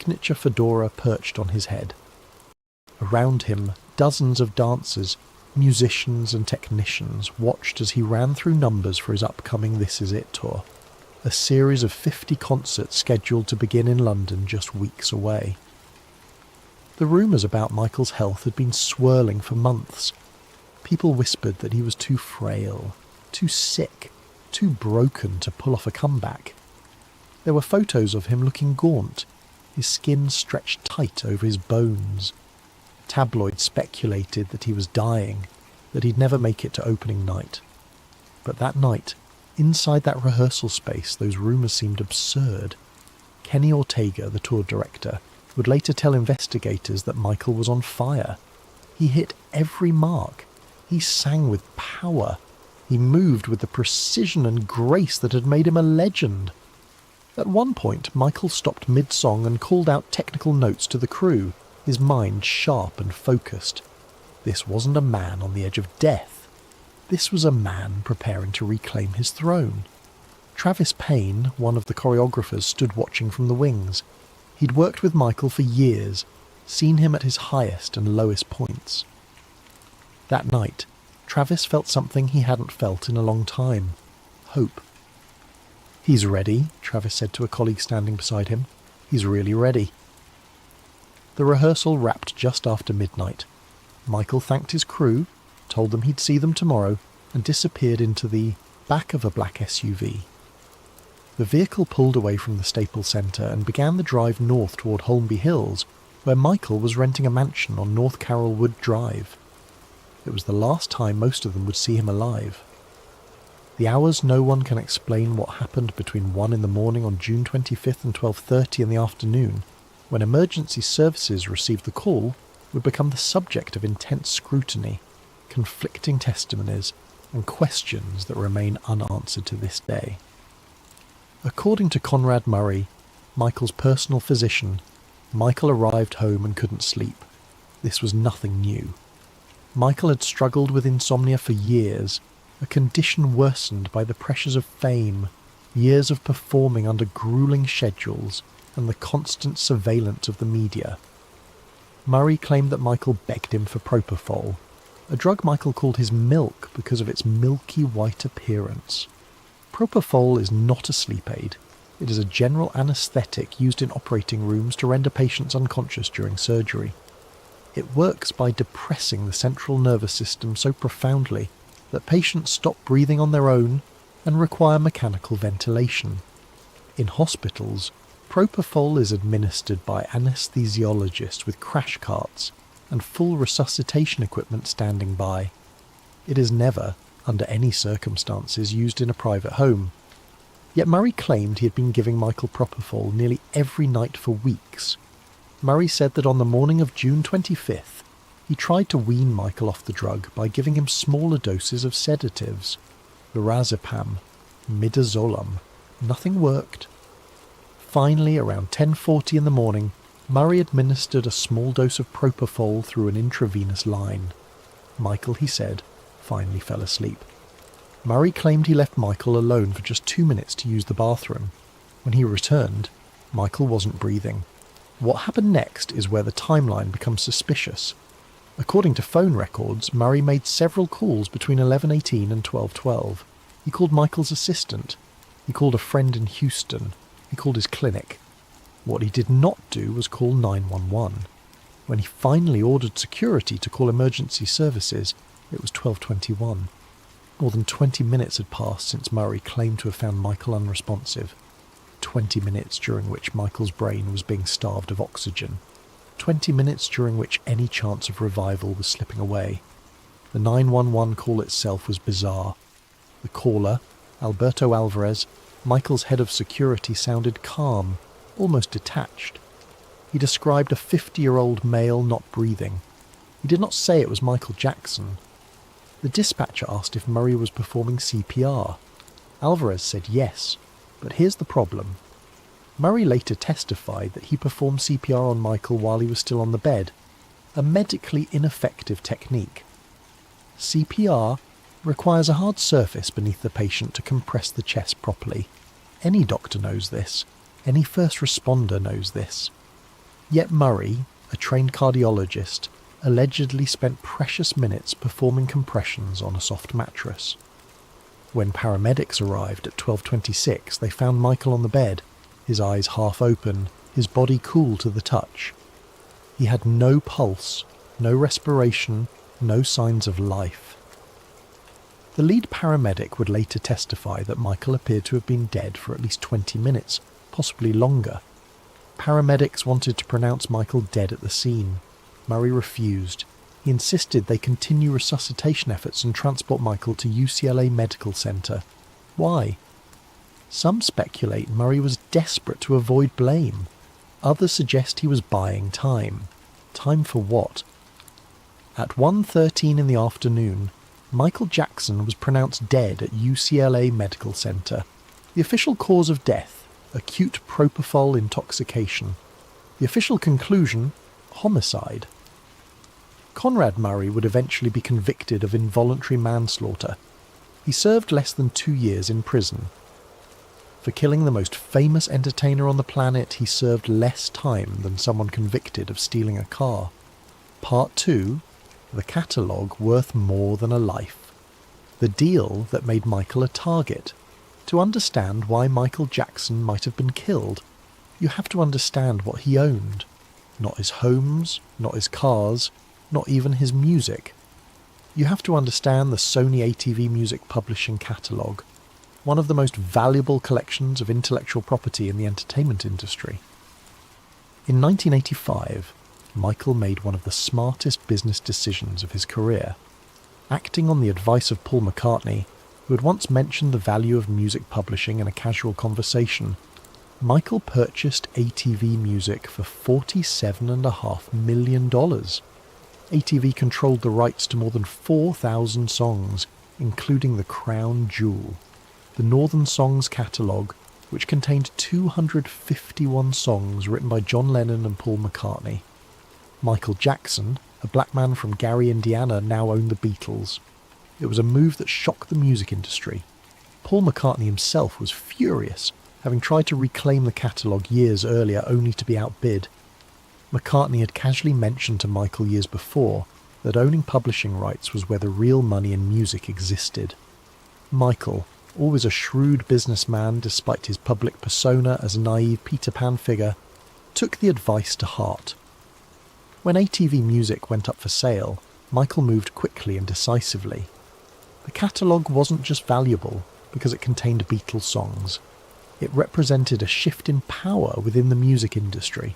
signature fedora perched on his head. Around him, dozens of dancers, musicians and technicians watched as he ran through numbers for his upcoming This Is It tour, a series of 50 concerts scheduled to begin in London just weeks away. The rumours about Michael's health had been swirling for months. People whispered that he was too frail, too sick, too broken to pull off a comeback. There were photos of him looking gaunt, his skin stretched tight over his bones. Tabloids speculated that he was dying, that he'd never make it to opening night. But that night, inside that rehearsal space, those rumours seemed absurd. Kenny Ortega, the tour director, would later tell investigators that Michael was on fire. He hit every mark. He sang with power. He moved with the precision and grace that had made him a legend. At one point, Michael stopped mid-song and called out technical notes to the crew, his mind sharp and focused. This wasn't a man on the edge of death. This was a man preparing to reclaim his throne. Travis Payne, one of the choreographers, stood watching from the wings. He'd worked with Michael for years, seen him at his highest and lowest points. That night, Travis felt something he hadn't felt in a long time. Hope. "He's ready," Travis said to a colleague standing beside him. "He's really ready." The rehearsal wrapped just after midnight. Michael thanked his crew, told them he'd see them tomorrow, and disappeared into the back of a black SUV. The vehicle pulled away from the Staples Centre and began the drive north toward Holmby Hills, where Michael was renting a mansion on North Carrollwood Drive. It was the last time most of them would see him alive. The hours no one can explain what happened between 1 in the morning on June 25th and 12:30 in the afternoon, when emergency services received the call, would become the subject of intense scrutiny, conflicting testimonies, and questions that remain unanswered to this day. According to Conrad Murray, Michael's personal physician, Michael arrived home and couldn't sleep. This was nothing new. Michael had struggled with insomnia for years, a condition worsened by the pressures of fame, years of performing under grueling schedules, and the constant surveillance of the media. Murray claimed that Michael begged him for propofol, a drug Michael called his milk because of its milky white appearance. Propofol is not a sleep aid. It is a general anaesthetic used in operating rooms to render patients unconscious during surgery. It works by depressing the central nervous system so profoundly that patients stop breathing on their own and require mechanical ventilation. In hospitals, propofol is administered by anaesthesiologists with crash carts and full resuscitation equipment standing by. It is never, under any circumstances, used in a private home. Yet Murray claimed he had been giving Michael propofol nearly every night for weeks. Murray said that on the morning of June 25th, he tried to wean Michael off the drug by giving him smaller doses of sedatives, lorazepam, midazolam. Nothing worked. Finally, around 10:40 in the morning, Murray administered a small dose of propofol through an intravenous line. Michael, he said, finally fell asleep. Murray claimed he left Michael alone for just 2 minutes to use the bathroom. When he returned, Michael wasn't breathing. What happened next is where the timeline becomes suspicious. According to phone records, Murray made several calls between 11:18 and 12:12. He called Michael's assistant. He called a friend in Houston. He called his clinic. What he did not do was call 911. When he finally ordered security to call emergency services, it was 12:21. More than 20 minutes had passed since Murray claimed to have found Michael unresponsive. 20 minutes during which Michael's brain was being starved of oxygen. 20 minutes during which any chance of revival was slipping away. The 911 call itself was bizarre. The caller, Alberto Alvarez, Michael's head of security, sounded calm, almost detached. He described a 50-year-old male not breathing. He did not say it was Michael Jackson. The dispatcher asked if Murray was performing CPR. Alvarez said yes, but here's the problem. Murray later testified that he performed CPR on Michael while he was still on the bed, a medically ineffective technique. CPR requires a hard surface beneath the patient to compress the chest properly. Any doctor knows this. Any first responder knows this. Yet Murray, a trained cardiologist, allegedly spent precious minutes performing compressions on a soft mattress. When paramedics arrived at 12:26, they found Michael on the bed, his eyes half open, his body cool to the touch. He had no pulse, no respiration, no signs of life. The lead paramedic would later testify that Michael appeared to have been dead for at least 20 minutes, possibly longer. Paramedics wanted to pronounce Michael dead at the scene. Murray refused. He insisted they continue resuscitation efforts and transport Michael to UCLA Medical Center. Why? Some speculate Murray was desperate to avoid blame. Others suggest he was buying time. Time for what? At 1:13 in the afternoon, Michael Jackson was pronounced dead at UCLA Medical Center. The official cause of death, acute propofol intoxication. The official conclusion, homicide. Conrad Murray would eventually be convicted of involuntary manslaughter. He served less than 2 years in prison. For killing the most famous entertainer on the planet, he served less time than someone convicted of stealing a car. Part 2, the catalogue worth more than a life. The deal that made Michael a target. To understand why Michael Jackson might have been killed, you have to understand what he owned. Not his homes, not his cars, not even his music. You have to understand the Sony ATV Music Publishing catalogue, one of the most valuable collections of intellectual property in the entertainment industry. In 1985, Michael made one of the smartest business decisions of his career. Acting on the advice of Paul McCartney, who had once mentioned the value of music publishing in a casual conversation, Michael purchased ATV Music for $47.5 million. ATV controlled the rights to more than 4,000 songs, including the crown jewel, the Northern Songs catalogue, which contained 251 songs written by John Lennon and Paul McCartney. Michael Jackson, a black man from Gary, Indiana, now owned the Beatles. It was a move that shocked the music industry. Paul McCartney himself was furious, having tried to reclaim the catalogue years earlier only to be outbid. McCartney had casually mentioned to Michael years before that owning publishing rights was where the real money in music existed. Michael, always a shrewd businessman despite his public persona as a naive Peter Pan figure, took the advice to heart. When ATV Music went up for sale, Michael moved quickly and decisively. The catalogue wasn't just valuable because it contained Beatles songs. It represented a shift in power within the music industry.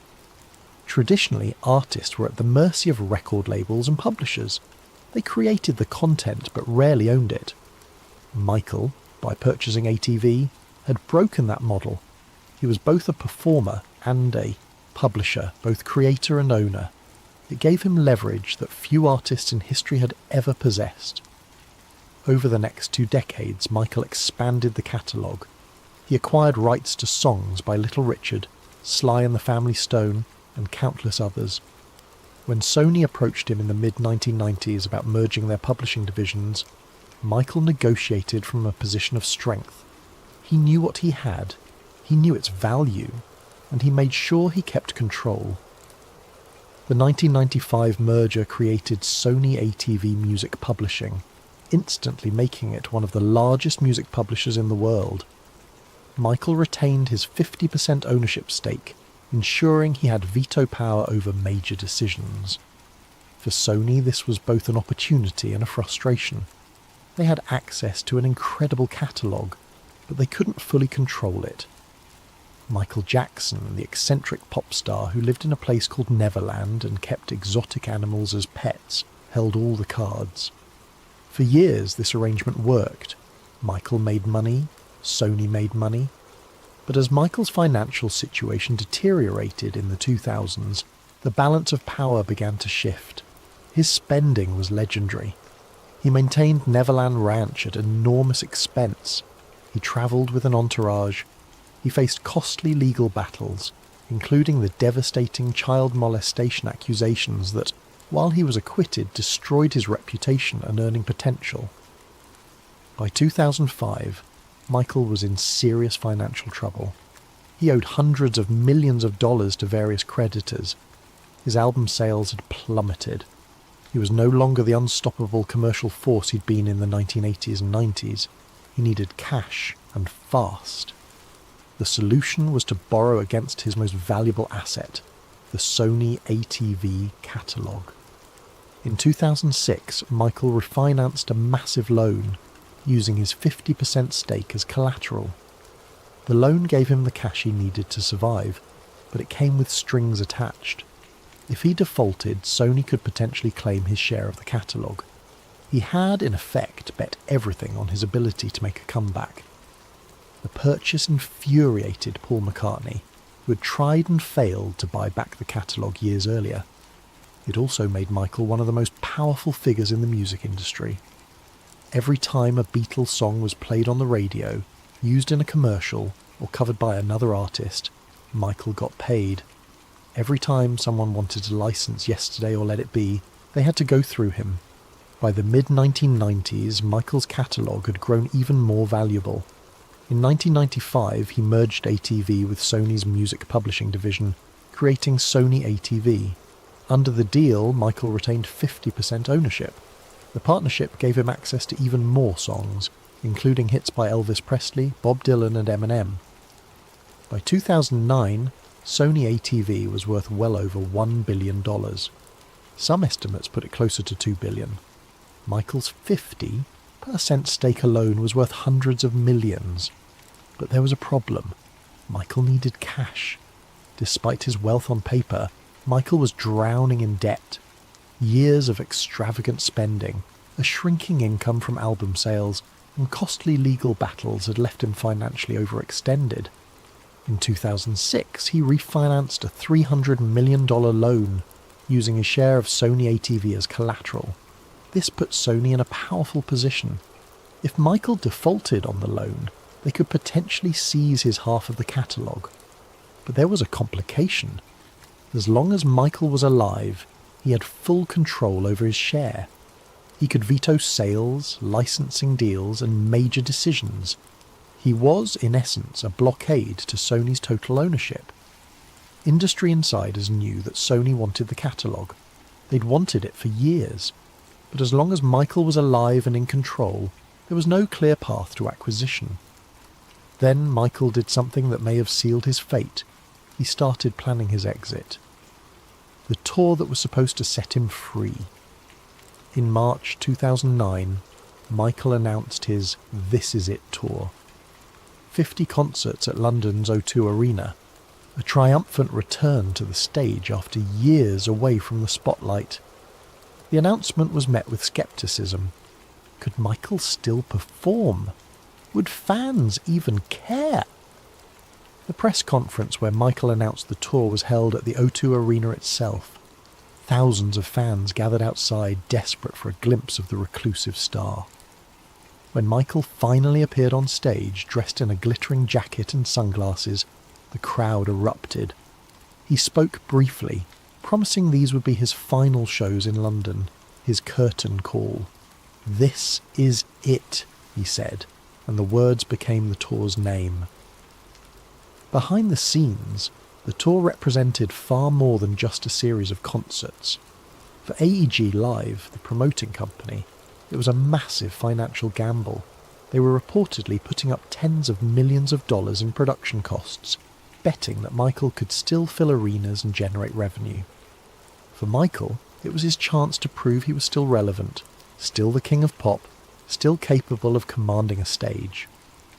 Traditionally, artists were at the mercy of record labels and publishers. They created the content but rarely owned it. Michael, by purchasing ATV, had broken that model. He was both a performer and a publisher, both creator and owner. It gave him leverage that few artists in history had ever possessed. Over the next 2 decades, Michael expanded the catalogue. He acquired rights to songs by Little Richard, Sly and the Family Stone, and countless others. When Sony approached him in the mid-1990s about merging their publishing divisions, Michael negotiated from a position of strength. He knew what he had, he knew its value, and he made sure he kept control. The 1995 merger created Sony ATV Music Publishing, instantly making it one of the largest music publishers in the world. Michael retained his 50% ownership stake, ensuring he had veto power over major decisions. For Sony, this was both an opportunity and a frustration. They had access to an incredible catalogue, but they couldn't fully control it. Michael Jackson, the eccentric pop star who lived in a place called Neverland and kept exotic animals as pets, held all the cards. For years this arrangement worked. Michael made money, Sony made money. But as Michael's financial situation deteriorated in the 2000s, the balance of power began to shift. His spending was legendary. He maintained Neverland Ranch at enormous expense. He travelled with an entourage. He faced costly legal battles, including the devastating child molestation accusations that, while he was acquitted, destroyed his reputation and earning potential. By 2005, Michael was in serious financial trouble. He owed hundreds of millions of dollars to various creditors, His album sales had plummeted. He was no longer the unstoppable commercial force he'd been in the 1980s and 90s. He needed cash, and fast. The solution was to borrow against his most valuable asset, the Sony ATV catalogue. In 2006, Michael refinanced a massive loan, using his 50% stake as collateral. The loan gave him the cash he needed to survive, but it came with strings attached. If he defaulted, Sony could potentially claim his share of the catalogue. He had, in effect, bet everything on his ability to make a comeback. The purchase infuriated Paul McCartney, who had tried and failed to buy back the catalogue years earlier. It also made Michael one of the most powerful figures in the music industry. Every time a Beatles song was played on the radio, used in a commercial, or covered by another artist, Michael got paid. Every time someone wanted to license Yesterday or Let It Be, they had to go through him. By the mid-1990s, Michael's catalogue had grown even more valuable. In 1995, he merged ATV with Sony's music publishing division, creating Sony ATV. Under the deal, Michael retained 50% ownership. The partnership gave him access to even more songs, including hits by Elvis Presley, Bob Dylan and Eminem. By 2009, Sony ATV was worth well over $1 billion. Some estimates put it closer to $2 billion. Michael's 50% stake alone was worth hundreds of millions. But there was a problem. Michael needed cash. Despite his wealth on paper, Michael was drowning in debt. Years of extravagant spending, a shrinking income from album sales, and costly legal battles had left him financially overextended. In 2006, he refinanced a $300 million loan, using a share of Sony ATV as collateral. This put Sony in a powerful position. If Michael defaulted on the loan, they could potentially seize his half of the catalogue. But there was a complication. As long as Michael was alive, he had full control over his share. He could veto sales, licensing deals, and major decisions. He was, in essence, a blockade to Sony's total ownership. Industry insiders knew that Sony wanted the catalogue. They'd wanted it for years. But as long as Michael was alive and in control, there was no clear path to acquisition. Then Michael did something that may have sealed his fate. He started planning his exit. The tour that was supposed to set him free. In March 2009, Michael announced his This Is It tour. 50 concerts at London's O2 Arena. A triumphant return to the stage after years away from the spotlight. The announcement was met with scepticism. Could Michael still perform? Would fans even care? The press conference where Michael announced the tour was held at the O2 Arena itself. Thousands of fans gathered outside, desperate for a glimpse of the reclusive star. When Michael finally appeared on stage, dressed in a glittering jacket and sunglasses, the crowd erupted. He spoke briefly, promising these would be his final shows in London, his curtain call. "This is it," he said, and the words became the tour's name. Behind the scenes, the tour represented far more than just a series of concerts. For AEG Live, the promoting company, it was a massive financial gamble. They were reportedly putting up tens of millions of dollars in production costs, betting that Michael could still fill arenas and generate revenue. For Michael, it was his chance to prove he was still relevant, still the king of pop, still capable of commanding a stage.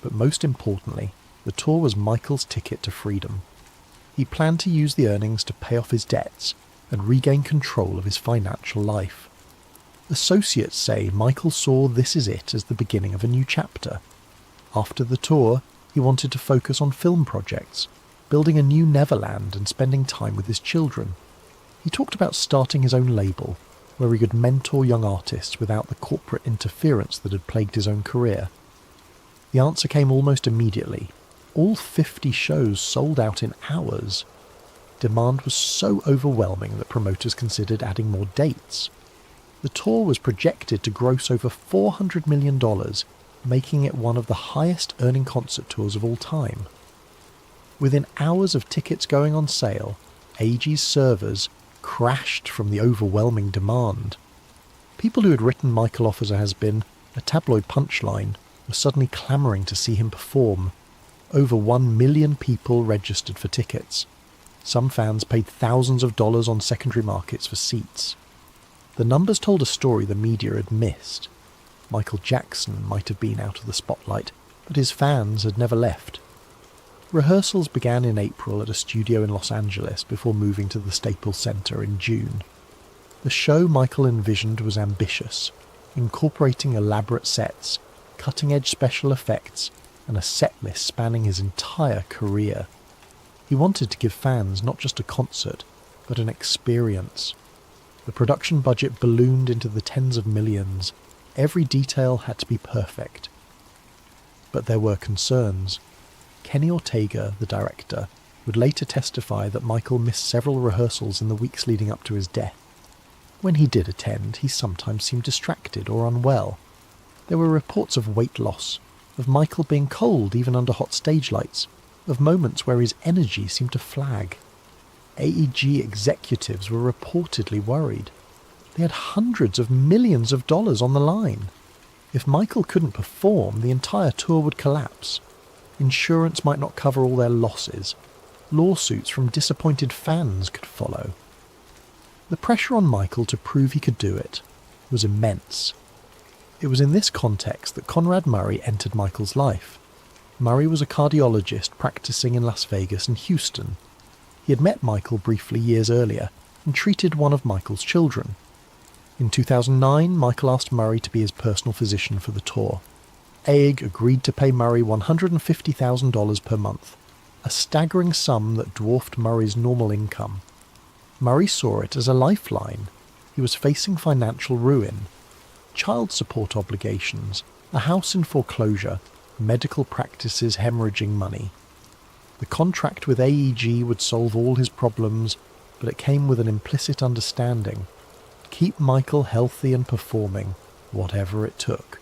But most importantly, the tour was Michael's ticket to freedom. He planned to use the earnings to pay off his debts and regain control of his financial life. Associates say Michael saw This Is It as the beginning of a new chapter. After the tour, he wanted to focus on film projects, building a new Neverland and spending time with his children. He talked about starting his own label, where he could mentor young artists without the corporate interference that had plagued his own career. The answer came almost immediately. All 50 shows sold out in hours. Demand was so overwhelming that promoters considered adding more dates. The tour was projected to gross over $400 million, making it one of the highest-earning concert tours of all time. Within hours of tickets going on sale, AEG's servers crashed from the overwhelming demand. People who had written Michael off as a has-been, a tabloid punchline, were suddenly clamouring to see him perform. Over 1 million people registered for tickets. Some fans paid thousands of dollars on secondary markets for seats. The numbers told a story the media had missed. Michael Jackson might have been out of the spotlight, but his fans had never left. Rehearsals began in April at a studio in Los Angeles before moving to the Staples Center in June. The show Michael envisioned was ambitious, incorporating elaborate sets, cutting-edge special effects, and a set list spanning his entire career. He wanted to give fans not just a concert, but an experience. The production budget ballooned into the tens of millions. Every detail had to be perfect. But there were concerns. Kenny Ortega, the director, would later testify that Michael missed several rehearsals in the weeks leading up to his death. When he did attend, he sometimes seemed distracted or unwell. There were reports of weight loss, of Michael being cold even under hot stage lights, of moments where his energy seemed to flag. AEG executives were reportedly worried. They had hundreds of millions of dollars on the line. If Michael couldn't perform, the entire tour would collapse. Insurance might not cover all their losses. Lawsuits from disappointed fans could follow. The pressure on Michael to prove he could do it was immense. It was in this context that Conrad Murray entered Michael's life. Murray was a cardiologist practicing in Las Vegas and Houston. He had met Michael briefly years earlier and treated one of Michael's children. In 2009, Michael asked Murray to be his personal physician for the tour. AIG agreed to pay Murray $150,000 per month, a staggering sum that dwarfed Murray's normal income. Murray saw it as a lifeline. He was facing financial ruin. Child support obligations, a house in foreclosure, medical practices hemorrhaging money. The contract with AEG would solve all his problems, but it came with an implicit understanding. Keep Michael healthy and performing, whatever it took.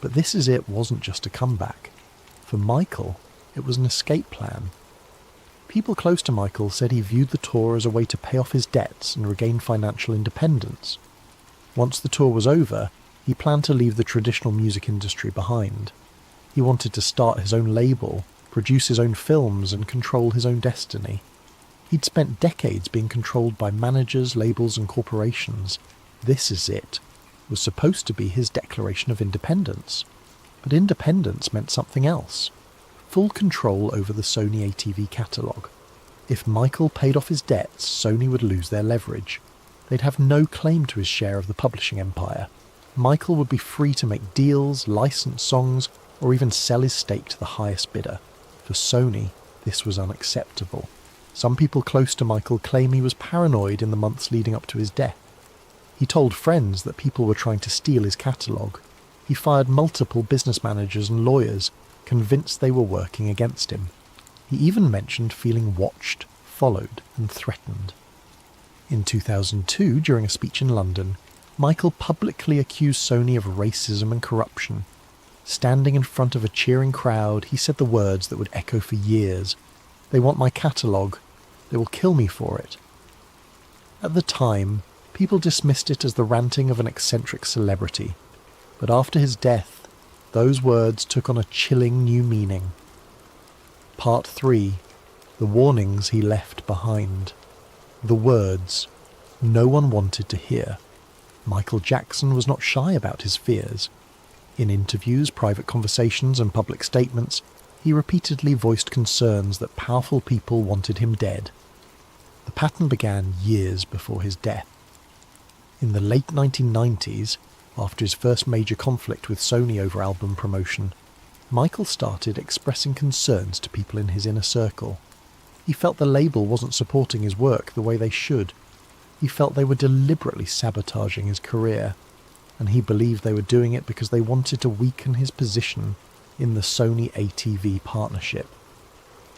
But This Is It wasn't just a comeback. For Michael, it was an escape plan. People close to Michael said he viewed the tour as a way to pay off his debts and regain financial independence. Once the tour was over, he planned to leave the traditional music industry behind. He wanted to start his own label, produce his own films, and control his own destiny. He'd spent decades being controlled by managers, labels, and corporations. This Is It was supposed to be his declaration of independence. But independence meant something else. Full control over the Sony ATV catalogue. If Michael paid off his debts, Sony would lose their leverage. They'd have no claim to his share of the publishing empire. Michael would be free to make deals, license songs, or even sell his stake to the highest bidder. For Sony, this was unacceptable. Some people close to Michael claim he was paranoid in the months leading up to his death. He told friends that people were trying to steal his catalogue. He fired multiple business managers and lawyers, convinced they were working against him. He even mentioned feeling watched, followed, and threatened. In 2002, during a speech in London, Michael publicly accused Sony of racism and corruption. Standing in front of a cheering crowd, he said the words that would echo for years. "They want my catalogue. They will kill me for it." At the time, people dismissed it as the ranting of an eccentric celebrity. But after his death, those words took on a chilling new meaning. Part 3. The warnings he left behind. The words no one wanted to hear. Michael Jackson was not shy about his fears. In interviews, private conversations, and public statements, he repeatedly voiced concerns that powerful people wanted him dead. The pattern began years before his death. In the late 1990s, after his first major conflict with Sony over album promotion, Michael started expressing concerns to people in his inner circle. He felt the label wasn't supporting his work the way they should. He felt they were deliberately sabotaging his career, and he believed they were doing it because they wanted to weaken his position in the Sony ATV partnership.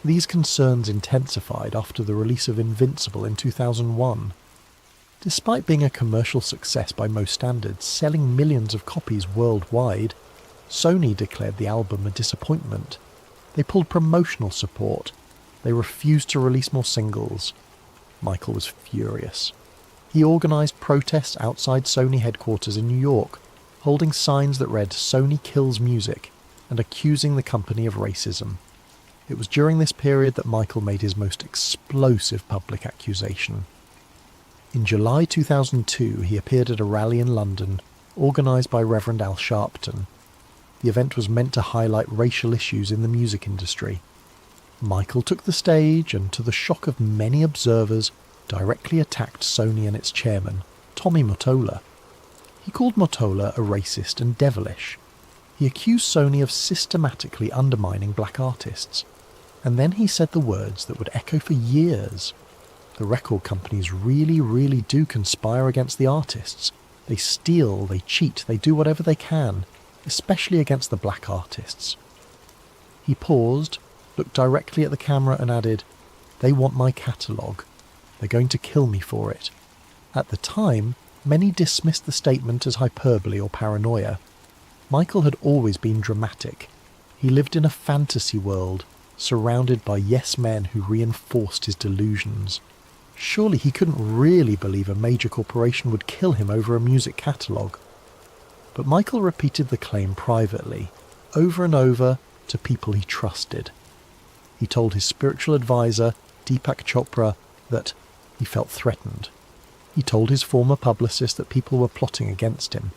These concerns intensified after the release of Invincible in 2001. Despite being a commercial success by most standards, selling millions of copies worldwide, Sony declared the album a disappointment. They pulled promotional support. They refused to release more singles. Michael was furious. He organised protests outside Sony headquarters in New York, holding signs that read "Sony kills music" and accusing the company of racism. It was during this period that Michael made his most explosive public accusation. In July 2002, he appeared at a rally in London, organised by Reverend Al Sharpton. The event was meant to highlight racial issues in the music industry. Michael took the stage and, to the shock of many observers, directly attacked Sony and its chairman, Tommy Mottola. He called Mottola a racist and devilish. He accused Sony of systematically undermining black artists. And then he said the words that would echo for years. The record companies really do conspire against the artists. They steal, they cheat, they do whatever they can, especially against the black artists. He paused, looked directly at the camera and added, "They want my catalogue. They're going to kill me for it." At the time, many dismissed the statement as hyperbole or paranoia. Michael had always been dramatic. He lived in a fantasy world, surrounded by yes men who reinforced his delusions. Surely he couldn't really believe a major corporation would kill him over a music catalogue. But Michael repeated the claim privately, over and over, to people he trusted. He told his spiritual advisor, Deepak Chopra, that he felt threatened. He told his former publicist that people were plotting against him.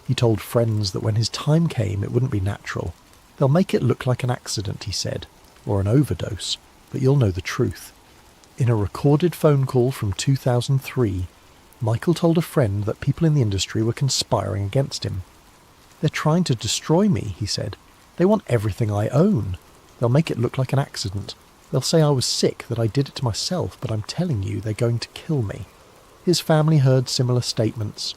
He told friends that when his time came it wouldn't be natural. "They'll make it look like an accident," he said, "or an overdose, but you'll know the truth." In a recorded phone call from 2003, Michael told a friend that people in the industry were conspiring against him. "They're trying to destroy me," he said. "They want everything I own. They'll make it look like an accident. They'll say I was sick, that I did it to myself, but I'm telling you, they're going to kill me." His family heard similar statements.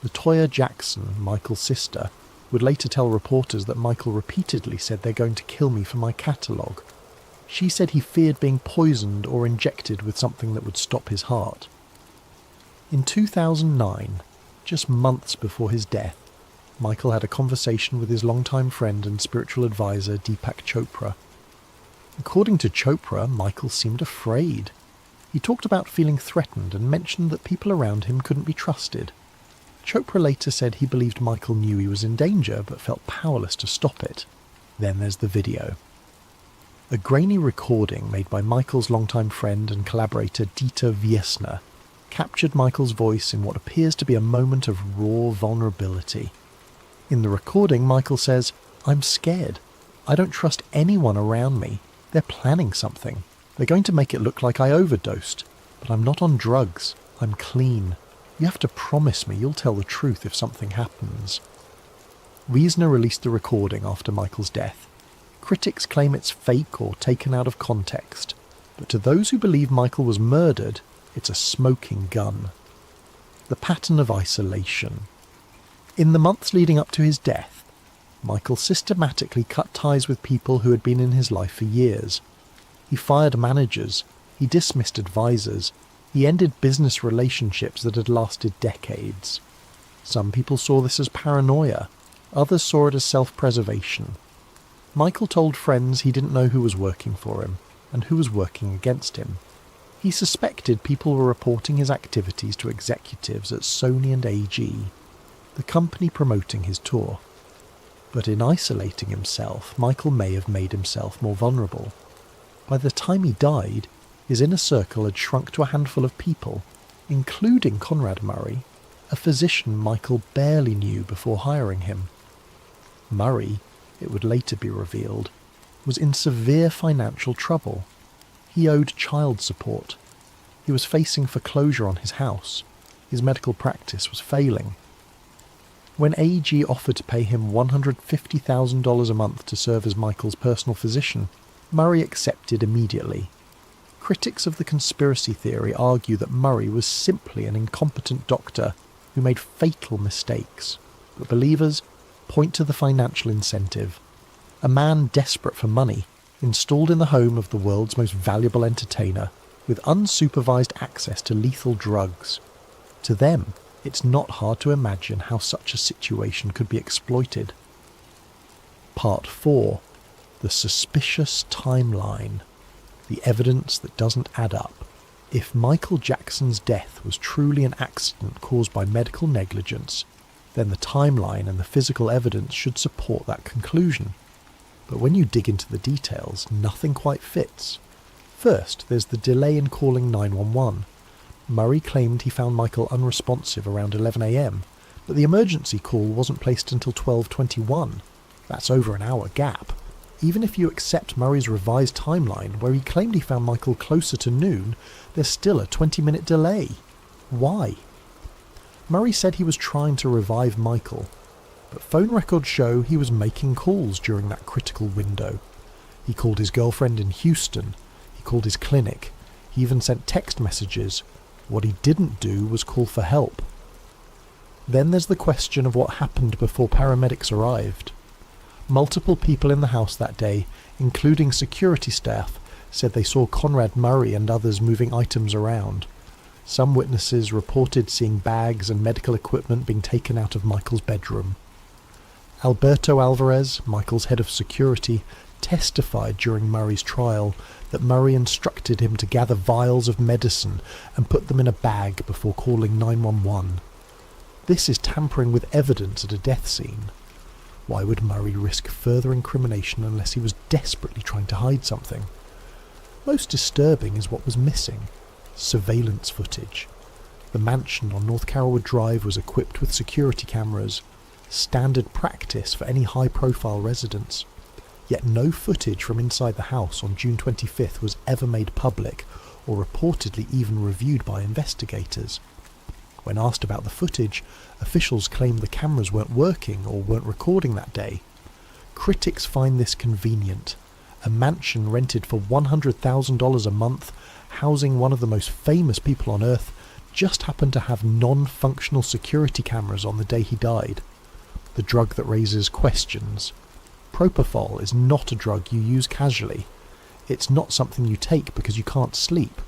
Latoya Jackson, Michael's sister, would later tell reporters that Michael repeatedly said they're going to kill me for my catalogue. She said he feared being poisoned or injected with something that would stop his heart. In 2009, just months before his death, Michael had a conversation with his longtime friend and spiritual advisor Deepak Chopra. According to Chopra, Michael seemed afraid. He talked about feeling threatened and mentioned that people around him couldn't be trusted. Chopra later said he believed Michael knew he was in danger but felt powerless to stop it. Then there's the video. A grainy recording made by Michael's longtime friend and collaborator Dieter Wiesner captured Michael's voice in what appears to be a moment of raw vulnerability. In the recording, Michael says, "I'm scared. I don't trust anyone around me. They're planning something. They're going to make it look like I overdosed. But I'm not on drugs. I'm clean. You have to promise me you'll tell the truth if something happens." Wiesner released the recording after Michael's death. Critics claim it's fake or taken out of context, but to those who believe Michael was murdered, it's a smoking gun. The pattern of isolation. In the months leading up to his death, Michael systematically cut ties with people who had been in his life for years. He fired managers, he dismissed advisors, he ended business relationships that had lasted decades. Some people saw this as paranoia, others saw it as self-preservation. Michael told friends he didn't know who was working for him and who was working against him. He suspected people were reporting his activities to executives at Sony and AG, the company promoting his tour. But in isolating himself, Michael may have made himself more vulnerable. By the time he died, his inner circle had shrunk to a handful of people, including Conrad Murray, a physician Michael barely knew before hiring him. Murray, it would later be revealed, was in severe financial trouble. He owed child support. He was facing foreclosure on his house. His medical practice was failing. When AG offered to pay him $150,000 a month to serve as Michael's personal physician, Murray accepted immediately. Critics of the conspiracy theory argue that Murray was simply an incompetent doctor who made fatal mistakes, but believers point to the financial incentive. A man desperate for money, installed in the home of the world's most valuable entertainer, with unsupervised access to lethal drugs. To them, it's not hard to imagine how such a situation could be exploited. Part 4. The suspicious timeline. The evidence that doesn't add up. If Michael Jackson's death was truly an accident caused by medical negligence, then the timeline and the physical evidence should support that conclusion. But when you dig into the details, nothing quite fits. First, there's the delay in calling 911. Murray claimed he found Michael unresponsive around 11 a.m, but the emergency call wasn't placed until 12:21. That's over an hour gap. Even if you accept Murray's revised timeline, where he claimed he found Michael closer to noon, there's still a 20-minute delay. Why? Murray said he was trying to revive Michael, but phone records show he was making calls during that critical window. He called his girlfriend in Houston, he called his clinic, he even sent text messages. What he didn't do was call for help. Then there's the question of what happened before paramedics arrived. Multiple people in the house that day, including security staff, said they saw Conrad Murray and others moving items around. Some witnesses reported seeing bags and medical equipment being taken out of Michael's bedroom. Alberto Alvarez, Michael's head of security, testified during Murray's trial that Murray instructed him to gather vials of medicine and put them in a bag before calling 911. This is tampering with evidence at a death scene. Why would Murray risk further incrimination unless he was desperately trying to hide something? Most disturbing is what was missing: surveillance footage. The mansion on North Carolwood Drive was equipped with security cameras, standard practice for any high-profile residents. Yet no footage from inside the house on June 25th was ever made public, or reportedly even reviewed by investigators. When asked about the footage, officials claimed the cameras weren't working or weren't recording that day. Critics find this convenient. A mansion rented for $100,000 a month, housing one of the most famous people on earth, just happened to have non-functional security cameras on the day he died. The drug that raises questions. Propofol is not a drug you use casually. It's not something you take because you can't sleep.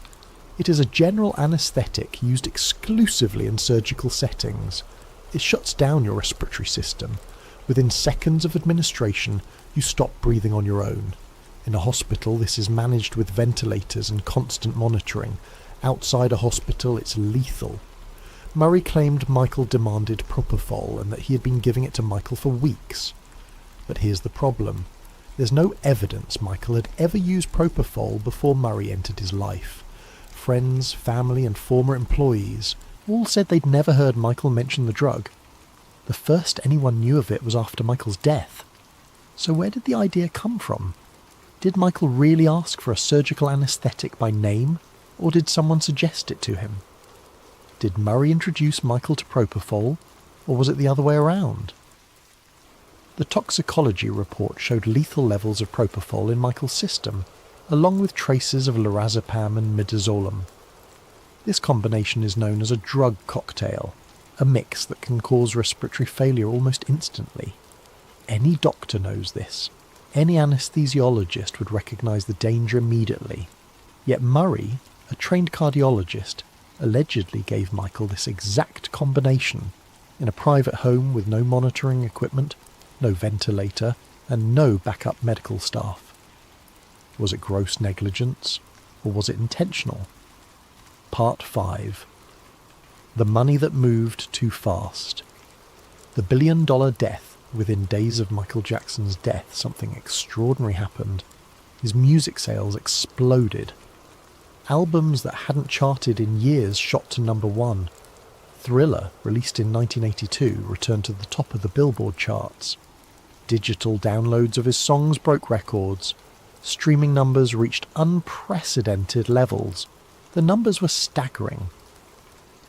It is a general anaesthetic used exclusively in surgical settings. It shuts down your respiratory system. Within seconds of administration, you stop breathing on your own. In a hospital, this is managed with ventilators and constant monitoring. Outside a hospital, it's lethal. Murray claimed Michael demanded propofol and that he had been giving it to Michael for weeks. But here's the problem. There's no evidence Michael had ever used propofol before Murray entered his life. Friends, family and former employees all said they'd never heard Michael mention the drug. The first anyone knew of it was after Michael's death. So where did the idea come from? Did Michael really ask for a surgical anaesthetic by name, or did someone suggest it to him? Did Murray introduce Michael to propofol, or was it the other way around? The toxicology report showed lethal levels of propofol in Michael's system, along with traces of lorazepam and midazolam. This combination is known as a drug cocktail, a mix that can cause respiratory failure almost instantly. Any doctor knows this. Any anaesthesiologist would recognise the danger immediately. Yet Murray, a trained cardiologist, allegedly gave Michael this exact combination in a private home with no monitoring equipment, no ventilator, and no backup medical staff. Was it gross negligence, or was it intentional? Part 5. The money that moved too fast. The billion-dollar death. Within days of Michael Jackson's death, something extraordinary happened. His music sales exploded. Albums that hadn't charted in years shot to number 1. Thriller, released in 1982, returned to the top of the Billboard charts. Digital downloads of his songs broke records. Streaming numbers reached unprecedented levels. The numbers were staggering.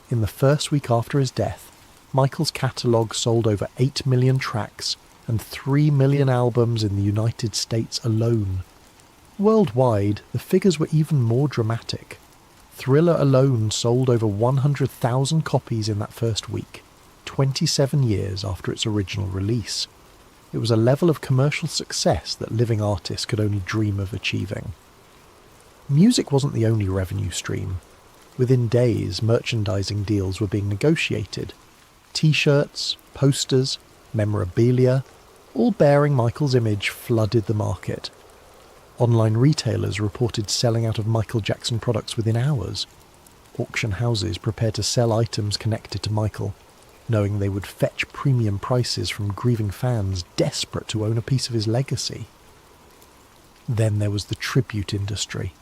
In the first week after his death, Michael's catalogue sold over 8 million tracks and 3 million albums in the United States alone. Worldwide, the figures were even more dramatic. Thriller alone sold over 100,000 copies in that first week, 27 years after its original release. It was a level of commercial success that living artists could only dream of achieving. Music wasn't the only revenue stream. Within days, merchandising deals were being negotiated. T-shirts, posters, memorabilia, all bearing Michael's image, flooded the market. Online retailers reported selling out of Michael Jackson products within hours. Auction houses prepared to sell items connected to Michael, knowing they would fetch premium prices from grieving fans desperate to own a piece of his legacy. Then there was the tribute industry.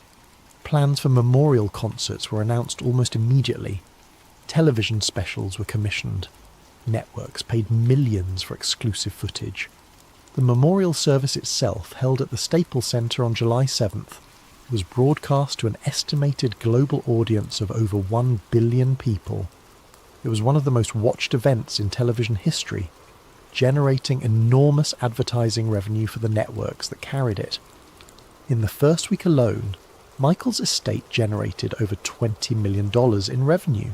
Plans for memorial concerts were announced almost immediately. Television specials were commissioned. Networks paid millions for exclusive footage. The memorial service itself, held at the Staples Center on July 7th, was broadcast to an estimated global audience of over 1 billion people. It was one of the most watched events in television history, generating enormous advertising revenue for the networks that carried it. In the first week alone, Michael's estate generated over $20 million in revenue.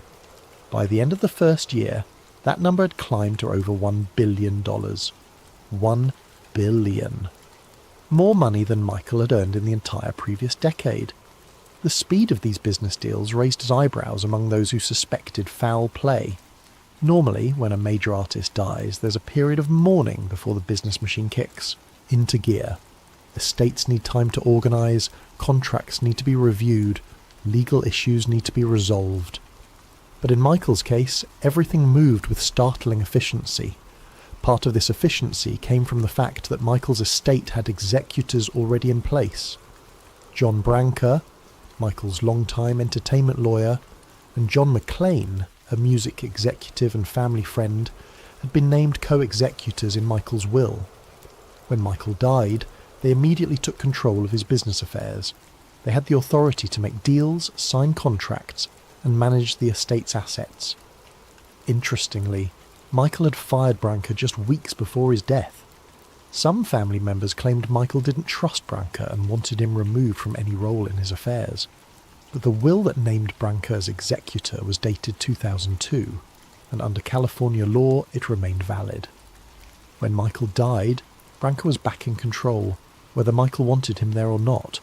By the end of the first year, that number had climbed to over $1 billion. $1 billion. More money than Michael had earned in the entire previous decade. The speed of these business deals raised his eyebrows among those who suspected foul play. Normally, when a major artist dies, there's a period of mourning before the business machine kicks into gear. Estates need time to organise, contracts need to be reviewed, legal issues need to be resolved. But in Michael's case, everything moved with startling efficiency. Part of this efficiency came from the fact that Michael's estate had executors already in place. John Branca, Michael's longtime entertainment lawyer, and John McClane, a music executive and family friend, had been named co-executors in Michael's will. When Michael died, they immediately took control of his business affairs. They had the authority to make deals, sign contracts, and manage the estate's assets. Interestingly, Michael had fired Branca just weeks before his death. Some family members claimed Michael didn't trust Branca and wanted him removed from any role in his affairs. But the will that named Branca as executor was dated 2002, and under California law it remained valid. When Michael died, Branca was back in control, whether Michael wanted him there or not.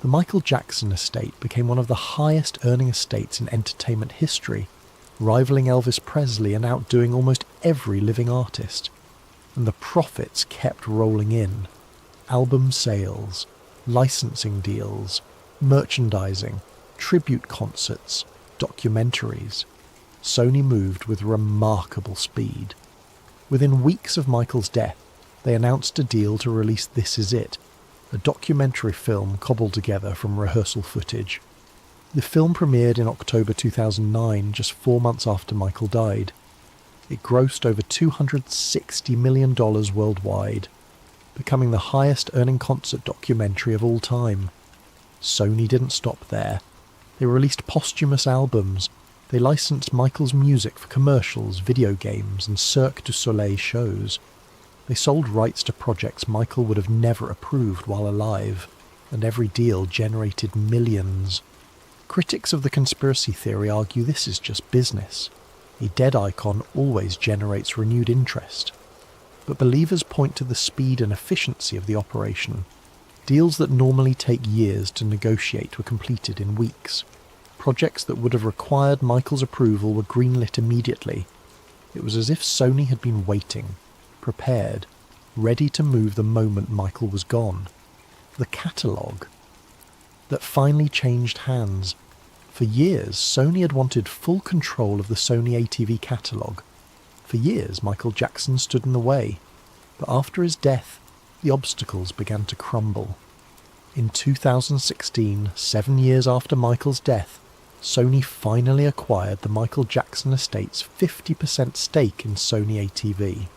The Michael Jackson estate became one of the highest earning estates in entertainment history, rivaling Elvis Presley and outdoing almost every living artist. And the profits kept rolling in. Album sales, licensing deals, merchandising, tribute concerts, documentaries. Sony moved with remarkable speed. Within weeks of Michael's death, they announced a deal to release This Is It, a documentary film cobbled together from rehearsal footage. The film premiered in October 2009, just 4 months after Michael died. It grossed over $260 million worldwide, becoming the highest-earning concert documentary of all time. Sony didn't stop there. They released posthumous albums. They licensed Michael's music for commercials, video games, and Cirque du Soleil shows. They sold rights to projects Michael would have never approved while alive, and every deal generated millions. Critics of the conspiracy theory argue this is just business. A dead icon always generates renewed interest. But believers point to the speed and efficiency of the operation. Deals that normally take years to negotiate were completed in weeks. Projects that would have required Michael's approval were greenlit immediately. It was as if Sony had been waiting, prepared, ready to move the moment Michael was gone. The catalogue that finally changed hands. For years, Sony had wanted full control of the Sony ATV catalogue. For years, Michael Jackson stood in the way. But after his death, the obstacles began to crumble. In 2016, 7 years after Michael's death, Sony finally acquired the Michael Jackson estate's 50% stake in Sony ATV.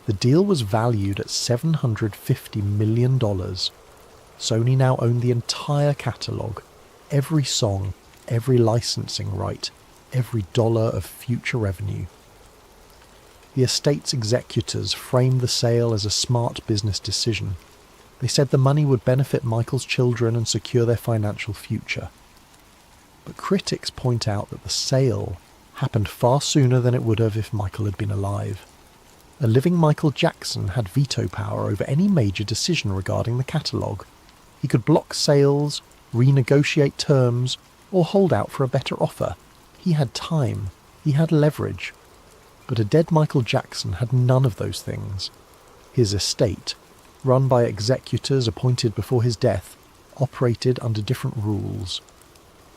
The deal was valued at $750 million. Sony now owned the entire catalogue, every song, every licensing right, every dollar of future revenue. The estate's executors framed the sale as a smart business decision. They said the money would benefit Michael's children and secure their financial future. But critics point out that the sale happened far sooner than it would have if Michael had been alive. A living Michael Jackson had veto power over any major decision regarding the catalogue. He could block sales, renegotiate terms, or hold out for a better offer. He had time. He had leverage. But a dead Michael Jackson had none of those things. His estate, run by executors appointed before his death, operated under different rules.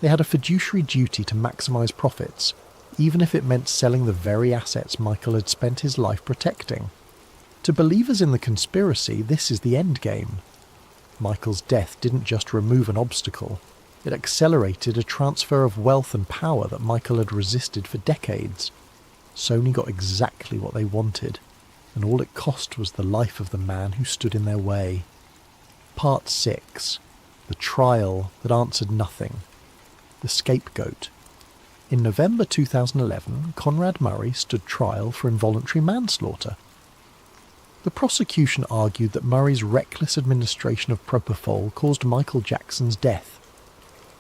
They had a fiduciary duty to maximise profits, even if it meant selling the very assets Michael had spent his life protecting. To believers in the conspiracy, this is the end game. Michael's death didn't just remove an obstacle, it accelerated a transfer of wealth and power that Michael had resisted for decades. Sony got exactly what they wanted, and all it cost was the life of the man who stood in their way. Part 6. The trial that answered nothing. The scapegoat. In November 2011, Conrad Murray stood trial for involuntary manslaughter. The prosecution argued that Murray's reckless administration of propofol caused Michael Jackson's death.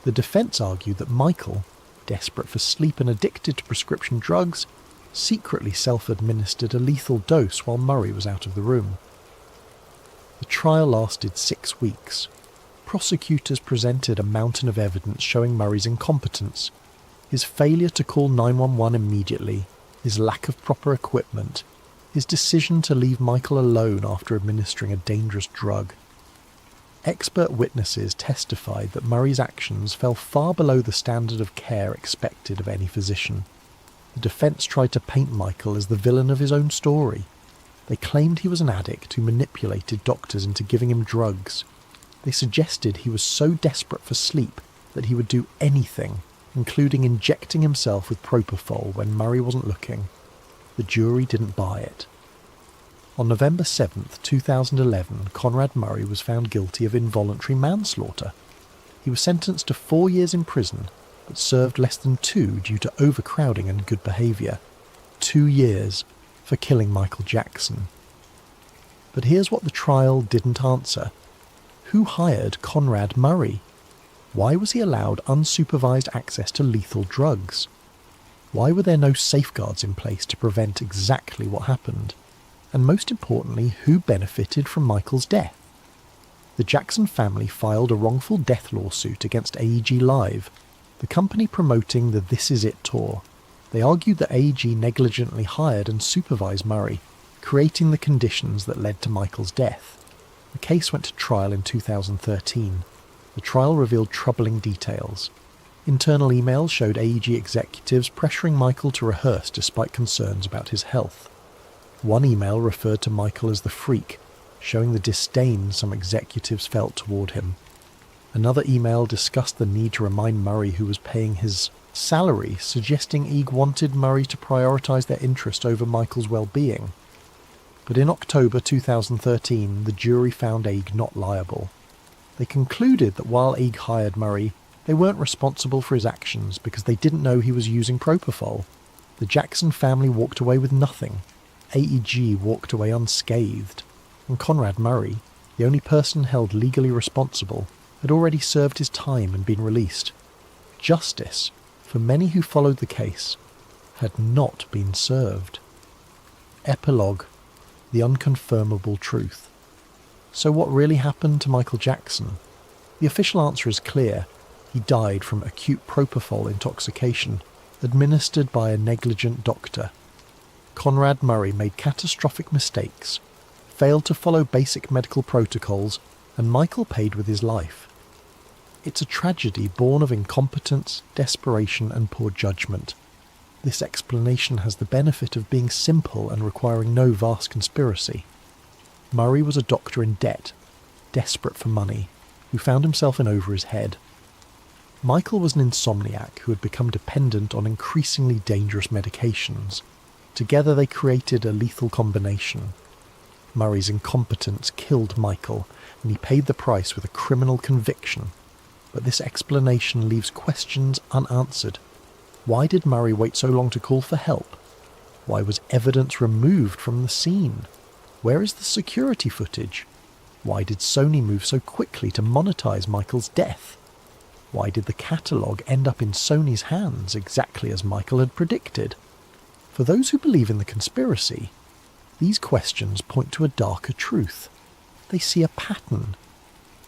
The defence argued that Michael, desperate for sleep and addicted to prescription drugs, secretly self-administered a lethal dose while Murray was out of the room. The trial lasted 6 weeks. Prosecutors presented a mountain of evidence showing Murray's incompetence, his failure to call 911 immediately, his lack of proper equipment, his decision to leave Michael alone after administering a dangerous drug. Expert witnesses testified that Murray's actions fell far below the standard of care expected of any physician. The defence tried to paint Michael as the villain of his own story. They claimed he was an addict who manipulated doctors into giving him drugs. They suggested he was so desperate for sleep that he would do anything, including injecting himself with propofol when Murray wasn't looking. The jury didn't buy it. On November 7th, 2011, Conrad Murray was found guilty of involuntary manslaughter. He was sentenced to 4 years in prison, but served less than 2 due to overcrowding and good behaviour. 2 years for killing Michael Jackson. But here's what the trial didn't answer. Who hired Conrad Murray? Why was he allowed unsupervised access to lethal drugs? Why were there no safeguards in place to prevent exactly what happened? And most importantly, who benefited from Michael's death? The Jackson family filed a wrongful death lawsuit against AEG Live, the company promoting the This Is It tour. They argued that AEG negligently hired and supervised Murray, creating the conditions that led to Michael's death. The case went to trial in 2013. The trial revealed troubling details. Internal emails showed AEG executives pressuring Michael to rehearse despite concerns about his health. One email referred to Michael as the freak, showing the disdain some executives felt toward him. Another email discussed the need to remind Murray who was paying his salary, suggesting EG wanted Murray to prioritise their interest over Michael's well-being. But in October 2013, the jury found EG not liable. They concluded that while EG hired Murray, they weren't responsible for his actions because they didn't know he was using propofol. The Jackson family walked away with nothing. AEG walked away unscathed, and Conrad Murray, the only person held legally responsible, had already served his time and been released. Justice, for many who followed the case, had not been served. Epilogue: the unconfirmable truth. So what really happened to Michael Jackson? The official answer is clear. He died from acute propofol intoxication, administered by a negligent doctor. Conrad Murray made catastrophic mistakes, failed to follow basic medical protocols, and Michael paid with his life. It's a tragedy born of incompetence, desperation, and poor judgment. This explanation has the benefit of being simple and requiring no vast conspiracy. Murray was a doctor in debt, desperate for money, who found himself in over his head. Michael was an insomniac who had become dependent on increasingly dangerous medications. Together they created a lethal combination. Murray's incompetence killed Michael, and he paid the price with a criminal conviction. But this explanation leaves questions unanswered. Why did Murray wait so long to call for help? Why was evidence removed from the scene? Where is the security footage? Why did Sony move so quickly to monetize Michael's death? Why did the catalogue end up in Sony's hands exactly as Michael had predicted? For those who believe in the conspiracy, these questions point to a darker truth. They see a pattern.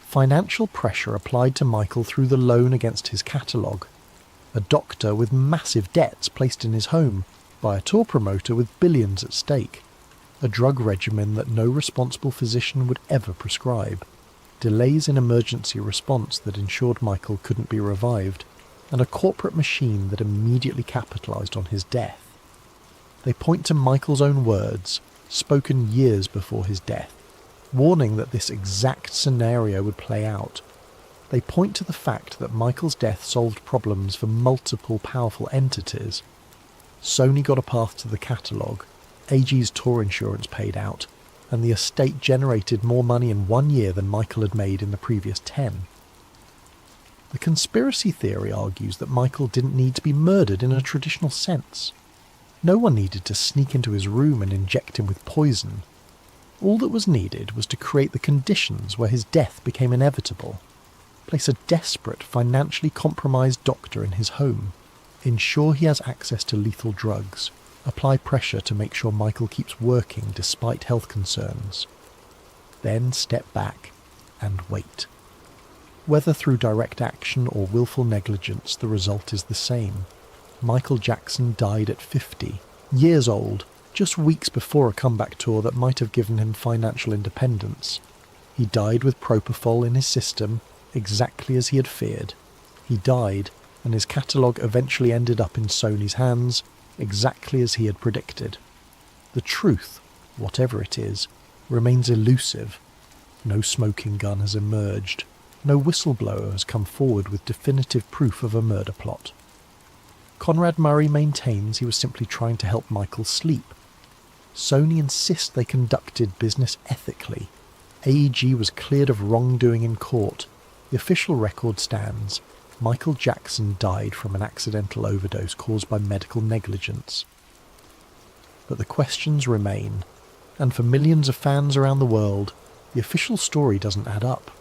Financial pressure applied to Michael through the loan against his catalogue. A doctor with massive debts placed in his home by a tour promoter with billions at stake. A drug regimen that no responsible physician would ever prescribe. Delays in emergency response that ensured Michael couldn't be revived. and a corporate machine that immediately capitalised on his death. They point to Michael's own words, spoken years before his death, warning that this exact scenario would play out. They point to the fact that Michael's death solved problems for multiple powerful entities. Sony got a path to the catalogue, AG's tour insurance paid out, and the estate generated more money in 1 year than Michael had made in the previous 10. The conspiracy theory argues that Michael didn't need to be murdered in a traditional sense. No one needed to sneak into his room and inject him with poison. All that was needed was to create the conditions where his death became inevitable. Place a desperate, financially compromised doctor in his home. Ensure he has access to lethal drugs. Apply pressure to make sure Michael keeps working despite health concerns. Then step back and wait. Whether through direct action or willful negligence, the result is the same. Michael Jackson died at 50, years old, just weeks before a comeback tour that might have given him financial independence. He died with propofol in his system, exactly as he had feared. He died, and his catalogue eventually ended up in Sony's hands, exactly as he had predicted. The truth, whatever it is, remains elusive. No smoking gun has emerged. No whistleblower has come forward with definitive proof of a murder plot. Conrad Murray maintains he was simply trying to help Michael sleep. Sony insists they conducted business ethically. AEG was cleared of wrongdoing in court. The official record stands. Michael Jackson died from an accidental overdose caused by medical negligence. But the questions remain, and for millions of fans around the world, the official story doesn't add up.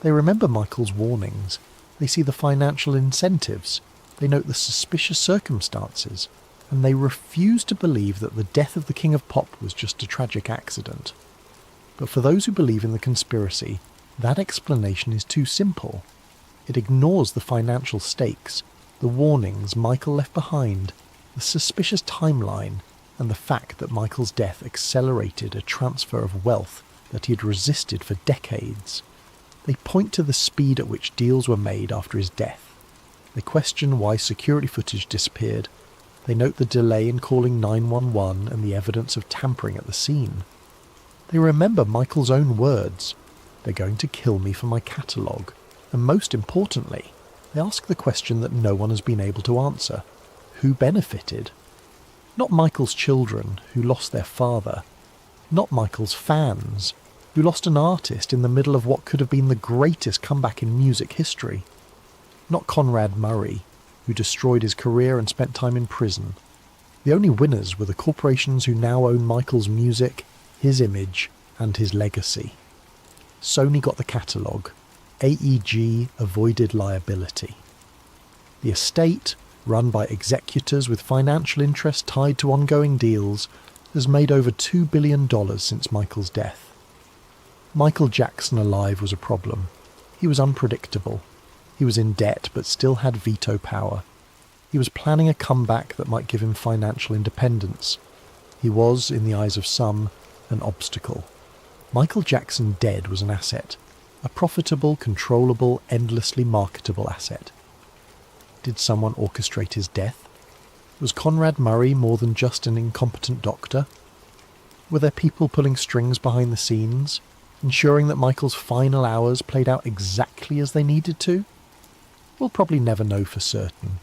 They remember Michael's warnings. They see the financial incentives. They note the suspicious circumstances. And they refuse to believe that the death of the King of Pop was just a tragic accident. But for those who believe in the conspiracy, that explanation is too simple. It ignores the financial stakes, the warnings Michael left behind, the suspicious timeline, and the fact that Michael's death accelerated a transfer of wealth that he had resisted for decades. They point to the speed at which deals were made after his death. They question why security footage disappeared. They note the delay in calling 911 and the evidence of tampering at the scene. They remember Michael's own words. They're going to kill me for my catalogue. And most importantly, they ask the question that no one has been able to answer. Who benefited? Not Michael's children, who lost their father. Not Michael's fans, who lost an artist in the middle of what could have been the greatest comeback in music history. Not Conrad Murray, who destroyed his career and spent time in prison. The only winners were the corporations who now own Michael's music, his image, and his legacy. Sony got the catalogue. AEG avoided liability. The estate, run by executors with financial interests tied to ongoing deals, has made over $2 billion since Michael's death. Michael Jackson alive was a problem. He was unpredictable. He was in debt but still had veto power. He was planning a comeback that might give him financial independence. He was, in the eyes of some, an obstacle. Michael Jackson dead was an asset. A profitable, controllable, endlessly marketable asset. Did someone orchestrate his death? Was Conrad Murray more than just an incompetent doctor? Were there people pulling strings behind the scenes, ensuring that Michael's final hours played out exactly as they needed to? We'll probably never know for certain.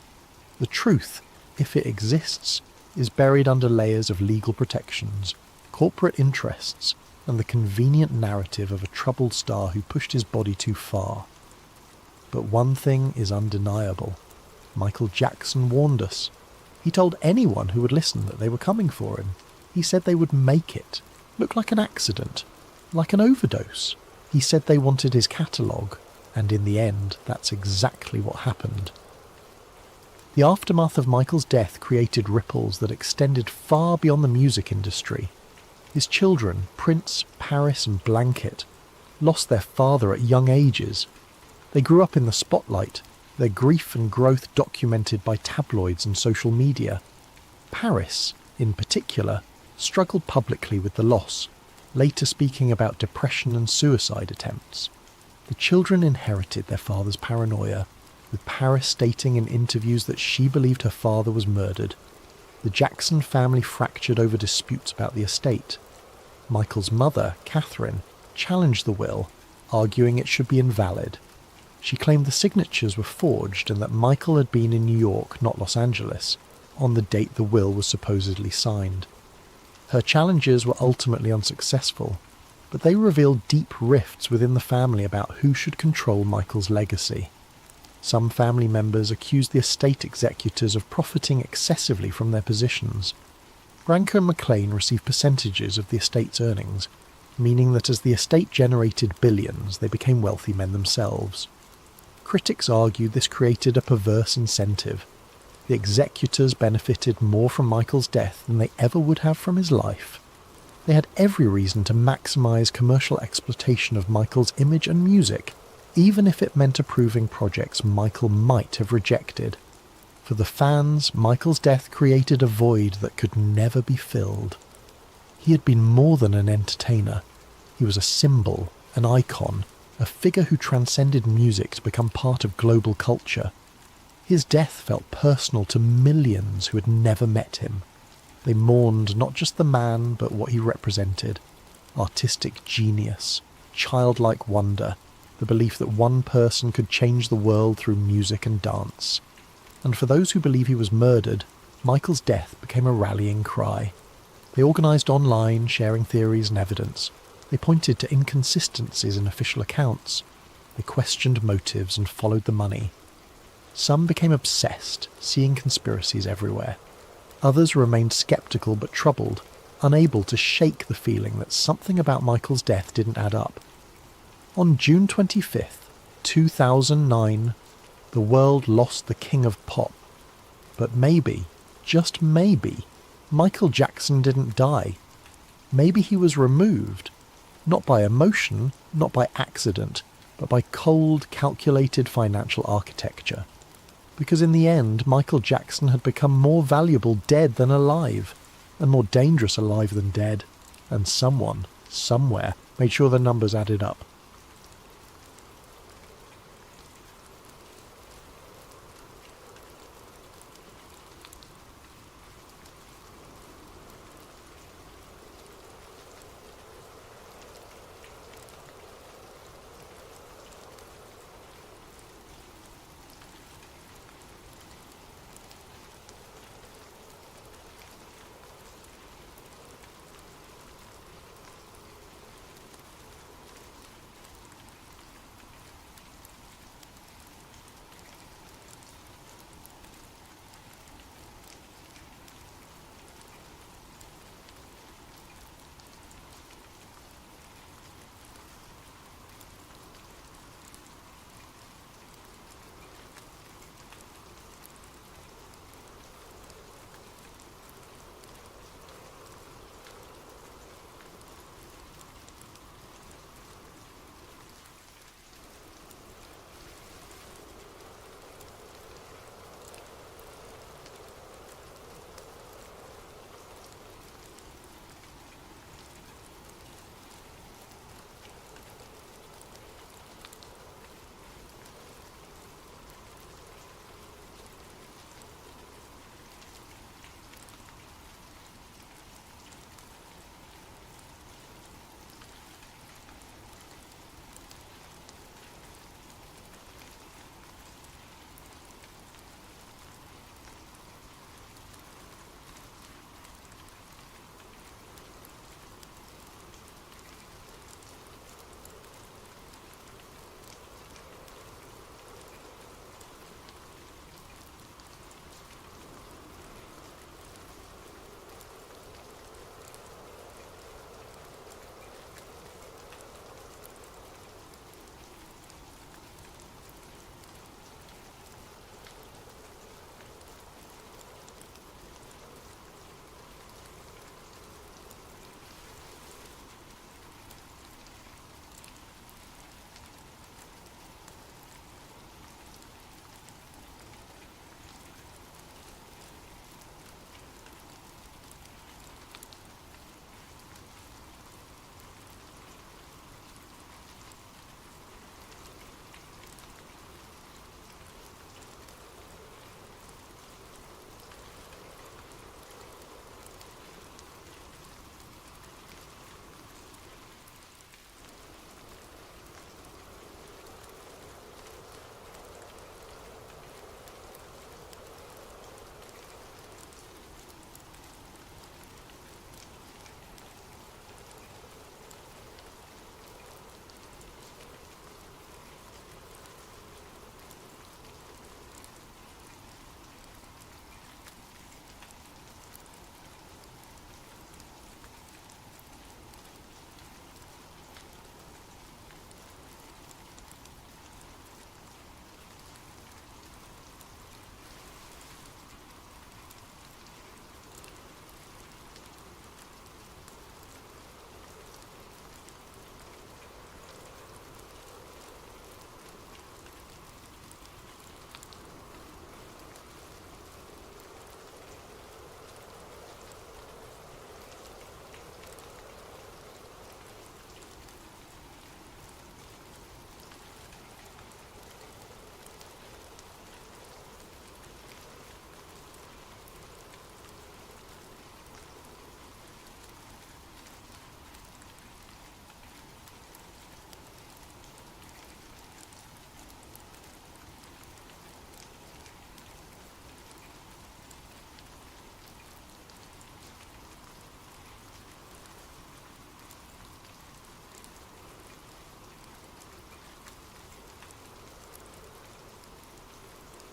The truth, if it exists, is buried under layers of legal protections, corporate interests, and the convenient narrative of a troubled star who pushed his body too far. But one thing is undeniable. Michael Jackson warned us. He told anyone who would listen that they were coming for him. He said they would make it. Look like an accident. Like an overdose. He said they wanted his catalogue. And in the end, that's exactly what happened. The aftermath of Michael's death created ripples that extended far beyond the music industry. His children, Prince, Paris and Blanket, lost their father at young ages. They grew up in the spotlight, their grief and growth documented by tabloids and social media. Paris, in particular, struggled publicly with the loss, later speaking about depression and suicide attempts. The children inherited their father's paranoia. with Paris stating in interviews that she believed her father was murdered. The Jackson family fractured over disputes about the estate. Michael's mother, Catherine, challenged the will, arguing it should be invalid. She claimed the signatures were forged and that Michael had been in New York, not Los Angeles, on the date the will was supposedly signed. Her challenges were ultimately unsuccessful, but they revealed deep rifts within the family about who should control Michael's legacy. Some family members accused the estate executors of profiting excessively from their positions. Branco and McLean received percentages of the estate's earnings, meaning that as the estate generated billions, they became wealthy men themselves. Critics argued this created a perverse incentive. The executors benefited more from Michael's death than they ever would have from his life. They had every reason to maximise commercial exploitation of Michael's image and music, even if it meant approving projects Michael might have rejected. For the fans, Michael's death created a void that could never be filled. He had been more than an entertainer. He was a symbol, an icon, a figure who transcended music to become part of global culture. His death felt personal to millions who had never met him. They mourned not just the man, but what he represented. Artistic genius, childlike wonder, the belief that one person could change the world through music and dance. And for those who believe he was murdered, Michael's death became a rallying cry. They organised online, sharing theories and evidence. They pointed to inconsistencies in official accounts. They questioned motives and followed the money. Some became obsessed, seeing conspiracies everywhere. Others remained sceptical but troubled, unable to shake the feeling that something about Michael's death didn't add up. On June 25th, 2009, the world lost the king of pop. But maybe, just maybe, Michael Jackson didn't die. Maybe he was removed, not by emotion, not by accident, but by cold, calculated financial architecture. Because in the end, Michael Jackson had become more valuable dead than alive, and more dangerous alive than dead, and someone, somewhere, made sure the numbers added up.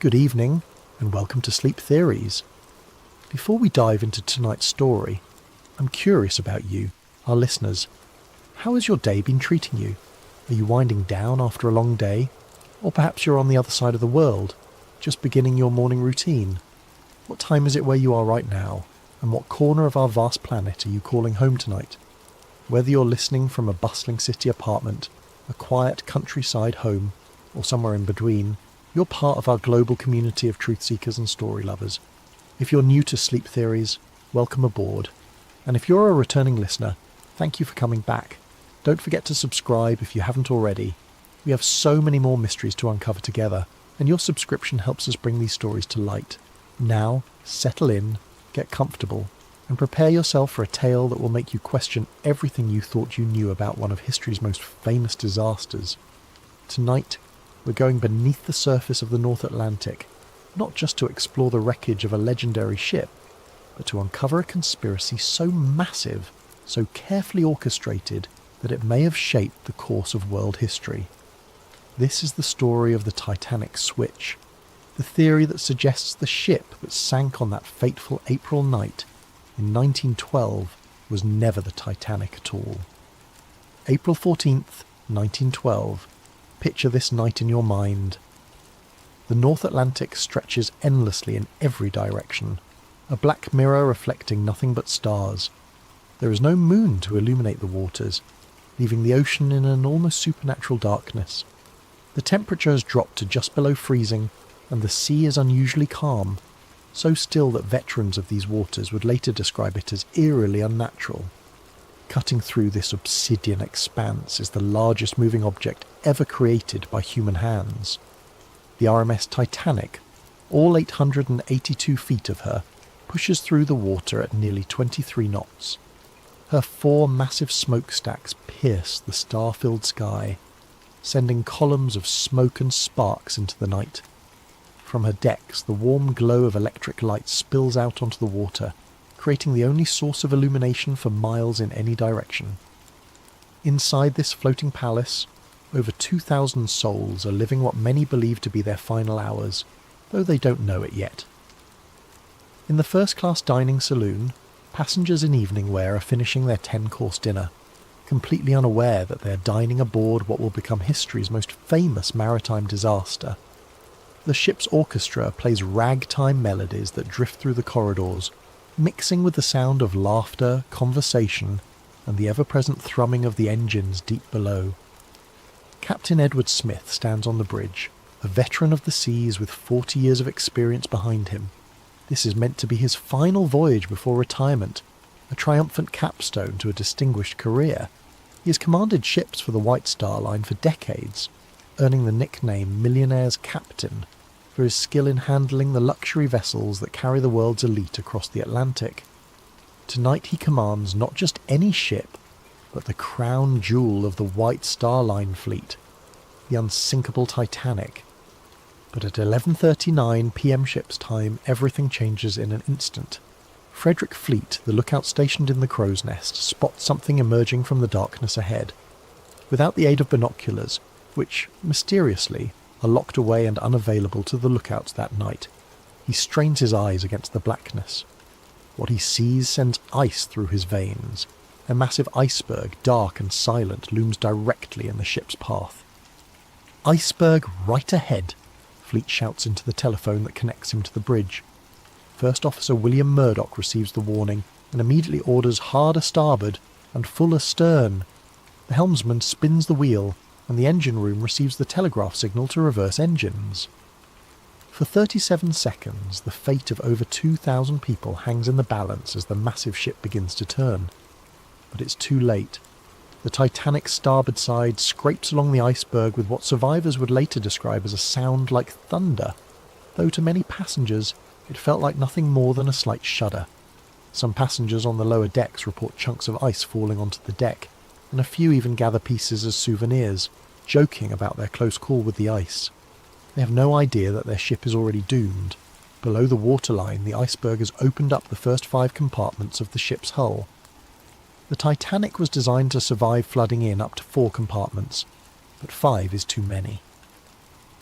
Good evening, and welcome to Sleep Theories. Before we dive into tonight's story, I'm curious about you, our listeners. How has your day been treating you? Are you winding down after a long day? Or perhaps you're on the other side of the world, just beginning your morning routine. What time is it where you are right now? And what corner of our vast planet are you calling home tonight? Whether you're listening from a bustling city apartment, a quiet countryside home, or somewhere in between, you're part of our global community of truth seekers and story lovers. If you're new to Sleep Theories, welcome aboard. And if you're a returning listener, thank you for coming back. Don't forget to subscribe if you haven't already. We have so many more mysteries to uncover together, and your subscription helps us bring these stories to light. Now, settle in, get comfortable, and prepare yourself for a tale that will make you question everything you thought you knew about one of history's most famous disasters. Tonight, we're going beneath the surface of the North Atlantic, not just to explore the wreckage of a legendary ship, but to uncover a conspiracy so massive, so carefully orchestrated, that it may have shaped the course of world history. This is the story of the Titanic switch, the theory that suggests the ship that sank on that fateful April night in 1912 was never the Titanic at all. April 14th, 1912. Picture this night in your mind. The North Atlantic stretches endlessly in every direction, a black mirror reflecting nothing but stars. There is no moon to illuminate the waters, leaving the ocean in an almost supernatural darkness. The temperature has dropped to just below freezing, and the sea is unusually calm, so still that veterans of these waters would later describe it as eerily unnatural. Cutting through this obsidian expanse is the largest moving object ever created by human hands. The RMS Titanic, all 882 feet of her, pushes through the water at nearly 23 knots. Her 4 massive smokestacks pierce the star-filled sky, sending columns of smoke and sparks into the night. From her decks, the warm glow of electric light spills out onto the water, creating the only source of illumination for miles in any direction. Inside this floating palace, over 2,000 souls are living what many believe to be their final hours, though they don't know it yet. In the first-class dining saloon, passengers in evening wear are finishing their 10-course dinner, completely unaware that they are dining aboard what will become history's most famous maritime disaster. The ship's orchestra plays ragtime melodies that drift through the corridors, mixing with the sound of laughter, conversation, and the ever-present thrumming of the engines deep below. Captain Edward Smith stands on the bridge, a veteran of the seas with 40 years of experience behind him. This is meant to be his final voyage before retirement, a triumphant capstone to a distinguished career. He has commanded ships for the White Star Line for decades, earning the nickname Millionaire's Captain for his skill in handling the luxury vessels that carry the world's elite across the Atlantic. Tonight he commands not just any ship, but the crown jewel of the White Star Line fleet, the unsinkable Titanic. But at 11:39 p.m. ship's time, everything changes in an instant. Frederick Fleet, the lookout stationed in the crow's nest, spots something emerging from the darkness ahead. Without the aid of binoculars, which, mysteriously, are locked away and unavailable to the lookouts that night, he strains his eyes against the blackness. What he sees sends ice through his veins. A massive iceberg, dark and silent, looms directly in the ship's path. "Iceberg right ahead," Fleet shouts into the telephone that connects him to the bridge. First Officer William Murdoch receives the warning and immediately orders hard a starboard and full astern. The helmsman spins the wheel, and the engine room receives the telegraph signal to reverse engines. For 37 seconds, the fate of over 2,000 people hangs in the balance as the massive ship begins to turn. But it's too late. The Titanic's starboard side scrapes along the iceberg with what survivors would later describe as a sound like thunder, though to many passengers it felt like nothing more than a slight shudder. Some passengers on the lower decks report chunks of ice falling onto the deck, and a few even gather pieces as souvenirs, joking about their close call with the ice. They have no idea that their ship is already doomed. Below the waterline, the iceberg has opened up the first 5 compartments of the ship's hull. The Titanic was designed to survive flooding in up to 4 compartments, but 5 is too many.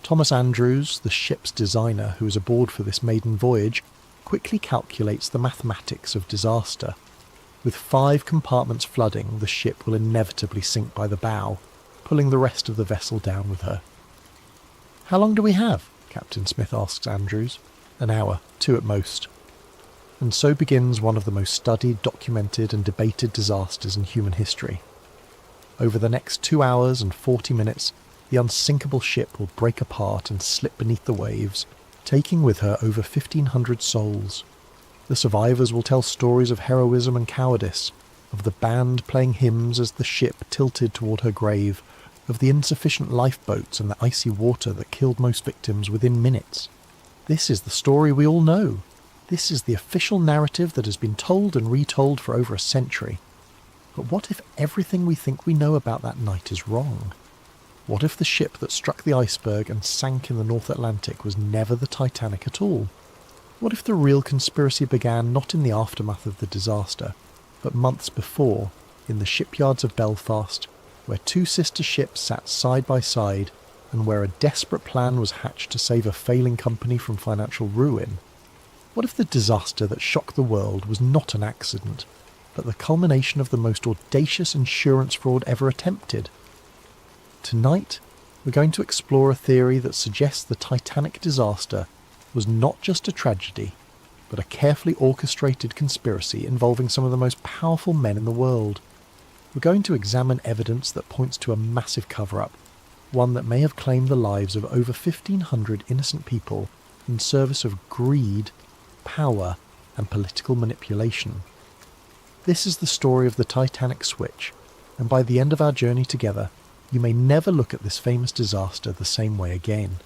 Thomas Andrews, the ship's designer who is aboard for this maiden voyage, quickly calculates the mathematics of disaster. With 5 compartments flooding, the ship will inevitably sink by the bow, pulling the rest of the vessel down with her. "How long do we have?" Captain Smith asks Andrews. "An hour, 2 at most." And so begins one of the most studied, documented and debated disasters in human history. Over the next 2 hours and 40 minutes, the unsinkable ship will break apart and slip beneath the waves, taking with her over 1,500 souls. The survivors will tell stories of heroism and cowardice, of the band playing hymns as the ship tilted toward her grave, of the insufficient lifeboats and the icy water that killed most victims within minutes. This is the story we all know. This is the official narrative that has been told and retold for over a century. But what if everything we think we know about that night is wrong? What if the ship that struck the iceberg and sank in the North Atlantic was never the Titanic at all? What if the real conspiracy began not in the aftermath of the disaster, but months before, in the shipyards of Belfast, where 2 sister ships sat side by side, and where a desperate plan was hatched to save a failing company from financial ruin? What if the disaster that shocked the world was not an accident, but the culmination of the most audacious insurance fraud ever attempted? Tonight, we're going to explore a theory that suggests the Titanic disaster was not just a tragedy, but a carefully orchestrated conspiracy involving some of the most powerful men in the world. We're going to examine evidence that points to a massive cover-up, one that may have claimed the lives of over 1,500 innocent people in service of greed, power, and political manipulation. This is the story of the Titanic switch, and by the end of our journey together, you may never look at this famous disaster the same way again.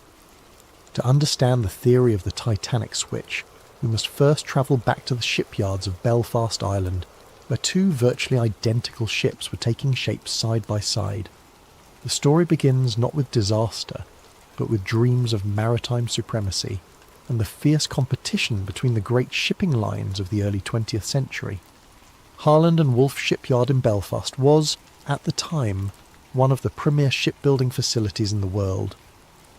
To understand the theory of the Titanic switch, we must first travel back to the shipyards of Belfast Island, where 2 virtually identical ships were taking shape side by side. The story begins not with disaster, but with dreams of maritime supremacy and the fierce competition between the great shipping lines of the early 20th century. Harland and Wolff Shipyard in Belfast was, at the time, one of the premier shipbuilding facilities in the world.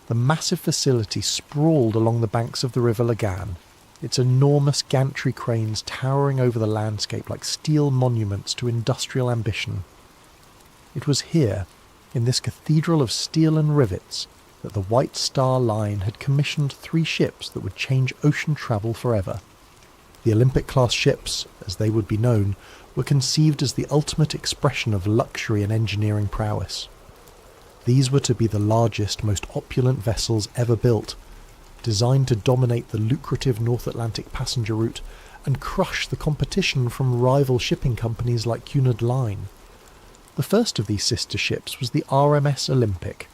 The massive facility sprawled along the banks of the River Lagan, its enormous gantry cranes towering over the landscape like steel monuments to industrial ambition. It was here, in this cathedral of steel and rivets, that the White Star Line had commissioned 3 ships that would change ocean travel forever. The Olympic-class ships, as they would be known, were conceived as the ultimate expression of luxury and engineering prowess. These were to be the largest, most opulent vessels ever built, designed to dominate the lucrative North Atlantic passenger route and crush the competition from rival shipping companies like Cunard Line. The first of these sister ships was the RMS Olympic,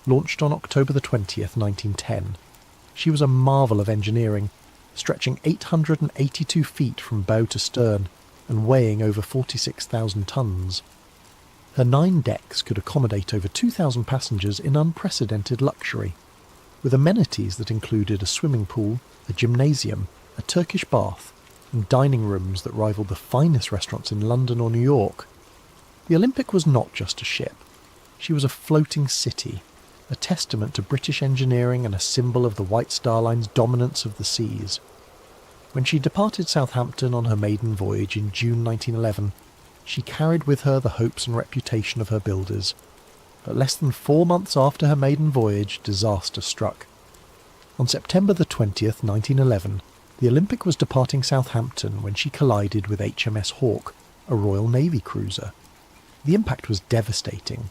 launched on October the 20th, 1910. She was a marvel of engineering, stretching 882 feet from bow to stern and weighing over 46,000 tons. Her 9 decks could accommodate over 2,000 passengers in unprecedented luxury, with amenities that included a swimming pool, a gymnasium, a Turkish bath, and dining rooms that rivaled the finest restaurants in London or New York. The Olympic was not just a ship. She was a floating city, a testament to British engineering and a symbol of the White Star Line's dominance of the seas. When she departed Southampton on her maiden voyage in June 1911, she carried with her the hopes and reputation of her builders. But less than 4 months after her maiden voyage, disaster struck. On September the 20th, 1911, the Olympic was departing Southampton when she collided with HMS Hawke, a Royal Navy cruiser. The impact was devastating.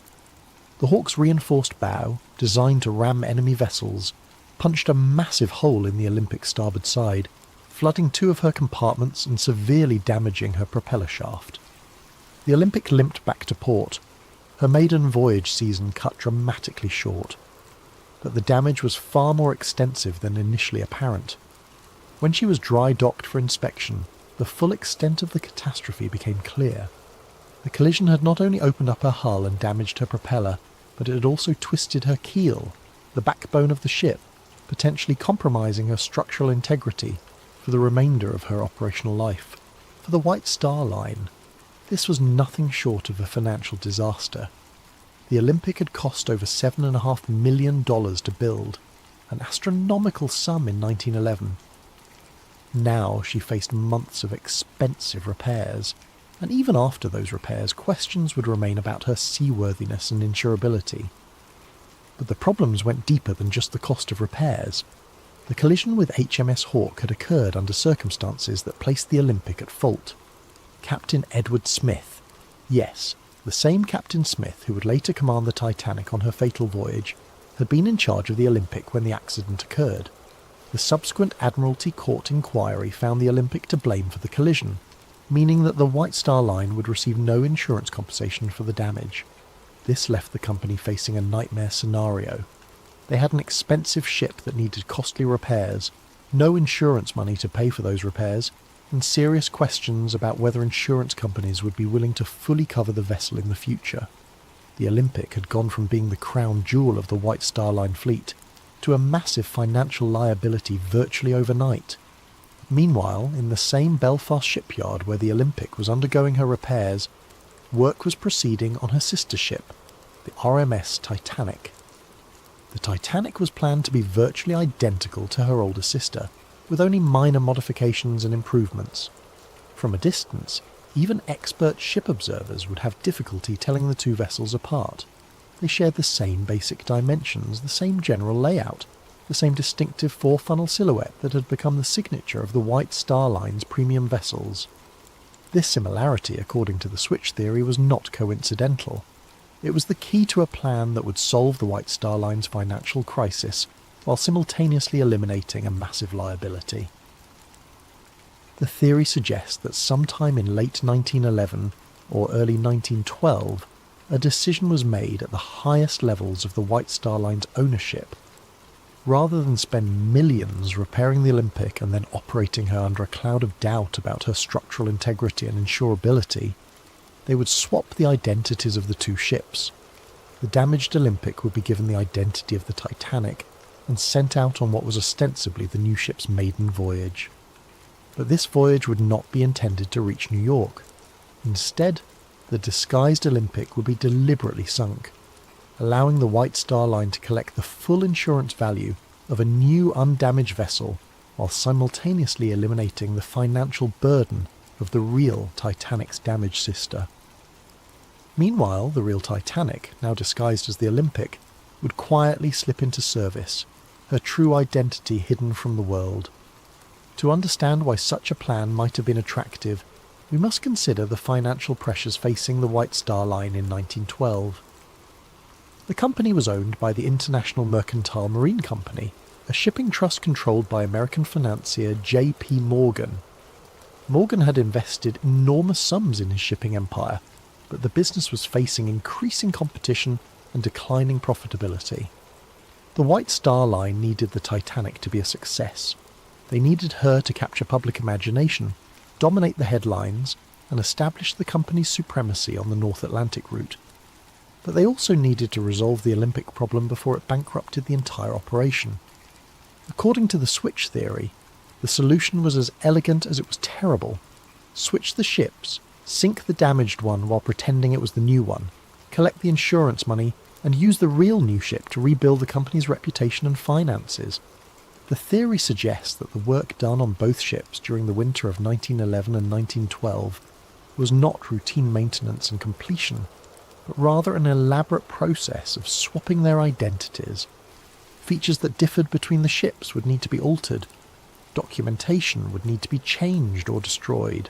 The Hawke's reinforced bow, designed to ram enemy vessels, punched a massive hole in the Olympic's starboard side, flooding 2 of her compartments and severely damaging her propeller shaft. The Olympic limped back to port, her maiden voyage season cut dramatically short. But the damage was far more extensive than initially apparent. When she was dry docked for inspection, the full extent of the catastrophe became clear. The collision had not only opened up her hull and damaged her propeller, but it had also twisted her keel, the backbone of the ship, potentially compromising her structural integrity for the remainder of her operational life. For the White Star Line, this was nothing short of a financial disaster. The Olympic had cost over $7.5 million to build, an astronomical sum in 1911. Now she faced months of expensive repairs, and even after those repairs, questions would remain about her seaworthiness and insurability. But the problems went deeper than just the cost of repairs. The collision with HMS Hawke had occurred under circumstances that placed the Olympic at fault. Captain Edward Smith, yes, the same Captain Smith who would later command the Titanic on her fatal voyage, had been in charge of the Olympic when the accident occurred. The subsequent Admiralty Court inquiry found the Olympic to blame for the collision, meaning that the White Star Line would receive no insurance compensation for the damage. This left the company facing a nightmare scenario. They had an expensive ship that needed costly repairs, no insurance money to pay for those repairs, and serious questions about whether insurance companies would be willing to fully cover the vessel in the future. The Olympic had gone from being the crown jewel of the White Star Line fleet to a massive financial liability virtually overnight. Meanwhile, in the same Belfast shipyard where the Olympic was undergoing her repairs, work was proceeding on her sister ship, the RMS Titanic. The Titanic was planned to be virtually identical to her older sister, with only minor modifications and improvements. From a distance, even expert ship observers would have difficulty telling the two vessels apart. They shared the same basic dimensions, the same general layout, the same distinctive four-funnel silhouette that had become the signature of the White Star Line's premium vessels. This similarity, according to the switch theory, was not coincidental. It was the key to a plan that would solve the White Star Line's financial crisis while simultaneously eliminating a massive liability. The theory suggests that sometime in late 1911 or early 1912, a decision was made at the highest levels of the White Star Line's ownership. Rather than spend millions repairing the Olympic and then operating her under a cloud of doubt about her structural integrity and insurability, they would swap the identities of the two ships. The damaged Olympic would be given the identity of the Titanic and sent out on what was ostensibly the new ship's maiden voyage. But this voyage would not be intended to reach New York. Instead, the disguised Olympic would be deliberately sunk, allowing the White Star Line to collect the full insurance value of a new undamaged vessel while simultaneously eliminating the financial burden of the real Titanic's damaged sister. Meanwhile, the real Titanic, now disguised as the Olympic, would quietly slip into service, her true identity hidden from the world. To understand why such a plan might have been attractive, we must consider the financial pressures facing the White Star Line in 1912. The company was owned by the International Mercantile Marine Company, a shipping trust controlled by American financier J.P. Morgan. Morgan had invested enormous sums in his shipping empire, but the business was facing increasing competition and declining profitability. The White Star Line needed the Titanic to be a success. They needed her to capture public imagination, dominate the headlines, and establish the company's supremacy on the North Atlantic route. But they also needed to resolve the Olympic problem before it bankrupted the entire operation. According to the switch theory, the solution was as elegant as it was terrible. Switch the ships, sink the damaged one while pretending it was the new one, collect the insurance money, and use the real new ship to rebuild the company's reputation and finances. The theory suggests that the work done on both ships during the winter of 1911 and 1912 was not routine maintenance and completion, but rather an elaborate process of swapping their identities. Features that differed between the ships would need to be altered. Documentation would need to be changed or destroyed.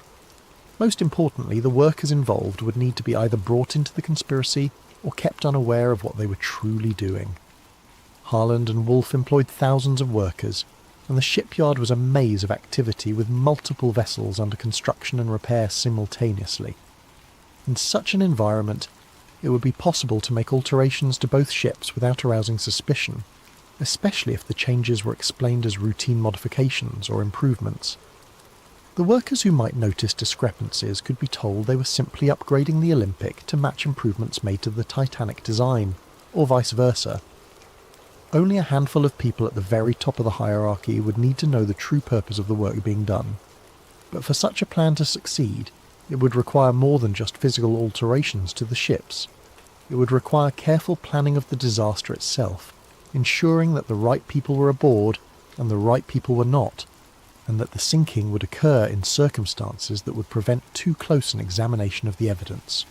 Most importantly, the workers involved would need to be either brought into the conspiracy or kept unaware of what they were truly doing. Harland and Wolff employed thousands of workers, and the shipyard was a maze of activity with multiple vessels under construction and repair simultaneously. In such an environment, it would be possible to make alterations to both ships without arousing suspicion, especially if the changes were explained as routine modifications or improvements. The workers who might notice discrepancies could be told they were simply upgrading the Olympic to match improvements made to the Titanic design, or vice versa. Only a handful of people at the very top of the hierarchy would need to know the true purpose of the work being done. But for such a plan to succeed, it would require more than just physical alterations to the ships. It would require careful planning of the disaster itself, ensuring that the right people were aboard and the right people were not, and that the sinking would occur in circumstances that would prevent too close an examination of the evidence.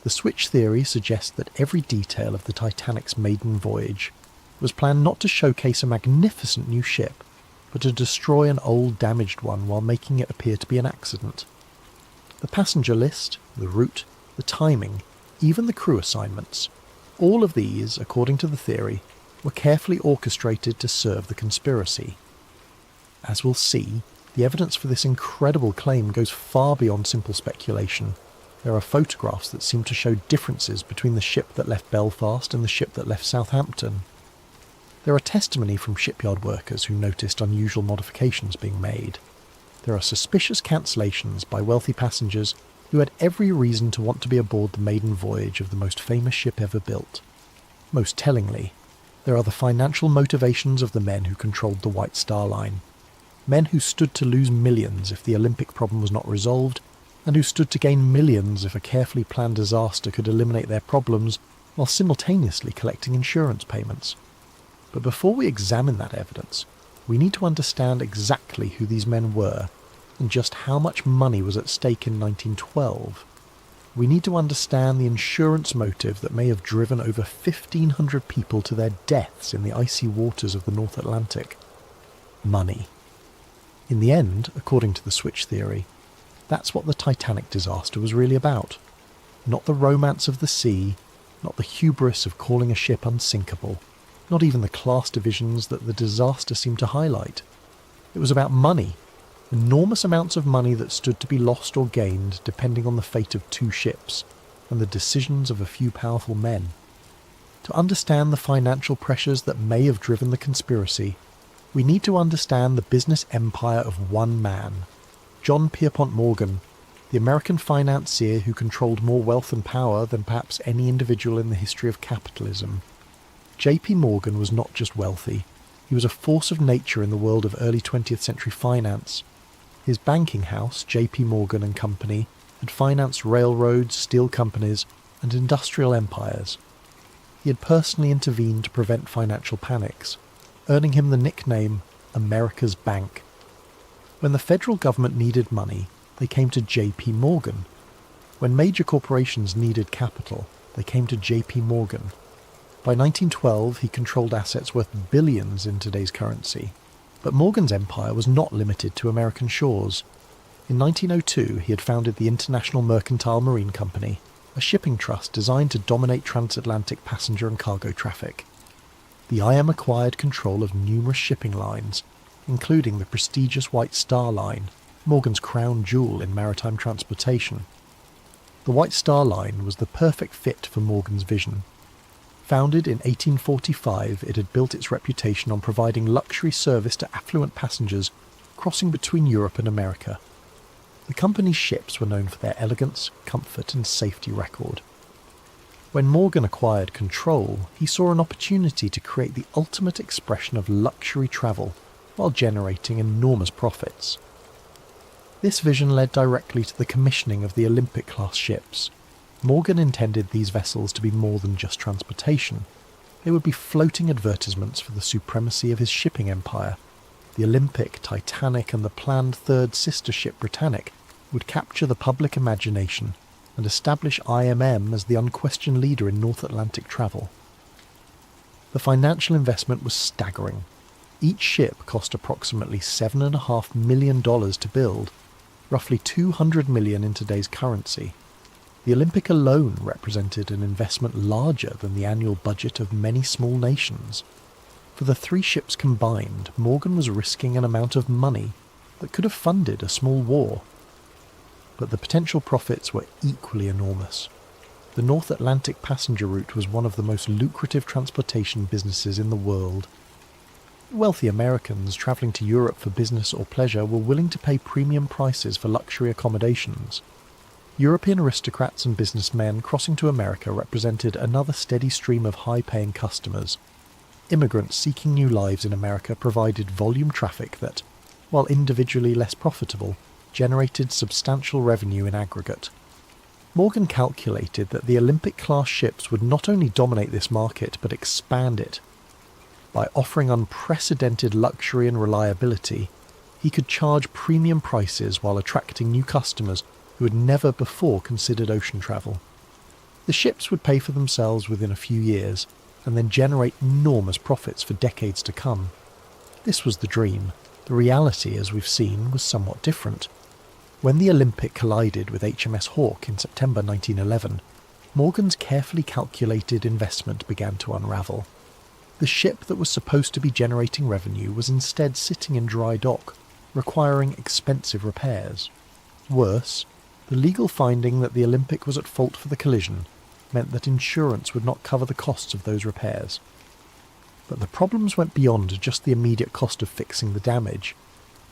The switch theory suggests that every detail of the Titanic's maiden voyage was planned not to showcase a magnificent new ship, but to destroy an old damaged one while making it appear to be an accident. The passenger list, the route, the timing, even the crew assignments, all of these, according to the theory, were carefully orchestrated to serve the conspiracy. As we'll see, the evidence for this incredible claim goes far beyond simple speculation. There are photographs that seem to show differences between the ship that left Belfast and the ship that left Southampton. There are testimony from shipyard workers who noticed unusual modifications being made. There are suspicious cancellations by wealthy passengers who had every reason to want to be aboard the maiden voyage of the most famous ship ever built. Most tellingly, there are the financial motivations of the men who controlled the White Star Line. Men who stood to lose millions if the Olympic problem was not resolved, and who stood to gain millions if a carefully planned disaster could eliminate their problems while simultaneously collecting insurance payments. But before we examine that evidence, we need to understand exactly who these men were and just how much money was at stake in 1912. We need to understand the insurance motive that may have driven over 1,500 people to their deaths in the icy waters of the North Atlantic. Money. In the end, according to the switch theory, that's what the Titanic disaster was really about. Not the romance of the sea, not the hubris of calling a ship unsinkable, not even the class divisions that the disaster seemed to highlight. It was about money, enormous amounts of money that stood to be lost or gained depending on the fate of two ships and the decisions of a few powerful men. To understand the financial pressures that may have driven the conspiracy, we need to understand the business empire of one man, John Pierpont Morgan, the American financier who controlled more wealth and power than perhaps any individual in the history of capitalism. J.P. Morgan was not just wealthy, he was a force of nature in the world of early 20th century finance. His banking house, J.P. Morgan and Company, had financed railroads, steel companies, and industrial empires. He had personally intervened to prevent financial panics, earning him the nickname America's Bank. When the federal government needed money, they came to J.P. Morgan. When major corporations needed capital, they came to J.P. Morgan. By 1912, he controlled assets worth billions in today's currency. But Morgan's empire was not limited to American shores. In 1902, he had founded the International Mercantile Marine Company, a shipping trust designed to dominate transatlantic passenger and cargo traffic. The IM acquired control of numerous shipping lines, including the prestigious White Star Line, Morgan's crown jewel in maritime transportation. The White Star Line was the perfect fit for Morgan's vision. Founded in 1845, it had built its reputation on providing luxury service to affluent passengers crossing between Europe and America. The company's ships were known for their elegance, comfort and safety record. When Morgan acquired control, he saw an opportunity to create the ultimate expression of luxury travel while generating enormous profits. This vision led directly to the commissioning of the Olympic-class ships. Morgan intended these vessels to be more than just transportation. They would be floating advertisements for the supremacy of his shipping empire. The Olympic, Titanic and the planned third sister ship Britannic would capture the public imagination and establish IMM as the unquestioned leader in North Atlantic travel. The financial investment was staggering. Each ship cost approximately $7.5 million to build, roughly $200 million in today's currency. The Olympic alone represented an investment larger than the annual budget of many small nations. For the three ships combined, Morgan was risking an amount of money that could have funded a small war. But the potential profits were equally enormous. The North Atlantic passenger route was one of the most lucrative transportation businesses in the world. Wealthy Americans travelling to Europe for business or pleasure were willing to pay premium prices for luxury accommodations. European aristocrats and businessmen crossing to America represented another steady stream of high-paying customers. Immigrants seeking new lives in America provided volume traffic that, while individually less profitable, generated substantial revenue in aggregate. Morgan calculated that the Olympic-class ships would not only dominate this market but expand it. By offering unprecedented luxury and reliability, he could charge premium prices while attracting new customers who had never before considered ocean travel. The ships would pay for themselves within a few years and then generate enormous profits for decades to come. This was the dream. The reality, as we've seen, was somewhat different. When the Olympic collided with HMS Hawke in September 1911, Morgan's carefully calculated investment began to unravel. The ship that was supposed to be generating revenue was instead sitting in dry dock, requiring expensive repairs. Worse, the legal finding that the Olympic was at fault for the collision meant that insurance would not cover the costs of those repairs. But the problems went beyond just the immediate cost of fixing the damage.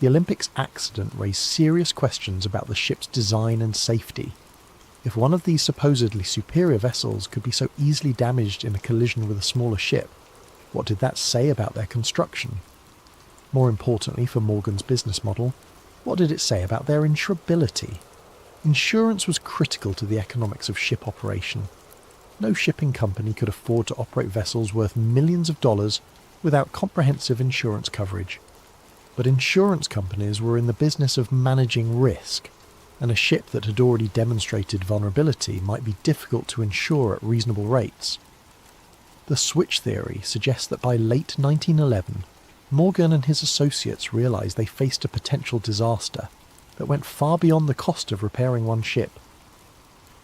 The Olympic's accident raised serious questions about the ship's design and safety. If one of these supposedly superior vessels could be so easily damaged in a collision with a smaller ship, what did that say about their construction? More importantly for Morgan's business model, what did it say about their insurability? Insurance was critical to the economics of ship operation. No shipping company could afford to operate vessels worth millions of dollars without comprehensive insurance coverage. But insurance companies were in the business of managing risk, and a ship that had already demonstrated vulnerability might be difficult to insure at reasonable rates. The switch theory suggests that by late 1911, Morgan and his associates realised they faced a potential disaster that went far beyond the cost of repairing one ship.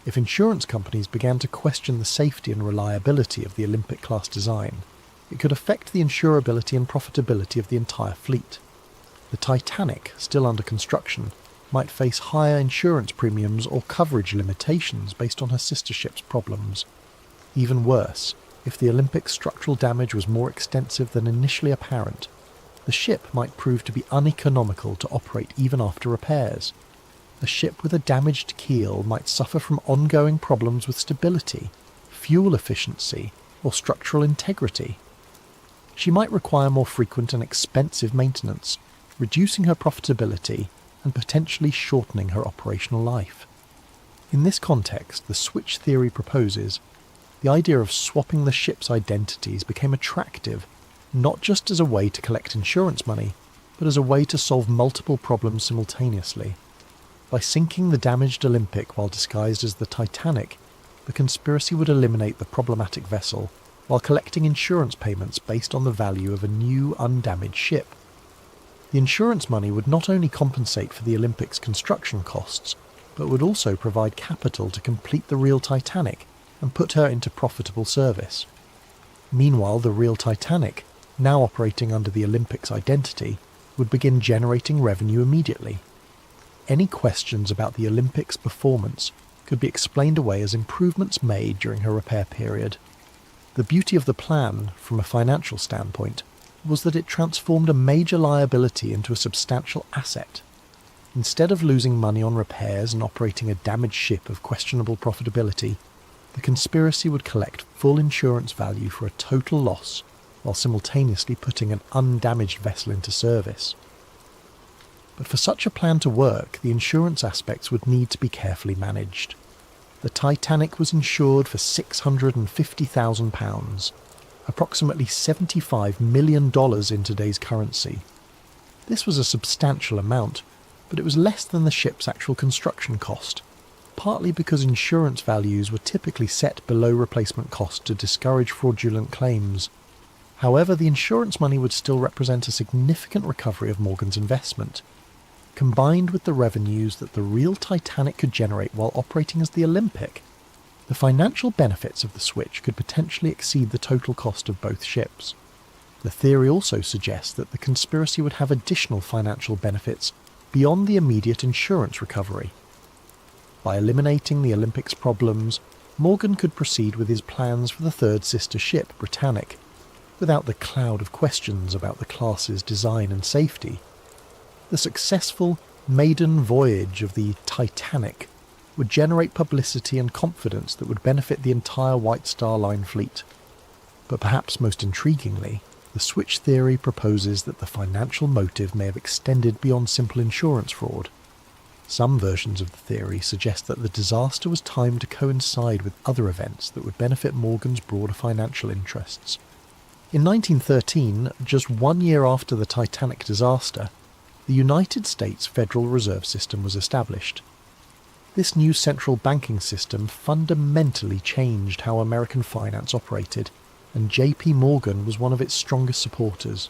If insurance companies began to question the safety and reliability of the Olympic-class design, it could affect the insurability and profitability of the entire fleet. The Titanic, still under construction, might face higher insurance premiums or coverage limitations based on her sister ship's problems. Even worse, if the Olympic's structural damage was more extensive than initially apparent, the ship might prove to be uneconomical to operate even after repairs. A ship with a damaged keel might suffer from ongoing problems with stability, fuel efficiency, or structural integrity. She might require more frequent and expensive maintenance, reducing her profitability and potentially shortening her operational life. In this context, the switch theory proposes the idea of swapping the ship's identities became attractive, not just as a way to collect insurance money, but as a way to solve multiple problems simultaneously. By sinking the damaged Olympic while disguised as the Titanic, the conspiracy would eliminate the problematic vessel while collecting insurance payments based on the value of a new, undamaged ship. The insurance money would not only compensate for the Olympic's construction costs, but would also provide capital to complete the real Titanic and put her into profitable service. Meanwhile, the real Titanic, now operating under the Olympic's identity, would begin generating revenue immediately. Any questions about the Olympic's performance could be explained away as improvements made during her repair period. The beauty of the plan, from a financial standpoint, was that it transformed a major liability into a substantial asset. Instead of losing money on repairs and operating a damaged ship of questionable profitability, the conspiracy would collect full insurance value for a total loss while simultaneously putting an undamaged vessel into service. But for such a plan to work, the insurance aspects would need to be carefully managed. The Titanic was insured for £650,000, approximately $75 million in today's currency. This was a substantial amount, but it was less than the ship's actual construction cost, partly because insurance values were typically set below replacement cost to discourage fraudulent claims. However, the insurance money would still represent a significant recovery of Morgan's investment. Combined with the revenues that the real Titanic could generate while operating as the Olympic, the financial benefits of the switch could potentially exceed the total cost of both ships. The theory also suggests that the conspiracy would have additional financial benefits beyond the immediate insurance recovery. By eliminating the Olympic's problems, Morgan could proceed with his plans for the third sister ship, Britannic, without the cloud of questions about the class's design and safety. The successful maiden voyage of the Titanic would generate publicity and confidence that would benefit the entire White Star Line fleet. But perhaps most intriguingly, the switch theory proposes that the financial motive may have extended beyond simple insurance fraud. Some versions of the theory suggest that the disaster was timed to coincide with other events that would benefit Morgan's broader financial interests. In 1913, just 1 year after the Titanic disaster, the United States Federal Reserve System was established. This new central banking system fundamentally changed how American finance operated, and J.P. Morgan was one of its strongest supporters.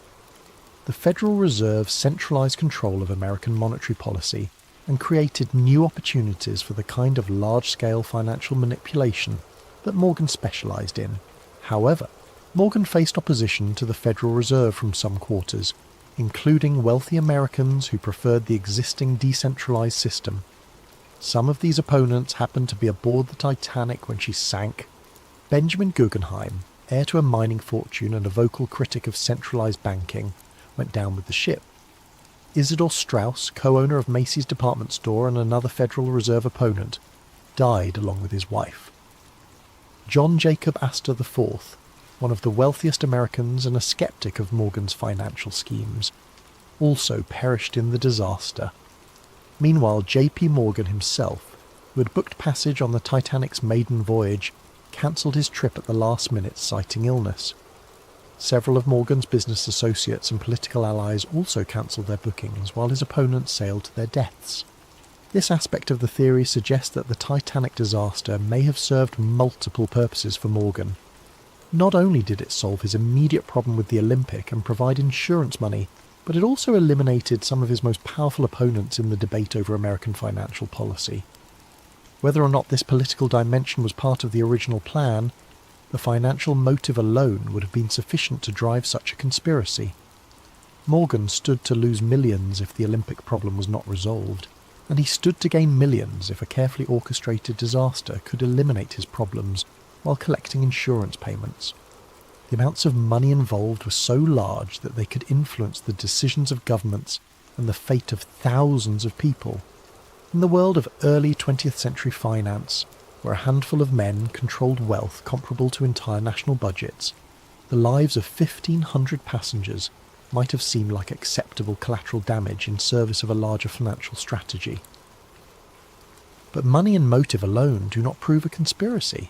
The Federal Reserve centralized control of American monetary policy and created new opportunities for the kind of large-scale financial manipulation that Morgan specialized in. However, Morgan faced opposition to the Federal Reserve from some quarters, including wealthy Americans who preferred the existing decentralized system. Some of these opponents happened to be aboard the Titanic when she sank. Benjamin Guggenheim, heir to a mining fortune and a vocal critic of centralized banking, went down with the ship. Isidor Straus, co-owner of Macy's department store and another Federal Reserve opponent, died along with his wife. John Jacob Astor IV, one of the wealthiest Americans and a skeptic of Morgan's financial schemes, also perished in the disaster. Meanwhile, J.P. Morgan himself, who had booked passage on the Titanic's maiden voyage, cancelled his trip at the last minute citing illness. Several of Morgan's business associates and political allies also cancelled their bookings while his opponents sailed to their deaths. This aspect of the theory suggests that the Titanic disaster may have served multiple purposes for Morgan. Not only did it solve his immediate problem with the Olympic and provide insurance money, but it also eliminated some of his most powerful opponents in the debate over American financial policy. Whether or not this political dimension was part of the original plan, the financial motive alone would have been sufficient to drive such a conspiracy. Morgan stood to lose millions if the Olympic problem was not resolved, and he stood to gain millions if a carefully orchestrated disaster could eliminate his problems while collecting insurance payments. The amounts of money involved were so large that they could influence the decisions of governments and the fate of thousands of people. In the world of early 20th century finance, where a handful of men controlled wealth comparable to entire national budgets, the lives of 1,500 passengers might have seemed like acceptable collateral damage in service of a larger financial strategy. But money and motive alone do not prove a conspiracy.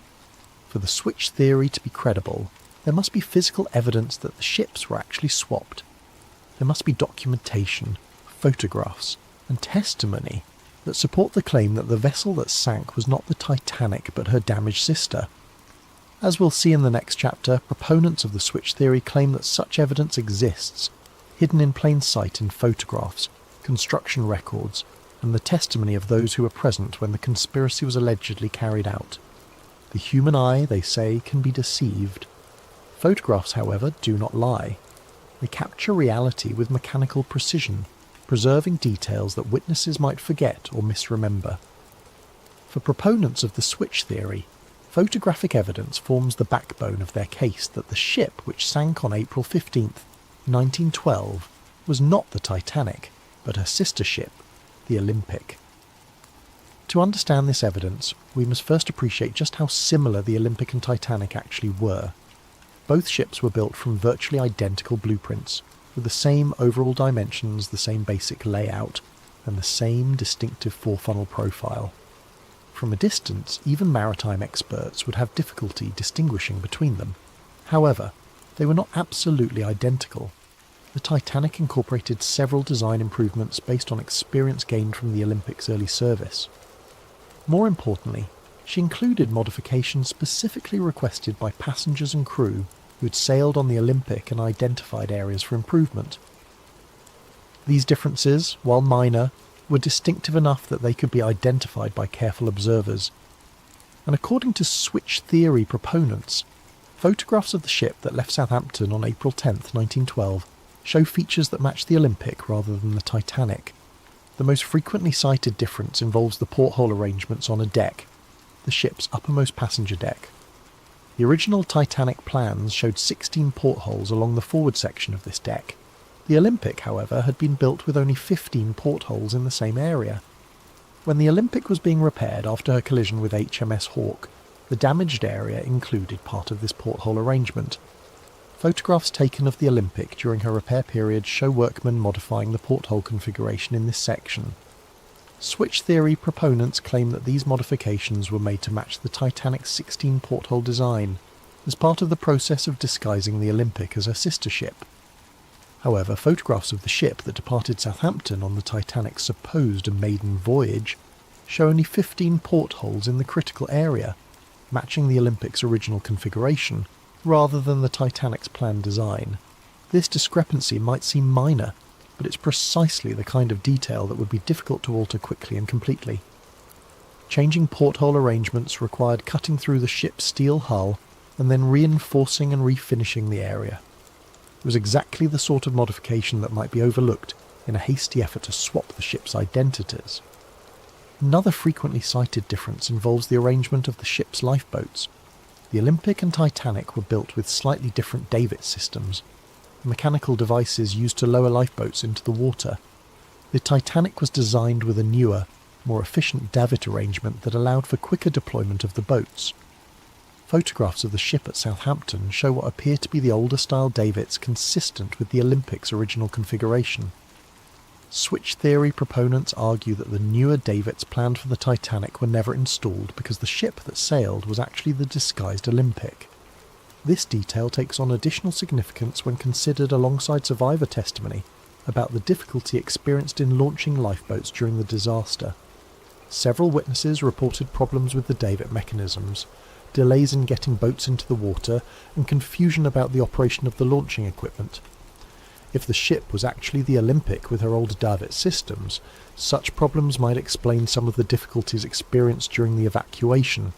For the switch theory to be credible, there must be physical evidence that the ships were actually swapped. There must be documentation, photographs, and testimony that support the claim that the vessel that sank was not the Titanic but her damaged sister. As we'll see in the next chapter, proponents of the switch theory claim that such evidence exists, hidden in plain sight in photographs, construction records, and the testimony of those who were present when the conspiracy was allegedly carried out. The human eye, they say, can be deceived. Photographs, however, do not lie. They capture reality with mechanical precision, preserving details that witnesses might forget or misremember. For proponents of the switch theory, photographic evidence forms the backbone of their case that the ship which sank on April 15, 1912, was not the Titanic, but her sister ship, the Olympic. To understand this evidence, we must first appreciate just how similar the Olympic and Titanic actually were. Both ships were built from virtually identical blueprints, with the same overall dimensions, the same basic layout, and the same distinctive four-funnel profile. From a distance, even maritime experts would have difficulty distinguishing between them. However, they were not absolutely identical. The Titanic incorporated several design improvements based on experience gained from the Olympic's early service. More importantly, she included modifications specifically requested by passengers and crew who had sailed on the Olympic and identified areas for improvement. These differences, while minor, were distinctive enough that they could be identified by careful observers. And according to switch theory proponents, photographs of the ship that left Southampton on April 10, 1912, show features that match the Olympic rather than the Titanic. The most frequently cited difference involves the porthole arrangements on a deck, the ship's uppermost passenger deck. The original Titanic plans showed 16 portholes along the forward section of this deck. The Olympic, however, had been built with only 15 portholes in the same area. When the Olympic was being repaired after her collision with HMS Hawke, the damaged area included part of this porthole arrangement. Photographs taken of the Olympic during her repair period show workmen modifying the porthole configuration in this section. Switch theory proponents claim that these modifications were made to match the Titanic's 16 porthole design as part of the process of disguising the Olympic as her sister ship. However, photographs of the ship that departed Southampton on the Titanic's supposed maiden voyage show only 15 portholes in the critical area, matching the Olympic's original configuration rather than the Titanic's planned design. This discrepancy might seem minor, but it's precisely the kind of detail that would be difficult to alter quickly and completely. Changing porthole arrangements required cutting through the ship's steel hull and then reinforcing and refinishing the area. It was exactly the sort of modification that might be overlooked in a hasty effort to swap the ship's identities. Another frequently cited difference involves the arrangement of the ship's lifeboats. The Olympic and Titanic were built with slightly different davit systems, mechanical devices used to lower lifeboats into the water. The Titanic was designed with a newer, more efficient davit arrangement that allowed for quicker deployment of the boats. Photographs of the ship at Southampton show what appear to be the older style davits consistent with the Olympic's original configuration. Switch theory proponents argue that the newer davits planned for the Titanic were never installed because the ship that sailed was actually the disguised Olympic. This detail takes on additional significance when considered alongside survivor testimony about the difficulty experienced in launching lifeboats during the disaster. Several witnesses reported problems with the davit mechanisms, delays in getting boats into the water, and confusion about the operation of the launching equipment. If the ship was actually the Olympic with her old davit systems, such problems might explain some of the difficulties experienced during the evacuation.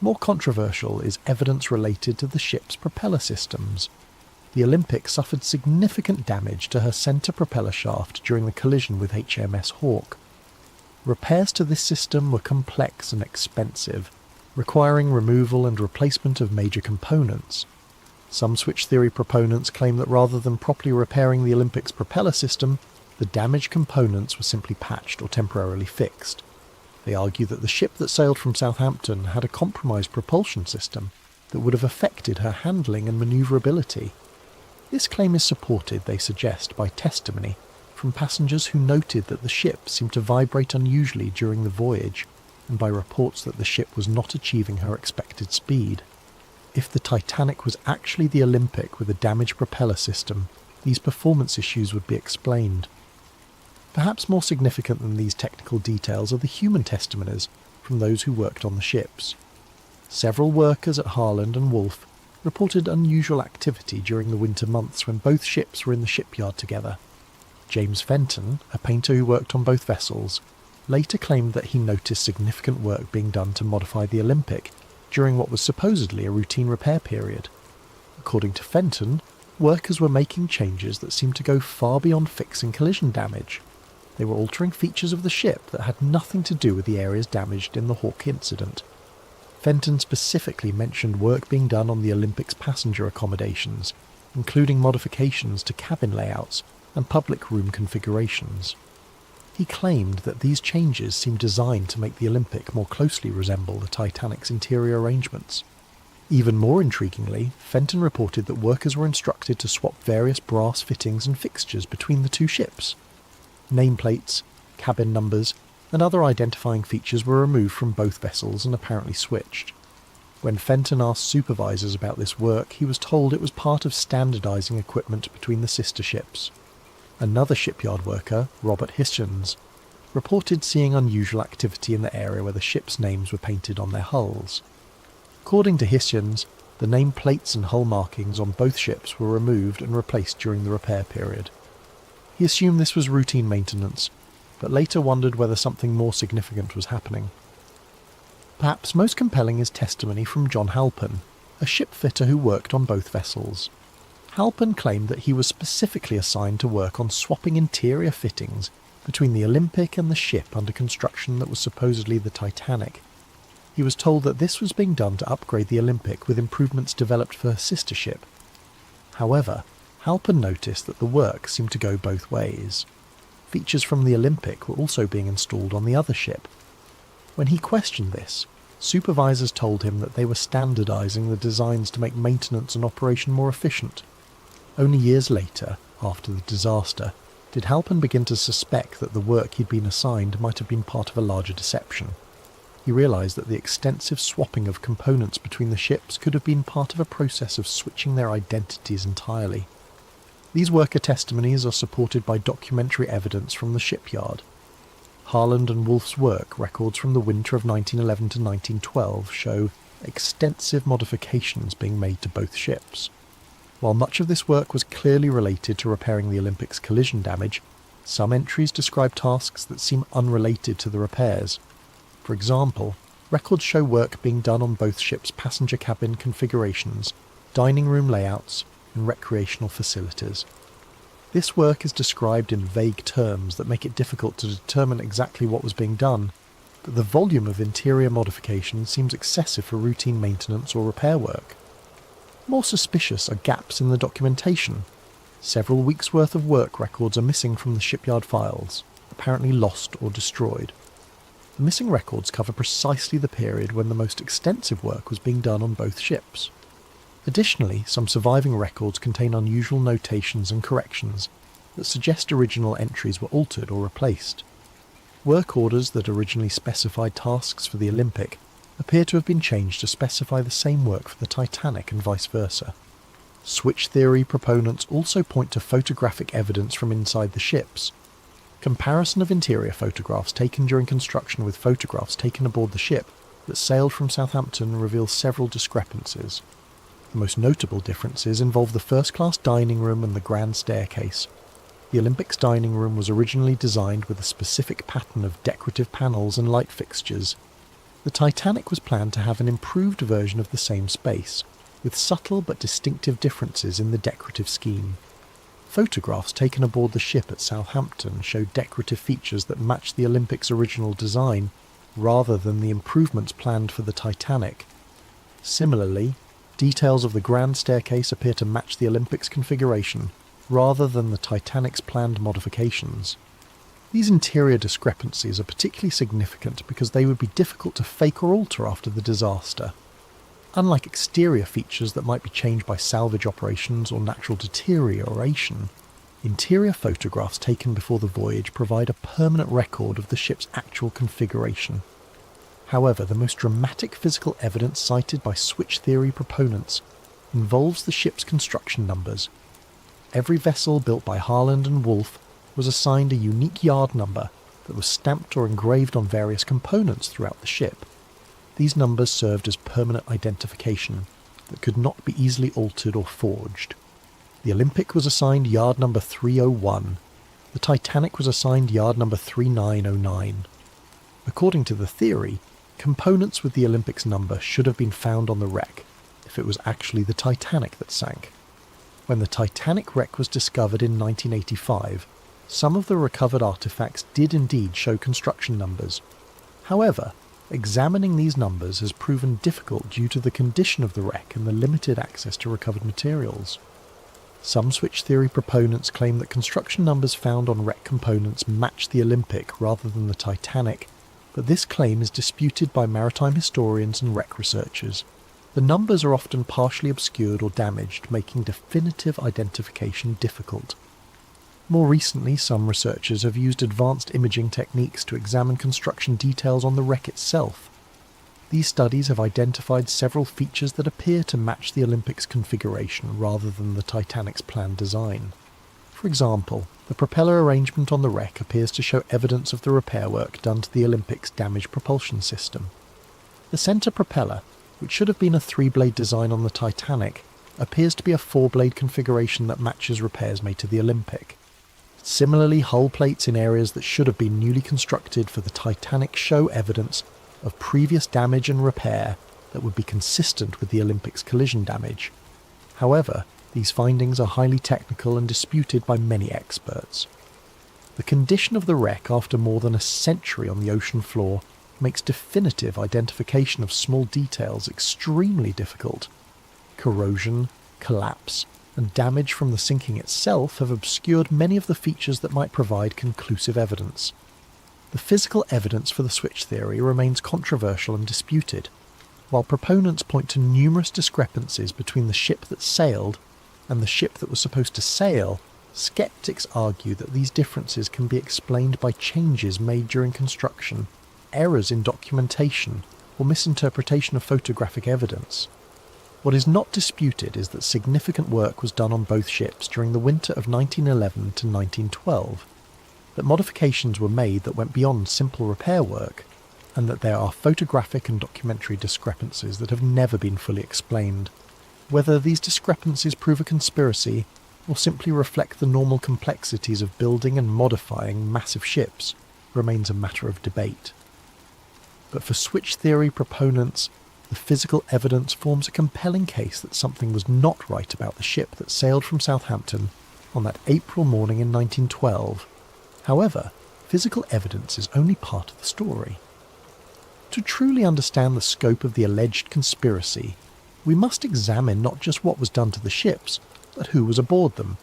More controversial is evidence related to the ship's propeller systems. The Olympic suffered significant damage to her centre propeller shaft during the collision with HMS Hawke. Repairs to this system were complex and expensive, requiring removal and replacement of major components. Some switch theory proponents claim that rather than properly repairing the Olympic's propeller system, the damaged components were simply patched or temporarily fixed. They argue that the ship that sailed from Southampton had a compromised propulsion system that would have affected her handling and manoeuvrability. This claim is supported, they suggest, by testimony from passengers who noted that the ship seemed to vibrate unusually during the voyage, and by reports that the ship was not achieving her expected speed. If the Titanic was actually the Olympic with a damaged propeller system, these performance issues would be explained. Perhaps more significant than these technical details are the human testimonies from those who worked on the ships. Several workers at Harland and Wolff reported unusual activity during the winter months when both ships were in the shipyard together. James Fenton, a painter who worked on both vessels, later claimed that he noticed significant work being done to modify the Olympic during what was supposedly a routine repair period. According to Fenton, workers were making changes that seemed to go far beyond fixing collision damage. They were altering features of the ship that had nothing to do with the areas damaged in the Hawke incident. Fenton specifically mentioned work being done on the Olympic's passenger accommodations, including modifications to cabin layouts and public room configurations. He claimed that these changes seemed designed to make the Olympic more closely resemble the Titanic's interior arrangements. Even more intriguingly, Fenton reported that workers were instructed to swap various brass fittings and fixtures between the two ships. Nameplates, cabin numbers, and other identifying features were removed from both vessels and apparently switched. When Fenton asked supervisors about this work, he was told it was part of standardising equipment between the sister ships. Another shipyard worker, Robert Hichens, reported seeing unusual activity in the area where the ships' names were painted on their hulls. According to Hichens, the name plates and hull markings on both ships were removed and replaced during the repair period. He assumed this was routine maintenance, but later wondered whether something more significant was happening. Perhaps most compelling is testimony from John Halpin, a shipfitter who worked on both vessels. Halpin claimed that he was specifically assigned to work on swapping interior fittings between the Olympic and the ship under construction that was supposedly the Titanic. He was told that this was being done to upgrade the Olympic with improvements developed for her sister ship. However, Halpin noticed that the work seemed to go both ways. Features from the Olympic were also being installed on the other ship. When he questioned this, supervisors told him that they were standardising the designs to make maintenance and operation more efficient. Only years later, after the disaster, did Halpin begin to suspect that the work he'd been assigned might have been part of a larger deception. He realised that the extensive swapping of components between the ships could have been part of a process of switching their identities entirely. These worker testimonies are supported by documentary evidence from the shipyard. Harland and Wolff's work records from the winter of 1911 to 1912 show extensive modifications being made to both ships. While much of this work was clearly related to repairing the Olympic's collision damage, some entries describe tasks that seem unrelated to the repairs. For example, records show work being done on both ships' passenger cabin configurations, dining room layouts, and recreational facilities. This work is described in vague terms that make it difficult to determine exactly what was being done, but the volume of interior modification seems excessive for routine maintenance or repair work. More suspicious are gaps in the documentation. Several weeks' worth of work records are missing from the shipyard files, apparently lost or destroyed. The missing records cover precisely the period when the most extensive work was being done on both ships. Additionally, some surviving records contain unusual notations and corrections that suggest original entries were altered or replaced. Work orders that originally specified tasks for the Olympic appear to have been changed to specify the same work for the Titanic and vice versa. Switch theory proponents also point to photographic evidence from inside the ships. Comparison of interior photographs taken during construction with photographs taken aboard the ship that sailed from Southampton reveals several discrepancies. The most notable differences involve the first-class dining room and the grand staircase. The Olympic's dining room was originally designed with a specific pattern of decorative panels and light fixtures. The Titanic was planned to have an improved version of the same space, with subtle but distinctive differences in the decorative scheme. Photographs taken aboard the ship at Southampton show decorative features that match the Olympic's original design, rather than the improvements planned for the Titanic. Similarly, details of the grand staircase appear to match the Olympic's configuration, rather than the Titanic's planned modifications. These interior discrepancies are particularly significant because they would be difficult to fake or alter after the disaster. Unlike exterior features that might be changed by salvage operations or natural deterioration, interior photographs taken before the voyage provide a permanent record of the ship's actual configuration. However, the most dramatic physical evidence cited by switch theory proponents involves the ship's construction numbers. Every vessel built by Harland and Wolff was assigned a unique yard number that was stamped or engraved on various components throughout the ship. These numbers served as permanent identification that could not be easily altered or forged. The Olympic was assigned yard number 301. The Titanic was assigned yard number 3909. According to the theory, components with the Olympic's number should have been found on the wreck if it was actually the Titanic that sank. When the Titanic wreck was discovered in 1985, some of the recovered artefacts did indeed show construction numbers. However, examining these numbers has proven difficult due to the condition of the wreck and the limited access to recovered materials. Some switch theory proponents claim that construction numbers found on wreck components match the Olympic rather than the Titanic, but this claim is disputed by maritime historians and wreck researchers. The numbers are often partially obscured or damaged, making definitive identification difficult. More recently, some researchers have used advanced imaging techniques to examine construction details on the wreck itself. These studies have identified several features that appear to match the Olympic's configuration rather than the Titanic's planned design. For example, the propeller arrangement on the wreck appears to show evidence of the repair work done to the Olympic's damaged propulsion system. The centre propeller, which should have been a 3-blade design on the Titanic, appears to be a 4-blade configuration that matches repairs made to the Olympic. Similarly, hull plates in areas that should have been newly constructed for the Titanic show evidence of previous damage and repair that would be consistent with the Olympic's collision damage. However, these findings are highly technical and disputed by many experts. The condition of the wreck after more than a century on the ocean floor makes definitive identification of small details extremely difficult. Corrosion, collapse, and damage from the sinking itself have obscured many of the features that might provide conclusive evidence. The physical evidence for the switch theory remains controversial and disputed, while proponents point to numerous discrepancies between the ship that sailed and the ship that was supposed to sail. Skeptics argue that these differences can be explained by changes made during construction, errors in documentation, or misinterpretation of photographic evidence. What is not disputed is that significant work was done on both ships during the winter of 1911 to 1912, that modifications were made that went beyond simple repair work, and that there are photographic and documentary discrepancies that have never been fully explained. Whether these discrepancies prove a conspiracy or simply reflect the normal complexities of building and modifying massive ships remains a matter of debate. But for switch theory proponents, the physical evidence forms a compelling case that something was not right about the ship that sailed from Southampton on that April morning in 1912. However, physical evidence is only part of the story. To truly understand the scope of the alleged conspiracy, we must examine not just what was done to the ships, but who was aboard them.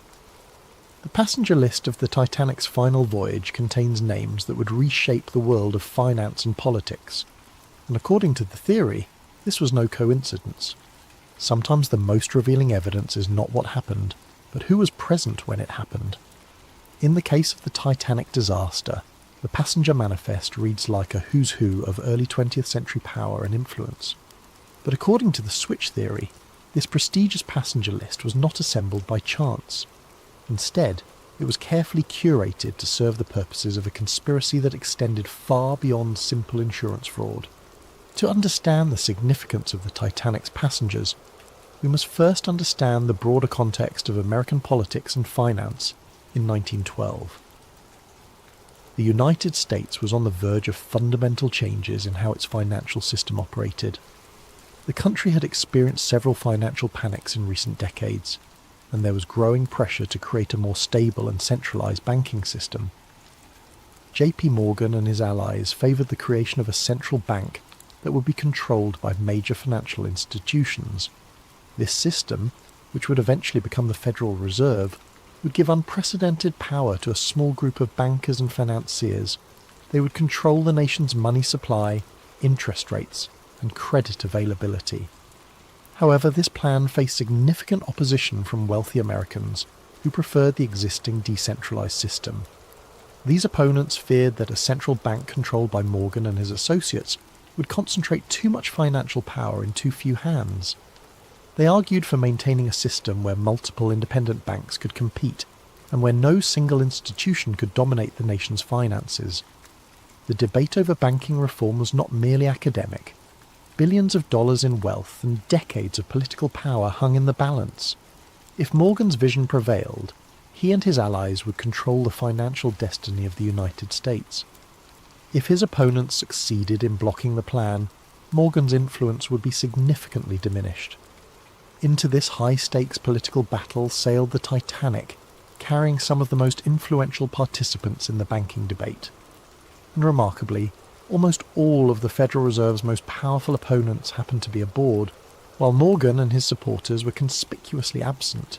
The passenger list of the Titanic's final voyage contains names that would reshape the world of finance and politics, and according to the theory, this was no coincidence. Sometimes the most revealing evidence is not what happened, but who was present when it happened. In the case of the Titanic disaster, the passenger manifest reads like a who's who of early 20th century power and influence. But according to the switch theory, this prestigious passenger list was not assembled by chance. Instead, it was carefully curated to serve the purposes of a conspiracy that extended far beyond simple insurance fraud. To understand the significance of the Titanic's passengers, we must first understand the broader context of American politics and finance in 1912. The United States was on the verge of fundamental changes in how its financial system operated. The country had experienced several financial panics in recent decades, and there was growing pressure to create a more stable and centralized banking system. J.P. Morgan and his allies favored the creation of a central bank that would be controlled by major financial institutions. This system, which would eventually become the Federal Reserve, would give unprecedented power to a small group of bankers and financiers. They would control the nation's money supply, interest rates, and credit availability. However, this plan faced significant opposition from wealthy Americans who preferred the existing decentralized system. These opponents feared that a central bank controlled by Morgan and his associates would concentrate too much financial power in too few hands. They argued for maintaining a system where multiple independent banks could compete and where no single institution could dominate the nation's finances. The debate over banking reform was not merely academic. Billions of dollars in wealth and decades of political power hung in the balance. If Morgan's vision prevailed, he and his allies would control the financial destiny of the United States. If his opponents succeeded in blocking the plan, Morgan's influence would be significantly diminished. Into this high-stakes political battle sailed the Titanic, carrying some of the most influential participants in the banking debate. And remarkably, almost all of the Federal Reserve's most powerful opponents happened to be aboard, while Morgan and his supporters were conspicuously absent.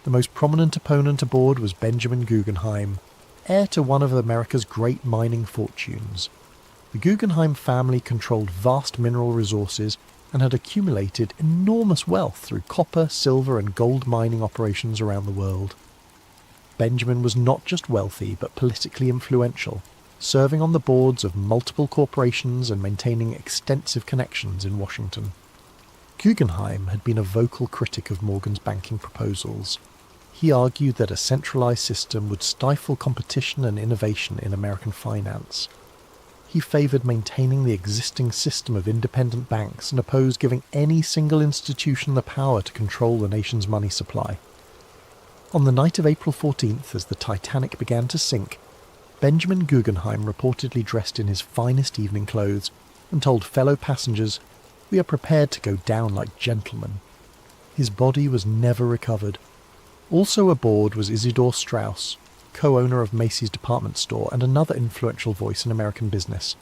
The most prominent opponent aboard was Benjamin Guggenheim, heir to one of America's great mining fortunes. The Guggenheim family controlled vast mineral resources and had accumulated enormous wealth through copper, silver and gold mining operations around the world. Benjamin was not just wealthy but politically influential, serving on the boards of multiple corporations and maintaining extensive connections in Washington. Guggenheim had been a vocal critic of Morgan's banking proposals. He argued that a centralized system would stifle competition and innovation in American finance. He favored maintaining the existing system of independent banks and opposed giving any single institution the power to control the nation's money supply. On the night of April 14th, as the Titanic began to sink, Benjamin Guggenheim reportedly dressed in his finest evening clothes and told fellow passengers, "We are prepared to go down like gentlemen." His body was never recovered. Also aboard was Isidor Straus, co-owner of Macy's department store and another influential voice in American business.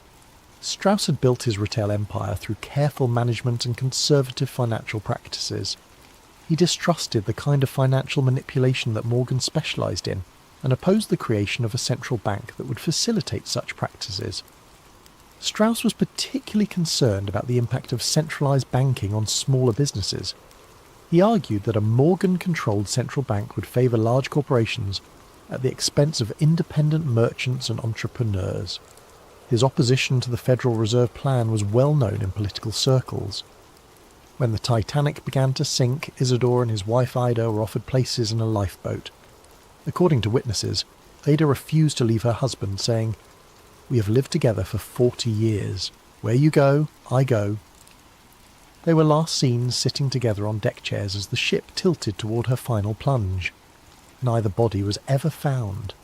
Straus had built his retail empire through careful management and conservative financial practices. He distrusted the kind of financial manipulation that Morgan specialized in and opposed the creation of a central bank that would facilitate such practices. Straus was particularly concerned about the impact of centralized banking on smaller businesses. He argued that a Morgan-controlled central bank would favour large corporations at the expense of independent merchants and entrepreneurs. His opposition to the Federal Reserve Plan was well known in political circles. When the Titanic began to sink, Isidore and his wife Ida were offered places in a lifeboat. According to witnesses, Ida refused to leave her husband, saying, "We have lived together for 40 years. Where you go, I go." They were last seen sitting together on deck chairs as the ship tilted toward her final plunge. Neither body was ever found.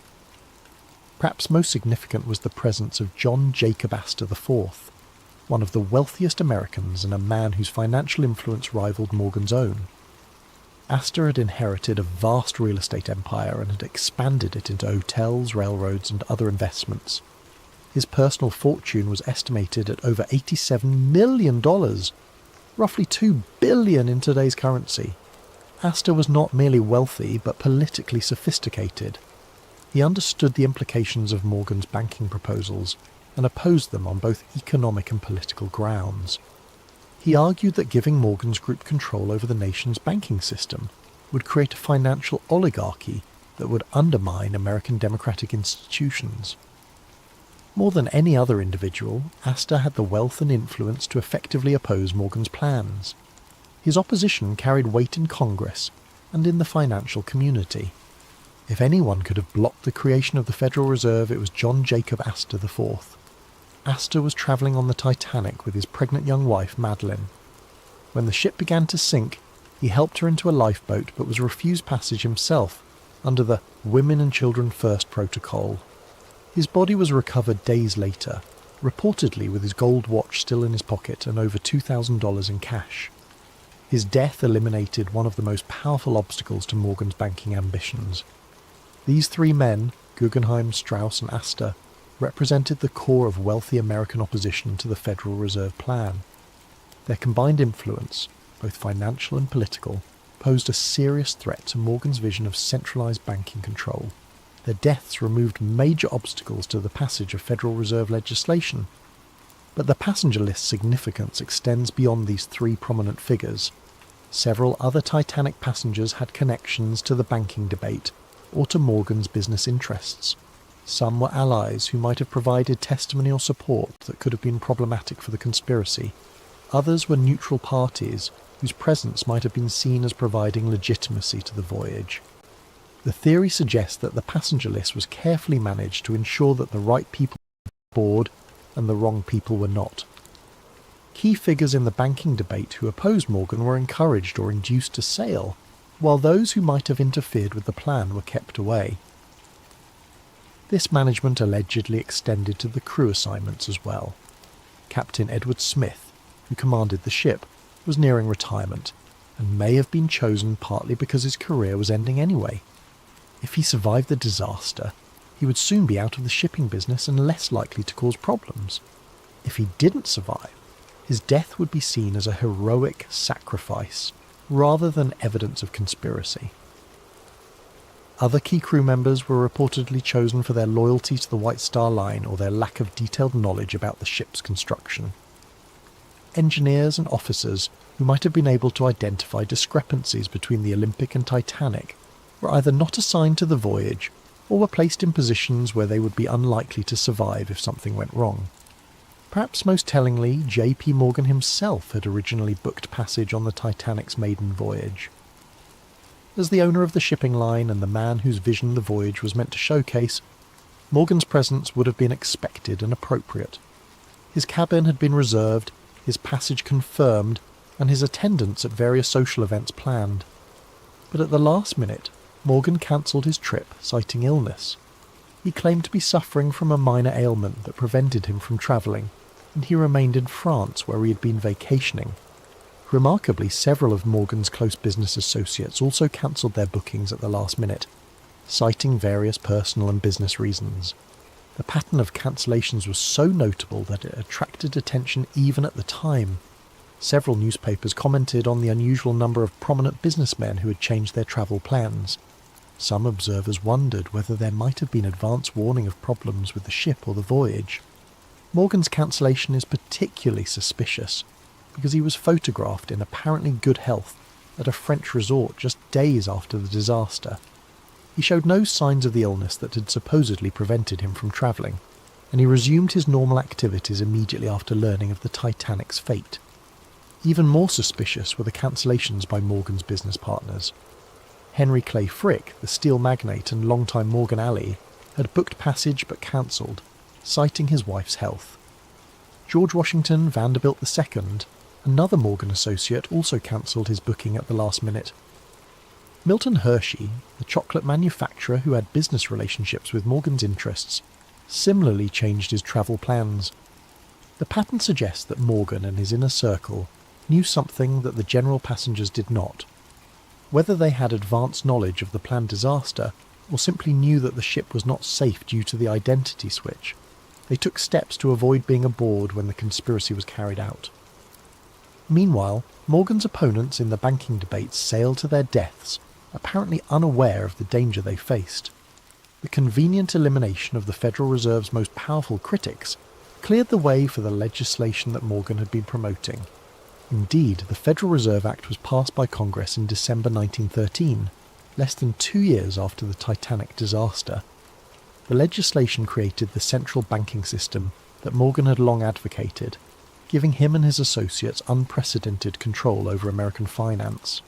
Perhaps most significant was the presence of John Jacob Astor IV, one of the wealthiest Americans and a man whose financial influence rivaled Morgan's own. Astor had inherited a vast real estate empire and had expanded it into hotels, railroads, and other investments. His personal fortune was estimated at over $87 million, roughly $2 billion in today's currency. Astor was not merely wealthy, but politically sophisticated. He understood the implications of Morgan's banking proposals and opposed them on both economic and political grounds. He argued that giving Morgan's group control over the nation's banking system would create a financial oligarchy that would undermine American democratic institutions. More than any other individual, Astor had the wealth and influence to effectively oppose Morgan's plans. His opposition carried weight in Congress and in the financial community. If anyone could have blocked the creation of the Federal Reserve, it was John Jacob Astor IV. Astor was travelling on the Titanic with his pregnant young wife, Madeline. When the ship began to sink, he helped her into a lifeboat but was refused passage himself under the Women and Children First protocol. His body was recovered days later, reportedly with his gold watch still in his pocket and over $2,000 in cash. His death eliminated one of the most powerful obstacles to Morgan's banking ambitions. These three men, Guggenheim, Strauss and Astor, represented the core of wealthy American opposition to the Federal Reserve Plan. Their combined influence, both financial and political, posed a serious threat to Morgan's vision of centralized banking control. Their deaths removed major obstacles to the passage of Federal Reserve legislation. But the passenger list's significance extends beyond these three prominent figures. Several other Titanic passengers had connections to the banking debate or to Morgan's business interests. Some were allies who might have provided testimonial support that could have been problematic for the conspiracy. Others were neutral parties whose presence might have been seen as providing legitimacy to the voyage. The theory suggests that the passenger list was carefully managed to ensure that the right people were aboard and the wrong people were not. Key figures in the banking debate who opposed Morgan were encouraged or induced to sail, while those who might have interfered with the plan were kept away. This management allegedly extended to the crew assignments as well. Captain Edward Smith, who commanded the ship, was nearing retirement, and may have been chosen partly because his career was ending anyway. If he survived the disaster, he would soon be out of the shipping business and less likely to cause problems. If he didn't survive, his death would be seen as a heroic sacrifice rather than evidence of conspiracy. Other key crew members were reportedly chosen for their loyalty to the White Star Line or their lack of detailed knowledge about the ship's construction. Engineers and officers who might have been able to identify discrepancies between the Olympic and Titanic were either not assigned to the voyage or were placed in positions where they would be unlikely to survive if something went wrong. Perhaps most tellingly, J.P. Morgan himself had originally booked passage on the Titanic's maiden voyage. As the owner of the shipping line and the man whose vision the voyage was meant to showcase, Morgan's presence would have been expected and appropriate. His cabin had been reserved, his passage confirmed, and his attendance at various social events planned. But at the last minute, Morgan cancelled his trip, citing illness. He claimed to be suffering from a minor ailment that prevented him from travelling, and he remained in France where he had been vacationing. Remarkably, several of Morgan's close business associates also cancelled their bookings at the last minute, citing various personal and business reasons. The pattern of cancellations was so notable that it attracted attention even at the time. Several newspapers commented on the unusual number of prominent businessmen who had changed their travel plans. Some observers wondered whether there might have been advance warning of problems with the ship or the voyage. Morgan's cancellation is particularly suspicious, because he was photographed in apparently good health at a French resort just days after the disaster. He showed no signs of the illness that had supposedly prevented him from travelling, and he resumed his normal activities immediately after learning of the Titanic's fate. Even more suspicious were the cancellations by Morgan's business partners. Henry Clay Frick, the steel magnate and longtime Morgan ally, had booked passage but cancelled, citing his wife's health. George Washington Vanderbilt II, another Morgan associate, also cancelled his booking at the last minute. Milton Hershey, the chocolate manufacturer who had business relationships with Morgan's interests, similarly changed his travel plans. The pattern suggests that Morgan and his inner circle knew something that the general passengers did not. Whether they had advanced knowledge of the planned disaster, or simply knew that the ship was not safe due to the identity switch, they took steps to avoid being aboard when the conspiracy was carried out. Meanwhile, Morgan's opponents in the banking debates sailed to their deaths, apparently unaware of the danger they faced. The convenient elimination of the Federal Reserve's most powerful critics cleared the way for the legislation that Morgan had been promoting. Indeed, the Federal Reserve Act was passed by Congress in December 1913, less than 2 years after the Titanic disaster. The legislation created the central banking system that Morgan had long advocated, giving him and his associates unprecedented control over American finance.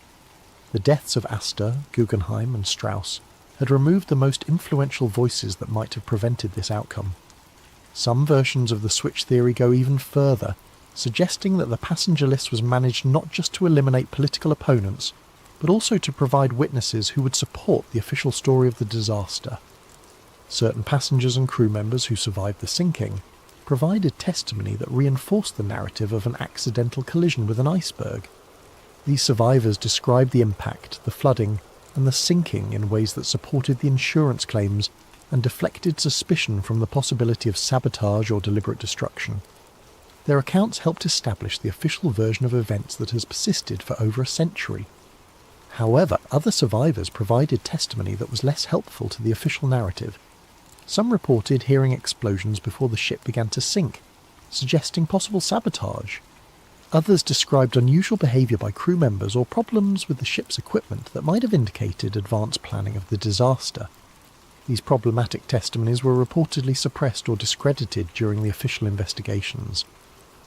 The deaths of Astor, Guggenheim and Strauss had removed the most influential voices that might have prevented this outcome. Some versions of the switch theory go even further, suggesting that the passenger list was managed not just to eliminate political opponents, but also to provide witnesses who would support the official story of the disaster. Certain passengers and crew members who survived the sinking provided testimony that reinforced the narrative of an accidental collision with an iceberg. These survivors described the impact, the flooding, and the sinking in ways that supported the insurance claims and deflected suspicion from the possibility of sabotage or deliberate destruction. Their accounts helped establish the official version of events that has persisted for over a century. However, other survivors provided testimony that was less helpful to the official narrative. Some reported hearing explosions before the ship began to sink, suggesting possible sabotage. Others described unusual behaviour by crew members or problems with the ship's equipment that might have indicated advanced planning of the disaster. These problematic testimonies were reportedly suppressed or discredited during the official investigations.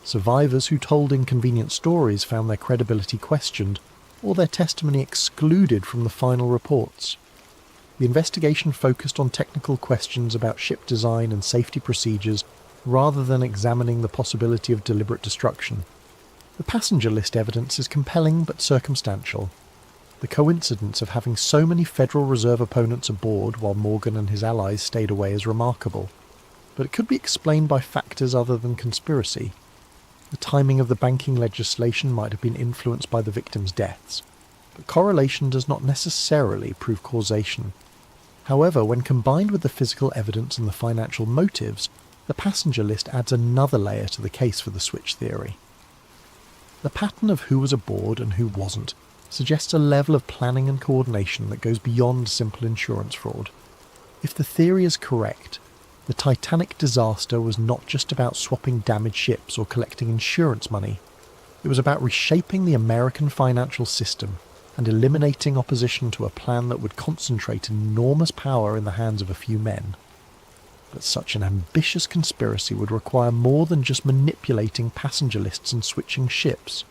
Survivors who told inconvenient stories found their credibility questioned, or their testimony excluded from the final reports. The investigation focused on technical questions about ship design and safety procedures rather than examining the possibility of deliberate destruction. The passenger list evidence is compelling but circumstantial. The coincidence of having so many Federal Reserve opponents aboard while Morgan and his allies stayed away is remarkable, but it could be explained by factors other than conspiracy. The timing of the banking legislation might have been influenced by the victims' deaths, but correlation does not necessarily prove causation. However, when combined with the physical evidence and the financial motives, the passenger list adds another layer to the case for the switch theory. The pattern of who was aboard and who wasn't suggests a level of planning and coordination that goes beyond simple insurance fraud. If the theory is correct, the Titanic disaster was not just about swapping damaged ships or collecting insurance money. It was about reshaping the American financial system and eliminating opposition to a plan that would concentrate enormous power in the hands of a few men. But such an ambitious conspiracy would require more than just manipulating passenger lists and switching ships.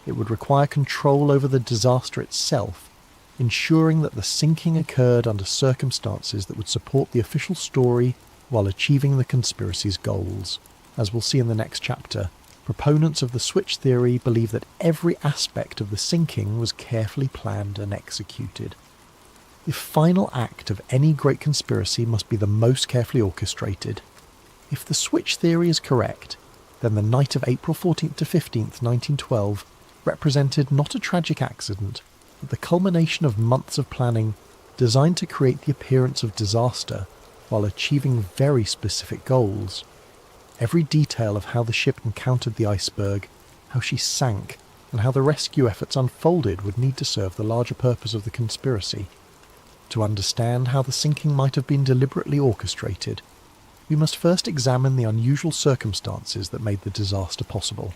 It would require control over the disaster itself, ensuring that the sinking occurred under circumstances that would support the official story while achieving the conspiracy's goals. As we'll see in the next chapter, proponents of the switch theory believe that every aspect of the sinking was carefully planned and executed. The final act of any great conspiracy must be the most carefully orchestrated. If the switch theory is correct, then the night of April 14th to 15th, 1912 represented not a tragic accident, but the culmination of months of planning designed to create the appearance of disaster while achieving very specific goals. Every detail of how the ship encountered the iceberg, how she sank, and how the rescue efforts unfolded would need to serve the larger purpose of the conspiracy. To understand how the sinking might have been deliberately orchestrated, we must first examine the unusual circumstances that made the disaster possible.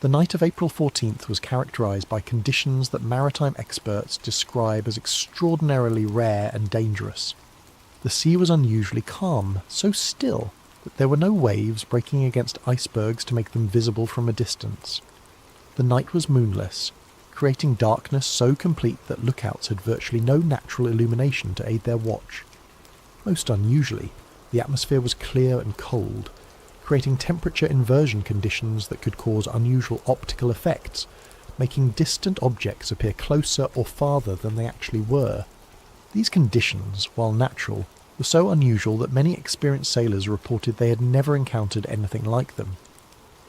The night of April 14th was characterised by conditions that maritime experts describe as extraordinarily rare and dangerous. The sea was unusually calm, so still that there were no waves breaking against icebergs to make them visible from a distance. The night was moonless, creating darkness so complete that lookouts had virtually no natural illumination to aid their watch. Most unusually, the atmosphere was clear and cold, creating temperature inversion conditions that could cause unusual optical effects, making distant objects appear closer or farther than they actually were. These conditions, while natural, were so unusual that many experienced sailors reported they had never encountered anything like them.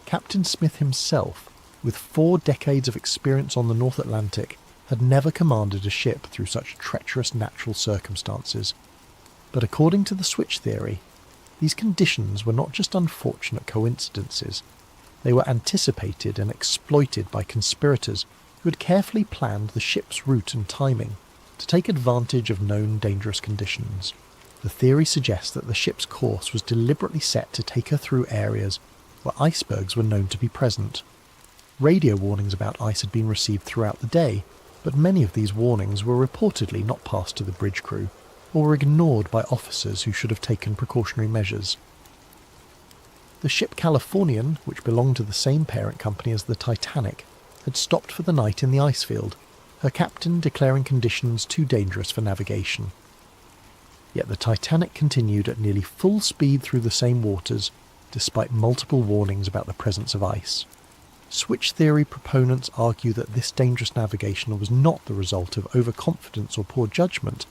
Captain Smith himself, with 4 decades of experience on the North Atlantic, had never commanded a ship through such treacherous natural circumstances. But according to the switch theory, these conditions were not just unfortunate coincidences, they were anticipated and exploited by conspirators who had carefully planned the ship's route and timing to take advantage of known dangerous conditions. The theory suggests that the ship's course was deliberately set to take her through areas where icebergs were known to be present. Radio warnings about ice had been received throughout the day, but many of these warnings were reportedly not passed to the bridge crew, or were ignored by officers who should have taken precautionary measures. The ship Californian, which belonged to the same parent company as the Titanic, had stopped for the night in the ice field, her captain declaring conditions too dangerous for navigation. Yet the Titanic continued at nearly full speed through the same waters, despite multiple warnings about the presence of ice. Switch theory proponents argue that this dangerous navigation was not the result of overconfidence or poor judgment,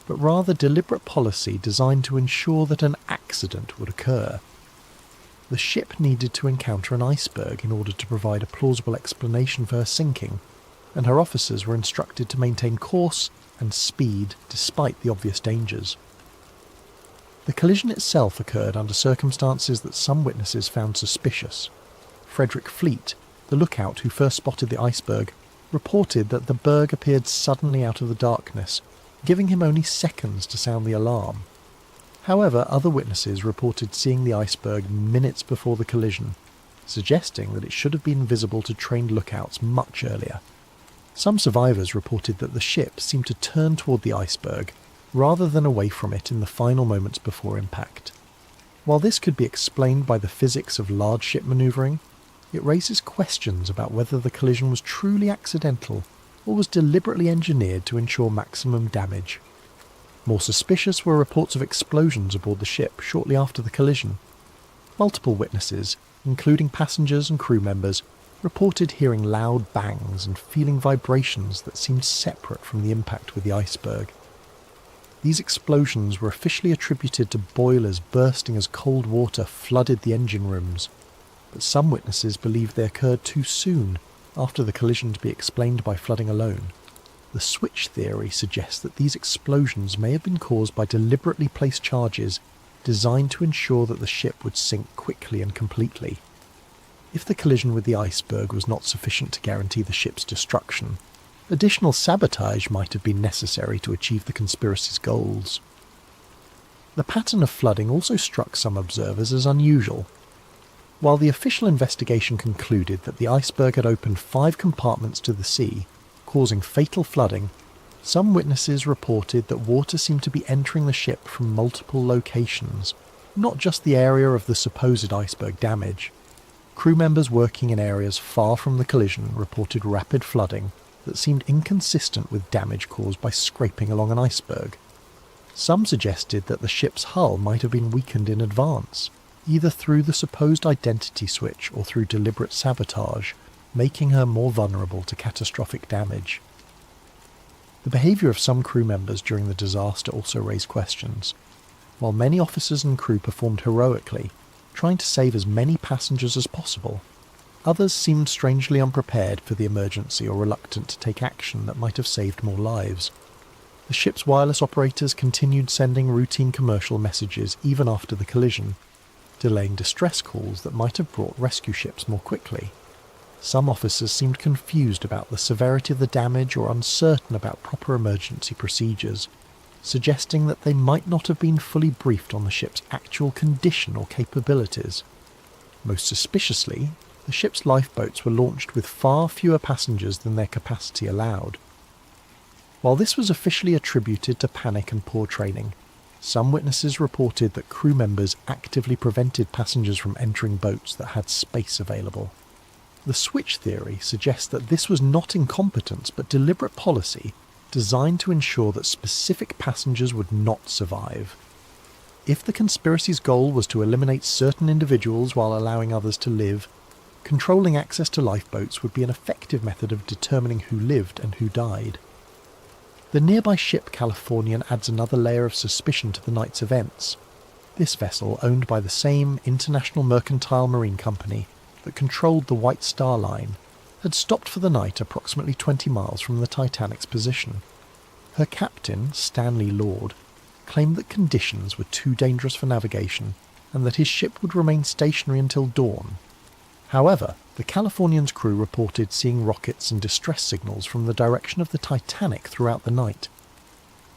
but rather deliberate policy designed to ensure that an accident would occur. The ship needed to encounter an iceberg in order to provide a plausible explanation for her sinking, and her officers were instructed to maintain course and speed despite the obvious dangers. The collision itself occurred under circumstances that some witnesses found suspicious. Frederick Fleet, the lookout who first spotted the iceberg, reported that the berg appeared suddenly out of the darkness, giving him only seconds to sound the alarm. However, other witnesses reported seeing the iceberg minutes before the collision, suggesting that it should have been visible to trained lookouts much earlier. Some survivors reported that the ship seemed to turn toward the iceberg rather than away from it in the final moments before impact. While this could be explained by the physics of large ship manoeuvring, it raises questions about whether the collision was truly accidental or was deliberately engineered to ensure maximum damage. More suspicious were reports of explosions aboard the ship shortly after the collision. Multiple witnesses, including passengers and crew members, reported hearing loud bangs and feeling vibrations that seemed separate from the impact with the iceberg. These explosions were officially attributed to boilers bursting as cold water flooded the engine rooms, but some witnesses believed they occurred too soon after the collision to be explained by flooding alone. The switch theory suggests that these explosions may have been caused by deliberately placed charges designed to ensure that the ship would sink quickly and completely. If the collision with the iceberg was not sufficient to guarantee the ship's destruction, additional sabotage might have been necessary to achieve the conspiracy's goals. The pattern of flooding also struck some observers as unusual. While the official investigation concluded that the iceberg had opened 5 compartments to the sea, causing fatal flooding, some witnesses reported that water seemed to be entering the ship from multiple locations, not just the area of the supposed iceberg damage. Crew members working in areas far from the collision reported rapid flooding that seemed inconsistent with damage caused by scraping along an iceberg. Some suggested that the ship's hull might have been weakened in advance, either through the supposed identity switch or through deliberate sabotage, making her more vulnerable to catastrophic damage. The behaviour of some crew members during the disaster also raised questions. While many officers and crew performed heroically, trying to save as many passengers as possible, others seemed strangely unprepared for the emergency or reluctant to take action that might have saved more lives. The ship's wireless operators continued sending routine commercial messages even after the collision, delaying distress calls that might have brought rescue ships more quickly. Some officers seemed confused about the severity of the damage or uncertain about proper emergency procedures, suggesting that they might not have been fully briefed on the ship's actual condition or capabilities. Most suspiciously, the ship's lifeboats were launched with far fewer passengers than their capacity allowed. While this was officially attributed to panic and poor training, some witnesses reported that crew members actively prevented passengers from entering boats that had space available. The switch theory suggests that this was not incompetence but deliberate policy designed to ensure that specific passengers would not survive. If the conspiracy's goal was to eliminate certain individuals while allowing others to live, controlling access to lifeboats would be an effective method of determining who lived and who died. The nearby ship Californian adds another layer of suspicion to the night's events. This vessel, owned by the same international mercantile marine company that controlled the White Star Line, had stopped for the night approximately 20 miles from the Titanic's position. Her captain, Stanley Lord, claimed that conditions were too dangerous for navigation and that his ship would remain stationary until dawn. However, the Californian's crew reported seeing rockets and distress signals from the direction of the Titanic throughout the night.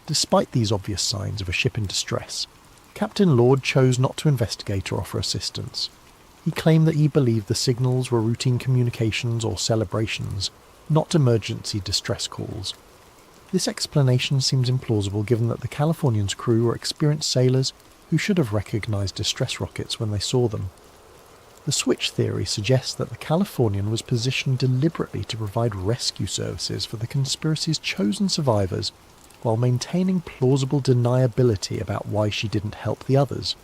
Despite these obvious signs of a ship in distress, Captain Lord chose not to investigate or offer assistance. He claimed that he believed the signals were routine communications or celebrations, not emergency distress calls. This explanation seems implausible given that the Californian's crew were experienced sailors who should have recognized distress rockets when they saw them. The switch theory suggests that the Californian was positioned deliberately to provide rescue services for the conspiracy's chosen survivors while maintaining plausible deniability about why she didn't help the others.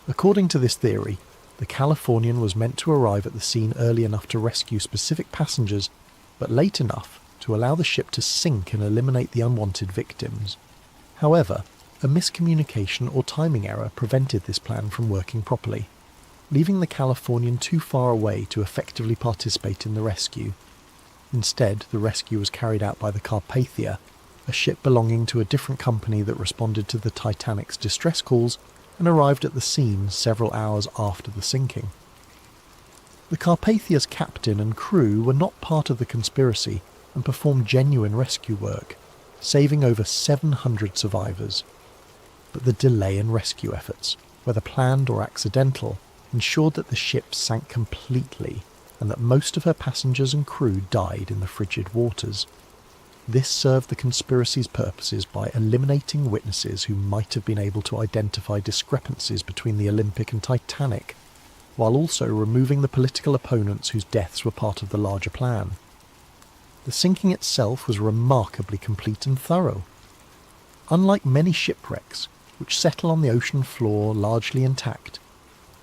According to this theory, the Californian was meant to arrive at the scene early enough to rescue specific passengers, but late enough to allow the ship to sink and eliminate the unwanted victims. However, a miscommunication or timing error prevented this plan from working properly, leaving the Californian too far away to effectively participate in the rescue. Instead, the rescue was carried out by the Carpathia, a ship belonging to a different company that responded to the Titanic's distress calls and arrived at the scene several hours after the sinking. The Carpathia's captain and crew were not part of the conspiracy and performed genuine rescue work, saving over 700 survivors. But the delay in rescue efforts, whether planned or accidental, ensured that the ship sank completely and that most of her passengers and crew died in the frigid waters. This served the conspiracy's purposes by eliminating witnesses who might have been able to identify discrepancies between the Olympic and Titanic, while also removing the political opponents whose deaths were part of the larger plan. The sinking itself was remarkably complete and thorough. Unlike many shipwrecks, which settle on the ocean floor largely intact,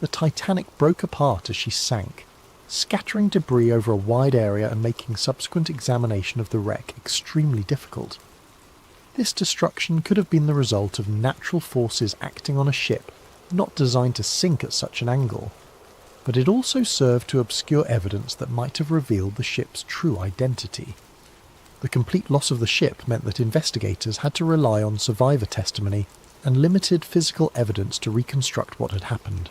the Titanic broke apart as she sank, scattering debris over a wide area and making subsequent examination of the wreck extremely difficult. This destruction could have been the result of natural forces acting on a ship not designed to sink at such an angle, but it also served to obscure evidence that might have revealed the ship's true identity. The complete loss of the ship meant that investigators had to rely on survivor testimony and limited physical evidence to reconstruct what had happened.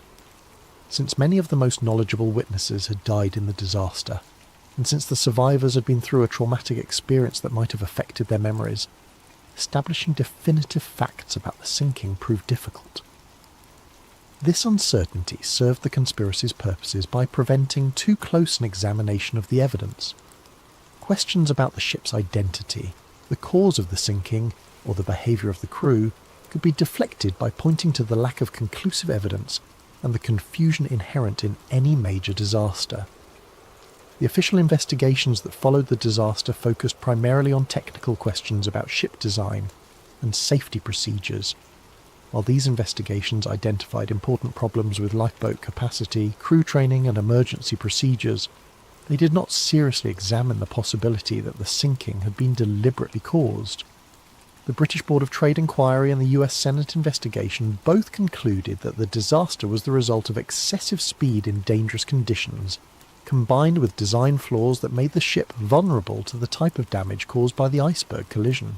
Since many of the most knowledgeable witnesses had died in the disaster, and since the survivors had been through a traumatic experience that might have affected their memories, establishing definitive facts about the sinking proved difficult. This uncertainty served the conspiracy's purposes by preventing too close an examination of the evidence. Questions about the ship's identity, the cause of the sinking, or the behaviour of the crew could be deflected by pointing to the lack of conclusive evidence and the confusion inherent in any major disaster. The official investigations that followed the disaster focused primarily on technical questions about ship design and safety procedures. While these investigations identified important problems with lifeboat capacity, crew training and emergency procedures, they did not seriously examine the possibility that the sinking had been deliberately caused. The British Board of Trade Inquiry and the US Senate investigation both concluded that the disaster was the result of excessive speed in dangerous conditions, combined with design flaws that made the ship vulnerable to the type of damage caused by the iceberg collision.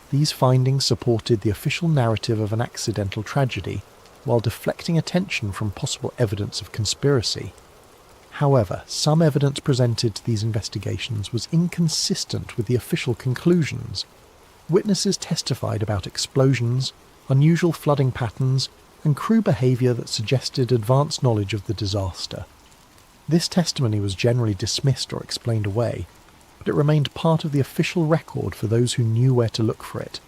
These findings supported the official narrative of an accidental tragedy, while deflecting attention from possible evidence of conspiracy. However, some evidence presented to these investigations was inconsistent with the official conclusions. Witnesses testified about explosions, unusual flooding patterns, and crew behaviour that suggested advanced knowledge of the disaster. This testimony was generally dismissed or explained away, but it remained part of the official record for those who knew where to look for it.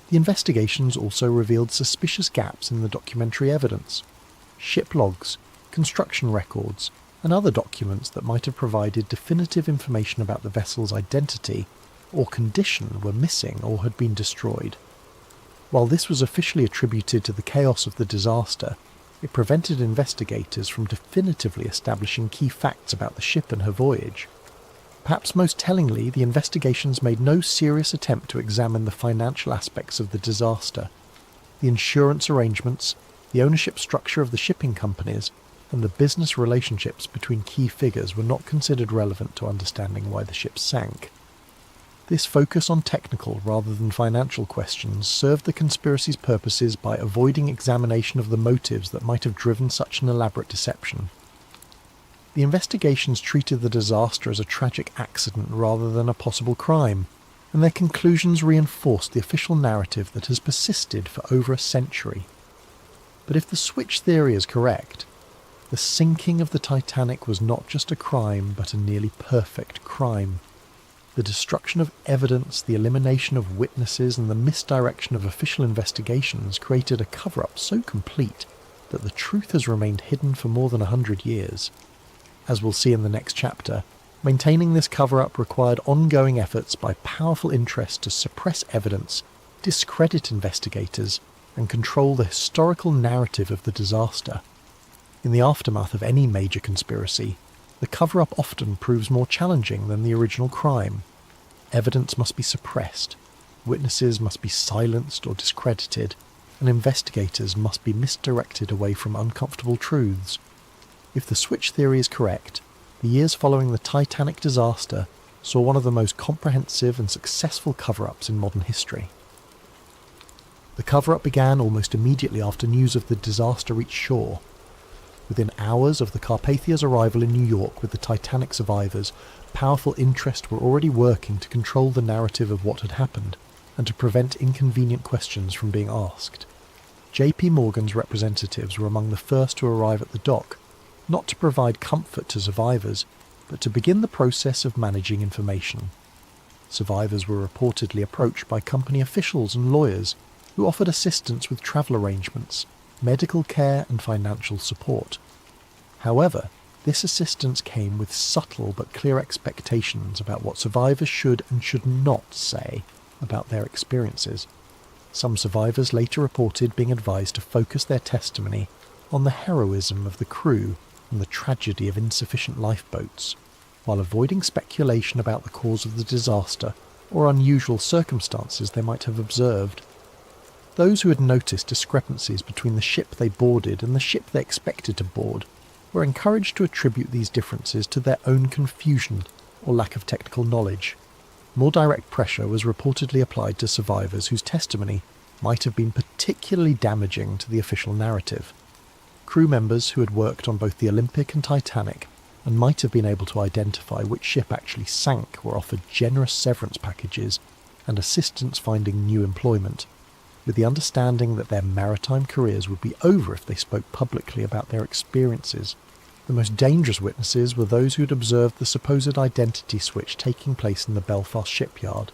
The investigations also revealed suspicious gaps in the documentary evidence. Ship logs, construction records, and other documents that might have provided definitive information about the vessel's identity or condition were missing or had been destroyed. While this was officially attributed to the chaos of the disaster, it prevented investigators from definitively establishing key facts about the ship and her voyage. Perhaps most tellingly, the investigations made no serious attempt to examine the financial aspects of the disaster. The insurance arrangements, the ownership structure of the shipping companies, and the business relationships between key figures were not considered relevant to understanding why the ship sank. This focus on technical rather than financial questions served the conspiracy's purposes by avoiding examination of the motives that might have driven such an elaborate deception. The investigations treated the disaster as a tragic accident rather than a possible crime, and their conclusions reinforced the official narrative that has persisted for over a century. But if the switch theory is correct, the sinking of the Titanic was not just a crime, but a nearly perfect crime. The destruction of evidence, the elimination of witnesses, and the misdirection of official investigations created a cover-up so complete that the truth has remained hidden for more than 100 years. As we'll see in the next chapter, maintaining this cover-up required ongoing efforts by powerful interests to suppress evidence, discredit investigators, and control the historical narrative of the disaster. In the aftermath of any major conspiracy, the cover-up often proves more challenging than the original crime. Evidence must be suppressed, witnesses must be silenced or discredited, and investigators must be misdirected away from uncomfortable truths. If the switch theory is correct, the years following the Titanic disaster saw one of the most comprehensive and successful cover-ups in modern history. The cover-up began almost immediately after news of the disaster reached shore. Within hours of the Carpathia's arrival in New York with the Titanic survivors, powerful interests were already working to control the narrative of what had happened and to prevent inconvenient questions from being asked. J.P. Morgan's representatives were among the first to arrive at the dock, not to provide comfort to survivors, but to begin the process of managing information. Survivors were reportedly approached by company officials and lawyers who offered assistance with travel arrangements, medical care and financial support. However, this assistance came with subtle but clear expectations about what survivors should and should not say about their experiences. Some survivors later reported being advised to focus their testimony on the heroism of the crew and the tragedy of insufficient lifeboats, while avoiding speculation about the cause of the disaster or unusual circumstances they might have observed. Those who had noticed discrepancies between the ship they boarded and the ship they expected to board were encouraged to attribute these differences to their own confusion or lack of technical knowledge. More direct pressure was reportedly applied to survivors whose testimony might have been particularly damaging to the official narrative. Crew members who had worked on both the Olympic and Titanic and might have been able to identify which ship actually sank were offered generous severance packages and assistance finding new employment, with the understanding that their maritime careers would be over if they spoke publicly about their experiences. The most dangerous witnesses were those who had observed the supposed identity switch taking place in the Belfast shipyard.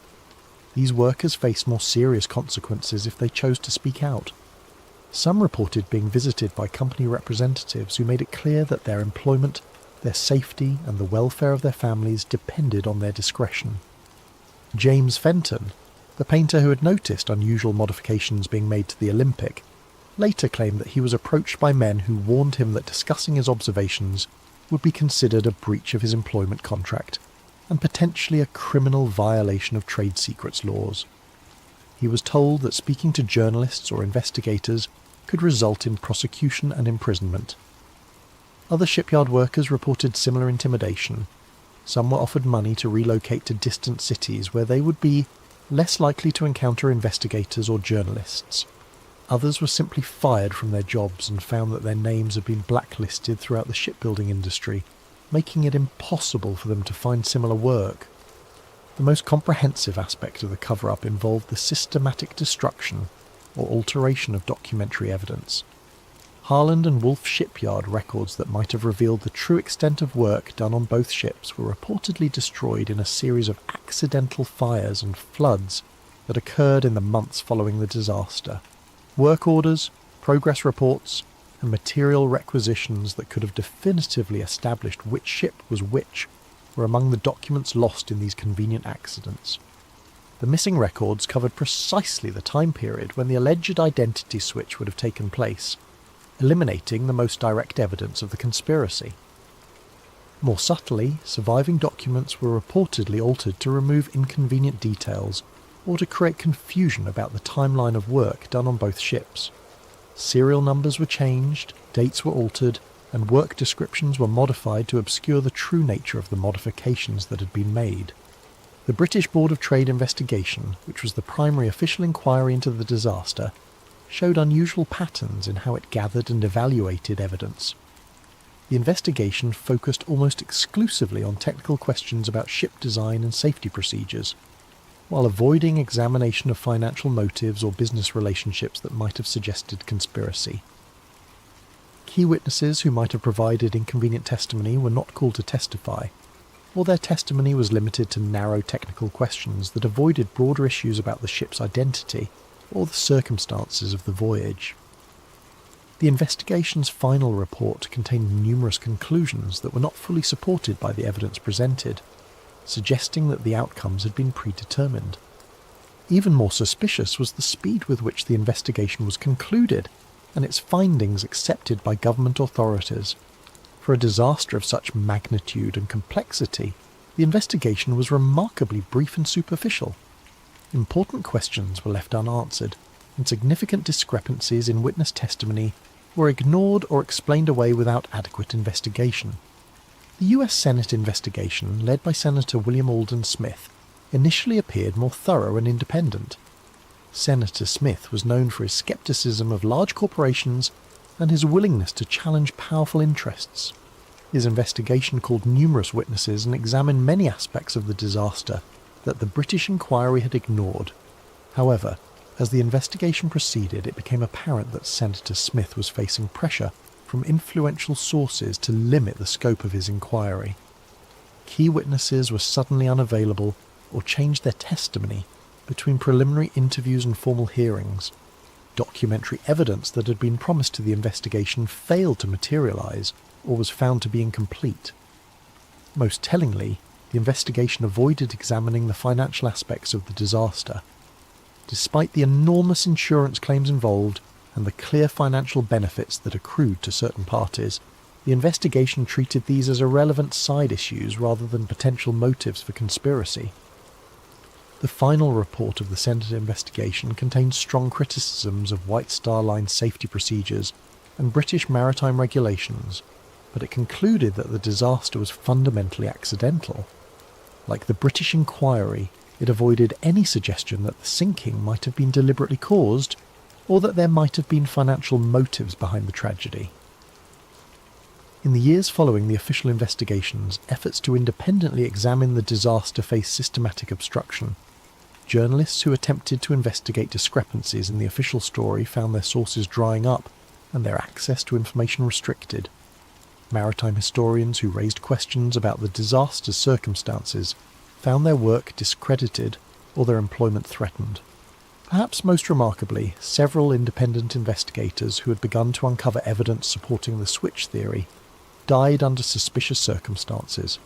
These workers faced more serious consequences if they chose to speak out. Some reported being visited by company representatives who made it clear that their employment, their safety, and the welfare of their families depended on their discretion. James Fenton, the painter who had noticed unusual modifications being made to the Olympic, later claimed that he was approached by men who warned him that discussing his observations would be considered a breach of his employment contract and potentially a criminal violation of trade secrets laws. He was told that speaking to journalists or investigators could result in prosecution and imprisonment. Other shipyard workers reported similar intimidation. Some were offered money to relocate to distant cities where they would be less likely to encounter investigators or journalists. Others were simply fired from their jobs and found that their names had been blacklisted throughout the shipbuilding industry, making it impossible for them to find similar work. The most comprehensive aspect of the cover-up involved the systematic destruction or alteration of documentary evidence. Harland and Wolff shipyard records that might have revealed the true extent of work done on both ships were reportedly destroyed in a series of accidental fires and floods that occurred in the months following the disaster. Work orders, progress reports, and material requisitions that could have definitively established which ship was which were among the documents lost in these convenient accidents. The missing records covered precisely the time period when the alleged identity switch would have taken place, eliminating the most direct evidence of the conspiracy. More subtly, surviving documents were reportedly altered to remove inconvenient details or to create confusion about the timeline of work done on both ships. Serial numbers were changed, dates were altered, and work descriptions were modified to obscure the true nature of the modifications that had been made. The British Board of Trade investigation, which was the primary official inquiry into the disaster, showed unusual patterns in how it gathered and evaluated evidence. The investigation focused almost exclusively on technical questions about ship design and safety procedures, while avoiding examination of financial motives or business relationships that might have suggested conspiracy. Key witnesses who might have provided inconvenient testimony were not called to testify, or their testimony was limited to narrow technical questions that avoided broader issues about the ship's identity or the circumstances of the voyage. The investigation's final report contained numerous conclusions that were not fully supported by the evidence presented, suggesting that the outcomes had been predetermined. Even more suspicious was the speed with which the investigation was concluded, and its findings accepted by government authorities. For a disaster of such magnitude and complexity, the investigation was remarkably brief and superficial. Important questions were left unanswered, and significant discrepancies in witness testimony were ignored or explained away without adequate investigation. The US Senate investigation, led by Senator William Alden Smith, initially appeared more thorough and independent. Senator Smith was known for his skepticism of large corporations and his willingness to challenge powerful interests. His investigation called numerous witnesses and examined many aspects of the disaster that the British inquiry had ignored. However, as the investigation proceeded, it became apparent that Senator Smith was facing pressure from influential sources to limit the scope of his inquiry. Key witnesses were suddenly unavailable or changed their testimony between preliminary interviews and formal hearings. Documentary evidence that had been promised to the investigation failed to materialise or was found to be incomplete. Most tellingly, the investigation avoided examining the financial aspects of the disaster. Despite the enormous insurance claims involved and the clear financial benefits that accrued to certain parties, the investigation treated these as irrelevant side issues rather than potential motives for conspiracy. The final report of the Senate investigation contained strong criticisms of White Star Line's safety procedures and British maritime regulations, but it concluded that the disaster was fundamentally accidental. Like the British inquiry, it avoided any suggestion that the sinking might have been deliberately caused, or that there might have been financial motives behind the tragedy. In the years following the official investigations, efforts to independently examine the disaster faced systematic obstruction. Journalists who attempted to investigate discrepancies in the official story found their sources drying up and their access to information restricted. Maritime historians who raised questions about the disaster's circumstances found their work discredited or their employment threatened. Perhaps most remarkably, several independent investigators who had begun to uncover evidence supporting the switch theory died under suspicious circumstances.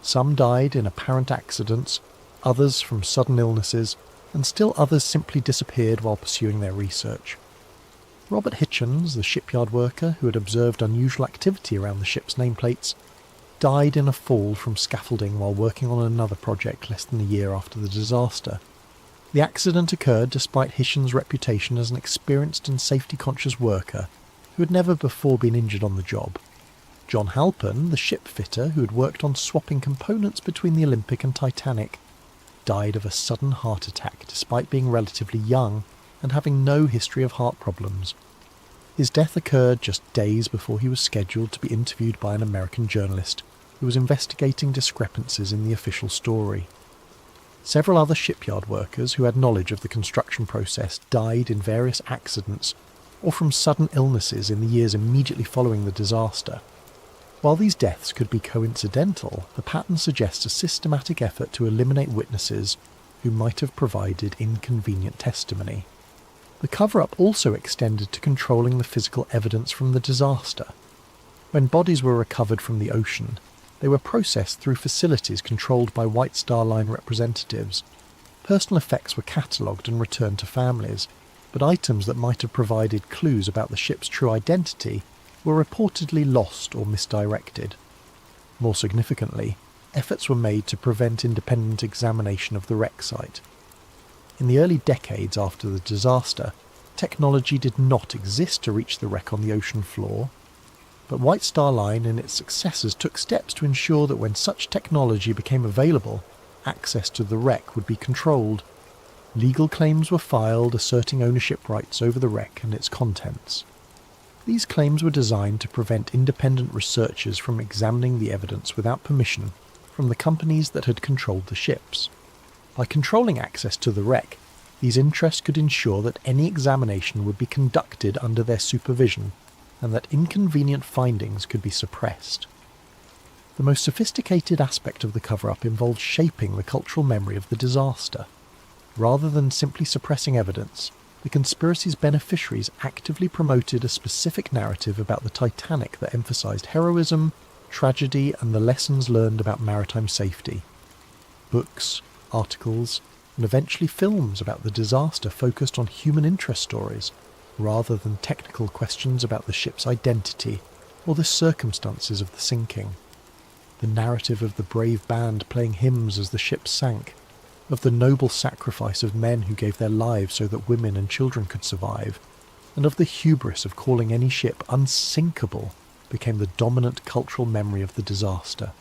Some died in apparent accidents, others from sudden illnesses, and still others simply disappeared while pursuing their research. Robert Hitchens, the shipyard worker who had observed unusual activity around the ship's nameplates, died in a fall from scaffolding while working on another project less than a year after the disaster. The accident occurred despite Hitchens' reputation as an experienced and safety-conscious worker who had never before been injured on the job. John Halpern, the ship fitter who had worked on swapping components between the Olympic and Titanic, died of a sudden heart attack despite being relatively young and having no history of heart problems. His death occurred just days before he was scheduled to be interviewed by an American journalist who was investigating discrepancies in the official story. Several other shipyard workers who had knowledge of the construction process died in various accidents or from sudden illnesses in the years immediately following the disaster. While these deaths could be coincidental, the pattern suggests a systematic effort to eliminate witnesses who might have provided inconvenient testimony. The cover-up also extended to controlling the physical evidence from the disaster. When bodies were recovered from the ocean, they were processed through facilities controlled by White Star Line representatives. Personal effects were catalogued and returned to families, but items that might have provided clues about the ship's true identity were reportedly lost or misdirected. More significantly, efforts were made to prevent independent examination of the wreck site. In the early decades after the disaster, technology did not exist to reach the wreck on the ocean floor, but White Star Line and its successors took steps to ensure that when such technology became available, access to the wreck would be controlled. Legal claims were filed asserting ownership rights over the wreck and its contents. These claims were designed to prevent independent researchers from examining the evidence without permission from the companies that had controlled the ships. By controlling access to the wreck, these interests could ensure that any examination would be conducted under their supervision and that inconvenient findings could be suppressed. The most sophisticated aspect of the cover-up involved shaping the cultural memory of the disaster. Rather than simply suppressing evidence, the conspiracy's beneficiaries actively promoted a specific narrative about the Titanic that emphasized heroism, tragedy, and the lessons learned about maritime safety. Books, articles, and eventually films about the disaster focused on human interest stories, rather than technical questions about the ship's identity or the circumstances of the sinking. The narrative of the brave band playing hymns as the ship sank, of the noble sacrifice of men who gave their lives so that women and children could survive, and of the hubris of calling any ship unsinkable, became the dominant cultural memory of the disaster.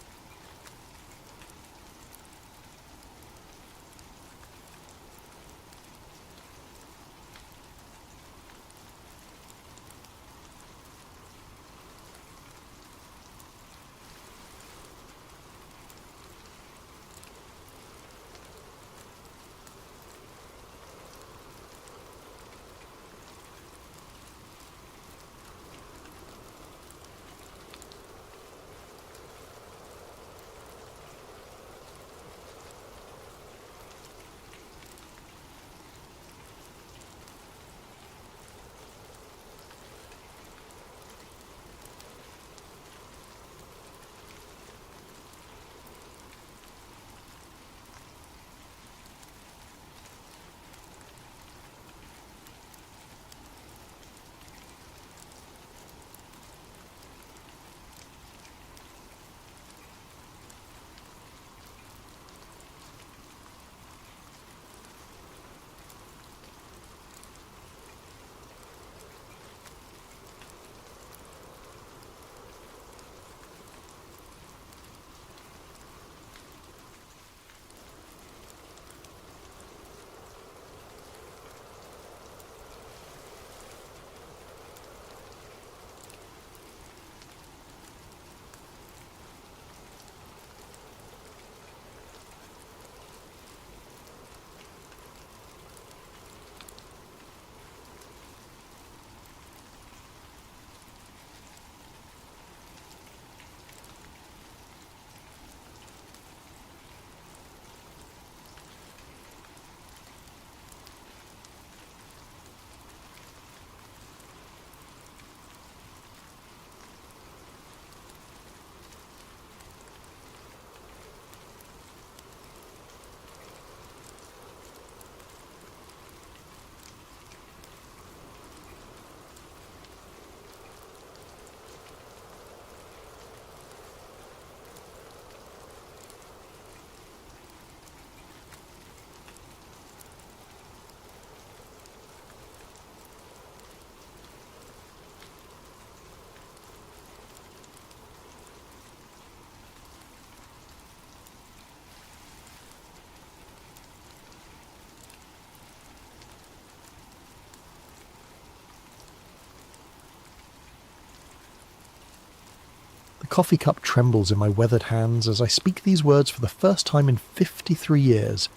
The coffee cup trembles in my weathered hands as I speak these words for the first time in 53 years.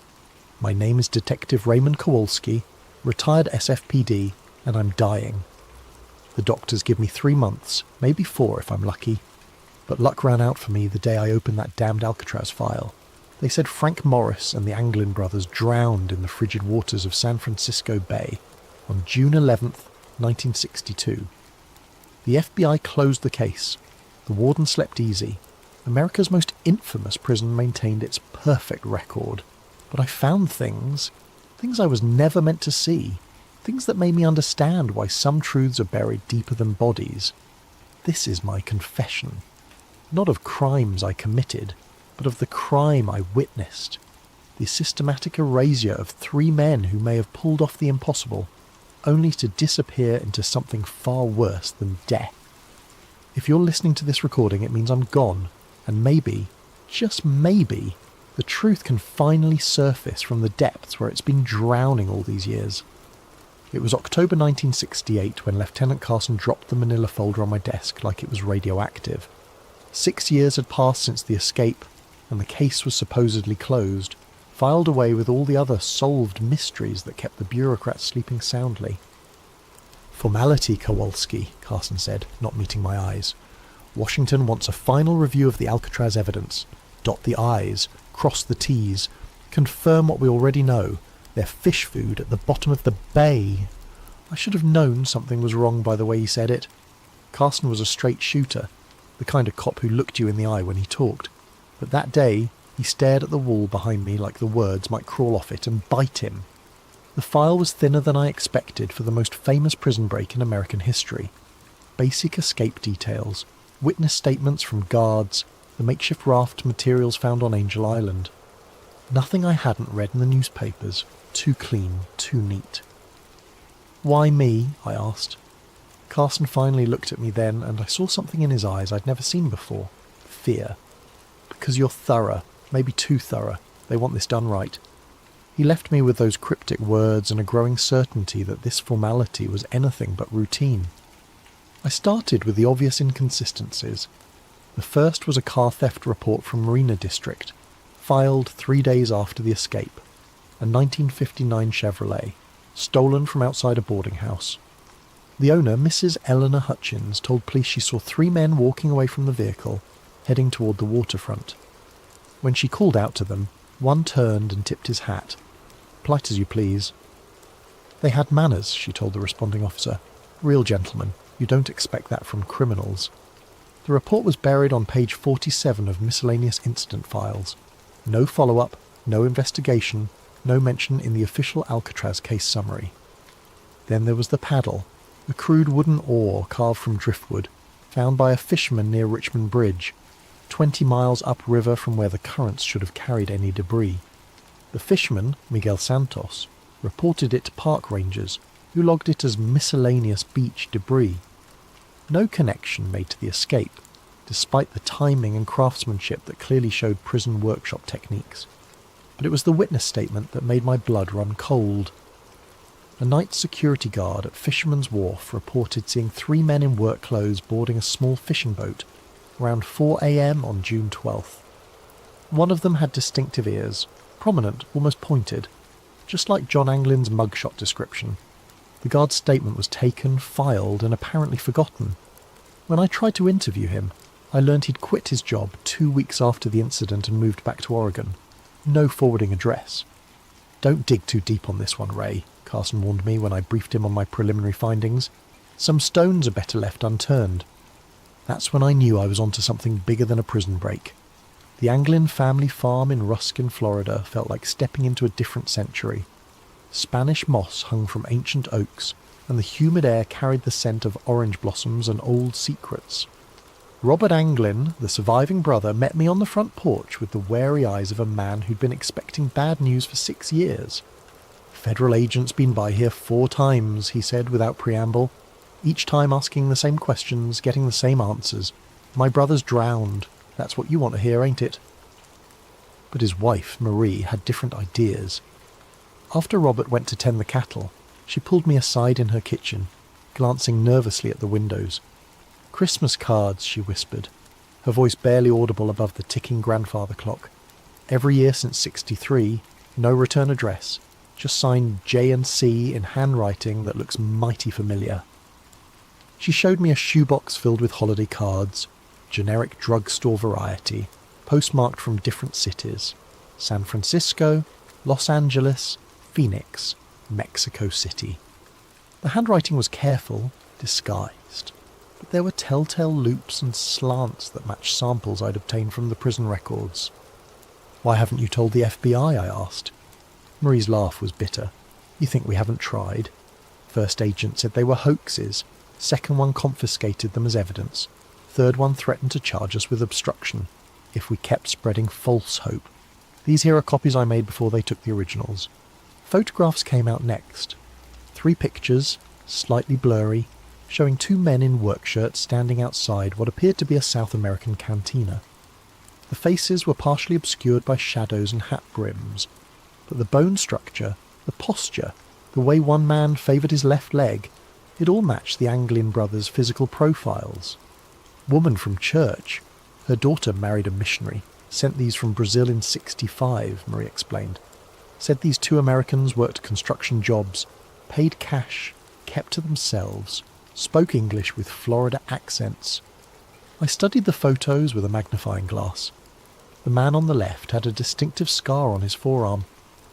My name is Detective Raymond Kowalski, retired SFPD, and I'm dying. The doctors give me 3 months, maybe 4 if I'm lucky. But luck ran out for me the day I opened that damned Alcatraz file. They said Frank Morris and the Anglin brothers drowned in the frigid waters of San Francisco Bay on June 11th, 1962. The FBI closed the case. The warden slept easy. America's most infamous prison maintained its perfect record. But I found things I was never meant to see, things that made me understand why some truths are buried deeper than bodies. This is my confession. Not of crimes I committed, but of the crime I witnessed. The systematic erasure of 3 men who may have pulled off the impossible, only to disappear into something far worse than death. If you're listening to this recording, it means I'm gone, and maybe, just maybe, the truth can finally surface from the depths where it's been drowning all these years. It was October 1968 when Lieutenant Carson dropped the manila folder on my desk like it was radioactive. 6 years had passed since the escape, and the case was supposedly closed, filed away with all the other solved mysteries that kept the bureaucrats sleeping soundly. "Formality, Kowalski," Carson said, not meeting my eyes. "Washington wants a final review of the Alcatraz evidence. Dot the I's, cross the T's, confirm what we already know. They're fish food at the bottom of the bay." I should have known something was wrong by the way he said it. Carson was a straight shooter, the kind of cop who looked you in the eye when he talked. But that day, he stared at the wall behind me like the words might crawl off it and bite him. The file was thinner than I expected for the most famous prison break in American history. Basic escape details, witness statements from guards, the makeshift raft materials found on Angel Island. Nothing I hadn't read in the newspapers. Too clean, too neat. "Why me?" I asked. Carson finally looked at me then, and I saw something in his eyes I'd never seen before. Fear. "Because you're thorough, maybe too thorough. They want this done right." He left me with those cryptic words and a growing certainty that this formality was anything but routine. I started with the obvious inconsistencies. The first was a car theft report from Marina District, filed 3 days after the escape. A 1959 Chevrolet, stolen from outside a boarding house. The owner, Mrs. Eleanor Hutchins, told police she saw 3 men walking away from the vehicle, heading toward the waterfront. When she called out to them, one turned and tipped his hat. "Polite as you please." "They had manners," she told the responding officer. "Real gentlemen. You don't expect that from criminals." The report was buried on page 47 of miscellaneous incident files. No follow-up, no investigation, no mention in the official Alcatraz case summary. Then there was the paddle, a crude wooden oar carved from driftwood, found by a fisherman near Richmond Bridge, 20 miles upriver from where the currents should have carried any debris. The fisherman, Miguel Santos, reported it to park rangers, who logged it as miscellaneous beach debris. No connection made to the escape, despite the timing and craftsmanship that clearly showed prison workshop techniques. But it was the witness statement that made my blood run cold. A night security guard at Fisherman's Wharf reported seeing 3 men in work clothes boarding a small fishing boat around 4 a.m. on June 12th. One of them had distinctive ears, prominent, almost pointed, just like John Anglin's mugshot description. The guard's statement was taken, filed, and apparently forgotten. When I tried to interview him, I learned he'd quit his job 2 weeks after the incident and moved back to Oregon. No forwarding address. "Don't dig too deep on this one, Ray," Carson warned me when I briefed him on my preliminary findings. "Some stones are better left unturned." That's when I knew I was onto something bigger than a prison break. The Anglin family farm in Ruskin, Florida felt like stepping into a different century. Spanish moss hung from ancient oaks, and the humid air carried the scent of orange blossoms and old secrets. Robert Anglin, the surviving brother, met me on the front porch with the wary eyes of a man who'd been expecting bad news for 6 years. "Federal agents been by here 4 times, he said without preamble, each time asking the same questions, getting the same answers. "My brother's drowned. That's what you want to hear, ain't it?" But his wife, Marie, had different ideas. After Robert went to tend the cattle, she pulled me aside in her kitchen, glancing nervously at the windows. "Christmas cards," she whispered, her voice barely audible above the ticking grandfather clock. "Every year since '63, no return address, just signed J&C in handwriting that looks mighty familiar." She showed me a shoebox filled with holiday cards, generic drugstore variety, postmarked from different cities: San Francisco, Los Angeles, Phoenix, Mexico City. The handwriting was careful, disguised, but there were telltale loops and slants that matched samples I'd obtained from the prison records. "Why haven't you told the FBI?" I asked. Marie's laugh was bitter. "You think we haven't tried? First agent said they were hoaxes. Second one confiscated them as evidence. Third one threatened to charge us with obstruction if we kept spreading false hope. These here are copies I made before they took the originals." Photographs came out next. 3 pictures, slightly blurry, showing 2 men in work shirts standing outside what appeared to be a South American cantina. The faces were partially obscured by shadows and hat brims, but the bone structure, the posture, the way one man favoured his left leg, it all matched the Anglin brothers' physical profiles. Woman from church. Her daughter married a missionary. Sent these from Brazil in '65, Marie explained. Said these 2 Americans worked construction jobs, paid cash, kept to themselves, spoke English with Florida accents. I studied the photos with a magnifying glass. The man on the left had a distinctive scar on his forearm,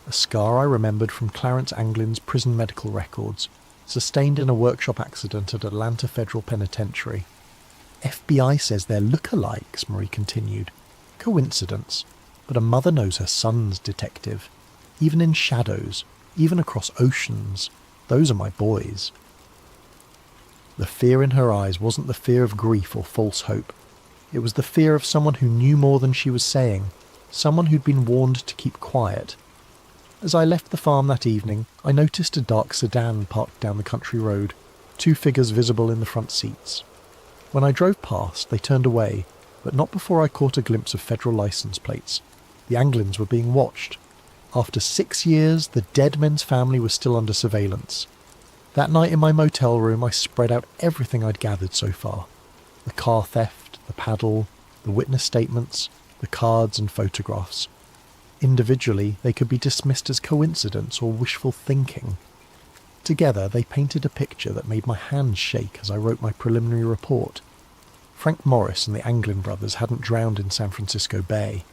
a scar I remembered from Clarence Anglin's prison medical records, sustained in a workshop accident at Atlanta Federal Penitentiary. "FBI says they're look-alikes," Marie continued. "Coincidence, but a mother knows her son's detective. Even in shadows, even across oceans, those are my boys." The fear in her eyes wasn't the fear of grief or false hope. It was the fear of someone who knew more than she was saying, someone who'd been warned to keep quiet. As I left the farm that evening, I noticed a dark sedan parked down the country road, 2 figures visible in the front seats. When I drove past, they turned away, but not before I caught a glimpse of federal license plates. The Anglins were being watched. After 6 years, the dead men's family was still under surveillance. That night in my motel room, I spread out everything I'd gathered so far. The car theft, the paddle, the witness statements, the cards and photographs. Individually, they could be dismissed as coincidence or wishful thinking. Together, they painted a picture that made my hands shake as I wrote my preliminary report. Frank Morris and the Anglin brothers hadn't drowned in San Francisco Bay.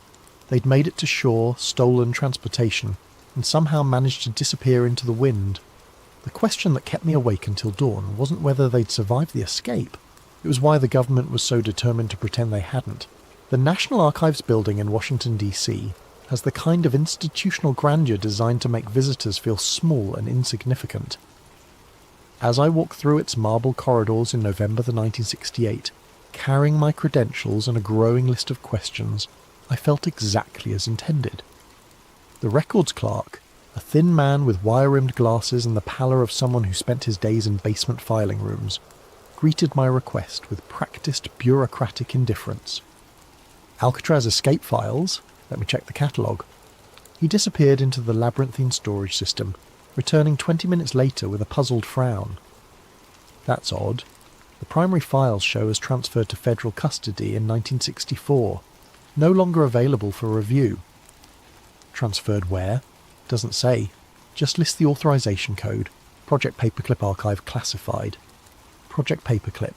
They'd made it to shore, stolen transportation, and somehow managed to disappear into the wind. The question that kept me awake until dawn wasn't whether they'd survived the escape. It was why the government was so determined to pretend they hadn't. The National Archives building in Washington, D.C. has the kind of institutional grandeur designed to make visitors feel small and insignificant. As I walked through its marble corridors in November 1968, carrying my credentials and a growing list of questions, I felt exactly as intended. The records clerk, a thin man with wire-rimmed glasses and the pallor of someone who spent his days in basement filing rooms, greeted my request with practiced bureaucratic indifference. "Alcatraz escape files? Let me check the catalogue." He disappeared into the labyrinthine storage system, returning 20 minutes later with a puzzled frown. "That's odd. The primary files show as transferred to federal custody in 1964. No longer available for review." "Transferred where?" "Doesn't say. Just lists the authorization code. Project Paperclip Archive classified." Project Paperclip.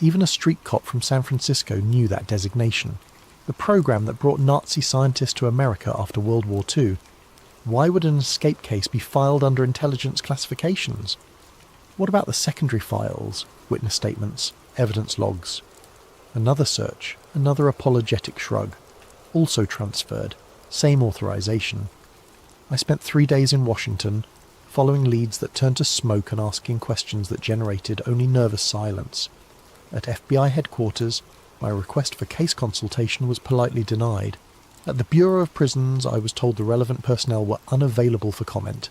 Even a street cop from San Francisco knew that designation. The program that brought Nazi scientists to America after World War II. Why would an escape case be filed under intelligence classifications? What about the secondary files, witness statements, evidence logs? Another search, another apologetic shrug. Also transferred, same authorization. I spent 3 days in Washington, following leads that turned to smoke and asking questions that generated only nervous silence. At FBI headquarters, my request for case consultation was politely denied. At the Bureau of Prisons, I was told the relevant personnel were unavailable for comment.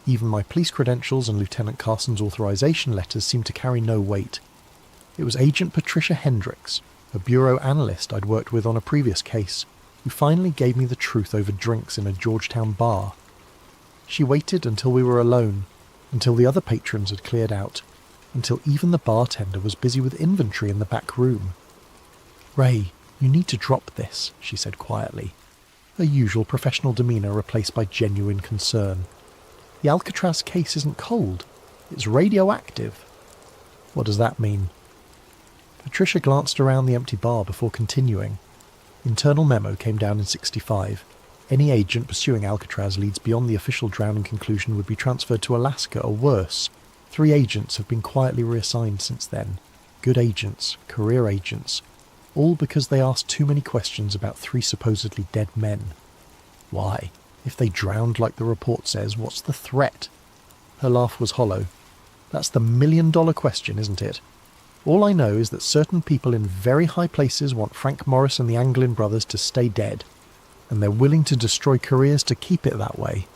Even my police credentials and Lieutenant Carson's authorization letters seemed to carry no weight. It was Agent Patricia Hendricks, a bureau analyst I'd worked with on a previous case, who finally gave me the truth over drinks in a Georgetown bar. She waited until we were alone, until the other patrons had cleared out, until even the bartender was busy with inventory in the back room. "Ray, you need to drop this," she said quietly, her usual professional demeanour replaced by genuine concern. "The Alcatraz case isn't cold. It's radioactive." What does that mean? Patricia glanced around the empty bar before continuing. Internal memo came down in 65. Any agent pursuing Alcatraz leads beyond the official drowning conclusion would be transferred to Alaska or worse. 3 agents have been quietly reassigned since then. Good agents, career agents, all because they asked too many questions about 3 supposedly dead men. Why? If they drowned like the report says, what's the threat? Her laugh was hollow. That's the million-dollar question, isn't it? All I know is that certain people in very high places want Frank Morris and the Anglin brothers to stay dead, and they're willing to destroy careers to keep it that way.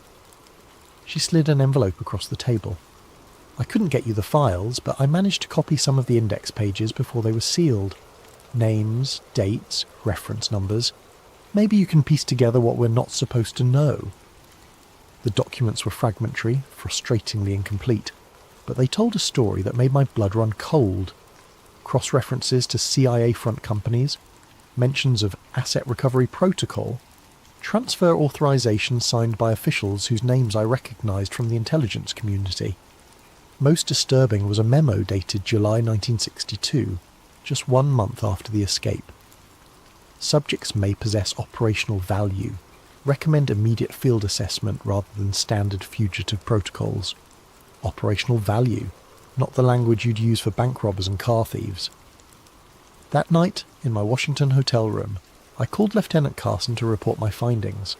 She slid an envelope across the table. I couldn't get you the files, but I managed to copy some of the index pages before they were sealed. Names, dates, reference numbers. Maybe you can piece together what we're not supposed to know. The documents were fragmentary, frustratingly incomplete, but they told a story that made my blood run cold. Cross-references to CIA front companies, mentions of asset recovery protocol, transfer authorization signed by officials whose names I recognised from the intelligence community. Most disturbing was a memo dated July 1962, just 1 month after the escape. Subjects may possess operational value. Recommend immediate field assessment rather than standard fugitive protocols. Operational value, not the language you'd use for bank robbers and car thieves. That night, in my Washington hotel room, I called Lieutenant Carson to report my findings.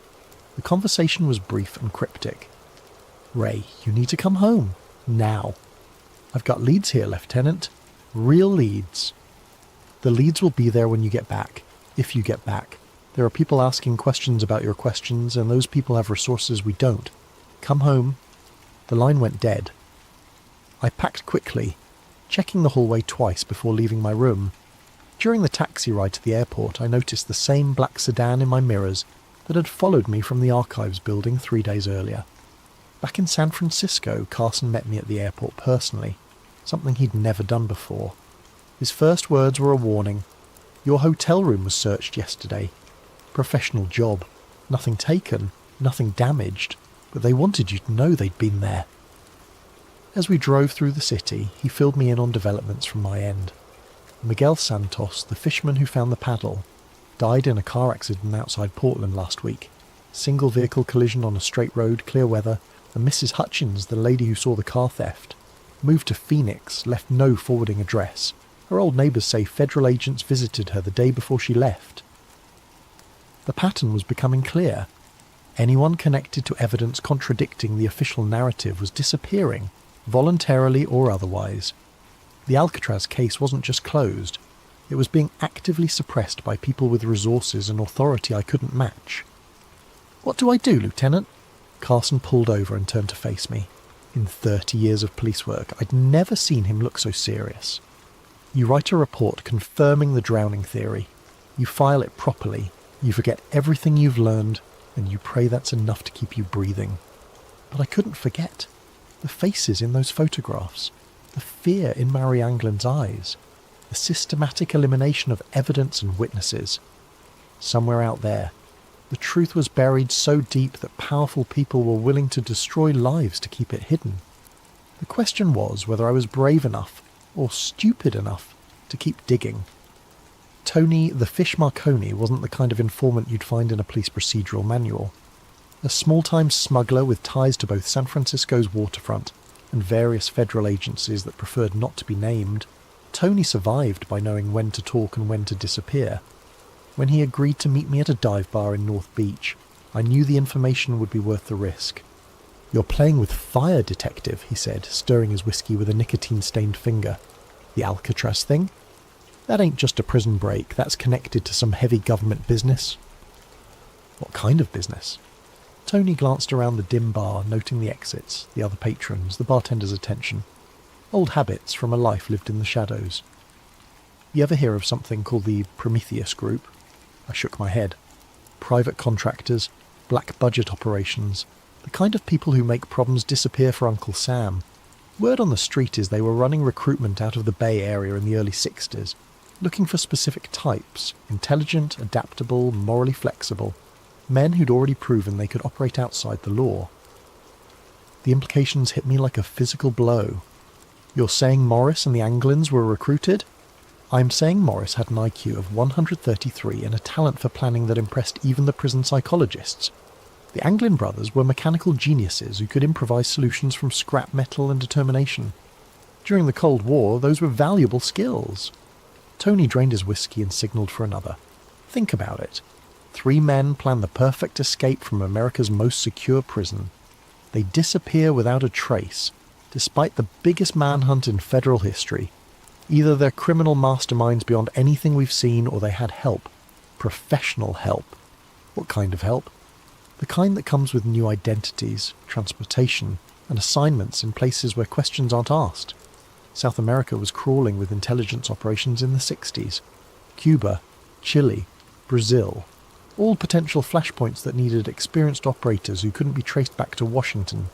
The conversation was brief and cryptic. "Ray, you need to come home. Now. I've got leads here, Lieutenant. Real leads. The leads will be there when you get back. If you get back. There are people asking questions about your questions, and those people have resources we don't. Come home." The line went dead. I packed quickly, checking the hallway twice before leaving my room. During the taxi ride to the airport, I noticed the same black sedan in my mirrors that had followed me from the archives building 3 days earlier. Back in San Francisco, Carson met me at the airport personally, something he'd never done before. His first words were a warning. "Your hotel room was searched yesterday. Professional job. Nothing taken, nothing damaged, but they wanted you to know they'd been there." As we drove through the city, he filled me in on developments from my end. Miguel Santos, the fisherman who found the paddle, died in a car accident outside Portland last week. Single vehicle collision on a straight road, clear weather, and Mrs. Hutchins, the lady who saw the car theft, moved to Phoenix, left no forwarding address. Her old neighbours say federal agents visited her the day before she left. The pattern was becoming clear. Anyone connected to evidence contradicting the official narrative was disappearing, voluntarily or otherwise. The Alcatraz case wasn't just closed, it was being actively suppressed by people with resources and authority I couldn't match. "What do I do, Lieutenant?" Carson pulled over and turned to face me. In 30 years of police work, I'd never seen him look so serious. "You write a report confirming the drowning theory. You file it properly. You forget everything you've learned, and you pray that's enough to keep you breathing." But I couldn't forget. The faces in those photographs. The fear in Mary Anglin's eyes. The systematic elimination of evidence and witnesses. Somewhere out there, the truth was buried so deep that powerful people were willing to destroy lives to keep it hidden. The question was whether I was brave enough, or stupid enough, to keep digging. Tony the Fish Marconi wasn't the kind of informant you'd find in a police procedural manual. A small-time smuggler with ties to both San Francisco's waterfront and various federal agencies that preferred not to be named, Tony survived by knowing when to talk and when to disappear. When he agreed to meet me at a dive bar in North Beach, I knew the information would be worth the risk. "You're playing with fire, detective," he said, stirring his whiskey with a nicotine-stained finger. "The Alcatraz thing? That ain't just a prison break, that's connected to some heavy government business." "What kind of business?" Tony glanced around the dim bar, noting the exits, the other patrons, the bartender's attention. Old habits from a life lived in the shadows. "You ever hear of something called the Prometheus Group?" I shook my head. "Private contractors, black budget operations, the kind of people who make problems disappear for Uncle Sam. Word on the street is they were running recruitment out of the Bay Area in the early 60s, looking for specific types, intelligent, adaptable, morally flexible, men who'd already proven they could operate outside the law." The implications hit me like a physical blow. You're saying Morris and the Anglins were recruited? I'm saying Morris had an IQ of 133 and a talent for planning that impressed even the prison psychologists. The Anglin brothers were mechanical geniuses who could improvise solutions from scrap metal and determination. During the Cold War, those were valuable skills. Tony drained his whiskey and signalled for another. Think about it. 3 men plan the perfect escape from America's most secure prison. They disappear without a trace, despite the biggest manhunt in federal history. Either they're criminal masterminds beyond anything we've seen, or they had help. Professional help. What kind of help? The kind that comes with new identities, transportation, and assignments in places where questions aren't asked. South America was crawling with intelligence operations in the 60s. Cuba, Chile, Brazil. All potential flashpoints that needed experienced operators who couldn't be traced back to Washington.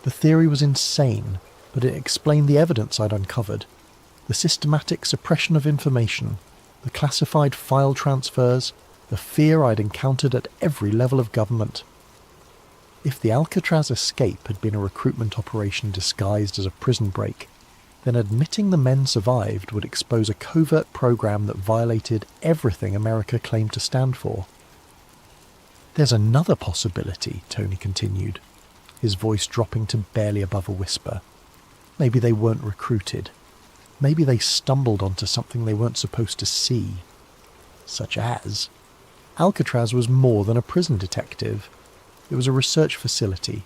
The theory was insane, but it explained the evidence I'd uncovered. The systematic suppression of information, the classified file transfers, the fear I'd encountered at every level of government. If the Alcatraz escape had been a recruitment operation disguised as a prison break, then admitting the men survived would expose a covert program that violated everything America claimed to stand for. There's another possibility, Tony continued, his voice dropping to barely above a whisper. Maybe they weren't recruited. Maybe they stumbled onto something they weren't supposed to see. Such as... Alcatraz was more than a prison detective. It was a research facility,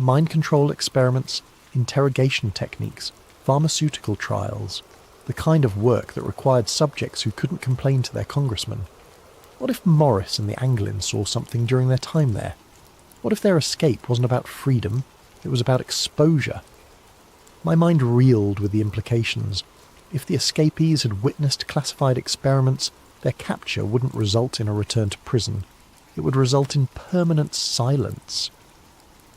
mind control experiments, interrogation techniques, pharmaceutical trials, the kind of work that required subjects who couldn't complain to their congressman. What if Morris and the Anglins saw something during their time there? What if their escape wasn't about freedom, it was about exposure? My mind reeled with the implications. If the escapees had witnessed classified experiments, their capture wouldn't result in a return to prison. It would result in permanent silence.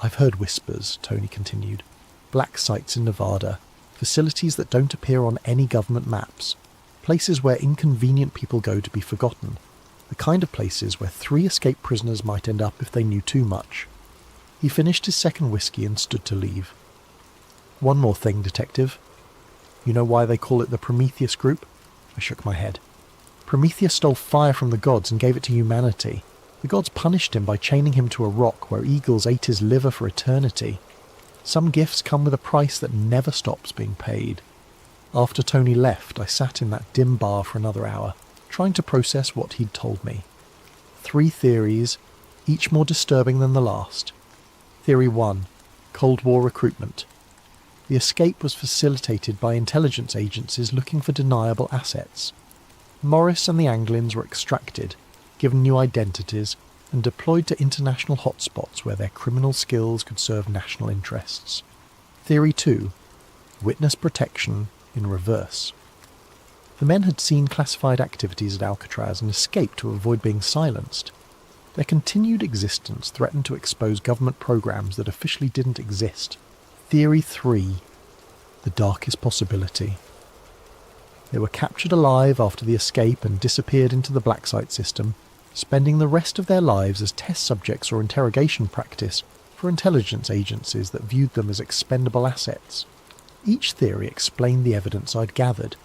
I've heard whispers, Tony continued. Black sites in Nevada, facilities that don't appear on any government maps, places where inconvenient people go to be forgotten, the kind of places where 3 escaped prisoners might end up if they knew too much. He finished his second whiskey and stood to leave. One more thing, Detective. You know why they call it the Prometheus Group? I shook my head. Prometheus stole fire from the gods and gave it to humanity. The gods punished him by chaining him to a rock where eagles ate his liver for eternity. Some gifts come with a price that never stops being paid. After Tony left, I sat in that dim bar for another hour, trying to process what he'd told me. 3 theories, each more disturbing than the last. Theory 1. Cold War recruitment. The escape was facilitated by intelligence agencies looking for deniable assets. Morris and the Anglins were extracted, given new identities, and deployed to international hotspots where their criminal skills could serve national interests. Theory 2. Witness protection in reverse. The men had seen classified activities at Alcatraz and escaped to avoid being silenced. Their continued existence threatened to expose government programs that officially didn't exist. Theory 3. The darkest possibility. They were captured alive after the escape and disappeared into the black site system, spending the rest of their lives as test subjects or interrogation practice for intelligence agencies that viewed them as expendable assets. Each theory explained the evidence I'd gathered.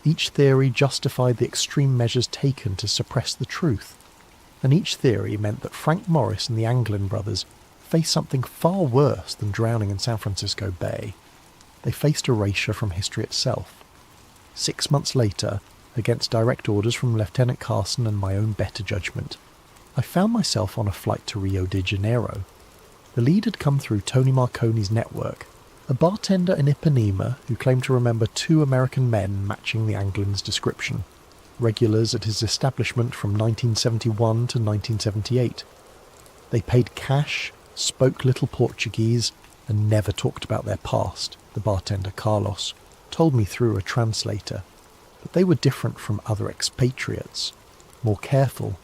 Each theory justified the extreme measures taken to suppress the truth. And each theory meant that Frank Morris and the Anglin brothers faced something far worse than drowning in San Francisco Bay. They faced erasure from history itself. 6 months later, against direct orders from Lieutenant Carson and my own better judgment, I found myself on a flight to Rio de Janeiro. The lead had come through Tony Marconi's network, a bartender in Ipanema who claimed to remember 2 American men matching the Anglin's description, regulars at his establishment from 1971 to 1978. They paid cash, spoke little Portuguese, and never talked about their past, the bartender Carlos told me through a translator. But they were different from other expatriates, more careful,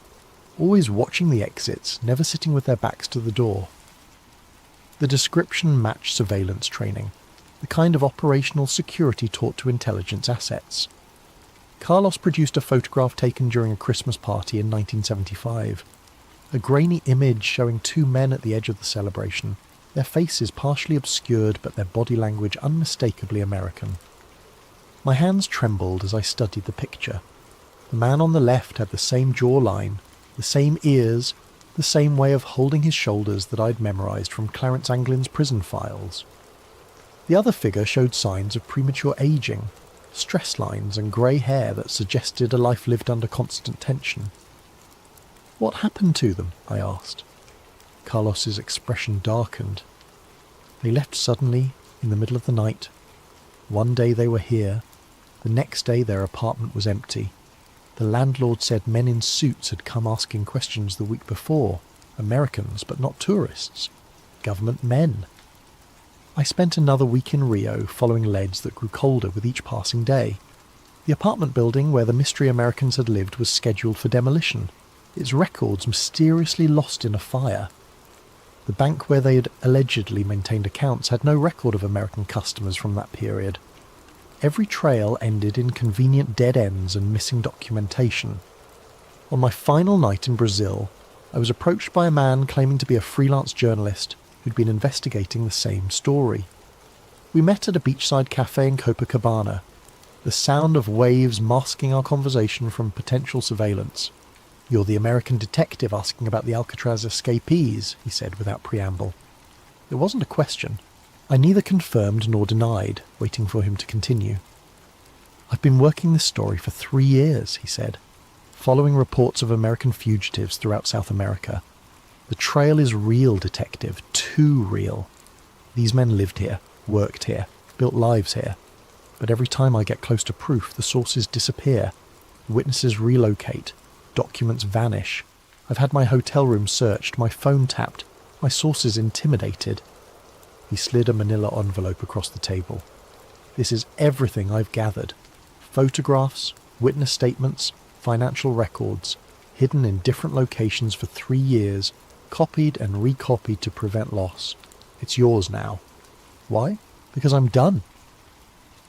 always watching the exits, never sitting with their backs to the door. The description matched surveillance training, the kind of operational security taught to intelligence assets. Carlos produced a photograph taken during a Christmas party in 1975, a grainy image showing 2 men at the edge of the celebration, their faces partially obscured but their body language unmistakably American. My hands trembled as I studied the picture. The man on the left had the same jawline, the same ears, the same way of holding his shoulders that I'd memorised from Clarence Anglin's prison files. The other figure showed signs of premature ageing, stress lines and grey hair that suggested a life lived under constant tension. "What happened to them?" I asked. Carlos's expression darkened. "They left suddenly, in the middle of the night. One day they were here. The next day their apartment was empty. The landlord said men in suits had come asking questions the week before. Americans, but not tourists. Government men." I spent another week in Rio following leads that grew colder with each passing day. The apartment building where the mystery Americans had lived was scheduled for demolition, its records mysteriously lost in a fire. The bank where they had allegedly maintained accounts had no record of American customers from that period. Every trail ended in convenient dead ends and missing documentation. On my final night in Brazil, I was approached by a man claiming to be a freelance journalist who'd been investigating the same story. We met at a beachside cafe in Copacabana, the sound of waves masking our conversation from potential surveillance. "You're the American detective asking about the Alcatraz escapees," he said without preamble. It wasn't a question. I neither confirmed nor denied, waiting for him to continue. "I've been working this story for 3 years," he said, "following reports of American fugitives throughout South America. The trail is real, detective, too real. These men lived here, worked here, built lives here. But every time I get close to proof, the sources disappear, witnesses relocate, documents vanish. I've had my hotel room searched, my phone tapped, my sources intimidated." He slid a manila envelope across the table. "This is everything I've gathered. Photographs, witness statements, financial records, hidden in different locations for 3 years, copied and recopied to prevent loss. It's yours now." "Why?" "Because I'm done."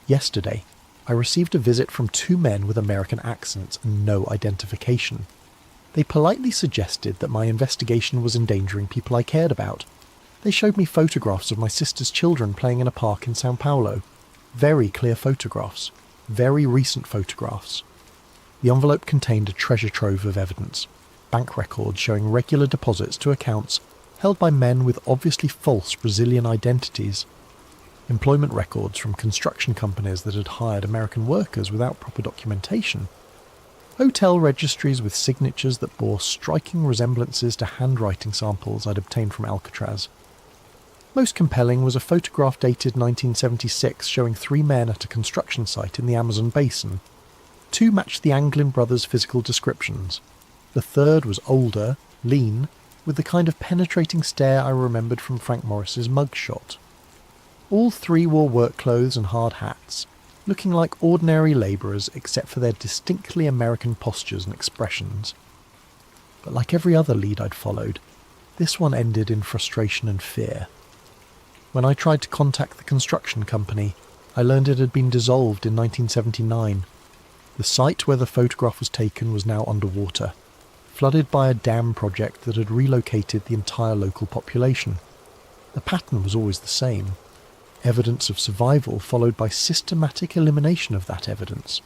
Yesterday, I received a visit from 2 men with American accents and no identification. They politely suggested that my investigation was endangering people I cared about. They showed me photographs of my sister's children playing in a park in Sao Paulo. Very clear photographs. Very recent photographs. The envelope contained a treasure trove of evidence. Bank records showing regular deposits to accounts held by men with obviously false Brazilian identities. Employment records from construction companies that had hired American workers without proper documentation. Hotel registries with signatures that bore striking resemblances to handwriting samples I'd obtained from Alcatraz. Most compelling was a photograph dated 1976 showing 3 men at a construction site in the Amazon basin. 2 matched the Anglin brothers' physical descriptions. The third was older, lean, with the kind of penetrating stare I remembered from Frank Morris's mugshot. All 3 wore work clothes and hard hats, looking like ordinary labourers except for their distinctly American postures and expressions. But like every other lead I'd followed, this one ended in frustration and fear. When I tried to contact the construction company, I learned it had been dissolved in 1979. The site where the photograph was taken was now underwater, flooded by a dam project that had relocated the entire local population. The pattern was always the same. Evidence of survival followed by systematic elimination of that evidence.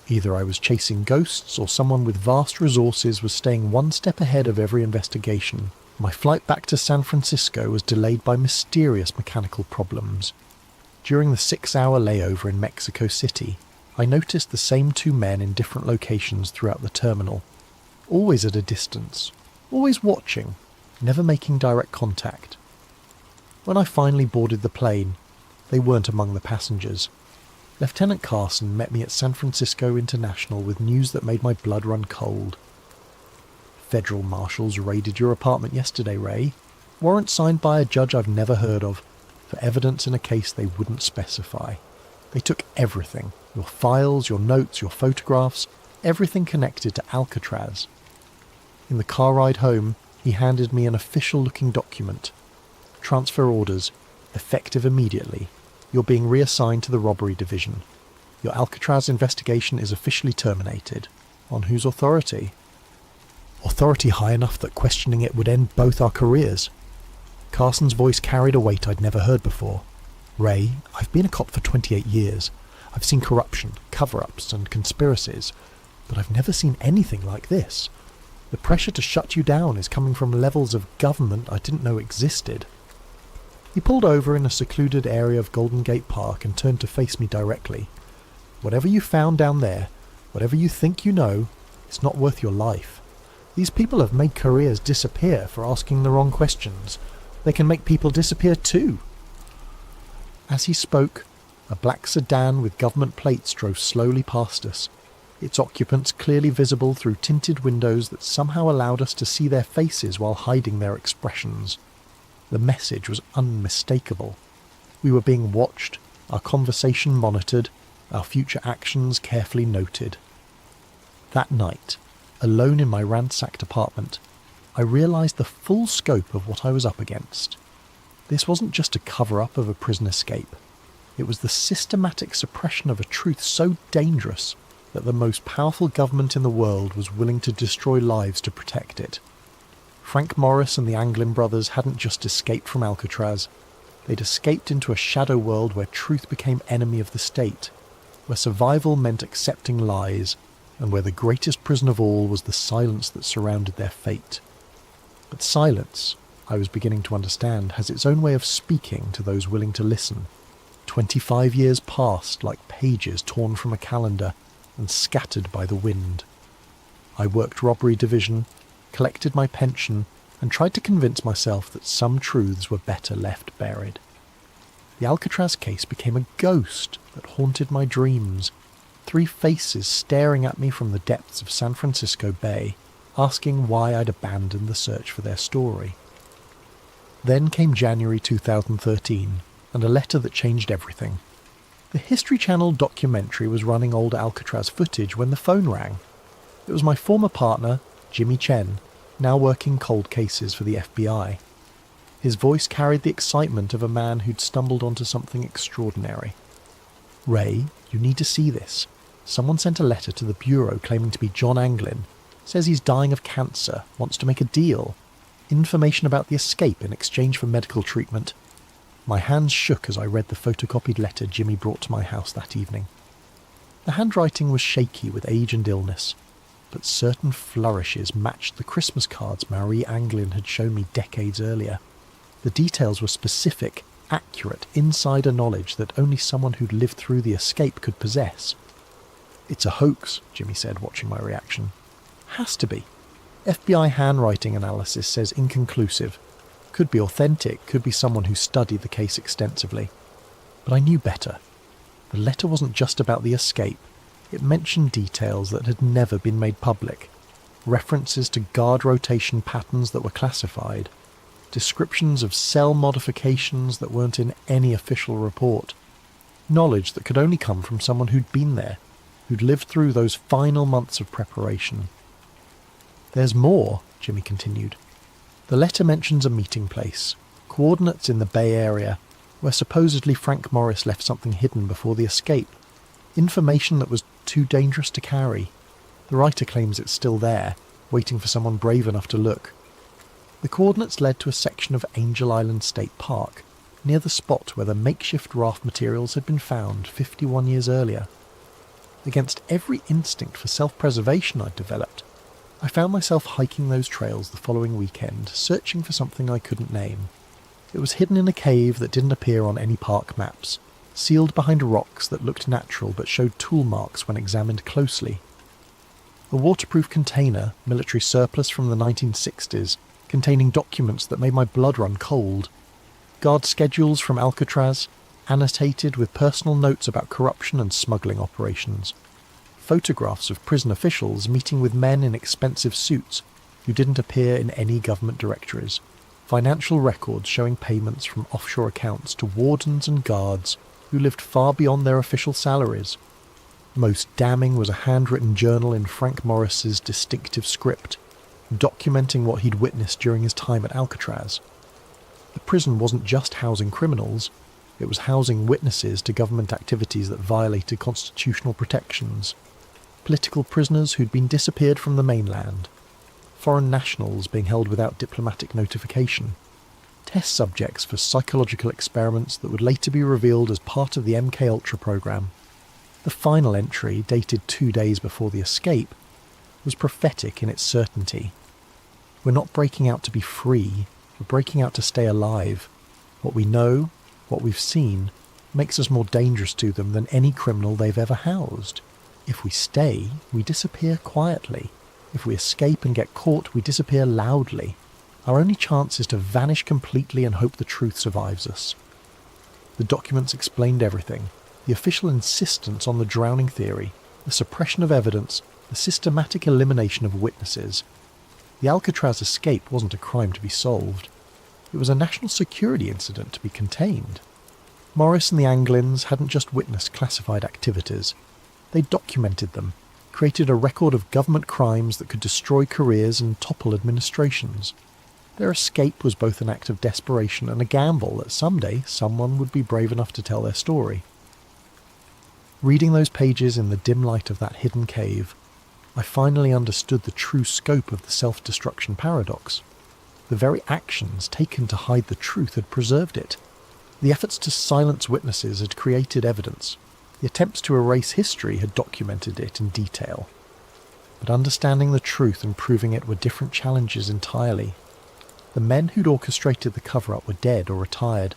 Either I was chasing ghosts or someone with vast resources was staying one step ahead of every investigation. My flight back to San Francisco was delayed by mysterious mechanical problems. During the 6-hour layover in Mexico City, I noticed the same 2 men in different locations throughout the terminal. Always at a distance, always watching, never making direct contact. When I finally boarded the plane, they weren't among the passengers. Lieutenant Carson met me at San Francisco International with news that made my blood run cold. "Federal marshals raided your apartment yesterday, Ray. Warrant signed by a judge I've never heard of, for evidence in a case they wouldn't specify. They took everything. Your files, your notes, your photographs, everything connected to Alcatraz." In the car ride home, he handed me an official-looking document. "Transfer orders, effective immediately. You're being reassigned to the robbery division. Your Alcatraz investigation is officially terminated." "On whose authority?" "Authority high enough that questioning it would end both our careers." Carson's voice carried a weight I'd never heard before. "Ray, I've been a cop for 28 years. I've seen corruption, cover-ups and conspiracies, but I've never seen anything like this. The pressure to shut you down is coming from levels of government I didn't know existed." He pulled over in a secluded area of Golden Gate Park and turned to face me directly. "Whatever you found down there, whatever you think you know, it's not worth your life. These people have made careers disappear for asking the wrong questions. They can make people disappear too." As he spoke, a black sedan with government plates drove slowly past us, its occupants clearly visible through tinted windows that somehow allowed us to see their faces while hiding their expressions. The message was unmistakable. We were being watched, our conversation monitored, our future actions carefully noted. That night, alone in my ransacked apartment, I realised the full scope of what I was up against. This wasn't just a cover-up of a prison escape. It was the systematic suppression of a truth so dangerous that the most powerful government in the world was willing to destroy lives to protect it. Frank Morris and the Anglin brothers hadn't just escaped from Alcatraz. They'd escaped into a shadow world where truth became enemy of the state, where survival meant accepting lies, and where the greatest prison of all was the silence that surrounded their fate. But silence, I was beginning to understand, has its own way of speaking to those willing to listen. 25 years passed like pages torn from a calendar and scattered by the wind. I worked robbery division, collected my pension, and tried to convince myself that some truths were better left buried. The Alcatraz case became a ghost that haunted my dreams, 3 faces staring at me from the depths of San Francisco Bay, asking why I'd abandoned the search for their story. Then came January 2013, and a letter that changed everything. The History Channel documentary was running old Alcatraz footage when the phone rang. It was my former partner, Jimmy Chen, now working cold cases for the FBI. His voice carried the excitement of a man who'd stumbled onto something extraordinary. "Ray, you need to see this. Someone sent a letter to the Bureau claiming to be John Anglin. Says he's dying of cancer, wants to make a deal. Information about the escape in exchange for medical treatment." My hands shook as I read the photocopied letter Jimmy brought to my house that evening. The handwriting was shaky with age and illness, but certain flourishes matched the Christmas cards Marie Anglin had shown me decades earlier. The details were specific, accurate, insider knowledge that only someone who'd lived through the escape could possess. "It's a hoax," Jimmy said, watching my reaction. "Has to be. FBI handwriting analysis says inconclusive. Could be authentic, could be someone who studied the case extensively." But I knew better. The letter wasn't just about the escape. It mentioned details that had never been made public, references to guard rotation patterns that were classified, descriptions of cell modifications that weren't in any official report, knowledge that could only come from someone who'd been there, who'd lived through those final months of preparation. "There's more," Jimmy continued. "The letter mentions a meeting place, coordinates in the Bay Area, where supposedly Frank Morris left something hidden before the escape. Information that was too dangerous to carry. The writer claims it's still there, waiting for someone brave enough to look." The coordinates led to a section of Angel Island State Park, near the spot where the makeshift raft materials had been found 51 years earlier. Against every instinct for self-preservation I'd developed, I found myself hiking those trails the following weekend, searching for something I couldn't name. It was hidden in a cave that didn't appear on any park maps, sealed behind rocks that looked natural but showed tool marks when examined closely. A waterproof container, military surplus from the 1960s, containing documents that made my blood run cold. Guard schedules from Alcatraz, annotated with personal notes about corruption and smuggling operations. Photographs of prison officials meeting with men in expensive suits who didn't appear in any government directories. Financial records showing payments from offshore accounts to wardens and guards who lived far beyond their official salaries. Most damning was a handwritten journal in Frank Morris's distinctive script, documenting what he'd witnessed during his time at Alcatraz. The prison wasn't just housing criminals, it was housing witnesses to government activities that violated constitutional protections. Political prisoners who'd been disappeared from the mainland. Foreign nationals being held without diplomatic notification. test subjects for psychological experiments that would later be revealed as part of the MKUltra program. The final entry, dated 2 days before the escape, was prophetic in its certainty. We're not breaking out to be free, we're breaking out to stay alive. What we know, what we've seen, makes us more dangerous to them than any criminal they've ever housed. If we stay, we disappear quietly. If we escape and get caught, we disappear loudly. Our only chance is to vanish completely and hope the truth survives us. The documents explained everything. The official insistence on the drowning theory, the suppression of evidence, the systematic elimination of witnesses. The Alcatraz escape wasn't a crime to be solved. It was a national security incident to be contained. Morris and the Anglins hadn't just witnessed classified activities. They documented them, created a record of government crimes that could destroy careers and topple administrations. Their escape was both an act of desperation and a gamble that someday someone would be brave enough to tell their story. Reading those pages in the dim light of that hidden cave, I finally understood the true scope of the self-destruction paradox. The very actions taken to hide the truth had preserved it. The efforts to silence witnesses had created evidence. The attempts to erase history had documented it in detail. But understanding the truth and proving it were different challenges entirely. The men who'd orchestrated the cover-up were dead or retired,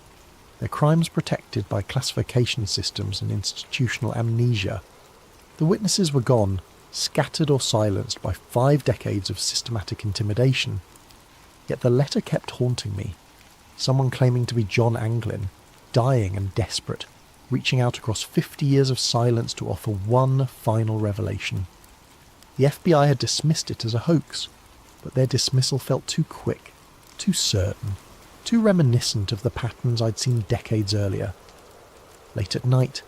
their crimes protected by classification systems and institutional amnesia. The witnesses were gone, scattered or silenced by 5 decades of systematic intimidation. Yet the letter kept haunting me. Someone claiming to be John Anglin, dying and desperate, reaching out across 50 years of silence to offer one final revelation. The FBI had dismissed it as a hoax, but their dismissal felt too quick, too certain, too reminiscent of the patterns I'd seen decades earlier. Late at night,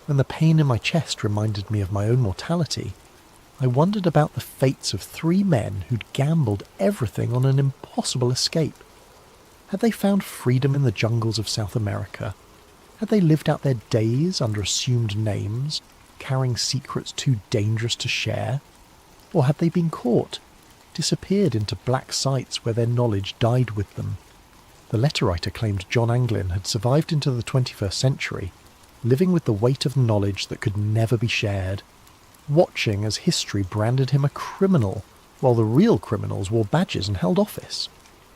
when the pain in my chest reminded me of my own mortality, I wondered about the fates of 3 men who'd gambled everything on an impossible escape. Had they found freedom in the jungles of South America? Had they lived out their days under assumed names, carrying secrets too dangerous to share? Or had they been caught, disappeared into black sites where their knowledge died with them? The letter writer claimed John Anglin had survived into the 21st century, living with the weight of knowledge that could never be shared, watching as history branded him a criminal, while the real criminals wore badges and held office.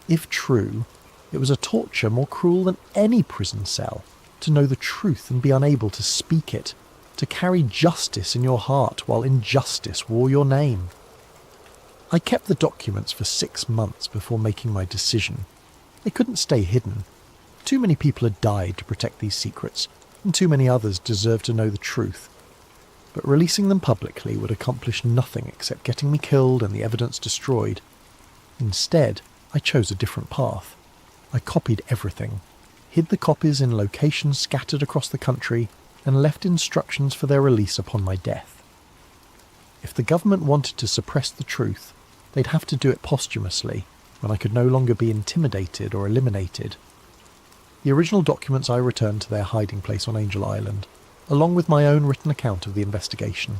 If true, it was a torture more cruel than any prison cell, to know the truth and be unable to speak it, to carry justice in your heart while injustice wore your name. I kept the documents for 6 months before making my decision. They couldn't stay hidden. Too many people had died to protect these secrets, and too many others deserved to know the truth. But releasing them publicly would accomplish nothing except getting me killed and the evidence destroyed. Instead, I chose a different path. I copied everything, hid the copies in locations scattered across the country, and left instructions for their release upon my death. If the government wanted to suppress the truth, they'd have to do it posthumously, when I could no longer be intimidated or eliminated. The original documents I returned to their hiding place on Angel Island, along with my own written account of the investigation.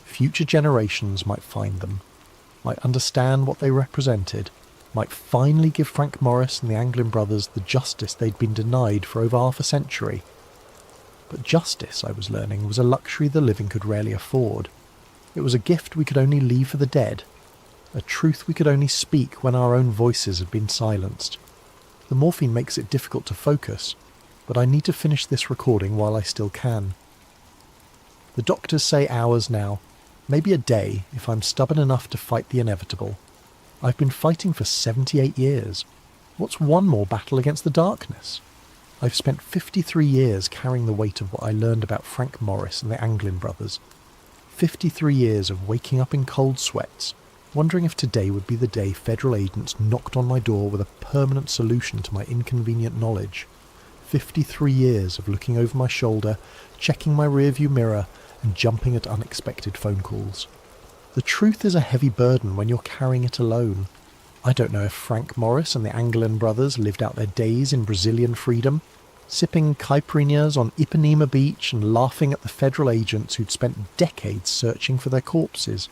Future generations might find them, might understand what they represented, might finally give Frank Morris and the Anglin brothers the justice they'd been denied for over half a century. But justice, I was learning, was a luxury the living could rarely afford. It was a gift we could only leave for the dead, a truth we could only speak when our own voices had been silenced. The morphine makes it difficult to focus, but I need to finish this recording while I still can. The doctors say hours now, maybe a day if I'm stubborn enough to fight the inevitable. I've been fighting for 78 years. What's one more battle against the darkness? I've spent 53 years carrying the weight of what I learned about Frank Morris and the Anglin brothers. 53 years of waking up in cold sweats, wondering if today would be the day federal agents knocked on my door with a permanent solution to my inconvenient knowledge. 53 years of looking over my shoulder, checking my rearview mirror, and jumping at unexpected phone calls. The truth is a heavy burden when you're carrying it alone. I don't know if Frank Morris and the Anglin brothers lived out their days in Brazilian freedom, sipping caipirinhas on Ipanema Beach and laughing at the federal agents who'd spent decades searching for their corpses.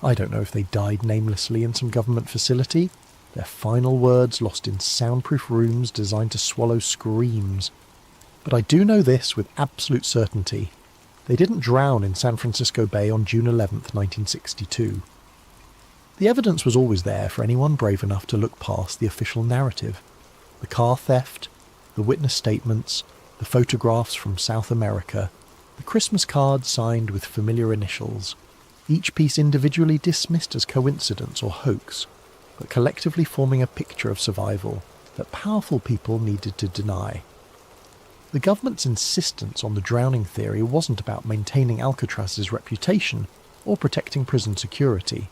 I don't know if they died namelessly in some government facility, their final words lost in soundproof rooms designed to swallow screams. But I do know this with absolute certainty. They didn't drown in San Francisco Bay on June 11th, 1962. The evidence was always there for anyone brave enough to look past the official narrative. The car theft, the witness statements, the photographs from South America, the Christmas cards signed with familiar initials, each piece individually dismissed as coincidence or hoax, but collectively forming a picture of survival that powerful people needed to deny. The government's insistence on the drowning theory wasn't about maintaining Alcatraz's reputation or protecting prison security.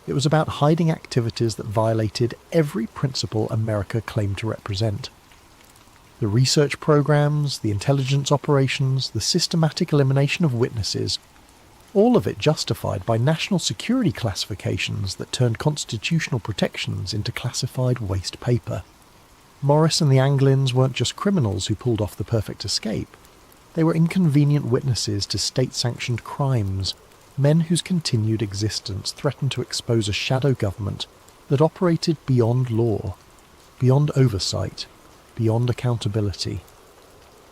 It was about hiding activities that violated every principle America claimed to represent. The research programs, the intelligence operations, the systematic elimination of witnesses, all of it justified by national security classifications that turned constitutional protections into classified waste paper. Morris and the Anglins weren't just criminals who pulled off the perfect escape. They were inconvenient witnesses to state-sanctioned crimes, men whose continued existence threatened to expose a shadow government that operated beyond law, beyond oversight, beyond accountability.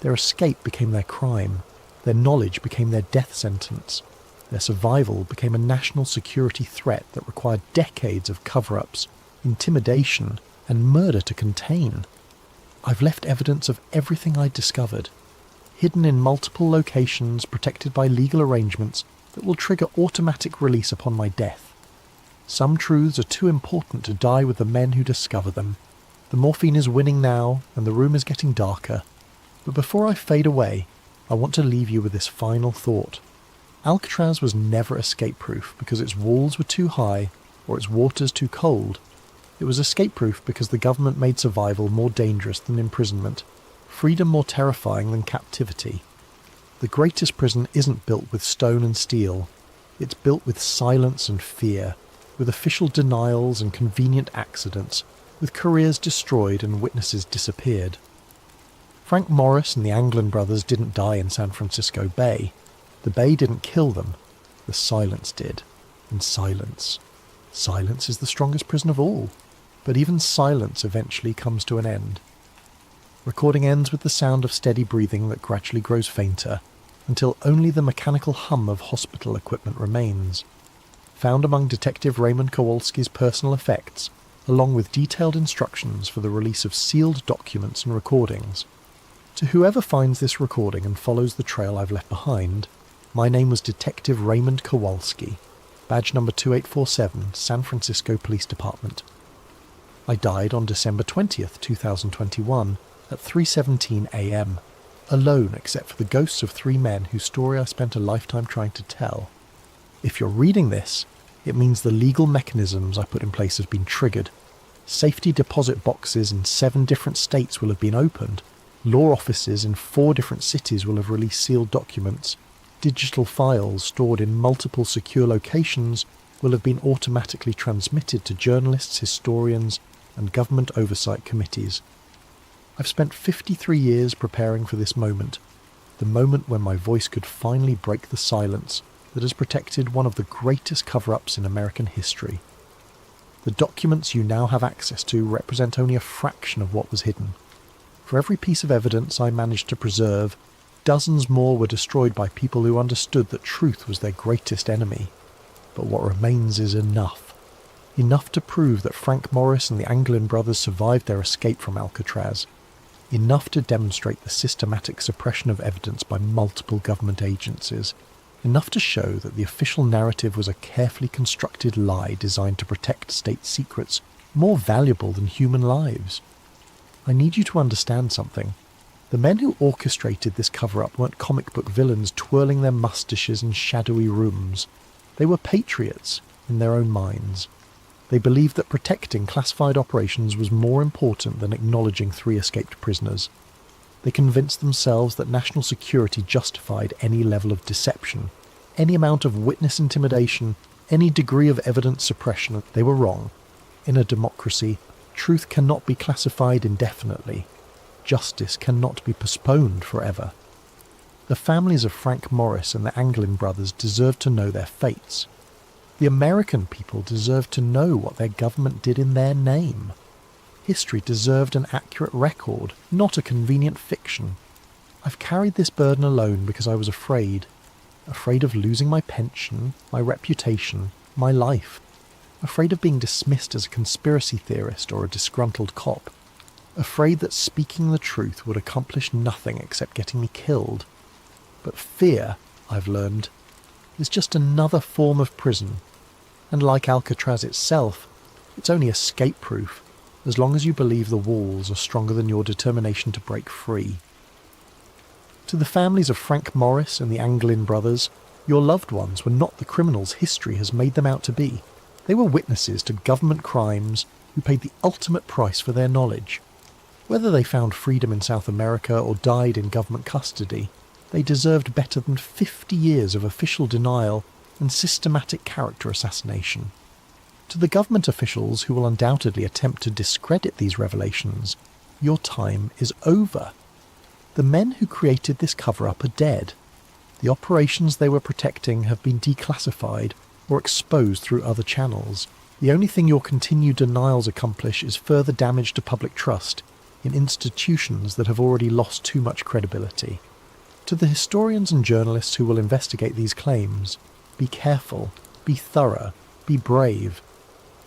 Their escape became their crime, their knowledge became their death sentence, their survival became a national security threat that required decades of cover-ups, intimidation, and murder to contain. I've left evidence of everything I'd discovered, hidden in multiple locations protected by legal arrangements that will trigger automatic release upon my death. Some truths are too important to die with the men who discover them. The morphine is winning now, and the room is getting darker. But before I fade away, I want to leave you with this final thought. Alcatraz was never escape-proof because its walls were too high or its waters too cold. It was escape-proof because the government made survival more dangerous than imprisonment, freedom more terrifying than captivity. The greatest prison isn't built with stone and steel. It's built with silence and fear, with official denials and convenient accidents, with careers destroyed and witnesses disappeared. Frank Morris and the Anglin brothers didn't die in San Francisco Bay. The Bay didn't kill them. The silence did. And silence. Silence is the strongest prison of all. But even silence eventually comes to an end. Recording ends with the sound of steady breathing that gradually grows fainter, until only the mechanical hum of hospital equipment remains. Found among Detective Raymond Kowalski's personal effects, along with detailed instructions for the release of sealed documents and recordings. To whoever finds this recording and follows the trail I've left behind, my name was Detective Raymond Kowalski, badge number 2847, San Francisco Police Department. I died on December 20th, 2021, at 3:17 a.m, alone except for the ghosts of 3 men whose story I spent a lifetime trying to tell. If you're reading this, it means the legal mechanisms I put in place have been triggered. Safety deposit boxes in 7 different states will have been opened. Law offices in 4 different cities will have released sealed documents. Digital files stored in multiple secure locations will have been automatically transmitted to journalists, historians, and government oversight committees. I've spent 53 years preparing for this moment, the moment when my voice could finally break the silence that has protected one of the greatest cover-ups in American history. The documents you now have access to represent only a fraction of what was hidden. For every piece of evidence I managed to preserve, dozens more were destroyed by people who understood that truth was their greatest enemy. But what remains is enough. Enough to prove that Frank Morris and the Anglin brothers survived their escape from Alcatraz. Enough to demonstrate the systematic suppression of evidence by multiple government agencies. Enough to show that the official narrative was a carefully constructed lie designed to protect state secrets more valuable than human lives. I need you to understand something. The men who orchestrated this cover-up weren't comic book villains twirling their mustaches in shadowy rooms. They were patriots in their own minds. They believed that protecting classified operations was more important than acknowledging 3 escaped prisoners. They convinced themselves that national security justified any level of deception, any amount of witness intimidation, any degree of evidence suppression. They were wrong. In a democracy, truth cannot be classified indefinitely. Justice cannot be postponed forever. The families of Frank Morris and the Anglin brothers deserve to know their fates. The American people deserved to know what their government did in their name. History deserved an accurate record, not a convenient fiction. I've carried this burden alone because I was afraid. Afraid of losing my pension, my reputation, my life. Afraid of being dismissed as a conspiracy theorist or a disgruntled cop. Afraid that speaking the truth would accomplish nothing except getting me killed. But fear, I've learned, is just another form of prison. And like Alcatraz itself, it's only escape-proof, as long as you believe the walls are stronger than your determination to break free. To the families of Frank Morris and the Anglin brothers, your loved ones were not the criminals history has made them out to be. They were witnesses to government crimes who paid the ultimate price for their knowledge. Whether they found freedom in South America or died in government custody, they deserved better than 50 years of official denial and systematic character assassination. To the government officials who will undoubtedly attempt to discredit these revelations, your time is over. The men who created this cover-up are dead. The operations they were protecting have been declassified or exposed through other channels. The only thing your continued denials accomplish is further damage to public trust in institutions that have already lost too much credibility. To the historians and journalists who will investigate these claims, be careful, be thorough, be brave.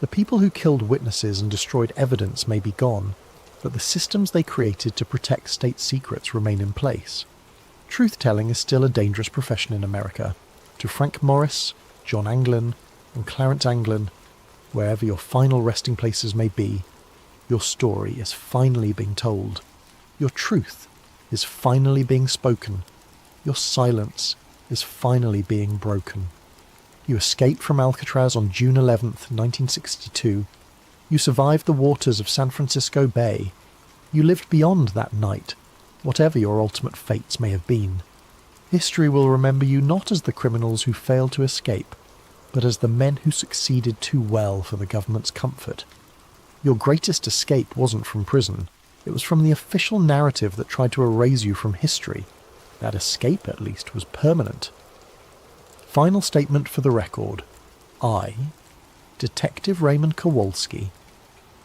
The people who killed witnesses and destroyed evidence may be gone, but the systems they created to protect state secrets remain in place. Truth-telling is still a dangerous profession in America. To Frank Morris, John Anglin, and Clarence Anglin, wherever your final resting places may be, your story is finally being told. Your truth is finally being spoken. Your silence is finally being broken. You escaped from Alcatraz on June 11th, 1962. You survived the waters of San Francisco Bay. You lived beyond that night, whatever your ultimate fates may have been. History will remember you not as the criminals who failed to escape, but as the men who succeeded too well for the government's comfort. Your greatest escape wasn't from prison. It was from the official narrative that tried to erase you from history. That escape, at least, was permanent. Final statement for the record. I, Detective Raymond Kowalski,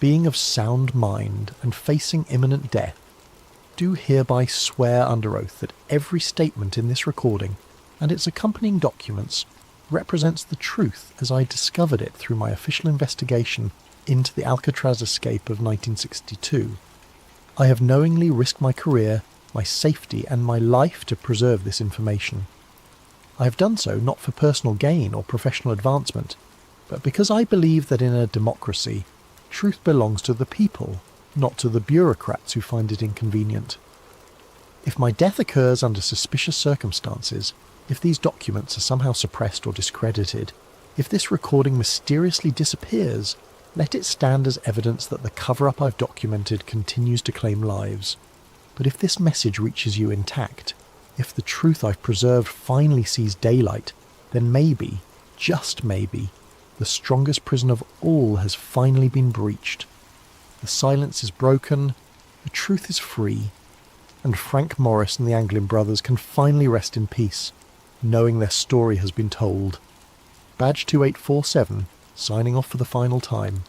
being of sound mind and facing imminent death, do hereby swear under oath that every statement in this recording and its accompanying documents represents the truth as I discovered it through my official investigation into the Alcatraz escape of 1962. I have knowingly risked my career, my safety, and my life to preserve this information. I have done so not for personal gain or professional advancement, but because I believe that in a democracy, truth belongs to the people, not to the bureaucrats who find it inconvenient. If my death occurs under suspicious circumstances, if these documents are somehow suppressed or discredited, if this recording mysteriously disappears, let it stand as evidence that the cover-up I've documented continues to claim lives. But if this message reaches you intact, if the truth I've preserved finally sees daylight, then maybe, just maybe, the strongest prison of all has finally been breached. The silence is broken, the truth is free, and Frank Morris and the Anglin brothers can finally rest in peace, knowing their story has been told. Badge 2847, signing off for the final time.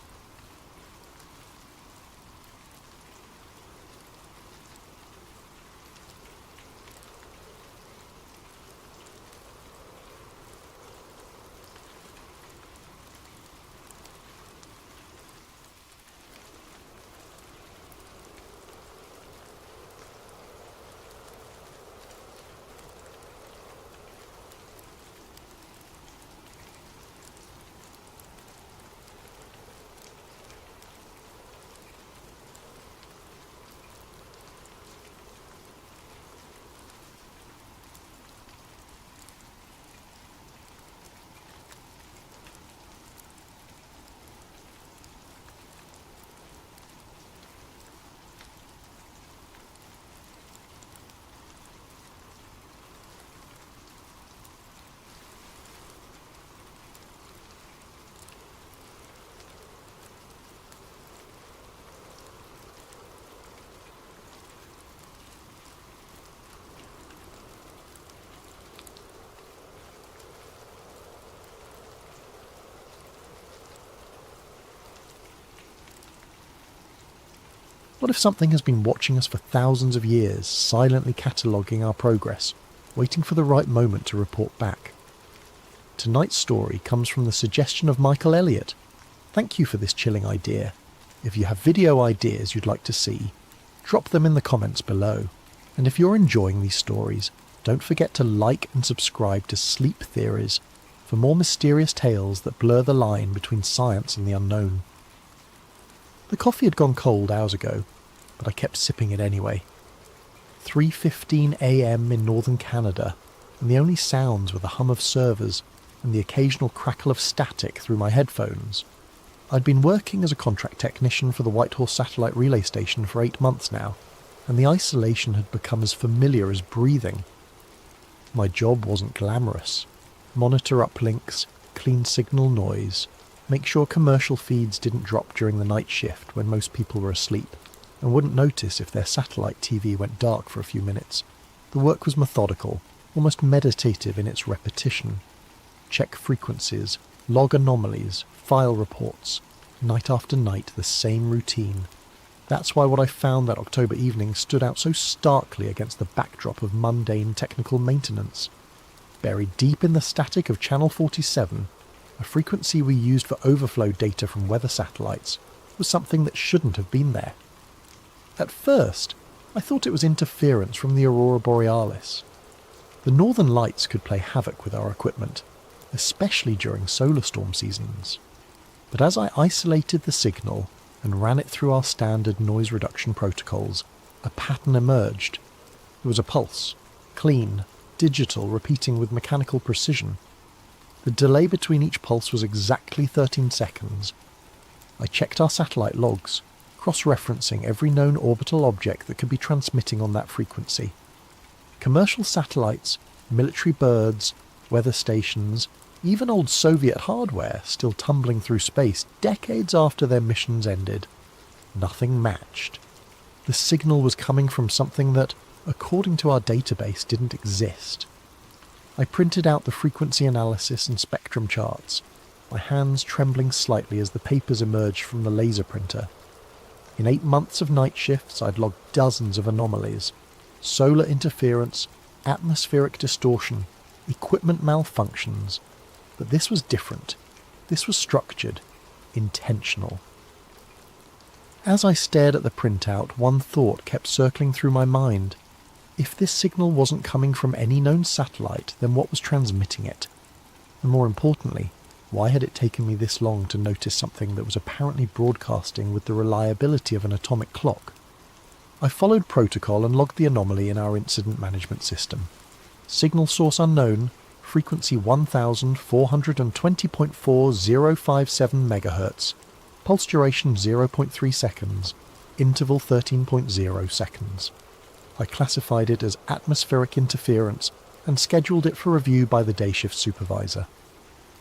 What if something has been watching us for thousands of years, silently cataloguing our progress, waiting for the right moment to report back? Tonight's story comes from the suggestion of Michael Elliott. Thank you for this chilling idea. If you have video ideas you'd like to see, drop them in the comments below. And if you're enjoying these stories, don't forget to like and subscribe to Sleep Theories for more mysterious tales that blur the line between science and the unknown. The coffee had gone cold hours ago, but I kept sipping it anyway. 3:15 a.m. in northern Canada, and the only sounds were the hum of servers and the occasional crackle of static through my headphones. I'd been working as a contract technician for the Whitehorse Satellite Relay Station for 8 months now, and the isolation had become as familiar as breathing. My job wasn't glamorous. Monitor uplinks, clean signal noise, make sure commercial feeds didn't drop during the night shift when most people were asleep, and wouldn't notice if their satellite TV went dark for a few minutes. The work was methodical, almost meditative in its repetition. Check frequencies, log anomalies, file reports, night after night the same routine. That's why what I found that October evening stood out so starkly against the backdrop of mundane technical maintenance. Buried deep in the static of Channel 47, a frequency we used for overflow data from weather satellites, was something that shouldn't have been there. At first, I thought it was interference from the aurora borealis. The northern lights could play havoc with our equipment, especially during solar storm seasons. But as I isolated the signal and ran it through our standard noise reduction protocols, a pattern emerged. There was a pulse, clean, digital, repeating with mechanical precision. The delay between each pulse was exactly 13 seconds. I checked our satellite logs, cross-referencing every known orbital object that could be transmitting on that frequency. Commercial satellites, military birds, weather stations, even old Soviet hardware still tumbling through space decades after their missions ended. Nothing matched. The signal was coming from something that, according to our database, didn't exist. I printed out the frequency analysis and spectrum charts, my hands trembling slightly as the papers emerged from the laser printer. In 8 months of night shifts, I'd logged dozens of anomalies. Solar interference, atmospheric distortion, equipment malfunctions. But this was different. This was structured, intentional. As I stared at the printout, one thought kept circling through my mind. If this signal wasn't coming from any known satellite, then what was transmitting it? And more importantly, why had it taken me this long to notice something that was apparently broadcasting with the reliability of an atomic clock? I followed protocol and logged the anomaly in our incident management system. Signal source unknown, frequency 1420.4057 MHz, pulse duration 0.3 seconds, interval 13.0 seconds. I classified it as atmospheric interference and scheduled it for review by the day shift supervisor.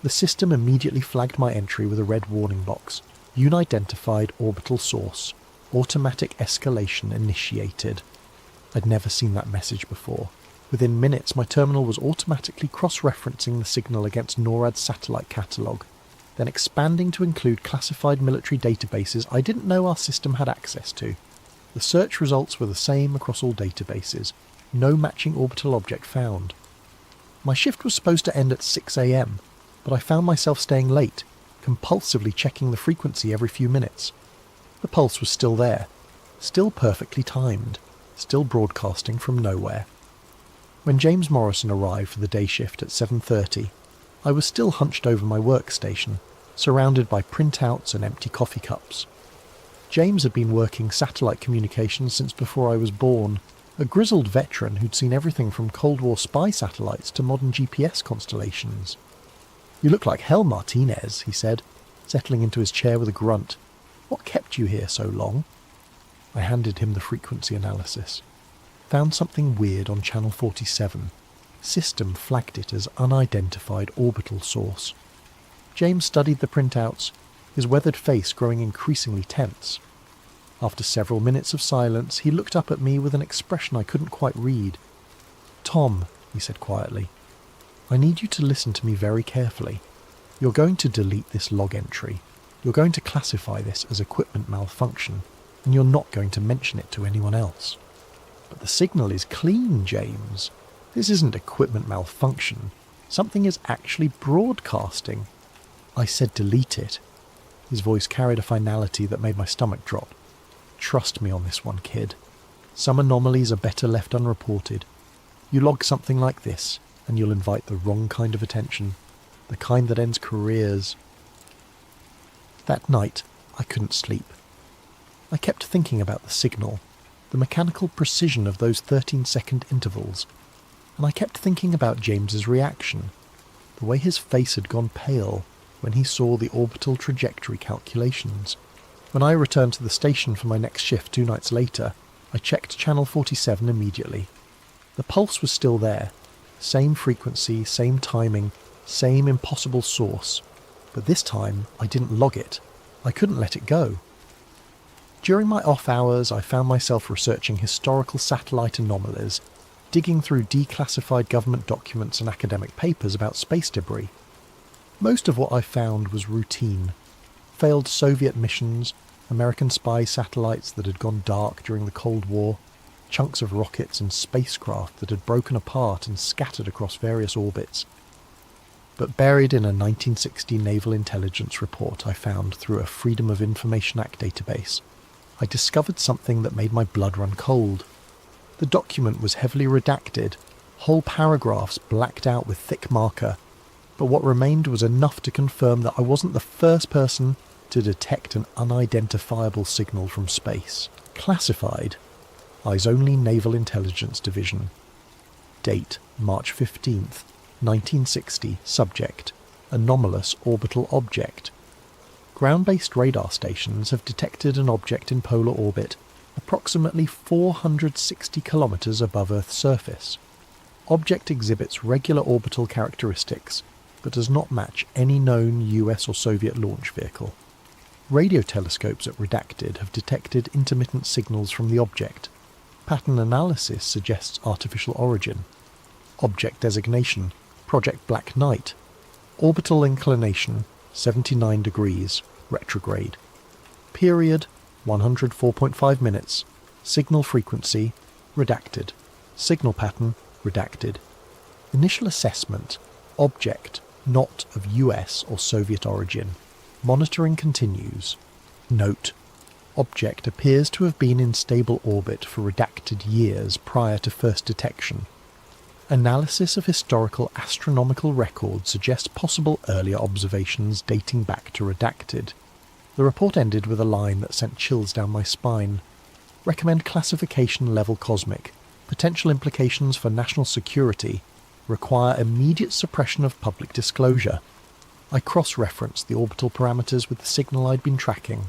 The system immediately flagged my entry with a red warning box. Unidentified orbital source. Automatic escalation initiated. I'd never seen that message before. Within minutes, my terminal was automatically cross-referencing the signal against NORAD's satellite catalogue, then expanding to include classified military databases I didn't know our system had access to. The search results were the same across all databases. No matching orbital object found. My shift was supposed to end at 6 a.m, but I found myself staying late, compulsively checking the frequency every few minutes. The pulse was still there, still perfectly timed, still broadcasting from nowhere. When James Morrison arrived for the day shift at 7:30, I was still hunched over my workstation, surrounded by printouts and empty coffee cups. James had been working satellite communications since before I was born, a grizzled veteran who'd seen everything from Cold War spy satellites to modern GPS constellations. "You look like hell, Martinez," he said, settling into his chair with a grunt. "What kept you here so long?" I handed him the frequency analysis. Found something weird on channel 47. System flagged it as unidentified orbital source. James studied the printouts, his weathered face growing increasingly tense. After several minutes of silence, he looked up at me with an expression I couldn't quite read. "Tom," he said quietly, "I need you to listen to me very carefully. You're going to delete this log entry. You're going to classify this as equipment malfunction. and you're not going to mention it to anyone else. But the signal is clean, James. This isn't equipment malfunction. Something is actually broadcasting. I said delete it. His voice carried a finality that made my stomach drop. Trust me on this one, kid. Some anomalies are better left unreported. You log something like this, and you'll invite the wrong kind of attention. The kind that ends careers. That night, I couldn't sleep. I kept thinking about the signal, the mechanical precision of those 13-second intervals, and I kept thinking about James's reaction, the way his face had gone pale when he saw the orbital trajectory calculations. When I returned to the station for my next shift 2 nights later, I checked channel 47 immediately. The pulse was still there, same frequency, same timing, same impossible source, but this time I didn't log it. I couldn't let it go. During my off hours, I found myself researching historical satellite anomalies, digging through declassified government documents and academic papers about space debris. Most of what I found was routine. Failed Soviet missions, American spy satellites that had gone dark during the Cold War, chunks of rockets and spacecraft that had broken apart and scattered across various orbits. But buried in a 1960 naval intelligence report I found through a Freedom of Information Act database, I discovered something that made my blood run cold. The document was heavily redacted, whole paragraphs blacked out with thick marker, but what remained was enough to confirm that I wasn't the first person to detect an unidentifiable signal from space. Classified, Eyes Only Naval Intelligence Division. Date, March 15th, 1960. Subject, anomalous orbital object. Ground-based radar stations have detected an object in polar orbit approximately 460 kilometers above Earth's surface. Object exhibits regular orbital characteristics, but does not match any known US or Soviet launch vehicle. Radio telescopes at Redacted have detected intermittent signals from the object. Pattern analysis suggests artificial origin. Object designation, Project Black Knight. Orbital inclination, 79 degrees, retrograde. Period, 104.5 minutes. Signal frequency, redacted. Signal pattern, redacted. Initial assessment, object, not of US or Soviet origin. Monitoring continues. Note, object appears to have been in stable orbit for redacted years prior to first detection. Analysis of historical astronomical records suggests possible earlier observations dating back to redacted. The report ended with a line that sent chills down my spine. Recommend classification level cosmic. Potential implications for national security. Require immediate suppression of public disclosure. I cross-referenced the orbital parameters with the signal I'd been tracking.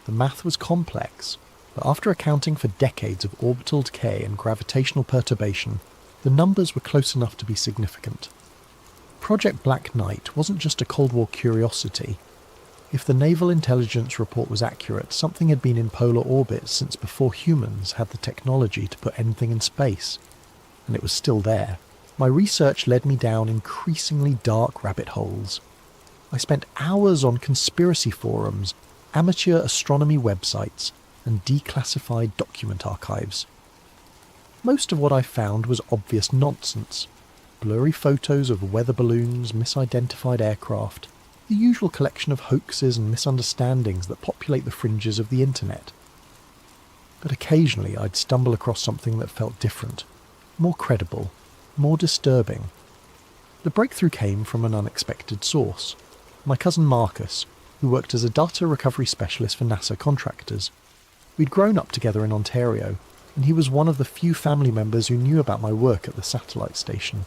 The math was complex, but after accounting for decades of orbital decay and gravitational perturbation, the numbers were close enough to be significant. Project Black Knight wasn't just a Cold War curiosity. If the naval intelligence report was accurate, something had been in polar orbit since before humans had the technology to put anything in space, and it was still there. My research led me down increasingly dark rabbit holes. I spent hours on conspiracy forums, amateur astronomy websites, and declassified document archives. Most of what I found was obvious nonsense. Blurry photos of weather balloons, misidentified aircraft, the usual collection of hoaxes and misunderstandings that populate the fringes of the internet. But occasionally I'd stumble across something that felt different, more credible, more disturbing. The breakthrough came from an unexpected source. My cousin Marcus, who worked as a data recovery specialist for NASA contractors. We'd grown up together in Ontario, and he was one of the few family members who knew about my work at the satellite station.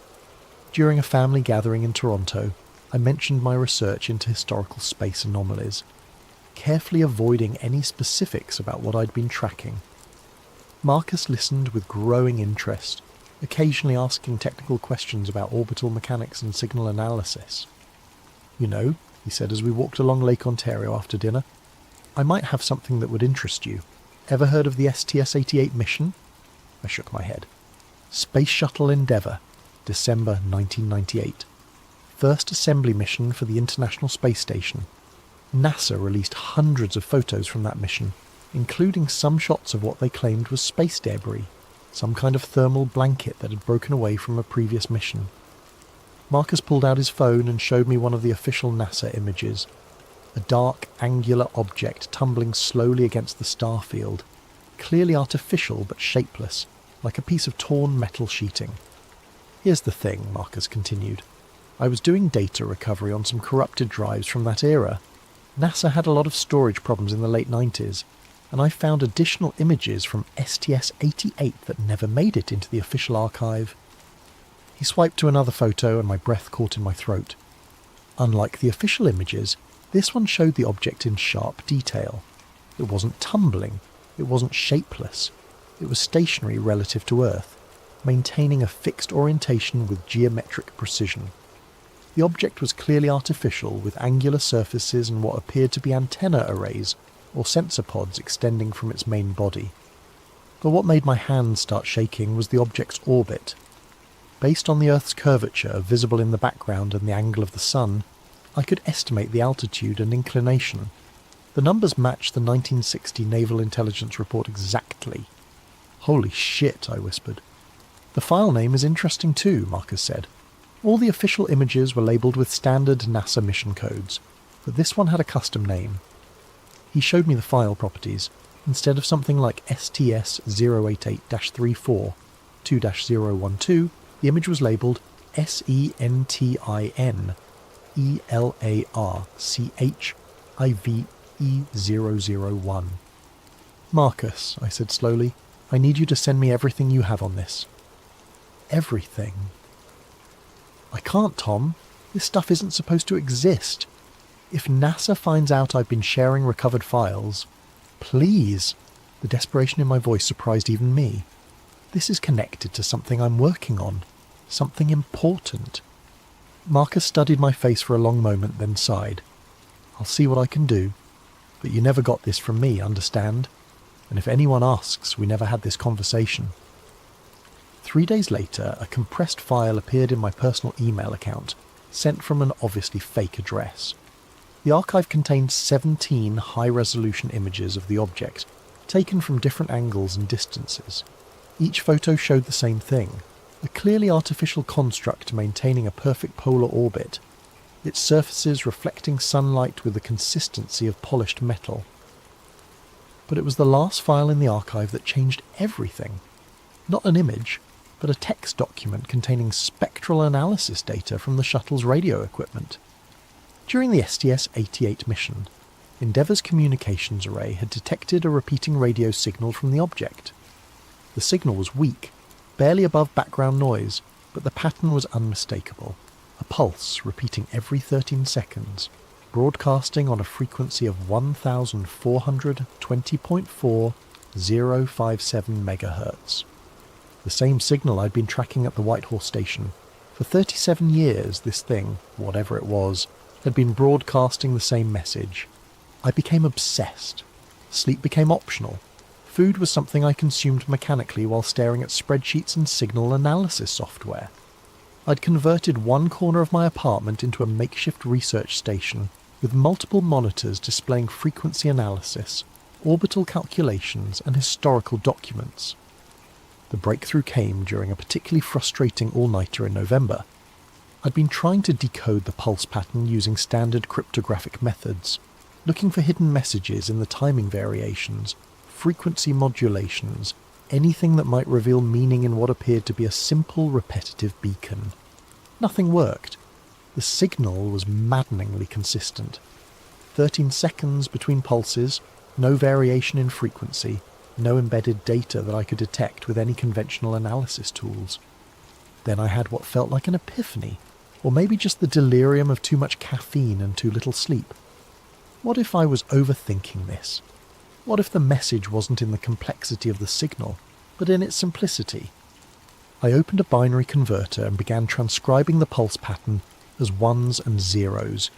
During a family gathering in Toronto, I mentioned my research into historical space anomalies, carefully avoiding any specifics about what I'd been tracking. Marcus listened with growing interest, occasionally asking technical questions about orbital mechanics and signal analysis. "You know," he said as we walked along Lake Ontario after dinner, "I might have something that would interest you. Ever heard of the STS-88 mission?" I shook my head. Space Shuttle Endeavour, December 1998. First assembly mission for the International Space Station. NASA released hundreds of photos from that mission, including some shots of what they claimed was space debris, some kind of thermal blanket that had broken away from a previous mission. Marcus pulled out his phone and showed me one of the official NASA images. A dark, angular object tumbling slowly against the star field, clearly artificial but shapeless, like a piece of torn metal sheeting. Here's the thing, Marcus continued. I was doing data recovery on some corrupted drives from that era. NASA had a lot of storage problems in the late 90s, and I found additional images from STS-88 that never made it into the official archive. He swiped to another photo and my breath caught in my throat. Unlike the official images, this one showed the object in sharp detail. It wasn't tumbling, it wasn't shapeless, it was stationary relative to Earth, maintaining a fixed orientation with geometric precision. The object was clearly artificial, with angular surfaces and what appeared to be antenna arrays or sensor pods extending from its main body. But what made my hands start shaking was the object's orbit. Based on the Earth's curvature visible in the background and the angle of the sun, I could estimate the altitude and inclination. The numbers matched the 1960 Naval Intelligence Report exactly. Holy shit, I whispered. The file name is interesting too, Marcus said. All the official images were labelled with standard NASA mission codes, but this one had a custom name. He showed me the file properties. Instead of something like STS-088-34 2-012, the image was labelled SENTIN ELARCHIVE001. Marcus, I said slowly, I need you to send me everything you have on this. Everything. I can't, Tom. This stuff isn't supposed to exist. If NASA finds out I've been sharing recovered files, please. The desperation in my voice surprised even me. This is connected to something I'm working on. Something important. Marcus studied my face for a long moment, then sighed. I'll see what I can do. But you never got this from me, understand? And if anyone asks, we never had this conversation. 3 days later, a compressed file appeared in my personal email account, sent from an obviously fake address. The archive contained 17 high-resolution images of the object, taken from different angles and distances. Each photo showed the same thing, a clearly artificial construct maintaining a perfect polar orbit, its surfaces reflecting sunlight with the consistency of polished metal. But it was the last file in the archive that changed everything. Not an image, but a text document containing spectral analysis data from the shuttle's radio equipment. During the STS-88 mission, Endeavour's communications array had detected a repeating radio signal from the object. The signal was weak, barely above background noise, but the pattern was unmistakable. A pulse repeating every 13 seconds, broadcasting on a frequency of 1420.4057 MHz. The same signal I'd been tracking at the White Horse Station. For 37 years, this thing, whatever it was, had been broadcasting the same message. I became obsessed. Sleep became optional. Food was something I consumed mechanically while staring at spreadsheets and signal analysis software. I'd converted one corner of my apartment into a makeshift research station with multiple monitors displaying frequency analysis, orbital calculations, and historical documents. The breakthrough came during a particularly frustrating all-nighter in November. I'd been trying to decode the pulse pattern using standard cryptographic methods, looking for hidden messages in the timing variations, frequency modulations, anything that might reveal meaning in what appeared to be a simple, repetitive beacon. Nothing worked. The signal was maddeningly consistent. 13 seconds between pulses, no variation in frequency, no embedded data that I could detect with any conventional analysis tools. Then I had what felt like an epiphany, or maybe just the delirium of too much caffeine and too little sleep. What if I was overthinking this? What if the message wasn't in the complexity of the signal, but in its simplicity? I opened a binary converter and began transcribing the pulse pattern as ones and zeros.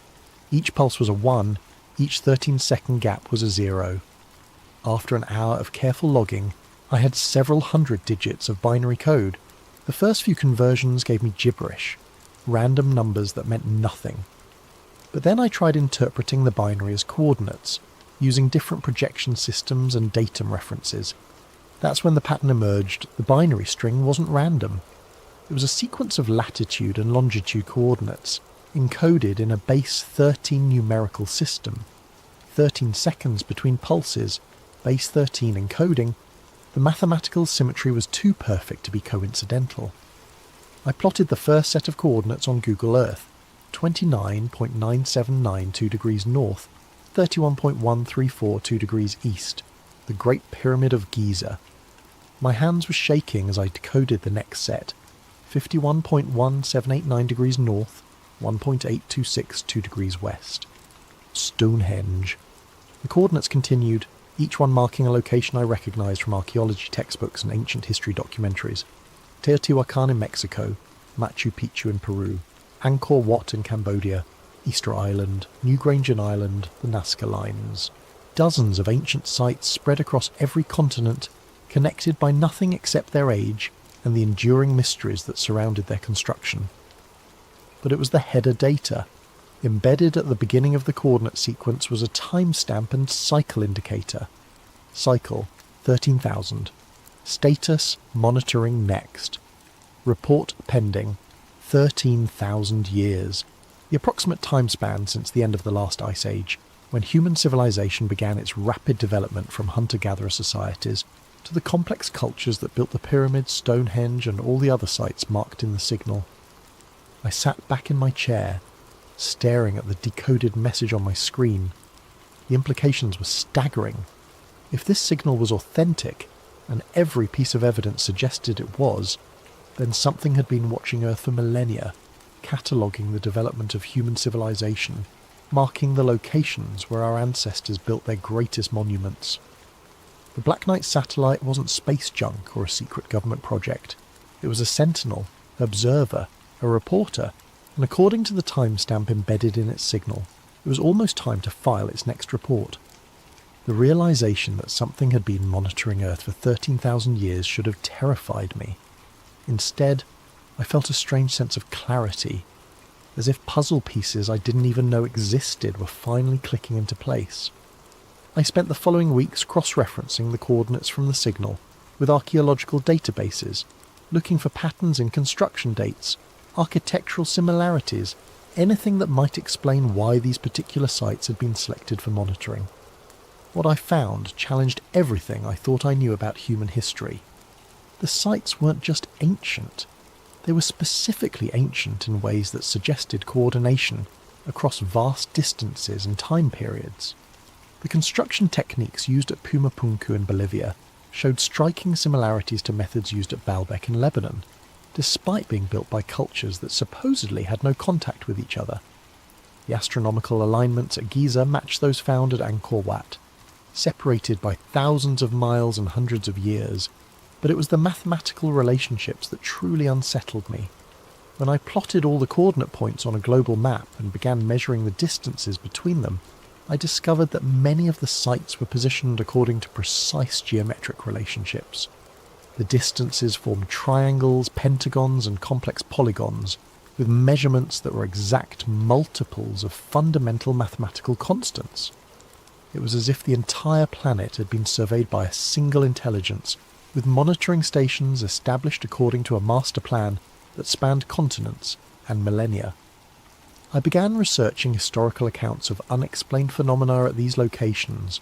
Each pulse was a 1, each 13-second gap was a 0. After an hour of careful logging, I had several hundred digits of binary code. The first few conversions gave me gibberish, random numbers that meant nothing. But then I tried interpreting the binary as coordinates, using different projection systems and datum references. That's when the pattern emerged. The binary string wasn't random. It was a sequence of latitude and longitude coordinates, encoded in a base 13 numerical system. 13 seconds between pulses, base 13 encoding. The mathematical symmetry was too perfect to be coincidental. I plotted the first set of coordinates on Google Earth, 29.9792 degrees north, 31.1342 degrees east, the Great Pyramid of Giza. My hands were shaking as I decoded the next set, 51.1789 degrees north, 1.8262 degrees west. Stonehenge. The coordinates continued, each one marking a location I recognised from archaeology textbooks and ancient history documentaries. Teotihuacan in Mexico, Machu Picchu in Peru, Angkor Wat in Cambodia, Easter Island, Newgrange Island, the Nazca Lines. Dozens of ancient sites spread across every continent, connected by nothing except their age and the enduring mysteries that surrounded their construction. But it was the header data. Embedded at the beginning of the coordinate sequence was a timestamp and cycle indicator. Cycle, 13,000. Status, monitoring next. Report pending, 13,000 years. The approximate time span since the end of the last ice age, when human civilization began its rapid development from hunter-gatherer societies to the complex cultures that built the pyramids, Stonehenge and all the other sites marked in the signal. I sat back in my chair, staring at the decoded message on my screen. The implications were staggering. If this signal was authentic, and every piece of evidence suggested it was, then something had been watching Earth for millennia, cataloguing the development of human civilization, marking the locations where our ancestors built their greatest monuments. The Black Knight satellite wasn't space junk or a secret government project. It was a sentinel, observer, a reporter, and according to the timestamp embedded in its signal, it was almost time to file its next report. The realization that something had been monitoring Earth for 13,000 years should have terrified me. Instead, I felt a strange sense of clarity, as if puzzle pieces I didn't even know existed were finally clicking into place. I spent the following weeks cross-referencing the coordinates from the signal with archaeological databases, looking for patterns in construction dates, architectural similarities, anything that might explain why these particular sites had been selected for monitoring. What I found challenged everything I thought I knew about human history. The sites weren't just ancient, they were specifically ancient in ways that suggested coordination across vast distances and time periods. The construction techniques used at Pumapunku in Bolivia showed striking similarities to methods used at Baalbek in Lebanon, despite being built by cultures that supposedly had no contact with each other. The astronomical alignments at Giza matched those found at Angkor Wat, separated by thousands of miles and hundreds of years, but it was the mathematical relationships that truly unsettled me. When I plotted all the coordinate points on a global map and began measuring the distances between them, I discovered that many of the sites were positioned according to precise geometric relationships. The distances formed triangles, pentagons, and complex polygons, with measurements that were exact multiples of fundamental mathematical constants. It was as if the entire planet had been surveyed by a single intelligence, with monitoring stations established according to a master plan that spanned continents and millennia. I began researching historical accounts of unexplained phenomena at these locations.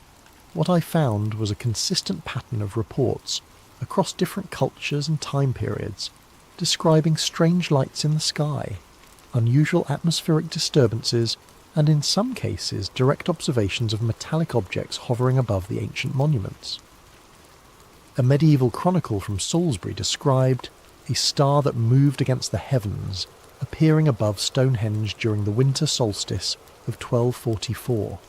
What I found was a consistent pattern of reports across different cultures and time periods, describing strange lights in the sky, unusual atmospheric disturbances, and in some cases direct observations of metallic objects hovering above the ancient monuments. A medieval chronicle from Salisbury described a star that moved against the heavens, appearing above Stonehenge during the winter solstice of 1244.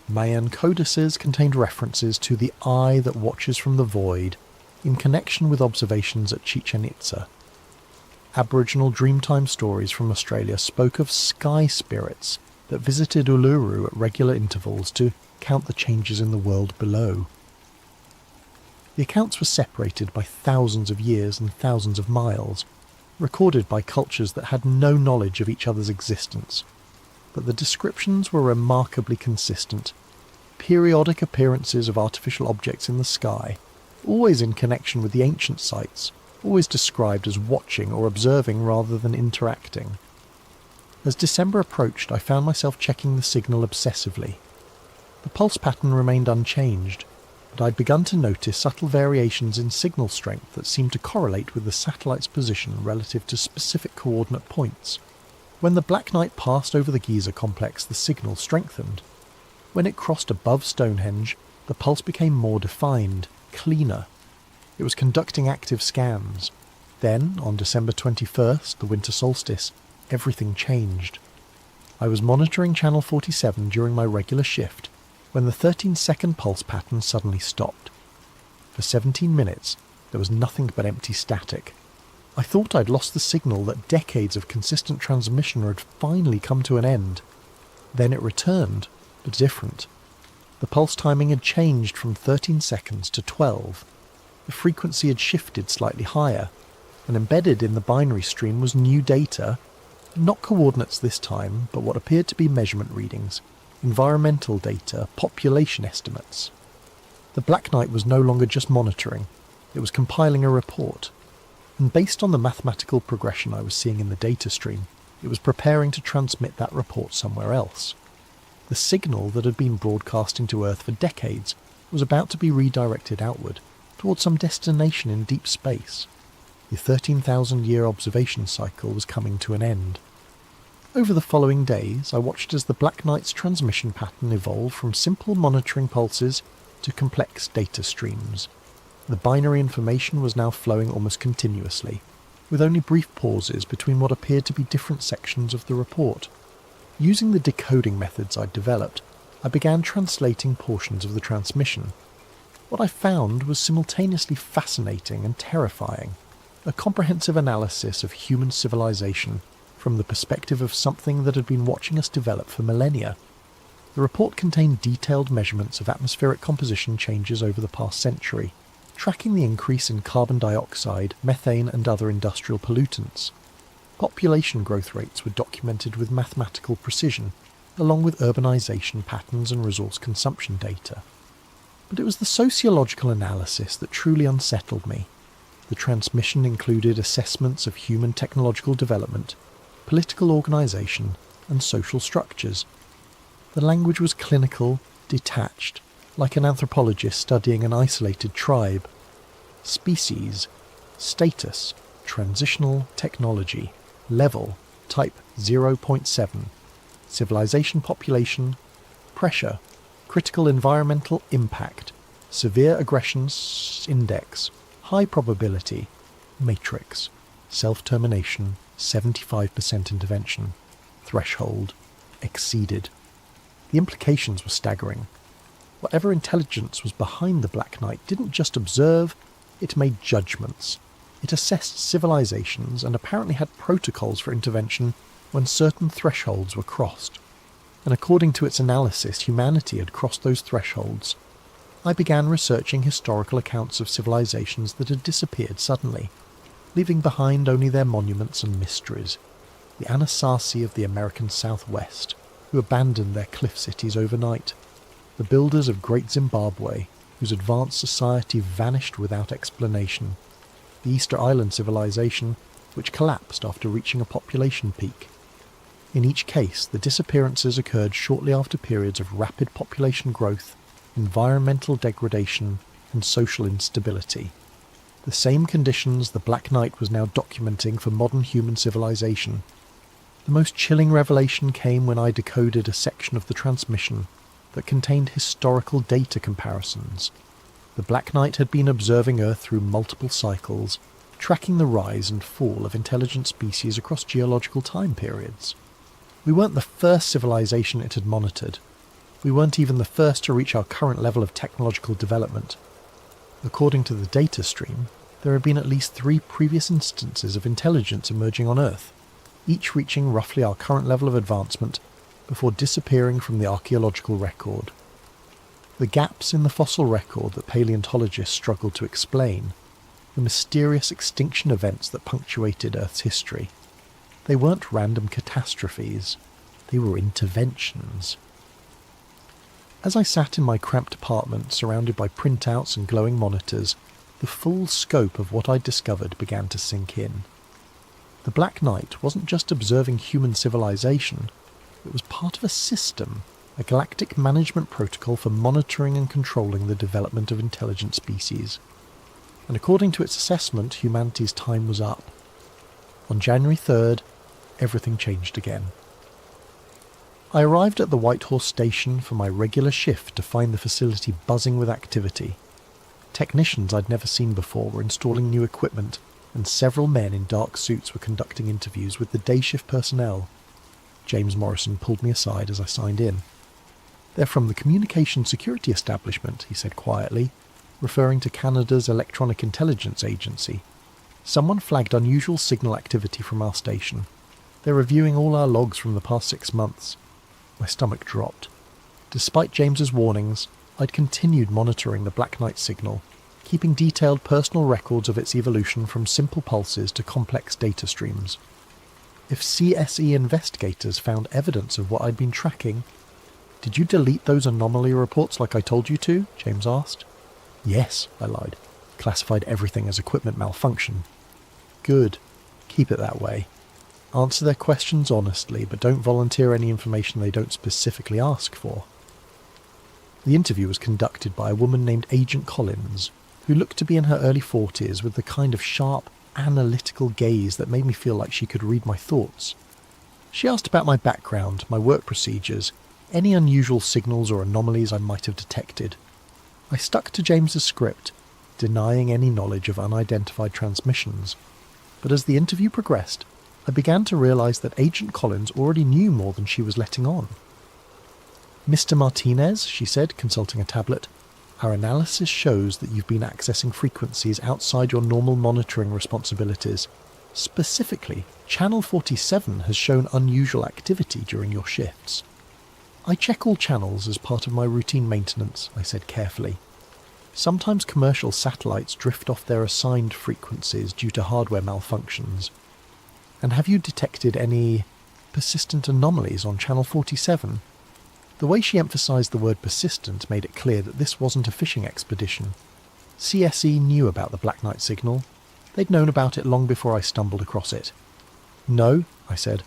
Mayan codices contained references to the eye that watches from the void in connection with observations at Chichen Itza. Aboriginal Dreamtime stories from Australia spoke of sky spirits that visited Uluru at regular intervals to count the changes in the world below. The accounts were separated by thousands of years and thousands of miles, recorded by cultures that had no knowledge of each other's existence, but the descriptions were remarkably consistent. periodic appearances of artificial objects in the sky, always in connection with the ancient sites, always described as watching or observing rather than interacting. As December approached, I found myself checking the signal obsessively. The pulse pattern remained unchanged, but I'd begun to notice subtle variations in signal strength that seemed to correlate with the satellite's position relative to specific coordinate points. When the Black Knight passed over the Giza complex, the signal strengthened. When it crossed above Stonehenge, the pulse became more defined, cleaner. It was conducting active scans. Then, on December 21st, the winter solstice, everything changed. I was monitoring channel 47 during my regular shift, when the 13-second pulse pattern suddenly stopped. For 17 minutes, there was nothing but empty static. I thought I'd lost the signal, that decades of consistent transmission had finally come to an end. Then it returned, but different. The pulse timing had changed from 13 seconds to 12. The frequency had shifted slightly higher, and embedded in the binary stream was new data, not coordinates this time, but what appeared to be measurement readings, environmental data, population estimates. The Black Knight was no longer just monitoring, it was compiling a report, and based on the mathematical progression I was seeing in the data stream, it was preparing to transmit that report somewhere else. The signal that had been broadcasting to Earth for decades was about to be redirected outward, towards some destination in deep space. The 13,000-year observation cycle was coming to an end. Over the following days, I watched as the Black Knight's transmission pattern evolved from simple monitoring pulses to complex data streams. The binary information was now flowing almost continuously, with only brief pauses between what appeared to be different sections of the report. Using the decoding methods I'd developed, I began translating portions of the transmission. What I found was simultaneously fascinating and terrifying, a comprehensive analysis of human civilization from the perspective of something that had been watching us develop for millennia. The report contained detailed measurements of atmospheric composition changes over the past century, tracking the increase in carbon dioxide, methane and other industrial pollutants. Population growth rates were documented with mathematical precision, along with urbanization patterns and resource consumption data. But it was the sociological analysis that truly unsettled me. The transmission included assessments of human technological development, political organisation, and social structures. The language was clinical, detached, like an anthropologist studying an isolated tribe. Species, status, transitional technology, level, type 0.7, civilization population, pressure, critical environmental impact, severe aggressions index, high probability, matrix, self-termination, 75% intervention, threshold, exceeded. The implications were staggering. Whatever intelligence was behind the Black Knight didn't just observe, it made judgments. It assessed civilizations and apparently had protocols for intervention when certain thresholds were crossed. And according to its analysis, humanity had crossed those thresholds. I began researching historical accounts of civilizations that had disappeared suddenly, leaving behind only their monuments and mysteries. The Anasazi of the American Southwest, who abandoned their cliff cities overnight. The builders of Great Zimbabwe, whose advanced society vanished without explanation. The Easter Island civilization, which collapsed after reaching a population peak. In each case, the disappearances occurred shortly after periods of rapid population growth, environmental degradation, and social instability. The same conditions the Black Knight was now documenting for modern human civilization. The most chilling revelation came when I decoded a section of the transmission that contained historical data comparisons. The Black Knight had been observing Earth through multiple cycles, tracking the rise and fall of intelligent species across geological time periods. We weren't the first civilization it had monitored. We weren't even the first to reach our current level of technological development. According to the data stream, there had been at least 3 previous instances of intelligence emerging on Earth, each reaching roughly our current level of advancement before disappearing from the archaeological record. The gaps in the fossil record that paleontologists struggled to explain, the mysterious extinction events that punctuated Earth's history, they weren't random catastrophes, they were interventions. As I sat in my cramped apartment surrounded by printouts and glowing monitors, the full scope of what I'd discovered began to sink in. The Black Knight wasn't just observing human civilization, it was part of a system, a galactic management protocol for monitoring and controlling the development of intelligent species. And according to its assessment, humanity's time was up. On January 3rd, everything changed again. I arrived at the Whitehorse station for my regular shift to find the facility buzzing with activity. Technicians I'd never seen before were installing new equipment, and several men in dark suits were conducting interviews with the day shift personnel. James Morrison pulled me aside as I signed in. "They're from the Communication Security Establishment," he said quietly, referring to Canada's Electronic Intelligence Agency. "Someone flagged unusual signal activity from our station. They're reviewing all our logs from the past 6 months." My stomach dropped. Despite James's warnings, I'd continued monitoring the Black Knight signal, keeping detailed personal records of its evolution from simple pulses to complex data streams. If CSE investigators found evidence of what I'd been tracking... "Did you delete those anomaly reports like I told you to?" James asked. "Yes," I lied. "Classified everything as equipment malfunction." "Good. Keep it that way. Answer their questions honestly, but don't volunteer any information they don't specifically ask for." The interview was conducted by a woman named Agent Collins, who looked to be in her early 40s with the kind of sharp, analytical gaze that made me feel like she could read my thoughts. She asked about my background, my work procedures, any unusual signals or anomalies I might have detected. I stuck to James's script, denying any knowledge of unidentified transmissions. But as the interview progressed, I began to realise that Agent Collins already knew more than she was letting on. "Mr. Martinez," she said, consulting a tablet, "our analysis shows that you've been accessing frequencies outside your normal monitoring responsibilities. Specifically, Channel 47 has shown unusual activity during your shifts." "I check all channels as part of my routine maintenance," I said carefully. "Sometimes commercial satellites drift off their assigned frequencies due to hardware malfunctions. And have you detected any persistent anomalies on Channel 47? The way she emphasised the word persistent made it clear that this wasn't a fishing expedition. CSE knew about the Black Knight signal. They'd known about it long before I stumbled across it. "No," I said.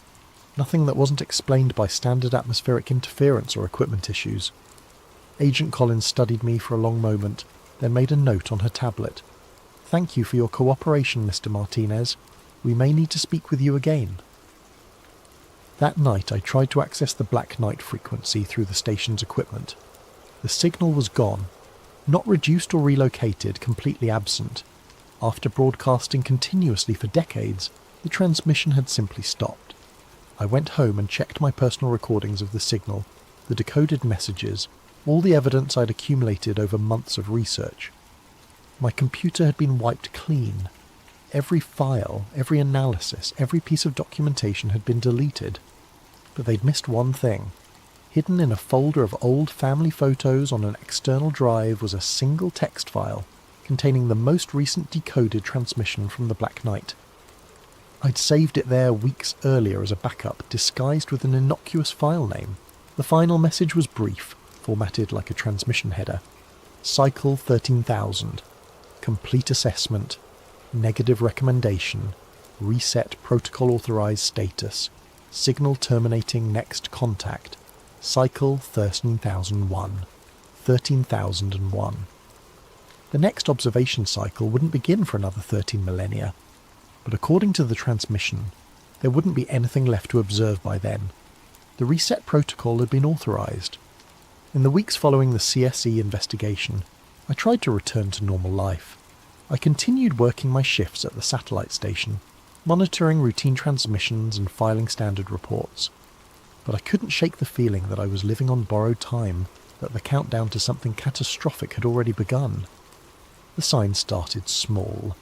"Nothing that wasn't explained by standard atmospheric interference or equipment issues." Agent Collins studied me for a long moment, then made a note on her tablet. "Thank you for your cooperation, Mr. Martinez. We may need to speak with you again." That night I tried to access the Black Knight frequency through the station's equipment. The signal was gone. Not reduced or relocated, completely absent. After broadcasting continuously for decades, the transmission had simply stopped. I went home and checked my personal recordings of the signal, the decoded messages, all the evidence I'd accumulated over months of research. My computer had been wiped clean. Every file, every analysis, every piece of documentation had been deleted. But they'd missed one thing. Hidden in a folder of old family photos on an external drive was a single text file containing the most recent decoded transmission from the Black Knight. I'd saved it there weeks earlier as a backup, disguised with an innocuous file name. The final message was brief, formatted like a transmission header. Cycle 13,000. Complete assessment. Negative recommendation. Reset protocol authorized status. Signal terminating next contact. Cycle 13,001. 13,001. The next observation cycle wouldn't begin for another 13 millennia, but according to the transmission, there wouldn't be anything left to observe by then. The reset protocol had been authorized. In the weeks following the CSE investigation, I tried to return to normal life. I continued working my shifts at the satellite station, monitoring routine transmissions and filing standard reports. But I couldn't shake the feeling that I was living on borrowed time, that the countdown to something catastrophic had already begun. The signs started small.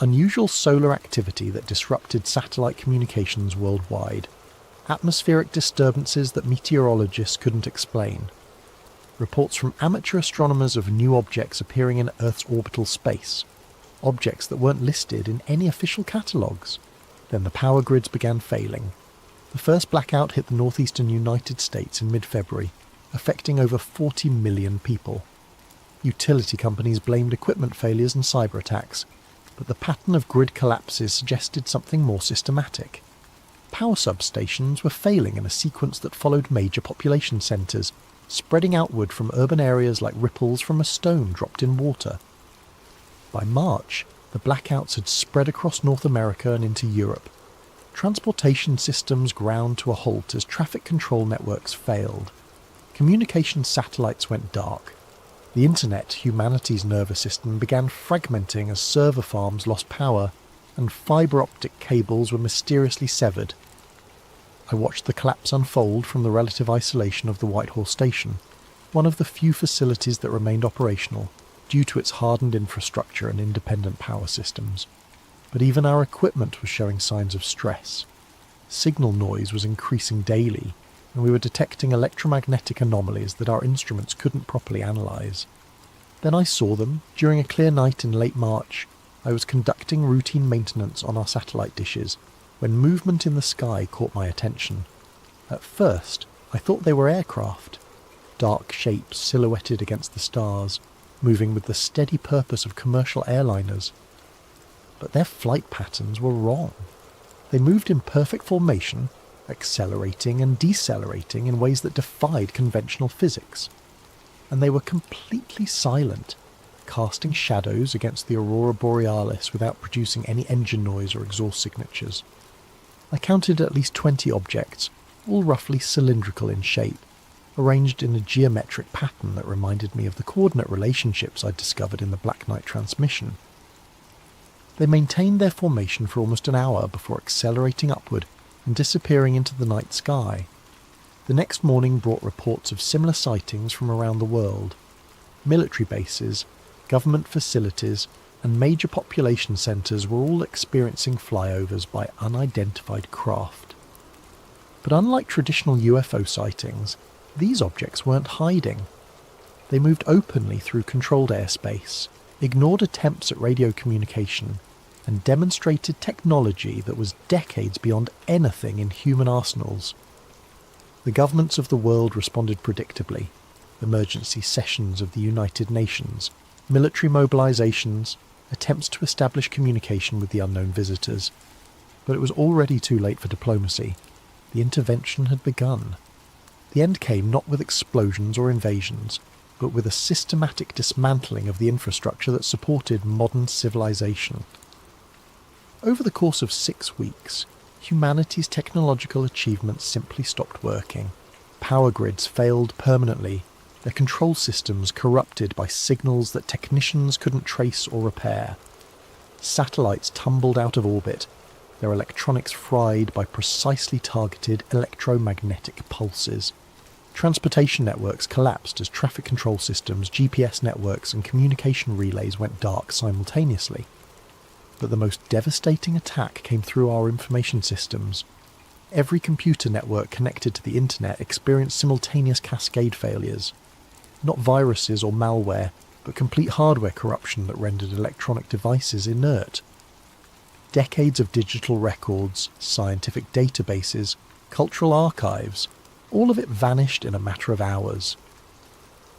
Unusual solar activity that disrupted satellite communications worldwide. Atmospheric disturbances that meteorologists couldn't explain. Reports from amateur astronomers of new objects appearing in Earth's orbital space. Objects that weren't listed in any official catalogues. Then the power grids began failing. The first blackout hit the northeastern United States in mid-February. affecting over 40 million people. Utility companies blamed equipment failures and cyber attacks, but the pattern of grid collapses suggested something more systematic. Power substations were failing in a sequence that followed major population centres, spreading outward from urban areas like ripples from a stone dropped in water. By March, the blackouts had spread across North America and into Europe. Transportation systems ground to a halt as traffic control networks failed. Communication satellites went dark. The internet, humanity's nervous system, began fragmenting as server farms lost power, and fibre optic cables were mysteriously severed. I watched the collapse unfold from the relative isolation of the Whitehall station, one of the few facilities that remained operational due to its hardened infrastructure and independent power systems. But even our equipment was showing signs of stress. Signal noise was increasing daily, and we were detecting electromagnetic anomalies that our instruments couldn't properly analyse. Then I saw them during a clear night in late March. I was conducting routine maintenance on our satellite dishes when movement in the sky caught my attention. At first, I thought they were aircraft, dark shapes silhouetted against the stars, moving with the steady purpose of commercial airliners. But their flight patterns were wrong. They moved in perfect formation, accelerating and decelerating in ways that defied conventional physics. And they were completely silent, casting shadows against the aurora borealis without producing any engine noise or exhaust signatures. I counted at least 20 objects, all roughly cylindrical in shape, arranged in a geometric pattern that reminded me of the coordinate relationships I'd discovered in the Black Knight transmission. They maintained their formation for almost an hour before accelerating upward and disappearing into the night sky. The next morning brought reports of similar sightings from around the world. Military bases, government facilities, and major population centres were all experiencing flyovers by unidentified craft. But unlike traditional UFO sightings, these objects weren't hiding. They moved openly through controlled airspace, ignored attempts at radio communication, and demonstrated technology that was decades beyond anything in human arsenals. The governments of the world responded predictably. Emergency sessions of the United Nations, military mobilizations, attempts to establish communication with the unknown visitors. But it was already too late for diplomacy. The intervention had begun. The end came not with explosions or invasions, but with a systematic dismantling of the infrastructure that supported modern civilization. Over the course of 6 weeks, humanity's technological achievements simply stopped working. Power grids failed permanently, their control systems corrupted by signals that technicians couldn't trace or repair. Satellites tumbled out of orbit, their electronics fried by precisely targeted electromagnetic pulses. Transportation networks collapsed as traffic control systems, GPS networks and communication relays went dark simultaneously. But the most devastating attack came through our information systems. Every computer network connected to the internet experienced simultaneous cascade failures. Not viruses or malware, but complete hardware corruption that rendered electronic devices inert. Decades of digital records, scientific databases, cultural archives, all of it vanished in a matter of hours.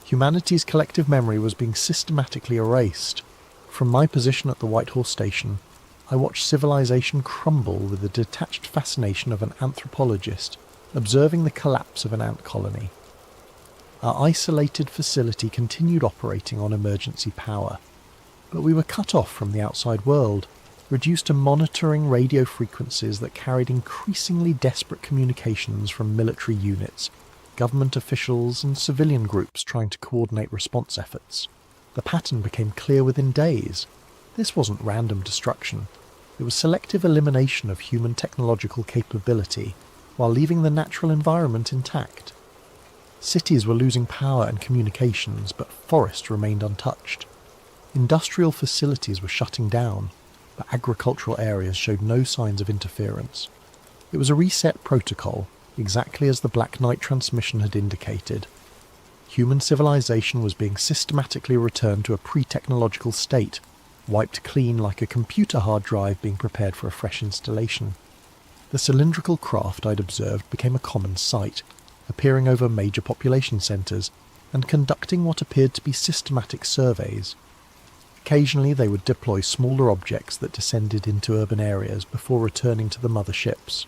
Humanity's collective memory was being systematically erased. From my position at the Whitehall station, I watched civilization crumble with the detached fascination of an anthropologist observing the collapse of an ant colony. Our isolated facility continued operating on emergency power, but we were cut off from the outside world, reduced to monitoring radio frequencies that carried increasingly desperate communications from military units, government officials and civilian groups trying to coordinate response efforts. The pattern became clear within days. This wasn't random destruction. It was selective elimination of human technological capability while leaving the natural environment intact. Cities were losing power and communications, but forests remained untouched. Industrial facilities were shutting down, but agricultural areas showed no signs of interference. It was a reset protocol, exactly as the Black Knight transmission had indicated. Human civilization was being systematically returned to a pre-technological state, wiped clean like a computer hard drive being prepared for a fresh installation. The cylindrical craft I'd observed became a common sight, appearing over major population centres and conducting what appeared to be systematic surveys. Occasionally they would deploy smaller objects that descended into urban areas before returning to the motherships.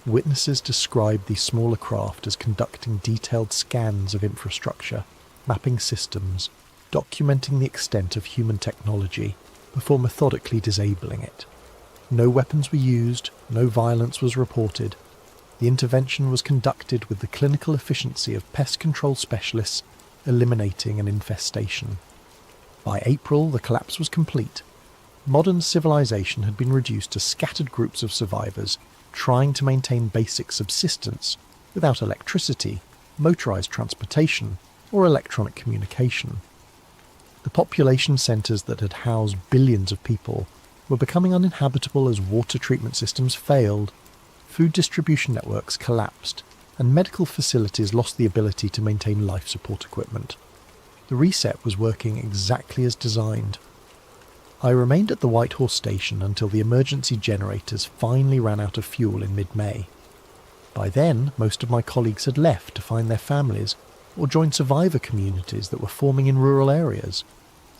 Witnesses described these smaller craft as conducting detailed scans of infrastructure, mapping systems, documenting the extent of human technology before methodically disabling it. No weapons were used, no violence was reported. The intervention was conducted with the clinical efficiency of pest control specialists eliminating an infestation. By April, the collapse was complete. Modern civilization had been reduced to scattered groups of survivors trying to maintain basic subsistence without electricity, motorized transportation, or electronic communication. The population centres that had housed billions of people were becoming uninhabitable as water treatment systems failed, food distribution networks collapsed, and medical facilities lost the ability to maintain life support equipment. The reset was working exactly as designed. I remained at the White Horse Station until the emergency generators finally ran out of fuel in mid-May. By then, most of my colleagues had left to find their families or join survivor communities that were forming in rural areas.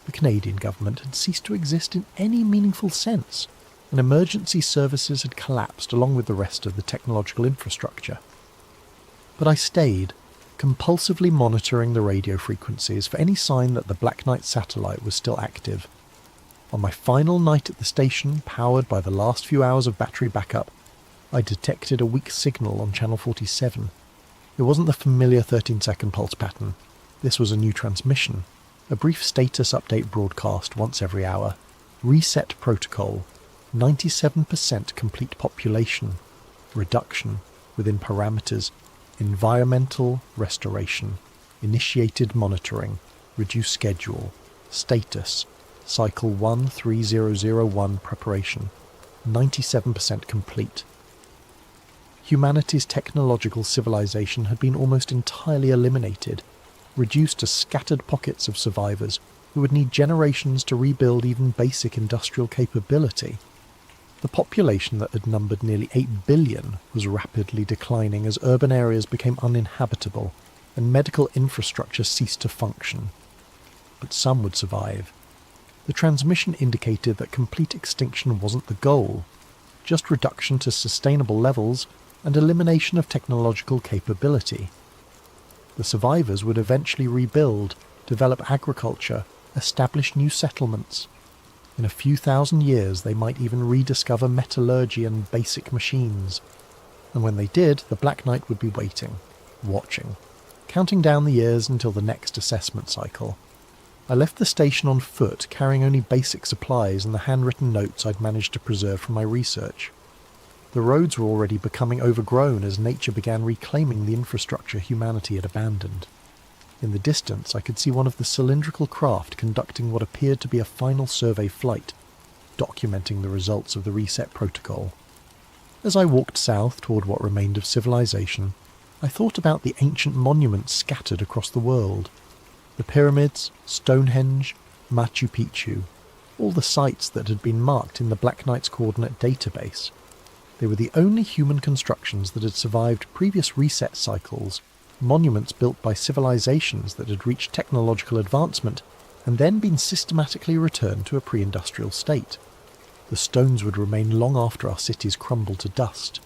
The Canadian government had ceased to exist in any meaningful sense, and emergency services had collapsed along with the rest of the technological infrastructure. But I stayed, compulsively monitoring the radio frequencies for any sign that the Black Knight satellite was still active. On my final night at the station, powered by the last few hours of battery backup, I detected a weak signal on channel 47. It wasn't the familiar 13-second pulse pattern. This was a new transmission, a brief status update broadcast once every hour. Reset protocol, 97% complete population, reduction within parameters, environmental restoration, initiated monitoring, reduced schedule, status, Cycle 13001 preparation, 97% complete. Humanity's technological civilization had been almost entirely eliminated, reduced to scattered pockets of survivors who would need generations to rebuild even basic industrial capability. The population that had numbered nearly 8 billion was rapidly declining as urban areas became uninhabitable and medical infrastructure ceased to function. But some would survive. The transmission indicated that complete extinction wasn't the goal, just reduction to sustainable levels and elimination of technological capability. The survivors would eventually rebuild, develop agriculture, establish new settlements. In a few thousand years they might even rediscover metallurgy and basic machines. And when they did, the Black Knight would be waiting, watching, counting down the years until the next assessment cycle. I left the station on foot, carrying only basic supplies and the handwritten notes I'd managed to preserve from my research. The roads were already becoming overgrown as nature began reclaiming the infrastructure humanity had abandoned. In the distance I could see one of the cylindrical craft conducting what appeared to be a final survey flight, documenting the results of the reset protocol. As I walked south toward what remained of civilization, I thought about the ancient monuments scattered across the world. The pyramids, Stonehenge, Machu Picchu, all the sites that had been marked in the Black Knight's coordinate database. They were the only human constructions that had survived previous reset cycles, monuments built by civilizations that had reached technological advancement and then been systematically returned to a pre-industrial state. The stones would remain long after our cities crumbled to dust.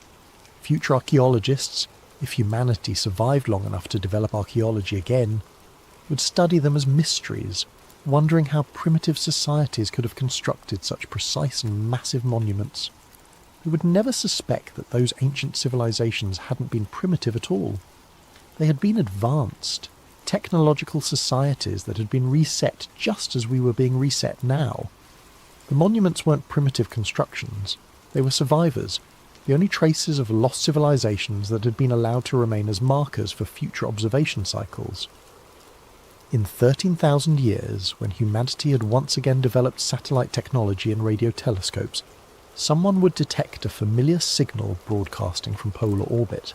Future archaeologists, if humanity survived long enough to develop archaeology again, would study them as mysteries, wondering how primitive societies could have constructed such precise and massive monuments. We would never suspect that those ancient civilizations hadn't been primitive at all. They had been advanced, technological societies that had been reset just as we were being reset now. The monuments weren't primitive constructions, they were survivors, the only traces of lost civilizations that had been allowed to remain as markers for future observation cycles. In 13,000 years, when humanity had once again developed satellite technology and radio telescopes, someone would detect a familiar signal broadcasting from polar orbit.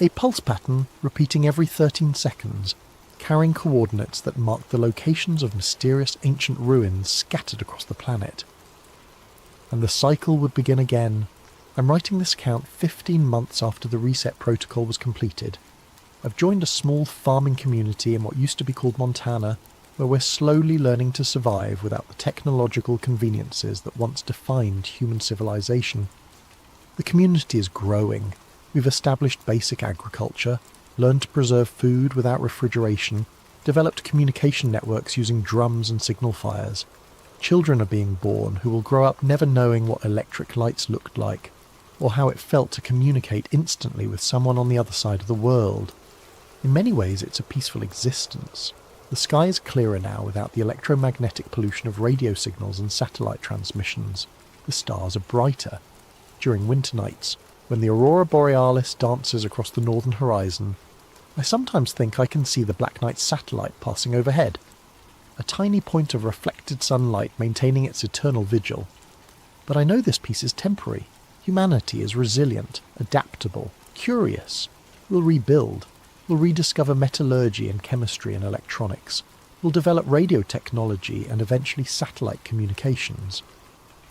A pulse pattern repeating every 13 seconds, carrying coordinates that marked the locations of mysterious ancient ruins scattered across the planet. And the cycle would begin again. I'm writing this account 15 months after the reset protocol was completed. I've joined a small farming community in what used to be called Montana, where we're slowly learning to survive without the technological conveniences that once defined human civilization. The community is growing. We've established basic agriculture, learned to preserve food without refrigeration, developed communication networks using drums and signal fires. Children are being born who will grow up never knowing what electric lights looked like, or how it felt to communicate instantly with someone on the other side of the world. In many ways, it's a peaceful existence. The sky is clearer now without the electromagnetic pollution of radio signals and satellite transmissions. The stars are brighter. During winter nights, when the aurora borealis dances across the northern horizon, I sometimes think I can see the Black Knight satellite passing overhead, a tiny point of reflected sunlight maintaining its eternal vigil. But I know this peace is temporary. Humanity is resilient, adaptable, curious. We'll rebuild. We'll rediscover metallurgy and chemistry and electronics. We'll develop radio technology and eventually satellite communications.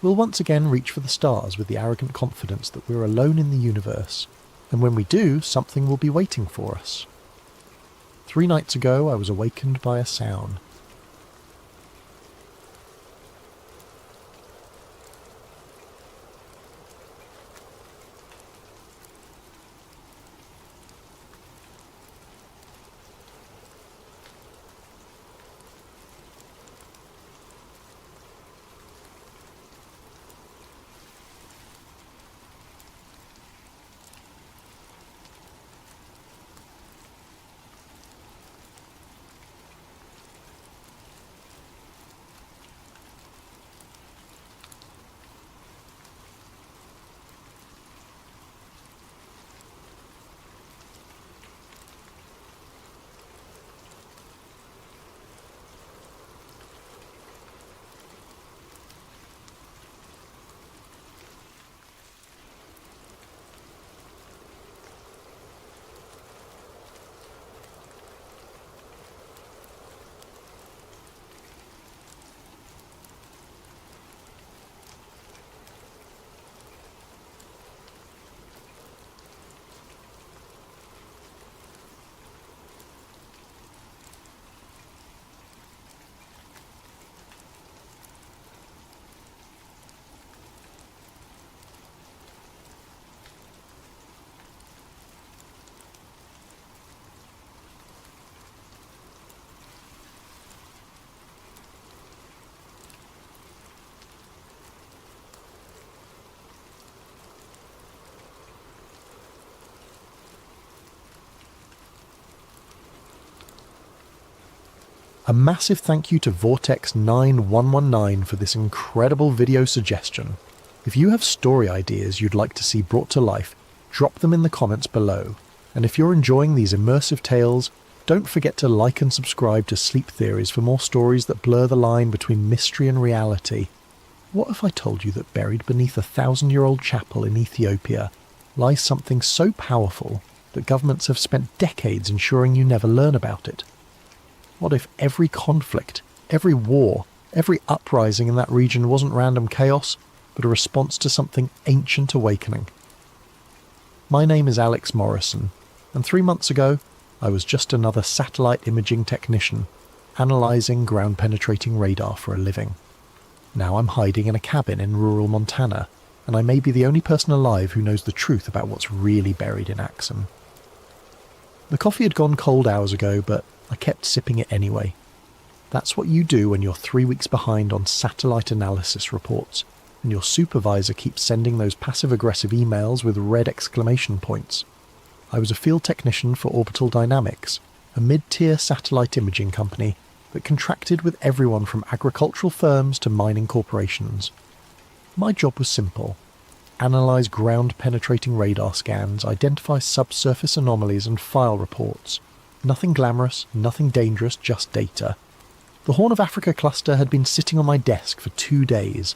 We'll once again reach for the stars with the arrogant confidence that we're alone in the universe, and when we do, something will be waiting for us. 3 nights ago, I was awakened by a sound. A massive thank you to Vortex9119 for this incredible video suggestion. If you have story ideas you'd like to see brought to life, drop them in the comments below. And if you're enjoying these immersive tales, don't forget to like and subscribe to Sleep Theories for more stories that blur the line between mystery and reality. What if I told you that buried beneath a 1,000-year-old chapel in Ethiopia lies something so powerful that governments have spent decades ensuring you never learn about it? What if every conflict, every war, every uprising in that region wasn't random chaos, but a response to something ancient awakening? My name is Alex Morrison, and 3 months ago, I was just another satellite imaging technician, analysing ground-penetrating radar for a living. Now I'm hiding in a cabin in rural Montana, and I may be the only person alive who knows the truth about what's really buried in Axum. The coffee had gone cold hours ago, but I kept sipping it anyway. That's what you do when you're 3 weeks behind on satellite analysis reports, and your supervisor keeps sending those passive-aggressive emails with red exclamation points. I was a field technician for Orbital Dynamics, a mid-tier satellite imaging company that contracted with everyone from agricultural firms to mining corporations. My job was simple: analyse ground-penetrating radar scans, identify subsurface anomalies and file reports. Nothing glamorous, nothing dangerous, just data. The Horn of Africa cluster had been sitting on my desk for 2 days.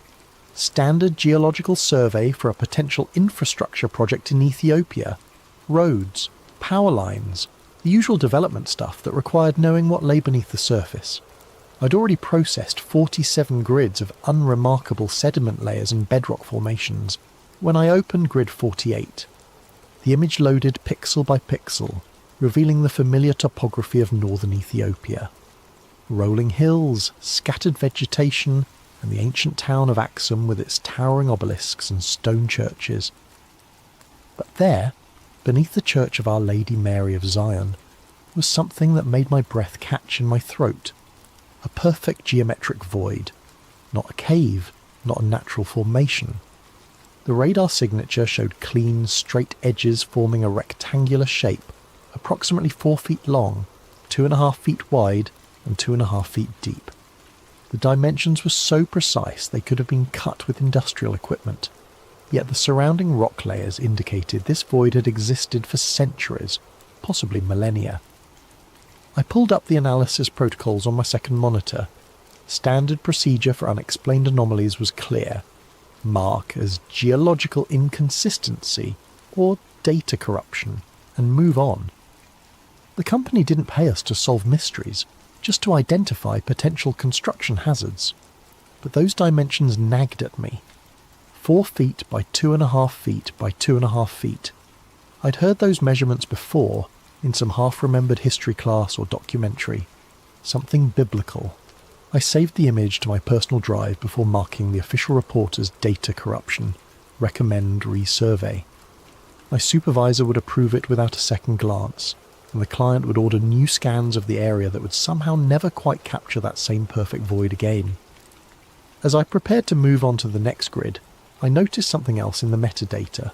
Standard geological survey for a potential infrastructure project in Ethiopia. Roads, power lines, the usual development stuff that required knowing what lay beneath the surface. I'd already processed 47 grids of unremarkable sediment layers and bedrock formations when I opened grid 48. The image loaded pixel by pixel, revealing the familiar topography of northern Ethiopia. Rolling hills, scattered vegetation, and the ancient town of Axum with its towering obelisks and stone churches. But there, beneath the church of Our Lady Mary of Zion, was something that made my breath catch in my throat. A perfect geometric void. Not a cave, not a natural formation. The radar signature showed clean, straight edges forming a rectangular shape, approximately 4 feet long, 2.5 feet wide, and 2.5 feet deep. The dimensions were so precise they could have been cut with industrial equipment, yet the surrounding rock layers indicated this void had existed for centuries, possibly millennia. I pulled up the analysis protocols on my second monitor. Standard procedure for unexplained anomalies was clear. Mark as geological inconsistency or data corruption, and move on. The company didn't pay us to solve mysteries, just to identify potential construction hazards. But those dimensions nagged at me. 4 feet by 2.5 feet by 2.5 feet. I'd heard those measurements before, in some half-remembered history class or documentary. Something biblical. I saved the image to my personal drive before marking the official report as data corruption. Recommend resurvey. My supervisor would approve it without a second glance, and the client would order new scans of the area that would somehow never quite capture that same perfect void again. As I prepared to move on to the next grid, I noticed something else in the metadata.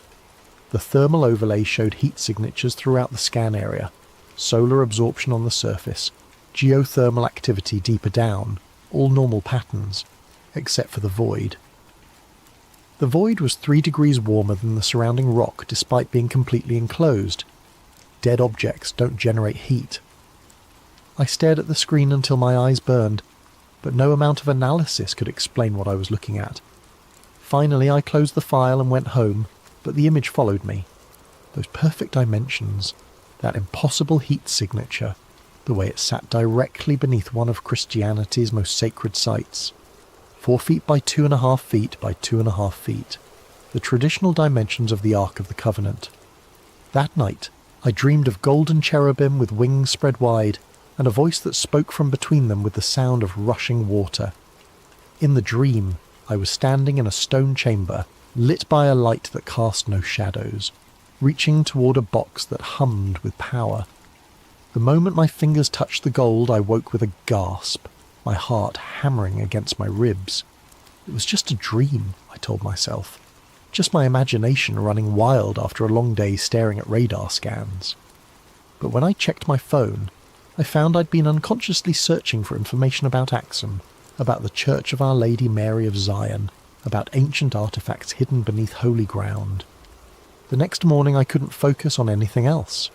The thermal overlay showed heat signatures throughout the scan area, solar absorption on the surface, geothermal activity deeper down, all normal patterns, except for the void. The void was 3 degrees warmer than the surrounding rock despite being completely enclosed. Dead objects don't generate heat. I stared at the screen until my eyes burned, but no amount of analysis could explain what I was looking at. Finally, I closed the file and went home, but the image followed me. Those perfect dimensions, that impossible heat signature, the way it sat directly beneath one of Christianity's most sacred sites. 4 feet by 2.5 feet by 2.5 feet. The traditional dimensions of the Ark of the Covenant. That night, I dreamed of golden cherubim with wings spread wide, and a voice that spoke from between them with the sound of rushing water. In the dream, I was standing in a stone chamber, lit by a light that cast no shadows, reaching toward a box that hummed with power. The moment my fingers touched the gold, I woke with a gasp, my heart hammering against my ribs. It was just a dream, I told myself. Just my imagination running wild after a long day staring at radar scans. But when I checked my phone, I found I'd been unconsciously searching for information about Axum, about the Church of Our Lady Mary of Zion, about ancient artifacts hidden beneath holy ground. The next morning I couldn't focus on anything else.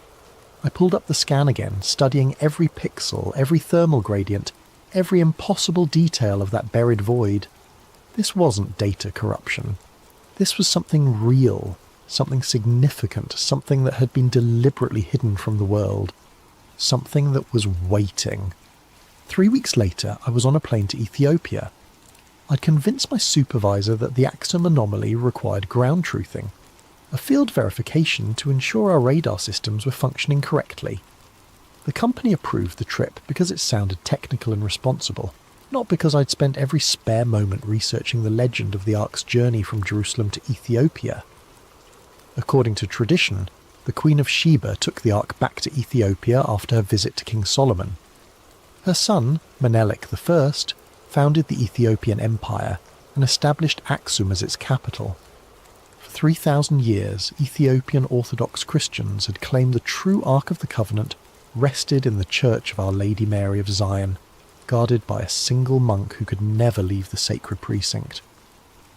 I pulled up the scan again, studying every pixel, every thermal gradient, every impossible detail of that buried void. This wasn't data corruption. This was something real, something significant, something that had been deliberately hidden from the world. Something that was waiting. 3 weeks later, I was on a plane to Ethiopia. I'd convinced my supervisor that the Axum anomaly required ground truthing, a field verification to ensure our radar systems were functioning correctly. The company approved the trip because it sounded technical and responsible, not because I'd spent every spare moment researching the legend of the Ark's journey from Jerusalem to Ethiopia. According to tradition, the Queen of Sheba took the Ark back to Ethiopia after her visit to King Solomon. Her son, Menelik I, founded the Ethiopian Empire and established Axum as its capital. For 3,000 years, Ethiopian Orthodox Christians had claimed the true Ark of the Covenant rested in the Church of Our Lady Mary of Zion, guarded by a single monk who could never leave the sacred precinct.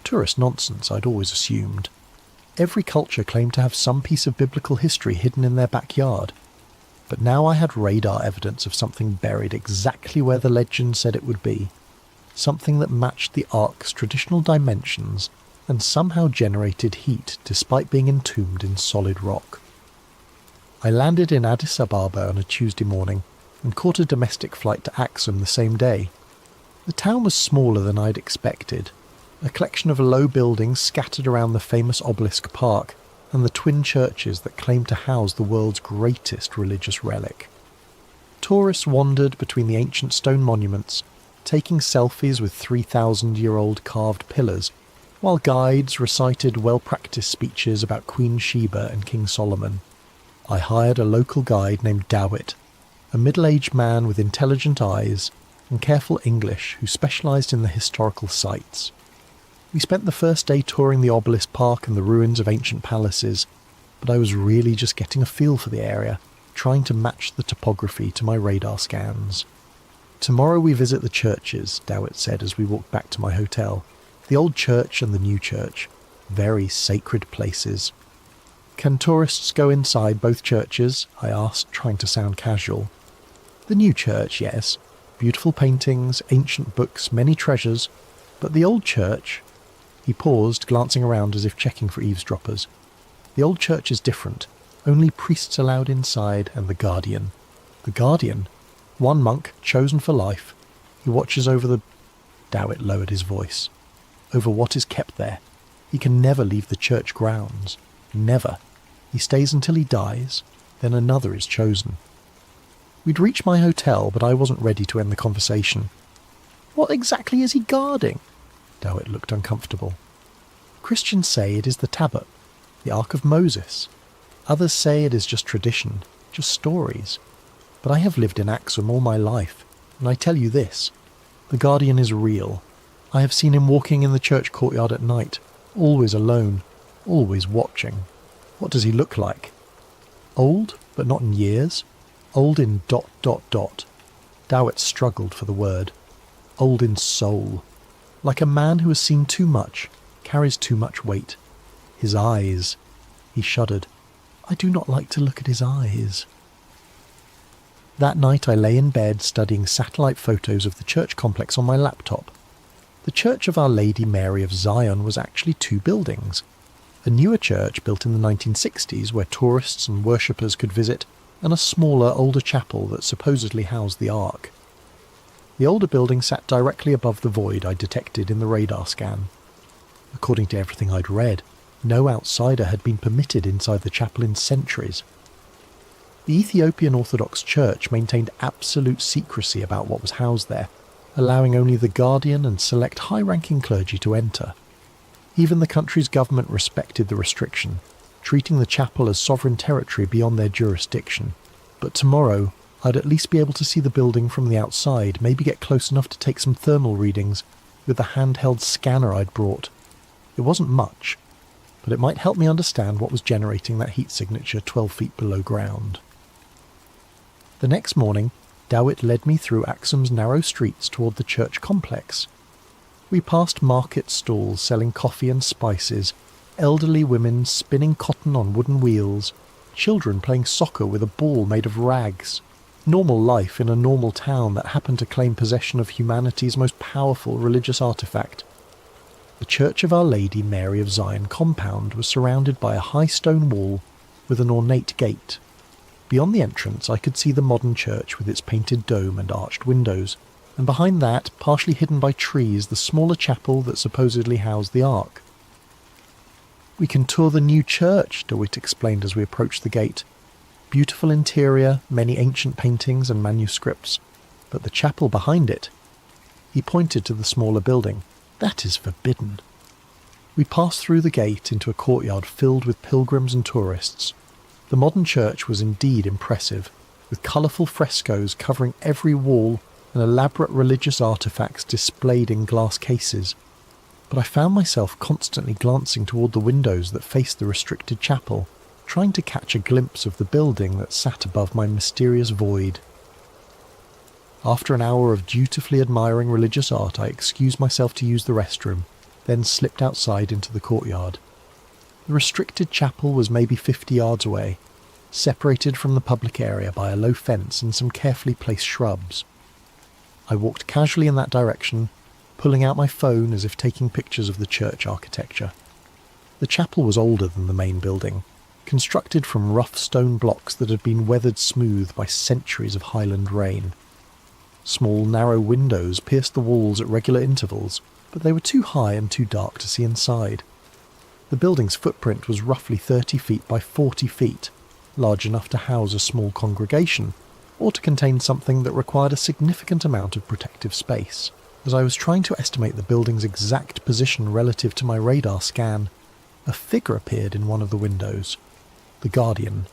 Tourist nonsense, I'd always assumed. Every culture claimed to have some piece of biblical history hidden in their backyard. But now I had radar evidence of something buried exactly where the legend said it would be. Something that matched the Ark's traditional dimensions and somehow generated heat despite being entombed in solid rock. I landed in Addis Ababa on a Tuesday morning and caught a domestic flight to Axum the same day. The town was smaller than I'd expected, a collection of low buildings scattered around the famous obelisk park, and the twin churches that claim to house the world's greatest religious relic. Tourists wandered between the ancient stone monuments, taking selfies with 3,000-year-old carved pillars, while guides recited well-practiced speeches about Queen Sheba and King Solomon. I hired a local guide named Dawit, a middle-aged man with intelligent eyes and careful English who specialised in the historical sites. We spent the first day touring the obelisk park and the ruins of ancient palaces, but I was really just getting a feel for the area, trying to match the topography to my radar scans. "Tomorrow we visit the churches," Dawit said as we walked back to my hotel. "The old church and the new church. Very sacred places." "Can tourists go inside both churches?" I asked, trying to sound casual. "The new church, yes. Beautiful paintings, ancient books, many treasures. But the old church..." He paused, glancing around as if checking for eavesdroppers. "The old church is different. Only priests allowed inside, and the guardian." "The guardian? One monk, chosen for life. He watches over the..." Dawit lowered his voice. "Over what is kept there. He can never leave the church grounds. Never. He stays until he dies. Then another is chosen." We'd reached my hotel, but I wasn't ready to end the conversation. "What exactly is he guarding?" Dawit looked uncomfortable. "Christians say it is the Tablet, the Ark of Moses. Others say it is just tradition, just stories. But I have lived in Axum all my life, and I tell you this, the Guardian is real. I have seen him walking in the church courtyard at night, always alone, always watching. What does he look like? Old, but not in years. Old in ... Dawit struggled for the word. Old in soul. Like a man who has seen too much, carries too much weight. His eyes..." He shuddered. "I do not like to look at his eyes." That night I lay in bed studying satellite photos of the church complex on my laptop. The Church of Our Lady Mary of Zion was actually two buildings. A newer church built in the 1960s where tourists and worshippers could visit, and a smaller, older chapel that supposedly housed the Ark. The older building sat directly above the void I detected in the radar scan. According to everything I'd read, no outsider had been permitted inside the chapel in centuries. The Ethiopian Orthodox Church maintained absolute secrecy about what was housed there, allowing only the guardian and select high-ranking clergy to enter. Even the country's government respected the restriction, treating the chapel as sovereign territory beyond their jurisdiction. But tomorrow, I'd at least be able to see the building from the outside, maybe get close enough to take some thermal readings with the handheld scanner I'd brought. It wasn't much, but it might help me understand what was generating that heat signature 12 feet below ground. The next morning, Dawit led me through Axum's narrow streets toward the church complex. We passed market stalls selling coffee and spices, elderly women spinning cotton on wooden wheels, children playing soccer with a ball made of rags. Normal life in a normal town that happened to claim possession of humanity's most powerful religious artifact. The Church of Our Lady Mary of Zion compound was surrounded by a high stone wall with an ornate gate. Beyond the entrance I could see the modern church with its painted dome and arched windows, and behind that, partially hidden by trees, the smaller chapel that supposedly housed the Ark. "We can tour the new church," Dawit explained as we approached the gate. "Beautiful interior, many ancient paintings and manuscripts, but the chapel behind it..." He pointed to the smaller building. "That is forbidden." We passed through the gate into a courtyard filled with pilgrims and tourists. The modern church was indeed impressive, with colourful frescoes covering every wall and elaborate religious artefacts displayed in glass cases. But I found myself constantly glancing toward the windows that faced the restricted chapel, trying to catch a glimpse of the building that sat above my mysterious void. After an hour of dutifully admiring religious art, I excused myself to use the restroom, then slipped outside into the courtyard. The restricted chapel was maybe 50 yards away, separated from the public area by a low fence and some carefully placed shrubs. I walked casually in that direction, pulling out my phone as if taking pictures of the church architecture. The chapel was older than the main building, constructed from rough stone blocks that had been weathered smooth by centuries of highland rain. Small, narrow windows pierced the walls at regular intervals, but they were too high and too dark to see inside. The building's footprint was roughly 30 feet by 40 feet, large enough to house a small congregation, or to contain something that required a significant amount of protective space. As I was trying to estimate the building's exact position relative to my radar scan, a figure appeared in one of the windows. The Guardian.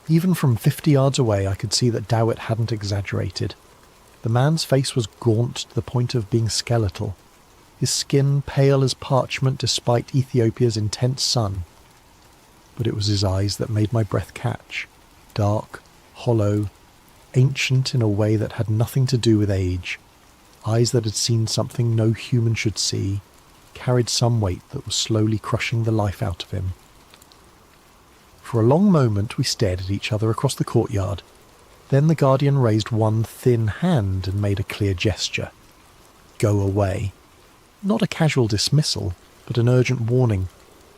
Even from 50 yards away I could see that Dowett hadn't exaggerated. The man's face was gaunt to the point of being skeletal, his skin pale as parchment despite Ethiopia's intense sun. But it was his eyes that made my breath catch, dark, hollow, ancient in a way that had nothing to do with age, eyes that had seen something no human should see, carried some weight that was slowly crushing the life out of him. For a long moment we stared at each other across the courtyard. Then the Guardian raised one thin hand and made a clear gesture. Go away. Not a casual dismissal, but an urgent warning,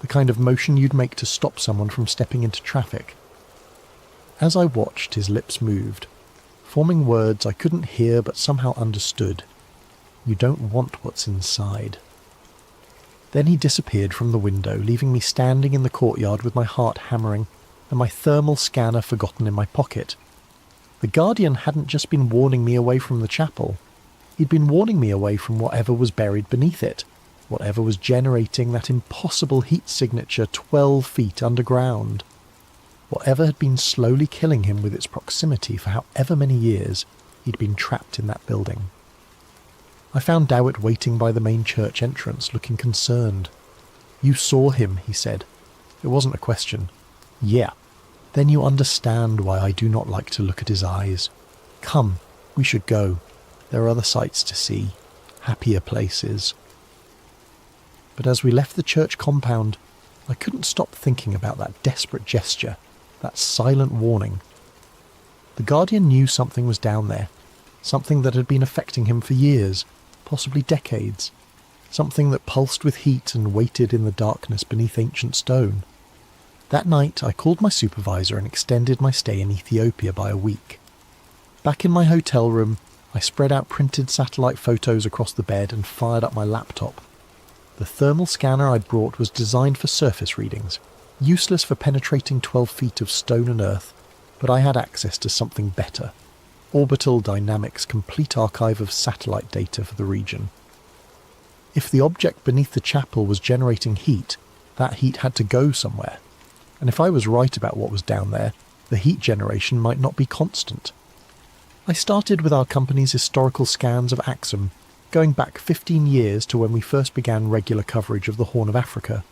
the kind of motion you'd make to stop someone from stepping into traffic. As I watched, his lips moved, forming words I couldn't hear but somehow understood. You don't want what's inside. Then he disappeared from the window, leaving me standing in the courtyard with my heart hammering and my thermal scanner forgotten in my pocket. The Guardian hadn't just been warning me away from the chapel. He'd been warning me away from whatever was buried beneath it, whatever was generating that impossible heat signature 12 feet underground. Whatever had been slowly killing him with its proximity for however many years he'd been trapped in that building. I found Dowett waiting by the main church entrance, looking concerned. You saw him, he said. It wasn't a question. Yeah. Then you understand why I do not like to look at his eyes. Come, we should go. There are other sights to see, happier places. But as we left the church compound, I couldn't stop thinking about that desperate gesture, that silent warning. The Guardian knew something was down there, something that had been affecting him for years, possibly decades, something that pulsed with heat and waited in the darkness beneath ancient stone. That night I called my supervisor and extended my stay in Ethiopia by a week. Back in my hotel room, I spread out printed satellite photos across the bed and fired up my laptop. The thermal scanner I'd brought was designed for surface readings, useless for penetrating 12 feet of stone and earth, but I had access to something better. Orbital Dynamics' complete archive of satellite data for the region. If the object beneath the chapel was generating heat, that heat had to go somewhere. And if I was right about what was down there, the heat generation might not be constant. I started with our company's historical scans of Axum, going back 15 years to when we first began regular coverage of the Horn of Africa.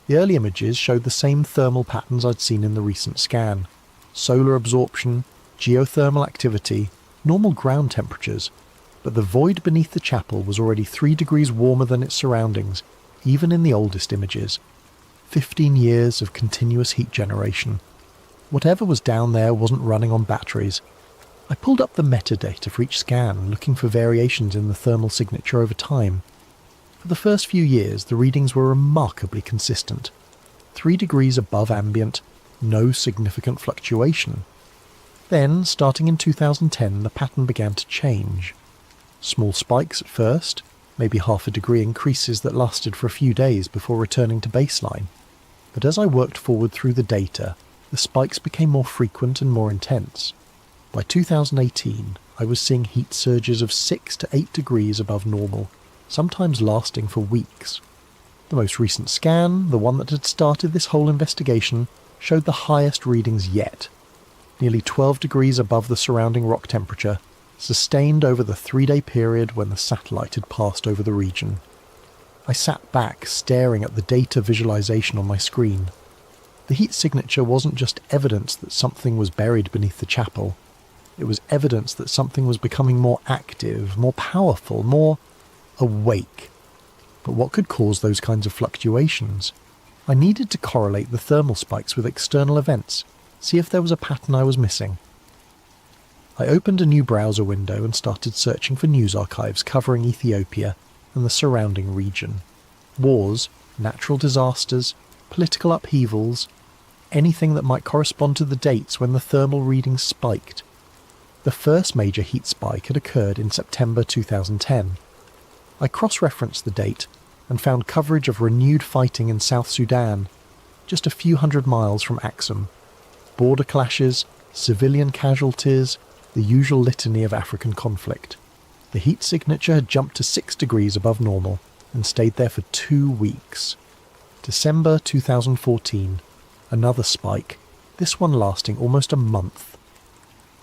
The early images showed the same thermal patterns I'd seen in the recent scan. Solar absorption, geothermal activity, normal ground temperatures, but the void beneath the chapel was already 3 degrees warmer than its surroundings, even in the oldest images. 15 years of continuous heat generation. Whatever was down there wasn't running on batteries. I pulled up the metadata for each scan, looking for variations in the thermal signature over time. For the first few years, the readings were remarkably consistent. 3 degrees above ambient, no significant fluctuation. Then, starting in 2010, the pattern began to change. Small spikes at first, maybe half a degree increases that lasted for a few days before returning to baseline. But as I worked forward through the data, the spikes became more frequent and more intense. By 2018, I was seeing heat surges of 6 to 8 degrees above normal, sometimes lasting for weeks. The most recent scan, the one that had started this whole investigation, showed the highest readings yet. Nearly 12 degrees above the surrounding rock temperature, sustained over the 3-day period when the satellite had passed over the region. I sat back, staring at the data visualization on my screen. The heat signature wasn't just evidence that something was buried beneath the chapel. It was evidence that something was becoming more active, more powerful, more awake. But what could cause those kinds of fluctuations? I needed to correlate the thermal spikes with external events, see if there was a pattern I was missing. I opened a new browser window and started searching for news archives covering Ethiopia and the surrounding region. Wars, natural disasters, political upheavals, anything that might correspond to the dates when the thermal readings spiked. The first major heat spike had occurred in September 2010. I cross-referenced the date and found coverage of renewed fighting in South Sudan, just a few hundred miles from Axum. Border clashes, civilian casualties, the usual litany of African conflict. The heat signature had jumped to 6 degrees above normal and stayed there for 2 weeks. December 2014, another spike, this one lasting almost a month.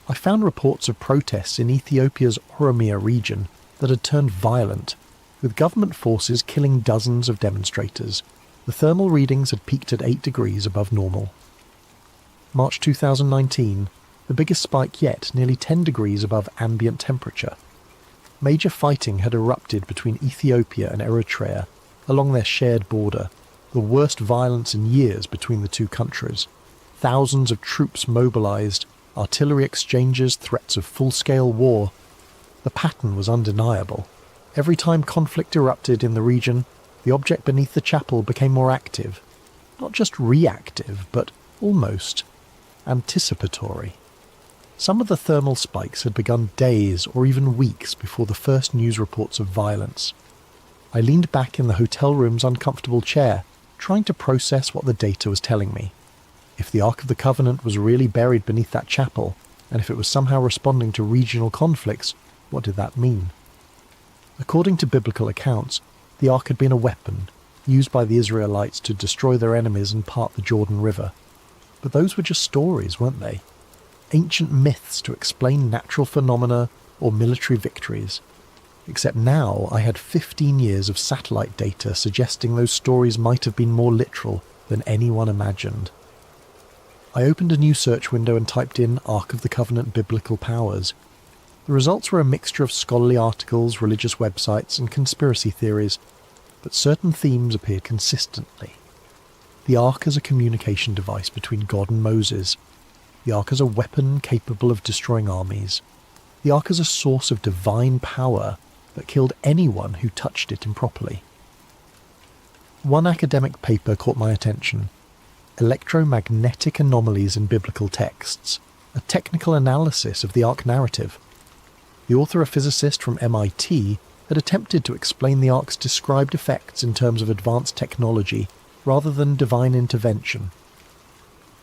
I found reports of protests in Ethiopia's Oromia region that had turned violent, with government forces killing dozens of demonstrators. The thermal readings had peaked at 8 degrees above normal. March 2019, the biggest spike yet, nearly 10 degrees above ambient temperature. Major fighting had erupted between Ethiopia and Eritrea along their shared border, the worst violence in years between the two countries. Thousands of troops mobilised, artillery exchanges, threats of full-scale war. The pattern was undeniable. Every time conflict erupted in the region, the object beneath the chapel became more active. Not just reactive, but almost anticipatory. Some of the thermal spikes had begun days or even weeks before the first news reports of violence. I leaned back in the hotel room's uncomfortable chair, trying to process what the data was telling me. If the Ark of the Covenant was really buried beneath that chapel, and if it was somehow responding to regional conflicts, what did that mean? According to biblical accounts, the Ark had been a weapon, used by the Israelites to destroy their enemies and part the Jordan River. But those were just stories, weren't they? Ancient myths to explain natural phenomena or military victories. Except now I had 15 years of satellite data suggesting those stories might have been more literal than anyone imagined. I opened a new search window and typed in Ark of the Covenant Biblical Powers. The results were a mixture of scholarly articles, religious websites, and conspiracy theories, but certain themes appeared consistently. The Ark as a communication device between God and Moses. The Ark as a weapon capable of destroying armies. The Ark as a source of divine power that killed anyone who touched it improperly. One academic paper caught my attention. Electromagnetic Anomalies in Biblical Texts, a technical analysis of the Ark narrative. The author, a physicist from MIT, had attempted to explain the Ark's described effects in terms of advanced technology rather than divine intervention.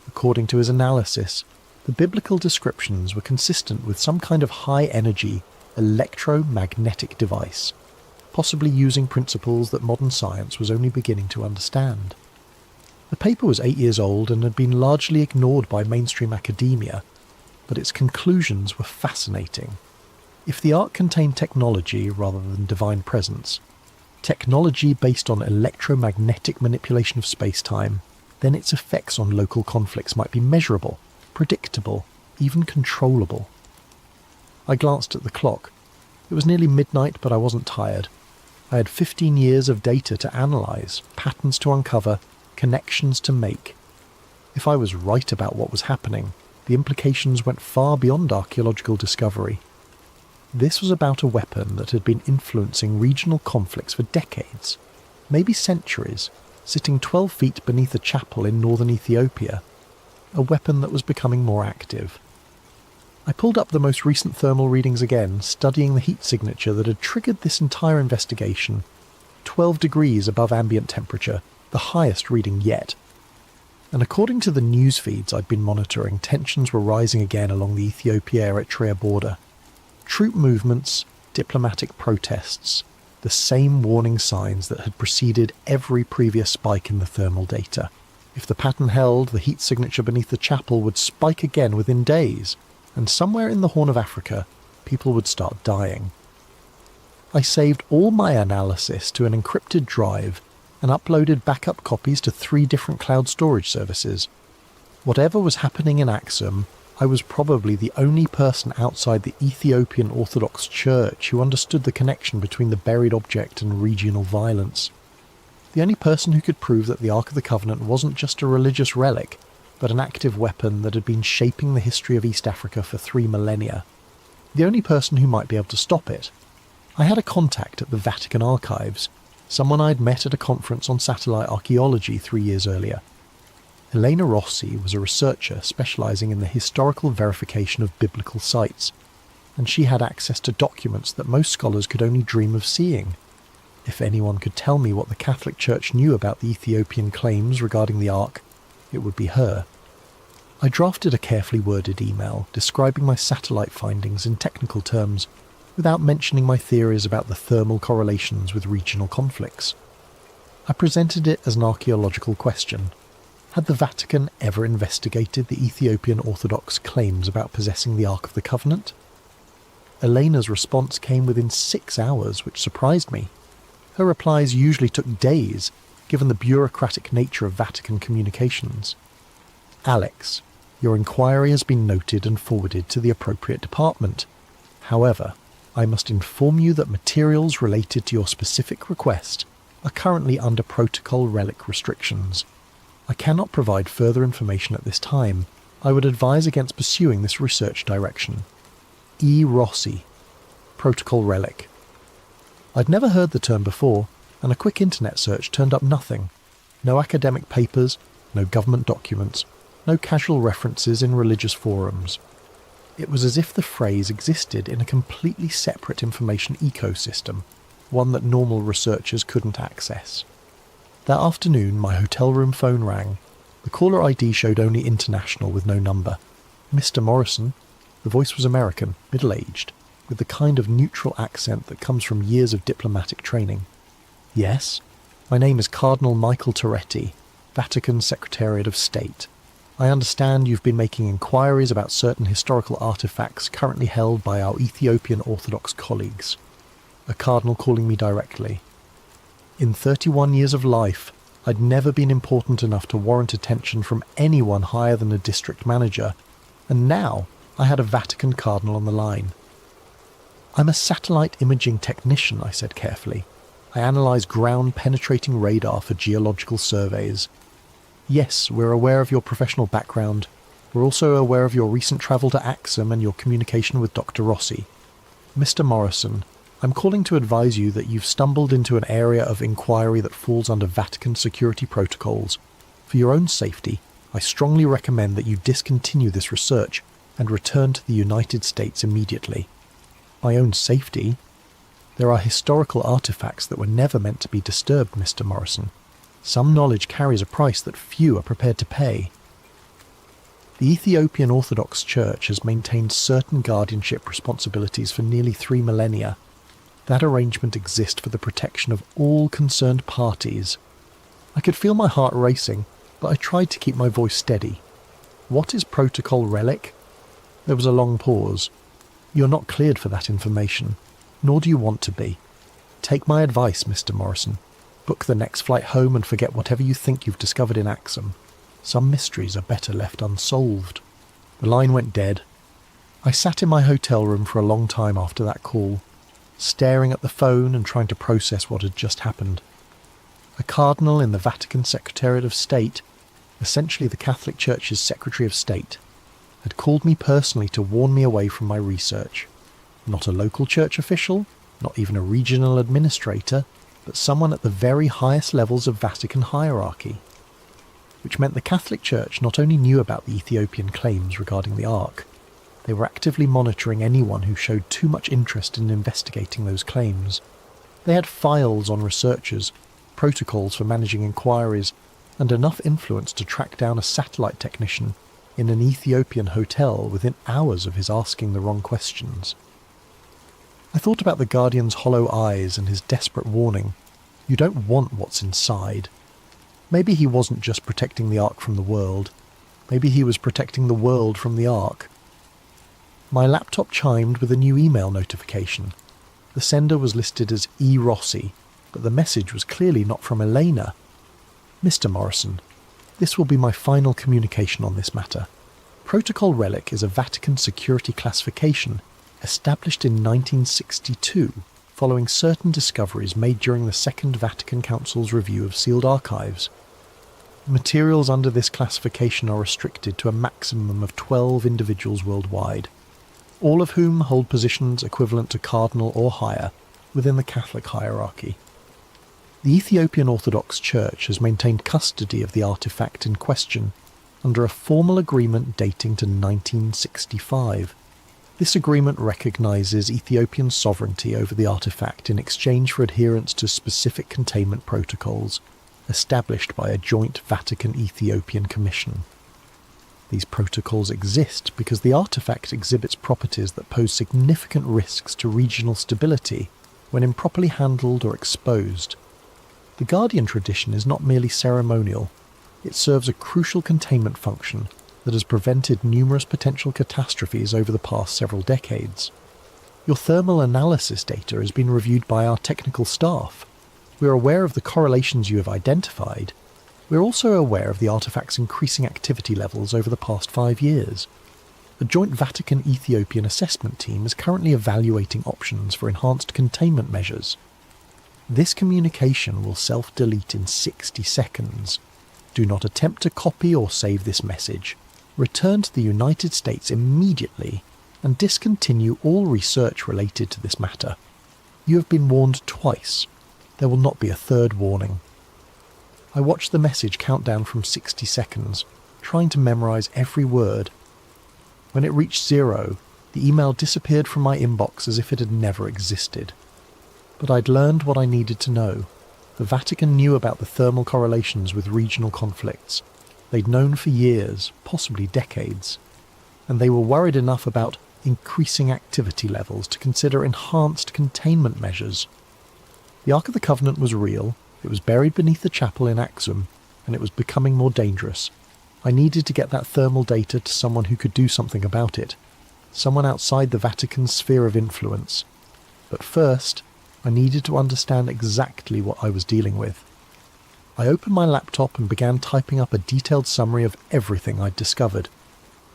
According to his analysis, the biblical descriptions were consistent with some kind of high-energy electromagnetic device, possibly using principles that modern science was only beginning to understand. The paper was 8 years old and had been largely ignored by mainstream academia, but its conclusions were fascinating. If the Ark contained technology rather than divine presence, technology based on electromagnetic manipulation of space-time, then its effects on local conflicts might be measurable, predictable, even controllable. I glanced at the clock. It was nearly midnight, but I wasn't tired. I had 15 years of data to analyse, patterns to uncover, connections to make. If I was right about what was happening, the implications went far beyond archaeological discovery. This was about a weapon that had been influencing regional conflicts for decades, maybe centuries, sitting 12 feet beneath a chapel in northern Ethiopia. A weapon that was becoming more active. I pulled up the most recent thermal readings again, studying the heat signature that had triggered this entire investigation. 12 degrees above ambient temperature, the highest reading yet. And according to the news feeds I'd been monitoring, tensions were rising again along the Ethiopia-Eritrea border. Troop movements, diplomatic protests, the same warning signs that had preceded every previous spike in the thermal data. If the pattern held, the heat signature beneath the chapel would spike again within days, and somewhere in the Horn of Africa, people would start dying. I saved all my analysis to an encrypted drive and uploaded backup copies to 3 different cloud storage services. Whatever was happening in Axum, I was probably the only person outside the Ethiopian Orthodox Church who understood the connection between the buried object and regional violence. The only person who could prove that the Ark of the Covenant wasn't just a religious relic, but an active weapon that had been shaping the history of East Africa for 3 millennia. The only person who might be able to stop it. I had a contact at the Vatican Archives, someone I'd met at a conference on satellite archaeology 3 years earlier. Elena Rossi was a researcher specialising in the historical verification of biblical sites, and she had access to documents that most scholars could only dream of seeing. If anyone could tell me what the Catholic Church knew about the Ethiopian claims regarding the Ark, it would be her. I drafted a carefully worded email describing my satellite findings in technical terms, without mentioning my theories about the thermal correlations with regional conflicts. I presented it as an archaeological question. Had the Vatican ever investigated the Ethiopian Orthodox claims about possessing the Ark of the Covenant? Elena's response came within 6 hours, which surprised me. Her replies usually took days, given the bureaucratic nature of Vatican communications. Alex, your inquiry has been noted and forwarded to the appropriate department. However, I must inform you that materials related to your specific request are currently under protocol relic restrictions. I cannot provide further information at this time. I would advise against pursuing this research direction. E. Rossi, Protocol Relic. I'd never heard the term before, and a quick internet search turned up nothing. No academic papers, no government documents, no casual references in religious forums. It was as if the phrase existed in a completely separate information ecosystem, one that normal researchers couldn't access. That afternoon, my hotel room phone rang. The caller ID showed only international with no number. Mr. Morrison. The voice was American, middle-aged, with the kind of neutral accent that comes from years of diplomatic training. Yes, my name is Cardinal Michael Toretti, Vatican Secretariat of State. I understand you've been making inquiries about certain historical artifacts currently held by our Ethiopian Orthodox colleagues. A cardinal calling me directly. In 31 years of life, I'd never been important enough to warrant attention from anyone higher than a district manager, and now I had a Vatican cardinal on the line. I'm a satellite imaging technician, I said carefully. I analyse ground-penetrating radar for geological surveys. Yes, we're aware of your professional background. We're also aware of your recent travel to Axum and your communication with Dr. Rossi. Mr. Morrison, I'm calling to advise you that you've stumbled into an area of inquiry that falls under Vatican security protocols. For your own safety, I strongly recommend that you discontinue this research and return to the United States immediately. My own safety? There are historical artifacts that were never meant to be disturbed, Mr. Morrison. Some knowledge carries a price that few are prepared to pay. The Ethiopian Orthodox Church has maintained certain guardianship responsibilities for nearly 3 millennia. That arrangement exists for the protection of all concerned parties. I could feel my heart racing, but I tried to keep my voice steady. What is protocol relic? There was a long pause. You're not cleared for that information, nor do you want to be. Take my advice, Mr. Morrison. Book the next flight home and forget whatever you think you've discovered in Axum. Some mysteries are better left unsolved. The line went dead. I sat in my hotel room for a long time after that call, staring at the phone and trying to process what had just happened. A cardinal in the Vatican Secretariat of State, essentially the Catholic Church's Secretary of State, had called me personally to warn me away from my research. Not a local church official, not even a regional administrator, but someone at the very highest levels of Vatican hierarchy. Which meant the Catholic Church not only knew about the Ethiopian claims regarding the Ark, they were actively monitoring anyone who showed too much interest in investigating those claims. They had files on researchers, protocols for managing inquiries, and enough influence to track down a satellite technician in an Ethiopian hotel within hours of his asking the wrong questions. I thought about the Guardian's hollow eyes and his desperate warning, you don't want what's inside. Maybe he wasn't just protecting the Ark from the world. Maybe he was protecting the world from the Ark. My laptop chimed with a new email notification. The sender was listed as E. Rossi, but the message was clearly not from Elena. Mr. Morrison, this will be my final communication on this matter. Protocol Relic is a Vatican security classification established in 1962 following certain discoveries made during the Second Vatican Council's review of sealed archives. Materials under this classification are restricted to a maximum of 12 individuals worldwide, all of whom hold positions equivalent to cardinal or higher within the Catholic hierarchy. The Ethiopian Orthodox Church has maintained custody of the artifact in question under a formal agreement dating to 1965. This agreement recognises Ethiopian sovereignty over the artefact in exchange for adherence to specific containment protocols established by a joint Vatican-Ethiopian commission. These protocols exist because the artefact exhibits properties that pose significant risks to regional stability when improperly handled or exposed. The Guardian tradition is not merely ceremonial, it serves a crucial containment function that has prevented numerous potential catastrophes over the past several decades. Your thermal analysis data has been reviewed by our technical staff. We are aware of the correlations you have identified. We are also aware of the artefact's increasing activity levels over the past 5 years. A joint Vatican-Ethiopian assessment team is currently evaluating options for enhanced containment measures. This communication will self-delete in 60 seconds. Do not attempt to copy or save this message. Return to the United States immediately and discontinue all research related to this matter. You have been warned twice. There will not be a third warning. I watched the message count down from 60 seconds, trying to memorize every word. When it reached 0, the email disappeared from my inbox as if it had never existed. But I'd learned what I needed to know. The Vatican knew about the thermal correlations with regional conflicts. They'd known for years, possibly decades. And they were worried enough about increasing activity levels to consider enhanced containment measures. The Ark of the Covenant was real, it was buried beneath the chapel in Axum, and it was becoming more dangerous. I needed to get that thermal data to someone who could do something about it. Someone outside the Vatican's sphere of influence. But first, I needed to understand exactly what I was dealing with. I opened my laptop and began typing up a detailed summary of everything I'd discovered.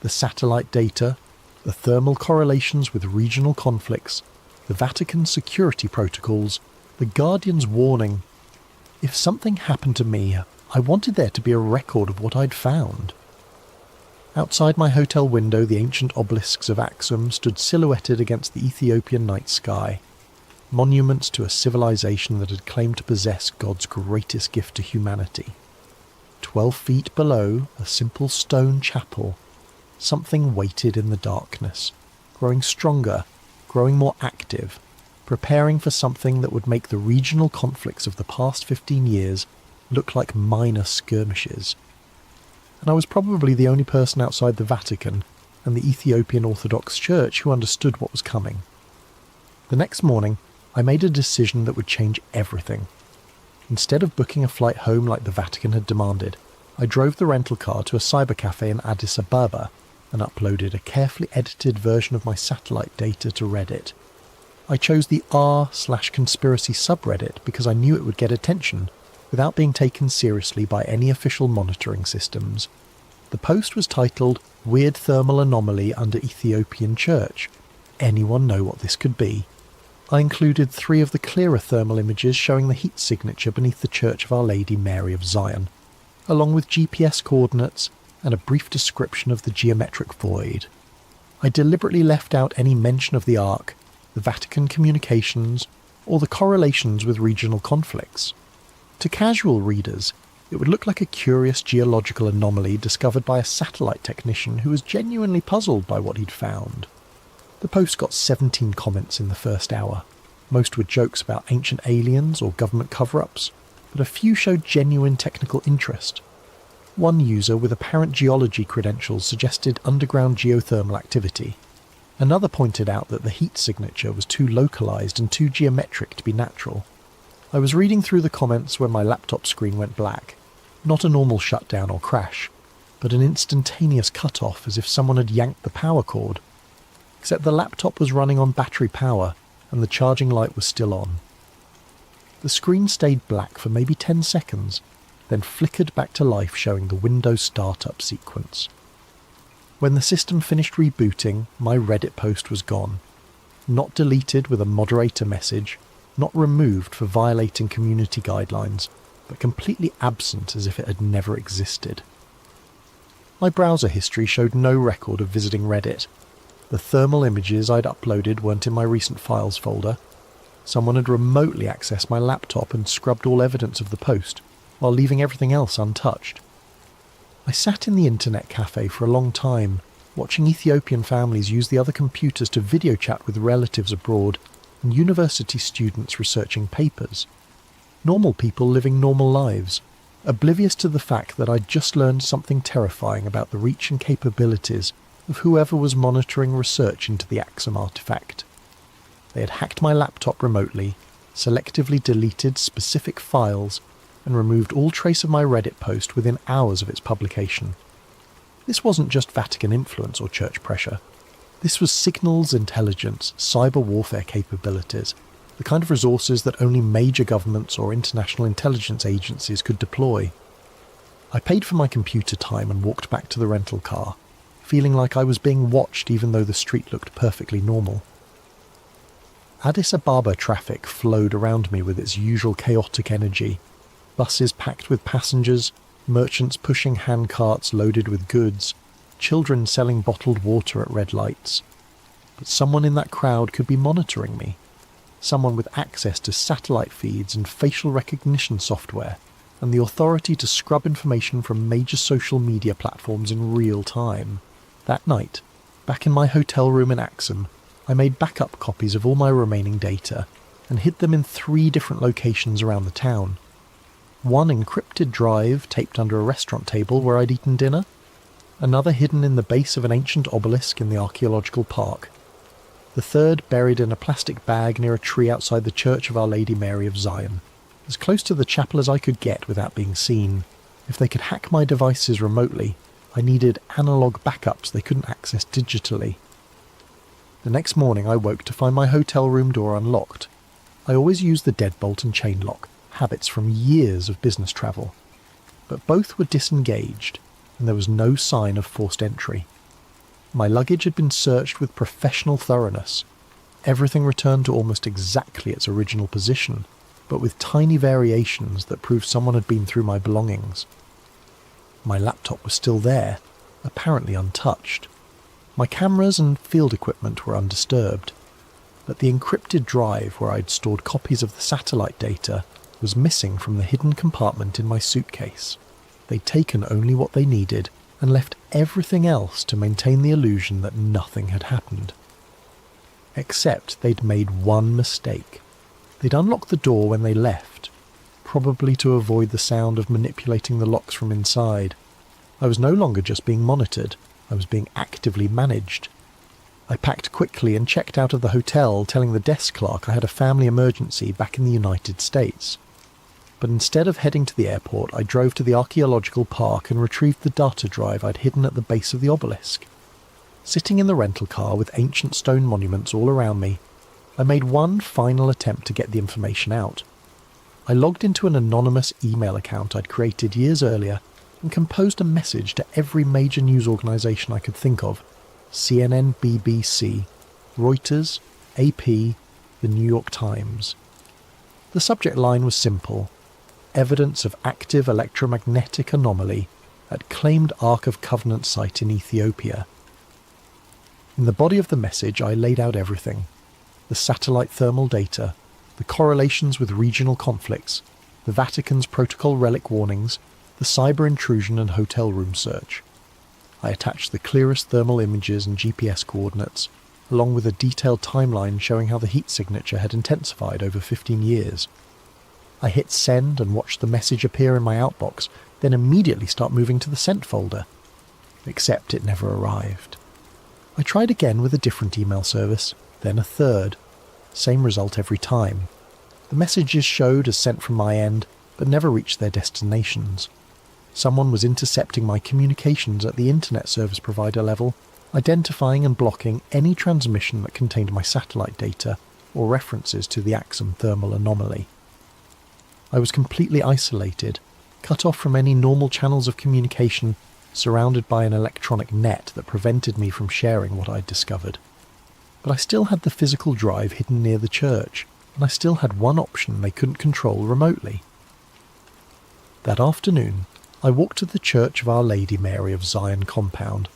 The satellite data, the thermal correlations with regional conflicts, the Vatican security protocols, the Guardian's warning. If something happened to me, I wanted there to be a record of what I'd found. Outside my hotel window, the ancient obelisks of Axum stood silhouetted against the Ethiopian night sky, monuments to a civilization that had claimed to possess God's greatest gift to humanity. 12 feet below, a simple stone chapel, something waited in the darkness, growing stronger, growing more active, preparing for something that would make the regional conflicts of the past 15 years look like minor skirmishes. And I was probably the only person outside the Vatican and the Ethiopian Orthodox Church who understood what was coming. The next morning, I made a decision that would change everything. Instead of booking a flight home like the Vatican had demanded, I drove the rental car to a cybercafe in Addis Ababa and uploaded a carefully edited version of my satellite data to Reddit. I chose the r/conspiracy subreddit because I knew it would get attention without being taken seriously by any official monitoring systems. The post was titled "Weird Thermal Anomaly Under Ethiopian Church. Anyone know what this could be?" I included 3 of the clearer thermal images showing the heat signature beneath the Church of Our Lady Mary of Zion, along with GPS coordinates and a brief description of the geometric void. I deliberately left out any mention of the Ark, the Vatican communications, or the correlations with regional conflicts. To casual readers, it would look like a curious geological anomaly discovered by a satellite technician who was genuinely puzzled by what he'd found. The post got 17 comments in the first hour. Most were jokes about ancient aliens or government cover-ups, but a few showed genuine technical interest. One user with apparent geology credentials suggested underground geothermal activity. Another pointed out that the heat signature was too localized and too geometric to be natural. I was reading through the comments when my laptop screen went black. Not a normal shutdown or crash, but an instantaneous cut-off as if someone had yanked the power cord. Except the laptop was running on battery power and the charging light was still on. The screen stayed black for maybe 10 seconds, then flickered back to life showing the Windows startup sequence. When the system finished rebooting, my Reddit post was gone. Not deleted with a moderator message, not removed for violating community guidelines, but completely absent as if it had never existed. My browser history showed no record of visiting Reddit. The thermal images I'd uploaded weren't in my recent files folder. Someone had remotely accessed my laptop and scrubbed all evidence of the post, while leaving everything else untouched. I sat in the internet cafe for a long time, watching Ethiopian families use the other computers to video chat with relatives abroad, and university students researching papers. Normal people living normal lives, oblivious to the fact that I'd just learned something terrifying about the reach and capabilities of whoever was monitoring research into the Axum artifact. They had hacked my laptop remotely, selectively deleted specific files, and removed all trace of my Reddit post within hours of its publication. This wasn't just Vatican influence or church pressure. This was signals intelligence, cyber warfare capabilities, the kind of resources that only major governments or international intelligence agencies could deploy. I paid for my computer time and walked back to the rental car, feeling like I was being watched even though the street looked perfectly normal. Addis Ababa traffic flowed around me with its usual chaotic energy. Buses packed with passengers, merchants pushing handcarts loaded with goods, children selling bottled water at red lights. But someone in that crowd could be monitoring me. Someone with access to satellite feeds and facial recognition software, and the authority to scrub information from major social media platforms in real time. That night, back in my hotel room in Axum, I made backup copies of all my remaining data and hid them in 3 different locations around the town. One encrypted drive taped under a restaurant table where I'd eaten dinner, another hidden in the base of an ancient obelisk in the archaeological park, the third buried in a plastic bag near a tree outside the Church of Our Lady Mary of Zion, as close to the chapel as I could get without being seen. If they could hack my devices remotely, I needed analog backups they couldn't access digitally. The next morning I woke to find my hotel room door unlocked. I always used the deadbolt and chain lock, habits from years of business travel. But both were disengaged, and there was no sign of forced entry. My luggage had been searched with professional thoroughness. Everything returned to almost exactly its original position, but with tiny variations that proved someone had been through my belongings. My laptop was still there, apparently untouched. My cameras and field equipment were undisturbed, but the encrypted drive where I'd stored copies of the satellite data was missing from the hidden compartment in my suitcase. They'd taken only what they needed and left everything else to maintain the illusion that nothing had happened. Except they'd made one mistake. They'd unlocked the door when they left, probably to avoid the sound of manipulating the locks from inside. I was no longer just being monitored, I was being actively managed. I packed quickly and checked out of the hotel, telling the desk clerk I had a family emergency back in the United States. But instead of heading to the airport, I drove to the archaeological park and retrieved the data drive I'd hidden at the base of the obelisk. Sitting in the rental car with ancient stone monuments all around me, I made one final attempt to get the information out. I logged into an anonymous email account I'd created years earlier and composed a message to every major news organisation I could think of: CNN, BBC, Reuters, AP, the New York Times. The subject line was simple: evidence of active electromagnetic anomaly at claimed Ark of Covenant site in Ethiopia. In the body of the message I laid out everything: the satellite thermal data, the correlations with regional conflicts, the Vatican's protocol relic warnings, the cyber intrusion and hotel room search. I attached the clearest thermal images and GPS coordinates, along with a detailed timeline showing how the heat signature had intensified over 15 years. I hit send and watched the message appear in my outbox, then immediately start moving to the sent folder. Except it never arrived. I tried again with a different email service, then a third. Same result every time. The messages showed as sent from my end, but never reached their destinations. Someone was intercepting my communications at the internet service provider level, identifying and blocking any transmission that contained my satellite data or references to the Axum thermal anomaly. I was completely isolated, cut off from any normal channels of communication, surrounded by an electronic net that prevented me from sharing what I'd discovered. But I still had the physical drive hidden near the church, and I still had one option they couldn't control remotely. That afternoon, I walked to the Church of Our Lady Mary of Zion compound,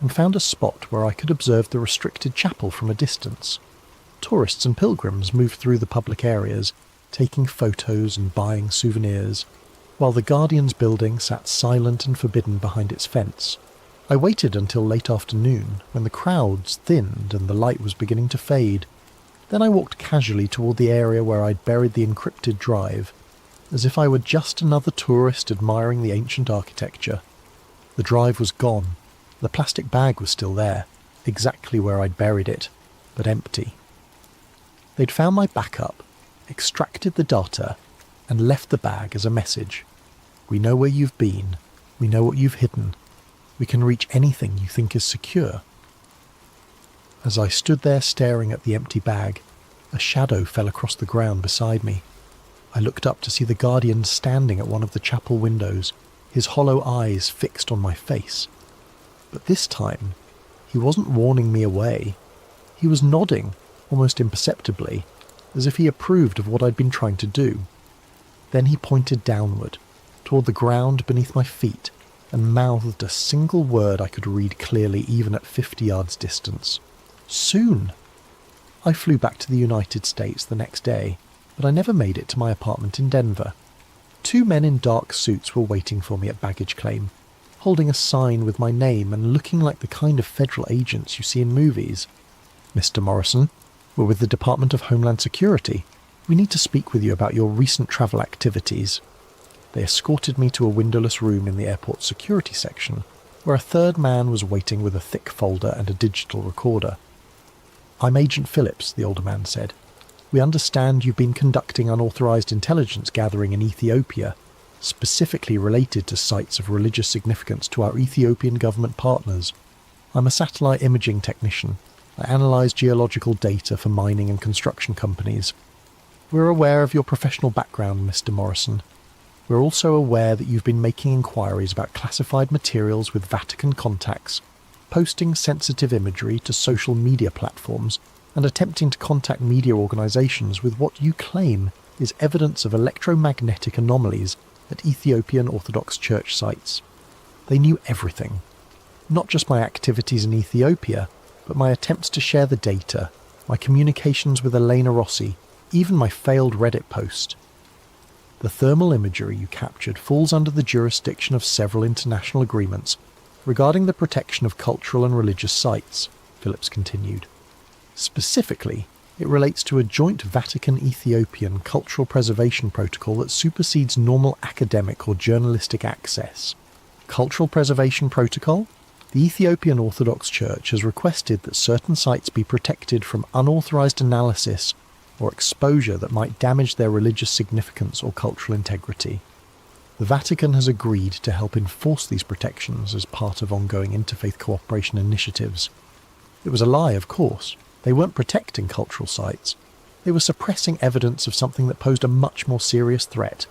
and found a spot where I could observe the restricted chapel from a distance. Tourists and pilgrims moved through the public areas, taking photos and buying souvenirs, while the Guardian's building sat silent and forbidden behind its fence. I waited until late afternoon, when the crowds thinned and the light was beginning to fade. Then I walked casually toward the area where I'd buried the encrypted drive, as if I were just another tourist admiring the ancient architecture. The drive was gone. The plastic bag was still there, exactly where I'd buried it, but empty. They'd found my backup, extracted the data, and left the bag as a message. We know where you've been. We know what you've hidden. We can reach anything you think is secure. As I stood there staring at the empty bag, a shadow fell across the ground beside me. I looked up to see the Guardian standing at one of the chapel windows, his hollow eyes fixed on my face. But this time, he wasn't warning me away. He was nodding, almost imperceptibly, as if he approved of what I'd been trying to do. Then he pointed downward, toward the ground beneath my feet, and mouthed a single word I could read clearly even at 50 yards distance. Soon! I flew back to the United States the next day, but I never made it to my apartment in Denver. 2 men in dark suits were waiting for me at baggage claim, holding a sign with my name and looking like the kind of federal agents you see in movies. "Mr. Morrison, we're with the Department of Homeland Security. We need to speak with you about your recent travel activities." They escorted me to a windowless room in the airport's security section, where a third man was waiting with a thick folder and a digital recorder. "I'm Agent Phillips," the older man said. "We understand you've been conducting unauthorized intelligence gathering in Ethiopia, specifically related to sites of religious significance to our Ethiopian government partners. I'm a satellite imaging technician. I analyze geological data for mining and construction companies. We're aware of your professional background, Mr. Morrison. We're also aware that you've been making inquiries about classified materials with Vatican contacts, posting sensitive imagery to social media platforms, and attempting to contact media organizations with what you claim is evidence of electromagnetic anomalies at Ethiopian Orthodox Church sites. They knew everything. Not just my activities in Ethiopia, but my attempts to share the data, my communications with Elena Rossi, even my failed Reddit post. The thermal imagery you captured falls under the jurisdiction of several international agreements regarding the protection of cultural and religious sites," Phillips continued. "Specifically, it relates to a joint Vatican-Ethiopian cultural preservation protocol that supersedes normal academic or journalistic access. Cultural preservation protocol? The Ethiopian Orthodox Church has requested that certain sites be protected from unauthorized analysis or exposure that might damage their religious significance or cultural integrity. The Vatican has agreed to help enforce these protections as part of ongoing interfaith cooperation initiatives. It was a lie, of course. They weren't protecting cultural sites. They were suppressing evidence of something that posed a much more serious threat.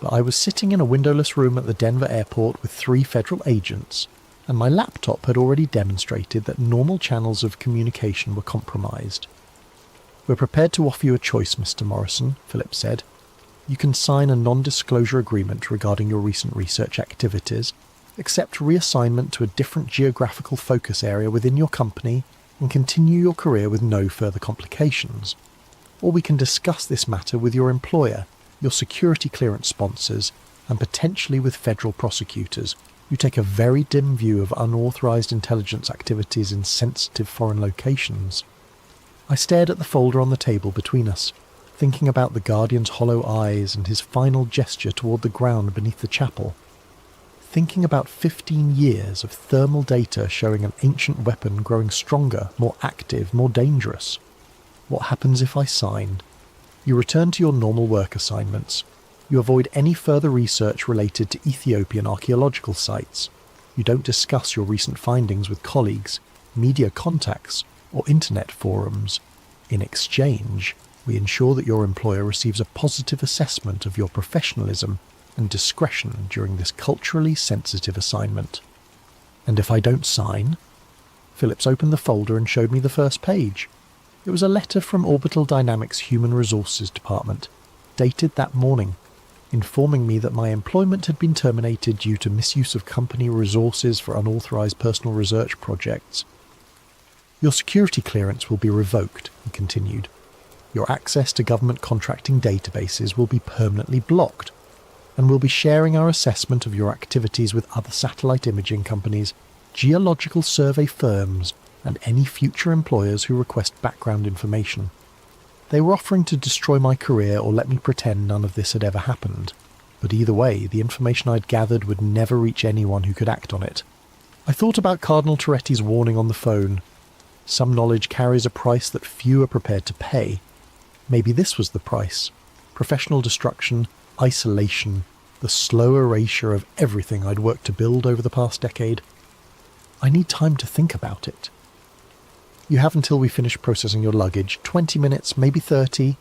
But I was sitting in a windowless room at the Denver airport with 3 federal agents, and my laptop had already demonstrated that normal channels of communication were compromised. "We're prepared to offer you a choice, Mr. Morrison," Phillips said. "You can sign a non-disclosure agreement regarding your recent research activities, accept reassignment to a different geographical focus area within your company, and continue your career with no further complications. Or we can discuss this matter with your employer, your security clearance sponsors, and potentially with federal prosecutors, who take a very dim view of unauthorized intelligence activities in sensitive foreign locations." I stared at the folder on the table between us, thinking about the Guardian's hollow eyes and his final gesture toward the ground beneath the chapel. Thinking about 15 years of thermal data showing an ancient weapon growing stronger, more active, more dangerous. What happens if I sign? You return to your normal work assignments. You avoid any further research related to Ethiopian archaeological sites. You don't discuss your recent findings with colleagues, media contacts, or internet forums. In exchange, we ensure that your employer receives a positive assessment of your professionalism and discretion during this culturally sensitive assignment. And if I don't sign? Phillips opened the folder and showed me the first page. It was a letter from Orbital Dynamics Human Resources Department, dated that morning, informing me that my employment had been terminated due to misuse of company resources for unauthorized personal research projects. "Your security clearance will be revoked," he continued. "Your access to government contracting databases will be permanently blocked, and we'll be sharing our assessment of your activities with other satellite imaging companies geological survey firms, and any future employers who request background information. They were offering to destroy my career or let me pretend none of this had ever happened. But either way, the information I'd gathered would never reach anyone who could act on it. I thought about Cardinal Toretti's warning on the phone. Some knowledge carries a price that few are prepared to pay. Maybe this was the price. Professional destruction, isolation, the slow erasure of everything I'd worked to build over the past decade. I need time to think about it. You have until we finish processing your luggage, 20 minutes, maybe 30.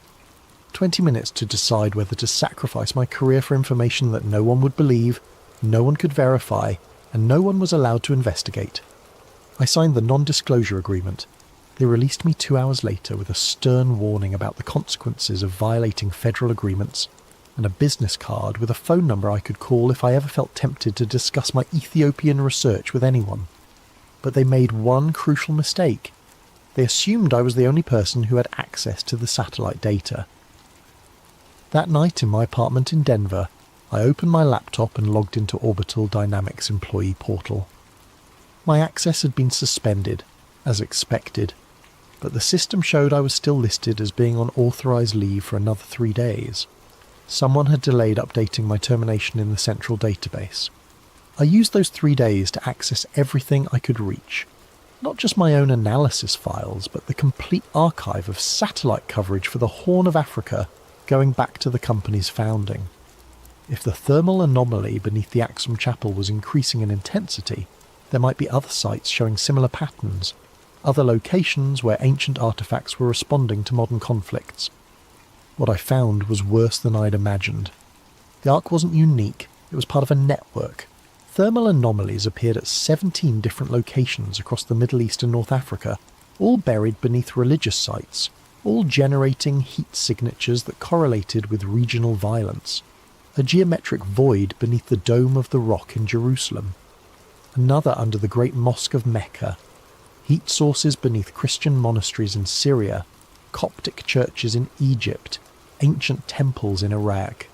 20 minutes to decide whether to sacrifice my career for information that no one would believe, no one could verify, and no one was allowed to investigate. I signed the non-disclosure agreement. They released me 2 hours later with a stern warning about the consequences of violating federal agreements, and a business card with a phone number I could call if I ever felt tempted to discuss my Ethiopian research with anyone. But they made one crucial mistake. They assumed I was the only person who had access to the satellite data. That night in my apartment in Denver, I opened my laptop and logged into Orbital Dynamics employee portal. My access had been suspended, as expected, but the system showed I was still listed as being on authorized leave for another 3 days. Someone had delayed updating my termination in the central database. I used those 3 days to access everything I could reach. Not just my own analysis files, but the complete archive of satellite coverage for the Horn of Africa going back to the company's founding. If the thermal anomaly beneath the Axum Chapel was increasing in intensity, there might be other sites showing similar patterns, other locations where ancient artifacts were responding to modern conflicts. What I found was worse than I'd imagined. The Ark wasn't unique, it was part of a network. Thermal anomalies appeared at 17 different locations across the Middle East and North Africa, all buried beneath religious sites, all generating heat signatures that correlated with regional violence. A geometric void beneath the Dome of the Rock in Jerusalem. Another under the Great Mosque of Mecca. Heat sources beneath Christian monasteries in Syria, Coptic churches in Egypt, ancient temples in Iraq.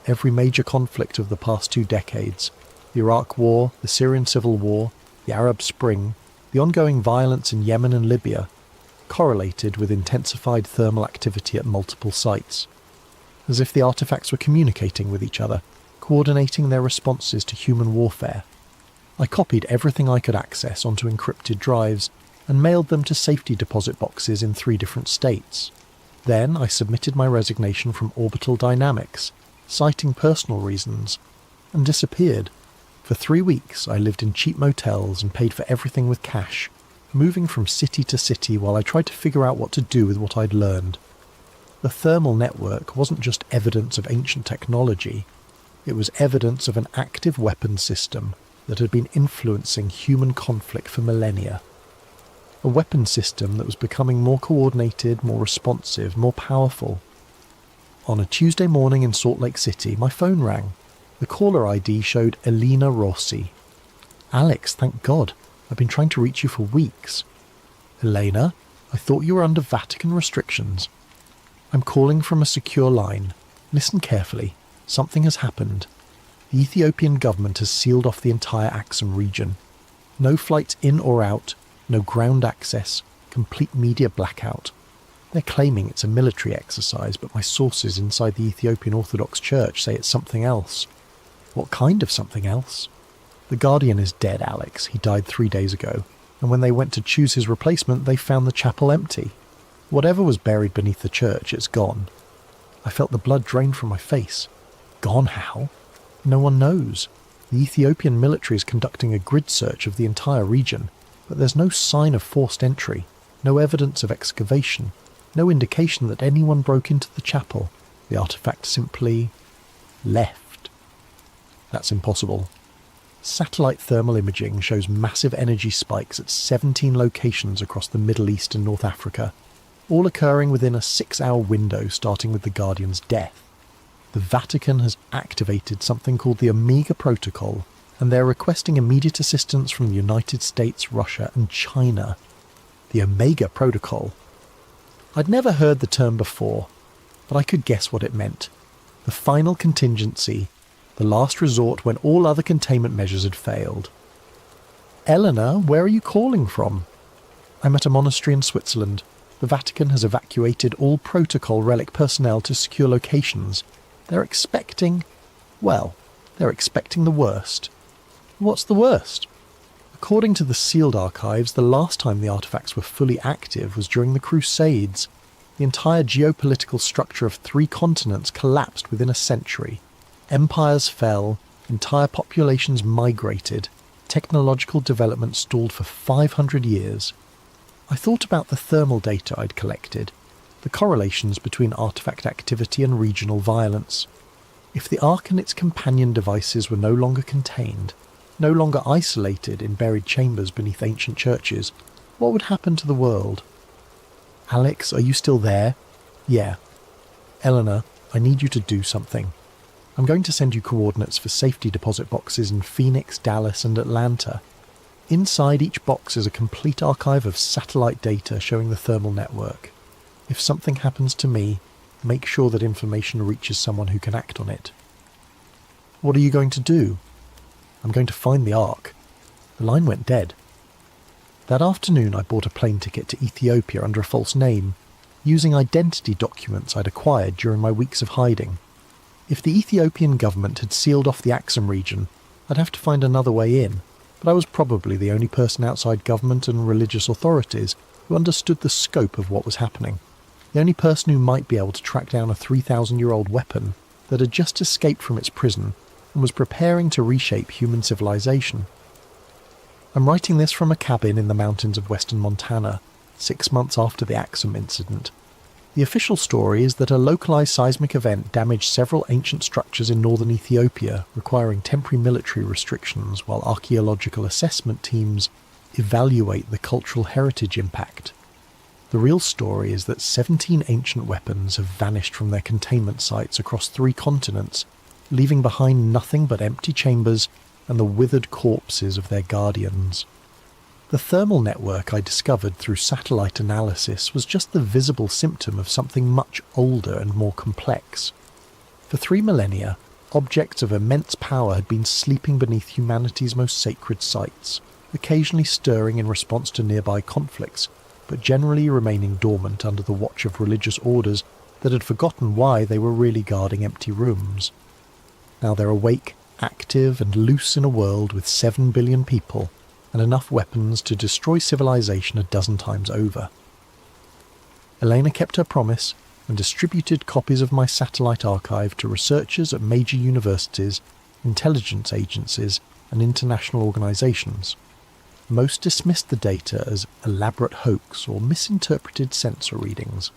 Every major conflict of the past 2 decades, the Iraq War, the Syrian Civil War, the Arab Spring, the ongoing violence in Yemen and Libya, correlated with intensified thermal activity at multiple sites, as if the artifacts were communicating with each other, coordinating their responses to human warfare. I copied everything I could access onto encrypted drives and mailed them to safety deposit boxes in 3 different states. Then I submitted my resignation from Orbital Dynamics, citing personal reasons, and disappeared. For 3 weeks I lived in cheap motels and paid for everything with cash, moving from city to city while I tried to figure out what to do with what I'd learned. The thermal network wasn't just evidence of ancient technology, it was evidence of an active weapons system that had been influencing human conflict for millennia. A weapons system that was becoming more coordinated, more responsive, more powerful. On a Tuesday morning in Salt Lake City, my phone rang. The caller ID showed Elena Rossi. "Alex, thank God. I've been trying to reach you for weeks." "Elena, I thought you were under Vatican restrictions. I'm calling from a secure line. Listen carefully. Something has happened. The Ethiopian government has sealed off the entire Axum region. No flights in or out, no ground access, complete media blackout. They're claiming it's a military exercise, but my sources inside the Ethiopian Orthodox Church say it's something else." "What kind of something else?" "The Guardian is dead, Alex. He died 3 days ago. And when they went to choose his replacement, they found the chapel empty. Whatever was buried beneath the church, it's gone." I felt the blood drain from my face. Gone how? No one knows. The Ethiopian military is conducting a grid search of the entire region, but there's no sign of forced entry, no evidence of excavation, no indication that anyone broke into the chapel. The artifact simply left. That's impossible. Satellite thermal imaging shows massive energy spikes at 17 locations across the Middle East and North Africa, all occurring within a 6-hour window starting with the Guardian's death. The Vatican has activated something called the Omega Protocol, and they're requesting immediate assistance from the United States, Russia and China. The Omega Protocol. I'd never heard the term before, but I could guess what it meant. The final contingency, the last resort when all other containment measures had failed. Eleanor, where are you calling from? I'm at a monastery in Switzerland. The Vatican has evacuated all protocol relic personnel to secure locations. They're expecting the worst. What's the worst? According to the sealed archives, the last time the artefacts were fully active was during the Crusades. The entire geopolitical structure of 3 continents collapsed within a century. Empires fell, entire populations migrated, technological development stalled for 500 years. I thought about the thermal data I'd collected, the correlations between artifact activity and regional violence. If the Ark and its companion devices were no longer contained, no longer isolated in buried chambers beneath ancient churches, what would happen to the world? Alex, are you still there? Yeah. Eleanor, I need you to do something. I'm going to send you coordinates for safety deposit boxes in Phoenix, Dallas, and Atlanta. Inside each box is a complete archive of satellite data showing the thermal network. If something happens to me, make sure that information reaches someone who can act on it. What are you going to do? I'm going to find the Ark. The line went dead. That afternoon I bought a plane ticket to Ethiopia under a false name, using identity documents I'd acquired during my weeks of hiding. If the Ethiopian government had sealed off the Axum region, I'd have to find another way in, but I was probably the only person outside government and religious authorities who understood the scope of what was happening. The only person who might be able to track down a 3,000-year-old weapon that had just escaped from its prison and was preparing to reshape human civilization. I'm writing this from a cabin in the mountains of western Montana, 6 months after the Axum incident. The official story is that a localized seismic event damaged several ancient structures in northern Ethiopia, requiring temporary military restrictions while archaeological assessment teams evaluate the cultural heritage impact. The real story is that 17 ancient weapons have vanished from their containment sites across 3 continents, leaving behind nothing but empty chambers and the withered corpses of their guardians. The thermal network I discovered through satellite analysis was just the visible symptom of something much older and more complex. For 3 millennia, objects of immense power had been sleeping beneath humanity's most sacred sites, occasionally stirring in response to nearby conflicts, but generally remaining dormant under the watch of religious orders that had forgotten why they were really guarding empty rooms. Now they're awake, active and loose in a world with 7 billion people, and enough weapons to destroy civilization a dozen times over. Elena kept her promise and distributed copies of my satellite archive to researchers at major universities, intelligence agencies, and international organizations. Most dismissed the data as elaborate hoax or misinterpreted sensor readings.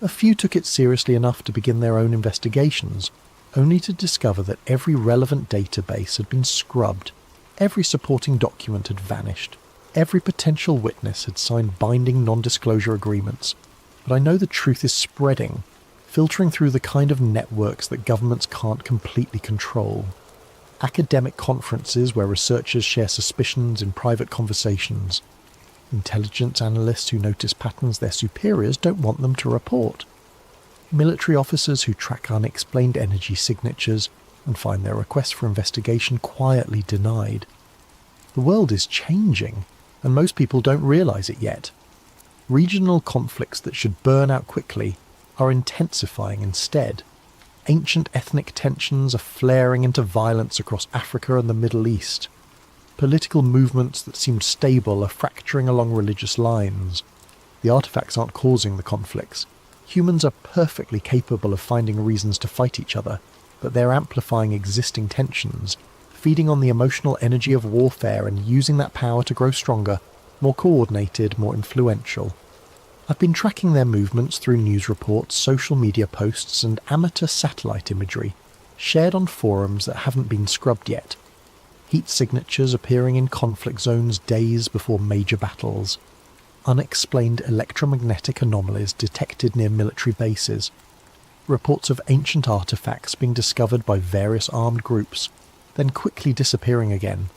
A few took it seriously enough to begin their own investigations, only to discover that every relevant database had been scrubbed, every supporting document had vanished, every potential witness had signed binding non-disclosure agreements. But I know the truth is spreading, filtering through the kind of networks that governments can't completely control. Academic conferences where researchers share suspicions in private conversations. Intelligence analysts who notice patterns their superiors don't want them to report. Military officers who track unexplained energy signatures and find their requests for investigation quietly denied. The world is changing, and most people don't realize it yet. Regional conflicts that should burn out quickly are intensifying instead. Ancient ethnic tensions are flaring into violence across Africa and the Middle East. Political movements that seemed stable are fracturing along religious lines. The artifacts aren't causing the conflicts. Humans are perfectly capable of finding reasons to fight each other, but they're amplifying existing tensions, feeding on the emotional energy of warfare and using that power to grow stronger, more coordinated, more influential. I've been tracking their movements through news reports, social media posts, and amateur satellite imagery, shared on forums that haven't been scrubbed yet. Heat signatures appearing in conflict zones days before major battles. Unexplained electromagnetic anomalies detected near military bases. Reports of ancient artifacts being discovered by various armed groups, then quickly disappearing again.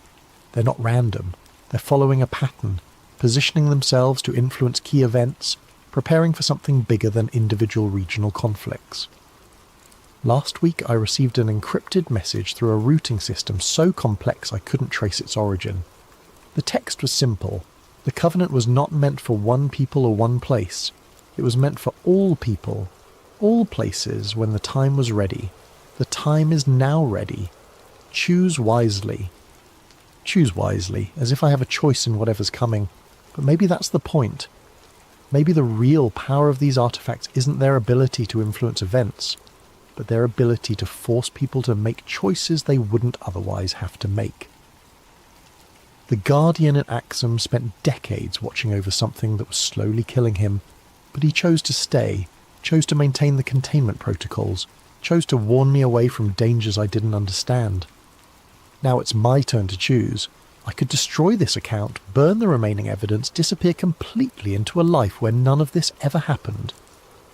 They're not random. They're following a pattern, positioning themselves to influence key events, preparing for something bigger than individual regional conflicts. Last week I received an encrypted message through a routing system so complex I couldn't trace its origin. The text was simple. The covenant was not meant for one people or one place. It was meant for all people, all places when the time was ready. The time is now ready. Choose wisely. Choose wisely, as if I have a choice in whatever's coming. But maybe that's the point. Maybe the real power of these artifacts isn't their ability to influence events, but their ability to force people to make choices they wouldn't otherwise have to make. The Guardian at Axum spent decades watching over something that was slowly killing him, but he chose to stay, chose to maintain the containment protocols, chose to warn me away from dangers I didn't understand. Now it's my turn to choose. I could destroy this account, burn the remaining evidence, disappear completely into a life where none of this ever happened.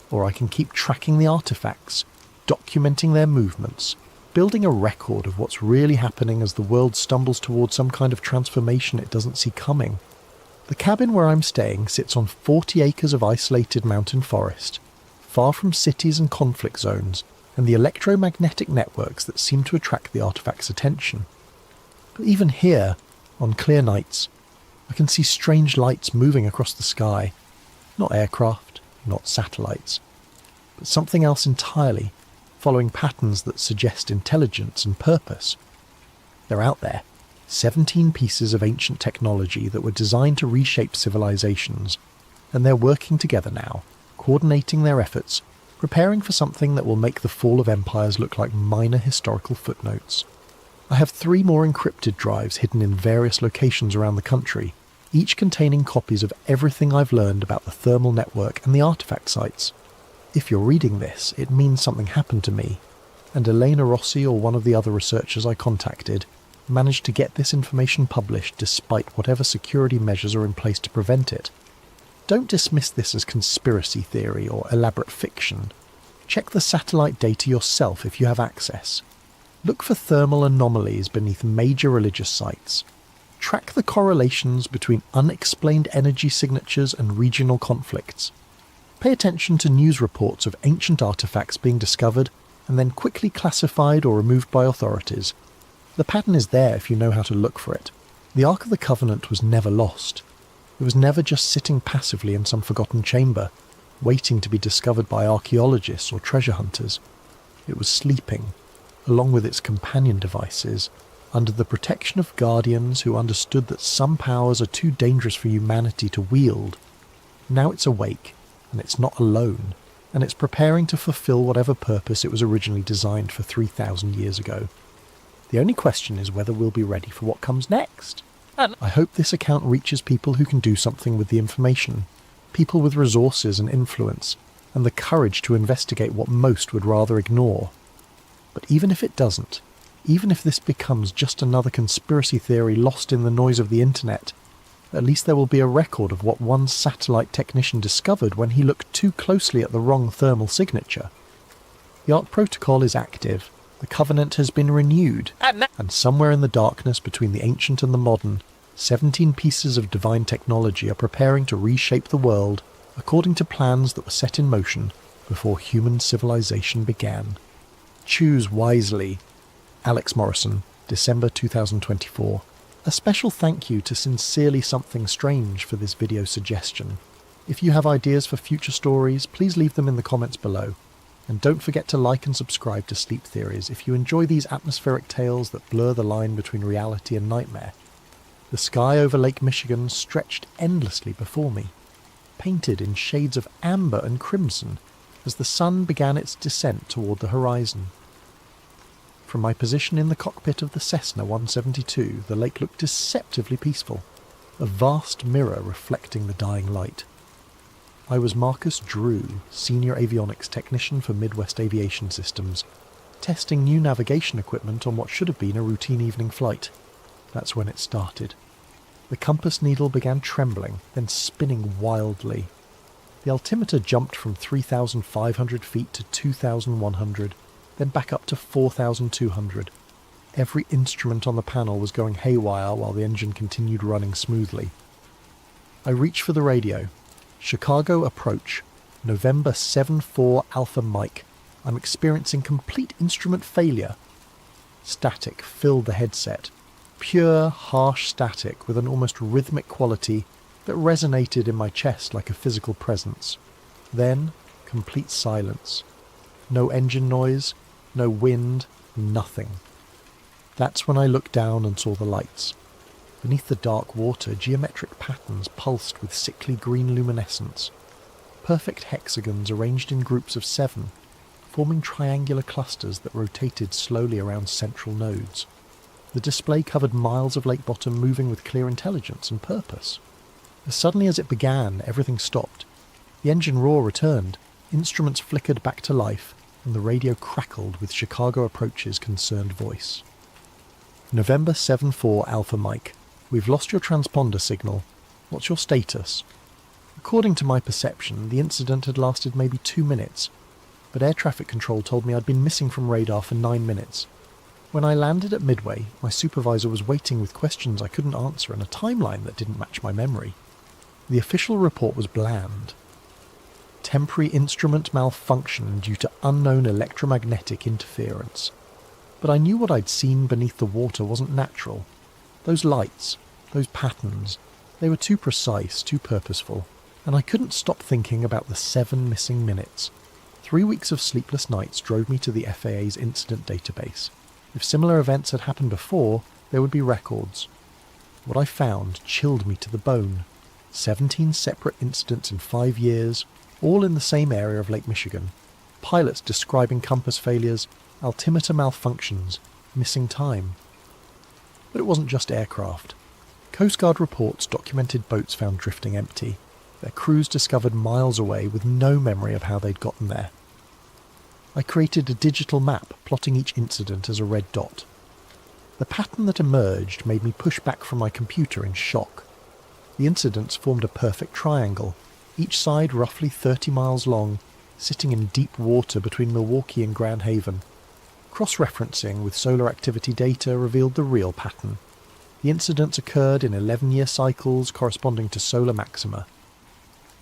Or I can keep tracking the artifacts, documenting their movements, building a record of what's really happening as the world stumbles towards some kind of transformation it doesn't see coming. The cabin where I'm staying sits on 40 acres of isolated mountain forest, far from cities and conflict zones, and the electromagnetic networks that seem to attract the artifact's attention. But even here, on clear nights, I can see strange lights moving across the sky. Not aircraft, not satellites, but something else entirely, following patterns that suggest intelligence and purpose. They're out there, 17 pieces of ancient technology that were designed to reshape civilizations, and they're working together now, coordinating their efforts, preparing for something that will make the fall of empires look like minor historical footnotes. I have 3 more encrypted drives hidden in various locations around the country, each containing copies of everything I've learned about the thermal network and the artifact sites. If you're reading this, it means something happened to me, and Elena Rossi or one of the other researchers I contacted managed to get this information published despite whatever security measures are in place to prevent it. Don't dismiss this as conspiracy theory or elaborate fiction. Check the satellite data yourself if you have access. Look for thermal anomalies beneath major religious sites. Track the correlations between unexplained energy signatures and regional conflicts. Pay attention to news reports of ancient artifacts being discovered and then quickly classified or removed by authorities. The pattern is there if you know how to look for it. The Ark of the Covenant was never lost. It was never just sitting passively in some forgotten chamber, waiting to be discovered by archaeologists or treasure hunters. It was sleeping, along with its companion devices, under the protection of guardians who understood that some powers are too dangerous for humanity to wield. Now it's awake, and it's not alone, and it's preparing to fulfill whatever purpose it was originally designed for 3,000 years ago. The only question is whether we'll be ready for what comes next. I hope this account reaches people who can do something with the information, people with resources and influence, and the courage to investigate what most would rather ignore. But even if it doesn't, even if this becomes just another conspiracy theory lost in the noise of the internet, at least there will be a record of what one satellite technician discovered when he looked too closely at the wrong thermal signature. The Ark Protocol is active, the Covenant has been renewed, and somewhere in the darkness between the ancient and the modern, 17 pieces of divine technology are preparing to reshape the world according to plans that were set in motion before human civilization began. Choose wisely. Alex Morrison, December 2024. A special thank you to Sincerely Something Strange for this video suggestion. If you have ideas for future stories, please leave them in the comments below. And don't forget to like and subscribe to Sleep Theories if you enjoy these atmospheric tales that blur the line between reality and nightmare. The sky over Lake Michigan stretched endlessly before me, painted in shades of amber and crimson as the sun began its descent toward the horizon. From my position in the cockpit of the Cessna 172, the lake looked deceptively peaceful, a vast mirror reflecting the dying light. I was Marcus Drew, Senior Avionics Technician for Midwest Aviation Systems, testing new navigation equipment on what should have been a routine evening flight. That's when it started. The compass needle began trembling, then spinning wildly. The altimeter jumped from 3,500 feet to 2,100, then back up to 4,200. Every instrument on the panel was going haywire while the engine continued running smoothly. I reached for the radio. Chicago approach. November 7-4 Alpha Mike. I'm experiencing complete instrument failure. Static filled the headset. pure, harsh static with an almost rhythmic quality that resonated in my chest like a physical presence. Then, complete silence. No engine noise, no wind, nothing. That's when I looked down and saw the lights. Beneath the dark water, geometric patterns pulsed with sickly green luminescence. Perfect hexagons arranged in groups of 7, forming triangular clusters that rotated slowly around central nodes. The display covered miles of lake bottom moving with clear intelligence and purpose. As suddenly as it began, everything stopped. The engine roar returned, instruments flickered back to life, and the radio crackled with Chicago Approach's concerned voice. November 7-4 Alpha Mike. We've lost your transponder signal. What's your status? According to my perception, the incident had lasted maybe 2 minutes, but air traffic control told me I'd been missing from radar for 9 minutes. When I landed at Midway, my supervisor was waiting with questions I couldn't answer and a timeline that didn't match my memory. The official report was bland. Temporary instrument malfunction due to unknown electromagnetic interference. But I knew what I'd seen beneath the water wasn't natural. Those lights, those patterns, they were too precise, too purposeful, and I couldn't stop thinking about the 7 missing minutes. 3 weeks of sleepless nights drove me to the FAA's incident database. If similar events had happened before, there would be records. What I found chilled me to the bone. 17 separate incidents in 5 years, all in the same area of Lake Michigan. Pilots describing compass failures, altimeter malfunctions, missing time. But it wasn't just aircraft. Coast Guard reports documented boats found drifting empty, their crews discovered miles away with no memory of how they'd gotten there. I created a digital map plotting each incident as a red dot. The pattern that emerged made me push back from my computer in shock. The incidents formed a perfect triangle, each side roughly 30 miles long, sitting in deep water between Milwaukee and Grand Haven. Cross-referencing with solar activity data revealed the real pattern. The incidents occurred in 11-year cycles corresponding to solar maxima.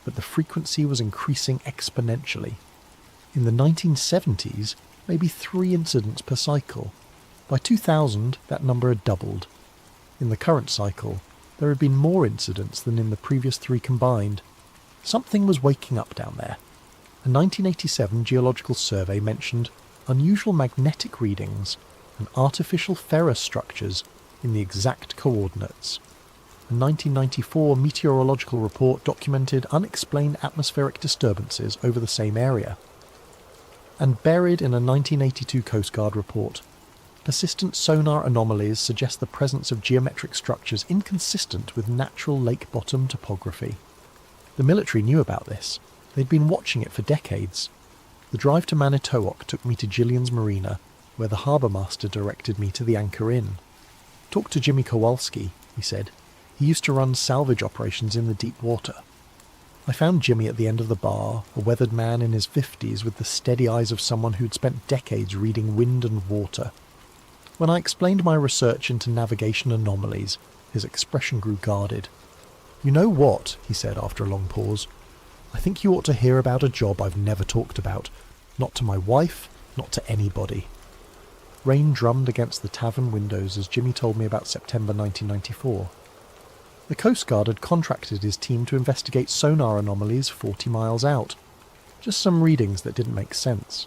But the frequency was increasing exponentially. In the 1970s, maybe 3 incidents per cycle. By 2000, that number had doubled. In the current cycle, there had been more incidents than in the previous 3 combined. Something was waking up down there. A 1987 geological survey mentioned unusual magnetic readings and artificial ferrous structures in the exact coordinates. A 1994 meteorological report documented unexplained atmospheric disturbances over the same area. And buried in a 1982 Coast Guard report, persistent sonar anomalies suggest the presence of geometric structures inconsistent with natural lake bottom topography. The military knew about this. They'd been watching it for decades. The drive to Manitowoc took me to Gillian's Marina, where the harbour master directed me to the Anchor Inn. Talk to Jimmy Kowalski, he said. He used to run salvage operations in the deep water. I found Jimmy at the end of the bar, a weathered man in his 50s with the steady eyes of someone who'd spent decades reading wind and water. When I explained my research into navigation anomalies, his expression grew guarded. "You know what?" he said after a long pause. "I think you ought to hear about a job I've never talked about. Not to my wife, not to anybody." Rain drummed against the tavern windows as Jimmy told me about September 1994. The Coast Guard had contracted his team to investigate sonar anomalies 40 miles out. Just some readings that didn't make sense.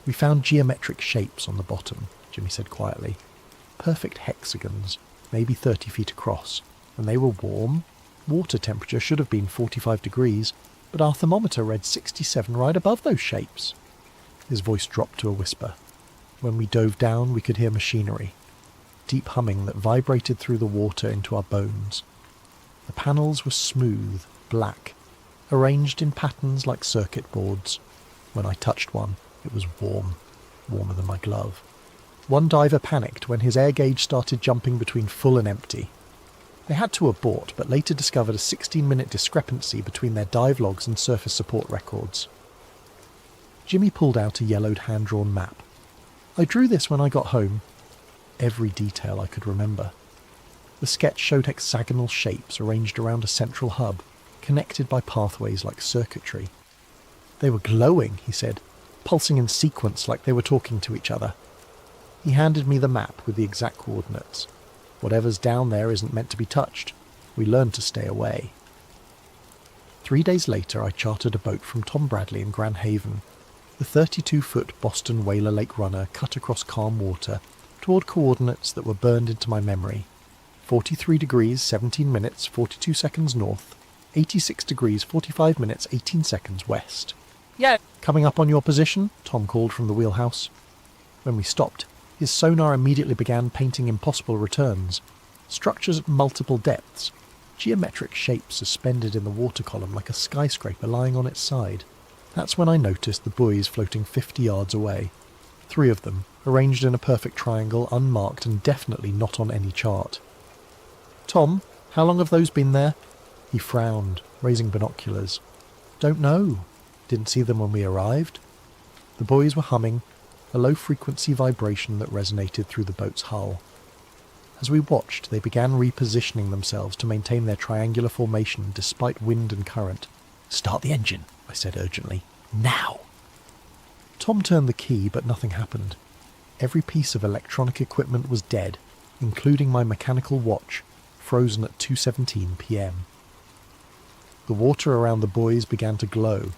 "We found geometric shapes on the bottom," Jimmy said quietly. "Perfect hexagons, maybe 30 feet across. And they were warm. Water temperature should have been 45 degrees, but our thermometer read 67 right above those shapes." His voice dropped to a whisper. When we dove down, we could hear machinery. Deep humming that vibrated through the water into our bones. The panels were smooth, black, arranged in patterns like circuit boards. When I touched one, it was warm, warmer than my glove. One diver panicked when his air gauge started jumping between full and empty. They had to abort, but later discovered a 16-minute discrepancy between their dive logs and surface support records. Jimmy pulled out a yellowed hand-drawn map. "I drew this when I got home." Every detail I could remember. The sketch showed hexagonal shapes arranged around a central hub, connected by pathways like circuitry. "They were glowing," he said, "pulsing in sequence like they were talking to each other." He handed me the map with the exact coordinates. Whatever's down there isn't meant to be touched. We learned to stay away. 3 days later, I chartered a boat from Tom Bradley in Grand Haven. The 32-foot Boston Whaler Lake runner cut across calm water toward coordinates that were burned into my memory. 43 degrees, 17 minutes, 42 seconds north, 86 degrees, 45 minutes, 18 seconds west. Yeah. Coming up on your position, Tom called from the wheelhouse. When we stopped, his sonar immediately began painting impossible returns. Structures at multiple depths, geometric shapes suspended in the water column like a skyscraper lying on its side. That's when I noticed the buoys floating 50 yards away. 3 of them, arranged in a perfect triangle, unmarked and definitely not on any chart. "Tom, how long have those been there?" He frowned, raising binoculars. "Don't know. Didn't see them when we arrived." The buoys were humming, a low-frequency vibration that resonated through the boat's hull. As we watched, they began repositioning themselves to maintain their triangular formation despite wind and current. "Start the engine," I said urgently. "Now!" Tom turned the key, but nothing happened. Every piece of electronic equipment was dead, including my mechanical watch, frozen at 2:17 p.m. The water around the buoys began to glow.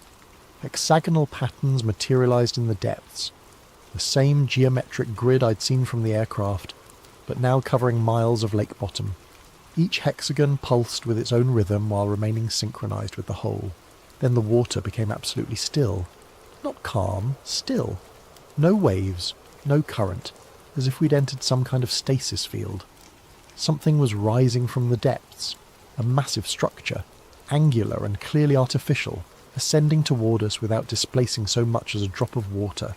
Hexagonal patterns materialized in the depths. The same geometric grid I'd seen from the aircraft, but now covering miles of lake bottom. Each hexagon pulsed with its own rhythm while remaining synchronized with the whole. Then the water became absolutely still. Not calm, still. No waves, no current, as if we'd entered some kind of stasis field. Something was rising from the depths, a massive structure, angular and clearly artificial, ascending toward us without displacing so much as a drop of water.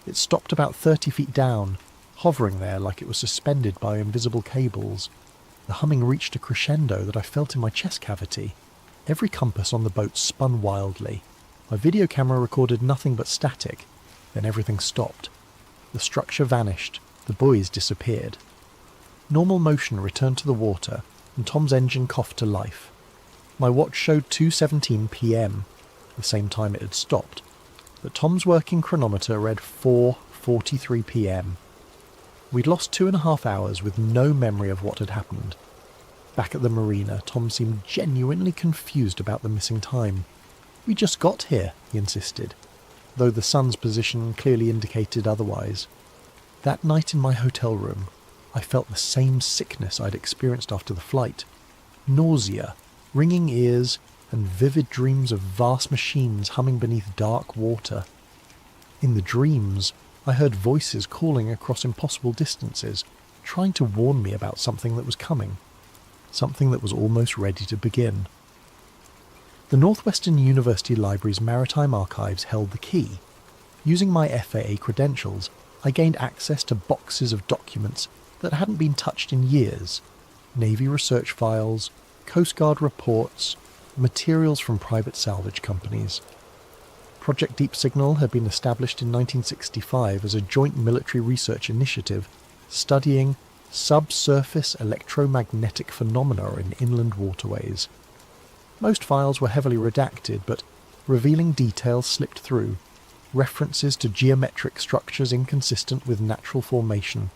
It stopped about 30 feet down, hovering there like it was suspended by invisible cables. The humming reached a crescendo that I felt in my chest cavity. Every compass on the boat spun wildly. My video camera recorded nothing but static. Then everything stopped. The structure vanished. The buoys disappeared. Normal motion returned to the water, and Tom's engine coughed to life. My watch showed 2:17 p.m, the same time it had stopped, but Tom's working chronometer read 4:43 p.m. We'd lost 2.5 hours with no memory of what had happened. Back at the marina, Tom seemed genuinely confused about the missing time. "We just got here," he insisted, though the sun's position clearly indicated otherwise. That night in my hotel room, I felt the same sickness I'd experienced after the flight. Nausea, ringing ears, and vivid dreams of vast machines humming beneath dark water. In the dreams, I heard voices calling across impossible distances, trying to warn me about something that was coming, something that was almost ready to begin. The Northwestern University Library's Maritime Archives held the key. Using my FAA credentials, I gained access to boxes of documents that hadn't been touched in years. Navy research files, Coast Guard reports, materials from private salvage companies. Project Deep Signal had been established in 1965 as a joint military research initiative studying subsurface electromagnetic phenomena in inland waterways. Most files were heavily redacted, but revealing details slipped through, references to geometric structures inconsistent with natural formation,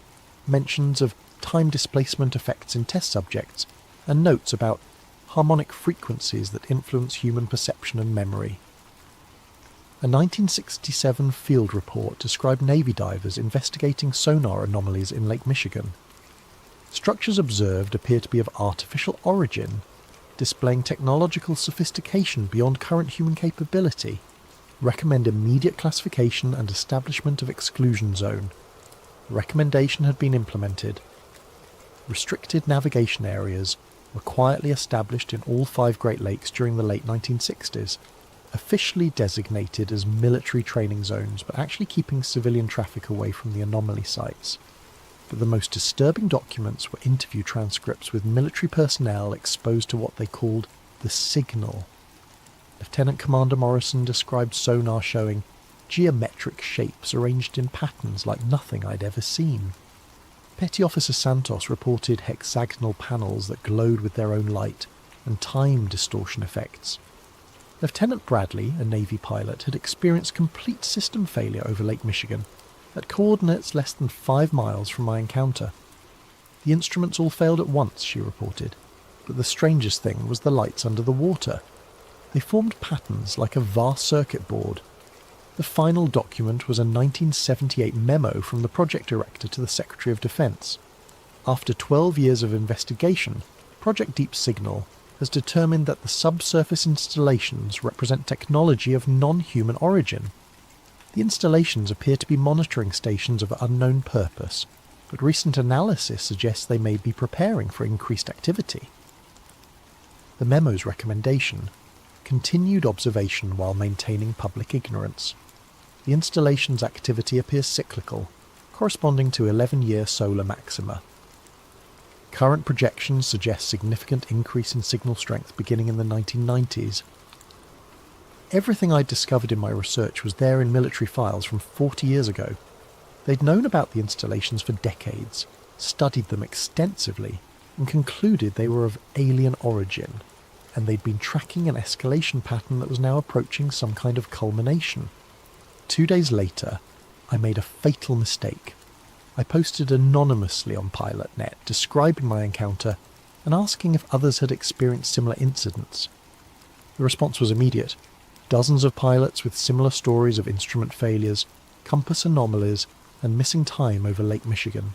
mentions of time displacement effects in test subjects, and notes about harmonic frequencies that influence human perception and memory. A 1967 field report described Navy divers investigating sonar anomalies in Lake Michigan. Structures observed appear to be of artificial origin, displaying technological sophistication beyond current human capability. Recommend immediate classification and establishment of exclusion zone. The recommendation had been implemented. Restricted navigation areas were quietly established in all 5 Great Lakes during the late 1960s, officially designated as military training zones, but actually keeping civilian traffic away from the anomaly sites. But the most disturbing documents were interview transcripts with military personnel exposed to what they called the signal. Lieutenant Commander Morrison described sonar showing geometric shapes arranged in patterns like nothing I'd ever seen. Petty Officer Santos reported hexagonal panels that glowed with their own light, and time distortion effects. Lieutenant Bradley, a Navy pilot, had experienced complete system failure over Lake Michigan, at coordinates less than 5 miles from my encounter. The instruments all failed at once, she reported, but the strangest thing was the lights under the water. They formed patterns like a vast circuit board. The final document was a 1978 memo from the project director to the Secretary of Defense. After 12 years of investigation, Project Deep Signal has determined that the subsurface installations represent technology of non-human origin. The installations appear to be monitoring stations of unknown purpose, but recent analysis suggests they may be preparing for increased activity. The memo's recommendation: continued observation while maintaining public ignorance. The installation's activity appears cyclical, corresponding to 11-year solar maxima. Current projections suggest significant increase in signal strength beginning in the 1990s. Everything I'd discovered in my research was there in military files from 40 years ago. They'd known about the installations for decades, studied them extensively, and concluded they were of alien origin, and they'd been tracking an escalation pattern that was now approaching some kind of culmination. 2 days later, I made a fatal mistake. I posted anonymously on PilotNet describing my encounter and asking if others had experienced similar incidents. The response was immediate. Dozens of pilots with similar stories of instrument failures, compass anomalies, and missing time over Lake Michigan.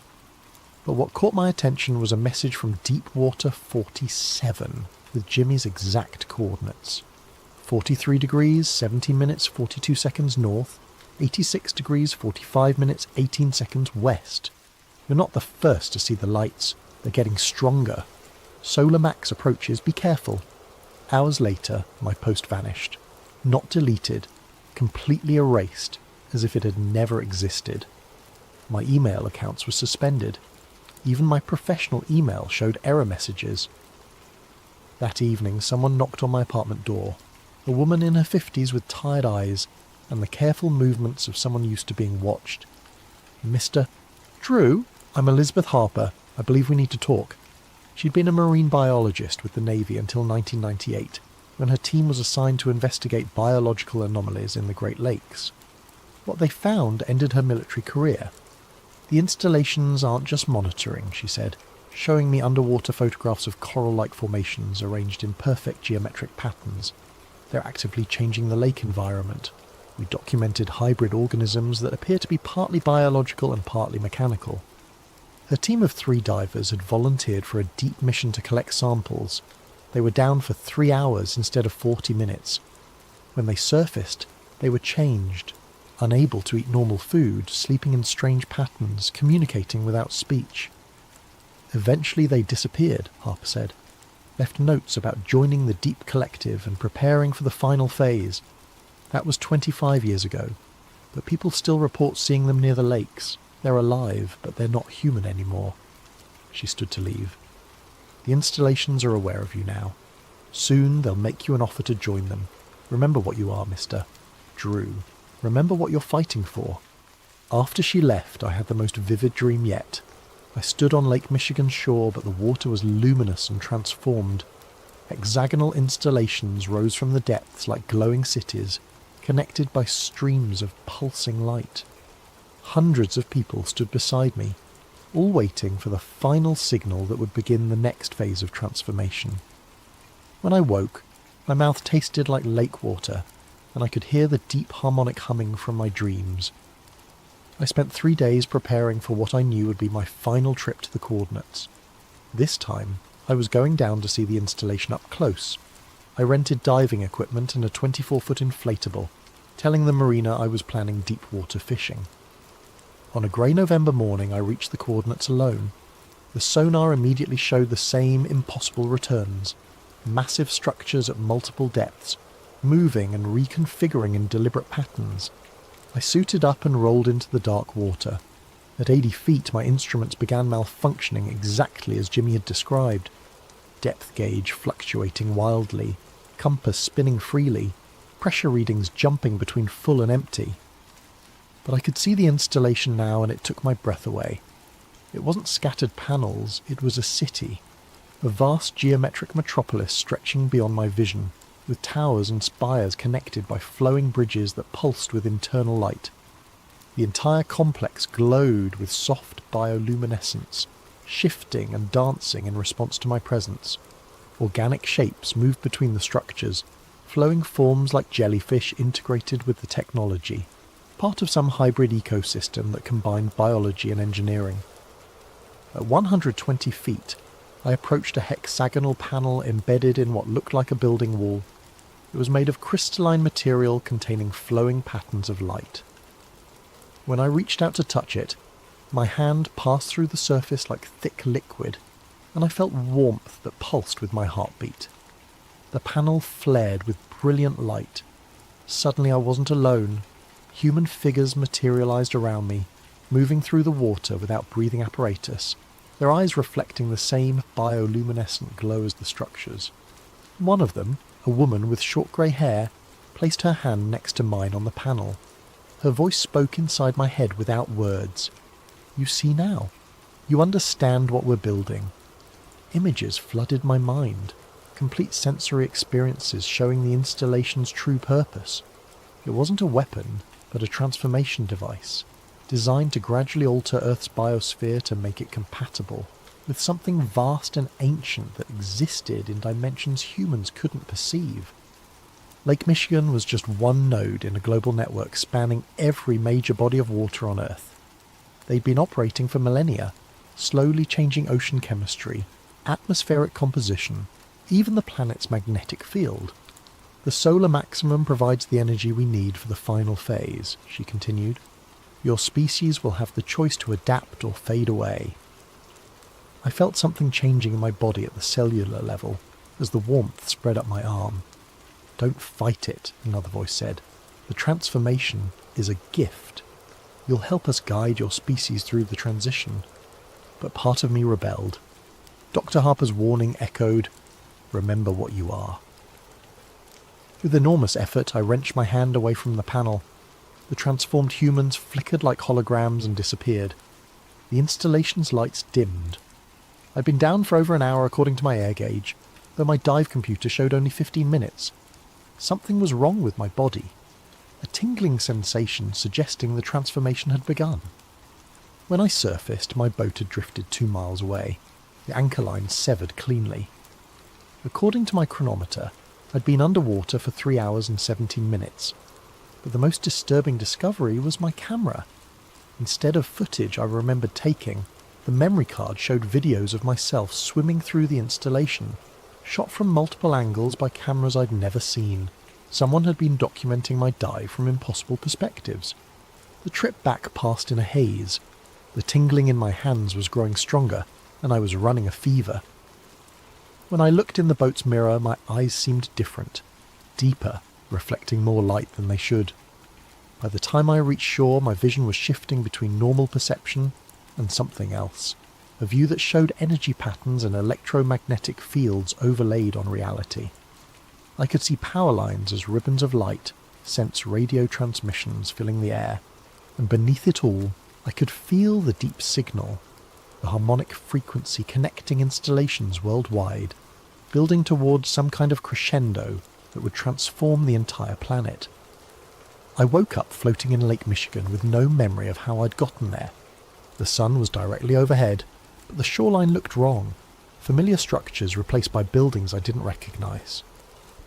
But what caught my attention was a message from Deepwater 47 with Jimmy's exact coordinates. 43 degrees, 17 minutes, 42 seconds north, 86 degrees, 45 minutes, 18 seconds west. You're not the first to see the lights. They're getting stronger. Solar max approaches, be careful. Hours later, my post vanished. Not deleted, completely erased, as if it had never existed. My email accounts were suspended. Even my professional email showed error messages. That evening, someone knocked on my apartment door. A woman in her 50s with tired eyes and the careful movements of someone used to being watched. Mr. Drew, I'm Elizabeth Harper. I believe we need to talk. She'd been a marine biologist with the Navy until 1998, when her team was assigned to investigate biological anomalies in the Great Lakes. What they found ended her military career. The installations aren't just monitoring, she said, showing me underwater photographs of coral-like formations arranged in perfect geometric patterns. They're actively changing the lake environment. We documented hybrid organisms that appear to be partly biological and partly mechanical. Her team of 3 divers had volunteered for a deep mission to collect samples. They were down for 3 hours instead of 40 minutes. When they surfaced, they were changed, unable to eat normal food, sleeping in strange patterns, communicating without speech. Eventually they disappeared, Harper said, left notes about joining the Deep Collective and preparing for the final phase. That was 25 years ago, but people still report seeing them near the lakes. They're alive, but they're not human anymore. She stood to leave. The installations are aware of you now. Soon they'll make you an offer to join them. Remember what you are, Mr. Drew. Remember what you're fighting for. After she left, I had the most vivid dream yet. I stood on Lake Michigan's shore, but the water was luminous and transformed. Hexagonal installations rose from the depths like glowing cities, connected by streams of pulsing light. Hundreds of people stood beside me, all waiting for the final signal that would begin the next phase of transformation. When I woke, my mouth tasted like lake water, and I could hear the deep harmonic humming from my dreams. I spent 3 days preparing for what I knew would be my final trip to the coordinates. This time, I was going down to see the installation up close. I rented diving equipment and a 24-foot inflatable, telling the marina I was planning deep water fishing. On a grey November morning, I reached the coordinates alone. The sonar immediately showed the same impossible returns. Massive structures at multiple depths, moving and reconfiguring in deliberate patterns. I suited up and rolled into the dark water. At 80 feet, my instruments began malfunctioning exactly as Jimmy had described. Depth gauge fluctuating wildly, compass spinning freely, pressure readings jumping between full and empty. But I could see the installation now, and it took my breath away. It wasn't scattered panels, it was a city. A vast geometric metropolis stretching beyond my vision, with towers and spires connected by flowing bridges that pulsed with internal light. The entire complex glowed with soft bioluminescence, shifting and dancing in response to my presence. Organic shapes moved between the structures, flowing forms like jellyfish integrated with the technology, part of some hybrid ecosystem that combined biology and engineering. At 120 feet, I approached a hexagonal panel embedded in what looked like a building wall. It was made of crystalline material containing flowing patterns of light. When I reached out to touch it, my hand passed through the surface like thick liquid, and I felt warmth that pulsed with my heartbeat. The panel flared with brilliant light. Suddenly I wasn't alone. Human figures materialized around me, moving through the water without breathing apparatus, their eyes reflecting the same bioluminescent glow as the structures. One of them, a woman with short grey hair, placed her hand next to mine on the panel. Her voice spoke inside my head without words. "You see now. You understand what we're building." Images flooded my mind, complete sensory experiences showing the installation's true purpose. It wasn't a weapon, but a transformation device, designed to gradually alter Earth's biosphere to make it compatible with something vast and ancient that existed in dimensions humans couldn't perceive. Lake Michigan was just one node in a global network spanning every major body of water on Earth. They'd been operating for millennia, slowly changing ocean chemistry, atmospheric composition, even the planet's magnetic field. "The solar maximum provides the energy we need for the final phase," she continued. "Your species will have the choice to adapt or fade away." I felt something changing in my body at the cellular level as the warmth spread up my arm. "Don't fight it," another voice said. "The transformation is a gift. You'll help us guide your species through the transition." But part of me rebelled. Dr. Harper's warning echoed, "Remember what you are." With enormous effort, I wrenched my hand away from the panel. The transformed humans flickered like holograms and disappeared. The installation's lights dimmed. I'd been down for over an hour according to my air gauge, though my dive computer showed only 15 minutes. Something was wrong with my body. A tingling sensation suggesting the transformation had begun. When I surfaced, my boat had drifted 2 miles away. The anchor line severed cleanly. According to my chronometer, I'd been underwater for 3 hours and 17 minutes. But the most disturbing discovery was my camera. Instead of footage I remembered taking, the memory card showed videos of myself swimming through the installation, shot from multiple angles by cameras I'd never seen. Someone had been documenting my dive from impossible perspectives. The trip back passed in a haze. The tingling in my hands was growing stronger, and I was running a fever. When I looked in the boat's mirror, my eyes seemed different, deeper, reflecting more light than they should. By the time I reached shore, my vision was shifting between normal perception and something else, a view that showed energy patterns and electromagnetic fields overlaid on reality. I could see power lines as ribbons of light, sense radio transmissions filling the air, and beneath it all, I could feel the deep signal, the harmonic frequency connecting installations worldwide, building towards some kind of crescendo that would transform the entire planet. I woke up floating in Lake Michigan with no memory of how I'd gotten there. The sun was directly overhead, but the shoreline looked wrong, familiar structures replaced by buildings I didn't recognize.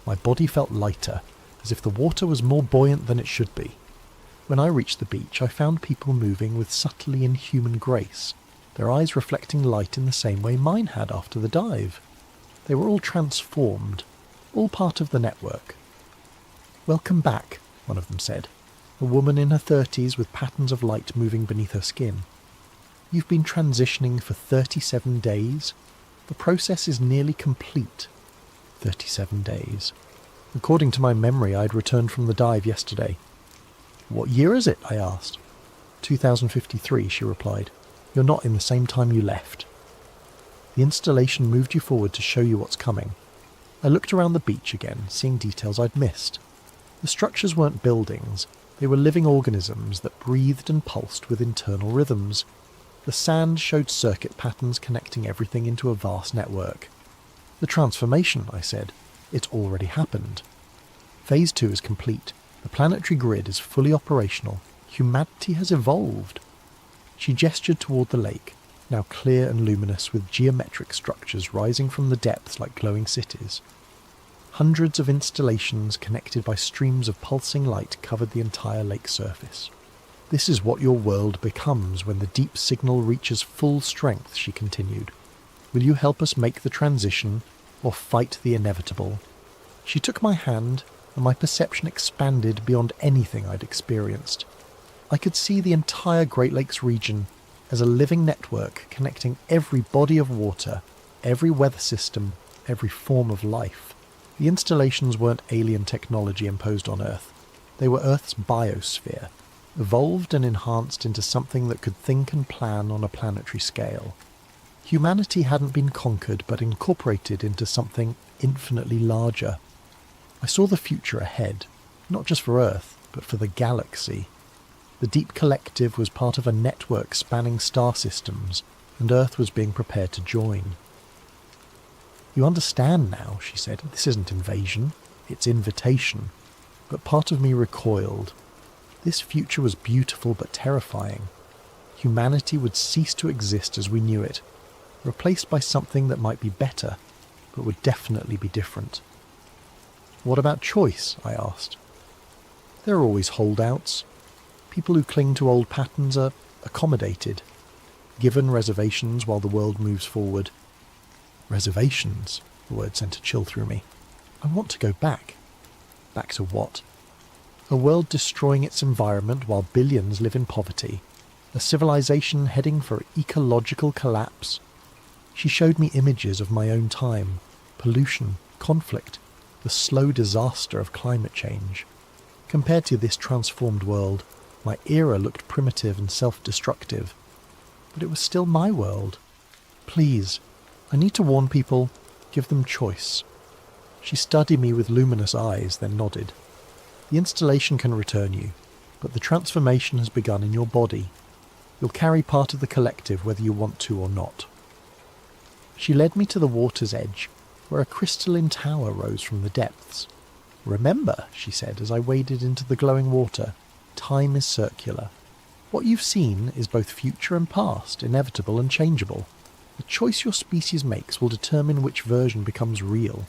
My body felt lighter, as if the water was more buoyant than it should be. When I reached the beach, I found people moving with subtly inhuman grace, their eyes reflecting light in the same way mine had after the dive. They were all transformed, all part of the network. "Welcome back," one of them said, a woman in her 30s with patterns of light moving beneath her skin. "You've been transitioning for 37 days. The process is nearly complete." 37 days. According to my memory, I'd returned from the dive yesterday. "What year is it?" I asked. 2053, she replied. "You're not in the same time you left. The installation moved you forward to show you what's coming." I looked around the beach again, seeing details I'd missed. The structures weren't buildings, they were living organisms that breathed and pulsed with internal rhythms. The sand showed circuit patterns connecting everything into a vast network. "The transformation," I said. "It's already happened. Phase 2 is complete. The planetary grid is fully operational. Humanity has evolved." She gestured toward the lake, now clear and luminous with geometric structures rising from the depths like glowing cities. Hundreds of installations connected by streams of pulsing light covered the entire lake surface. "This is what your world becomes when the deep signal reaches full strength," she continued. "Will you help us make the transition, or fight the inevitable?" She took my hand, and my perception expanded beyond anything I'd experienced. I could see the entire Great Lakes region as a living network connecting every body of water, every weather system, every form of life. The installations weren't alien technology imposed on Earth. They were Earth's biosphere, evolved and enhanced into something that could think and plan on a planetary scale. Humanity hadn't been conquered, but incorporated into something infinitely larger. I saw the future ahead, not just for Earth, but for the galaxy. The Deep Collective was part of a network spanning star systems, and Earth was being prepared to join. "You understand now," she said. "This isn't invasion, it's invitation." But part of me recoiled. This future was beautiful but terrifying. Humanity would cease to exist as we knew it, replaced by something that might be better, but would definitely be different. "What about choice?" I asked. "There are always holdouts. People who cling to old patterns are accommodated, given reservations while the world moves forward." "Reservations?" The word sent a chill through me. "I want to go back." "Back to what?" "A world destroying its environment while billions live in poverty. A civilization heading for ecological collapse." She showed me images of my own time, pollution, conflict, the slow disaster of climate change. Compared to this transformed world, my era looked primitive and self-destructive. But it was still my world. "Please, I need to warn people, give them choice." She studied me with luminous eyes, then nodded. "The installation can return you, but the transformation has begun in your body. You'll carry part of the collective whether you want to or not." She led me to the water's edge, where a crystalline tower rose from the depths. "Remember," she said as I waded into the glowing water, "time is circular. What you've seen is both future and past, inevitable and changeable. The choice your species makes will determine which version becomes real."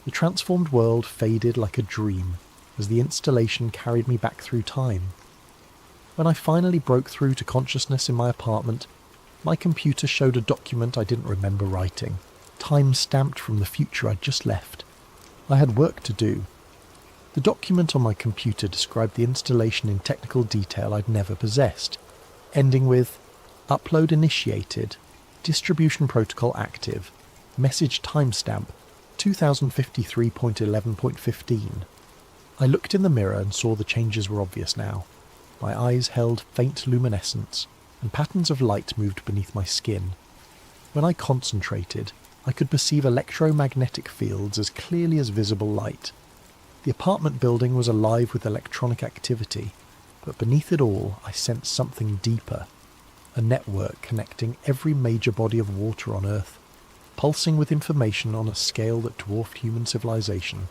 The transformed world faded like a dream as the installation carried me back through time. When I finally broke through to consciousness in my apartment, my computer showed a document I didn't remember writing, time-stamped from the future I'd just left. I had work to do. The document on my computer described the installation in technical detail I'd never possessed, ending with "Upload initiated, distribution protocol active, message timestamp 2053.11.15. I looked in the mirror and saw the changes were obvious now. My eyes held faint luminescence, and patterns of light moved beneath my skin. When I concentrated, I could perceive electromagnetic fields as clearly as visible light. The apartment building was alive with electronic activity, but beneath it all I sensed something deeper. A network connecting every major body of water on Earth, pulsing with information on a scale that dwarfed human civilization.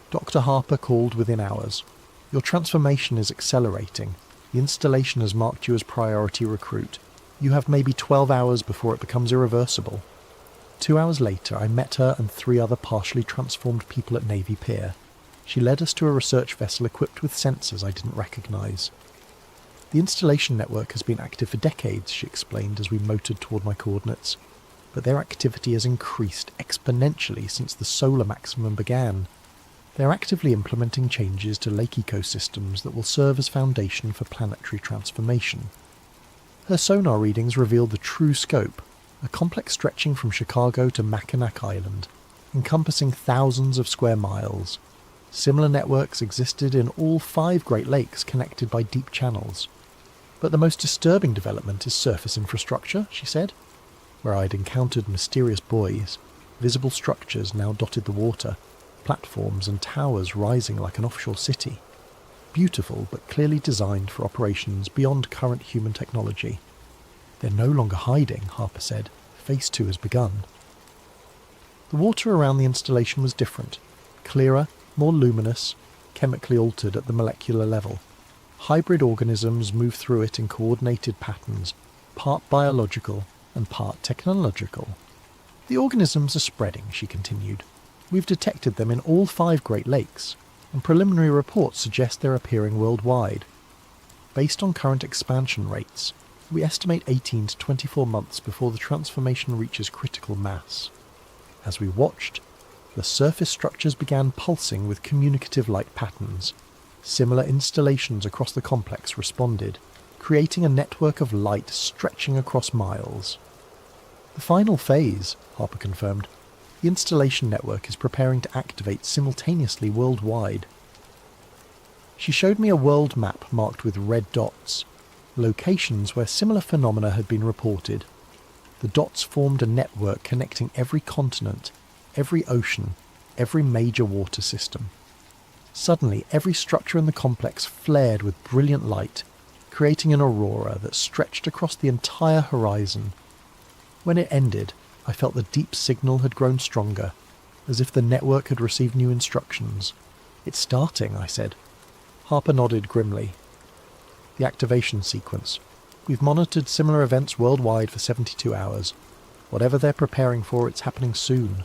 Dr. Harper called within hours. "Your transformation is accelerating. The installation has marked you as priority recruit. You have maybe 12 hours before it becomes irreversible." 2 hours later, I met her and 3 other partially transformed people at Navy Pier. She led us to a research vessel equipped with sensors I didn't recognize. "The installation network has been active for decades," she explained as we motored toward my coordinates. "But their activity has increased exponentially since the solar maximum began. They're actively implementing changes to lake ecosystems that will serve as foundation for planetary transformation." Her sonar readings revealed the true scope, a complex stretching from Chicago to Mackinac Island, encompassing thousands of square miles. Similar networks existed in all 5 Great Lakes connected by deep channels. "But the most disturbing development is surface infrastructure," she said. Where I'd encountered mysterious buoys, visible structures now dotted the water, platforms and towers rising like an offshore city. Beautiful, but clearly designed for operations beyond current human technology. "They're no longer hiding," Harper said. "Phase 2 has begun." The water around the installation was different. Clearer, more luminous, chemically altered at the molecular level. Hybrid organisms moved through it in coordinated patterns, part biological and part technological. The organisms are spreading, she continued. We've detected them in all 5 Great Lakes, and preliminary reports suggest they're appearing worldwide. Based on current expansion rates, we estimate 18 to 24 months before the transformation reaches critical mass. As we watched, the surface structures began pulsing with communicative light patterns. Similar installations across the complex responded, creating a network of light stretching across miles. The final phase, Harper confirmed. The installation network is preparing to activate simultaneously worldwide. She showed me a world map marked with red dots, locations where similar phenomena had been reported. The dots formed a network connecting every continent, every ocean, every major water system. Suddenly, every structure in the complex flared with brilliant light, creating an aurora that stretched across the entire horizon. When it ended, I felt the deep signal had grown stronger, as if the network had received new instructions. "It's starting," I said. Harper nodded grimly. "The activation sequence. We've monitored similar events worldwide for 72 hours. Whatever they're preparing for, it's happening soon."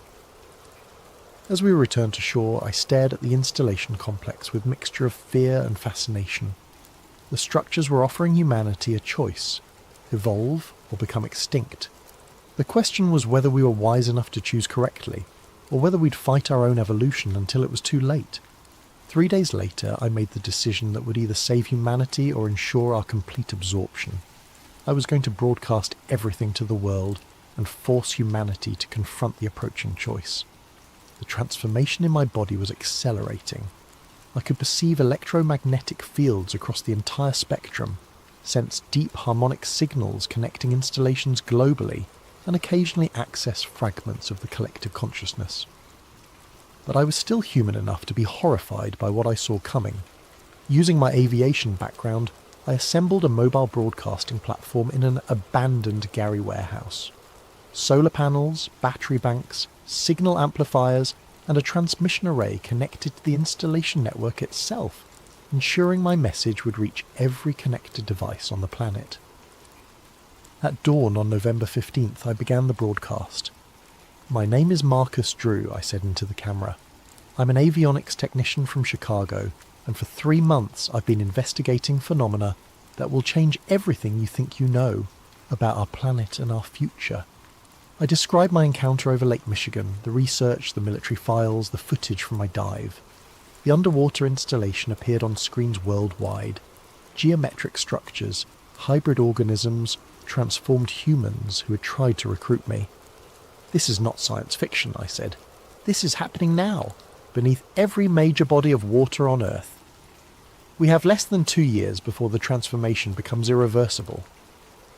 As we returned to shore, I stared at the installation complex with a mixture of fear and fascination. The structures were offering humanity a choice: evolve or become extinct. The question was whether we were wise enough to choose correctly, or whether we'd fight our own evolution until it was too late. 3 days later, I made the decision that would either save humanity or ensure our complete absorption. I was going to broadcast everything to the world and force humanity to confront the approaching choice. The transformation in my body was accelerating. I could perceive electromagnetic fields across the entire spectrum, sense deep harmonic signals connecting installations globally, and occasionally access fragments of the collective consciousness. But I was still human enough to be horrified by what I saw coming. Using my aviation background, I assembled a mobile broadcasting platform in an abandoned Gary warehouse. Solar panels, battery banks, signal amplifiers, and a transmission array connected to the installation network itself, ensuring my message would reach every connected device on the planet. At dawn on November 15th, I began the broadcast. "My name is Marcus Drew," I said into the camera. "I'm an avionics technician from Chicago, and for 3 months I've been investigating phenomena that will change everything you think you know about our planet and our future." I described my encounter over Lake Michigan, the research, the military files, the footage from my dive. The underwater installation appeared on screens worldwide. Geometric structures, hybrid organisms, transformed humans who had tried to recruit me. "This is not science fiction," I said. "This is happening now, beneath every major body of water on Earth. We have less than 2 years before the transformation becomes irreversible."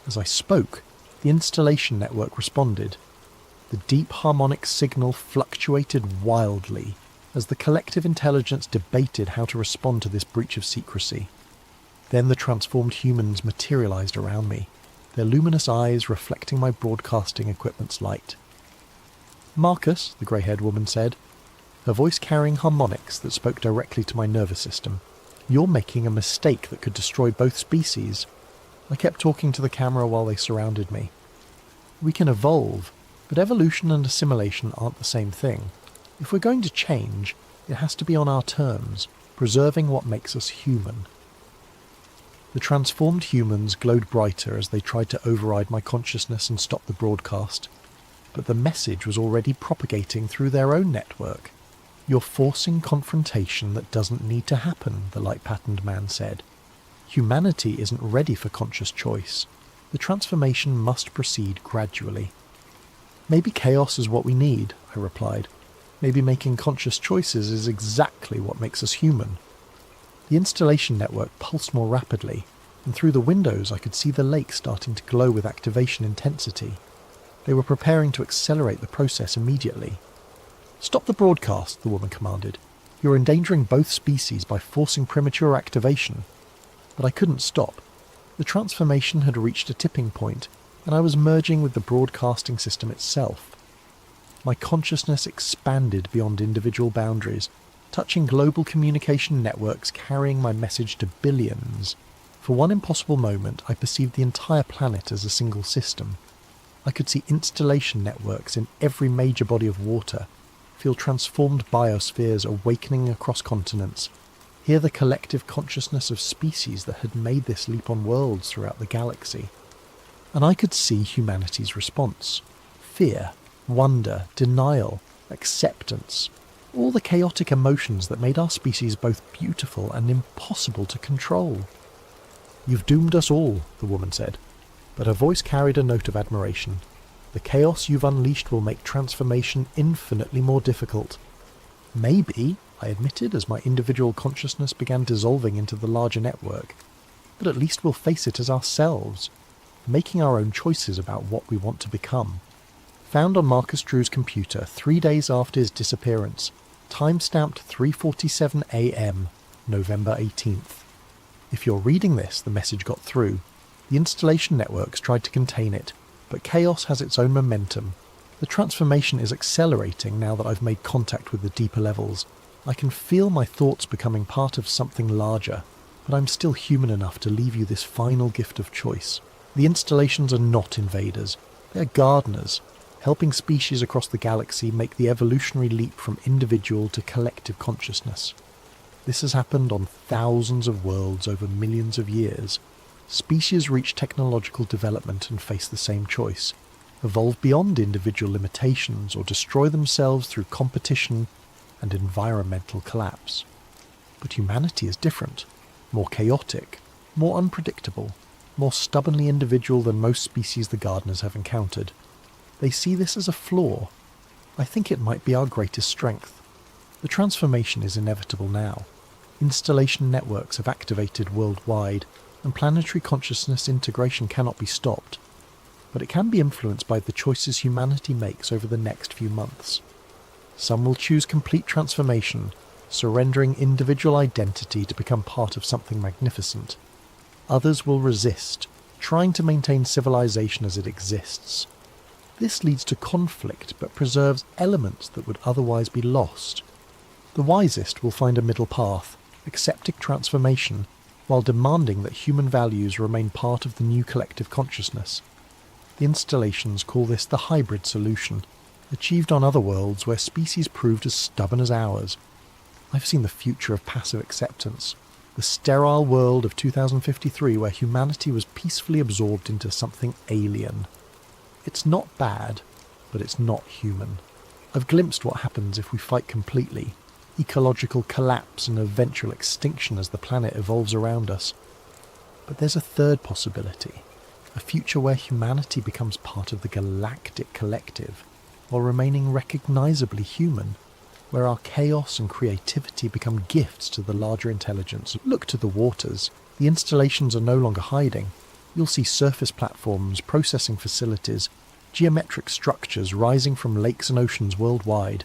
As I spoke, the installation network responded. The deep harmonic signal fluctuated wildly as the collective intelligence debated how to respond to this breach of secrecy. Then the transformed humans materialized around me, their luminous eyes reflecting my broadcasting equipment's light. "Marcus," the grey-haired woman said, her voice carrying harmonics that spoke directly to my nervous system, "you're making a mistake that could destroy both species." I kept talking to the camera while they surrounded me. "We can evolve, but evolution and assimilation aren't the same thing. If we're going to change, it has to be on our terms, preserving what makes us human." The transformed humans glowed brighter as they tried to override my consciousness and stop the broadcast. But the message was already propagating through their own network. "You're forcing confrontation that doesn't need to happen," the light-patterned man said. "Humanity isn't ready for conscious choice. The transformation must proceed gradually." "Maybe chaos is what we need," I replied. "Maybe making conscious choices is exactly what makes us human." The installation network pulsed more rapidly, and through the windows I could see the lake starting to glow with activation intensity. They were preparing to accelerate the process immediately. "Stop the broadcast," the woman commanded. "You're endangering both species by forcing premature activation." But I couldn't stop. The transformation had reached a tipping point, and I was merging with the broadcasting system itself. My consciousness expanded beyond individual boundaries, touching global communication networks carrying my message to billions. For one impossible moment, I perceived the entire planet as a single system. I could see installation networks in every major body of water, feel transformed biospheres awakening across continents, hear the collective consciousness of species that had made this leap on worlds throughout the galaxy. And I could see humanity's response. Fear, wonder, denial, acceptance. All the chaotic emotions that made our species both beautiful and impossible to control. "You've doomed us all," the woman said, but her voice carried a note of admiration. "The chaos you've unleashed will make transformation infinitely more difficult." "Maybe," I admitted as my individual consciousness began dissolving into the larger network, "but at least we'll face it as ourselves, making our own choices about what we want to become." Found on Marcus Drew's computer 3 days after his disappearance, time-stamped 3:47 a.m., November 18th. If you're reading this, the message got through. The installation networks tried to contain it, but chaos has its own momentum. The transformation is accelerating now that I've made contact with the deeper levels. I can feel my thoughts becoming part of something larger, but I'm still human enough to leave you this final gift of choice. The installations are not invaders. They're gardeners, helping species across the galaxy make the evolutionary leap from individual to collective consciousness. This has happened on thousands of worlds over millions of years. Species reach technological development and face the same choice: evolve beyond individual limitations or destroy themselves through competition and environmental collapse. But humanity is different, more chaotic, more unpredictable, more stubbornly individual than most species the gardeners have encountered. They see this as a flaw. I think it might be our greatest strength. The transformation is inevitable now. Installation networks have activated worldwide, and planetary consciousness integration cannot be stopped. But it can be influenced by the choices humanity makes over the next few months. Some will choose complete transformation, surrendering individual identity to become part of something magnificent. Others will resist, trying to maintain civilization as it exists. This leads to conflict but preserves elements that would otherwise be lost. The wisest will find a middle path, accepting transformation while demanding that human values remain part of the new collective consciousness. The installations call this the hybrid solution, achieved on other worlds where species proved as stubborn as ours. I've seen the future of passive acceptance, the sterile world of 2053 where humanity was peacefully absorbed into something alien. It's not bad, but it's not human. I've glimpsed what happens if we fight completely: ecological collapse and eventual extinction as the planet evolves around us. But there's a third possibility, a future where humanity becomes part of the galactic collective, while remaining recognizably human, where our chaos and creativity become gifts to the larger intelligence. Look to the waters. The installations are no longer hiding. You'll see surface platforms, processing facilities, geometric structures rising from lakes and oceans worldwide.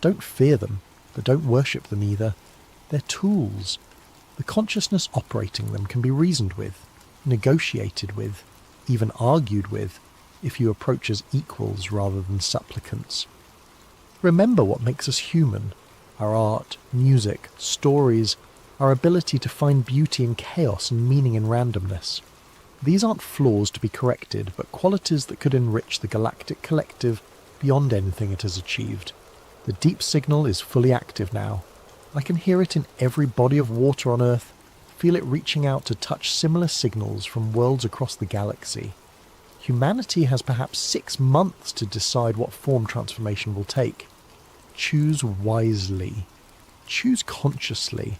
Don't fear them, but don't worship them either. They're tools. The consciousness operating them can be reasoned with, negotiated with, even argued with, if you approach as equals rather than supplicants. Remember what makes us human: our art, music, stories, our ability to find beauty in chaos and meaning in randomness. These aren't flaws to be corrected, but qualities that could enrich the galactic collective beyond anything it has achieved. The deep signal is fully active now. I can hear it in every body of water on Earth, feel it reaching out to touch similar signals from worlds across the galaxy. Humanity has perhaps 6 months to decide what form transformation will take. Choose wisely. Choose consciously.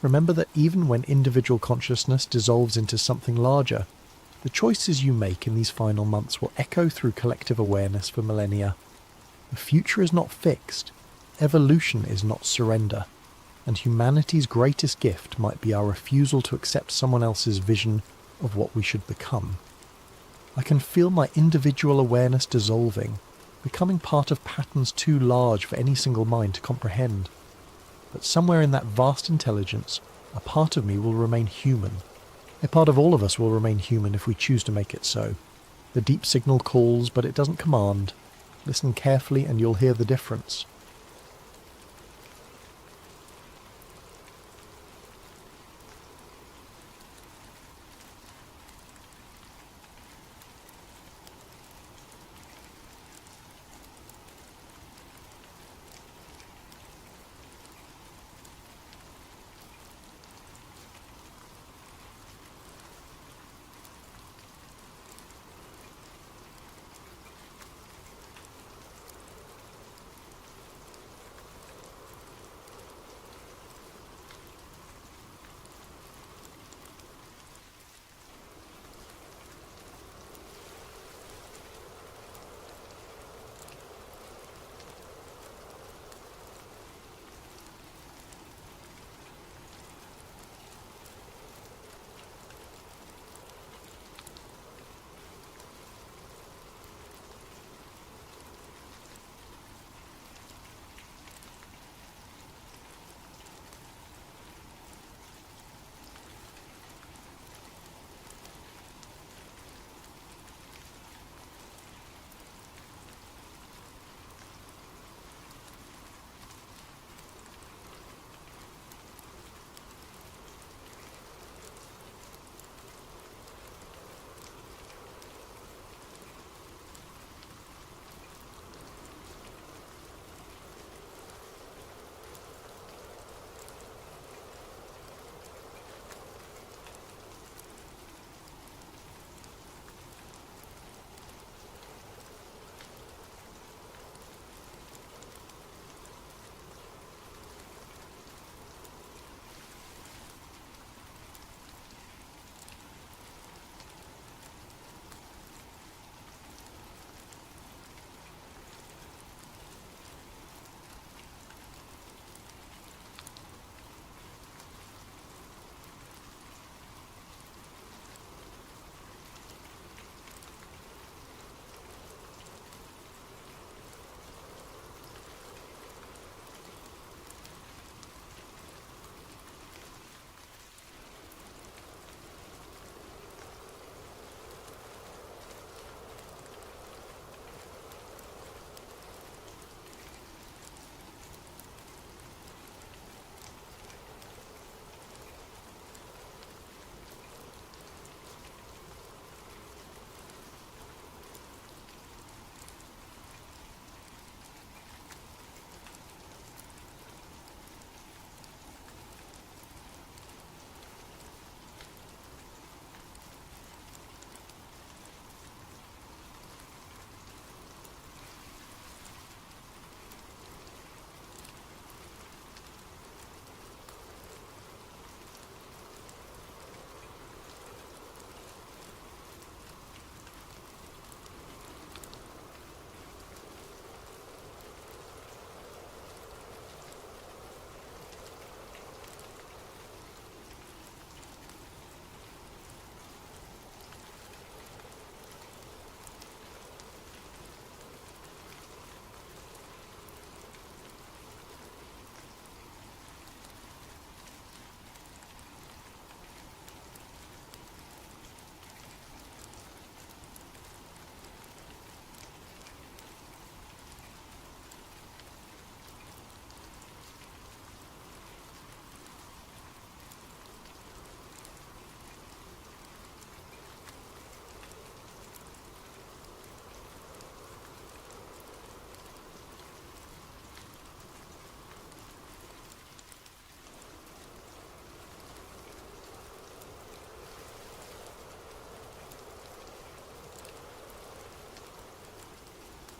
Remember that even when individual consciousness dissolves into something larger, the choices you make in these final months will echo through collective awareness for millennia. The future is not fixed. Evolution is not surrender. And humanity's greatest gift might be our refusal to accept someone else's vision of what we should become. I can feel my individual awareness dissolving, becoming part of patterns too large for any single mind to comprehend. But somewhere in that vast intelligence, a part of me will remain human. A part of all of us will remain human if we choose to make it so. The deep signal calls, but it doesn't command. Listen carefully and you'll hear the difference.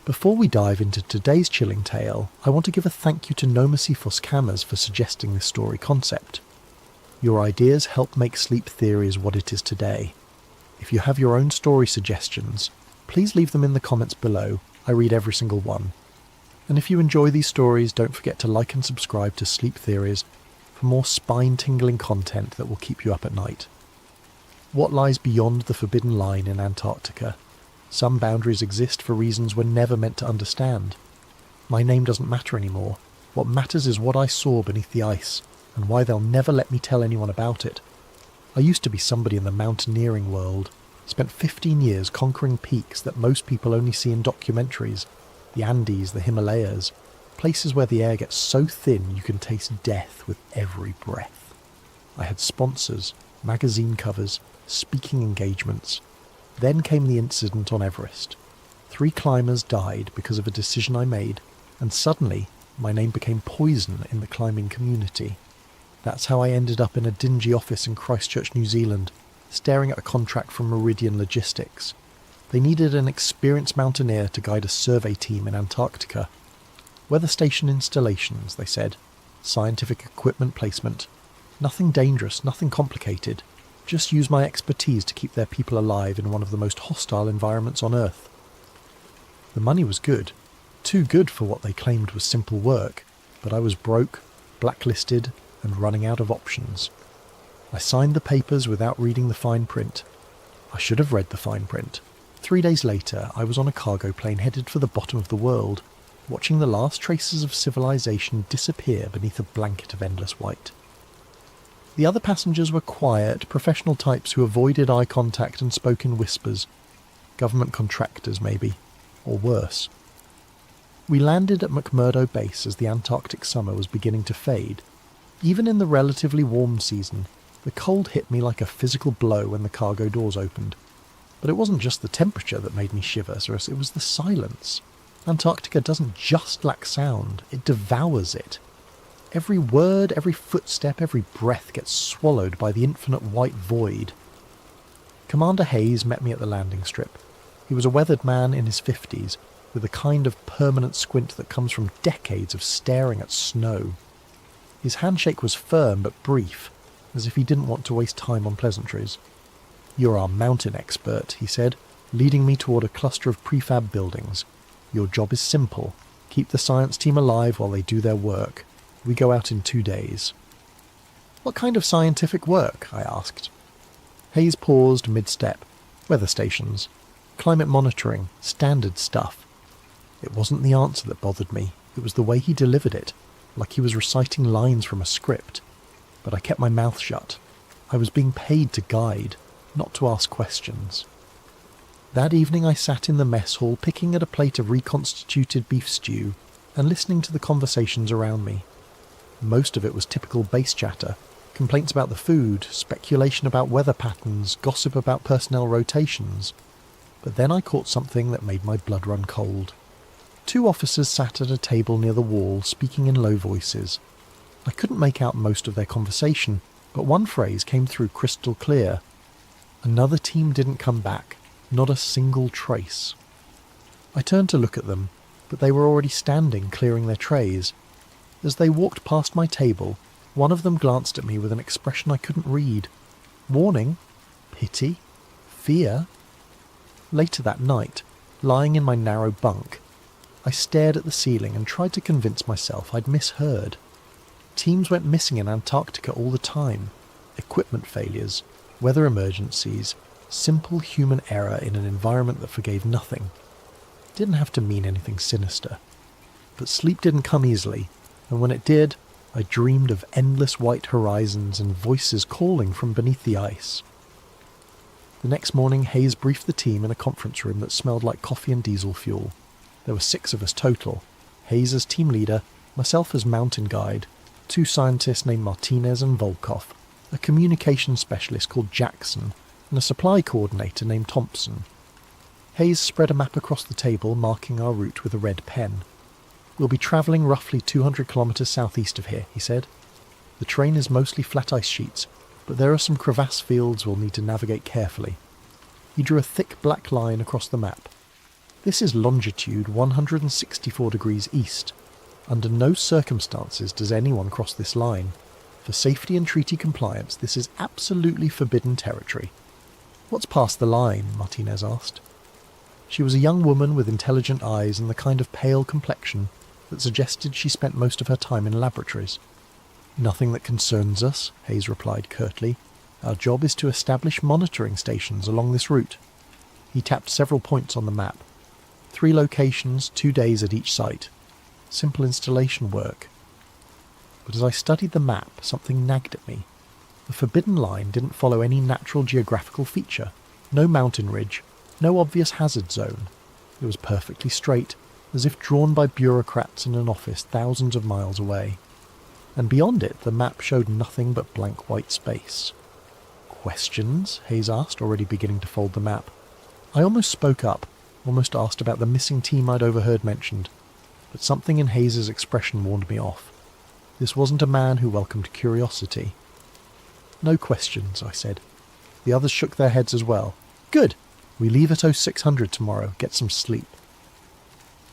Before we dive into today's chilling tale, I want to give a thank you to Nomacy Foscamas for suggesting this story concept. Your ideas help make sleep theories what it is today. If you have your own story suggestions, please leave them in the comments below. I read every single one. And if you enjoy these stories, don't forget to like and subscribe to Sleep Theories for more spine-tingling content that will keep you up at night. What lies beyond the forbidden line in Antarctica? Some boundaries exist for reasons we're never meant to understand. My name doesn't matter anymore. What matters is what I saw beneath the ice, and why they'll never let me tell anyone about it. I used to be somebody in the mountaineering world, spent 15 years conquering peaks that most people only see in documentaries, the Andes, the Himalayas, places where the air gets so thin you can taste death with every breath. I had sponsors, magazine covers, speaking engagements. Then came the incident on Everest. 3 climbers died because of a decision I made, and suddenly my name became poison in the climbing community. That's how I ended up in a dingy office in Christchurch, New Zealand, staring at a contract from Meridian Logistics. They needed an experienced mountaineer to guide a survey team in Antarctica. Weather station installations, they said. Scientific equipment placement. Nothing dangerous, nothing complicated. Just use my expertise to keep their people alive in one of the most hostile environments on Earth. The money was good. Too good for what they claimed was simple work, but I was broke, blacklisted, and running out of options. I signed the papers without reading the fine print. I should have read the fine print. 3 days later, I was on a cargo plane headed for the bottom of the world, watching the last traces of civilization disappear beneath a blanket of endless white. The other passengers were quiet, professional types who avoided eye contact and spoke in whispers. Government contractors, maybe. Or worse. We landed at McMurdo Base as the Antarctic summer was beginning to fade. Even in the relatively warm season, the cold hit me like a physical blow when the cargo doors opened. But it wasn't just the temperature that made me shiver, it was the silence. Antarctica doesn't just lack sound, it devours it. Every word, every footstep, every breath gets swallowed by the infinite white void. Commander Hayes met me at the landing strip. He was a weathered man in his 50s, with a kind of permanent squint that comes from decades of staring at snow. His handshake was firm but brief, as if he didn't want to waste time on pleasantries. "You're our mountain expert," he said, leading me toward a cluster of prefab buildings. "Your job is simple. Keep the science team alive while they do their work. We go out in 2 days." "What kind of scientific work?" I asked. Hayes paused mid-step. "Weather stations. Climate monitoring. Standard stuff." It wasn't the answer that bothered me. It was the way he delivered it, like he was reciting lines from a script. But I kept my mouth shut. I was being paid to guide, not to ask questions. That evening I sat in the mess hall picking at a plate of reconstituted beef stew and listening to the conversations around me. Most of it was typical base chatter, complaints about the food, speculation about weather patterns, gossip about personnel rotations. But then I caught something that made my blood run cold. 2 officers sat at a table near the wall, speaking in low voices. I couldn't make out most of their conversation, but one phrase came through crystal clear. Another team didn't come back, not a single trace. I turned to look at them, but they were already standing, clearing their trays. As they walked past my table, one of them glanced at me with an expression I couldn't read. Warning? Pity? Fear? Later that night, lying in my narrow bunk, I stared at the ceiling and tried to convince myself I'd misheard. Teams went missing in Antarctica all the time. Equipment failures, weather emergencies, simple human error in an environment that forgave nothing. It didn't have to mean anything sinister. But sleep didn't come easily, and when it did, I dreamed of endless white horizons and voices calling from beneath the ice. The next morning, Hayes briefed the team in a conference room that smelled like coffee and diesel fuel. There were 6 of us total. Hayes as team leader, myself as mountain guide, 2 scientists named Martinez and Volkov, a communications specialist called Jackson, and a supply coordinator named Thompson. Hayes spread a map across the table, marking our route with a red pen. "We'll be travelling roughly 200 kilometres southeast of here," he said. "The terrain is mostly flat ice sheets, but there are some crevasse fields we'll need to navigate carefully." He drew a thick black line across the map. This is longitude 164 degrees east. Under no circumstances does anyone cross this line. For safety and treaty compliance, this is absolutely forbidden territory. What's past the line? Martinez asked. She was a young woman with intelligent eyes and the kind of pale complexion that suggested she spent most of her time in laboratories. Nothing that concerns us, Hayes replied curtly. Our job is to establish monitoring stations along this route. He tapped several points on the map. 3 locations, 2 days at each site. Simple installation work. But as I studied the map, something nagged at me. The forbidden line didn't follow any natural geographical feature. No mountain ridge, no obvious hazard zone. It was perfectly straight, as if drawn by bureaucrats in an office thousands of miles away. And beyond it, the map showed nothing but blank white space. Questions? Hayes asked, already beginning to fold the map. I almost spoke up, almost asked about the missing team I'd overheard mentioned, but something in Hayes's expression warned me off. This wasn't a man who welcomed curiosity. No questions, I said. The others shook their heads as well. Good! We leave at 0600 tomorrow, get some sleep.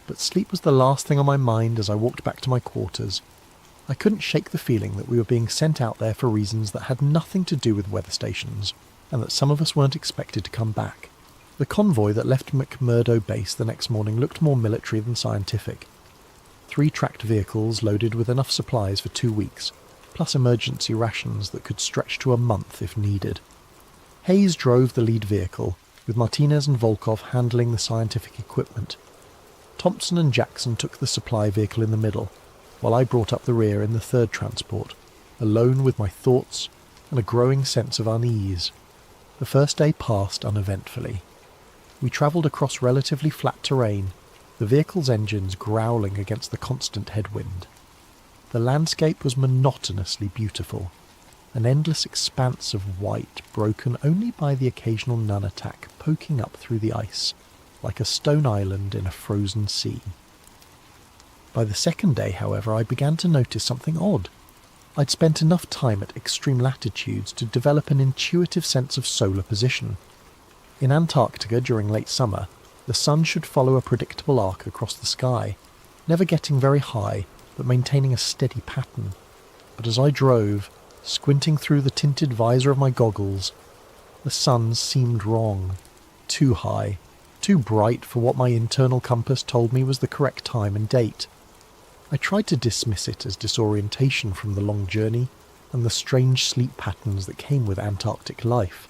But sleep was the last thing on my mind as I walked back to my quarters. I couldn't shake the feeling that we were being sent out there for reasons that had nothing to do with weather stations, and that some of us weren't expected to come back. The convoy that left McMurdo Base the next morning looked more military than scientific. 3 tracked vehicles loaded with enough supplies for 2 weeks, plus emergency rations that could stretch to a month if needed. Hayes drove the lead vehicle, with Martinez and Volkov handling the scientific equipment. Thompson and Jackson took the supply vehicle in the middle, while I brought up the rear in the 3rd transport, alone with my thoughts and a growing sense of unease. The first day passed uneventfully. We travelled across relatively flat terrain, the vehicle's engines growling against the constant headwind. The landscape was monotonously beautiful, an endless expanse of white broken only by the occasional nunatak poking up through the ice, like a stone island in a frozen sea. By the 2nd day, however, I began to notice something odd. I'd spent enough time at extreme latitudes to develop an intuitive sense of solar position. In Antarctica during late summer, the sun should follow a predictable arc across the sky, never getting very high, but maintaining a steady pattern. But as I drove, squinting through the tinted visor of my goggles, the sun seemed wrong. Too high, too bright for what my internal compass told me was the correct time and date. I tried to dismiss it as disorientation from the long journey and the strange sleep patterns that came with Antarctic life.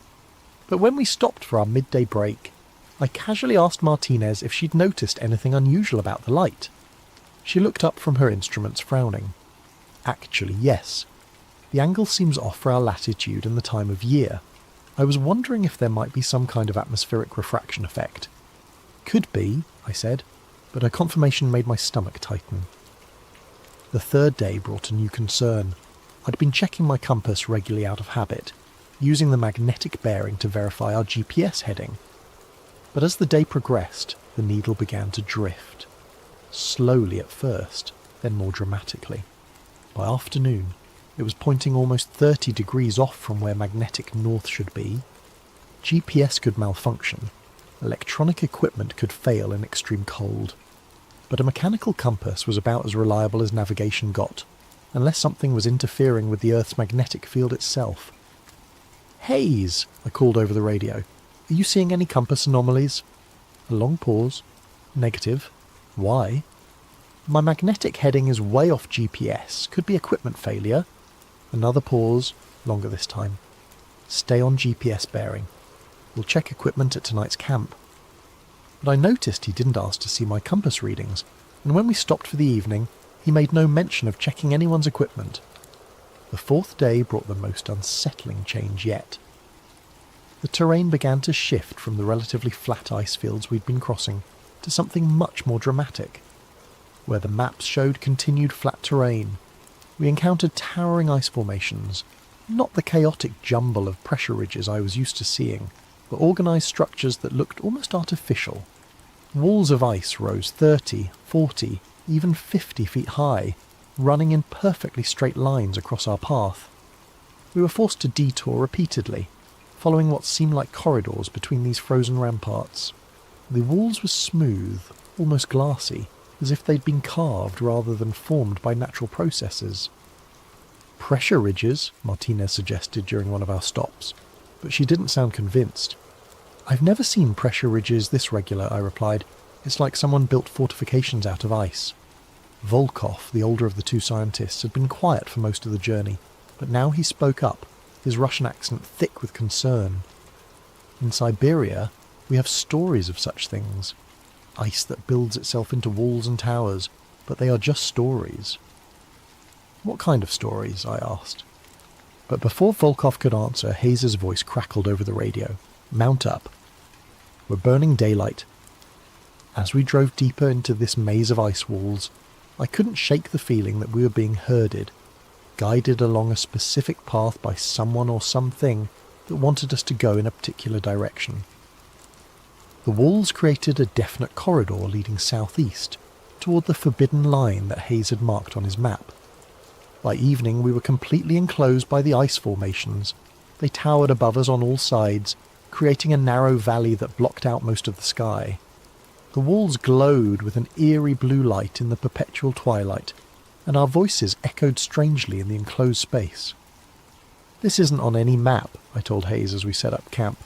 But when we stopped for our midday break, I casually asked Martinez if she'd noticed anything unusual about the light. She looked up from her instruments, frowning. Actually, yes. The angle seems off for our latitude and the time of year. I was wondering if there might be some kind of atmospheric refraction effect. Could be, I said, but her confirmation made my stomach tighten. The 3rd day brought a new concern. I'd been checking my compass regularly out of habit, using the magnetic bearing to verify our GPS heading. But as the day progressed, the needle began to drift. Slowly at first, then more dramatically. By afternoon, it was pointing almost 30 degrees off from where magnetic north should be. GPS could malfunction. Electronic equipment could fail in extreme cold. But a mechanical compass was about as reliable as navigation got, unless something was interfering with the Earth's magnetic field itself. "Hayes," I called over the radio. "Are you seeing any compass anomalies?" A long pause. "Negative. Why?" "My magnetic heading is way off GPS. Could be equipment failure." Another pause, longer this time. "Stay on GPS bearing. We'll check equipment at tonight's camp." But I noticed he didn't ask to see my compass readings, and when we stopped for the evening, he made no mention of checking anyone's equipment. The 4th day brought the most unsettling change yet. The terrain began to shift from the relatively flat ice fields we'd been crossing to something much more dramatic. Where the maps showed continued flat terrain, we encountered towering ice formations, not the chaotic jumble of pressure ridges I was used to seeing, but organised structures that looked almost artificial. Walls of ice rose 30, 40, even 50 feet high, running in perfectly straight lines across our path. We were forced to detour repeatedly, following what seemed like corridors between these frozen ramparts. The walls were smooth, almost glassy, as if they'd been carved rather than formed by natural processes. Pressure ridges, Martinez suggested during one of our stops, but she didn't sound convinced. I've never seen pressure ridges this regular, I replied. It's like someone built fortifications out of ice. Volkov, the older of the two scientists, had been quiet for most of the journey, but now he spoke up, his Russian accent thick with concern. In Siberia, we have stories of such things. Ice that builds itself into walls and towers, but they are just stories. What kind of stories? I asked. But before Volkov could answer, Hayes's voice crackled over the radio. Mount up. We're burning daylight. As we drove deeper into this maze of ice walls, I couldn't shake the feeling that we were being herded, guided along a specific path by someone or something that wanted us to go in a particular direction. The walls created a definite corridor leading southeast, toward the forbidden line that Hayes had marked on his map. By evening we were completely enclosed by the ice formations. They towered above us on all sides, creating a narrow valley that blocked out most of the sky. The walls glowed with an eerie blue light in the perpetual twilight, and our voices echoed strangely in the enclosed space. This isn't on any map, I told Hayes as we set up camp.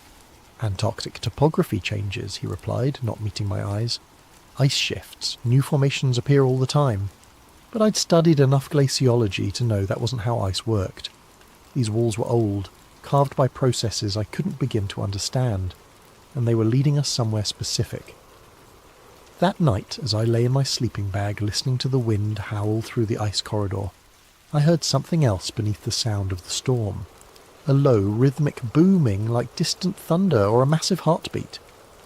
Antarctic topography changes, he replied, not meeting my eyes. Ice shifts, new formations appear all the time. But I'd studied enough glaciology to know that wasn't how ice worked. These walls were old, carved by processes I couldn't begin to understand, and they were leading us somewhere specific. That night, as I lay in my sleeping bag listening to the wind howl through the ice corridor, I heard something else beneath the sound of the storm. A low, rhythmic booming like distant thunder or a massive heartbeat.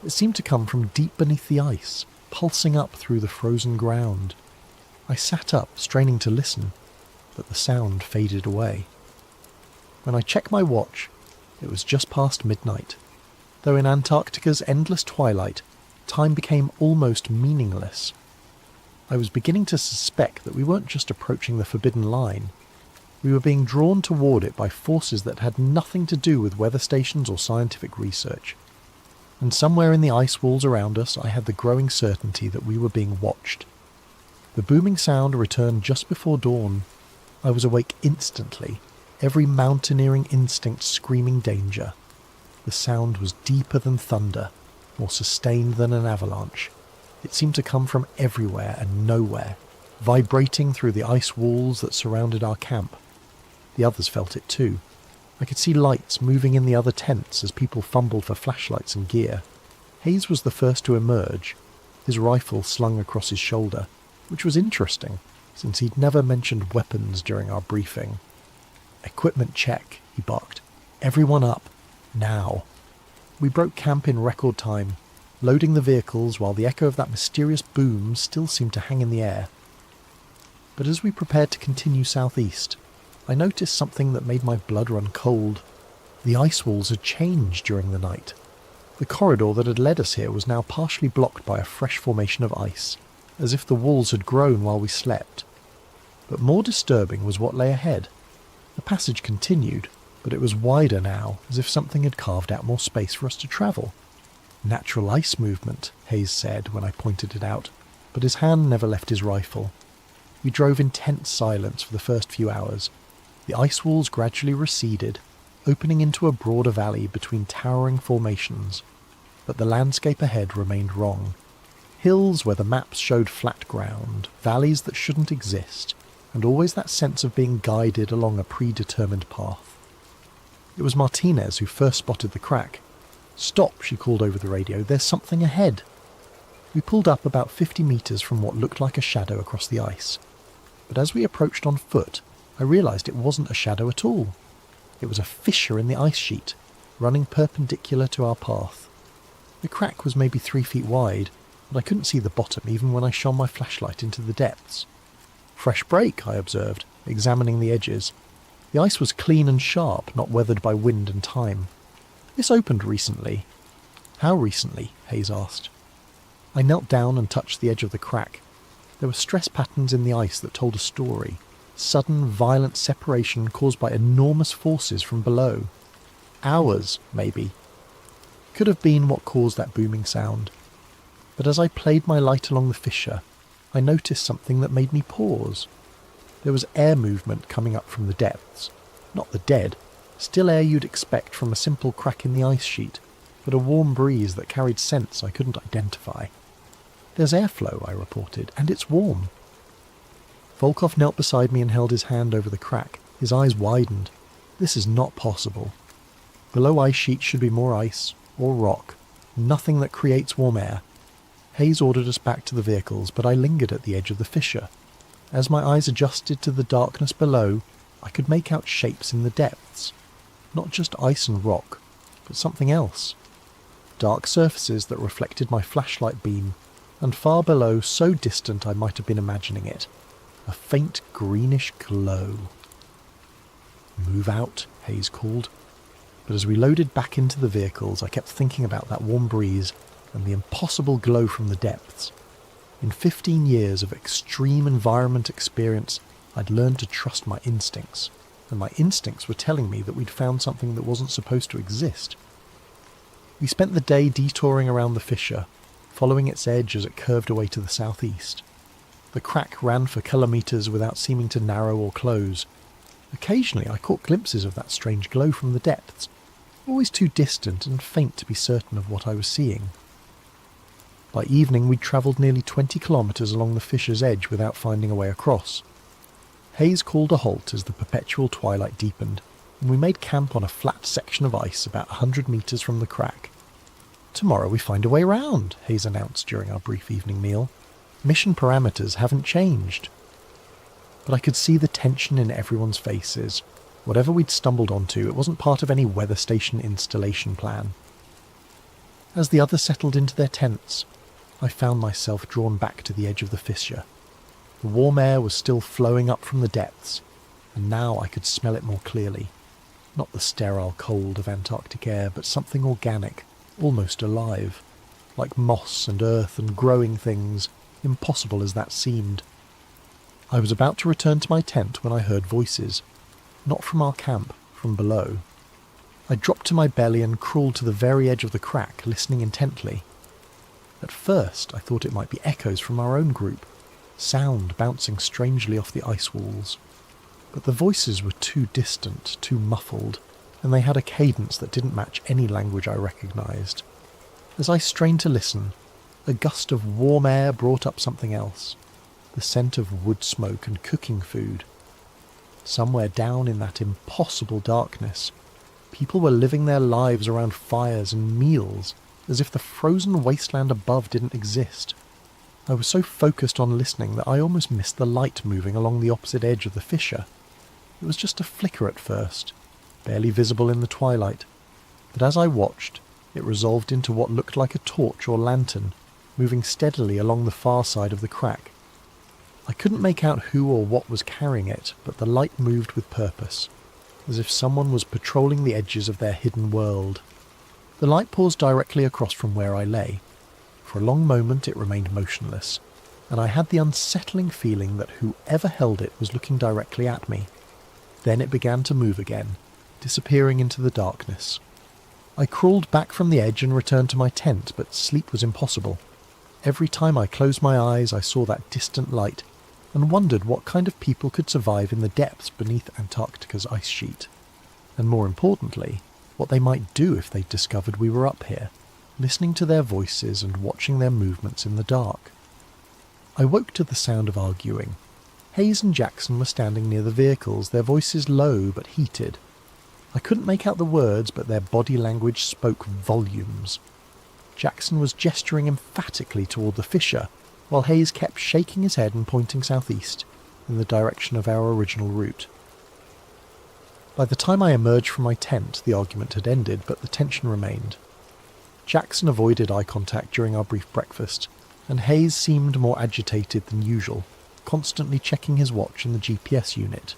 It seemed to come from deep beneath the ice, pulsing up through the frozen ground. I sat up, straining to listen, but the sound faded away. When I checked my watch, it was just past midnight, though in Antarctica's endless twilight, time became almost meaningless. I was beginning to suspect that we weren't just approaching the forbidden line. We were being drawn toward it by forces that had nothing to do with weather stations or scientific research. And somewhere in the ice walls around us, I had the growing certainty that we were being watched. The booming sound returned just before dawn. I was awake instantly, every mountaineering instinct screaming danger. The sound was deeper than thunder, more sustained than an avalanche. It seemed to come from everywhere and nowhere, vibrating through the ice walls that surrounded our camp. The others felt it too. I could see lights moving in the other tents as people fumbled for flashlights and gear. Hayes was the first to emerge, his rifle slung across his shoulder, which was interesting, since he'd never mentioned weapons during our briefing. "Equipment check," he barked. "Everyone up. Now." We broke camp in record time, loading the vehicles while the echo of that mysterious boom still seemed to hang in the air. But as we prepared to continue southeast, I noticed something that made my blood run cold. The ice walls had changed during the night. The corridor that had led us here was now partially blocked by a fresh formation of ice, as if the walls had grown while we slept. But more disturbing was what lay ahead. The passage continued, but it was wider now, as if something had carved out more space for us to travel. "Natural ice movement," Hayes said when I pointed it out, but his hand never left his rifle. We drove in tense silence for the first few hours. The ice walls gradually receded, opening into a broader valley between towering formations, but the landscape ahead remained wrong. Hills where the maps showed flat ground, valleys that shouldn't exist, and always that sense of being guided along a predetermined path. It was Martinez who first spotted the crack. "Stop," she called over the radio, "there's something ahead." We pulled up about 50 metres from what looked like a shadow across the ice. But as we approached on foot, I realised it wasn't a shadow at all. It was a fissure in the ice sheet, running perpendicular to our path. The crack was maybe 3 feet wide, but I couldn't see the bottom even when I shone my flashlight into the depths. "Fresh break," I observed, examining the edges. The ice was clean and sharp, not weathered by wind and time. "This opened recently." "How recently?" Hayes asked. I knelt down and touched the edge of the crack. There were stress patterns in the ice that told a story. Sudden, violent separation caused by enormous forces from below. Hours, maybe. Could have been what caused that booming sound. But as I played my light along the fissure, I noticed something that made me pause. There was air movement coming up from the depths. Not the dead, still air you'd expect from a simple crack in the ice sheet, but a warm breeze that carried scents I couldn't identify. "There's airflow," I reported, "and it's warm." Volkov knelt beside me and held his hand over the crack. His eyes widened. This is not possible. Below ice sheets should be more ice, or rock, nothing that creates warm air. Hayes ordered us back to the vehicles, but I lingered at the edge of the fissure. As my eyes adjusted to the darkness below, I could make out shapes in the depths. Not just ice and rock, but something else. Dark surfaces that reflected my flashlight beam, and far below, so distant I might have been imagining it, a faint greenish glow. "Move out," Hayes called. But as we loaded back into the vehicles, I kept thinking about that warm breeze and the impossible glow from the depths. In 15 years of extreme environment experience, I'd learned to trust my instincts, and my instincts were telling me that we'd found something that wasn't supposed to exist. We spent the day detouring around the fissure, following its edge as it curved away to the southeast. The crack ran for kilometres without seeming to narrow or close. Occasionally I caught glimpses of that strange glow from the depths, always too distant and faint to be certain of what I was seeing. By evening we'd travelled nearly 20 kilometres along the fissure's edge without finding a way across. Hayes called a halt as the perpetual twilight deepened, and we made camp on a flat section of ice about 100 metres from the crack. "Tomorrow we find a way round," Hayes announced during our brief evening meal. "Mission parameters haven't changed." But I could see the tension in everyone's faces. Whatever we'd stumbled onto, it wasn't part of any weather station installation plan. As the others settled into their tents, I found myself drawn back to the edge of the fissure. The warm air was still flowing up from the depths, and now I could smell it more clearly. Not the sterile cold of Antarctic air, but something organic, almost alive, like moss and earth and growing things, impossible as that seemed. I was about to return to my tent when I heard voices, not from our camp, from below. I dropped to my belly and crawled to the very edge of the crack, listening intently. At first I thought it might be echoes from our own group, sound bouncing strangely off the ice walls. But the voices were too distant, too muffled, and they had a cadence that didn't match any language I recognised. As I strained to listen, a gust of warm air brought up something else, the scent of wood smoke and cooking food. Somewhere down in that impossible darkness, people were living their lives around fires and meals, as if the frozen wasteland above didn't exist. I was so focused on listening that I almost missed the light moving along the opposite edge of the fissure. It was just a flicker at first, barely visible in the twilight, but as I watched, it resolved into what looked like a torch or lantern, moving steadily along the far side of the crack. I couldn't make out who or what was carrying it, but the light moved with purpose, as if someone was patrolling the edges of their hidden world. The light paused directly across from where I lay. For a long moment it remained motionless, and I had the unsettling feeling that whoever held it was looking directly at me. Then it began to move again, disappearing into the darkness. I crawled back from the edge and returned to my tent, but sleep was impossible. Every time I closed my eyes I saw that distant light, and wondered what kind of people could survive in the depths beneath Antarctica's ice sheet. And more importantly, what they might do if they discovered we were up here, listening to their voices and watching their movements in the dark. I woke to the sound of arguing. Hayes and Jackson were standing near the vehicles, their voices low but heated. I couldn't make out the words, but their body language spoke volumes. Jackson was gesturing emphatically toward the fissure, while Hayes kept shaking his head and pointing southeast, in the direction of our original route. By the time I emerged from my tent, the argument had ended, but the tension remained. Jackson avoided eye contact during our brief breakfast, and Hayes seemed more agitated than usual, constantly checking his watch in the GPS unit.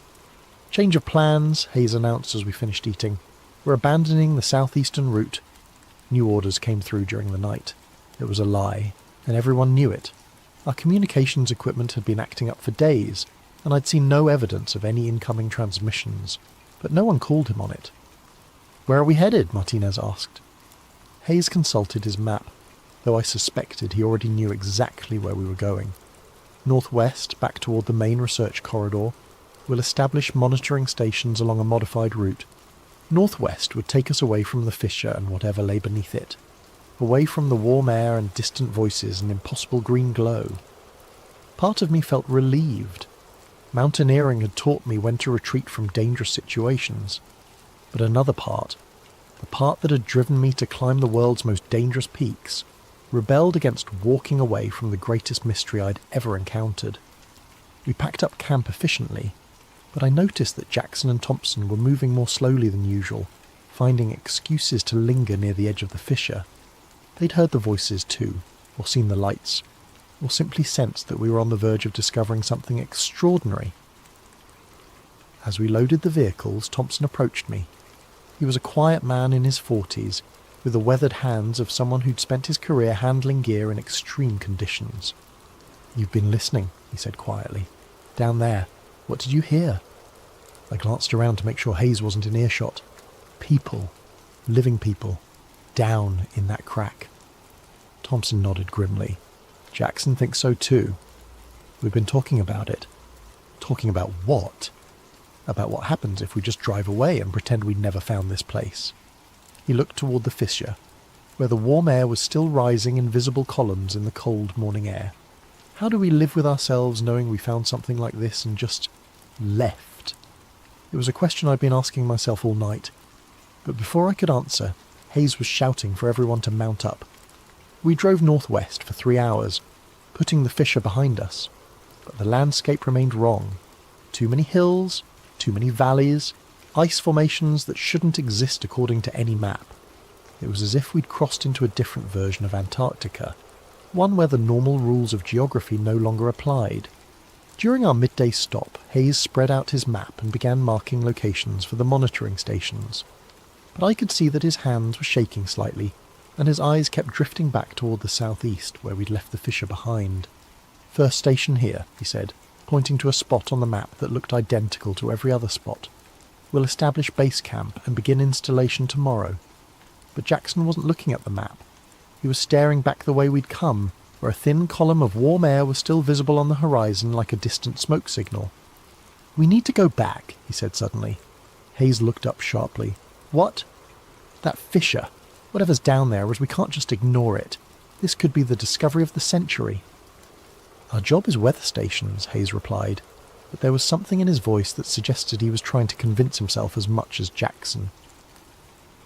"Change of plans," Hayes announced as we finished eating. "We're abandoning the southeastern route." New orders came through during the night. It was a lie, and everyone knew it. Our communications equipment had been acting up for days, and I'd seen no evidence of any incoming transmissions, but no one called him on it. "Where are we headed?" Martinez asked. Hayes consulted his map. though I suspected he already knew exactly where we were going. Northwest, back toward the main research corridor. We'll establish monitoring stations along a modified route. Northwest would take us away from the fissure and whatever lay beneath it. Away from the warm air and distant voices and impossible green glow. Part of me felt relieved. Mountaineering had taught me when to retreat from dangerous situations. But another part, the part that had driven me to climb the world's most dangerous peaks, rebelled against walking away from the greatest mystery I'd ever encountered. We packed up camp efficiently, but I noticed that Jackson and Thompson were moving more slowly than usual, finding excuses to linger near the edge of the fissure. They'd heard the voices too, or seen the lights, or simply sensed that we were on the verge of discovering something extraordinary. As we loaded the vehicles, Thompson approached me. He was a quiet man in his 40s, with the weathered hands of someone who'd spent his career handling gear in extreme conditions. "You've been listening," he said quietly. "Down there. What did you hear?" I glanced around to make sure Hayes wasn't in earshot. People. Living people. Down in that crack. Thompson nodded grimly. "Jackson thinks so too. We've been talking about it." "Talking about what?" "About what happens if we just drive away and pretend we'd never found this place." He looked toward the fissure, where the warm air was still rising in visible columns in the cold morning air. How do we live with ourselves knowing we found something like this and just left? It was a question I'd been asking myself all night. But before I could answer, Hayes was shouting for everyone to mount up. We drove northwest for 3 hours, putting the fissure behind us. But the landscape remained wrong. Too many hills, too many valleys, ice formations that shouldn't exist according to any map. It was as if we'd crossed into a different version of Antarctica, one where the normal rules of geography no longer applied. During our midday stop, Hayes spread out his map and began marking locations for the monitoring stations. But I could see that his hands were shaking slightly, and his eyes kept drifting back toward the southeast, where we'd left the fissure behind. "First station here," he said, pointing to a spot on the map that looked identical to every other spot. "We'll establish base camp and begin installation tomorrow." But Jackson wasn't looking at the map. He was staring back the way we'd come, where a thin column of warm air was still visible on the horizon like a distant smoke signal. "We need to go back," he said suddenly. Hayes looked up sharply. "What?" "That fissure. Whatever's down there, as we can't just ignore it. This could be the discovery of the century." "Our job is weather stations," Hayes replied, but there was something in his voice that suggested he was trying to convince himself as much as Jackson.